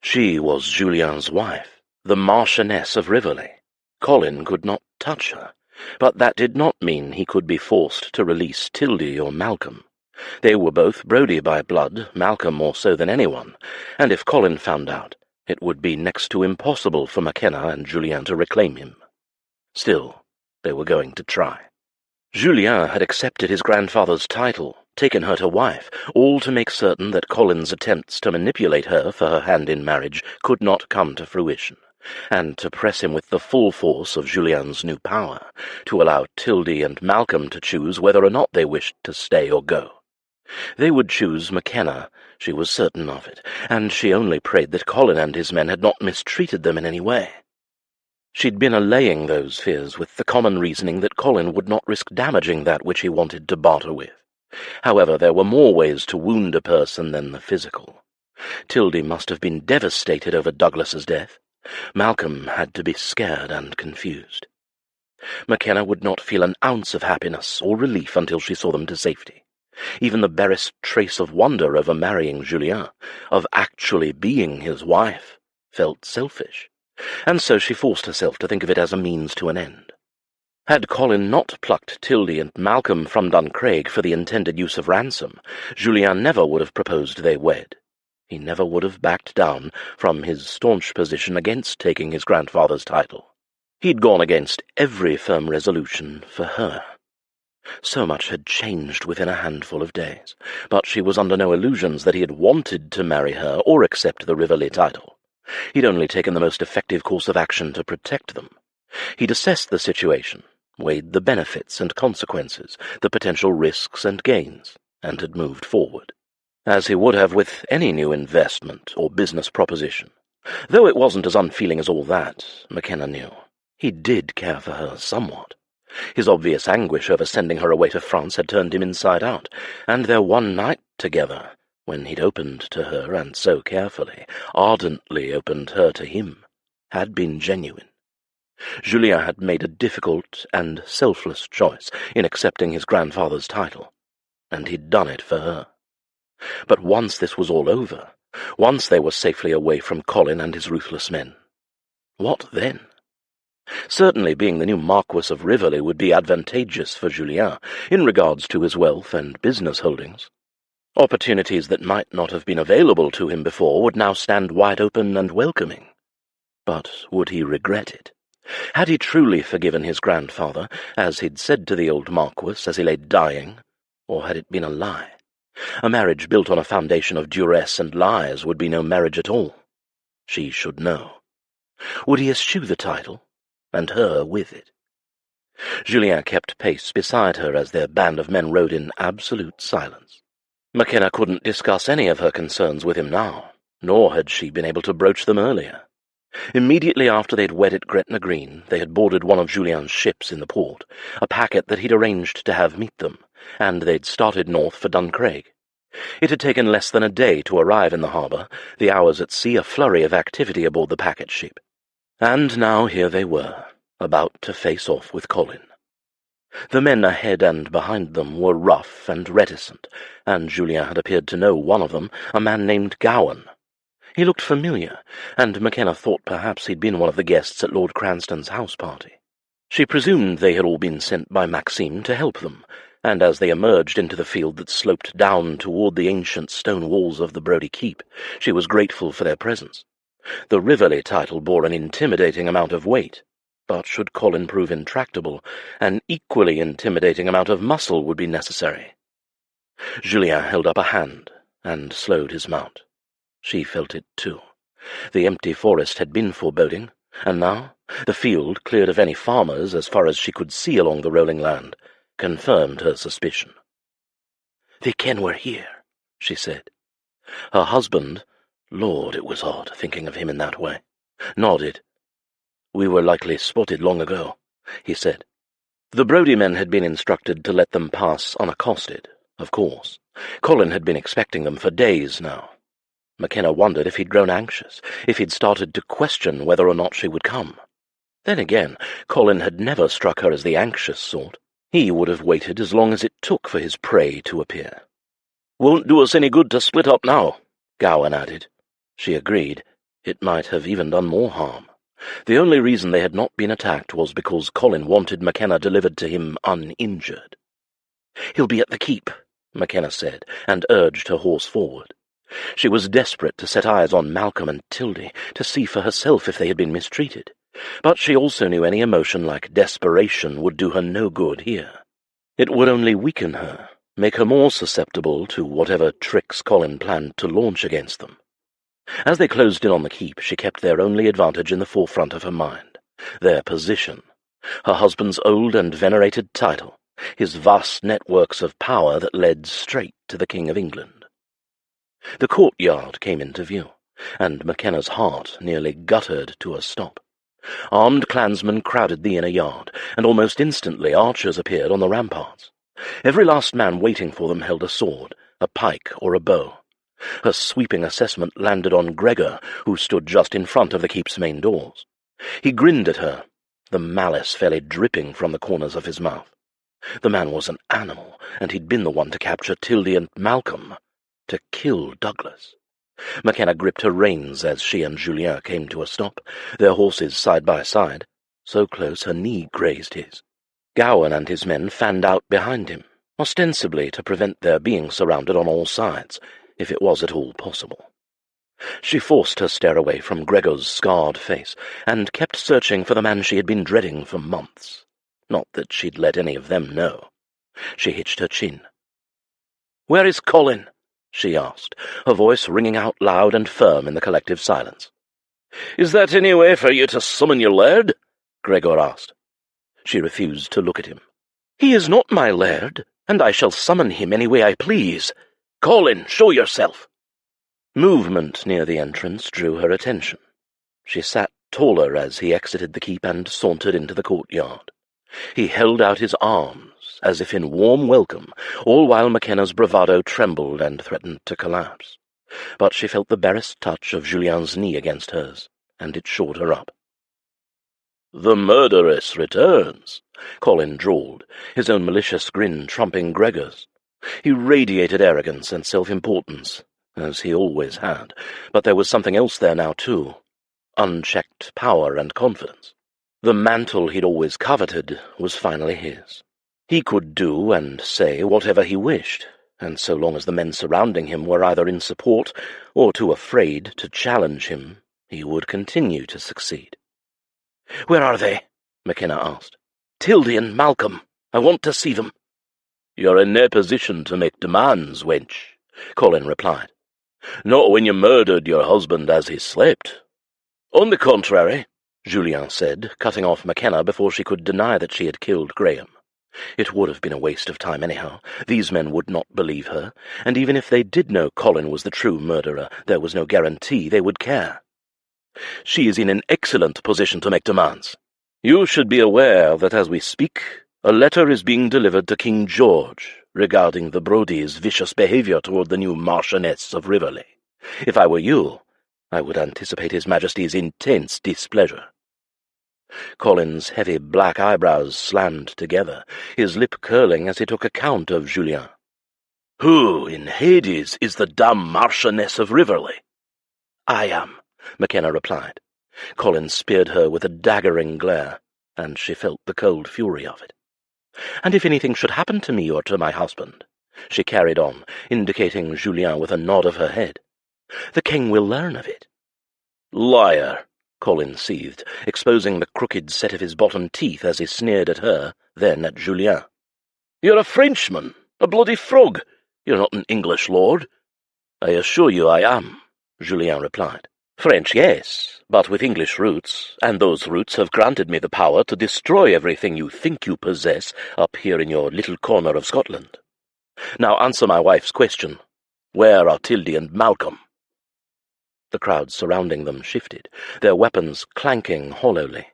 She was Julien's wife, the Marchioness of Rivoli. Colin could not touch her. But that did not mean he could be forced to release Tildy or Malcolm. They were both Brodie by blood, Malcolm more so than anyone, and if Colin found out, it would be next to impossible for Makenna and Julien to reclaim him. Still, they were going to try. Julien had accepted his grandfather's title, taken her to wife, all to make certain that Colin's attempts to manipulate her for her hand in marriage could not come to fruition, and to press him with the full force of Julien's new power, to allow Tildy and Malcolm to choose whether or not they wished to stay or go. They would choose Makenna, she was certain of it, and she only prayed that Colin and his men had not mistreated them in any way. She'd been allaying those fears with the common reasoning that Colin would not risk damaging that which he wanted to barter with. However, there were more ways to wound a person than the physical. Tildy must have been devastated over Douglas's death. Malcolm had to be scared and confused. Makenna would not feel an ounce of happiness or relief until she saw them to safety. Even the barest trace of wonder over marrying Julien, of actually being his wife, felt selfish, and so she forced herself to think of it as a means to an end. Had Colin not plucked Tildy and Malcolm from Duncraig for the intended use of ransom, Julien never would have proposed they wed. He never would have backed down from his staunch position against taking his grandfather's title. He'd gone against every firm resolution for her. So much had changed within a handful of days, but she was under no illusions that he had wanted to marry her or accept the Riverley title. He'd only taken the most effective course of action to protect them. He'd assessed the situation, weighed the benefits and consequences, the potential risks and gains, and had moved forward, as he would have with any new investment or business proposition. Though it wasn't as unfeeling as all that, Makenna knew. He did care for her somewhat. His obvious anguish over sending her away to France had turned him inside out, and their one night together, when he'd opened to her and so carefully, ardently opened her to him, had been genuine. Julien had made a difficult and selfless choice in accepting his grandfather's title, and he'd done it for her. But once this was all over, once they were safely away from Colin and his ruthless men, what then? Certainly being the new Marquis of Riverley would be advantageous for Julien in regards to his wealth and business holdings. Opportunities that might not have been available to him before would now stand wide open and welcoming. But would he regret it? Had he truly forgiven his grandfather, as he'd said to the old Marquis as he lay dying, or had it been a lie? A marriage built on a foundation of duress and lies would be no marriage at all. She should know. Would he eschew the title, and her with it? Julien kept pace beside her as their band of men rode in absolute silence. Makenna couldn't discuss any of her concerns with him now, nor had she been able to broach them earlier. Immediately after they'd wed at Gretna Green, they had boarded one of Julien's ships in the port, a packet that he'd arranged to have meet them, and they'd started north for Duncraig. It had taken less than a day to arrive in the harbour, the hours at sea a flurry of activity aboard the packet ship. And now here they were, about to face off with Colin. The men ahead and behind them were rough and reticent, and Julien had appeared to know one of them, a man named Gowan. He looked familiar, and Makenna thought perhaps he'd been one of the guests at Lord Cranston's house party. She presumed they had all been sent by Maxime to help them, and as they emerged into the field that sloped down toward the ancient stone walls of the Brodie Keep, she was grateful for their presence. The Riverley title bore an intimidating amount of weight, but should Colin prove intractable, an equally intimidating amount of muscle would be necessary. Julien held up a hand and slowed his mount. She felt it too. The empty forest had been foreboding, and now, the field, cleared of any farmers as far as she could see along the rolling land, confirmed her suspicion. "They ken we're here," she said. Her husband, Lord, it was odd thinking of him in that way, nodded. "We were likely spotted long ago," he said. The Brodie men had been instructed to let them pass unaccosted, of course. Colin had been expecting them for days now. Makenna wondered if he'd grown anxious, if he'd started to question whether or not she would come. Then again, Colin had never struck her as the anxious sort. He would have waited as long as it took for his prey to appear. "Won't do us any good to split up now," Gowan added. She agreed. It might have even done more harm. The only reason they had not been attacked was because Colin wanted Makenna delivered to him uninjured. "He'll be at the keep," Makenna said, and urged her horse forward. She was desperate to set eyes on Malcolm and Tildy, to see for herself if they had been mistreated, but she also knew any emotion like desperation would do her no good here. It would only weaken her, make her more susceptible to whatever tricks Colin planned to launch against them. As they closed in on the keep, she kept their only advantage in the forefront of her mind, their position, her husband's old and venerated title, his vast networks of power that led straight to the King of England. The courtyard came into view, and Makenna's heart nearly guttered to a stop. Armed clansmen crowded the inner yard, and almost instantly archers appeared on the ramparts. Every last man waiting for them held a sword, a pike, or a bow. Her sweeping assessment landed on Gregor, who stood just in front of the keep's main doors. He grinned at her, the malice fairly dripping from the corners of his mouth. The man was an animal, and he'd been the one to capture Tildy and Malcolm, to kill Douglas. Makenna gripped her reins as she and Julien came to a stop, their horses side by side, so close her knee grazed his. Gawain and his men fanned out behind him, ostensibly to prevent their being surrounded on all sides, if it was at all possible. She forced her stare away from Gregor's scarred face, and kept searching for the man she had been dreading for months. Not that she'd let any of them know. She hitched her chin. "Where is Colin?" she asked, her voice ringing out loud and firm in the collective silence. "Is that any way for you to summon your laird?" Gregor asked. She refused to look at him. "He is not my laird, and I shall summon him any way I please. Colin, show yourself!" Movement near the entrance drew her attention. She sat taller as he exited the keep and sauntered into the courtyard. He held out his arms, as if in warm welcome, all while Makenna's bravado trembled and threatened to collapse. But she felt the barest touch of Julien's knee against hers, and it shored her up. "The murderess returns," Colin drawled, his own malicious grin trumping Gregor's. He radiated arrogance and self-importance, as he always had, but there was something else there now, too. Unchecked power and confidence. The mantle he'd always coveted was finally his. He could do and say whatever he wished, and so long as the men surrounding him were either in support or too afraid to challenge him, he would continue to succeed. "Where are they?" Makenna asked. "Tildy and Malcolm. I want to see them." "You're in no position to make demands, wench," Colin replied. "Not when you murdered your husband as he slept." "On the contrary," Julien said, cutting off Makenna before she could deny that she had killed Graham. It would have been a waste of time anyhow. These men would not believe her, and even if they did know Colin was the true murderer, there was no guarantee they would care. "She is in an excellent position to make demands. You should be aware that as we speak, a letter is being delivered to King George regarding the Brodies' vicious behaviour toward the new Marchioness of Riverley. If I were you, I would anticipate His Majesty's intense displeasure." Colin's heavy black eyebrows slammed together, his lip curling as he took account of Julien. "Who in Hades is the damn Marchioness of Riverley?" "I am," Makenna replied. Colin speared her with a daggering glare, and she felt the cold fury of it. "And if anything should happen to me or to my husband," she carried on, indicating Julien with a nod of her head, "the king will learn of it." "Liar," Colin seethed, exposing the crooked set of his bottom teeth as he sneered at her, then at Julien. "You're a Frenchman, a bloody frog. You're not an English lord." "I assure you I am," Julien replied. "French, yes, but with English roots, and those roots have granted me the power to destroy everything you think you possess up here in your little corner of Scotland. Now answer my wife's question. Where are Tildy and Malcolm?" The crowd surrounding them shifted, their weapons clanking hollowly.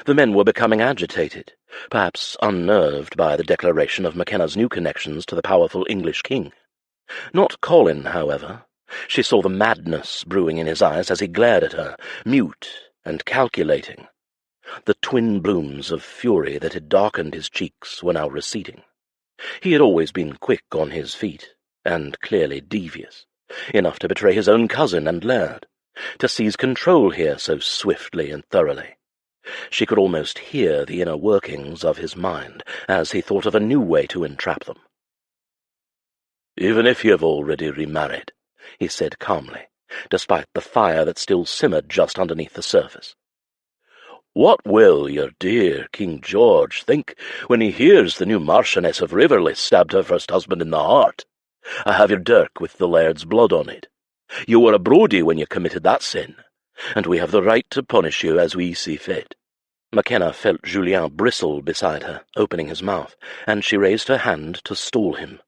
The men were becoming agitated, perhaps unnerved by the declaration of Makenna's new connections to the powerful English king. Not Colin, however. She saw the madness brewing in his eyes as he glared at her, mute and calculating. The twin blooms of fury that had darkened his cheeks were now receding. He had always been quick on his feet, and clearly devious, enough to betray his own cousin and laird, to seize control here so swiftly and thoroughly. She could almost hear the inner workings of his mind as he thought of a new way to entrap them. "Even if you have already remarried," he said calmly, despite the fire that still simmered just underneath the surface, "what will your dear King George think when he hears the new Marchioness of Riverley stabbed her first husband in the heart? I have your dirk with the laird's blood on it. You were a Brodie when you committed that sin, and we have the right to punish you as we see fit." Makenna felt Julien bristle beside her, opening his mouth, and she raised her hand to stall him.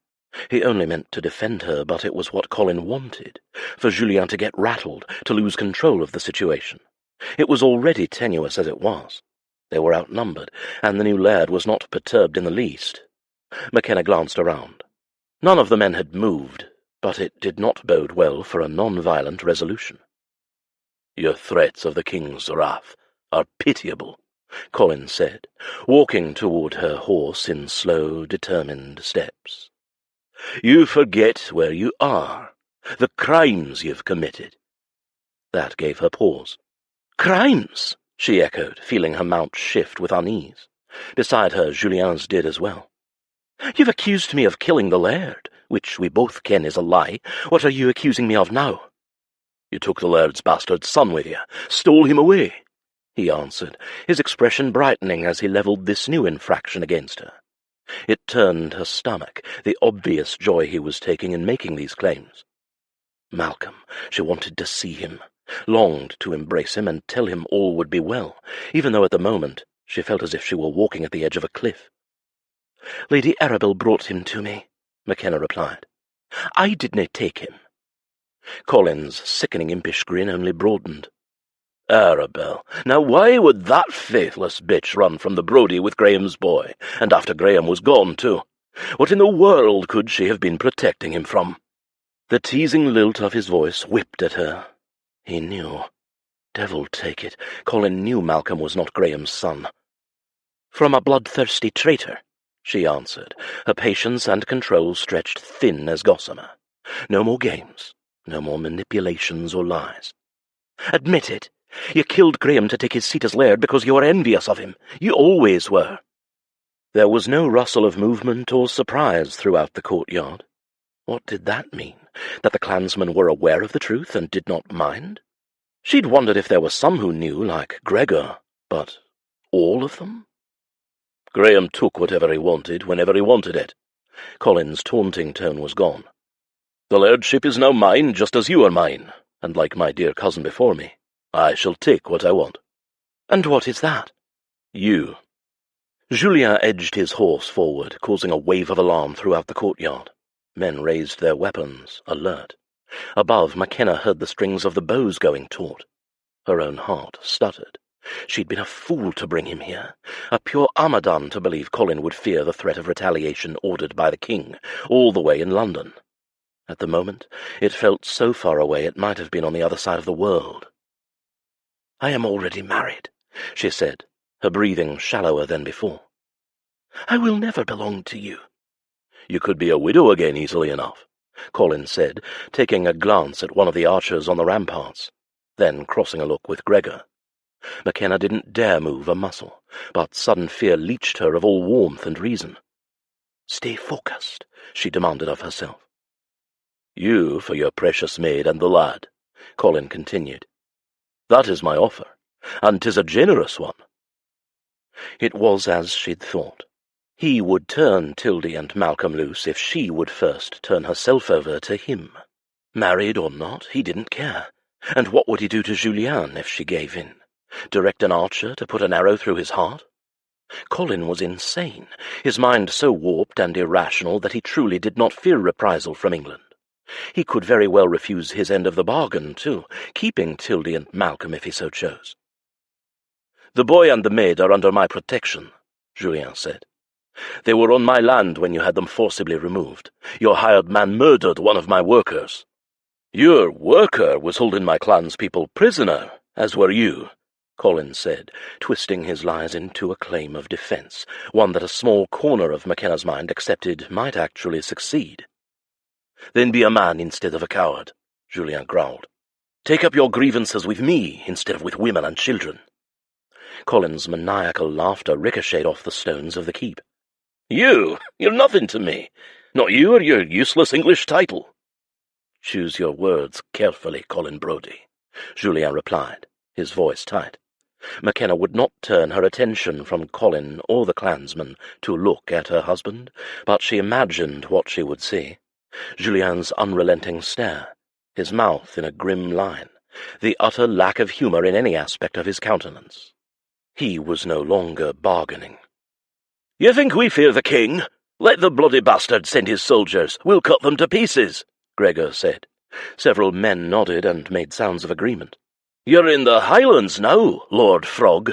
He only meant to defend her, but it was what Colin wanted, for Julien to get rattled, to lose control of the situation. It was already tenuous as it was. They were outnumbered, and the new laird was not perturbed in the least. Makenna glanced around. None of the men had moved, but it did not bode well for a non-violent resolution. "Your threats of the king's wrath are pitiable," Colin said, walking toward her horse in slow, determined steps. "You forget where you are, the crimes you've committed." That gave her pause. "Crimes?" she echoed, feeling her mount shift with unease. Beside her, Julien's did as well. "You've accused me of killing the laird, which we both ken is a lie. What are you accusing me of now?" "You took the laird's bastard son with you, stole him away," he answered, his expression brightening as he levelled this new infraction against her. It turned her stomach, the obvious joy he was taking in making these claims. Malcolm, she wanted to see him, longed to embrace him and tell him all would be well, even though at the moment she felt as if she were walking at the edge of a cliff. "Lady Arabelle brought him to me," Makenna replied. "I didn't take him." Colin's sickening impish grin only broadened. "Arabelle, now why would that faithless bitch run from the Brodie with Graham's boy, and after Graham was gone too? What in the world could she have been protecting him from?" The teasing lilt of his voice whipped at her. He knew. Devil take it, Colin knew Malcolm was not Graham's son. "From a bloodthirsty traitor," she answered, her patience and control stretched thin as gossamer. No more games, no more manipulations or lies. "Admit it. You killed Graham to take his seat as laird because you were envious of him. You always were." There was no rustle of movement or surprise throughout the courtyard. What did that mean? That the clansmen were aware of the truth and did not mind? She'd wondered if there were some who knew, like Gregor, but all of them? "Graham took whatever he wanted whenever he wanted it." Colin's taunting tone was gone. "The lairdship is now mine just as you are mine, and like my dear cousin before me, I shall take what I want." "And what is that?" "You." Julien edged his horse forward, causing a wave of alarm throughout the courtyard. Men raised their weapons, alert. Above, Makenna heard the strings of the bows going taut. Her own heart stuttered. She'd been a fool to bring him here, a pure Amadan to believe Colin would fear the threat of retaliation ordered by the king, all the way in London. At the moment, it felt so far away it might have been on the other side of the world. "I am already married," she said, her breathing shallower than before. "I will never belong to you." "You could be a widow again easily enough," Colin said, taking a glance at one of the archers on the ramparts, then crossing a look with Gregor. Makenna didn't dare move a muscle, but sudden fear leached her of all warmth and reason. "Stay focused," she demanded of herself. "You for your precious maid and the lad," Colin continued. "That is my offer, and 'tis a generous one." It was as she'd thought. He would turn Tildy and Malcolm loose if she would first turn herself over to him. Married or not, he didn't care. And what would he do to Julien if she gave in? Direct an archer to put an arrow through his heart? Colin was insane, his mind so warped and irrational that he truly did not fear reprisal from England. He could very well refuse his end of the bargain, too, keeping Tildy and Malcolm if he so chose. "The boy and the maid are under my protection," Julien said. "They were on my land when you had them forcibly removed. Your hired man murdered one of my workers." "Your worker was holding my clan's people prisoner, as were you," Colin said, twisting his lies into a claim of defence, one that a small corner of Makenna's mind accepted might actually succeed. "Then be a man instead of a coward," Julien growled. Take up your grievances with me instead of with women and children. Colin's maniacal laughter ricocheted off the stones of the keep. You're nothing to me. Not you or your useless English title. Choose your words carefully, Colin Brodie, Julien replied, his voice tight. Makenna would not turn her attention from Colin or the clansman to look at her husband, but she imagined what she would see. Julien's unrelenting stare, his mouth in a grim line, the utter lack of humour in any aspect of his countenance. He was no longer bargaining. "You think we fear the king? Let the bloody bastard send his soldiers. We'll cut them to pieces," Gregor said. Several men nodded and made sounds of agreement. "You're in the Highlands now, Lord Frog."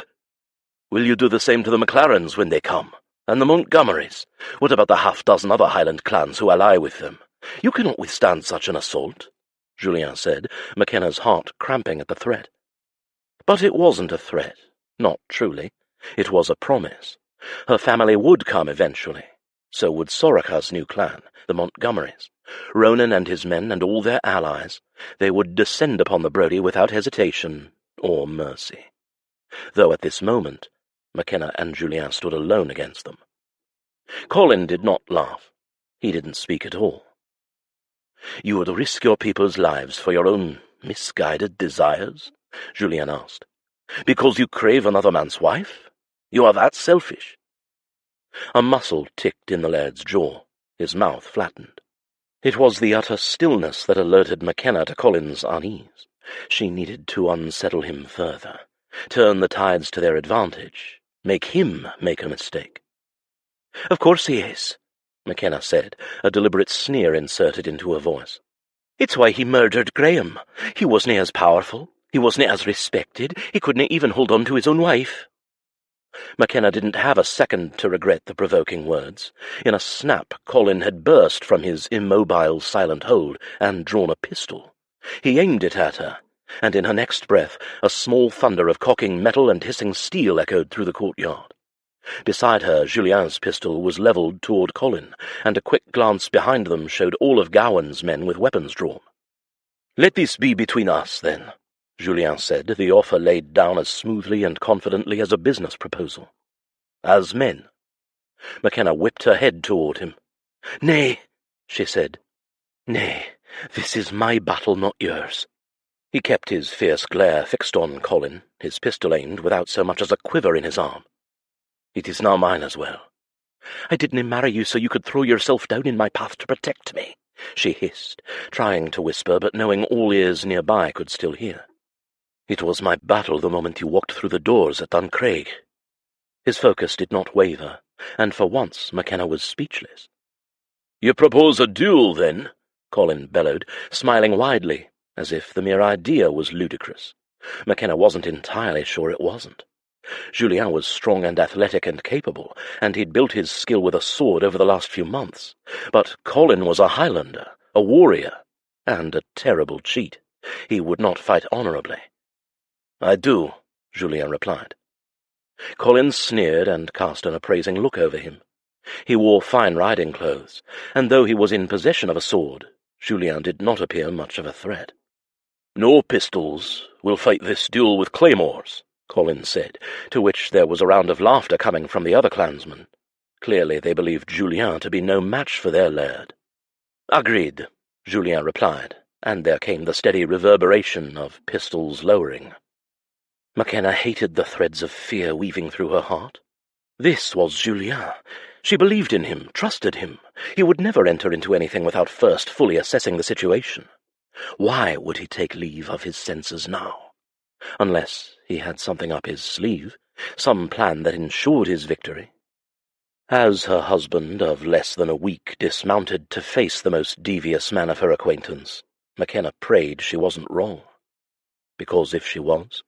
"Will you do the same to the Maclarens when they come? And the Montgomerys? What about the half-dozen other Highland clans who ally with them? You cannot withstand such an assault," Julien said, Makenna's heart cramping at the threat. But it wasn't a threat, not truly. It was a promise. Her family would come eventually. So would Soraka's new clan, the Montgomerys. Ronan and his men and all their allies. They would descend upon the Brodie without hesitation or mercy. Though at this moment, Makenna and Julien stood alone against them. Colin did not laugh. He didn't speak at all. "You would risk your people's lives for your own misguided desires?" Julien asked. "Because you crave another man's wife? You are that selfish?" A muscle ticked in the laird's jaw. His mouth flattened. It was the utter stillness that alerted Makenna to Colin's unease. She needed to unsettle him further, turn the tides to their advantage, make him make a mistake. "Of course he is," Makenna said, a deliberate sneer inserted into her voice. "It's why he murdered Graham. He wasn't as powerful. He wasn't as respected. He couldn't even hold on to his own wife." Makenna didn't have a second to regret the provoking words. In a snap, Colin had burst from his immobile, silent hold and drawn a pistol. He aimed it at her, and in her next breath a small thunder of cocking metal and hissing steel echoed through the courtyard. Beside her, Julien's pistol was levelled toward Colin, and a quick glance behind them showed all of Gawain's men with weapons drawn. "Let this be between us, then," Julien said, the offer laid down as smoothly and confidently as a business proposal. "As men." Makenna whipped her head toward him. "Nay," she said. "Nay, this is my battle, not yours." He kept his fierce glare fixed on Colin, his pistol aimed without so much as a quiver in his arm. "It is now mine as well." "I didn't marry you so you could throw yourself down in my path to protect me," she hissed, trying to whisper but knowing all ears nearby could still hear. "It was my battle the moment you walked through the doors at Duncraig." His focus did not waver, and for once Makenna was speechless. "You propose a duel, then?" Colin bellowed, smiling widely, as if the mere idea was ludicrous. Makenna wasn't entirely sure it wasn't. Julien was strong and athletic and capable, and he'd built his skill with a sword over the last few months. But Colin was a Highlander, a warrior, and a terrible cheat. He would not fight honourably. "I do," Julien replied. Colin sneered and cast an appraising look over him. He wore fine riding clothes, and though he was in possession of a sword, Julien did not appear much of a threat. "No pistols. We'll fight this duel with claymores," Colin said, to which there was a round of laughter coming from the other clansmen. Clearly they believed Julien to be no match for their laird. "Agreed," Julien replied, and there came the steady reverberation of pistols lowering. Makenna hated the threads of fear weaving through her heart. This was Julien. She believed in him, trusted him. He would never enter into anything without first fully assessing the situation. Why would he take leave of his senses now? Unless he had something up his sleeve, some plan that ensured his victory. As her husband of less than a week dismounted to face the most devious man of her acquaintance, Makenna prayed she wasn't wrong. Because if she was,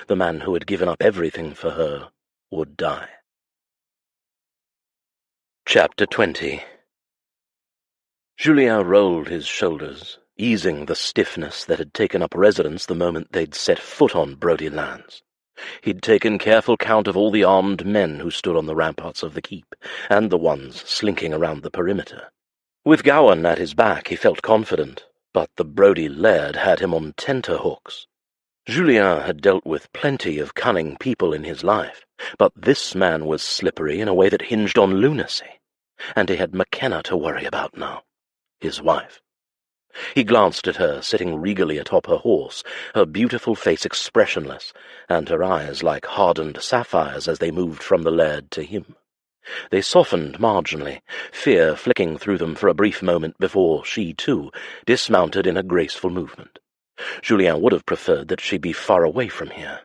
the man who had given up everything for her would die. Chapter 20. Julien rolled his shoulders, easing the stiffness that had taken up residence the moment they'd set foot on Brodie lands. He'd taken careful count of all the armed men who stood on the ramparts of the keep, and the ones slinking around the perimeter. With Gawain at his back he felt confident, But the Brodie laird had him on tenterhooks. Julien had dealt with plenty of cunning people in his life, but this man was slippery in a way that hinged on lunacy, and he had Makenna to worry about now, his wife. He glanced at her, sitting regally atop her horse, her beautiful face expressionless, and her eyes like hardened sapphires as they moved from the laird to him. They softened marginally, fear flicking through them for a brief moment before she, too, dismounted in a graceful movement. Julien would have preferred that she be far away from here.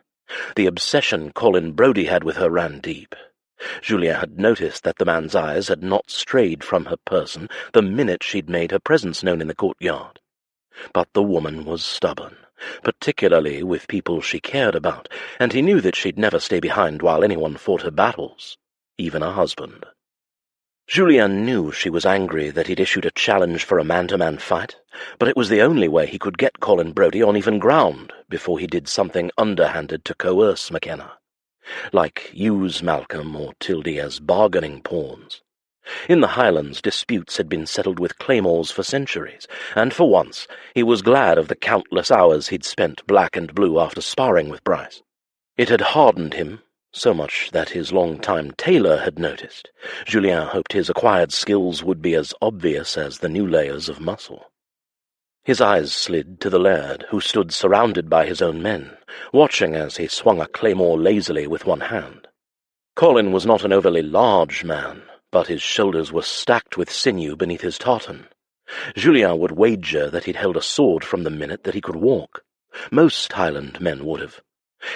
The obsession Colin Brodie had with her ran deep. Julien had noticed that the man's eyes had not strayed from her person the minute she'd made her presence known in the courtyard. But the woman was stubborn, particularly with people she cared about, and he knew that she'd never stay behind while anyone fought her battles, even a husband. Julien knew she was angry that he'd issued a challenge for a man-to-man fight, but it was the only way he could get Colin Brodie on even ground before he did something underhanded to coerce Makenna, like use Malcolm or Tildy as bargaining pawns. In the Highlands, disputes had been settled with claymores for centuries, and for once he was glad of the countless hours he'd spent black and blue after sparring with Bryce. It had hardened him, so much that his long-time tailor had noticed. Julien hoped his acquired skills would be as obvious as the new layers of muscle. His eyes slid to the laird, who stood surrounded by his own men, watching as he swung a claymore lazily with one hand. Colin was not an overly large man, but his shoulders were stacked with sinew beneath his tartan. Julien would wager that he'd held a sword from the minute that he could walk. Most Highland men would have.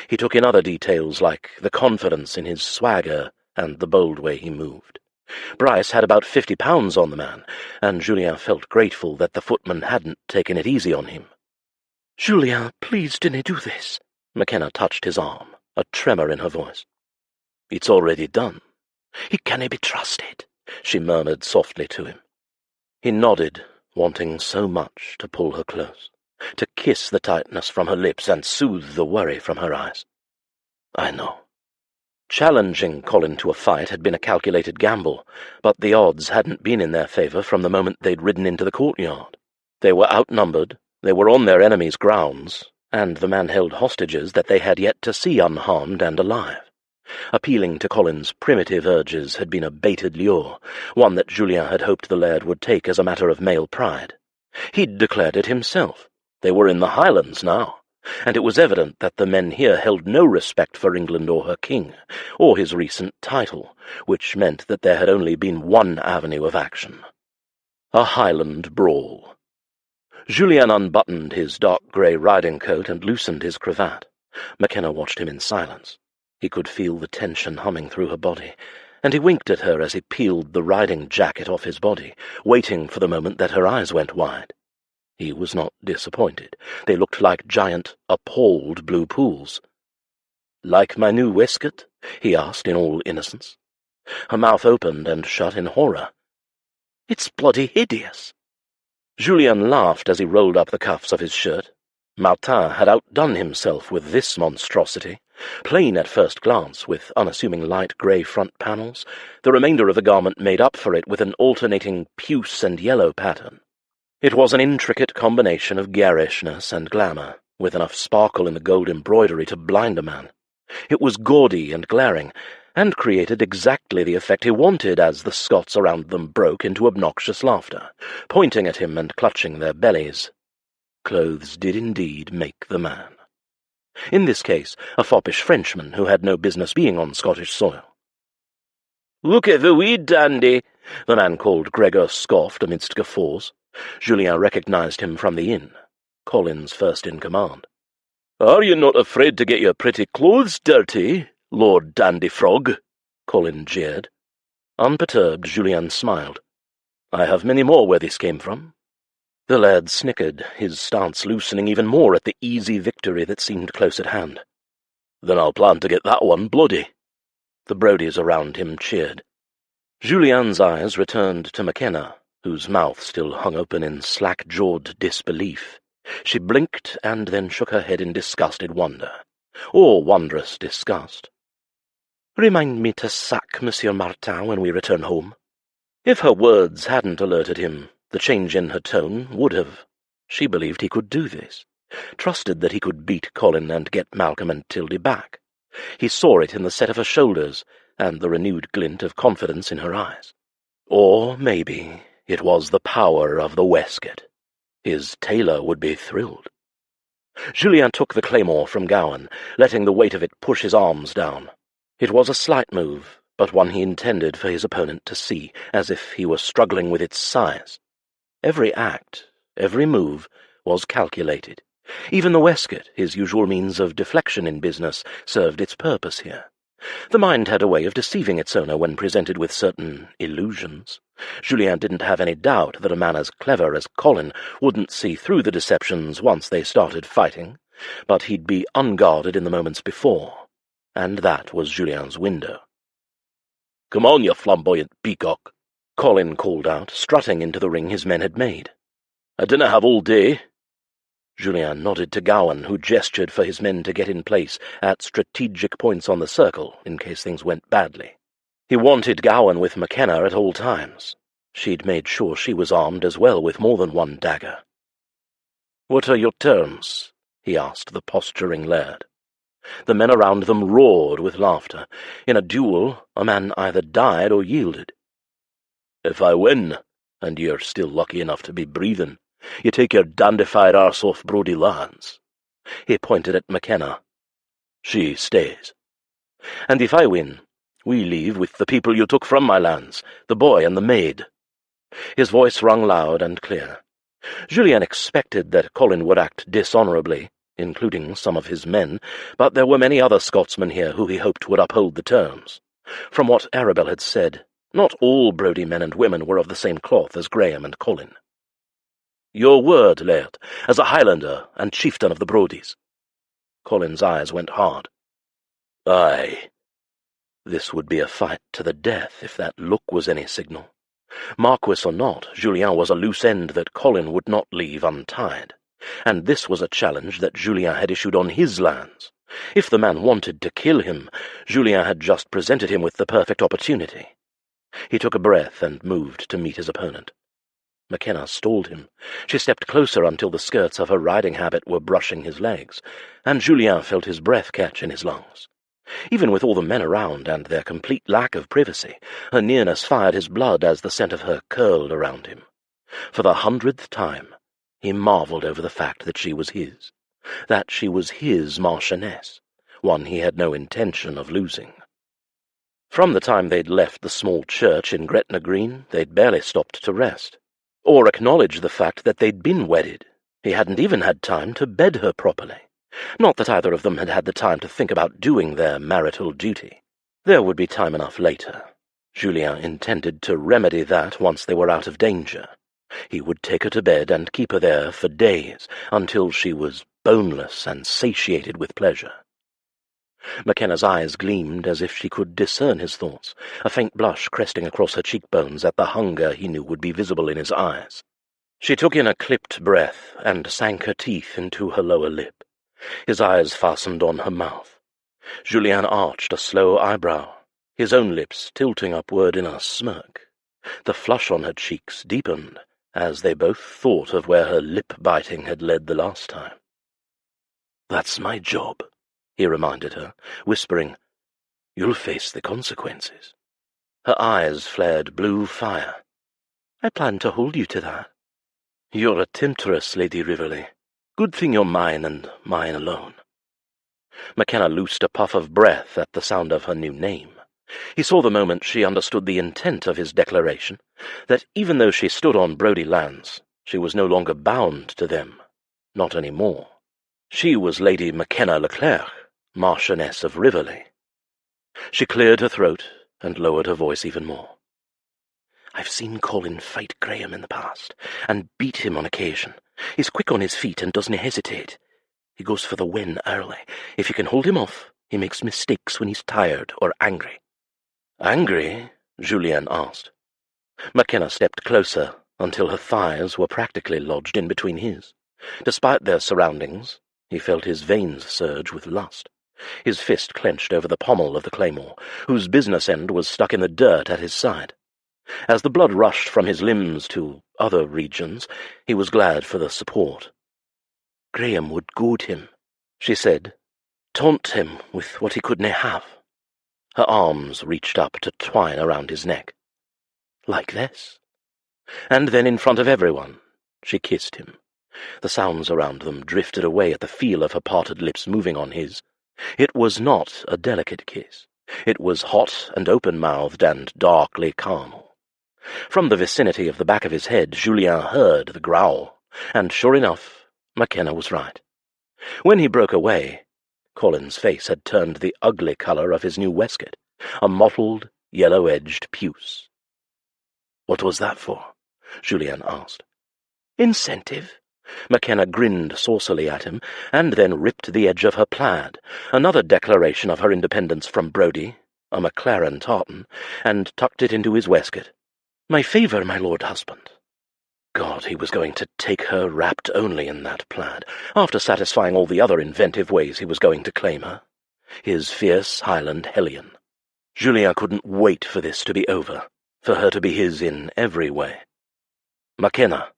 He took in other details like the confidence in his swagger and the bold way he moved. Bryce had about 50 pounds on the man, and Julien felt grateful that the footman hadn't taken it easy on him. "Julien, please dinna do this." Makenna touched his arm, a tremor in her voice. "It's already done." "He canna be trusted," she murmured softly to him. He nodded, wanting so much to pull her close, to kiss the tightness from her lips and soothe the worry from her eyes. "I know." Challenging Colin to a fight had been a calculated gamble, but the odds hadn't been in their favour from the moment they'd ridden into the courtyard. They were outnumbered, they were on their enemy's grounds, and the man held hostages that they had yet to see unharmed and alive. Appealing to Colin's primitive urges had been a baited lure, one that Julien had hoped the laird would take as a matter of male pride. He'd declared it himself. They were in the Highlands now, and it was evident that the men here held no respect for England or her king, or his recent title, which meant that there had only been one avenue of action: a Highland brawl. Julien unbuttoned his dark grey riding coat and loosened his cravat. Makenna watched him in silence. He could feel the tension humming through her body, and he winked at her as he peeled the riding jacket off his body, waiting for the moment that her eyes went wide. He was not disappointed. They looked like giant, appalled blue pools. "Like my new waistcoat?" he asked in all innocence. Her mouth opened and shut in horror. "It's bloody hideous." Julien laughed as he rolled up the cuffs of his shirt. Martin had outdone himself with this monstrosity. Plain at first glance, with unassuming light grey front panels, the remainder of the garment made up for it with an alternating puce and yellow pattern. It was an intricate combination of garishness and glamour, with enough sparkle in the gold embroidery to blind a man. It was gaudy and glaring, and created exactly the effect he wanted as the Scots around them broke into obnoxious laughter, pointing at him and clutching their bellies. Clothes did indeed make the man. In this case, a foppish Frenchman who had no business being on Scottish soil. "Look at the wee dandy," the man called Gregor scoffed amidst guffaws. Julien recognized him from the inn, Colin's first in command. "Are you not afraid to get your pretty clothes dirty, Lord Dandy Frog?" Colin jeered. Unperturbed, Julien smiled. "I have many more where this came from." The lad snickered, his stance loosening even more at the easy victory that seemed close at hand. "Then I'll plan to get that one bloody." The Brodies around him cheered. Julien's eyes returned to Makenna, whose mouth still hung open in slack-jawed disbelief. She blinked and then shook her head in disgusted wonder, or wondrous disgust. "Remind me to sack Monsieur Martin when we return home." If her words hadn't alerted him, the change in her tone would have. She believed he could do this, trusted that he could beat Colin and get Malcolm and Tildy back. He saw it in the set of her shoulders and the renewed glint of confidence in her eyes. Or maybe it was the power of the waistcoat. His tailor would be thrilled. Julien took the claymore from Gowan, letting the weight of it push his arms down. It was a slight move, but one he intended for his opponent to see, as if he were struggling with its size. Every act, every move, was calculated. Even the waistcoat, his usual means of deflection in business, served its purpose here. The mind had a way of deceiving its owner when presented with certain illusions. Julien didn't have any doubt that a man as clever as Colin wouldn't see through the deceptions once they started fighting, but he'd be unguarded in the moments before, and that was Julien's window. "Come on, you flamboyant peacock," Colin called out, strutting into the ring his men had made. "I dinna have all day." Julien nodded to Gowan, who gestured for his men to get in place at strategic points on the circle in case things went badly. He wanted Gowan with Makenna at all times. She'd made sure she was armed as well with more than one dagger. "What are your terms?" he asked the posturing laird. The men around them roared with laughter. In a duel, a man either died or yielded. "If I win, and you're still lucky enough to be breathing, you take your dandified arse off Brodie lands." He pointed at Makenna. "She stays." "And if I win, we leave with the people you took from my lands, the boy and the maid." His voice rung loud and clear. Julien expected that Colin would act dishonourably, including some of his men, but there were many other Scotsmen here who he hoped would uphold the terms. From what Arabelle had said, not all Brodie men and women were of the same cloth as Graham and Colin. "Your word, laird, as a Highlander and chieftain of the Brodies." Colin's eyes went hard. "Aye." This would be a fight to the death if that look was any signal. Marquis or not, Julien was a loose end that Colin would not leave untied. And this was a challenge that Julien had issued on his lands. If the man wanted to kill him, Julien had just presented him with the perfect opportunity. He took a breath and moved to meet his opponent. Makenna stalled him. She stepped closer until the skirts of her riding habit were brushing his legs, and Julien felt his breath catch in his lungs. Even with all the men around and their complete lack of privacy, her nearness fired his blood as the scent of her curled around him. For the 100th time, he marvelled over the fact that she was his marchioness, one he had no intention of losing. From the time they'd left the small church in Gretna Green, they'd barely stopped to rest, or acknowledge the fact that they'd been wedded. He hadn't even had time to bed her properly. Not that either of them had had the time to think about doing their marital duty. There would be time enough later. Julien intended to remedy that once they were out of danger. He would take her to bed and keep her there for days, until she was boneless and satiated with pleasure. Makenna's eyes gleamed as if she could discern his thoughts, a faint blush cresting across her cheekbones at the hunger he knew would be visible in his eyes. She took in a clipped breath and sank her teeth into her lower lip. His eyes fastened on her mouth. Julien arched a slow eyebrow, his own lips tilting upward in a smirk. The flush on her cheeks deepened as they both thought of where her lip-biting had led the last time. "That's my job," he reminded her, whispering, "You'll face the consequences." Her eyes flared blue fire. "I plan to hold you to that." "You're a temptress, Lady Riverley. Good thing you're mine and mine alone." Makenna loosed a puff of breath at the sound of her new name. He saw the moment she understood the intent of his declaration, that even though she stood on Brodie lands, she was no longer bound to them. Not any more. She was Lady Makenna Leclerc, Marchioness of Riverley. She cleared her throat and lowered her voice even more. "I've seen Colin fight Graham in the past, and beat him on occasion. He's quick on his feet and doesn't hesitate. He goes for the win early. If you can hold him off, he makes mistakes when he's tired or angry." "Angry?" Julien asked. Makenna stepped closer until her thighs were practically lodged in between his. Despite their surroundings, he felt his veins surge with lust. His fist clenched over the pommel of the claymore, whose business end was stuck in the dirt at his side. As the blood rushed from his limbs to other regions, he was glad for the support. "Graham would goad him," she said, "taunt him with what he couldna have." Her arms reached up to twine around his neck. "Like this." And then in front of everyone, she kissed him. The sounds around them drifted away at the feel of her parted lips moving on his. It was not a delicate kiss. It was hot and open-mouthed and darkly carnal. From the vicinity of the back of his head, Julien heard the growl, and sure enough, Makenna was right. When he broke away, Colin's face had turned the ugly colour of his new waistcoat, a mottled, yellow-edged puce. "What was that for?" Julien asked. "Incentive." Makenna grinned saucily at him, and then ripped the edge of her plaid, another declaration of her independence from Brodie, a Maclaren tartan, and tucked it into his waistcoat. "My favour, my lord husband." God, he was going to take her wrapped only in that plaid, after satisfying all the other inventive ways he was going to claim her. His fierce Highland hellion. Julien couldn't wait for this to be over, for her to be his in every way. "Makenna."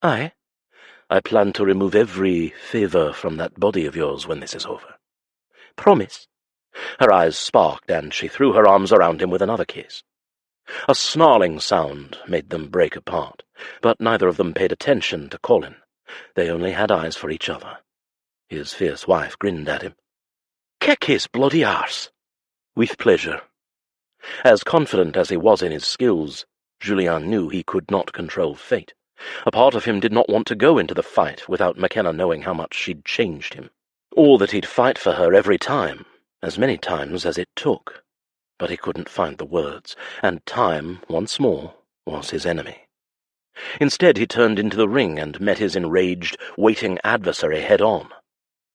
"Aye?" "I plan to remove every favour from that body of yours when this is over." "Promise." Her eyes sparked, and she threw her arms around him with another kiss. A snarling sound made them break apart, but neither of them paid attention to Colin. They only had eyes for each other. His fierce wife grinned at him. "Kick his bloody arse." "With pleasure." As confident as he was in his skills, Julien knew he could not control fate. A part of him did not want to go into the fight without Makenna knowing how much she'd changed him, or that he'd fight for her every time, as many times as it took. But he couldn't find the words, and time, once more, was his enemy. Instead, he turned into the ring and met his enraged, waiting adversary head-on.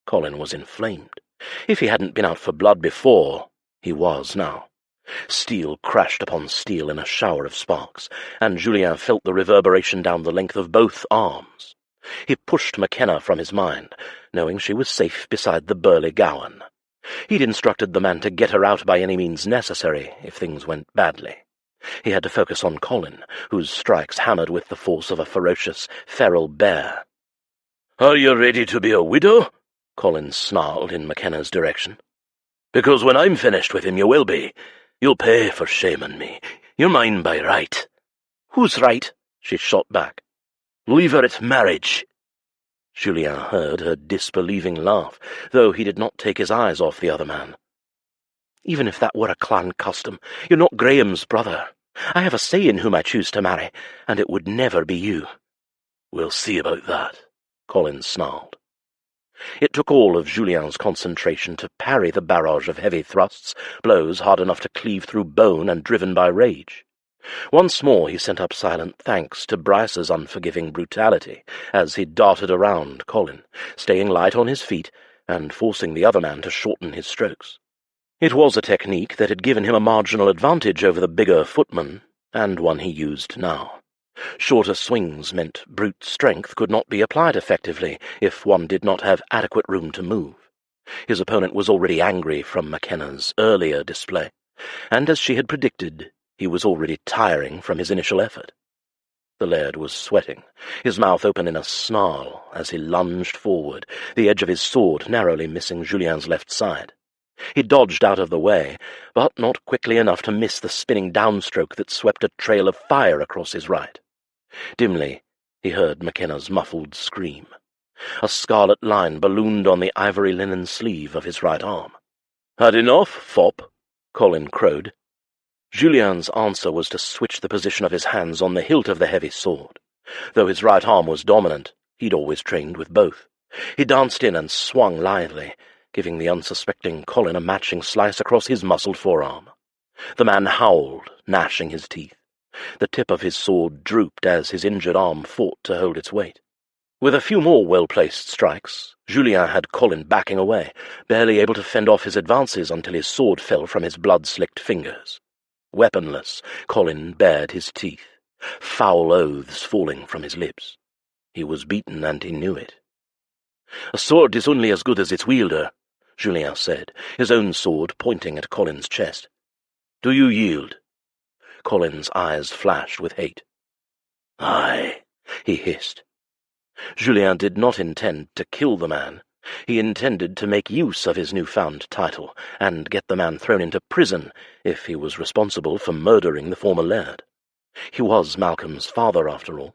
Colin was inflamed. If he hadn't been out for blood before, he was now. Steel crashed upon steel in a shower of sparks, and Julien felt the reverberation down the length of both arms. He pushed Makenna from his mind, knowing she was safe beside the burly Gowan. He'd instructed the man to get her out by any means necessary if things went badly. He had to focus on Colin, whose strikes hammered with the force of a ferocious, feral bear. "Are you ready to be a widow?" Colin snarled in Makenna's direction. "Because when I'm finished with him you will be. You'll pay for shaming me. You're mine by right." "Who's right?" she shot back. "Levirate marriage." Julien heard her disbelieving laugh, though he did not take his eyes off the other man. "Even if that were a clan custom, you're not Graham's brother. I have a say in whom I choose to marry, and it would never be you." "We'll see about that," Colin snarled. It took all of Julien's concentration to parry the barrage of heavy thrusts, blows hard enough to cleave through bone and driven by rage. Once more he sent up silent thanks to Bryce's unforgiving brutality as he darted around Colin, staying light on his feet and forcing the other man to shorten his strokes. It was a technique that had given him a marginal advantage over the bigger footman, and one he used now. Shorter swings meant brute strength could not be applied effectively if one did not have adequate room to move. His opponent was already angry from Makenna's earlier display, and as she had predicted, he was already tiring from his initial effort. The laird was sweating, his mouth open in a snarl as he lunged forward, the edge of his sword narrowly missing Julien's left side. He dodged out of the way, but not quickly enough to miss the spinning downstroke that swept a trail of fire across his right. Dimly, he heard Makenna's muffled scream. A scarlet line ballooned on the ivory linen sleeve of his right arm. "Had enough, fop?" Colin crowed. Julien's answer was to switch the position of his hands on the hilt of the heavy sword. Though his right arm was dominant, he'd always trained with both. He danced in and swung lithely, giving the unsuspecting Colin a matching slice across his muscled forearm. The man howled, gnashing his teeth. The tip of his sword drooped as his injured arm fought to hold its weight. With a few more well-placed strikes, Julien had Colin backing away, barely able to fend off his advances until his sword fell from his blood-slicked fingers. Weaponless, Colin bared his teeth, foul oaths falling from his lips. He was beaten, and he knew it. "A sword is only as good as its wielder," Julien said, his own sword pointing at Colin's chest. "Do you yield?" Colin's eyes flashed with hate. "Aye," he hissed. Julien did not intend to kill the man. He intended to make use of his newfound title and get the man thrown into prison if he was responsible for murdering the former laird. He was Malcolm's father, after all.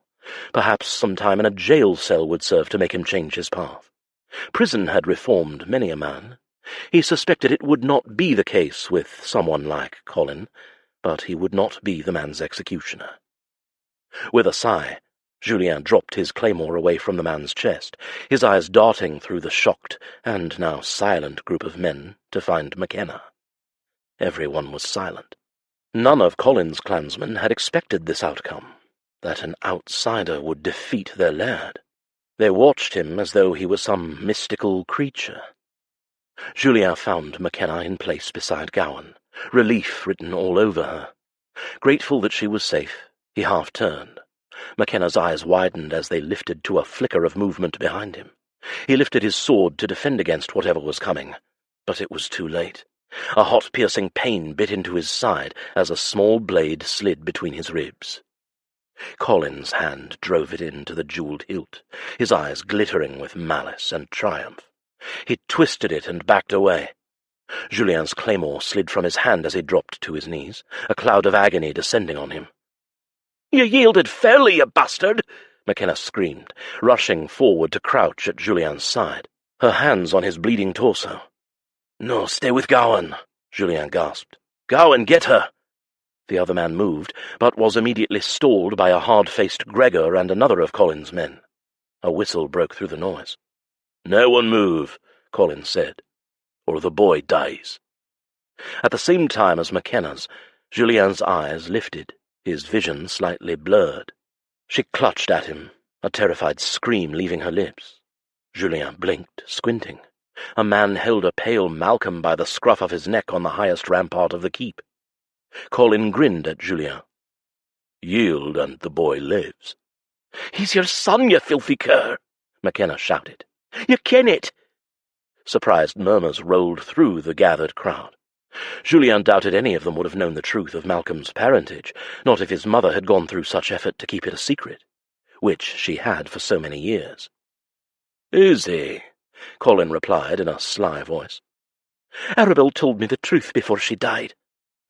Perhaps some time in a jail cell would serve to make him change his path. Prison had reformed many a man. He suspected it would not be the case with someone like Colin, but he would not be the man's executioner. With a sigh, Julien dropped his claymore away from the man's chest, his eyes darting through the shocked and now silent group of men to find Makenna. Everyone was silent. None of Colin's clansmen had expected this outcome, that an outsider would defeat their laird. They watched him as though he were some mystical creature. Julien found Makenna in place beside Gowan, relief written all over her. Grateful that she was safe, he half turned. Makenna's eyes widened as they lifted to a flicker of movement behind him. He lifted his sword to defend against whatever was coming, but it was too late. A hot, piercing pain bit into his side as a small blade slid between his ribs. Colin's hand drove it into the jewelled hilt, his eyes glittering with malice and triumph. He twisted it and backed away. Julien's claymore slid from his hand as he dropped to his knees, a cloud of agony descending on him. "You yielded fairly, you bastard!" Makenna screamed, rushing forward to crouch at Julien's side, her hands on his bleeding torso. "No, stay with Gowan," Julien gasped. "Gowan, get her!" The other man moved, but was immediately stalled by a hard-faced Gregor and another of Colin's men. A whistle broke through the noise. "No one move," Colin said, "or the boy dies." At the same time as Makenna's, Julien's eyes lifted, his vision slightly blurred. She clutched at him, a terrified scream leaving her lips. Julien blinked, squinting. A man held a pale Malcolm by the scruff of his neck on the highest rampart of the keep. Colin grinned at Julien. "Yield, and the boy lives." "He's your son, you filthy cur!" Makenna shouted. "You ken it!" Surprised murmurs rolled through the gathered crowd. Julien doubted any of them would have known the truth of Malcolm's parentage, not if his mother had gone through such effort to keep it a secret, which she had for so many years. "Is he?" Colin replied in a sly voice. "Arabelle told me the truth before she died,"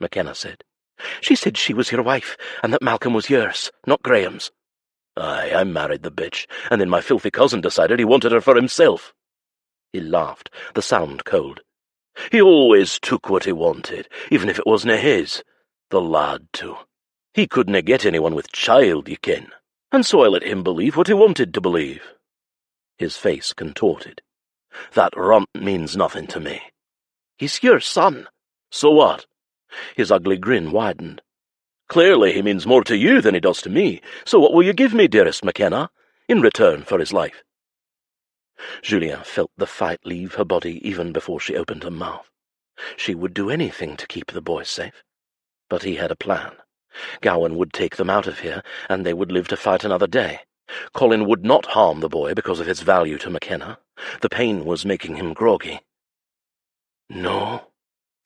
Makenna said. "She said she was your wife, and that Malcolm was yours, not Graham's." "Aye, I married the bitch, and then my filthy cousin decided he wanted her for himself." He laughed, the sound cold. "He always took what he wanted, even if it wasna his. The lad, too. He couldna get anyone with child, ye ken, and so I let him believe what he wanted to believe." His face contorted. "That runt means nothing to me." "He's your son." "So what?" His ugly grin widened. "Clearly he means more to you than he does to me, so what will you give me, dearest Makenna, in return for his life?" Julien felt the fight leave her body even before she opened her mouth. She would do anything to keep the boy safe. But he had a plan. Gowan would take them out of here, and they would live to fight another day. Colin would not harm the boy because of his value to Makenna. The pain was making him groggy. "No,"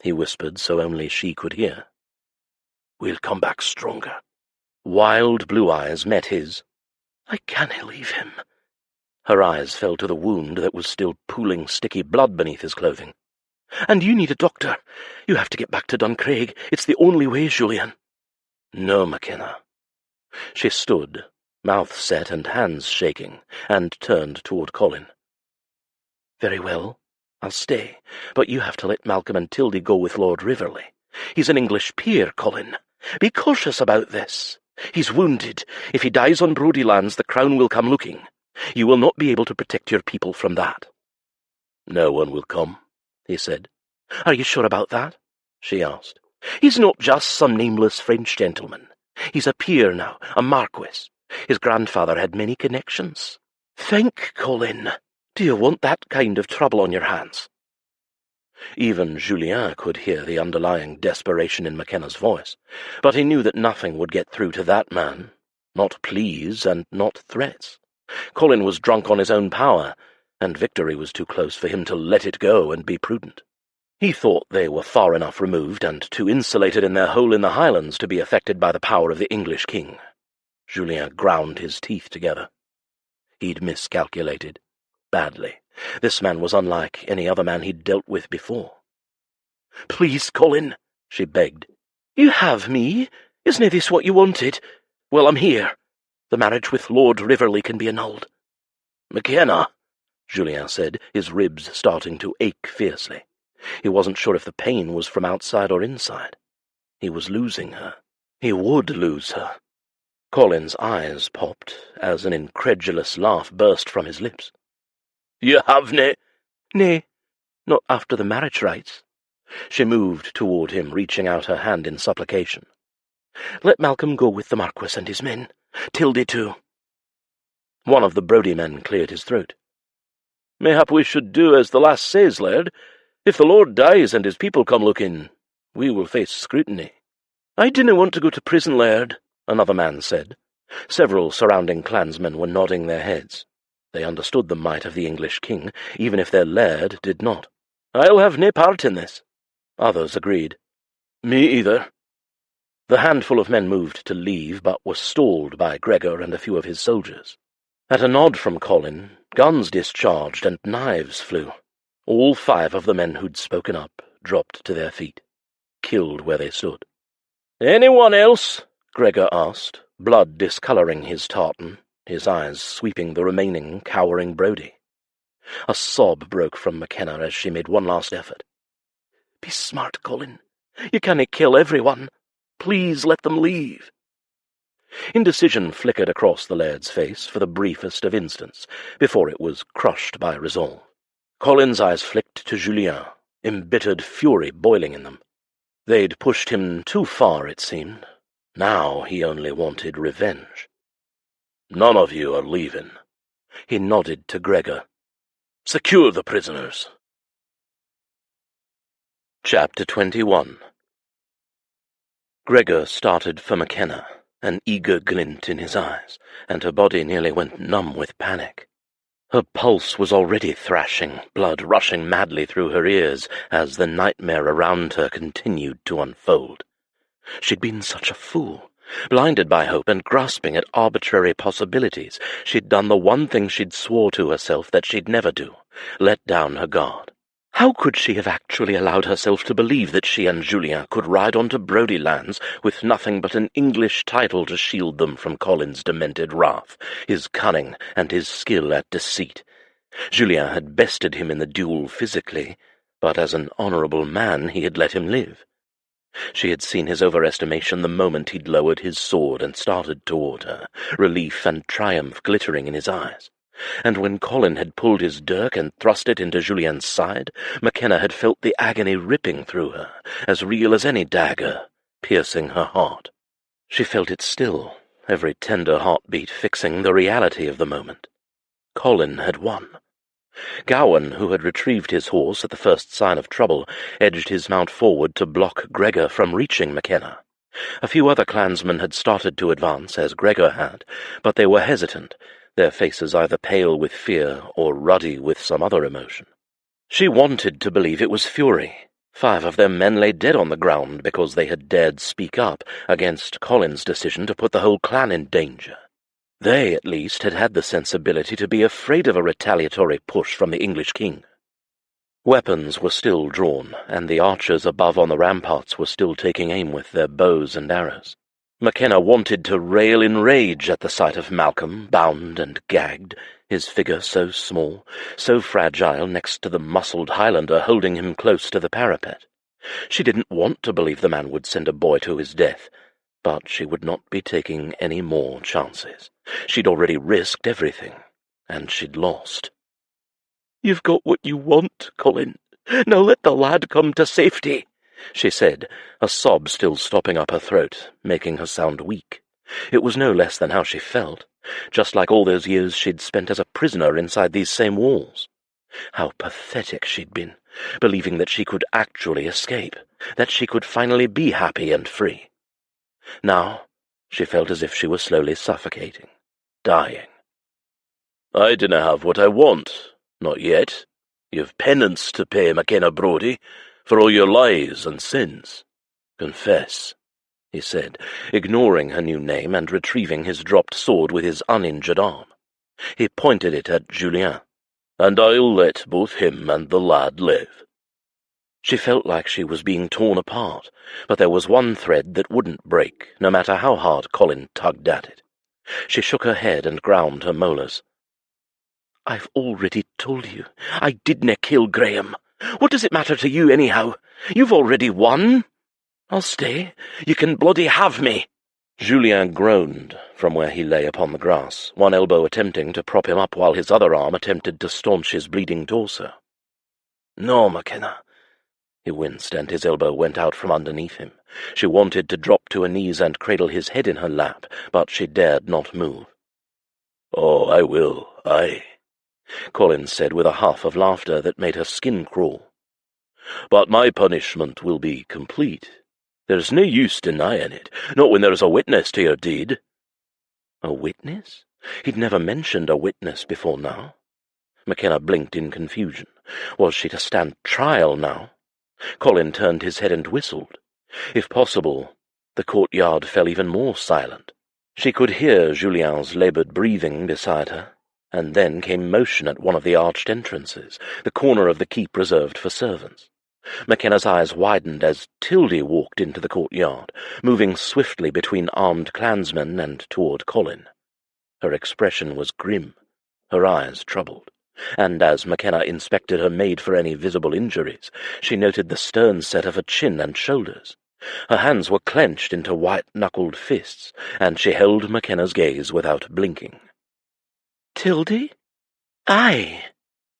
he whispered so only she could hear. "We'll come back stronger." Wild blue eyes met his. "I can't leave him." Her eyes fell to the wound that was still pooling sticky blood beneath his clothing. "And you need a doctor. You have to get back to Duncraig. It's the only way, Julien." "No, Makenna." She stood, mouth set and hands shaking, and turned toward Colin. "Very well, I'll stay, but you have to let Malcolm and Tildy go with Lord Riverley. He's an English peer, Colin. Be cautious about this. He's wounded. If he dies on Brodie lands, the Crown will come looking. You will not be able to protect your people from that." "No one will come," he said. "Are you sure about that?" she asked. "He's not just some nameless French gentleman. He's a peer now, a marquis. His grandfather had many connections. Think, Colin. Do you want that kind of trouble on your hands?" Even Julien could hear the underlying desperation in Makenna's voice, but he knew that nothing would get through to that man. Not pleas and not threats. Colin was drunk on his own power, and victory was too close for him to let it go and be prudent. He thought they were far enough removed and too insulated in their hole in the Highlands to be affected by the power of the English king. Julien ground his teeth together. He'd miscalculated. Badly. This man was unlike any other man he'd dealt with before. "Please, Colin," she begged. "You have me. Isn't this what you wanted? Well, I'm here. The marriage with Lord Riverley can be annulled." "Makenna," Julien said, his ribs starting to ache fiercely. He wasn't sure if the pain was from outside or inside. He was losing her. He would lose her. Colin's eyes popped as an incredulous laugh burst from his lips. "You havena?" "Nay, not after the marriage rites." She moved toward him, reaching out her hand in supplication. "Let Malcolm go with the Marquis and his men. Tildy too." One of the Brodie men cleared his throat. "Mayhap we should do as the lass says, laird. If the Lord dies and his people come looking, we will face scrutiny." "I dinna want to go to prison, laird," another man said. Several surrounding clansmen were nodding their heads. They understood the might of the English king, even if their laird did not. "I'll have nae part in this." Others agreed. "Me either." The handful of men moved to leave, but were stalled by Gregor and a few of his soldiers. At a nod from Colin, guns discharged and knives flew. All 5 of the men who'd spoken up dropped to their feet, killed where they stood. "Anyone else?" Gregor asked, blood discolouring his tartan, his eyes sweeping the remaining cowering Brodie. A sob broke from Makenna as she made one last effort. "Be smart, Colin. You cannae kill everyone. Please let them leave." Indecision flickered across the laird's face for the briefest of instants, before it was crushed by resolve. Colin's eyes flicked to Julien, embittered fury boiling in them. They'd pushed him too far, it seemed. Now he only wanted revenge. "None of you are leaving." He nodded to Gregor. "Secure the prisoners." Chapter 21. Gregor started for Makenna, an eager glint in his eyes, and her body nearly went numb with panic. Her pulse was already thrashing, blood rushing madly through her ears as the nightmare around her continued to unfold. She'd been such a fool. Blinded by hope and grasping at arbitrary possibilities, she'd done the one thing she'd swore to herself that she'd never do, let down her guard. How could she have actually allowed herself to believe that she and Julien could ride on to Brodie lands with nothing but an English title to shield them from Colin's demented wrath, his cunning and his skill at deceit? Julien had bested him in the duel physically, but as an honourable man he had let him live. She had seen his overestimation the moment he'd lowered his sword and started toward her, relief and triumph glittering in his eyes. And when Colin had pulled his dirk and thrust it into Julien's side, Makenna had felt the agony ripping through her, as real as any dagger, piercing her heart. She felt it still, every tender heartbeat fixing the reality of the moment. Colin had won. Gowan, who had retrieved his horse at the first sign of trouble, edged his mount forward to block Gregor from reaching Makenna. A few other clansmen had started to advance, as Gregor had, but they were hesitant, their faces either pale with fear or ruddy with some other emotion. She wanted to believe it was fury. 5 of their men lay dead on the ground because they had dared speak up against Colin's decision to put the whole clan in danger. They, at least, had had the sensibility to be afraid of a retaliatory push from the English king. Weapons were still drawn, and the archers above on the ramparts were still taking aim with their bows and arrows. Makenna wanted to rail in rage at the sight of Malcolm, bound and gagged, his figure so small, so fragile next to the muscled Highlander holding him close to the parapet. She didn't want to believe the man would send a boy to his death, but she would not be taking any more chances. She'd already risked everything, and she'd lost. "You've got what you want, Colin. Now let the lad come to safety," she said, a sob still stopping up her throat, making her sound weak. It was no less than how she felt, just like all those years she'd spent as a prisoner inside these same walls. How pathetic she'd been, believing that she could actually escape, that she could finally be happy and free. Now she felt as if she was slowly suffocating, dying. "I dinna have what I want, not yet. You've penance to pay, Makenna Brodie, For all your lies and sins. Confess, he said, ignoring her new name and retrieving his dropped sword with his uninjured arm. He pointed it at Julien. And I'll let both him and the lad live. She felt like she was being torn apart, but there was one thread that wouldn't break, no matter how hard Colin tugged at it. She shook her head and ground her molars. I've already told you. I didna kill Graham. What does it matter to you, anyhow? You've already won. I'll stay. You can bloody have me. Julien groaned from where he lay upon the grass, one elbow attempting to prop him up while his other arm attempted to staunch his bleeding torso. No, Makenna. He winced, and his elbow went out from underneath him. She wanted to drop to her knees and cradle his head in her lap, but she dared not move. Oh, I will, aye, Colin said with a huff of laughter that made her skin crawl. But my punishment will be complete. There's no use denying it, not when there's a witness to your deed. A witness? He'd never mentioned a witness before now. Makenna blinked in confusion. Was she to stand trial now? Colin turned his head and whistled. If possible, the courtyard fell even more silent. She could hear Julien's laboured breathing beside her, and then came motion at one of the arched entrances, the corner of the keep reserved for servants. Makenna's eyes widened as Tildy walked into the courtyard, moving swiftly between armed clansmen and toward Colin. Her expression was grim, her eyes troubled, and as Makenna inspected her maid for any visible injuries, she noted the stern set of her chin and shoulders. Her hands were clenched into white-knuckled fists, and she held Makenna's gaze without blinking. Tildy? Aye.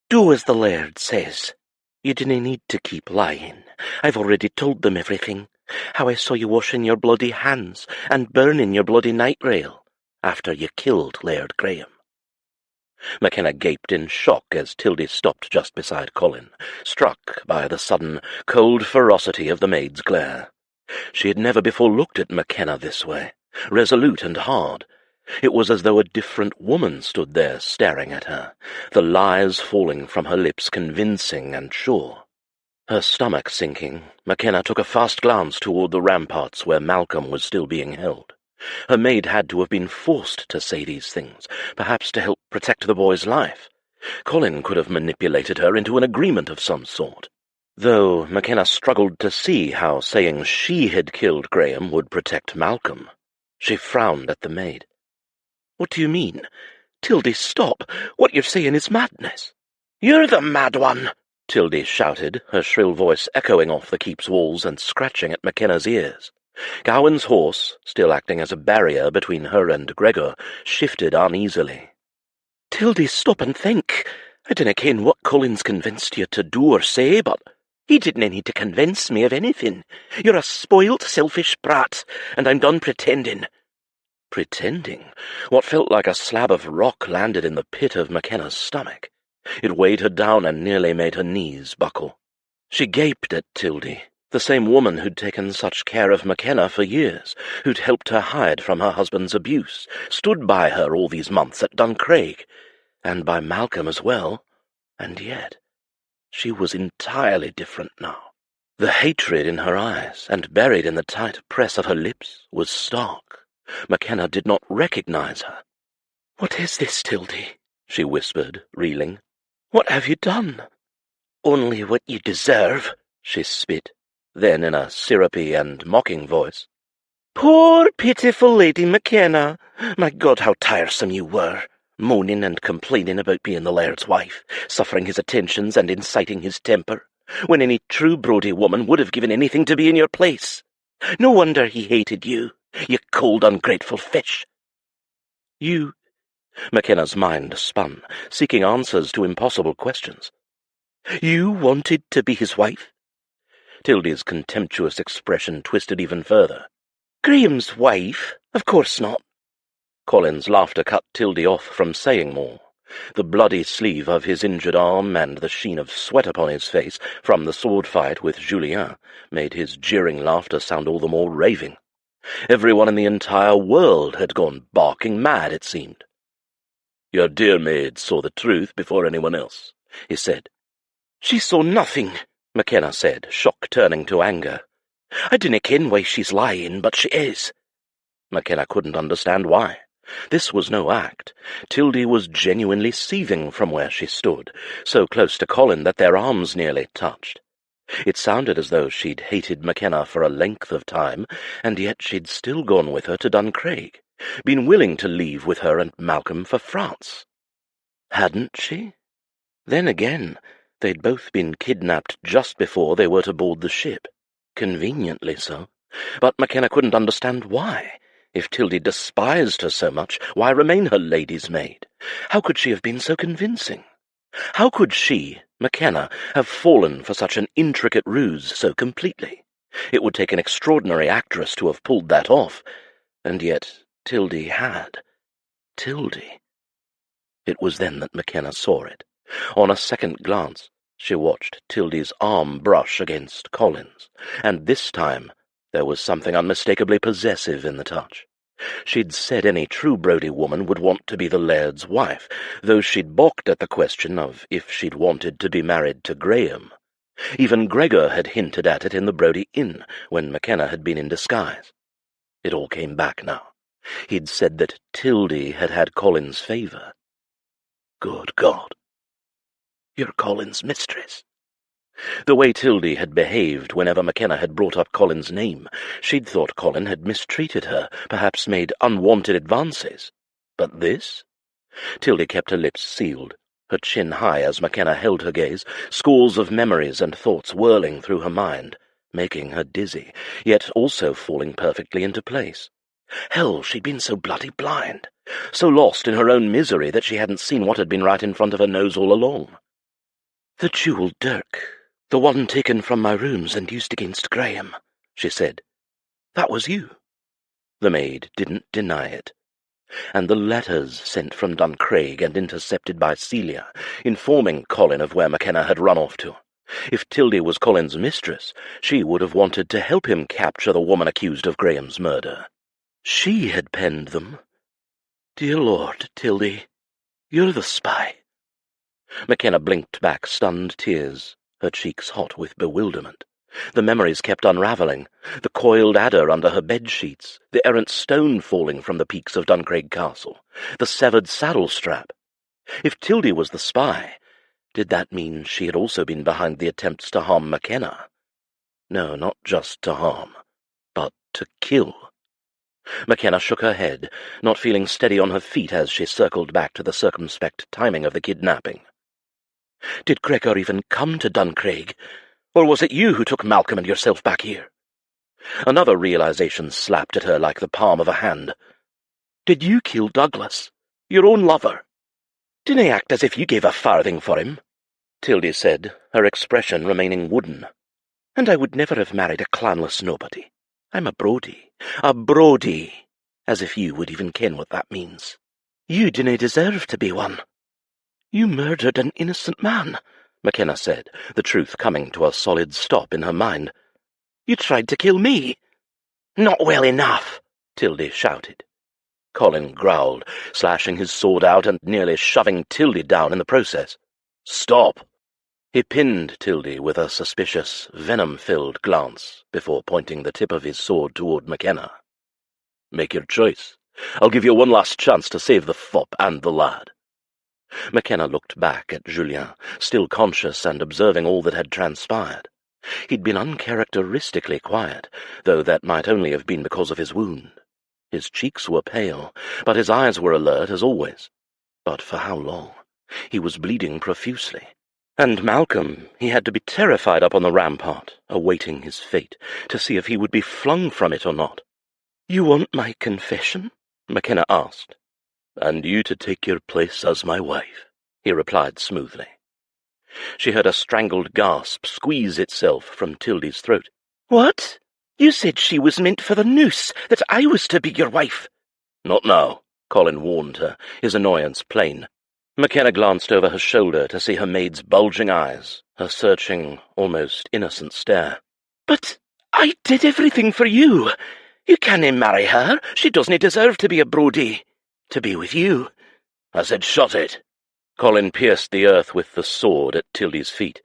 Do as the laird says. You dinna need to keep lying. I've already told them everything. How I saw you washing your bloody hands and burning your bloody night rail after you killed Laird Graham. Makenna gaped in shock as Tildy stopped just beside Colin, struck by the sudden, cold ferocity of the maid's glare. She had never before looked at Makenna this way, resolute and hard. It was as though a different woman stood there staring at her, the lies falling from her lips convincing and sure. Her stomach sinking, Makenna took a fast glance toward the ramparts where Malcolm was still being held. Her maid had to have been forced to say these things, perhaps to help protect the boy's life. Colin could have manipulated her into an agreement of some sort, though Makenna struggled to see how saying she had killed Graham would protect Malcolm. She frowned at the maid. What do you mean? Tildy, stop! What you're saying is madness. You're the mad one! Tildy shouted, her shrill voice echoing off the keep's walls and scratching at Makenna's ears. Gawain's horse, still acting as a barrier between her and Gregor, shifted uneasily. Tildy, stop and think. I dinna ken what Colin's convinced you to do or say, but he didn't need to convince me of anything. You're a spoilt, selfish brat, and I'm done pretending. Pretending? What felt like a slab of rock landed in the pit of Makenna's stomach. It weighed her down and nearly made her knees buckle. She gaped at Tildy, the same woman who'd taken such care of Makenna for years, who'd helped her hide from her husband's abuse, stood by her all these months at Duncraig, and by Malcolm as well, and yet she was entirely different now. The hatred in her eyes, and buried in the tight press of her lips, was stark. Makenna did not recognize her. "What is this, Tildy?" she whispered, reeling. "What have you done?" "Only what you deserve," she spit, then in a syrupy and mocking voice. "Poor, pitiful Lady Makenna! My God, how tiresome you were, moaning and complaining about being the laird's wife, suffering his attentions and inciting his temper, when any true Brodie woman would have given anything to be in your place. No wonder he hated you, you cold, ungrateful fish." "You—" Makenna's mind spun, seeking answers to impossible questions. "You wanted to be his wife?" Tildy's contemptuous expression twisted even further. "Graham's wife? Of course not." Colin's laughter cut Tildy off from saying more. The bloody sleeve of his injured arm and the sheen of sweat upon his face from the sword fight with Julien made his jeering laughter sound all the more raving. Everyone in the entire world had gone barking mad, it seemed. "Your dear maid saw the truth before anyone else," he said. "She saw nothing," Makenna said, shock turning to anger. I dinna ken why she's lying, but she is. Makenna couldn't understand why. This was no act. Tildy was genuinely seething from where she stood, so close to Colin that their arms nearly touched. It sounded as though she'd hated Makenna for a length of time, and yet she'd still gone with her to Duncraig, been willing to leave with her and Malcolm for France. Hadn't she? Then again, they'd both been kidnapped just before they were to board the ship. Conveniently so. But Makenna couldn't understand why. If Tildy despised her so much, why remain her lady's maid? How could she have been so convincing? How could she, Makenna, have fallen for such an intricate ruse so completely? It would take an extraordinary actress to have pulled that off, and yet Tildy had. Tildy. It was then that Makenna saw it. On a second glance, she watched Tildy's arm brush against Colin's, and this time there was something unmistakably possessive in the touch. She'd said any true Brodie woman would want to be the laird's wife, though she'd balked at the question of if she'd wanted to be married to Graham. Even Gregor had hinted at it in the Brodie Inn, when Makenna had been in disguise. It all came back now. He'd said that Tildy had had Colin's favour. Good God. You're Colin's mistress. The way Tildy had behaved whenever Makenna had brought up Colin's name, she'd thought Colin had mistreated her, perhaps made unwanted advances. But this? Tildy kept her lips sealed, her chin high as Makenna held her gaze, scores of memories and thoughts whirling through her mind, making her dizzy, yet also falling perfectly into place. Hell, she'd been so bloody blind, so lost in her own misery that she hadn't seen what had been right in front of her nose all along. "The jewelled dirk, the one taken from my rooms and used against Graham," she said. "That was you." The maid didn't deny it. And the letters sent from Duncraig and intercepted by Celia, informing Colin of where Makenna had run off to. If Tildy was Colin's mistress, she would have wanted to help him capture the woman accused of Graham's murder. She had penned them. Dear Lord, Tildy, you're the spy. Makenna blinked back stunned tears, her cheeks hot with bewilderment. The memories kept unravelling, the coiled adder under her bed-sheets, the errant stone falling from the peaks of Duncraig Castle, the severed saddle-strap. If Tildy was the spy, did that mean she had also been behind the attempts to harm Makenna? No, not just to harm, but to kill. Makenna shook her head, not feeling steady on her feet as she circled back to the circumspect timing of the kidnapping. Did Gregor even come to Duncraig? Or was it you who took Malcolm and yourself back here? Another realization slapped at her like the palm of a hand. Did you kill Douglas, your own lover? Dinna act as if you gave a farthing for him, Tildy said, her expression remaining wooden. And I would never have married a clanless nobody. I'm a Brodie, as if you would even ken what that means. You dinna deserve to be one. You murdered an innocent man, Makenna said, the truth coming to a solid stop in her mind. You tried to kill me. Not well enough, Tildy shouted. Colin growled, slashing his sword out and nearly shoving Tildy down in the process. Stop! He pinned Tildy with a suspicious, venom-filled glance before pointing the tip of his sword toward Makenna. Make your choice. I'll give you one last chance to save the fop and the lad. Makenna looked back at Julien, still conscious and observing all that had transpired. He'd been uncharacteristically quiet, though that might only have been because of his wound. His cheeks were pale, but his eyes were alert as always. But for how long? He was bleeding profusely. And Malcolm, he had to be terrified up on the rampart, awaiting his fate, to see if he would be flung from it or not. You want my confession? Makenna asked. And you to take your place as my wife, he replied smoothly. She heard a strangled gasp squeeze itself from Tildy's throat. What? You said she was meant for the noose, that I was to be your wife. Not now, Colin warned her, his annoyance plain. Makenna glanced over her shoulder to see her maid's bulging eyes, her searching, almost innocent stare. But I did everything for you. You cannae marry her. She doesn't deserve to be a Brodie. To be with you. I said shut it. Colin pierced the earth with the sword at Tildy's feet.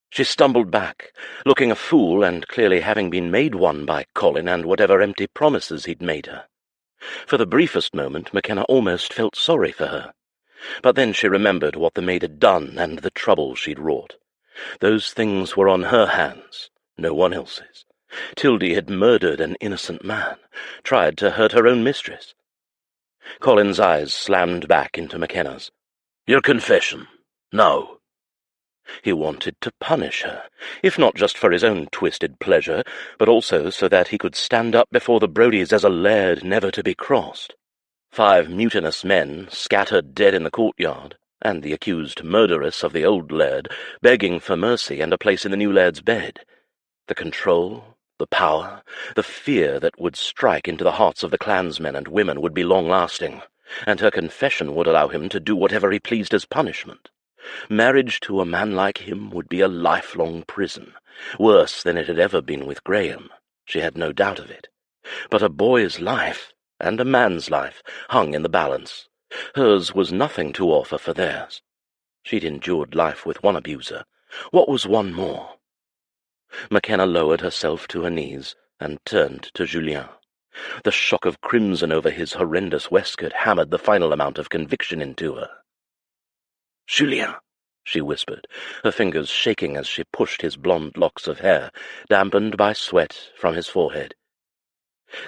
She stumbled back, looking a fool and clearly having been made one by Colin and whatever empty promises he'd made her. For the briefest moment, Makenna almost felt sorry for her. But then she remembered what the maid had done and the trouble she'd wrought. Those things were on her hands, no one else's. Tildy had murdered an innocent man, tried to hurt her own mistress. Colin's eyes slammed back into Makenna's. "Your confession. Now." He wanted to punish her, if not just for his own twisted pleasure, but also so that he could stand up before the Brodies as a laird never to be crossed. 5 mutinous men, scattered dead in the courtyard, and the accused murderess of the old laird, begging for mercy and a place in the new laird's bed. The control, the power, the fear that would strike into the hearts of the clansmen and women would be long-lasting, and her confession would allow him to do whatever he pleased as punishment. Marriage to a man like him would be a lifelong prison, worse than it had ever been with Graham, she had no doubt of it. But a boy's life, and a man's life, hung in the balance. Hers was nothing to offer for theirs. She'd endured life with one abuser. What was one more? Makenna lowered herself to her knees and turned to Julien. The shock of crimson over his horrendous waistcoat hammered the final amount of conviction into her. "Julien," she whispered, her fingers shaking as she pushed his blonde locks of hair, dampened by sweat, from his forehead.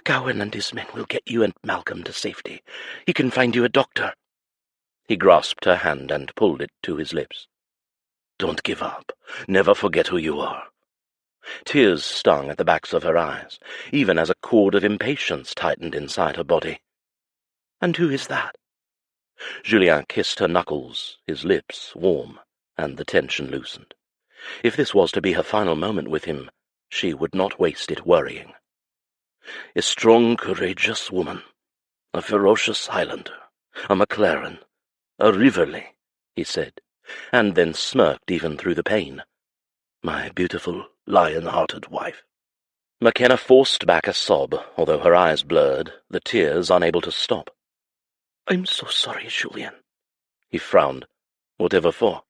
"Gawain and his men will get you and Malcolm to safety. He can find you a doctor." He grasped her hand and pulled it to his lips. "Don't give up. Never forget who you are." Tears stung at the backs of her eyes, even as a cord of impatience tightened inside her body. "And who is that?" Julien kissed her knuckles, his lips warm, and the tension loosened. If this was to be her final moment with him, she would not waste it worrying. "A strong, courageous woman, a ferocious Highlander, a Maclaren, a Riverley," he said, and then smirked even through the pain. "My beautiful, lion-hearted wife." Makenna forced back a sob, although her eyes blurred, the tears unable to stop. "I'm so sorry, Julien." He frowned. "Whatever for?"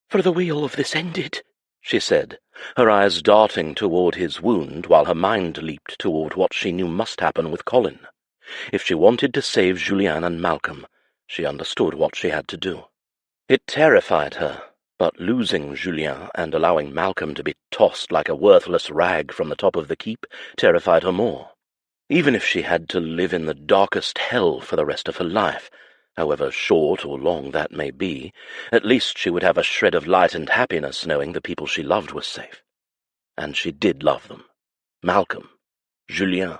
"For the way all of this ended," she said, her eyes darting toward his wound while her mind leaped toward what she knew must happen with Colin. If she wanted to save Julien and Malcolm, she understood what she had to do. It terrified her, but losing Julien and allowing Malcolm to be tossed like a worthless rag from the top of the keep terrified her more. Even if she had to live in the darkest hell for the rest of her life, however short or long that may be, at least she would have a shred of light and happiness knowing the people she loved were safe. And she did love them. Malcolm, Julien.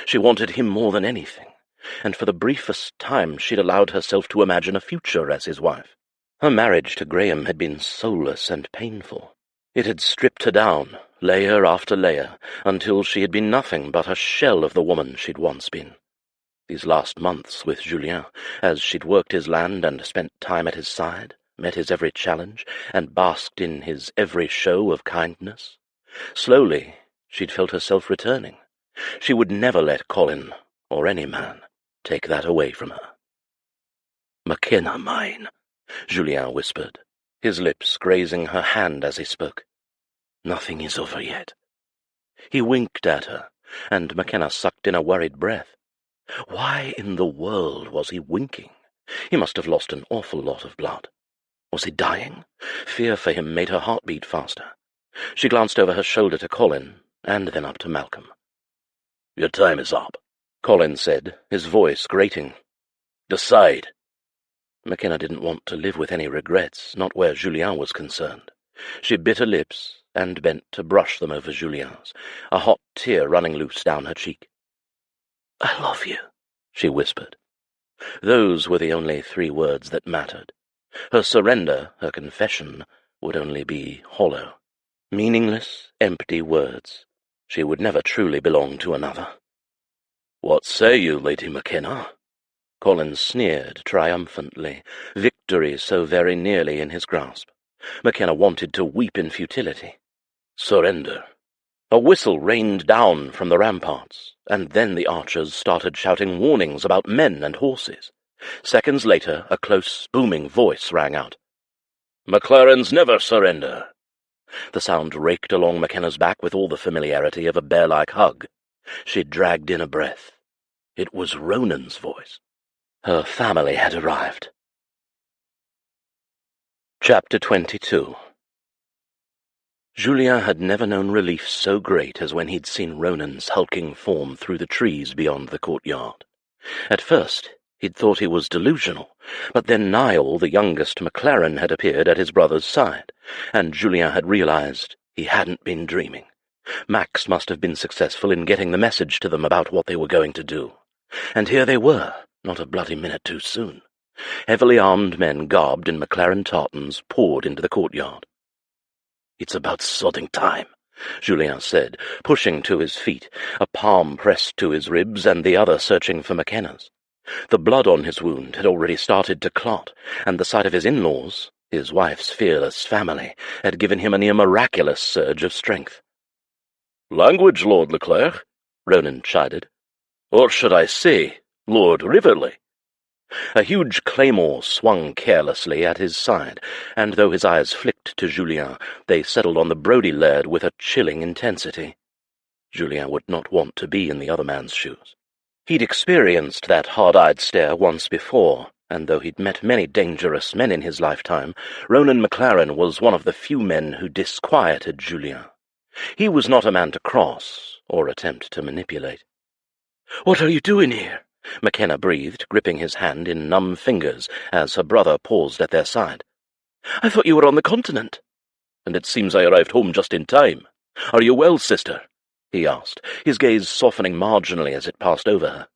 She wanted him more than anything, and for the briefest time she'd allowed herself to imagine a future as his wife. Her marriage to Graham had been soulless and painful. It had stripped her down, layer after layer, until she had been nothing but a shell of the woman she'd once been. These last months with Julien, as she'd worked his land and spent time at his side, met his every challenge, and basked in his every show of kindness, slowly she'd felt herself returning. She would never let Colin, or any man, take that away from her. "Makenna mine," Julien whispered, his lips grazing her hand as he spoke. "Nothing is over yet." He winked at her, and Makenna sucked in a worried breath. Why in the world was he winking? He must have lost an awful lot of blood. Was he dying? Fear for him made her heart beat faster. She glanced over her shoulder to Colin, and then up to Malcolm. "Your time is up," Colin said, his voice grating. "Decide." Makenna didn't want to live with any regrets, not where Julien was concerned. She bit her lips and bent to brush them over Julien's, a hot tear running loose down her cheek. "I love you," she whispered. Those were the only 3 words that mattered. Her surrender, her confession, would only be hollow. Meaningless, empty words. She would never truly belong to another. "What say you, Lady Makenna?" Colin sneered triumphantly, victory so very nearly in his grasp. Makenna wanted to weep in futility. "Surrender." A whistle rained down from the ramparts, and then the archers started shouting warnings about men and horses. Seconds later, a close, booming voice rang out. "Maclarens never surrender." The sound raked along Makenna's back with all the familiarity of a bear-like hug. She dragged in a breath. It was Ronan's voice. Her family had arrived. Chapter 22. Julien had never known relief so great as when he'd seen Ronan's hulking form through the trees beyond the courtyard. At first, he'd thought he was delusional, but then Niall, the youngest Maclaren, had appeared at his brother's side, and Julien had realized he hadn't been dreaming. Max must have been successful in getting the message to them about what they were going to do. And here they were, not a bloody minute too soon. Heavily armed men garbed in Maclaren tartans poured into the courtyard. "It's about sodding time," Julien said, pushing to his feet, a palm pressed to his ribs and the other searching for Makenna's. The blood on his wound had already started to clot, and the sight of his in-laws, his wife's fearless family, had given him a near miraculous surge of strength. "Language, Lord Leclerc," Ronan chided. "Or should I say, Lord Riverley?" A huge claymore swung carelessly at his side, and though his eyes flicked to Julien, they settled on the Brodie laird with a chilling intensity. Julien would not want to be in the other man's shoes. He'd experienced that hard-eyed stare once before, and though he'd met many dangerous men in his lifetime, Ronan Maclaren was one of the few men who disquieted Julien. He was not a man to cross, or attempt to manipulate. "What are you doing here?" Makenna breathed, gripping his hand in numb fingers as her brother paused at their side. "I thought you were on the continent." "And it seems I arrived home just in time. Are you well, sister?" he asked, his gaze softening marginally as it passed over her.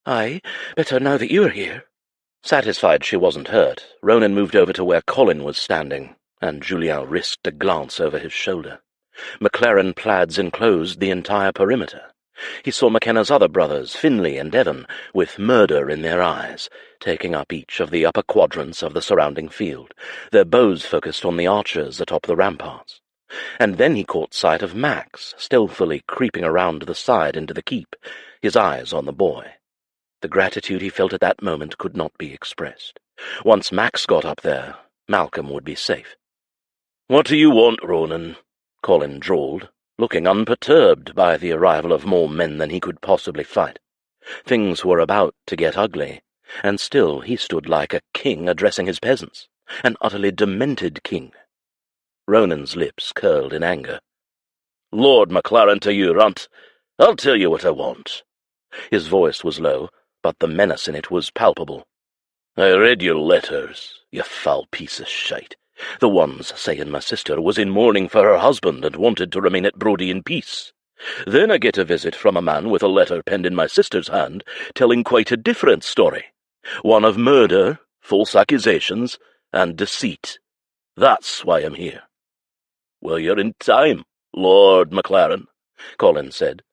"Aye, better now that you're here." Satisfied she wasn't hurt, Ronan moved over to where Colin was standing, and Julien risked a glance over his shoulder. Maclaren plaids enclosed the entire perimeter. He saw Makenna's other brothers, Finlay and Evan, with murder in their eyes, taking up each of the upper quadrants of the surrounding field, their bows focused on the archers atop the ramparts. And then he caught sight of Max, stealthily creeping around the side into the keep, his eyes on the boy. The gratitude he felt at that moment could not be expressed. Once Max got up there, Malcolm would be safe. "What do you want, Ronan?" Colin drawled, looking unperturbed by the arrival of more men than he could possibly fight. Things were about to get ugly, and still he stood like a king addressing his peasants, an utterly demented king. Ronan's lips curled in anger. "Lord Maclaren to you, runt. I'll tell you what I want." His voice was low, but the menace in it was palpable. "I read your letters, you foul piece of shite. The ones saying my sister was in mourning for her husband and wanted to remain at Brodie in peace. Then I get a visit from a man with a letter penned in my sister's hand, telling quite a different story. One of murder, false accusations, and deceit. That's why I'm here." "Well, you're in time, Lord Maclaren," Colin said.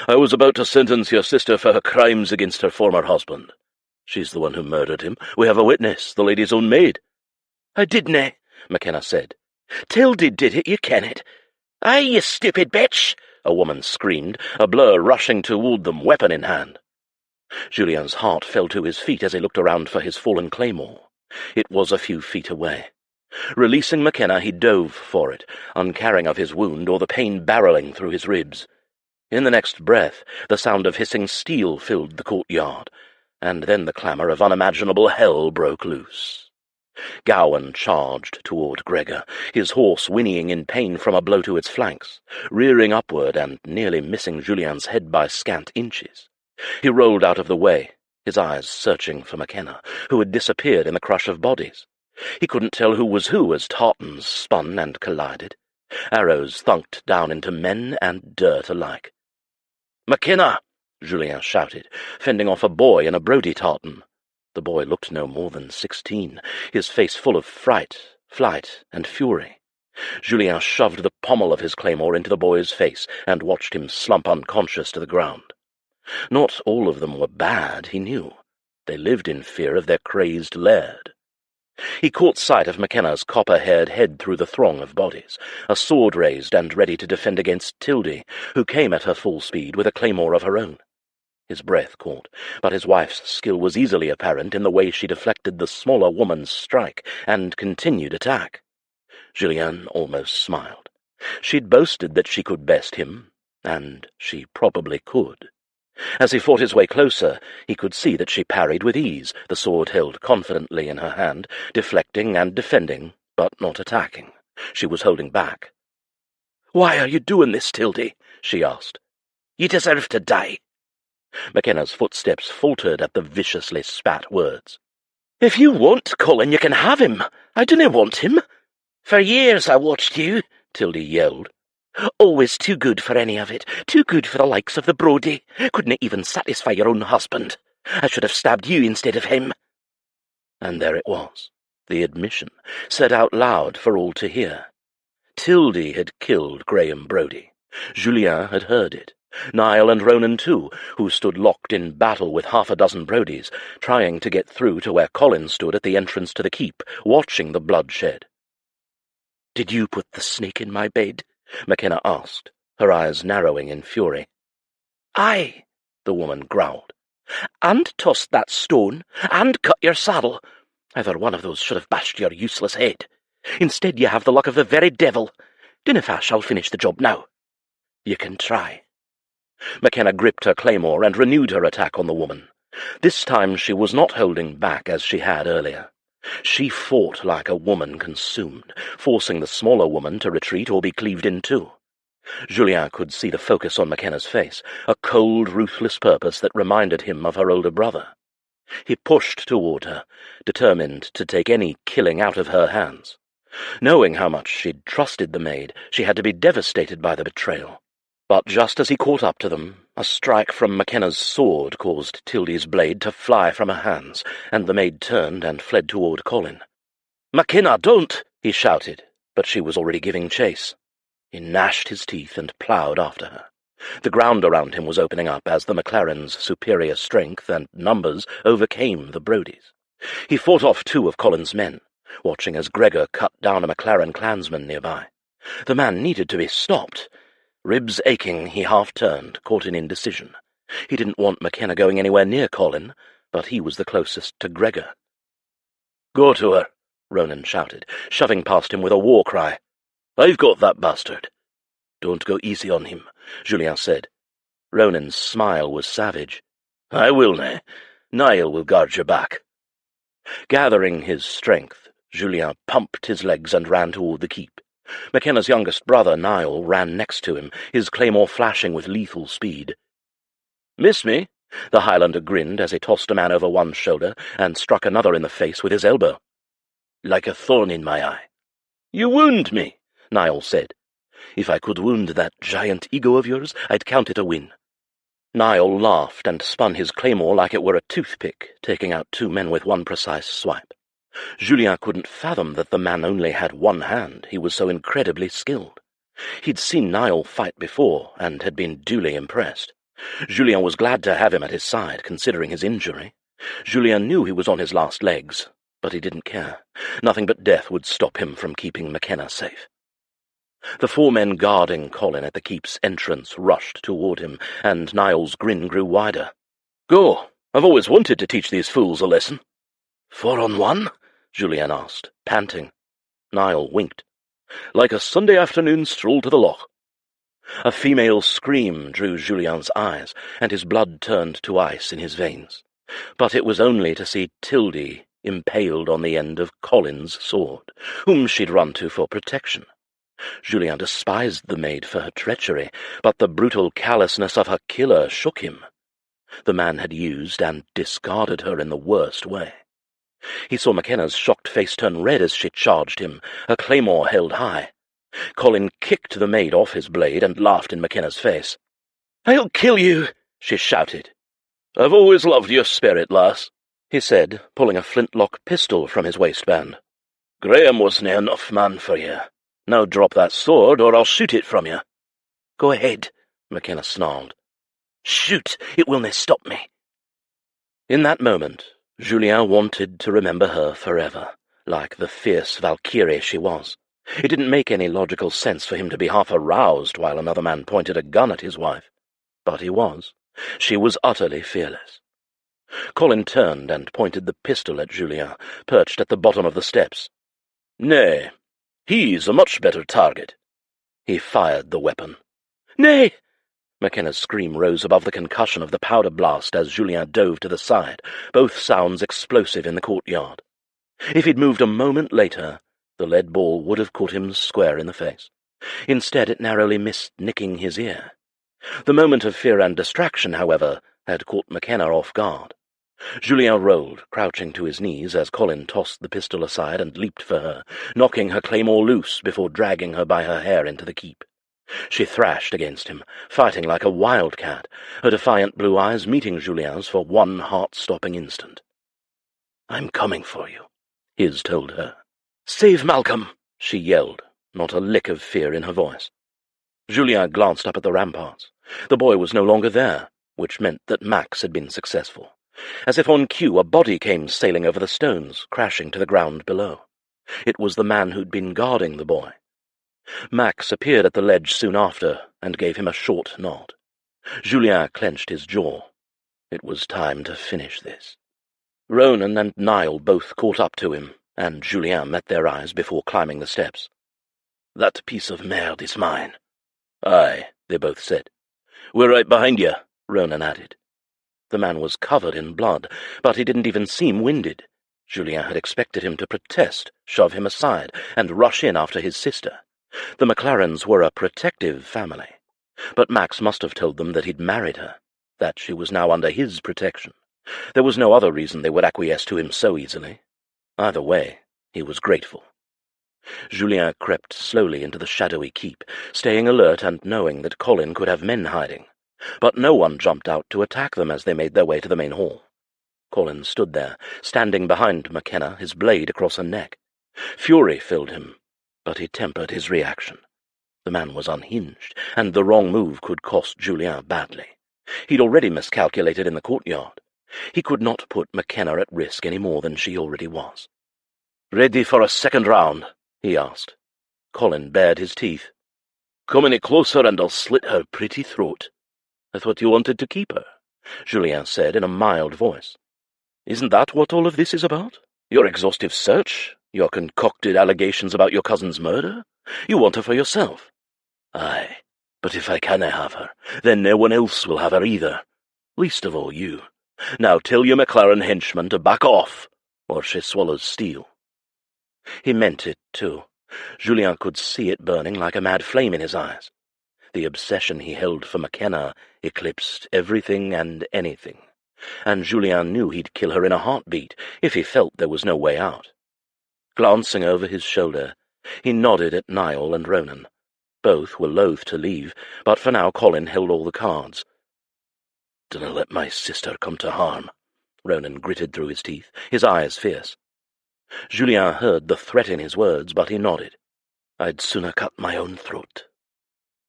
"I was about to sentence your sister for her crimes against her former husband. She's the one who murdered him. We have a witness, the lady's own maid." "I didna," Makenna said. "Tildy did it, you ken it." "Aye, you stupid bitch!" a woman screamed, a blur rushing toward them, weapon in hand. Julien's heart fell to his feet as he looked around for his fallen claymore. It was a few feet away. Releasing Makenna, he dove for it, uncaring of his wound or the pain barreling through his ribs. In the next breath, the sound of hissing steel filled the courtyard, and then the clamour of unimaginable hell broke loose. Gowan charged toward Gregor, his horse whinnying in pain from a blow to its flanks, rearing upward and nearly missing Julien's head by scant inches. He rolled out of the way, his eyes searching for Makenna, who had disappeared in the crush of bodies. He couldn't tell who was who as tartans spun and collided. Arrows thunked down into men and dirt alike. "Makenna!" Julien shouted, fending off a boy in a Brodie tartan. The boy looked no more than 16, his face full of fright, flight, and fury. Julien shoved the pommel of his claymore into the boy's face and watched him slump unconscious to the ground. Not all of them were bad, he knew. They lived in fear of their crazed laird. He caught sight of Makenna's copper-haired head through the throng of bodies, a sword raised and ready to defend against Tildy, who came at her full speed with a claymore of her own. His breath caught, but his wife's skill was easily apparent in the way she deflected the smaller woman's strike and continued attack. Julien almost smiled. She'd boasted that she could best him, and she probably could. As he fought his way closer, he could see that she parried with ease, the sword held confidently in her hand, deflecting and defending, but not attacking. She was holding back. "Why are you doing this, Tildy?" she asked. "You deserve to die." Makenna's footsteps faltered at the viciously spat words. "If you want Colin, you can have him. I didn't want him." "For years I watched you," Tildy yelled. "Always too good for any of it, too good for the likes of the Brodie. Couldn't even satisfy your own husband. I should have stabbed you instead of him." And there it was, the admission, said out loud for all to hear. Tildy had killed Graham Brodie. Julien had heard it. Niall and Ronan too, who stood locked in battle with 6 Brodies, trying to get through to where Colin stood at the entrance to the keep, watching the bloodshed. "Did you put the snake in my bed?" Makenna asked, her eyes narrowing in fury. "Aye," the woman growled. "And tossed that stone, and cut your saddle. Either one of those should have bashed your useless head. Instead you have the luck of the very devil. Dinna fash, I'll finish the job now." "You can try." Makenna gripped her claymore and renewed her attack on the woman. This time she was not holding back as she had earlier. She fought like a woman consumed, forcing the smaller woman to retreat or be cleaved in two. Julien could see the focus on Makenna's face, a cold, ruthless purpose that reminded him of her older brother. He pushed toward her, determined to take any killing out of her hands. Knowing how much she'd trusted the maid, she had to be devastated by the betrayal. But just as he caught up to them, a strike from Makenna's sword caused Tildy's blade to fly from her hands, and the maid turned and fled toward Colin. "Makenna, don't!" he shouted, but she was already giving chase. He gnashed his teeth and ploughed after her. The ground around him was opening up as the Maclarens' superior strength and numbers overcame the Brodies. He fought off 2 of Colin's men, watching as Gregor cut down a Maclaren clansman nearby. The man needed to be stopped. Ribs aching, he half-turned, caught in indecision. He didn't want Makenna going anywhere near Colin, but he was the closest to Gregor. "Go to her," Ronan shouted, shoving past him with a war cry. "I've got that bastard." "Don't go easy on him," Julien said. Ronan's smile was savage. "I will nae. Niall will guard your back." Gathering his strength, Julien pumped his legs and ran toward the keep. Makenna's youngest brother, Niall, ran next to him, his claymore flashing with lethal speed. "Miss me?" The Highlander grinned as he tossed a man over one shoulder and struck another in the face with his elbow. "Like a thorn in my eye." "You wound me," Niall said. "If I could wound that giant ego of yours, I'd count it a win." Niall laughed and spun his claymore like it were a toothpick, taking out 2 men with one precise swipe. Julien couldn't fathom that the man only had one hand, he was so incredibly skilled. He'd seen Niall fight before, and had been duly impressed. Julien was glad to have him at his side, considering his injury. Julien knew he was on his last legs, but he didn't care. Nothing but death would stop him from keeping Makenna safe. The 4 men guarding Colin at the keep's entrance rushed toward him, and Niall's grin grew wider. "Go. I've always wanted to teach these fools a lesson." 4 on 1? Julien asked, panting. Niall winked. "Like a Sunday afternoon stroll to the loch." A female scream drew Julien's eyes, and his blood turned to ice in his veins. But it was only to see Tildy impaled on the end of Colin's sword, whom she'd run to for protection. Julien despised the maid for her treachery, but the brutal callousness of her killer shook him. The man had used and discarded her in the worst way. He saw Makenna's shocked face turn red as she charged him, her claymore held high. Colin kicked the maid off his blade and laughed in Makenna's face. "I'll kill you," she shouted. "I've always loved your spirit, lass," he said, pulling a flintlock pistol from his waistband. "Graham wasn't enough man for you. Now drop that sword, or I'll shoot it from you." "Go ahead," Makenna snarled. "Shoot, it will nae stop me." In that moment, Julien wanted to remember her forever, like the fierce Valkyrie she was. It didn't make any logical sense for him to be half aroused while another man pointed a gun at his wife. But he was. She was utterly fearless. Colin turned and pointed the pistol at Julien, perched at the bottom of the steps. "Nay, He's a much better target. He fired the weapon. Nay! Makenna's scream rose above the concussion of the powder blast as Julien dove to the side, both sounds explosive in the courtyard. If he'd moved a moment later, the lead ball would have caught him square in the face. Instead, it narrowly missed nicking his ear. The moment of fear and distraction, however, had caught Makenna off guard. Julien rolled, crouching to his knees as Colin tossed the pistol aside and leaped for her, knocking her claymore loose before dragging her by her hair into the keep. She thrashed against him, fighting like a wildcat, her defiant blue eyes meeting Julien's for one heart-stopping instant. "I'm coming for you," his told her. "Save Malcolm!" she yelled, not a lick of fear in her voice. Julien glanced up at the ramparts. The boy was no longer there, which meant that Max had been successful. As if on cue, a body came sailing over the stones, crashing to the ground below. It was the man who'd been guarding the boy. Max appeared at the ledge soon after and gave him a short nod. Julien clenched his jaw. It was time to finish this. Ronan and Niall both caught up to him, and Julien met their eyes before climbing the steps. "That piece of maid is mine." "Aye," they both said. "We're right behind you," Ronan added. The man was covered in blood, but he didn't even seem winded. Julien had expected him to protest, shove him aside, and rush in after his sister. The Maclarens were a protective family. But Max must have told them that he'd married her, that she was now under his protection. There was no other reason they would acquiesce to him so easily. Either way, he was grateful. Julien crept slowly into the shadowy keep, staying alert and knowing that Colin could have men hiding. But no one jumped out to attack them as they made their way to the main hall. Colin stood there, standing behind Makenna, his blade across her neck. Fury filled him, but he tempered his reaction. The man was unhinged, and the wrong move could cost Julien badly. He'd already miscalculated in the courtyard. He could not put Makenna at risk any more than she already was. "Ready for a second round?" he asked. Colin bared his teeth. "Come any closer and I'll slit her pretty throat." "I thought you wanted to keep her," Julien said in a mild voice. "Isn't that what all of this is about? Your exhaustive search? Your concocted allegations about your cousin's murder? You want her for yourself." "Aye, but if I canna have her, then no one else will have her either. Least of all you. Now tell your Maclaren henchmen to back off, or she swallows steel." He meant it, too. Julien could see it burning like a mad flame in his eyes. The obsession he held for Makenna eclipsed everything and anything, and Julien knew he'd kill her in a heartbeat if he felt there was no way out. Glancing over his shoulder, he nodded at Niall and Ronan. Both were loath to leave, but for now Colin held all the cards. "Dinna let my sister come to harm," Ronan gritted through his teeth, his eyes fierce. Julien heard the threat in his words, but he nodded. "I'd sooner cut my own throat."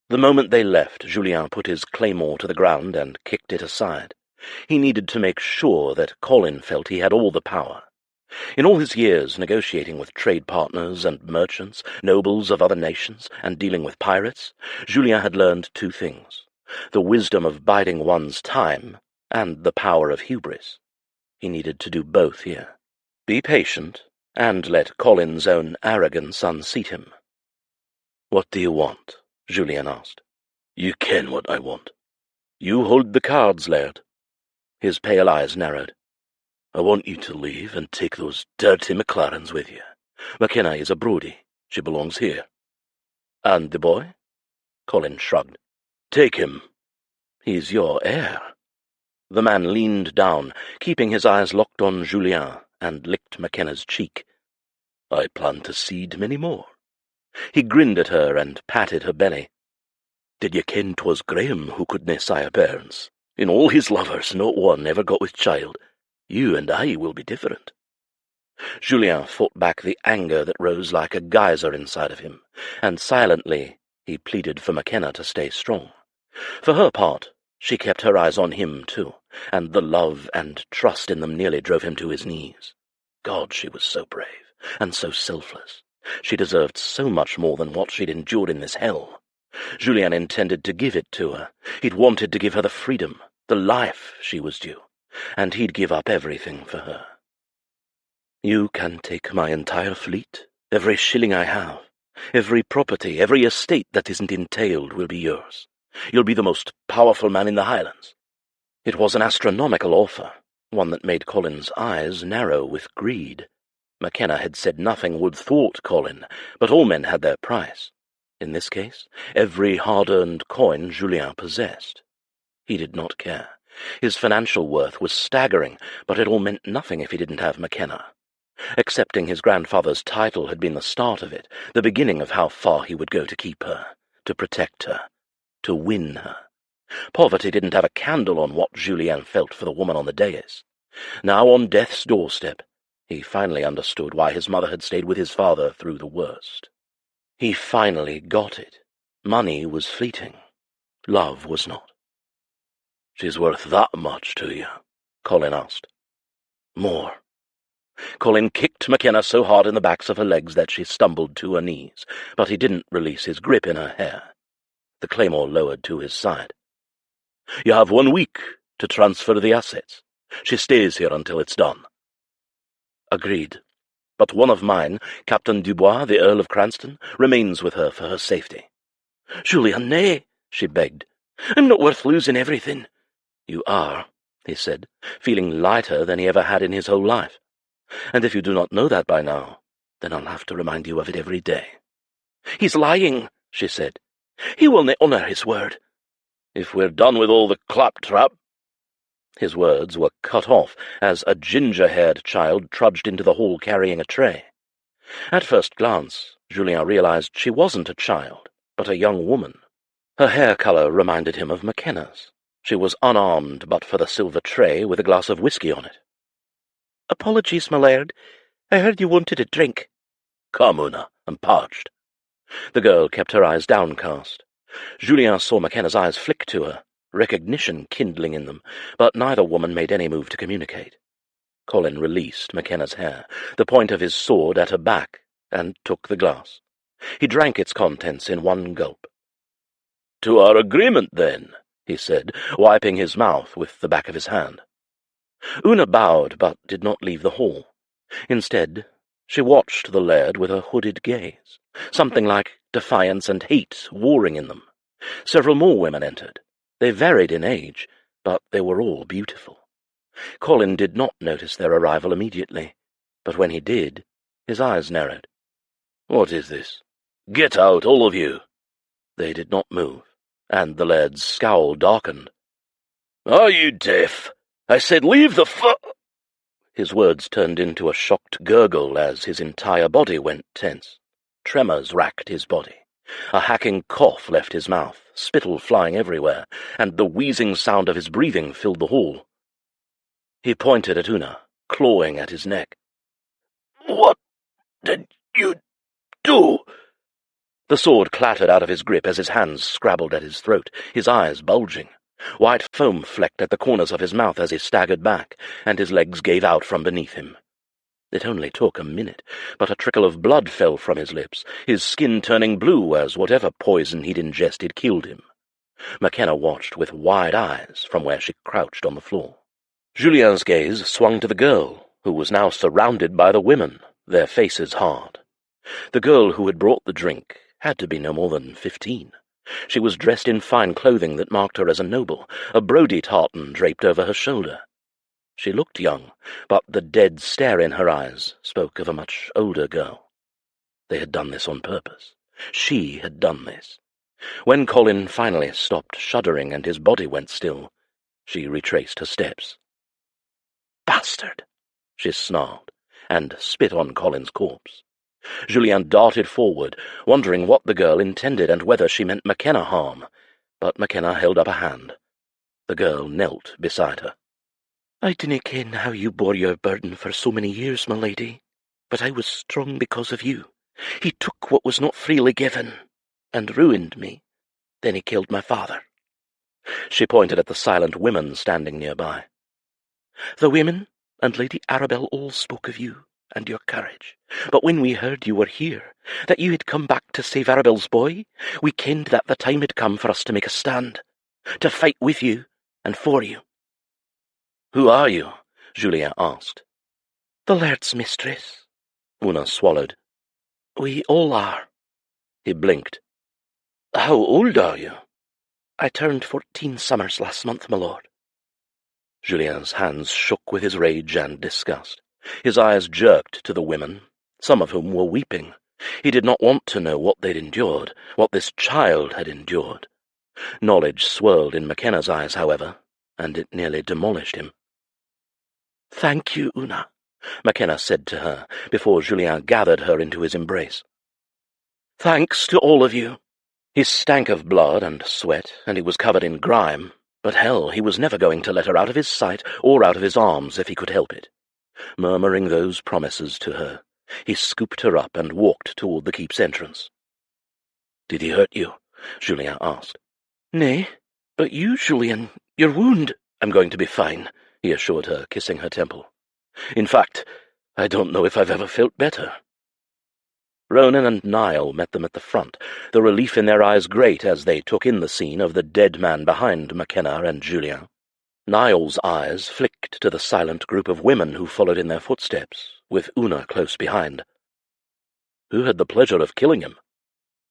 The moment they left, Julien put his claymore to the ground and kicked it aside. He needed to make sure that Colin felt he had all the power. In all his years negotiating with trade partners and merchants, nobles of other nations, and dealing with pirates, Julien had learned two things: the wisdom of biding one's time and the power of hubris. He needed to do both here. Be patient, and let Colin's own arrogance unseat him. "What do you want?" Julien asked. "You ken what I want." "You hold the cards, laird." His pale eyes narrowed. "I want you to leave and take those dirty Maclarens with you. Makenna is a Brodie. She belongs here." "And the boy?" Colin shrugged. "Take him. He's your heir." The man leaned down, keeping his eyes locked on Julien, and licked Makenna's cheek. "I plan to seed many more." He grinned at her and patted her belly. "Did ye ken 'twas Graham who couldna sire bairns? In all his lovers, not one ever got with child. You and I will be different." Julien fought back the anger that rose like a geyser inside of him, and silently he pleaded for Makenna to stay strong. For her part, she kept her eyes on him too, and the love and trust in them nearly drove him to his knees. God, she was so brave, and so selfless. She deserved so much more than what she'd endured in this hell. Julien intended to give it to her. He'd wanted to give her the freedom, the life she was due, and he'd give up everything for her. "You can take my entire fleet, every shilling I have, Every property, every estate that isn't entailed will be yours. You'll be the most powerful man in the Highlands. It was an astronomical offer, one that made Colin's eyes narrow with greed. Makenna had said nothing would thwart Colin, but all men had their price. In this case, every hard-earned coin Julien possessed. He did not care. His financial worth was staggering, but it all meant nothing if he didn't have Makenna. Accepting his grandfather's title had been the start of it, the beginning of how far he would go to keep her, to protect her, to win her. Poverty didn't have a candle on what Julien felt for the woman on the dais. Now on death's doorstep, he finally understood why his mother had stayed with his father through the worst. He finally got it. Money was fleeting. Love was not. "She's worth that much to you?" Colin asked. More. Colin kicked Makenna so hard in the backs of her legs that she stumbled to her knees, but he didn't release his grip in her hair. The claymore lowered to his side. "You have 1 week to transfer the assets. She stays here until it's done." Agreed. But one of mine, Captain Dubois, the Earl of Cranston, remains with her for her safety. "Julien, nay," she begged. "I'm not worth losing everything." "You are," he said, feeling lighter than he ever had in his whole life. "And if you do not know that by now, then I'll have to remind you of it every day." "He's lying," she said. "He will not honour his word." "If we're done with all the claptrap—" His words were cut off as a ginger-haired child trudged into the hall carrying a tray. At first glance, Julien realized she wasn't a child, but a young woman. Her hair colour reminded him of Makenna's. She was unarmed but for the silver tray with a glass of whisky on it. "Apologies, my laird. I heard you wanted a drink." "Come, Una, I'm parched." The girl kept her eyes downcast. Julien saw Makenna's eyes flick to her, recognition kindling in them, but neither woman made any move to communicate. Colin released Makenna's hair, the point of his sword at her back, and took the glass. He drank its contents in one gulp. "To our agreement, then," he said, wiping his mouth with the back of his hand. Una bowed, but did not leave the hall. Instead, she watched the laird with a hooded gaze, something like defiance and hate warring in them. Several more women entered. They varied in age, but they were all beautiful. Colin did not notice their arrival immediately, but when he did, his eyes narrowed. "What is this? Get out, all of you!" They did not move, and the laird's scowl darkened. "Are you deaf? I said leave the His words turned into a shocked gurgle as his entire body went tense. Tremors racked his body. A hacking cough left his mouth, spittle flying everywhere, and the wheezing sound of his breathing filled the hall. He pointed at Una, clawing at his neck. "What did you do?" The sword clattered out of his grip as his hands scrabbled at his throat, his eyes bulging. White foam flecked at the corners of his mouth as he staggered back, and his legs gave out from beneath him. It only took a minute, but a trickle of blood fell from his lips, his skin turning blue as whatever poison he'd ingested killed him. Makenna watched with wide eyes from where she crouched on the floor. Julien's gaze swung to the girl, who was now surrounded by the women, their faces hard. The girl who had brought the drink had to be no more than 15. She was dressed in fine clothing that marked her as a noble, a Brodie tartan draped over her shoulder. She looked young, but the dead stare in her eyes spoke of a much older girl. They had done this on purpose. She had done this. When Colin finally stopped shuddering and his body went still, she retraced her steps. "Bastard!" she snarled, and spit on Colin's corpse. Julien darted forward, wondering what the girl intended and whether she meant Makenna harm, but Makenna held up a hand. The girl knelt beside her. "I dinna ken how you bore your burden for so many years, my lady, but I was strong because of you. He took what was not freely given, and ruined me. Then he killed my father." She pointed at the silent women standing nearby. "The women and Lady Arabelle all spoke of you and your courage, but when we heard you were here, that you had come back to save Arabelle's boy, we kenned that the time had come for us to make a stand, to fight with you and for you." "Who are you?" Julien asked. "The laird's mistress." Una swallowed. "We all are. He blinked. "How old are you?" "I turned 14 summers last month, my lord." Julien's hands shook with his rage and disgust. His eyes jerked to the women, some of whom were weeping. He did not want to know what they'd endured, what this child had endured. Knowledge swirled in Makenna's eyes, however, and it nearly demolished him. "Thank you, Una," Makenna said to her, before Julien gathered her into his embrace. "Thanks to all of you." He stank of blood and sweat, and he was covered in grime, but hell, he was never going to let her out of his sight or out of his arms if he could help it. Murmuring those promises to her, he scooped her up and walked toward the keep's entrance. "Did he hurt you?" Julien asked. "Nay, but you, Julien, your wound—" "I'm going to be fine," he assured her, kissing her temple. "In fact, I don't know if I've ever felt better." Ronan and Niall met them at the front, the relief in their eyes great as they took in the scene of the dead man behind Makenna and Julien. Niall's eyes flicked to the silent group of women who followed in their footsteps, with Una close behind. "Who had the pleasure of killing him?"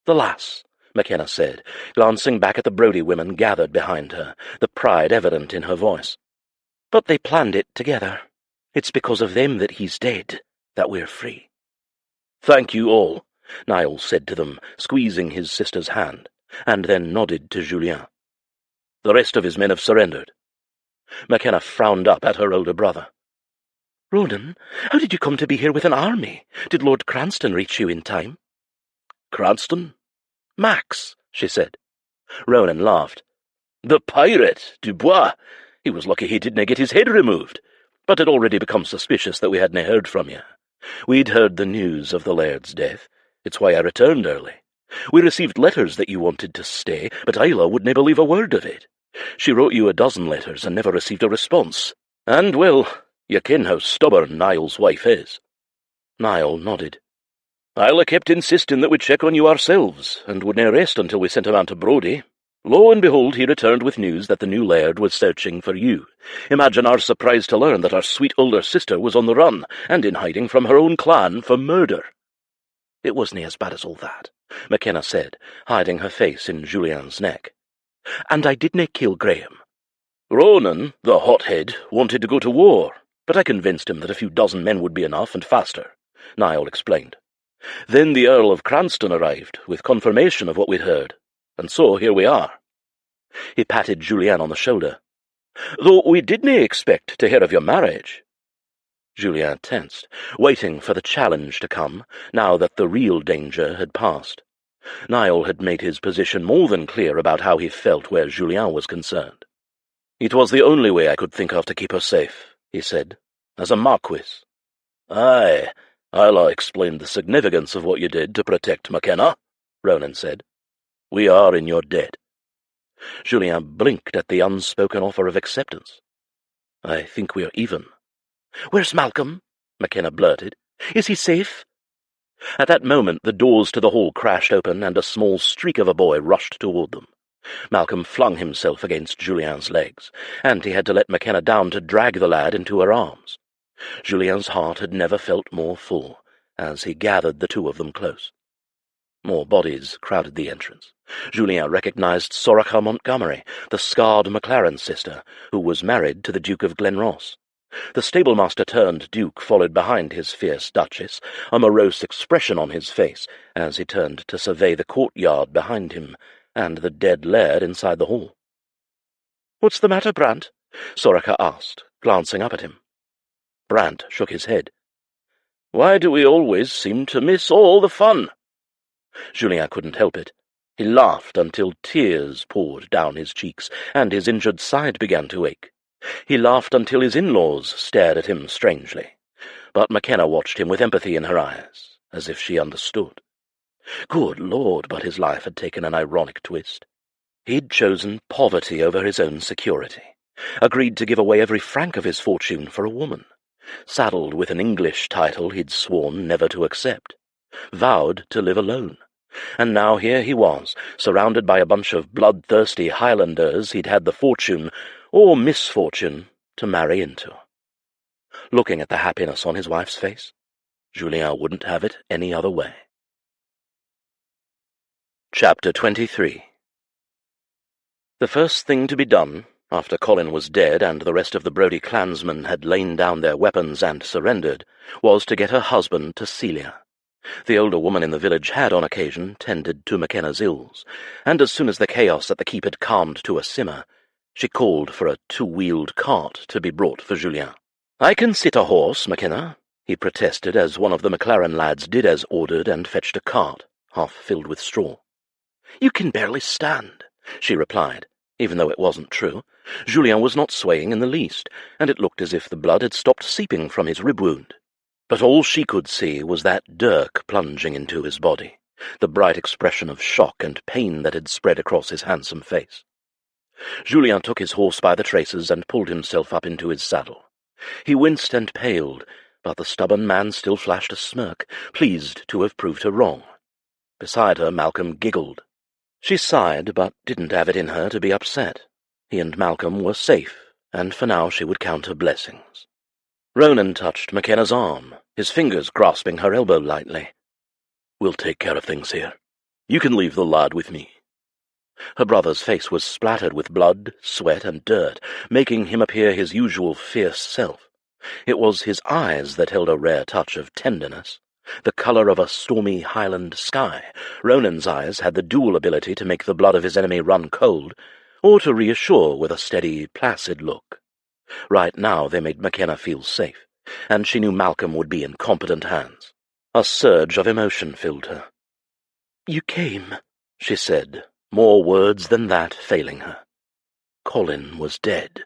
"The lass," Makenna said, glancing back at the Brodie women gathered behind her, the pride evident in her voice. "But they planned it together. It's because of them that he's dead, that we're free." "Thank you all," Niall said to them, squeezing his sister's hand, and then nodded to Julien. "The rest of his men have surrendered." Makenna frowned up at her older brother. "Ronan, how did you come to be here with an army? Did Lord Cranston reach you in time?" "Cranston?" "Max," she said. Ronan laughed. "The pirate, Dubois. He was lucky he didna get his head removed. But it already become suspicious that we hadna heard from you. We'd heard the news of the laird's death. It's why I returned early. We received letters that you wanted to stay, but Isla wouldna believe a word of it. She wrote you a dozen letters and never received a response. And, well, you ken how stubborn Niall's wife is." Niall nodded. "Isla kept insisting that we check on you ourselves, and wouldna rest until we sent a man to Brodie. Lo and behold, he returned with news that the new laird was searching for you. Imagine our surprise to learn that our sweet older sister was on the run, and in hiding from her own clan for murder." "It wasn't as bad as all that," Makenna said, hiding her face in Julien's neck. "And I didna kill Graham." "Ronan, the hothead, wanted to go to war, but I convinced him that a few dozen men would be enough and faster," Niall explained. "Then the Earl of Cranston arrived, with confirmation of what we'd heard, and so here we are." He patted Julien on the shoulder. "Though we didn't expect to hear of your marriage." Julien tensed, waiting for the challenge to come, now that the real danger had passed. Niall had made his position more than clear about how he felt where Julien was concerned. "It was the only way I could think of to keep her safe," he said, "as a marquis." "Aye, Isla explained the significance of what you did to protect Makenna," Ronan said. "We are in your debt." Julien blinked at the unspoken offer of acceptance. "I think we are even." "Where's Malcolm?" Makenna blurted. "Is he safe?" At that moment the doors to the hall crashed open, and a small streak of a boy rushed toward them. Malcolm flung himself against Julien's legs, and he had to let Makenna down to drag the lad into her arms. Julien's heart had never felt more full, as he gathered the two of them close. More bodies crowded the entrance. Julien recognized Sorcha Montgomery, the scarred Maclaren sister, who was married to the Duke of Glenross. The stablemaster-turned-duke followed behind his fierce duchess, a morose expression on his face, as he turned to survey the courtyard behind him, and the dead laird inside the hall. "What's the matter, Brant?" Sorcha asked, glancing up at him. Brant shook his head. "Why do we always seem to miss all the fun?" Julien couldn't help it. He laughed until tears poured down his cheeks, and his injured side began to ache. He laughed until his in-laws stared at him strangely. But Makenna watched him with empathy in her eyes, as if she understood. Good Lord, but his life had taken an ironic twist. He'd chosen poverty over his own security, agreed to give away every franc of his fortune for a woman, saddled with an English title he'd sworn never to accept, vowed to live alone. And now here he was, surrounded by a bunch of bloodthirsty Highlanders he'd had the fortune, or misfortune, to marry into. Looking at the happiness on his wife's face, Julien wouldn't have it any other way. Chapter 23. The first thing to be done, after Colin was dead and the rest of the Brodie clansmen had lain down their weapons and surrendered, was to get her husband to Celia. The older woman in the village had, on occasion, tended to Makenna's ills, and as soon as the chaos at the keep had calmed to a simmer, she called for a two-wheeled cart to be brought for Julien. "I can sit a horse, Makenna," he protested, as one of the Maclaren lads did as ordered and fetched a cart, half filled with straw. "You can barely stand," she replied, even though it wasn't true. Julien was not swaying in the least, and it looked as if the blood had stopped seeping from his rib wound. But all she could see was that dirk plunging into his body, the bright expression of shock and pain that had spread across his handsome face. Julien took his horse by the traces and pulled himself up into his saddle. He winced and paled, but the stubborn man still flashed a smirk, pleased to have proved her wrong. Beside her, Malcolm giggled. She sighed, but didn't have it in her to be upset. He and Malcolm were safe, and for now she would count her blessings. Ronan touched Makenna's arm, his fingers grasping her elbow lightly. "We'll take care of things here. You can leave the lad with me." Her brother's face was splattered with blood, sweat, and dirt, making him appear his usual fierce self. It was his eyes that held a rare touch of tenderness. The colour of a stormy Highland sky, Ronan's eyes had the dual ability to make the blood of his enemy run cold, or to reassure with a steady, placid look. Right now they made Makenna feel safe, and she knew Malcolm would be in competent hands. A surge of emotion filled her. "You came," she said, more words than that failing her. Colin was dead.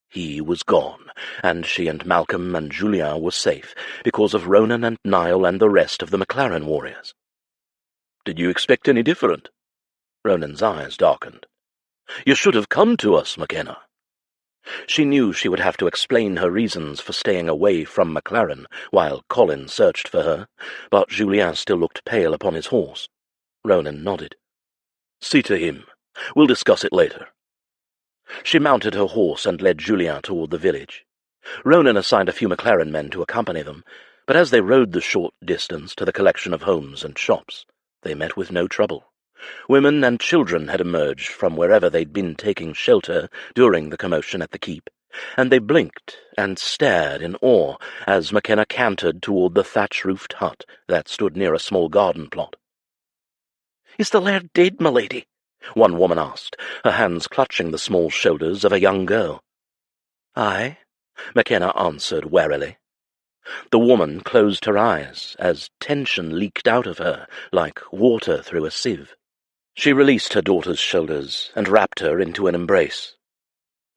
He was gone, and she and Malcolm and Julien were safe, because of Ronan and Niall and the rest of the Maclaren warriors. "Did you expect any different?" Ronan's eyes darkened. "You should have come to us, Makenna." She knew she would have to explain her reasons for staying away from Maclaren while Colin searched for her, but Julien still looked pale upon his horse. Ronan nodded. "See to him. We'll discuss it later." She mounted her horse and led Julien toward the village. Ronan assigned a few Maclaren men to accompany them, but as they rode the short distance to the collection of homes and shops, they met with no trouble. Women and children had emerged from wherever they'd been taking shelter during the commotion at the keep, and they blinked and stared in awe as Makenna cantered toward the thatch-roofed hut that stood near a small garden plot. "Is the laird dead, my lady?" one woman asked, her hands clutching the small shoulders of a young girl. "Aye," Makenna answered warily. The woman closed her eyes as tension leaked out of her like water through a sieve. She released her daughter's shoulders and wrapped her into an embrace.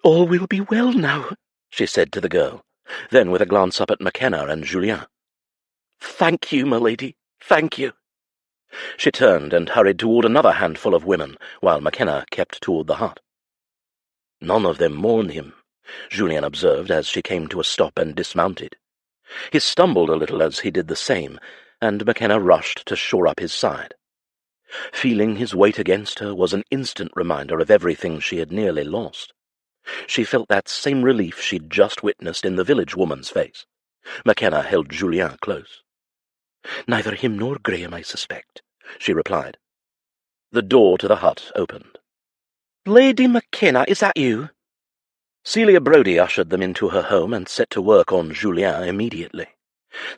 "All will be well now," she said to the girl, then with a glance up at Makenna and Julien. "Thank you, my lady, thank you." She turned and hurried toward another handful of women, while Makenna kept toward the hut. "None of them mourn him," Julien observed as she came to a stop and dismounted. He stumbled a little as he did the same, and Makenna rushed to shore up his side. Feeling his weight against her was an instant reminder of everything she had nearly lost. She felt that same relief she'd just witnessed in the village woman's face. Makenna held Julien close. "Neither him nor Graham, I suspect," she replied. The door to the hut opened. "Lady Makenna, is that you?" Celia Brodie ushered them into her home and set to work on Julien immediately.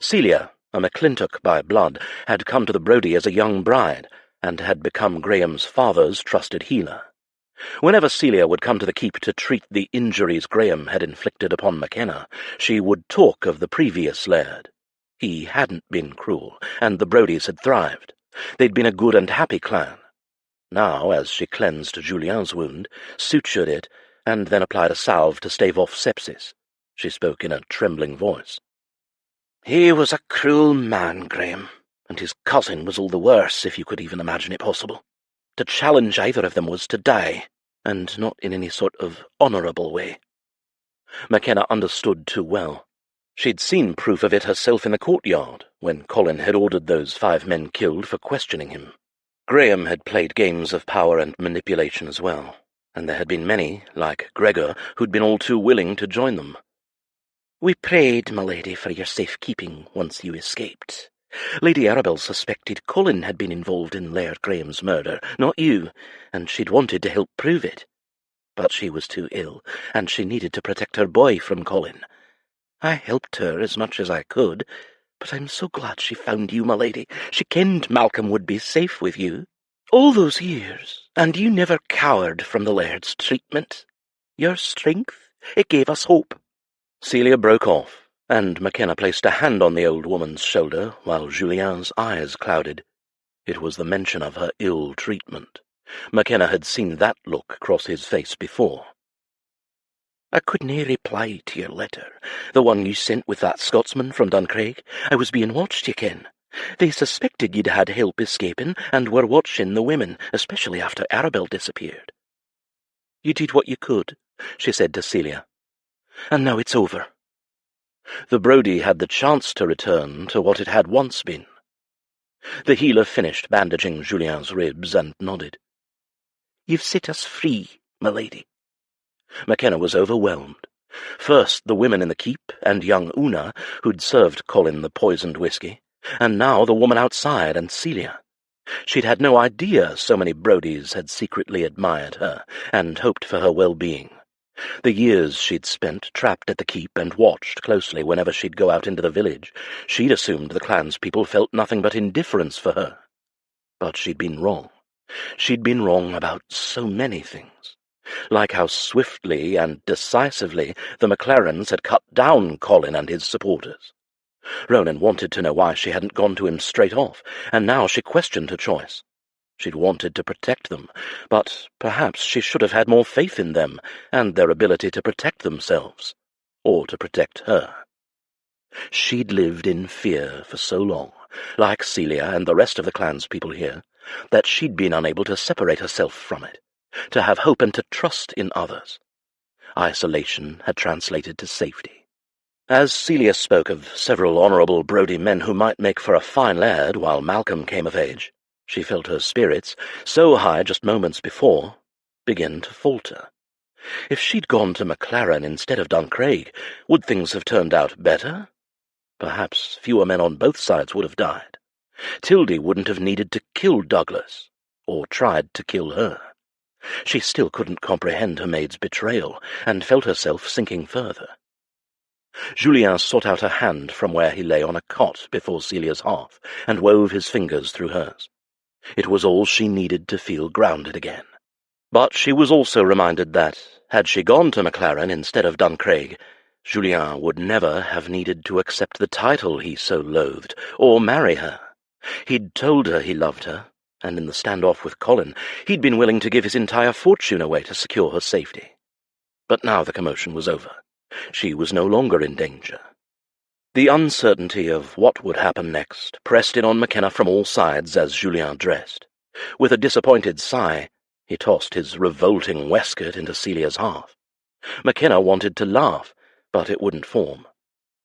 Celia, a McClintock by blood, had come to the Brodie as a young bride, and had become Graham's father's trusted healer. Whenever Celia would come to the keep to treat the injuries Graham had inflicted upon Makenna, she would talk of the previous laird. He hadn't been cruel, and the Brodies had thrived. They'd been a good and happy clan. Now, as she cleansed Julien's wound, sutured it, and then applied a salve to stave off sepsis, she spoke in a trembling voice. "He was a cruel man, Graham, and his cousin was all the worse, if you could even imagine it possible. To challenge either of them was to die, and not in any sort of honourable way." Makenna understood too well. She'd seen proof of it herself in the courtyard, when Colin had ordered those 5 men killed for questioning him. Graham had played games of power and manipulation as well, and there had been many, like Gregor, who'd been all too willing to join them. "We prayed, my lady, for your safe keeping once you escaped. Lady Arabel suspected Colin had been involved in Laird Graham's murder, not you, and she'd wanted to help prove it. But she was too ill, and she needed to protect her boy from Colin. I helped her as much as I could, but I'm so glad she found you, my lady. She kenned Malcolm would be safe with you. All those years, and you never cowered from the Laird's treatment. Your strength, it gave us hope. Celia broke off, and Makenna placed a hand on the old woman's shoulder while Julien's eyes clouded. It was the mention of her ill treatment. Makenna had seen that look cross his face before. I couldnae reply to your letter, the one you sent with that Scotsman from Duncraig. I was being watched, ye ken. They suspected you'd had help escaping, and were watching the women, especially after Arabel disappeared. You did what you could, she said to Celia. And now it's over. The Brodie had the chance to return to what it had once been. The healer finished bandaging Julien's ribs and nodded. You've set us free, my lady. Makenna was overwhelmed. First the women in the keep and young Una, who'd served Colin the poisoned whiskey, and now the woman outside and Celia. She'd had no idea so many Brodies had secretly admired her and hoped for her well-being. The years she'd spent trapped at the keep and watched closely whenever she'd go out into the village, she'd assumed the clanspeople felt nothing but indifference for her. But she'd been wrong. She'd been wrong about so many things. Like how swiftly and decisively the Maclarens had cut down Colin and his supporters. Ronan wanted to know why she hadn't gone to him straight off, and now she questioned her choice. She'd wanted to protect them, but perhaps she should have had more faith in them and their ability to protect themselves, or to protect her. She'd lived in fear for so long, like Celia and the rest of the clanspeople here, that she'd been unable to separate herself from it, to have hope and to trust in others. Isolation had translated to safety. As Celia spoke of several honourable Brodie men who might make for a fine laird while Malcolm came of age, she felt her spirits, so high just moments before, begin to falter. If she'd gone to Maclaren instead of Duncraig, would things have turned out better? Perhaps fewer men on both sides would have died. Tildy wouldn't have needed to kill Douglas, or tried to kill her. She still couldn't comprehend her maid's betrayal, and felt herself sinking further. Julien sought out a hand from where he lay on a cot before Celia's hearth, and wove his fingers through hers. It was all she needed to feel grounded again. But she was also reminded that, had she gone to Maclaren instead of Duncraig, Julien would never have needed to accept the title he so loathed, or marry her. He'd told her he loved her, and in the standoff with Colin, he'd been willing to give his entire fortune away to secure her safety. But now the commotion was over. She was no longer in danger. The uncertainty of what would happen next pressed in on Makenna from all sides as Julien dressed. With a disappointed sigh, he tossed his revolting waistcoat into Celia's hearth. Makenna wanted to laugh, but it wouldn't form.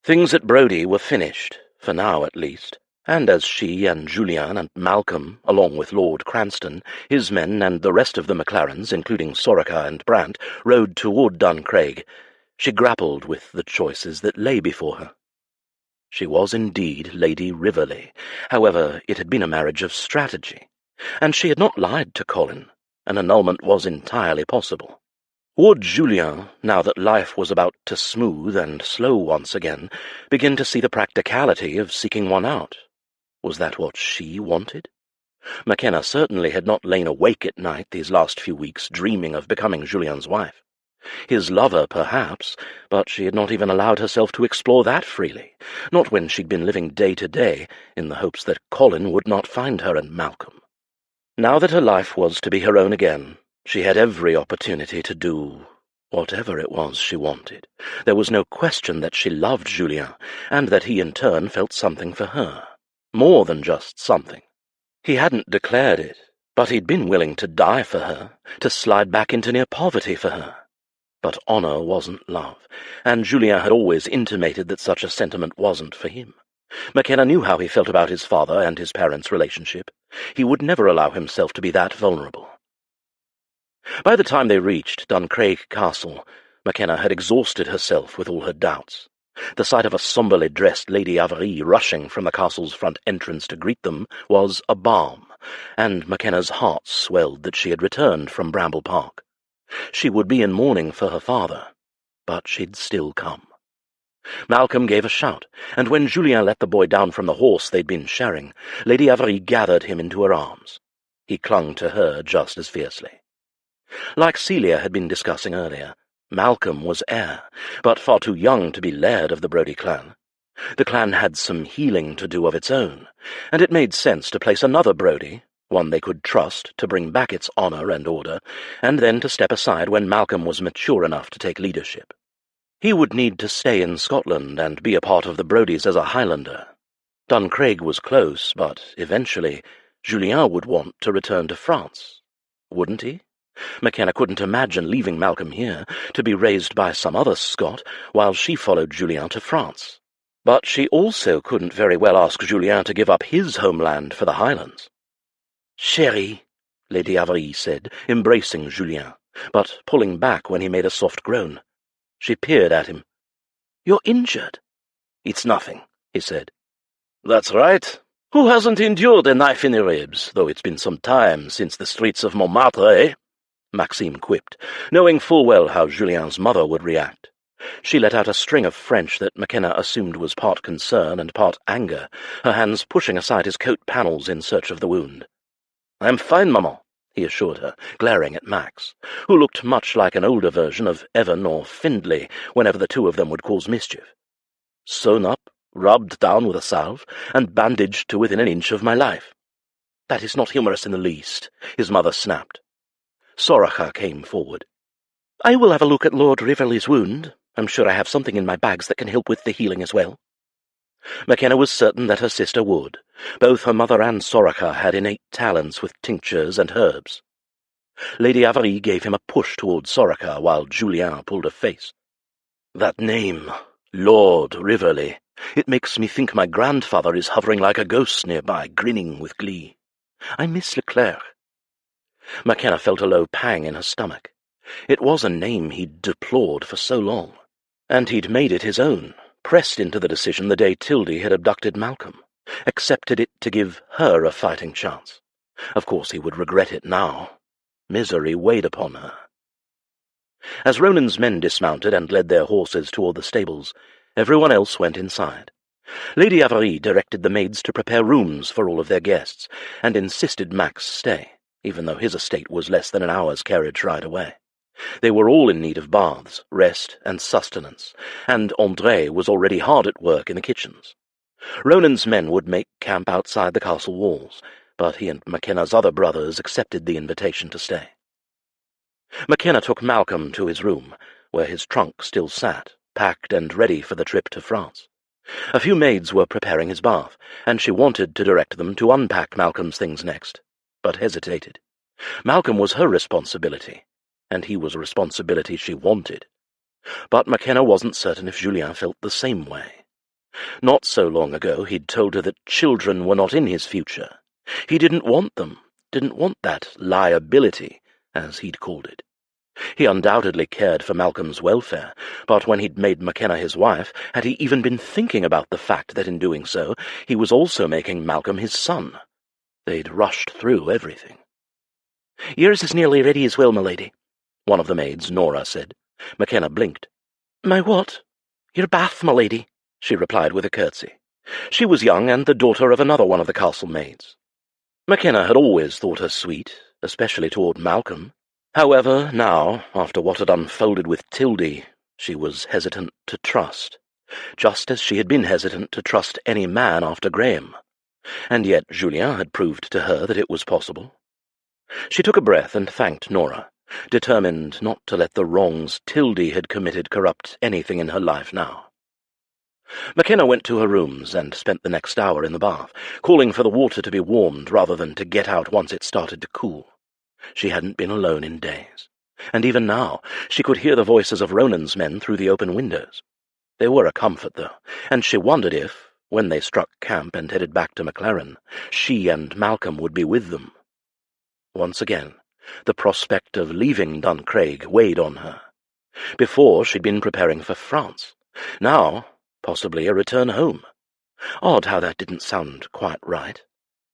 Things at Brodie were finished, for now at least, and as she and Julien and Malcolm, along with Lord Cranston, his men and the rest of the Maclarens, including Soraka and Brant, rode toward Duncraig, she grappled with the choices that lay before her. She was indeed Lady Riverley. However, it had been a marriage of strategy, and she had not lied to Colin. An annulment was entirely possible. Would Julien, now that life was about to smooth and slow once again, begin to see the practicality of seeking one out? Was that what she wanted? Makenna certainly had not lain awake at night these last few weeks dreaming of becoming Julien's wife. His lover, perhaps, but she had not even allowed herself to explore that freely, not when she'd been living day to day in the hopes that Colin would not find her and Malcolm. Now that her life was to be her own again, she had every opportunity to do whatever it was she wanted. There was no question that she loved Julien, and that he in turn felt something for her. More than just something. He hadn't declared it, but he'd been willing to die for her, to slide back into near poverty for her. But honour wasn't love, and Julien had always intimated that such a sentiment wasn't for him. Makenna knew how he felt about his father and his parents' relationship. He would never allow himself to be that vulnerable. By the time they reached Duncraig Castle, Makenna had exhausted herself with all her doubts. The sight of a sombrely dressed Lady Amalie rushing from the castle's front entrance to greet them was a balm, and Makenna's heart swelled that she had returned from Bramble Park. She would be in mourning for her father, but she'd still come. Malcolm gave a shout, and when Julien let the boy down from the horse they'd been sharing, Lady Amalie gathered him into her arms. He clung to her just as fiercely. Like Celia had been discussing earlier, Malcolm was heir, but far too young to be laird of the Brodie clan. The clan had some healing to do of its own, and it made sense to place another Brodie, one they could trust to bring back its honour and order, and then to step aside when Malcolm was mature enough to take leadership. He would need to stay in Scotland and be a part of the Brodies as a Highlander. Duncraig was close, but eventually Julien would want to return to France, wouldn't he? Makenna couldn't imagine leaving Malcolm here to be raised by some other Scot while she followed Julien to France. But she also couldn't very well ask Julien to give up his homeland for the Highlands. "Chérie," Lady Amalie said, embracing Julien, but pulling back when he made a soft groan. She peered at him. "You're injured." "It's nothing," he said. "That's right. Who hasn't endured a knife in the ribs, though it's been some time since the streets of Montmartre, eh?" Maxime quipped, knowing full well how Julien's mother would react. She let out a string of French that Makenna assumed was part concern and part anger, her hands pushing aside his coat panels in search of the wound. "I'm fine, maman," he assured her, glaring at Max, who looked much like an older version of Evan or Findlay whenever the two of them would cause mischief. "Sewn up, rubbed down with a salve, and bandaged to within an inch of my life." "That is not humorous in the least," his mother snapped. Sorcha came forward. "I will have a look at Lord Riverley's wound. I'm sure I have something in my bags that can help with the healing as well." Makenna was certain that her sister would. Both her mother and Sorcha had innate talents with tinctures and herbs. Lady Amalie gave him a push towards Sorcha while Julien pulled a face. "That name, Lord Riverley, it makes me think my grandfather is hovering like a ghost nearby, grinning with glee. I miss Leclerc." Makenna felt a low pang in her stomach. It was a name he'd deplored for so long, and he'd made it his own, pressed into the decision the day Tildy had abducted Malcolm, accepted it to give her a fighting chance. Of course he would regret it now. Misery weighed upon her. As Ronan's men dismounted and led their horses toward the stables, everyone else went inside. Lady Amalie directed the maids to prepare rooms for all of their guests, and insisted Max stay, even though his estate was less than an hour's carriage ride away. They were all in need of baths, rest, and sustenance, and André was already hard at work in the kitchens. Ronan's men would make camp outside the castle walls, but he and Makenna's other brothers accepted the invitation to stay. Makenna took Malcolm to his room, where his trunk still sat, packed and ready for the trip to France. A few maids were preparing his bath, and she wanted to direct them to unpack Malcolm's things next, but hesitated. Malcolm was her responsibility, and he was a responsibility she wanted. But Makenna wasn't certain if Julien felt the same way. Not so long ago he'd told her that children were not in his future. He didn't want them, didn't want that liability, as he'd called it. He undoubtedly cared for Malcolm's welfare, but when he'd made Makenna his wife, had he even been thinking about the fact that in doing so he was also making Malcolm his son? They'd rushed through everything. "Yours is nearly ready as well, my lady," one of the maids, Nora, said. Makenna blinked. "My what?" "Your bath, my lady," she replied with a curtsy. She was young and the daughter of another one of the castle maids. Makenna had always thought her sweet, especially toward Malcolm. However, now, after what had unfolded with Tildy, she was hesitant to trust, just as she had been hesitant to trust any man after Graham. And yet Julien had proved to her that it was possible. She took a breath and thanked Nora, determined not to let the wrongs Tildy had committed corrupt anything in her life now. Makenna went to her rooms and spent the next hour in the bath, calling for the water to be warmed rather than to get out once it started to cool. She hadn't been alone in days, and even now she could hear the voices of Ronan's men through the open windows. They were a comfort, though, and she wondered if, when they struck camp and headed back to Maclaren, she and Malcolm would be with them. Once again, the prospect of leaving Duncraig weighed on her. Before, she'd been preparing for France. Now, Possibly a return home. Odd how that didn't sound quite right.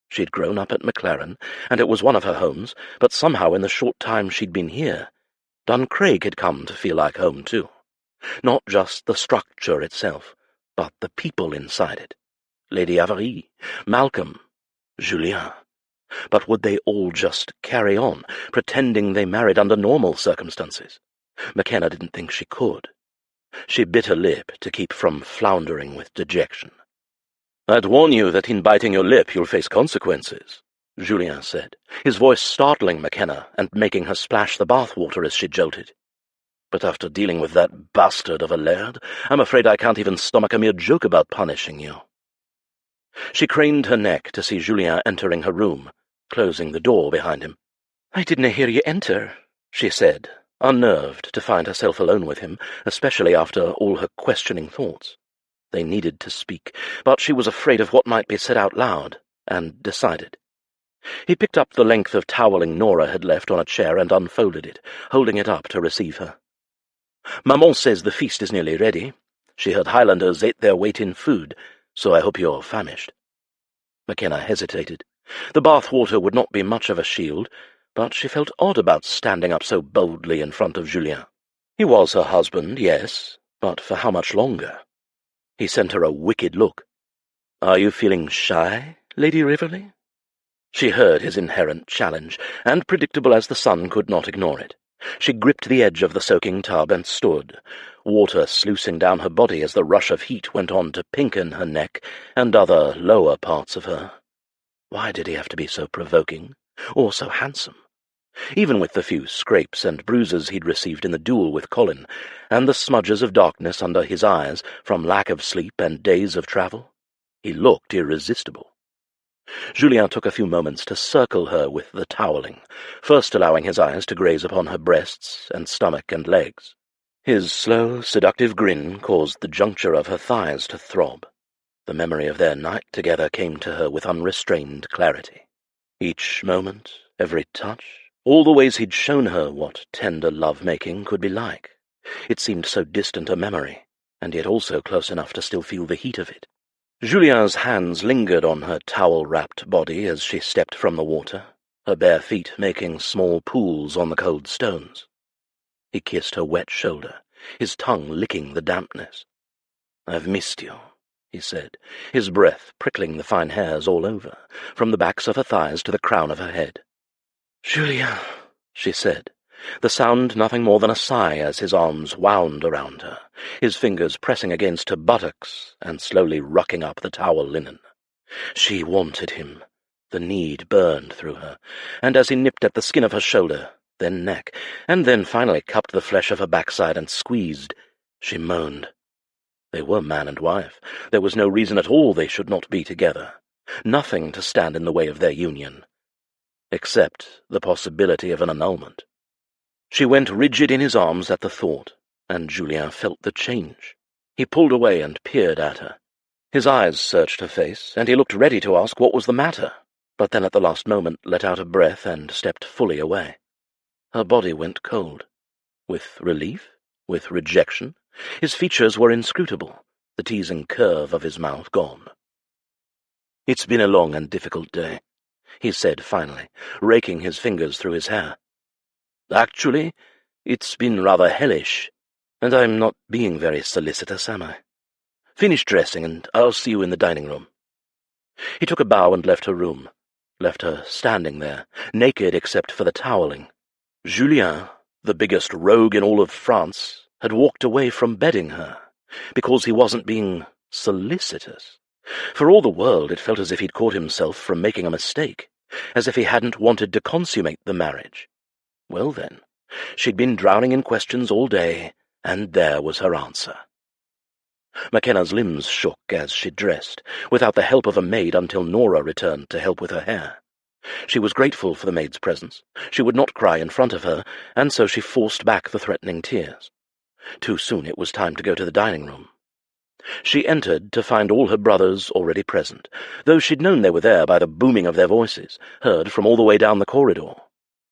She'd grown up at Maclaren, and it was one of her homes, but somehow in the short time she'd been here, Duncraig had come to feel like home too. Not just the structure itself, but the people inside it. Lady Avery, Malcolm, Julien. But would they all just carry on, pretending they married under normal circumstances? Makenna didn't think she could. She bit her lip to keep from floundering with dejection. "I'd warn you that in biting your lip you'll face consequences," Julien said, his voice startling Makenna and making her splash the bathwater as she jolted. "But after dealing with that bastard of a laird, I'm afraid I can't even stomach a mere joke about punishing you." She craned her neck to see Julien entering her room, closing the door behind him. "I didna hear you enter," she said, unnerved to find herself alone with him, especially after all her questioning thoughts. They needed to speak, but she was afraid of what might be said out loud, and decided. He picked up the length of toweling Nora had left on a chair and unfolded it, holding it up to receive her. "Maman says the feast is nearly ready. She heard Highlanders ate their weight in food, so I hope you're famished." Makenna hesitated. The bath-water would not be much of a shield, but she felt odd about standing up so boldly in front of Julien. He was her husband, yes, but for how much longer? He sent her a wicked look. "Are you feeling shy, Lady Riverley?" She heard his inherent challenge, and predictable as the sun could not ignore it. She gripped the edge of the soaking tub and stood, water sluicing down her body as the rush of heat went on to pinken her neck and other lower parts of her. Why did he have to be so provoking, or so handsome? Even with the few scrapes and bruises he'd received in the duel with Colin, and the smudges of darkness under his eyes from lack of sleep and days of travel, he looked irresistible. Julien took a few moments to circle her with the toweling, first allowing his eyes to graze upon her breasts and stomach and legs. His slow, seductive grin caused the juncture of her thighs to throb. The memory of their night together came to her with unrestrained clarity. Each moment, every touch, all the ways he'd shown her what tender love-making could be like. It seemed so distant a memory, and yet also close enough to still feel the heat of it. Julien's hands lingered on her towel-wrapped body as she stepped from the water, her bare feet making small pools on the cold stones. He kissed her wet shoulder, his tongue licking the dampness. "I've missed you," he said, his breath prickling the fine hairs all over, from the backs of her thighs to the crown of her head. "Julien," she said, the sound nothing more than a sigh as his arms wound around her, his fingers pressing against her buttocks and slowly rucking up the towel linen. She wanted him. The need burned through her, and as he nipped at the skin of her shoulder, then neck, and then finally cupped the flesh of her backside and squeezed, she moaned. They were man and wife. There was no reason at all they should not be together. Nothing to stand in the way of their union, except the possibility of an annulment. She went rigid in his arms at the thought, and Julien felt the change. He pulled away and peered at her. His eyes searched her face, and he looked ready to ask what was the matter, but then at the last moment let out a breath and stepped fully away. Her body went cold. With relief? With rejection? His features were inscrutable, the teasing curve of his mouth gone. "It's been a long and difficult day," he said finally, raking his fingers through his hair. "Actually, it's been rather hellish, and I'm not being very solicitous, am I? Finish dressing, and I'll see you in the dining room." He took a bow and left her room, left her standing there, naked except for the toweling. Julien, the biggest rogue in all of France, had walked away from bedding her, because he wasn't being solicitous. For all the world it felt as if he'd caught himself from making a mistake, as if he hadn't wanted to consummate the marriage. Well then, she'd been drowning in questions all day, and there was her answer. Makenna's limbs shook as she dressed, without the help of a maid until Nora returned to help with her hair. She was grateful for the maid's presence. She would not cry in front of her, and so she forced back the threatening tears. Too soon it was time to go to the dining room. She entered to find all her brothers already present, though she'd known they were there by the booming of their voices, heard from all the way down the corridor.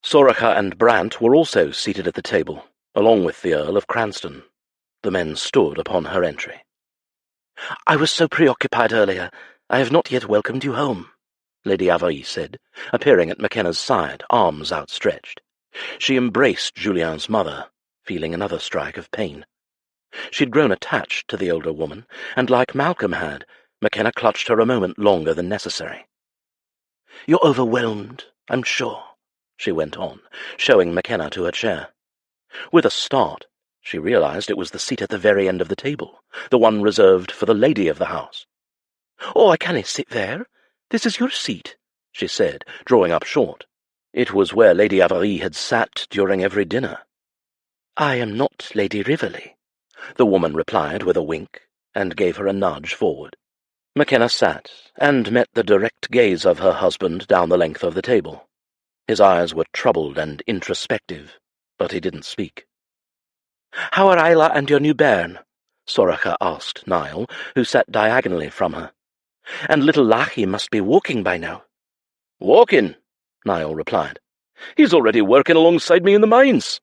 Sorcha and Brant were also seated at the table, along with the Earl of Cranston. The men stood upon her entry. I was so preoccupied earlier, I have not yet welcomed you home, Lady Amalie said, appearing at Makenna's side, arms outstretched. She embraced Julien's mother, feeling another strike of pain. She'd grown attached to the older woman, and like Malcolm had, Makenna clutched her a moment longer than necessary. "You're overwhelmed, I'm sure," she went on, showing Makenna to her chair. With a start, she realized it was the seat at the very end of the table, the one reserved for the lady of the house. "Oh, I can't sit there. This is your seat," she said, drawing up short. It was where Lady Amalie had sat during every dinner. "I am not Lady Rivoli," the woman replied with a wink, and gave her a nudge forward. Makenna sat, and met the direct gaze of her husband down the length of the table. His eyes were troubled and introspective, but he didn't speak. "How are Isla and your new bairn?" Sorcha asked Niall, who sat diagonally from her. "And little Lachie must be walking by now." "Walking?" Niall replied. "He's already working alongside me in the mines."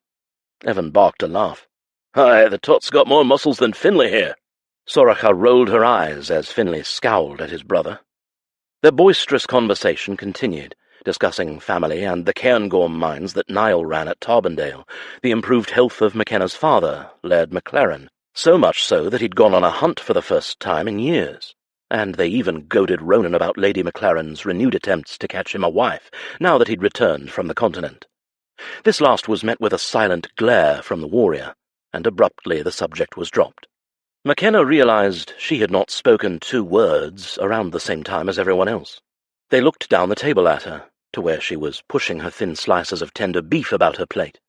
Evan barked a laugh. "Aye, the tot's got more muscles than Finlay here." Sorcha rolled her eyes as Finlay scowled at his brother. Their boisterous conversation continued, discussing family and the Cairngorm mines that Niall ran at Tarbandale, the improved health of Makenna's father, Laird Maclaren, so much so that he'd gone on a hunt for the first time in years, and they even goaded Ronan about Lady Maclaren's renewed attempts to catch him a wife, now that he'd returned from the continent. This last was met with a silent glare from the warrior, and abruptly the subject was dropped. Makenna realized she had not spoken 2 words around the same time as everyone else. They looked down the table at her, to where she was pushing her thin slices of tender beef about her plate.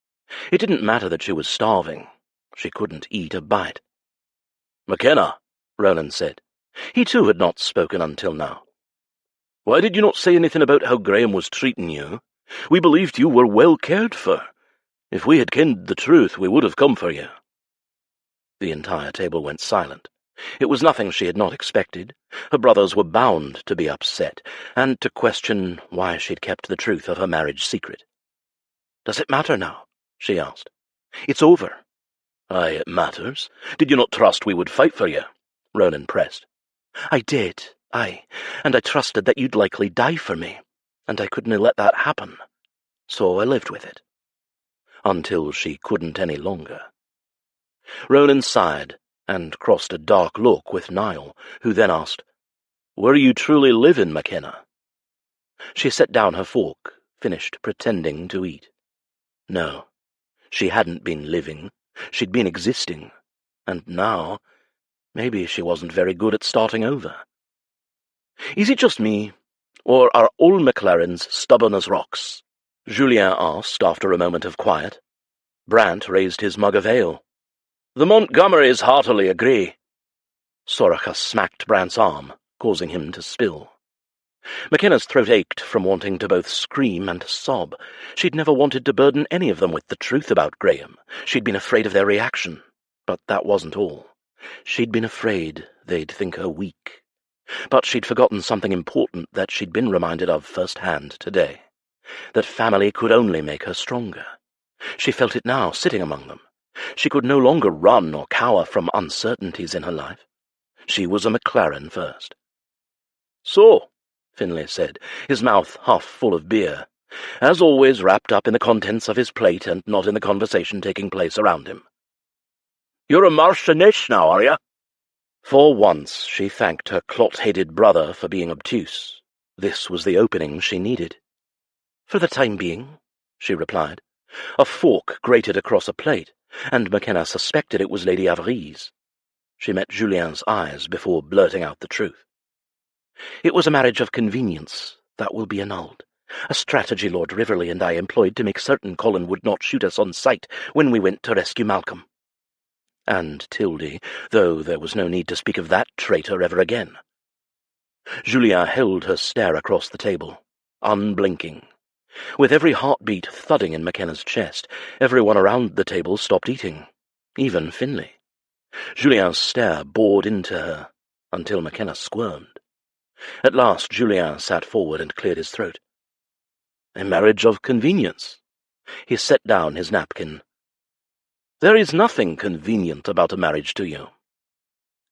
It didn't matter that she was starving. She couldn't eat a bite. "Makenna," Ronan said. He too had not spoken until now. "Why did you not say anything about how Graham was treating you? We believed you were well cared for. If we had kenned the truth, we would have come for you." The entire table went silent. It was nothing she had not expected. Her brothers were bound to be upset, and to question why she'd kept the truth of her marriage secret. "Does it matter now?" she asked. "It's over." "Aye, it matters. Did you not trust we would fight for you?" Ronan pressed. "I did, aye, and I trusted that you'd likely die for me, and I couldn't let that happen. So I lived with it. Until she couldn't any longer." Ronan sighed, and crossed a dark look with Niall, who then asked, "Were you truly living, Makenna?" She set down her fork, finished pretending to eat. No, she hadn't been living. She'd been existing. And now, maybe she wasn't very good at starting over. "Is it just me, or are all Maclarens stubborn as rocks?" Julien asked after a moment of quiet. Brant raised his mug of ale. "The Montgomerys heartily agree." Sorcha smacked Brant's arm, causing him to spill. Makenna's throat ached from wanting to both scream and sob. She'd never wanted to burden any of them with the truth about Graham. She'd been afraid of their reaction. But that wasn't all. She'd been afraid they'd think her weak. But she'd forgotten something important that she'd been reminded of firsthand today. That family could only make her stronger. She felt it now, sitting among them. She could no longer run or cower from uncertainties in her life. She was a Maclaren first. "So," Finlay said, his mouth half full of beer, as always wrapped up in the contents of his plate and not in the conversation taking place around him. "You're a Marchioness now, are you?" For once she thanked her clot-headed brother for being obtuse. This was the opening she needed. "For the time being," she replied. A fork grated across a plate, and Makenna suspected it was Lady Amarie's. She met Julien's eyes before blurting out the truth. "It was a marriage of convenience. That will be annulled. A strategy Lord Riverley and I employed to make certain Colin would not shoot us on sight when we went to rescue Malcolm." And Tildy, though there was no need to speak of that traitor ever again. Julien held her stare across the table, unblinking. With every heartbeat thudding in Makenna's chest, everyone around the table stopped eating, even Finlay. Julien's stare bored into her, until Makenna squirmed. At last Julien sat forward and cleared his throat. "A marriage of convenience." He set down his napkin. "There is nothing convenient about a marriage to you."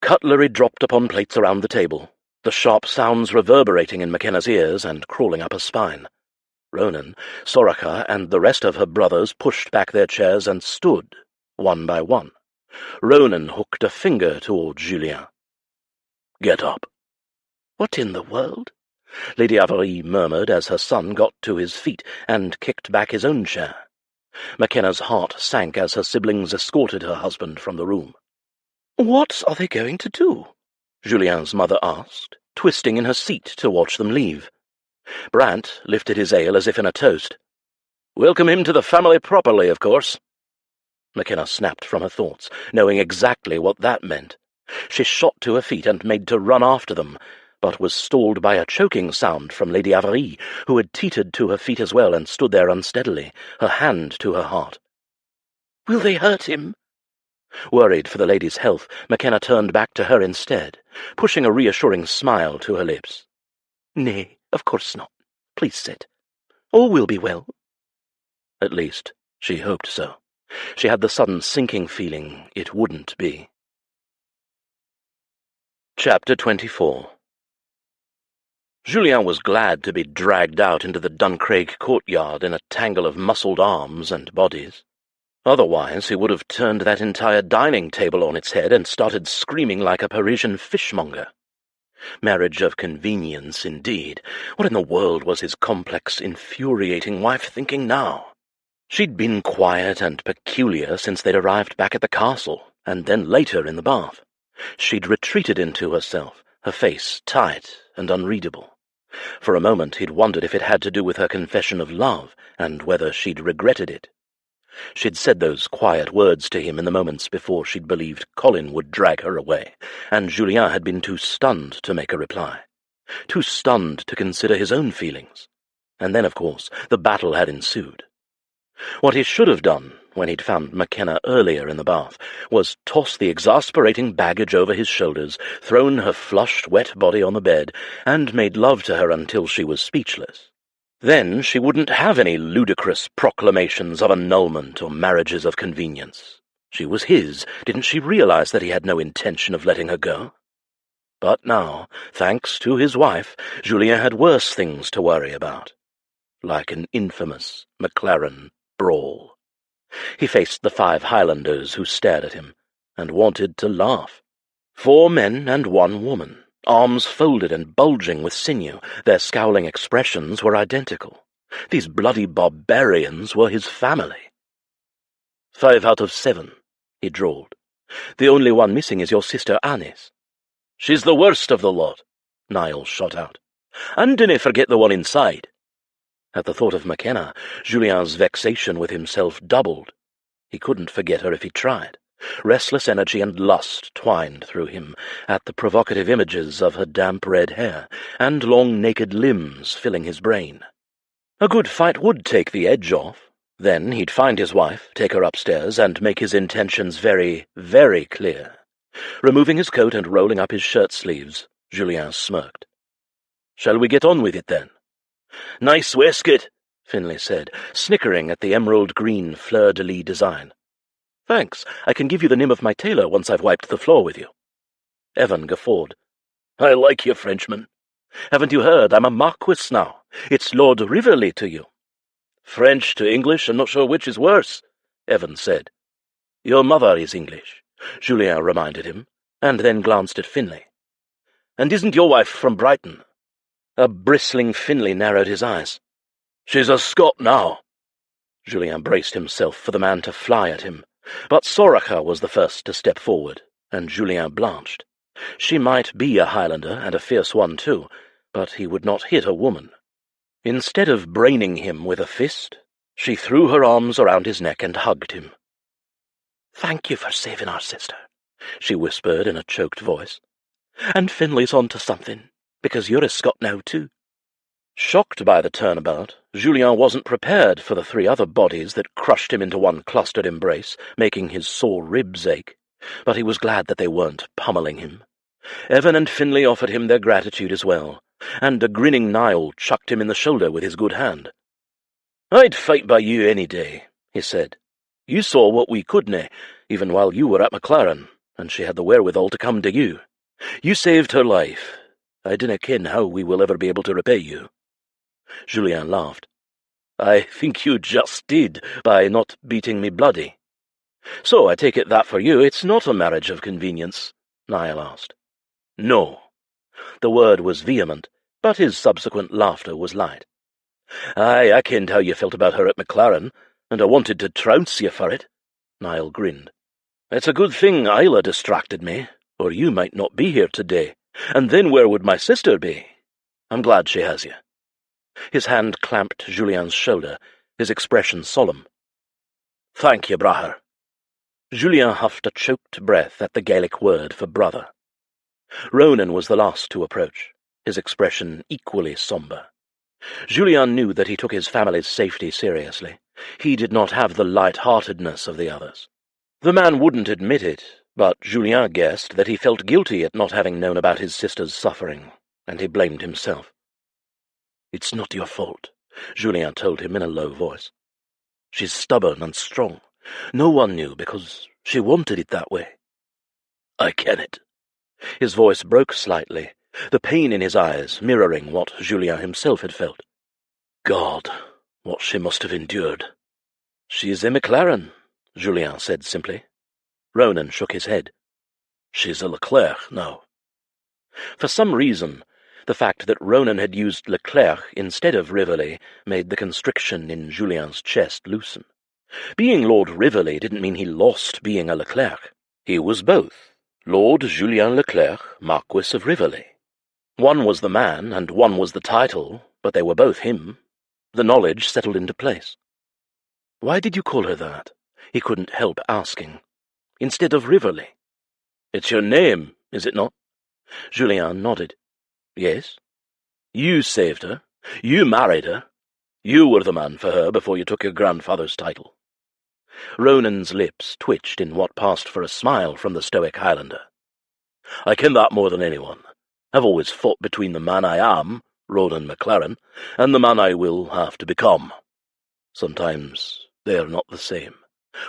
Cutlery dropped upon plates around the table, the sharp sounds reverberating in Makenna's ears and crawling up her spine. Ronan, Soraka, and the rest of her brothers pushed back their chairs and stood, one by one. Ronan hooked a finger toward Julien. "Get up." "What in the world?" Lady Amalie murmured as her son got to his feet and kicked back his own chair. Makenna's heart sank as her siblings escorted her husband from the room. "What are they going to do?" Julien's mother asked, twisting in her seat to watch them leave. Brant lifted his ale as if in a toast. "Welcome him to the family properly, of course." Makenna snapped from her thoughts, knowing exactly what that meant. She shot to her feet and made to run after them, but was stalled by a choking sound from Lady Amalie, who had teetered to her feet as well and stood there unsteadily, her hand to her heart. "Will they hurt him?" Worried for the lady's health, Makenna turned back to her instead, pushing a reassuring smile to her lips. "Nay, of course not. Please sit. All will be well." At least, she hoped so. She had the sudden sinking feeling it wouldn't be. Chapter 24. Julien was glad to be dragged out into the Duncraig courtyard in a tangle of muscled arms and bodies. Otherwise he would have turned that entire dining table on its head and started screaming like a Parisian fishmonger. Marriage of convenience, indeed. What in the world was his complex, infuriating wife thinking now? She'd been quiet and peculiar since they'd arrived back at the castle, and then later in the bath. She'd retreated into herself, her face tight and unreadable. For a moment he'd wondered if it had to do with her confession of love, and whether she'd regretted it. She'd said those quiet words to him in the moments before she'd believed Colin would drag her away, and Julien had been too stunned to make a reply, too stunned to consider his own feelings. And then, of course, the battle had ensued. What he should have done, when he'd found Makenna earlier in the bath, was toss the exasperating baggage over his shoulders, thrown her flushed, wet body on the bed, and made love to her until she was speechless. Then she wouldn't have any ludicrous proclamations of annulment or marriages of convenience. She was his. Didn't she realize that he had no intention of letting her go? But now, thanks to his wife, Julien had worse things to worry about, like an infamous Maclaren brawl. He faced the 5 Highlanders who stared at him, and wanted to laugh. 4 men and 1 woman, arms folded and bulging with sinew, their scowling expressions were identical. These bloody barbarians were his family. 5 out of 7, he drawled. The only one missing is your sister Annis. She's the worst of the lot, Niall shot out. And dinna forget the one inside. At the thought of Makenna, Julien's vexation with himself doubled. He couldn't forget her if he tried. Restless energy and lust twined through him at the provocative images of her damp red hair and long naked limbs filling his brain. A good fight would take the edge off. Then he'd find his wife, take her upstairs, and make his intentions very, very clear. Removing his coat and rolling up his shirt sleeves, Julien smirked. "Shall we get on with it, then?" "Nice waistcoat," Finlay said, snickering at the emerald-green fleur-de-lis design. "Thanks. I can give you the name of my tailor once I've wiped the floor with you." Evan guffawed. "I like you, Frenchman. Haven't you heard? I'm a marquis now. It's Lord Riverley to you." "French to English, I'm not sure which is worse," Evan said. "Your mother is English," Julien reminded him, and then glanced at Finlay. "And isn't your wife from Brighton?" A bristling Finlay narrowed his eyes. "She's a Scot now." Julien braced himself for the man to fly at him, but Soraka was the first to step forward, and Julien blanched. She might be a Highlander, and a fierce one too, but he would not hit a woman. Instead of braining him with a fist, she threw her arms around his neck and hugged him. "Thank you for saving our sister," she whispered in a choked voice. "And Finlay's on to something, because you're a Scot now too." Shocked by the turnabout, Julien wasn't prepared for the 3 other bodies that crushed him into one clustered embrace, making his sore ribs ache, but he was glad that they weren't pummeling him. Evan and Finlay offered him their gratitude as well, and a grinning Niall chucked him in the shoulder with his good hand. "I'd fight by you any day," he said. "You saw what we couldna, even while you were at Maclaren, and she had the wherewithal to come to you. You saved her life. I dinna ken how we will ever be able to repay you." Julien laughed. "I think you just did, by not beating me bloody." "So I take it that for you it's not a marriage of convenience?" Niall asked. "No." The word was vehement, but his subsequent laughter was light. "Aye, I kenned how you felt about her at Maclaren, and I wanted to trounce you for it." Niall grinned. "It's a good thing Isla distracted me, or you might not be here today, and then where would my sister be? I'm glad she has you." His hand clamped Julien's shoulder, his expression solemn. "Thank you, Braher." Julien huffed a choked breath at the Gaelic word for brother. Ronan was the last to approach, his expression equally sombre. Julien knew that he took his family's safety seriously. He did not have the light-heartedness of the others. The man wouldn't admit it, but Julien guessed that he felt guilty at not having known about his sister's suffering, and he blamed himself. "It's not your fault," Julien told him in a low voice. "She's stubborn and strong. No one knew because she wanted it that way." "I ken it." His voice broke slightly, the pain in his eyes mirroring what Julien himself had felt. "God, what she must have endured." "She's a Maclaren," Julien said simply. Ronan shook his head. "She's a Leclerc now." For some reason, the fact that Ronan had used Leclerc instead of Rivoli made the constriction in Julien's chest loosen. Being Lord Rivoli didn't mean he lost being a Leclerc. He was both, Lord Julien Leclerc, Marquis of Rivoli. One was the man, and one was the title, but they were both him. The knowledge settled into place. "Why did you call her that?" He couldn't help asking. "Instead of Rivoli?" "It's your name, is it not?" Julien nodded. "Yes." "You saved her. You married her. You were the man for her before you took your grandfather's title." Ronan's lips twitched in what passed for a smile from the stoic Highlander. "I ken that more than anyone. I've always fought between the man I am, Ronan Maclaren, and the man I will have to become. Sometimes they are not the same.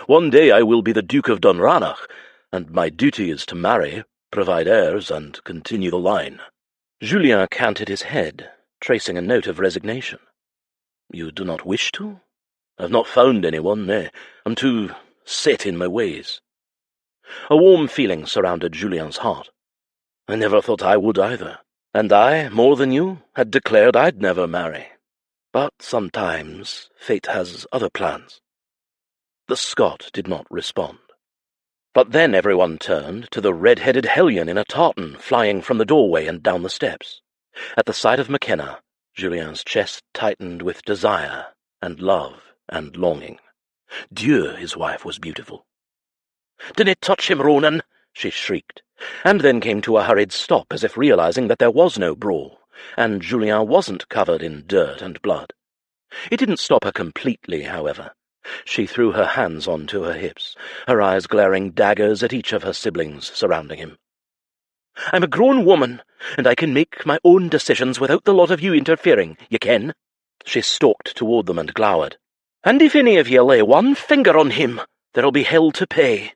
One day I will be the Duke of Dunranach, and my duty is to marry, provide heirs, and continue the line." Julien canted his head, tracing a note of resignation. "You do not wish to?" "I've not found anyone, nay. I'm too set in my ways." A warm feeling surrounded Julien's heart. "I never thought I would either, and I, more than you, had declared I'd never marry. But sometimes fate has other plans." The Scot did not respond. But then everyone turned to the red-headed hellion in a tartan flying from the doorway and down the steps. At the sight of Makenna, Julien's chest tightened with desire and love and longing. Dieu, his wife was beautiful. "Dinna touch him, Ronan!" she shrieked, and then came to a hurried stop as if realizing that there was no brawl, and Julien wasn't covered in dirt and blood. It didn't stop her completely, however. She threw her hands onto her hips, her eyes glaring daggers at each of her siblings surrounding him. "I'm a grown woman, and I can make my own decisions without the lot of you interfering, you ken." She stalked toward them and glowered. "And if any of you lay one finger on him, there'll be hell to pay."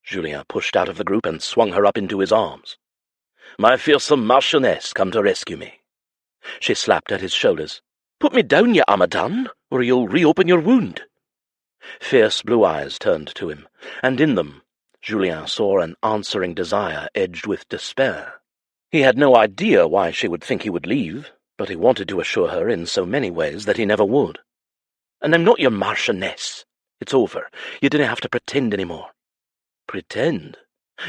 Julien pushed out of the group and swung her up into his arms. "My fearsome Marchioness come to rescue me." She slapped at his shoulders. "Put me down, you Amadan, or you'll reopen your wound." Fierce blue eyes turned to him, and in them Julien saw an answering desire edged with despair. He had no idea why she would think he would leave, but he wanted to assure her in so many ways that he never would. "And I'm not your Marchioness. It's over. You didn't have to pretend any more." "Pretend?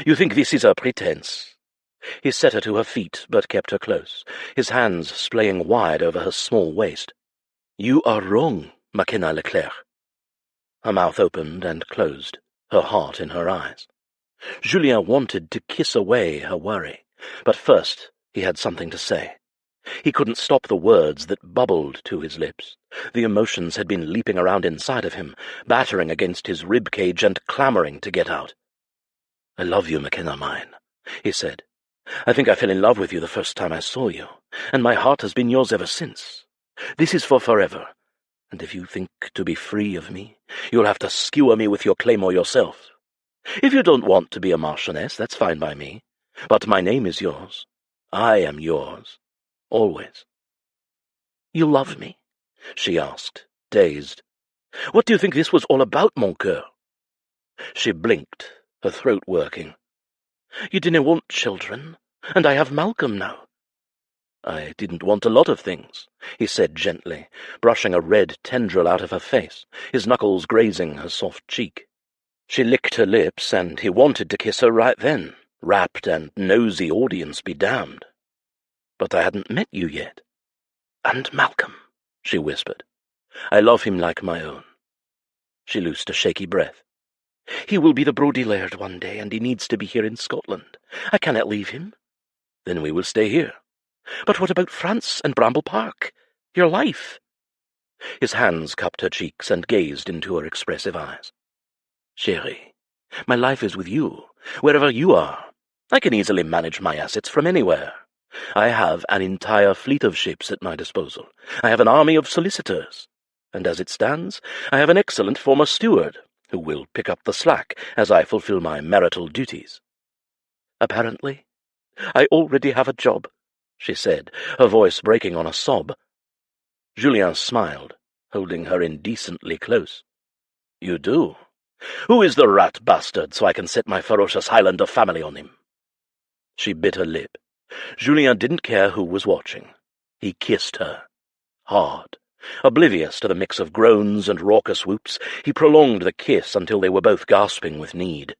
You think this is a pretense?" He set her to her feet, but kept her close, his hands splaying wide over her small waist. "You are wrong, Makenna Leclerc." Her mouth opened and closed, her heart in her eyes. Julien wanted to kiss away her worry, but first he had something to say. He couldn't stop the words that bubbled to his lips. The emotions had been leaping around inside of him, battering against his rib cage and clamouring to get out. "I love you, Makenna mine," he said. "I think I fell in love with you the first time I saw you, and my heart has been yours ever since. This is for forever, and if you think to be free of me, you'll have to skewer me with your claymore yourself. If you don't want to be a marchioness, that's fine by me. But my name is yours. I am yours. Always." "You love me?" she asked, dazed. "What do you think this was all about, mon coeur?" She blinked, her throat working. "You didn't want children, and I have Malcolm now." "I didn't want a lot of things," he said gently, brushing a red tendril out of her face, his knuckles grazing her soft cheek. She licked her lips, and he wanted to kiss her right then, rapt and nosy audience be damned. "But I hadn't met you yet." "And Malcolm," she whispered. "I love him like my own." She loosed a shaky breath. "He will be the Brodie laird one day, and he needs to be here in Scotland. I cannot leave him." "Then we will stay here." "But what about France and Bramble Park? Your life?" His hands cupped her cheeks and gazed into her expressive eyes. "Chérie, my life is with you, wherever you are. I can easily manage my assets from anywhere. I have an entire fleet of ships at my disposal. I have an army of solicitors. And as it stands, I have an excellent former steward, who will pick up the slack as I fulfill my marital duties." "Apparently, I already have a job," she said, her voice breaking on a sob. Julien smiled, holding her indecently close. "You do? Who is the rat bastard, so I can set my ferocious Highlander family on him?" She bit her lip. Julien didn't care who was watching. He kissed her. Hard. Oblivious to the mix of groans and raucous whoops, he prolonged the kiss until they were both gasping with need.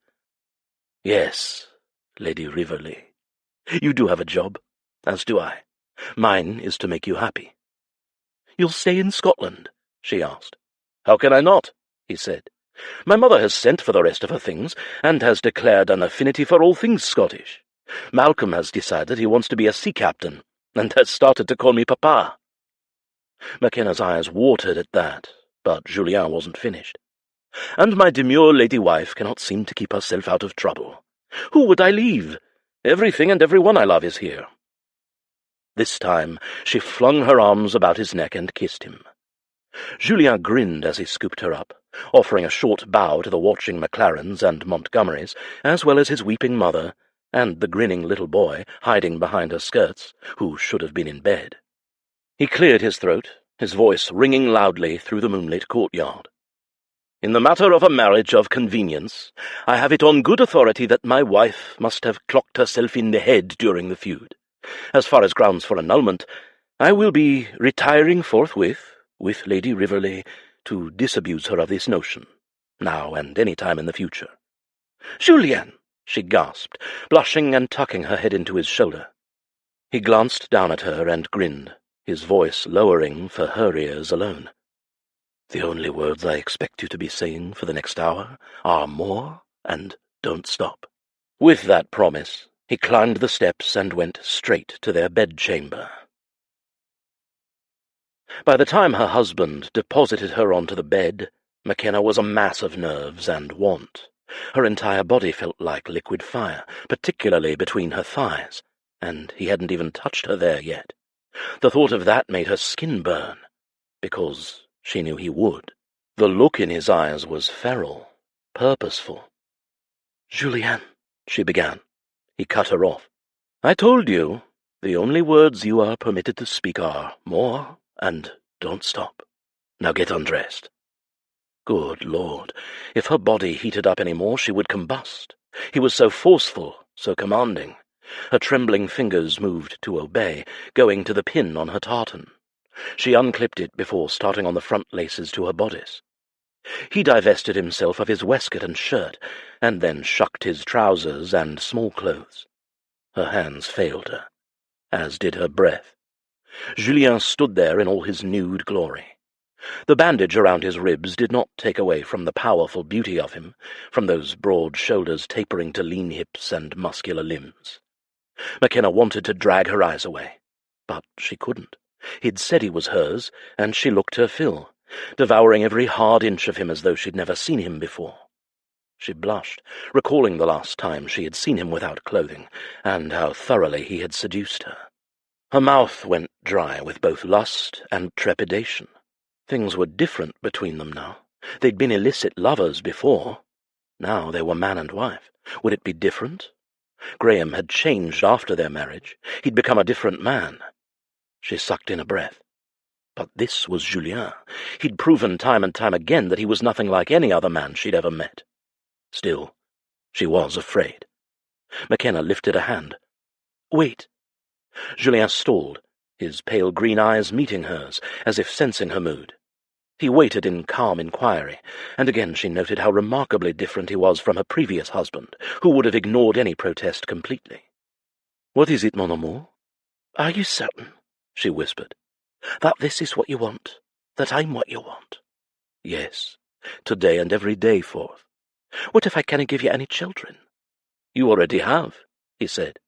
"Yes, Lady Riverley, you do have a job, as do I. Mine is to make you happy." "You'll stay in Scotland?" she asked. "How can I not?" he said. "My mother has sent for the rest of her things, and has declared an affinity for all things Scottish. Malcolm has decided he wants to be a sea captain, and has started to call me Papa." Makenna's eyes watered at that, but Julien wasn't finished. "And my demure lady wife cannot seem to keep herself out of trouble. Who would I leave? Everything and everyone I love is here." This time she flung her arms about his neck and kissed him. Julien grinned as he scooped her up, offering a short bow to the watching Maclarens and Montgomerys, as well as his weeping mother, and the grinning little boy hiding behind her skirts, who should have been in bed. He cleared his throat, his voice ringing loudly through the moonlit courtyard. "In the matter of a marriage of convenience, I have it on good authority that my wife must have clocked herself in the head during the feud. As far as grounds for annulment, I will be retiring forthwith, with Lady Riverley, to disabuse her of this notion, now and any time in the future." "Julien!" she gasped, blushing and tucking her head into his shoulder. He glanced down at her and grinned, his voice lowering for her ears alone. "The only words I expect you to be saying for the next hour are more and don't stop." With that promise, he climbed the steps and went straight to their bedchamber. By the time her husband deposited her onto the bed, Makenna was a mass of nerves and want. Her entire body felt like liquid fire, particularly between her thighs, and he hadn't even touched her there yet. The thought of that made her skin burn, because she knew he would. The look in his eyes was feral, purposeful. "Julien," she began. He cut her off. "I told you, the only words you are permitted to speak are more and don't stop. Now get undressed." Good Lord, if her body heated up any more, she would combust. He was so forceful, so commanding. Her trembling fingers moved to obey, going to the pin on her tartan. She unclipped it before starting on the front laces to her bodice. He divested himself of his waistcoat and shirt, and then shucked his trousers and small clothes. Her hands failed her, as did her breath. Julien stood there in all his nude glory. The bandage around his ribs did not take away from the powerful beauty of him, from those broad shoulders tapering to lean hips and muscular limbs. Makenna wanted to drag her eyes away, but she couldn't. He'd said he was hers, and she looked her fill, devouring every hard inch of him as though she'd never seen him before. She blushed, recalling the last time she had seen him without clothing, and how thoroughly he had seduced her. Her mouth went dry with both lust and trepidation. Things were different between them now. They'd been illicit lovers before. Now they were man and wife. Would it be different? Graham had changed after their marriage. He'd become a different man. She sucked in a breath. But this was Julien. He'd proven time and time again that he was nothing like any other man she'd ever met. Still, she was afraid. Makenna lifted a hand. "Wait." Julien stalled, his pale green eyes meeting hers, as if sensing her mood. He waited in calm inquiry, and again she noted how remarkably different he was from her previous husband, who would have ignored any protest completely. "What is it, mon amour?" "Are you certain," she whispered, "that this is what you want, that I'm what you want?" "Yes, today and every day forth." "What if I cannot give you any children?" "You already have," he said.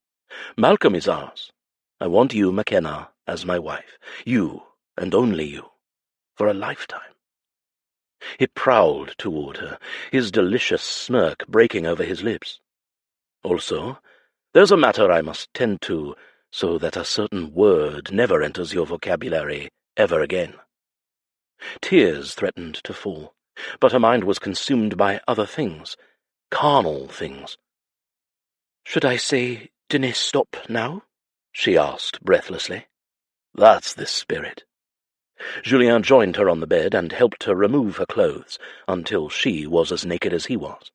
"Malcolm is ours. I want you, Makenna, as my wife. You, and only you, for a lifetime." He prowled toward her, his delicious smirk breaking over his lips. "Also, there's a matter I must tend to, so that a certain word never enters your vocabulary ever again." Tears threatened to fall, but her mind was consumed by other things, carnal things. "Should I say, 'Dennis, stop now'?" she asked breathlessly. "That's the spirit." Julien joined her on the bed and helped her remove her clothes, until she was as naked as he was.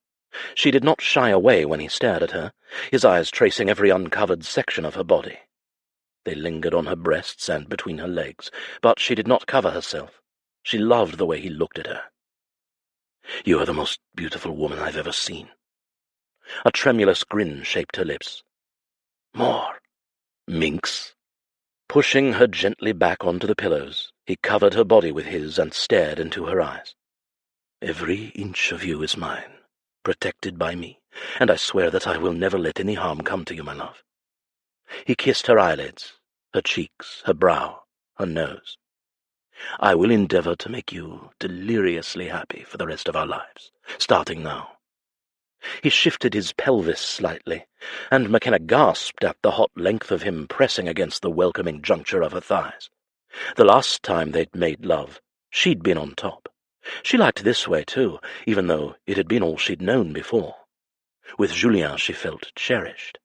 She did not shy away when he stared at her, his eyes tracing every uncovered section of her body. They lingered on her breasts and between her legs, but she did not cover herself. She loved the way he looked at her. "You are the most beautiful woman I've ever seen." A tremulous grin shaped her lips. "More." "Minx." Pushing her gently back onto the pillows, he covered her body with his and stared into her eyes. "Every inch of you is mine, protected by me, and I swear that I will never let any harm come to you, my love." He kissed her eyelids, her cheeks, her brow, her nose. "I will endeavor to make you deliriously happy for the rest of our lives, starting now." He shifted his pelvis slightly, and Makenna gasped at the hot length of him pressing against the welcoming juncture of her thighs. The last time they'd made love, she'd been on top. She liked this way, too, even though it had been all she'd known before. With Julien she felt cherished.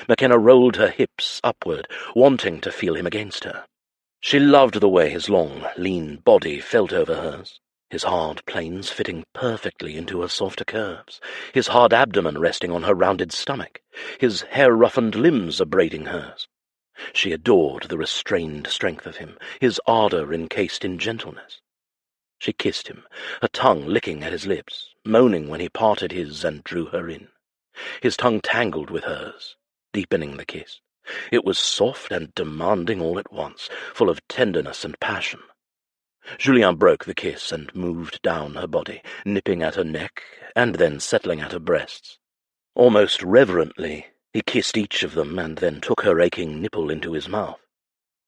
Makenna rolled her hips upward, wanting to feel him against her. She loved the way his long, lean body felt over hers, his hard planes fitting perfectly into her softer curves, his hard abdomen resting on her rounded stomach, his hair-roughened limbs abrading hers. She adored the restrained strength of him, his ardour encased in gentleness. She kissed him, her tongue licking at his lips, moaning when he parted his and drew her in. His tongue tangled with hers, deepening the kiss. It was soft and demanding all at once, full of tenderness and passion. Julien broke the kiss and moved down her body, nipping at her neck and then settling at her breasts. Almost reverently, he kissed each of them and then took her aching nipple into his mouth.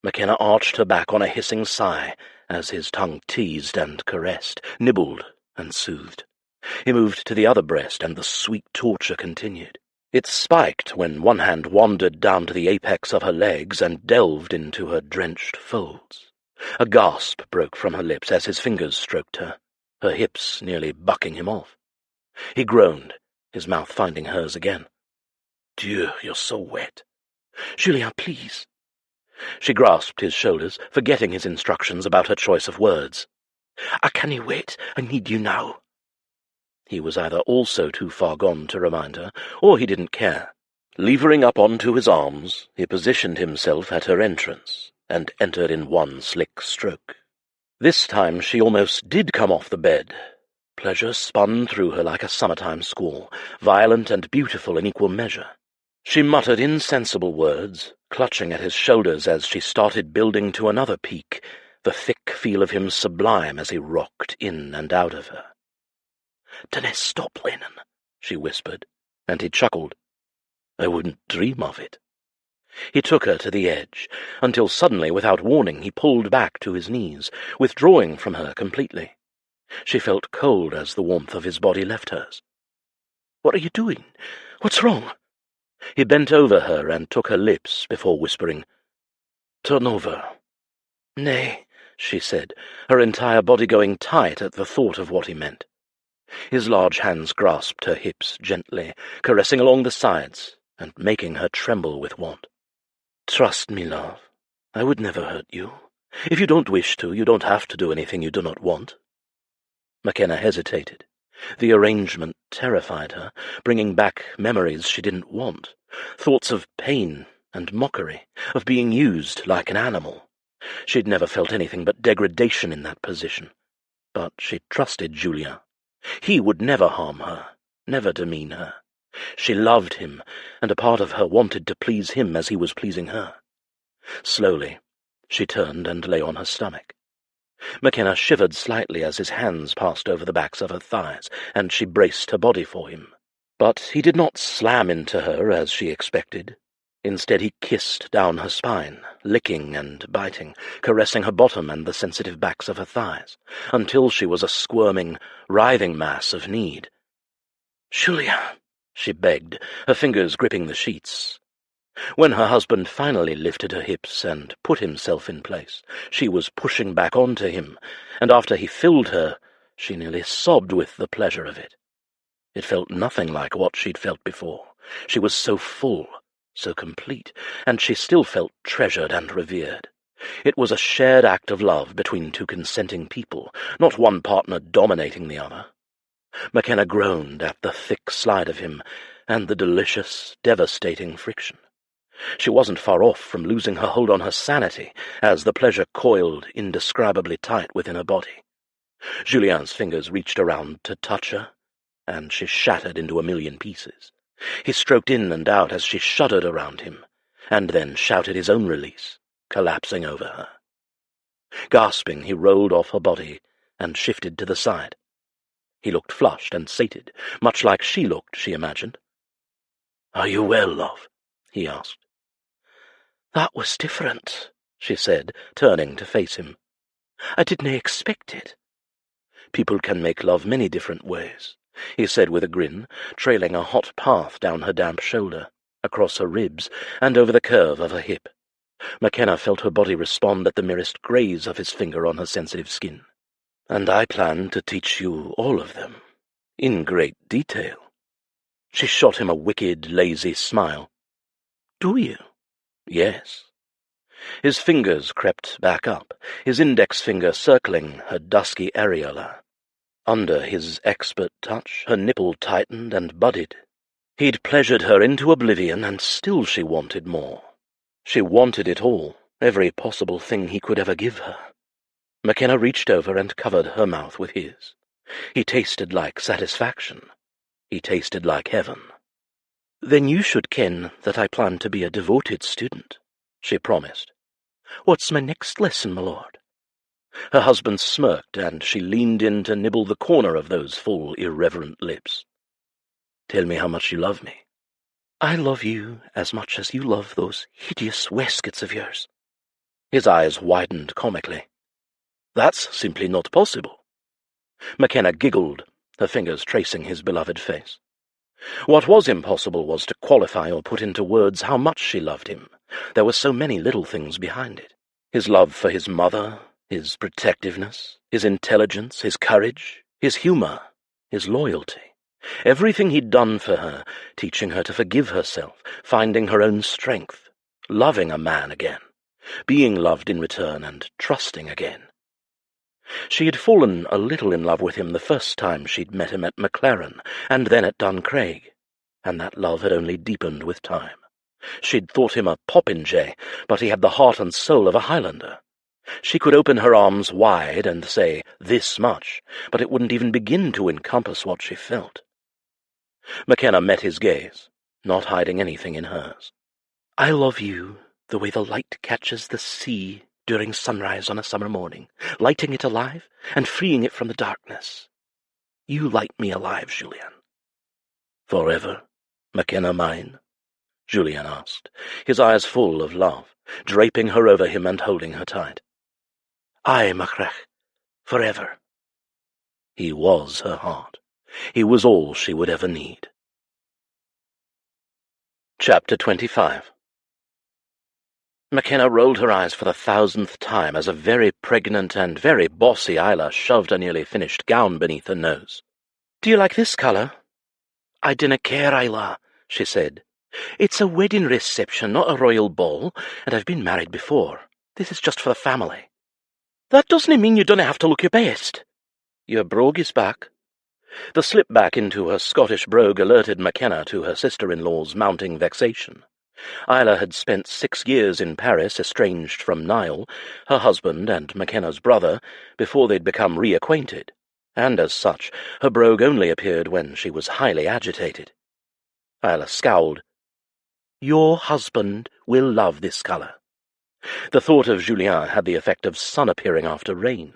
Makenna arched her back on a hissing sigh as his tongue teased and caressed, nibbled and soothed. He moved to the other breast and the sweet torture continued. It spiked when one hand wandered down to the apex of her legs and delved into her drenched folds. A gasp broke from her lips as his fingers stroked her, her hips nearly bucking him off. He groaned, his mouth finding hers again. "Dieu, you're so wet." "Julien, please." She grasped his shoulders, forgetting his instructions about her choice of words. "I can't wait. I need you now." He was either also too far gone to remind her, or he didn't care. Levering up onto his arms, he positioned himself at her entrance, and entered in one slick stroke. This time she almost did come off the bed. Pleasure spun through her like a summertime squall, violent and beautiful in equal measure. She muttered insensible words, clutching at his shoulders as she started building to another peak, the thick feel of him sublime as he rocked in and out of her. "Dennis, stop, Lennon," she whispered, and he chuckled. "I wouldn't dream of it." He took her to the edge, until suddenly, without warning, he pulled back to his knees, withdrawing from her completely. She felt cold as the warmth of his body left hers. "What are you doing? What's wrong?" He bent over her and took her lips before whispering, "Turn over." "Nay," she said, her entire body going tight at the thought of what he meant. His large hands grasped her hips gently, caressing along the sides, and making her tremble with want. "Trust me, love. I would never hurt you. If you don't wish to, you don't have to do anything you do not want." Makenna hesitated. The arrangement terrified her, bringing back memories she didn't want, thoughts of pain and mockery, of being used like an animal. She'd never felt anything but degradation in that position. But she trusted Julien. He would never harm her, never demean her. She loved him, and a part of her wanted to please him as he was pleasing her. Slowly, she turned and lay on her stomach. Makenna shivered slightly as his hands passed over the backs of her thighs, and she braced her body for him. But he did not slam into her as she expected. Instead he kissed down her spine, licking and biting, caressing her bottom and the sensitive backs of her thighs, until she was a squirming, writhing mass of need. "Julien," she begged, her fingers gripping the sheets. When her husband finally lifted her hips and put himself in place, she was pushing back onto him, and after he filled her, she nearly sobbed with the pleasure of it. It felt nothing like what she'd felt before. She was so full, so complete, and she still felt treasured and revered. It was a shared act of love between two consenting people, not one partner dominating the other. Makenna groaned at the thick slide of him and the delicious, devastating friction. She wasn't far off from losing her hold on her sanity as the pleasure coiled indescribably tight within her body. Julien's fingers reached around to touch her, and she shattered into a million pieces. He stroked in and out as she shuddered around him, and then shouted his own release, collapsing over her. Gasping, he rolled off her body and shifted to the side. He looked flushed and sated, much like she looked, she imagined. "Are you well, love?" he asked. "That was different," she said, turning to face him. "I didn't expect it." "People can make love many different ways," he said with a grin, trailing a hot path down her damp shoulder, across her ribs, and over the curve of her hip. Makenna felt her body respond at the merest graze of his finger on her sensitive skin. "And I plan to teach you all of them, in great detail." She shot him a wicked, lazy smile. "Do you?" "Yes." His fingers crept back up, his index finger circling her dusky areola. Under his expert touch, her nipple tightened and budded. He'd pleasured her into oblivion, and still she wanted more. She wanted it all, every possible thing he could ever give her. Makenna reached over and covered her mouth with his. He tasted like satisfaction. He tasted like heaven. "Then you should ken that I plan to be a devoted student," she promised. "What's my next lesson, my lord?" Her husband smirked, and she leaned in to nibble the corner of those full, irreverent lips. "Tell me how much you love me." "I love you as much as you love those hideous waistcoats of yours." His eyes widened comically. "That's simply not possible." Makenna giggled, her fingers tracing his beloved face. What was impossible was to qualify or put into words how much she loved him. There were so many little things behind it. His love for his mother, his protectiveness, his intelligence, his courage, his humor, his loyalty. Everything he'd done for her, teaching her to forgive herself, finding her own strength, loving a man again, being loved in return and trusting again. She had fallen a little in love with him the first time she'd met him at Maclaren, and then at Duncraig, and that love had only deepened with time. She'd thought him a popinjay, but he had the heart and soul of a Highlander. She could open her arms wide and say this much, but it wouldn't even begin to encompass what she felt. Makenna met his gaze, not hiding anything in hers. "I love you the way the light catches the sea during sunrise on a summer morning, lighting it alive and freeing it from the darkness. You light me alive, Julien." "Forever, Makenna mine?" Julien asked, his eyes full of love, draping her over him and holding her tight. "Aye, Macrach, forever." He was her heart. He was all she would ever need. Chapter 25. Makenna rolled her eyes for the 1,000th time as a very pregnant and very bossy Isla shoved a nearly finished gown beneath her nose. Do you like this colour? I dinna care, Isla, she said. It's a wedding reception, not a royal ball, and I've been married before. This is just for the family. That doesn't mean you don't have to look your best. Your brogue is back. The slip back into her Scottish brogue alerted Makenna to her sister-in-law's mounting vexation. Isla had spent 6 years in Paris, estranged from Niall, her husband and Makenna's brother, before they'd become reacquainted, and as such her brogue only appeared when she was highly agitated. Isla scowled. Your husband will love this colour. The thought of Julien had the effect of sun appearing after rain.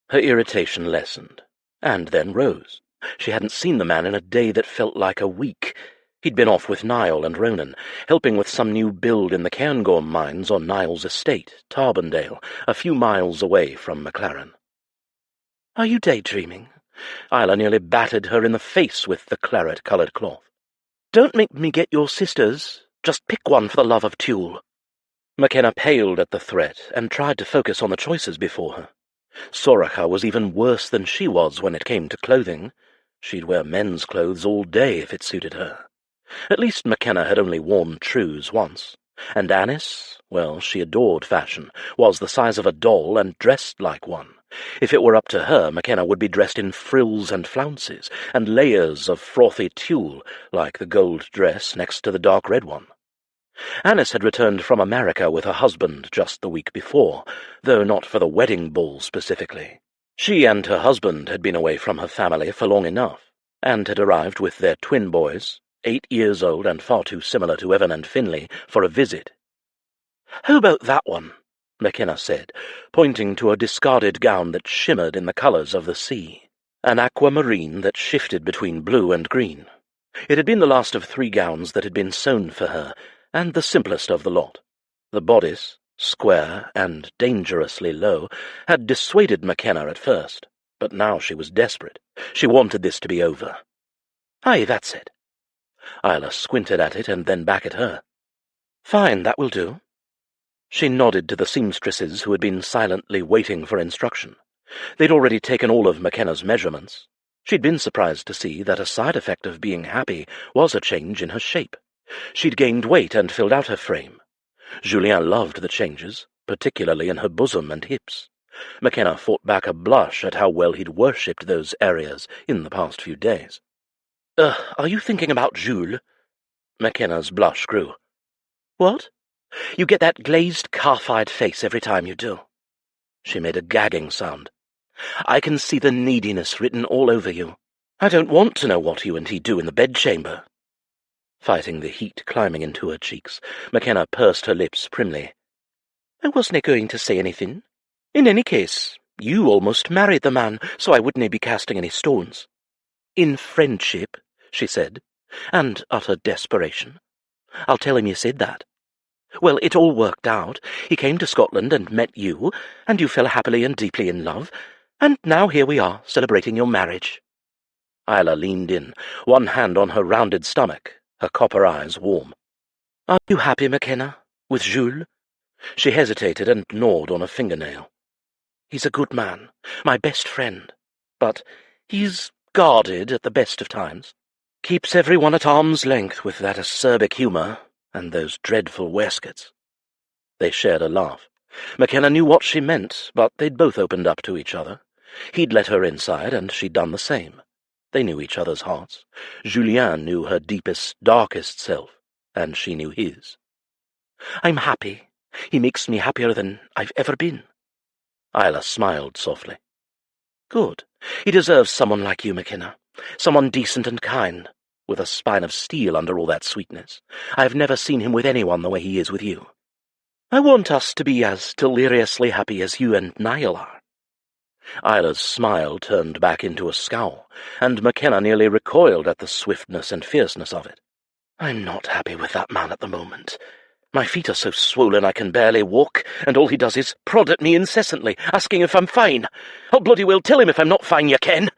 Her irritation lessened, and then rose. She hadn't seen the man in a day that felt like a week. He'd been off with Niall and Ronan, helping with some new build in the Cairngorm mines on Niall's estate, Tarbondale, a few miles away from Maclaren. Are you daydreaming? Isla nearly battered her in the face with the claret-coloured cloth. Don't make me get your sisters. Just pick one for the love of tulle. Makenna paled at the threat and tried to focus on the choices before her. Sorcha was even worse than she was when it came to clothing. She'd wear men's clothes all day if it suited her. At least Makenna had only worn trews once. And Annis, well, she adored fashion, was the size of a doll and dressed like one. If it were up to her, Makenna would be dressed in frills and flounces, and layers of frothy tulle, like the gold dress next to the dark red one. Annis had returned from America with her husband just the week before, though not for the wedding ball specifically. She and her husband had been away from her family for long enough, and had arrived with their twin boys, 8 years old and far too similar to Evan and Finlay, for a visit. "How about that one?" Makenna said, pointing to a discarded gown that shimmered in the colours of the sea, an aquamarine that shifted between blue and green. It had been the last of 3 gowns that had been sewn for her, and the simplest of the lot. The bodice, square and dangerously low, had dissuaded Makenna at first, but now she was desperate. She wanted this to be over. "Aye, that's it." Isla squinted at it and then back at her. "Fine, that will do." She nodded to the seamstresses who had been silently waiting for instruction. They'd already taken all of Makenna's measurements. She'd been surprised to see that a side effect of being happy was a change in her shape. She'd gained weight and filled out her frame. Julien loved the changes, particularly in her bosom and hips. Makenna fought back a blush at how well he'd worshipped those areas in the past few days. Are you thinking about Jules?" Makenna's blush grew. "What? You get that glazed, calf-eyed face every time you do." She made a gagging sound. "I can see the neediness written all over you. I don't want to know what you and he do in the bedchamber." Fighting the heat climbing into her cheeks, Makenna pursed her lips primly. "I wasn't going to say anything. In any case, you almost married the man, so I wouldn't be casting any stones." "In friendship," she said, and utter desperation. "I'll tell him you said that. Well, it all worked out. He came to Scotland and met you, and you fell happily and deeply in love, and now here we are, celebrating your marriage." Isla leaned in, one hand on her rounded stomach, her copper eyes warm. "Are you happy, Makenna, with Jules?" She hesitated and gnawed on a fingernail. "He's a good man, my best friend, but he's guarded at the best of times. Keeps everyone at arm's length with that acerbic humour and those dreadful waistcoats." They shared a laugh. Makenna knew what she meant, but they'd both opened up to each other. He'd let her inside, and she'd done the same. They knew each other's hearts. Julien knew her deepest, darkest self, and she knew his. "I'm happy. He makes me happier than I've ever been." Isla smiled softly. "Good. He deserves someone like you, Makenna. Someone decent and kind, with a spine of steel under all that sweetness. I've never seen him with anyone the way he is with you. I want us to be as deliriously happy as you and Niall are." Isla's smile turned back into a scowl, and Makenna nearly recoiled at the swiftness and fierceness of it. "I'm not happy with that man at the moment. My feet are so swollen I can barely walk, and all he does is prod at me incessantly, asking if I'm fine. I'll bloody well tell him if I'm not fine, you ken."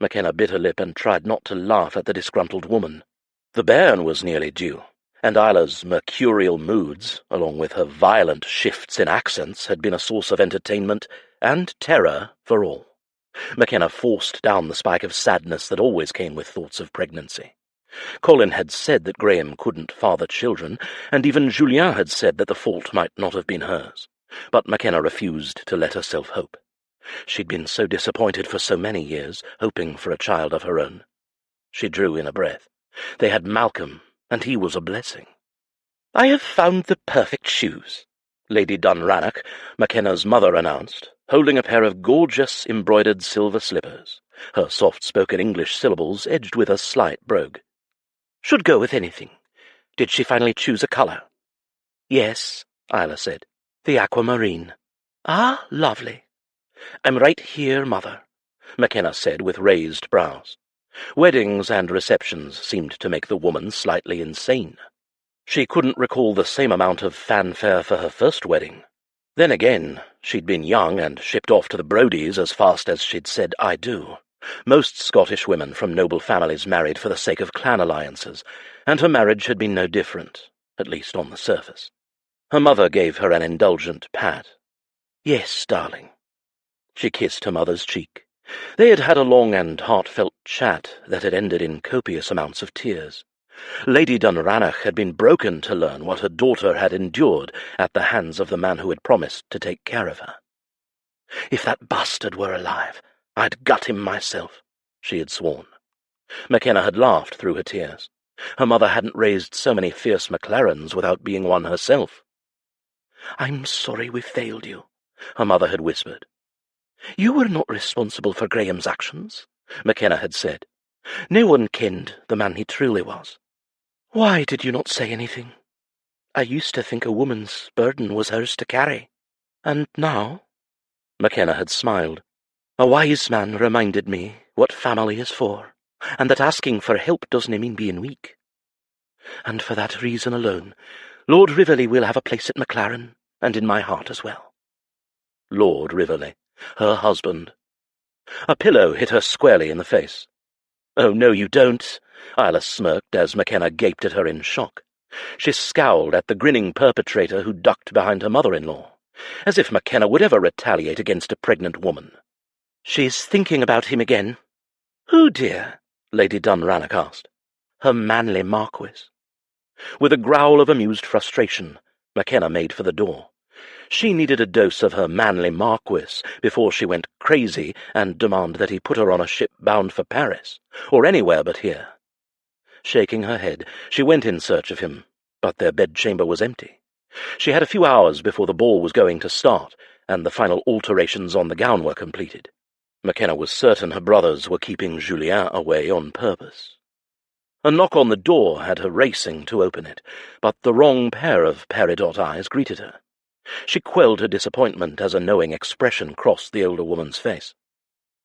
Makenna bit her lip and tried not to laugh at the disgruntled woman. The bairn was nearly due, and Isla's mercurial moods, along with her violent shifts in accents, had been a source of entertainment and terror for all. Makenna forced down the spike of sadness that always came with thoughts of pregnancy. Colin had said that Graham couldn't father children, and even Julien had said that the fault might not have been hers. But Makenna refused to let herself hope. She'd been so disappointed for so many years, hoping for a child of her own. She drew in a breath. They had Malcolm, and he was a blessing. "I have found the perfect shoes," Lady Dunrannoch, Makenna's mother, announced, holding a pair of gorgeous embroidered silver slippers, her soft-spoken English syllables edged with a slight brogue. "Should go with anything. Did she finally choose a colour?" "Yes," Isla said. "The aquamarine." "Ah, lovely." "I'm right here, Mother," Makenna said with raised brows. Weddings and receptions seemed to make the woman slightly insane. She couldn't recall the same amount of fanfare for her first wedding. Then again, she'd been young and shipped off to the Brodies as fast as she'd said "I do." Most Scottish women from noble families married for the sake of clan alliances, and her marriage had been no different, at least on the surface. Her mother gave her an indulgent pat. "Yes, darling." She kissed her mother's cheek. They had had a long and heartfelt chat that had ended in copious amounts of tears. Lady Dunrannoch had been broken to learn what her daughter had endured at the hands of the man who had promised to take care of her. "If that bastard were alive, I'd gut him myself," she had sworn. Makenna had laughed through her tears. Her mother hadn't raised so many fierce Maclarens without being one herself. "I'm sorry we failed you," her mother had whispered. "You were not responsible for Graham's actions," Makenna had said. "No one kenned the man he truly was. Why did you not say anything? I used to think a woman's burden was hers to carry. And now?" Makenna had smiled. "A wise man reminded me what family is for, and that asking for help doesn't mean being weak. And for that reason alone, Lord Rivoli will have a place at Maclaren, and in my heart as well." Lord Rivoli, her husband. A pillow hit her squarely in the face. "Oh, no, you don't," Isla smirked as Makenna gaped at her in shock. She scowled at the grinning perpetrator who ducked behind her mother-in-law, as if Makenna would ever retaliate against a pregnant woman. "She's thinking about him again." "Who, dear?" Lady Dunrannoch asked. "Her manly Marquis." With a growl of amused frustration, Makenna made for the door. She needed a dose of her manly Marquis before she went crazy and demanded that he put her on a ship bound for Paris, or anywhere but here. Shaking her head, she went in search of him, but their bedchamber was empty. She had a few hours before the ball was going to start, and the final alterations on the gown were completed. Makenna was certain her brothers were keeping Julien away on purpose. A knock on the door had her racing to open it, but the wrong pair of peridot eyes greeted her. She quelled her disappointment as a knowing expression crossed the older woman's face.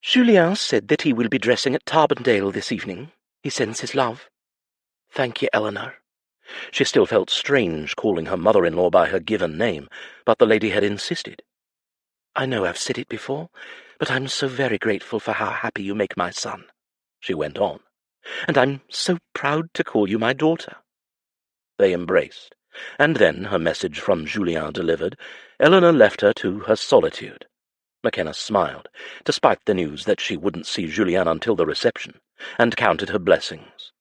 "Julien said that he will be dressing at Tarbondale this evening. He sends his love." "Thank you, Eleanor." She still felt strange calling her mother-in-law by her given name, but the lady had insisted. "I know I've said it before, but I'm so very grateful for how happy you make my son," she went on, "and I'm so proud to call you my daughter." They embraced, and then, her message from Julien delivered, Eleanor left her to her solitude. Makenna smiled, despite the news that she wouldn't see Julien until the reception, and counted her blessings.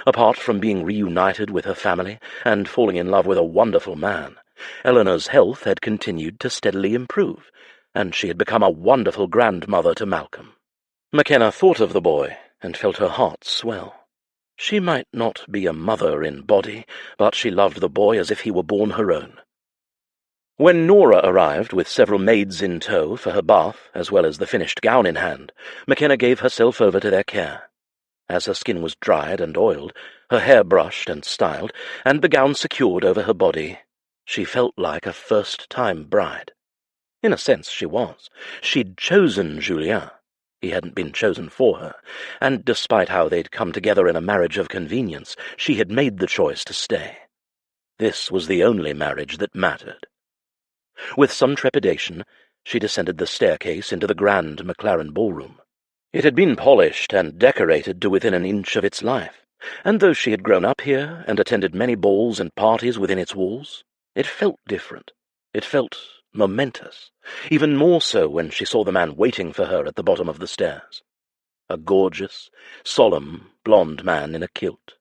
Apart from being reunited with her family and falling in love with a wonderful man, Eleanor's health had continued to steadily improve, and she had become a wonderful grandmother to Malcolm. Makenna thought of the boy and felt her heart swell. She might not be a mother in body, but she loved the boy as if he were born her own. When Nora arrived with several maids in tow for her bath, as well as the finished gown in hand, Makenna gave herself over to their care. As her skin was dried and oiled, her hair brushed and styled, and the gown secured over her body, she felt like a first-time bride. In a sense she was. She'd chosen Julien. He hadn't been chosen for her, and despite how they'd come together in a marriage of convenience, she had made the choice to stay. This was the only marriage that mattered. With some trepidation, she descended the staircase into the grand Maclaren ballroom. It had been polished and decorated to within an inch of its life, and though she had grown up here and attended many balls and parties within its walls, it felt different. It felt momentous, even more so when she saw the man waiting for her at the bottom of the stairs. A gorgeous, solemn, blonde man in a kilt.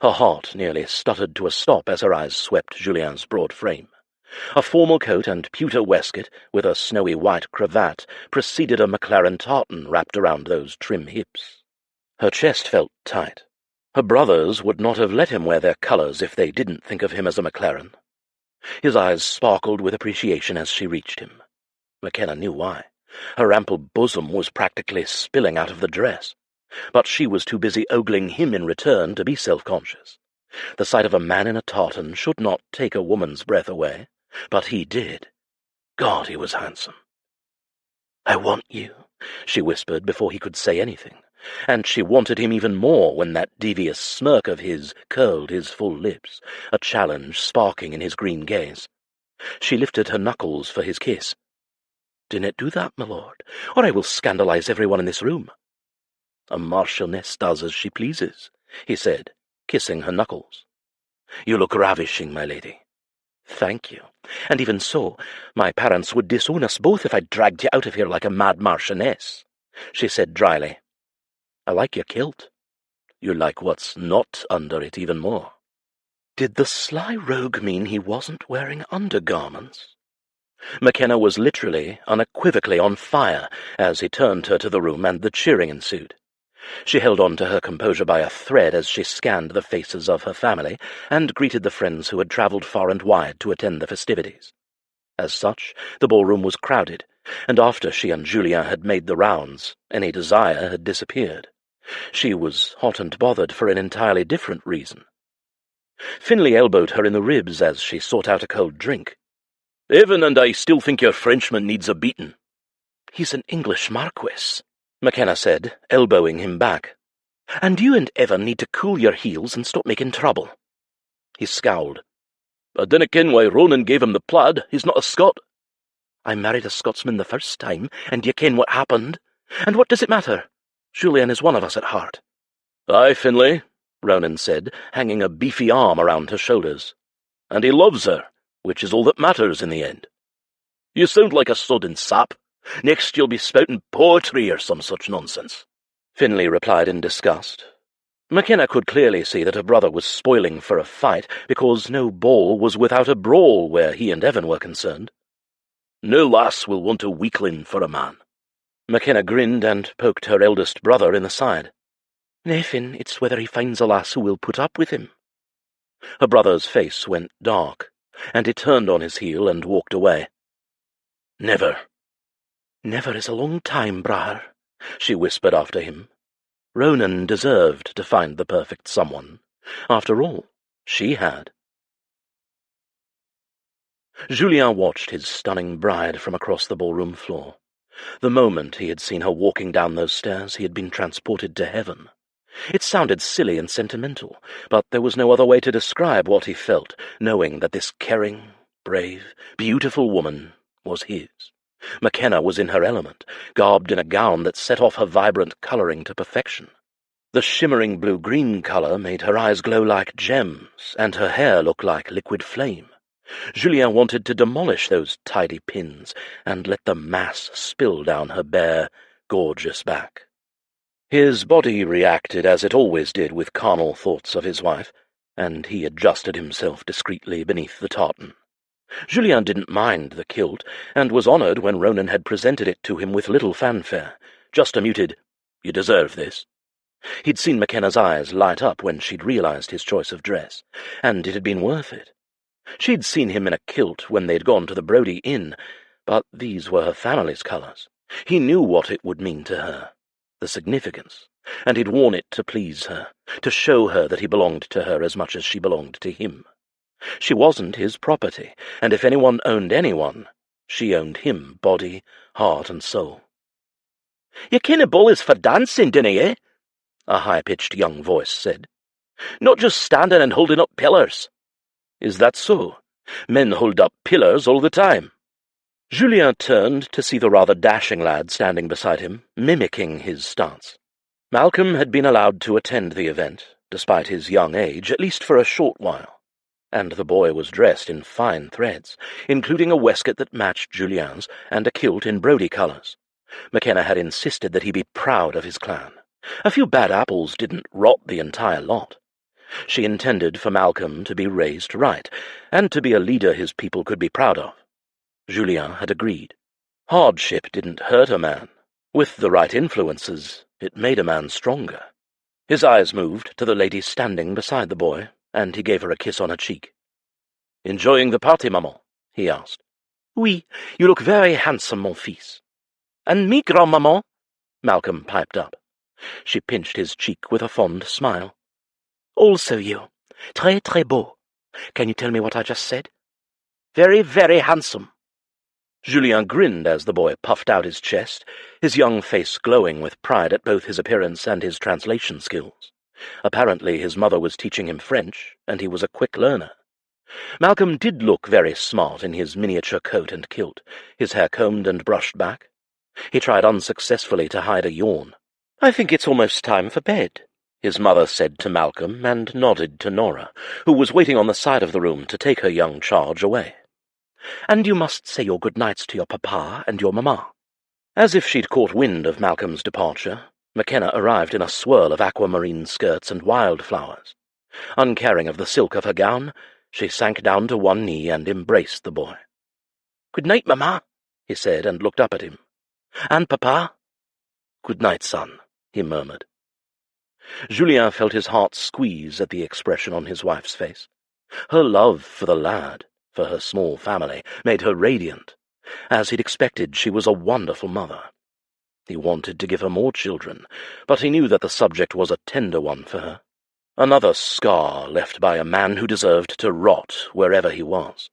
Her heart nearly stuttered to a stop as her eyes swept Julien's broad frame. A formal coat and pewter waistcoat with a snowy white cravat preceded a Maclaren tartan wrapped around those trim hips. Her chest felt tight. Her brothers would not have let him wear their colours if they didn't think of him as a Maclaren. His eyes sparkled with appreciation as she reached him. Makenna knew why. Her ample bosom was practically spilling out of the dress. But she was too busy ogling him in return to be self-conscious. The sight of a man in a tartan should not take a woman's breath away, but he did. God, he was handsome. "I want you," she whispered before he could say anything, and she wanted him even more when that devious smirk of his curled his full lips, a challenge sparking in his green gaze. She lifted her knuckles for his kiss. "Dinna do that, my lord, or I will scandalize everyone in this room." "A marchioness does as she pleases," he said, kissing her knuckles. "You look ravishing, my lady." "Thank you. And even so, my parents would disown us both if I dragged you out of here like a mad marchioness," she said dryly. "I like your kilt." "You like what's not under it even more." Did the sly rogue mean he wasn't wearing undergarments? Makenna was literally, unequivocally on fire as he turned her to the room, and the cheering ensued. She held on to her composure by a thread as she scanned the faces of her family and greeted the friends who had travelled far and wide to attend the festivities. As such, the ballroom was crowded, and after she and Julien had made the rounds, any desire had disappeared. She was hot and bothered for an entirely different reason. Finlay elbowed her in the ribs as she sought out a cold drink. "Evan and I still think your Frenchman needs a beating." "He's an English marquis," Makenna said, elbowing him back. "And you and Evan need to cool your heels and stop making trouble." He scowled. "I dinna ken why Ronan gave him the plaid. He's not a Scot." "I married a Scotsman the first time, and you ken what happened. And what does it matter? Julien is one of us at heart." "Aye, Finlay," Ronan said, hanging a beefy arm around her shoulders. "And he loves her, which is all that matters in the end. You sound like a sodden sap. Next you'll be spouting poetry or some such nonsense." Finlay replied in disgust. Makenna could clearly see that her brother was spoiling for a fight, because no ball was without a brawl where he and Evan were concerned. "No lass will want a weakling for a man." Makenna grinned and poked her eldest brother in the side. "Nay, Finn, it's whether he finds a lass who will put up with him." Her brother's face went dark, and he turned on his heel and walked away. "Never." "Never is a long time, brother," she whispered after him. Ronan deserved to find the perfect someone. After all, she had. Julien watched his stunning bride from across the ballroom floor. The moment he had seen her walking down those stairs, he had been transported to heaven. It sounded silly and sentimental, but there was no other way to describe what he felt, knowing that this caring, brave, beautiful woman was his. Makenna was in her element, garbed in a gown that set off her vibrant colouring to perfection. The shimmering blue-green colour made her eyes glow like gems, and her hair look like liquid flame. Julien wanted to demolish those tidy pins and let the mass spill down her bare, gorgeous back. His body reacted as it always did with carnal thoughts of his wife, and he adjusted himself discreetly beneath the tartan. Julien didn't mind the kilt, and was honoured when Ronan had presented it to him with little fanfare, just a muted, "You deserve this." He'd seen Makenna's eyes light up when she'd realised his choice of dress, and it had been worth it. She'd seen him in a kilt when they'd gone to the Brodie Inn, but these were her family's colours. He knew what it would mean to her, the significance, and he'd worn it to please her, to show her that he belonged to her as much as she belonged to him. She wasn't his property, and if anyone owned anyone, she owned him, body, heart, and soul. "You ken a ball is for dancing, dinna ye?" a high-pitched young voice said. "Not just standing and holding up pillars." "Is that so? Men hold up pillars all the time." Julien turned to see the rather dashing lad standing beside him, mimicking his stance. Malcolm had been allowed to attend the event, despite his young age, at least for a short while. and the boy was dressed in fine threads, including a waistcoat that matched Julien's and a kilt in Brodie colours. Makenna had insisted that he be proud of his clan. A few bad apples didn't rot the entire lot. She intended for Malcolm to be raised right, and to be a leader his people could be proud of. Julien had agreed. Hardship didn't hurt a man. With the right influences, it made a man stronger. His eyes moved to the lady standing beside the boy, and he gave her a kiss on her cheek. "Enjoying the party, maman?" he asked. "Oui, you look very handsome, mon fils." "And me, grand-maman?" Malcolm piped up. She pinched his cheek with a fond smile. "Also you. Très, très beau. Can you tell me what I just said?" "Very, very handsome." Julien grinned as the boy puffed out his chest, his young face glowing with pride at both his appearance and his translation skills. Apparently his mother was teaching him French, and he was a quick learner. Malcolm did look very smart in his miniature coat and kilt, his hair combed and brushed back. He tried unsuccessfully to hide a yawn. "I think it's almost time for bed," his mother said to Malcolm, and nodded to Nora, who was waiting on the side of the room to take her young charge away. "And you must say your good nights to your papa and your mamma." As if she'd caught wind of Malcolm's departure, Makenna arrived in a swirl of aquamarine skirts and wildflowers. Uncaring of the silk of her gown, she sank down to one knee and embraced the boy. "Good night, mamma," he said, and looked up at him. "And papa?" "Good night, son," he murmured. Julien felt his heart squeeze at the expression on his wife's face. Her love for the lad, for her small family, made her radiant. As he'd expected, she was a wonderful mother. He wanted to give her more children, but he knew that the subject was a tender one for her. Another scar left by a man who deserved to rot wherever he was.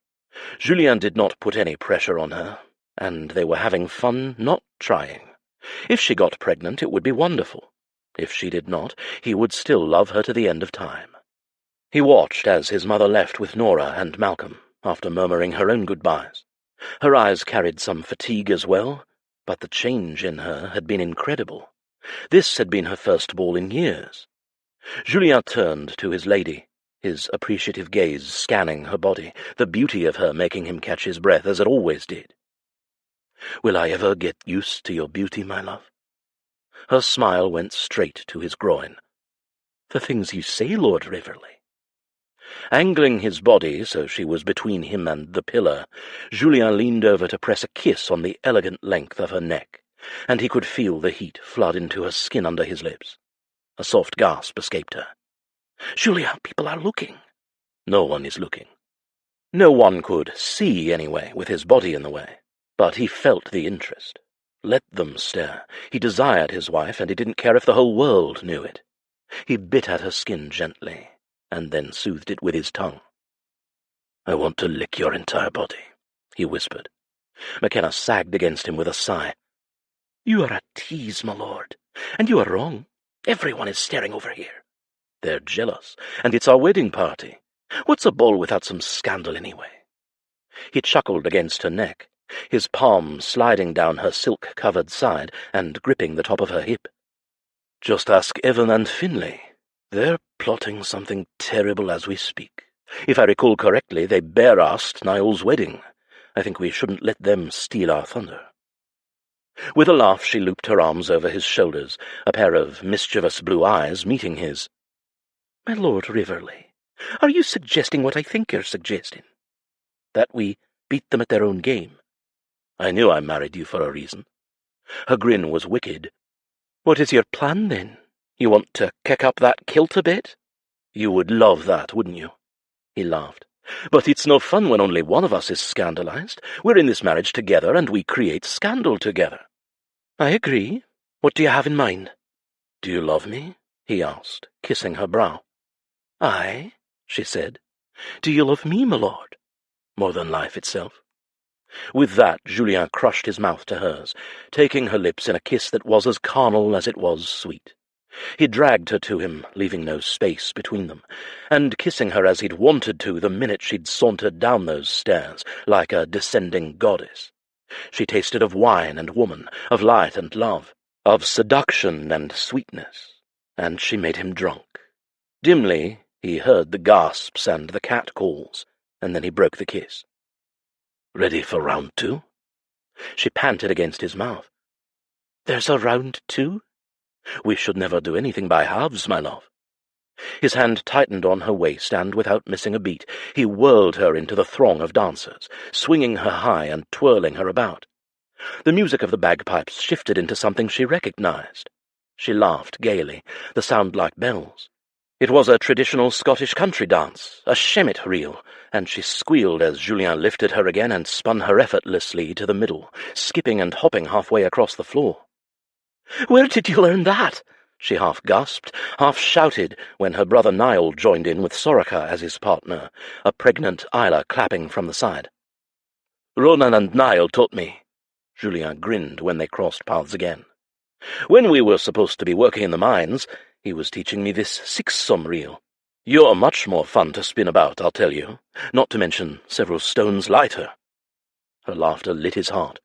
Julien did not put any pressure on her, and they were having fun, not trying. If she got pregnant, it would be wonderful. If she did not, he would still love her to the end of time. He watched as his mother left with Nora and Malcolm, after murmuring her own goodbyes. Her eyes carried some fatigue as well, but the change in her had been incredible. This had been her first ball in years. Julien turned to his lady, his appreciative gaze scanning her body, the beauty of her making him catch his breath as it always did. "Will I ever get used to your beauty, my love?" Her smile went straight to his groin. "The things you say, Lord Riverley." Angling his body so she was between him and the pillar, Julien leaned over to press a kiss on the elegant length of her neck, and he could feel the heat flood into her skin under his lips. A soft gasp escaped her. "Julien, people are looking." "No one is looking." No one could see, anyway, with his body in the way, but he felt the interest. Let them stare. He desired his wife, and he didn't care if the whole world knew it. He bit at her skin gently, and then soothed it with his tongue. "I want to lick your entire body," he whispered. Makenna sagged against him with a sigh. "You are a tease, my lord, and you are wrong. Everyone is staring over here." "They're jealous, and it's our wedding party. What's a ball without some scandal, anyway?" He chuckled against her neck, his palm sliding down her silk-covered side and gripping the top of her hip. "Just ask Evan and Finlay. They're plotting something terrible as we speak. If I recall correctly, they bare-assed Niall's wedding. I think we shouldn't let them steal our thunder." With a laugh she looped her arms over his shoulders, a pair of mischievous blue eyes meeting his. "My Lord Riverley, are you suggesting what I think you're suggesting? That we beat them at their own game? I knew I married you for a reason." Her grin was wicked. "What is your plan, then? You want to kick up that kilt a bit?" "You would love that, wouldn't you?" He laughed. "But it's no fun when only one of us is scandalized. We're in this marriage together, and we create scandal together." "I agree. What do you have in mind?" "Do you love me?" he asked, kissing her brow. "Aye," she said. "Do you love me, my lord?" "More than life itself." With that, Julien crushed his mouth to hers, taking her lips in a kiss that was as carnal as it was sweet. He dragged her to him, leaving no space between them, and kissing her as he'd wanted to the minute she'd sauntered down those stairs, like a descending goddess. She tasted of wine and woman, of light and love, of seduction and sweetness, and she made him drunk. Dimly, He heard the gasps and the cat calls, and then he broke the kiss. "Ready for round 2? She panted against his mouth. "There's a round 2? "We should never do anything by halves, my love." His hand tightened on her waist, and without missing a beat, he whirled her into the throng of dancers, swinging her high and twirling her about. The music of the bagpipes shifted into something she recognized. She laughed gaily, the sound like bells. It was a traditional Scottish country dance, a shemit reel, and she squealed as Julien lifted her again and spun her effortlessly to the middle, skipping and hopping halfway across the floor. "Where did you learn that?" she half gasped, half shouted, when her brother Niall joined in with Sorcha as his partner, a pregnant Isla clapping from the side. "Ronan and Niall taught me." Julien grinned when they crossed paths again. "When we were supposed to be working in the mines, he was teaching me this six-some reel. You're much more fun to spin about, I'll tell you, not to mention several stones lighter." Her laughter lit his heart.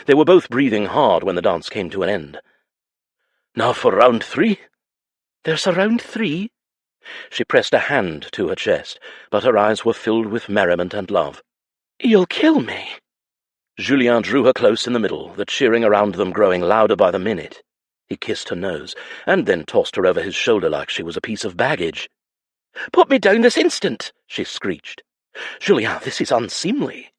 They were both breathing hard when the dance came to an end. "Now for round 3? "There's a round 3? She pressed a hand to her chest, but her eyes were filled with merriment and love. "You'll kill me." Julien drew her close in the middle, the cheering around them growing louder by the minute. He kissed her nose, and then tossed her over his shoulder like she was a piece of baggage. "Put me down this instant," she screeched. "Julien, this is unseemly."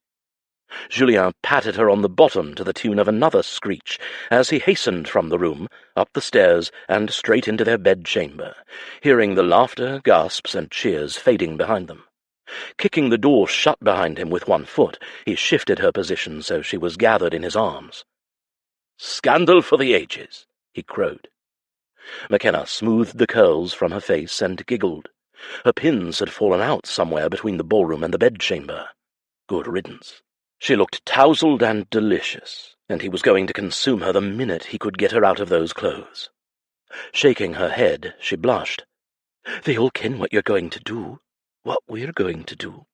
Julien patted her on the bottom to the tune of another screech as he hastened from the room, up the stairs, and straight into their bedchamber, hearing the laughter, gasps, and cheers fading behind them. Kicking the door shut behind him with one foot, he shifted her position so she was gathered in his arms. "Scandal for the ages," he crowed. Makenna smoothed the curls from her face and giggled. Her pins had fallen out somewhere between the ballroom and the bedchamber. Good riddance. She looked tousled and delicious, and he was going to consume her the minute he could get her out of those clothes. Shaking her head, she blushed. "They all ken what you're going to do, what we're going to do."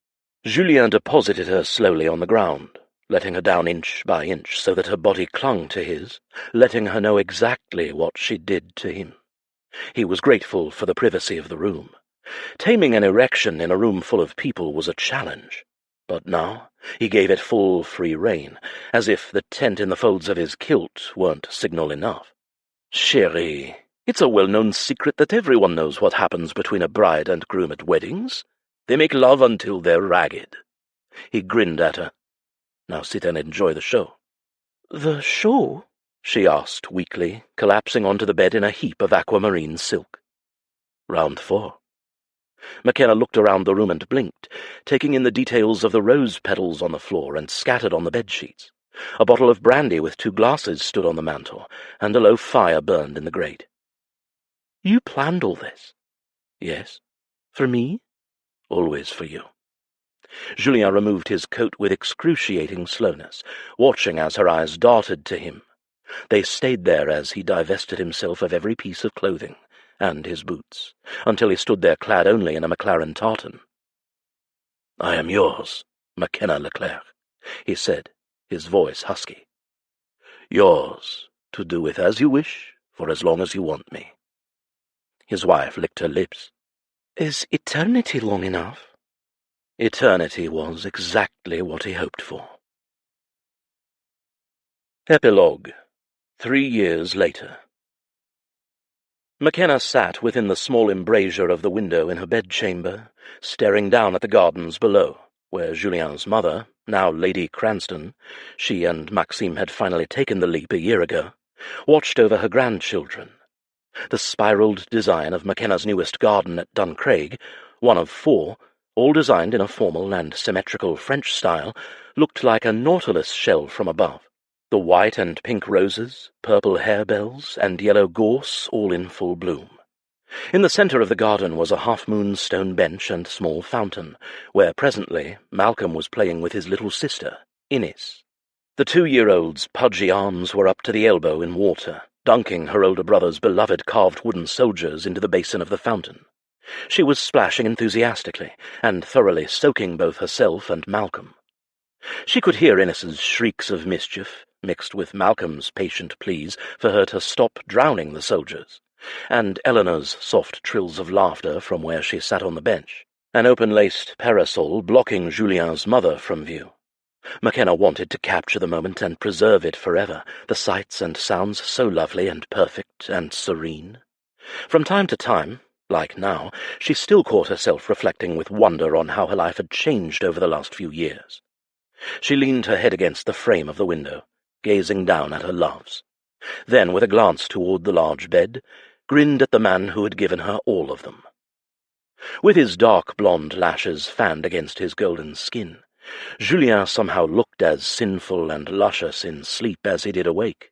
Julien deposited her slowly on the ground, letting her down inch by inch so that her body clung to his, letting her know exactly what she did to him. He was grateful for the privacy of the room. Taming an erection in a room full of people was a challenge, but now he gave it full free rein, as if the tent in the folds of his kilt weren't signal enough. "Chérie, it's a well-known secret that everyone knows what happens between a bride and groom at weddings. They make love until they're ragged." He grinned at her. "Now sit and enjoy the show." "The show?" she asked weakly, collapsing onto the bed in a heap of aquamarine silk. "Round 4. Makenna looked around the room and blinked, taking in the details of the rose petals on the floor and scattered on the bedsheets. A bottle of brandy with 2 glasses stood on the mantel, and a low fire burned in the grate. "You planned all this?" "Yes." "For me?" "Always for you." Julien removed his coat with excruciating slowness, watching as her eyes darted to him. They stayed there as he divested himself of every piece of clothing, and his boots, until he stood there clad only in a Maclaren tartan. "I am yours, Makenna Leclerc," he said, his voice husky. "Yours, to do with as you wish, for as long as you want me." His wife licked her lips. "Is eternity long enough?" Eternity was exactly what he hoped for. Epilogue. 3 years later. Makenna sat within the small embrasure of the window in her bedchamber, staring down at the gardens below, where Julien's mother, now Lady Cranston, she and Maxime had finally taken the leap a year ago, watched over her grandchildren. The spiralled design of Makenna's newest garden at Duncraig, one of 4, all designed in a formal and symmetrical French style, looked like a nautilus shell from above. The white and pink roses, purple harebells, and yellow gorse all in full bloom. In the centre of the garden was a half-moon stone bench and small fountain, where presently Malcolm was playing with his little sister, Innis. The 2-year-old's pudgy arms were up to the elbow in water, dunking her older brother's beloved carved wooden soldiers into the basin of the fountain. She was splashing enthusiastically, and thoroughly soaking both herself and Malcolm. She could hear Innis's shrieks of mischief, mixed with Malcolm's patient pleas for her to stop drowning the soldiers, and Eleanor's soft trills of laughter from where she sat on the bench, an open-laced parasol blocking Julien's mother from view. Makenna wanted to capture the moment and preserve it forever, the sights and sounds so lovely and perfect and serene. From time to time, like now, she still caught herself reflecting with wonder on how her life had changed over the last few years. She leaned her head against the frame of the window, gazing down at her loves. Then, with a glance toward the large bed, grinned at the man who had given her all of them. With his dark blonde lashes fanned against his golden skin, Julien somehow looked as sinful and luscious in sleep as he did awake.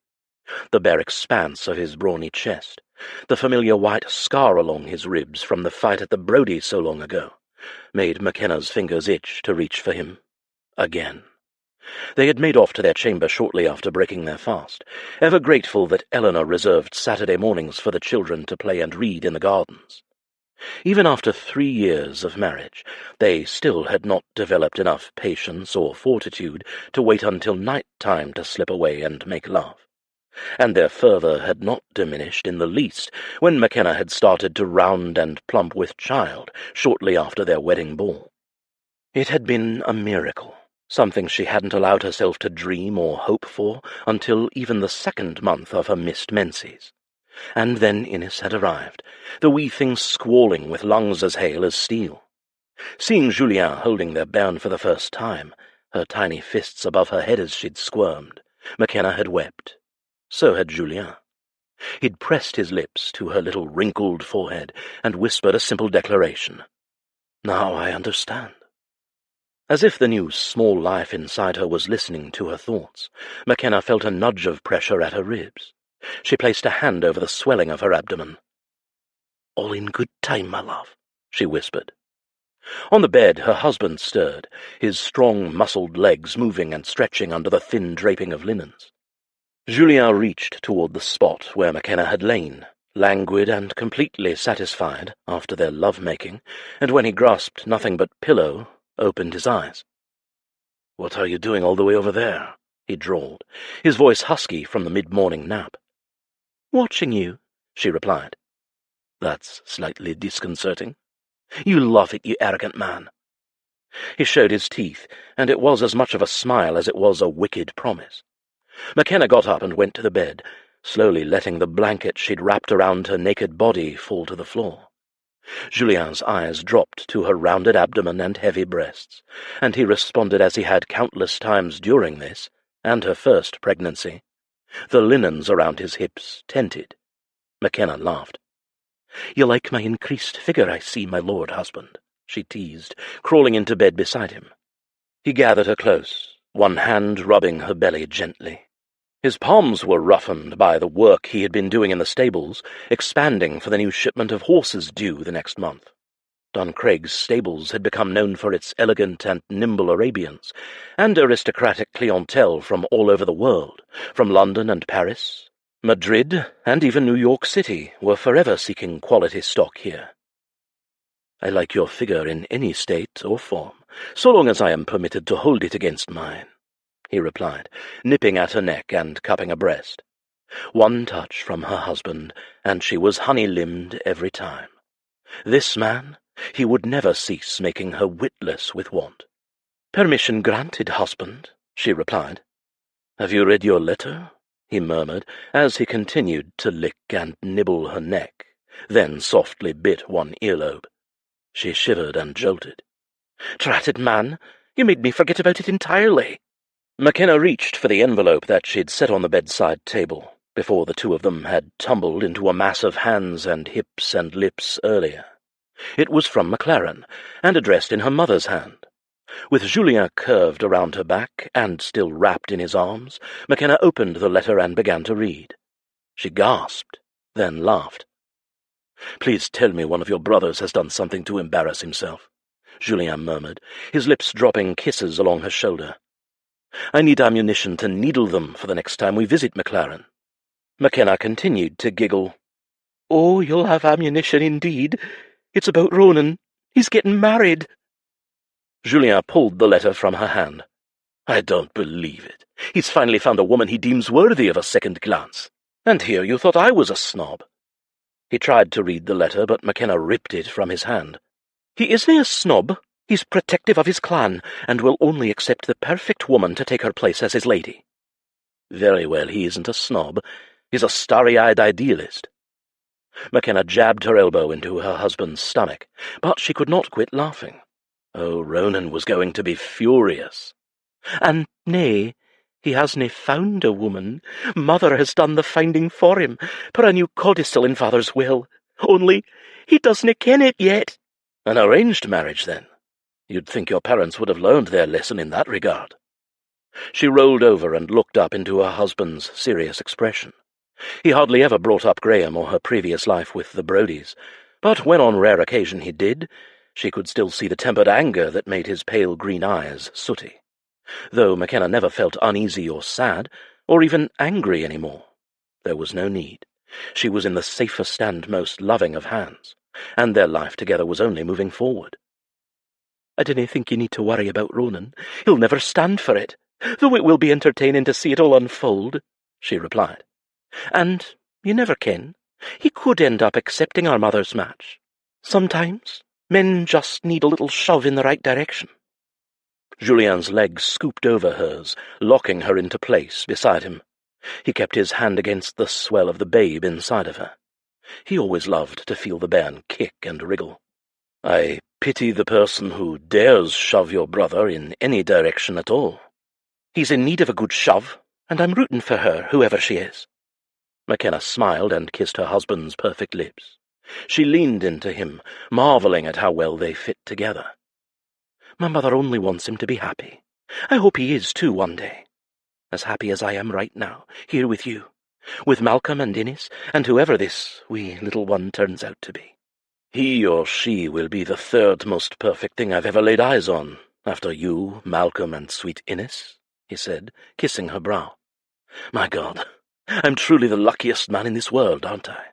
The bare expanse of his brawny chest, the familiar white scar along his ribs from the fight at the Brodie so long ago, made Makenna's fingers itch to reach for him. Again. They had made off to their chamber shortly after breaking their fast, ever grateful that Eleanor reserved Saturday mornings for the children to play and read in the gardens. Even after 3 years of marriage, they still had not developed enough patience or fortitude to wait until night-time to slip away and make love. And their fervour had not diminished in the least when Makenna had started to round and plump with child shortly after their wedding ball. It had been a miracle, something she hadn't allowed herself to dream or hope for until even the 2nd month of her missed menses. And then Innes had arrived, the wee thing squalling with lungs as hale as steel. Seeing Julien holding their bairn for the first time, her tiny fists above her head as she'd squirmed, Makenna had wept. So had Julien. He'd pressed his lips to her little wrinkled forehead and whispered a simple declaration. "Now I understand." As if the new small life inside her was listening to her thoughts, Makenna felt a nudge of pressure at her ribs. She placed a hand over the swelling of her abdomen. "All in good time, my love," she whispered. On the bed her husband stirred, his strong, muscled legs moving and stretching under the thin draping of linens. Julien reached toward the spot where Makenna had lain, languid and completely satisfied after their love-making, and when he grasped nothing but pillow, opened his eyes. "What are you doing all the way over there?" he drawled, his voice husky from the mid-morning nap. "Watching you," she replied. "That's slightly disconcerting." "You love it, you arrogant man." He showed his teeth, and it was as much of a smile as it was a wicked promise. Makenna got up and went to the bed, slowly letting the blanket she'd wrapped around her naked body fall to the floor. Julien's eyes dropped to her rounded abdomen and heavy breasts, and he responded as he had countless times during this, and her first pregnancy. The linens around his hips tented. Makenna laughed. "You like my increased figure, I see, my lord husband," she teased, crawling into bed beside him. He gathered her close, one hand rubbing her belly gently. His palms were roughened by the work he had been doing in the stables, expanding for the new shipment of horses due the next month. Duncraig's stables had become known for its elegant and nimble Arabians, and aristocratic clientele from all over the world, from London and Paris, Madrid, and even New York City, were forever seeking quality stock here. "I like your figure in any state or form, so long as I am permitted to hold it against mine," he replied, nipping at her neck and cupping a breast. One touch from her husband, and she was honey-limbed every time. This man, he would never cease making her witless with want. "Permission granted, husband," she replied. "Have you read your letter?" he murmured, as he continued to lick and nibble her neck, then softly bit one earlobe. She shivered and jolted. "Dratted man, you made me forget about it entirely." Makenna reached for the envelope that she'd set on the bedside table, before the two of them had tumbled into a mass of hands and hips and lips earlier. It was from Maclaren, and addressed in her mother's hand. With Julien curved around her back, and still wrapped in his arms, Makenna opened the letter and began to read. She gasped, then laughed. "Please tell me one of your brothers has done something to embarrass himself," Julien murmured, his lips dropping kisses along her shoulder. "I need ammunition to needle them for the next time we visit Maclaren." Makenna continued to giggle. "Oh, you'll have ammunition indeed. It's about Ronan. He's getting married." Julien pulled the letter from her hand. "I don't believe it. He's finally found a woman he deems worthy of a second glance. And here you thought I was a snob." He tried to read the letter, but Makenna ripped it from his hand. "He isn't a snob. He's protective of his clan, and will only accept the perfect woman to take her place as his lady." Very well, he isn't a snob. He's a starry-eyed idealist. Makenna jabbed her elbow into her husband's stomach, but she could not quit laughing. Oh, Ronan was going to be furious. "And nay, he hasna found a woman. Mother has done the finding for him, put a new codicil in father's will. Only he doesna ken it yet." An arranged marriage, then? You'd think your parents would have learned their lesson in that regard. She rolled over and looked up into her husband's serious expression. He hardly ever brought up Graham or her previous life with the Brodies, but when on rare occasion he did, she could still see the tempered anger that made his pale green eyes sooty. Though Makenna never felt uneasy or sad, or even angry any more. There was no need. She was in the safest and most loving of hands, and their life together was only moving forward. "I dinna think you need to worry about Ronan. He'll never stand for it, though it will be entertaining to see it all unfold," she replied. "And you never ken. He could end up accepting our mother's match. Sometimes men just need a little shove in the right direction." Julien's legs scooped over hers, locking her into place beside him. He kept his hand against the swell of the babe inside of her. He always loved to feel the bairn kick and wriggle. "I pity the person who dares shove your brother in any direction at all." "He's in need of a good shove, and I'm rooting for her, whoever she is." Makenna smiled and kissed her husband's perfect lips. She leaned into him, marvelling at how well they fit together. "My mother only wants him to be happy. I hope he is too one day. As happy as I am right now, here with you, with Malcolm and Innes, and whoever this wee little one turns out to be." "He or she will be the third most perfect thing I've ever laid eyes on, after you, Malcolm, and sweet Innes," he said, kissing her brow. "My God, I'm truly the luckiest man in this world, aren't I?"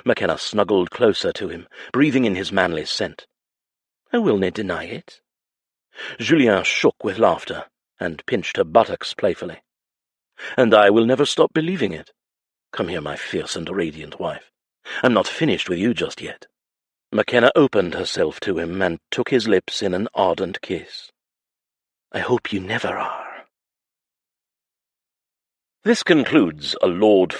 Makenna snuggled closer to him, breathing in his manly scent. "I will not deny it." Julien shook with laughter, and pinched her buttocks playfully. "And I will never stop believing it. Come here, my fierce and radiant wife. I'm not finished with you just yet." Makenna opened herself to him and took his lips in an ardent kiss. "I hope you never are." This concludes A Lord for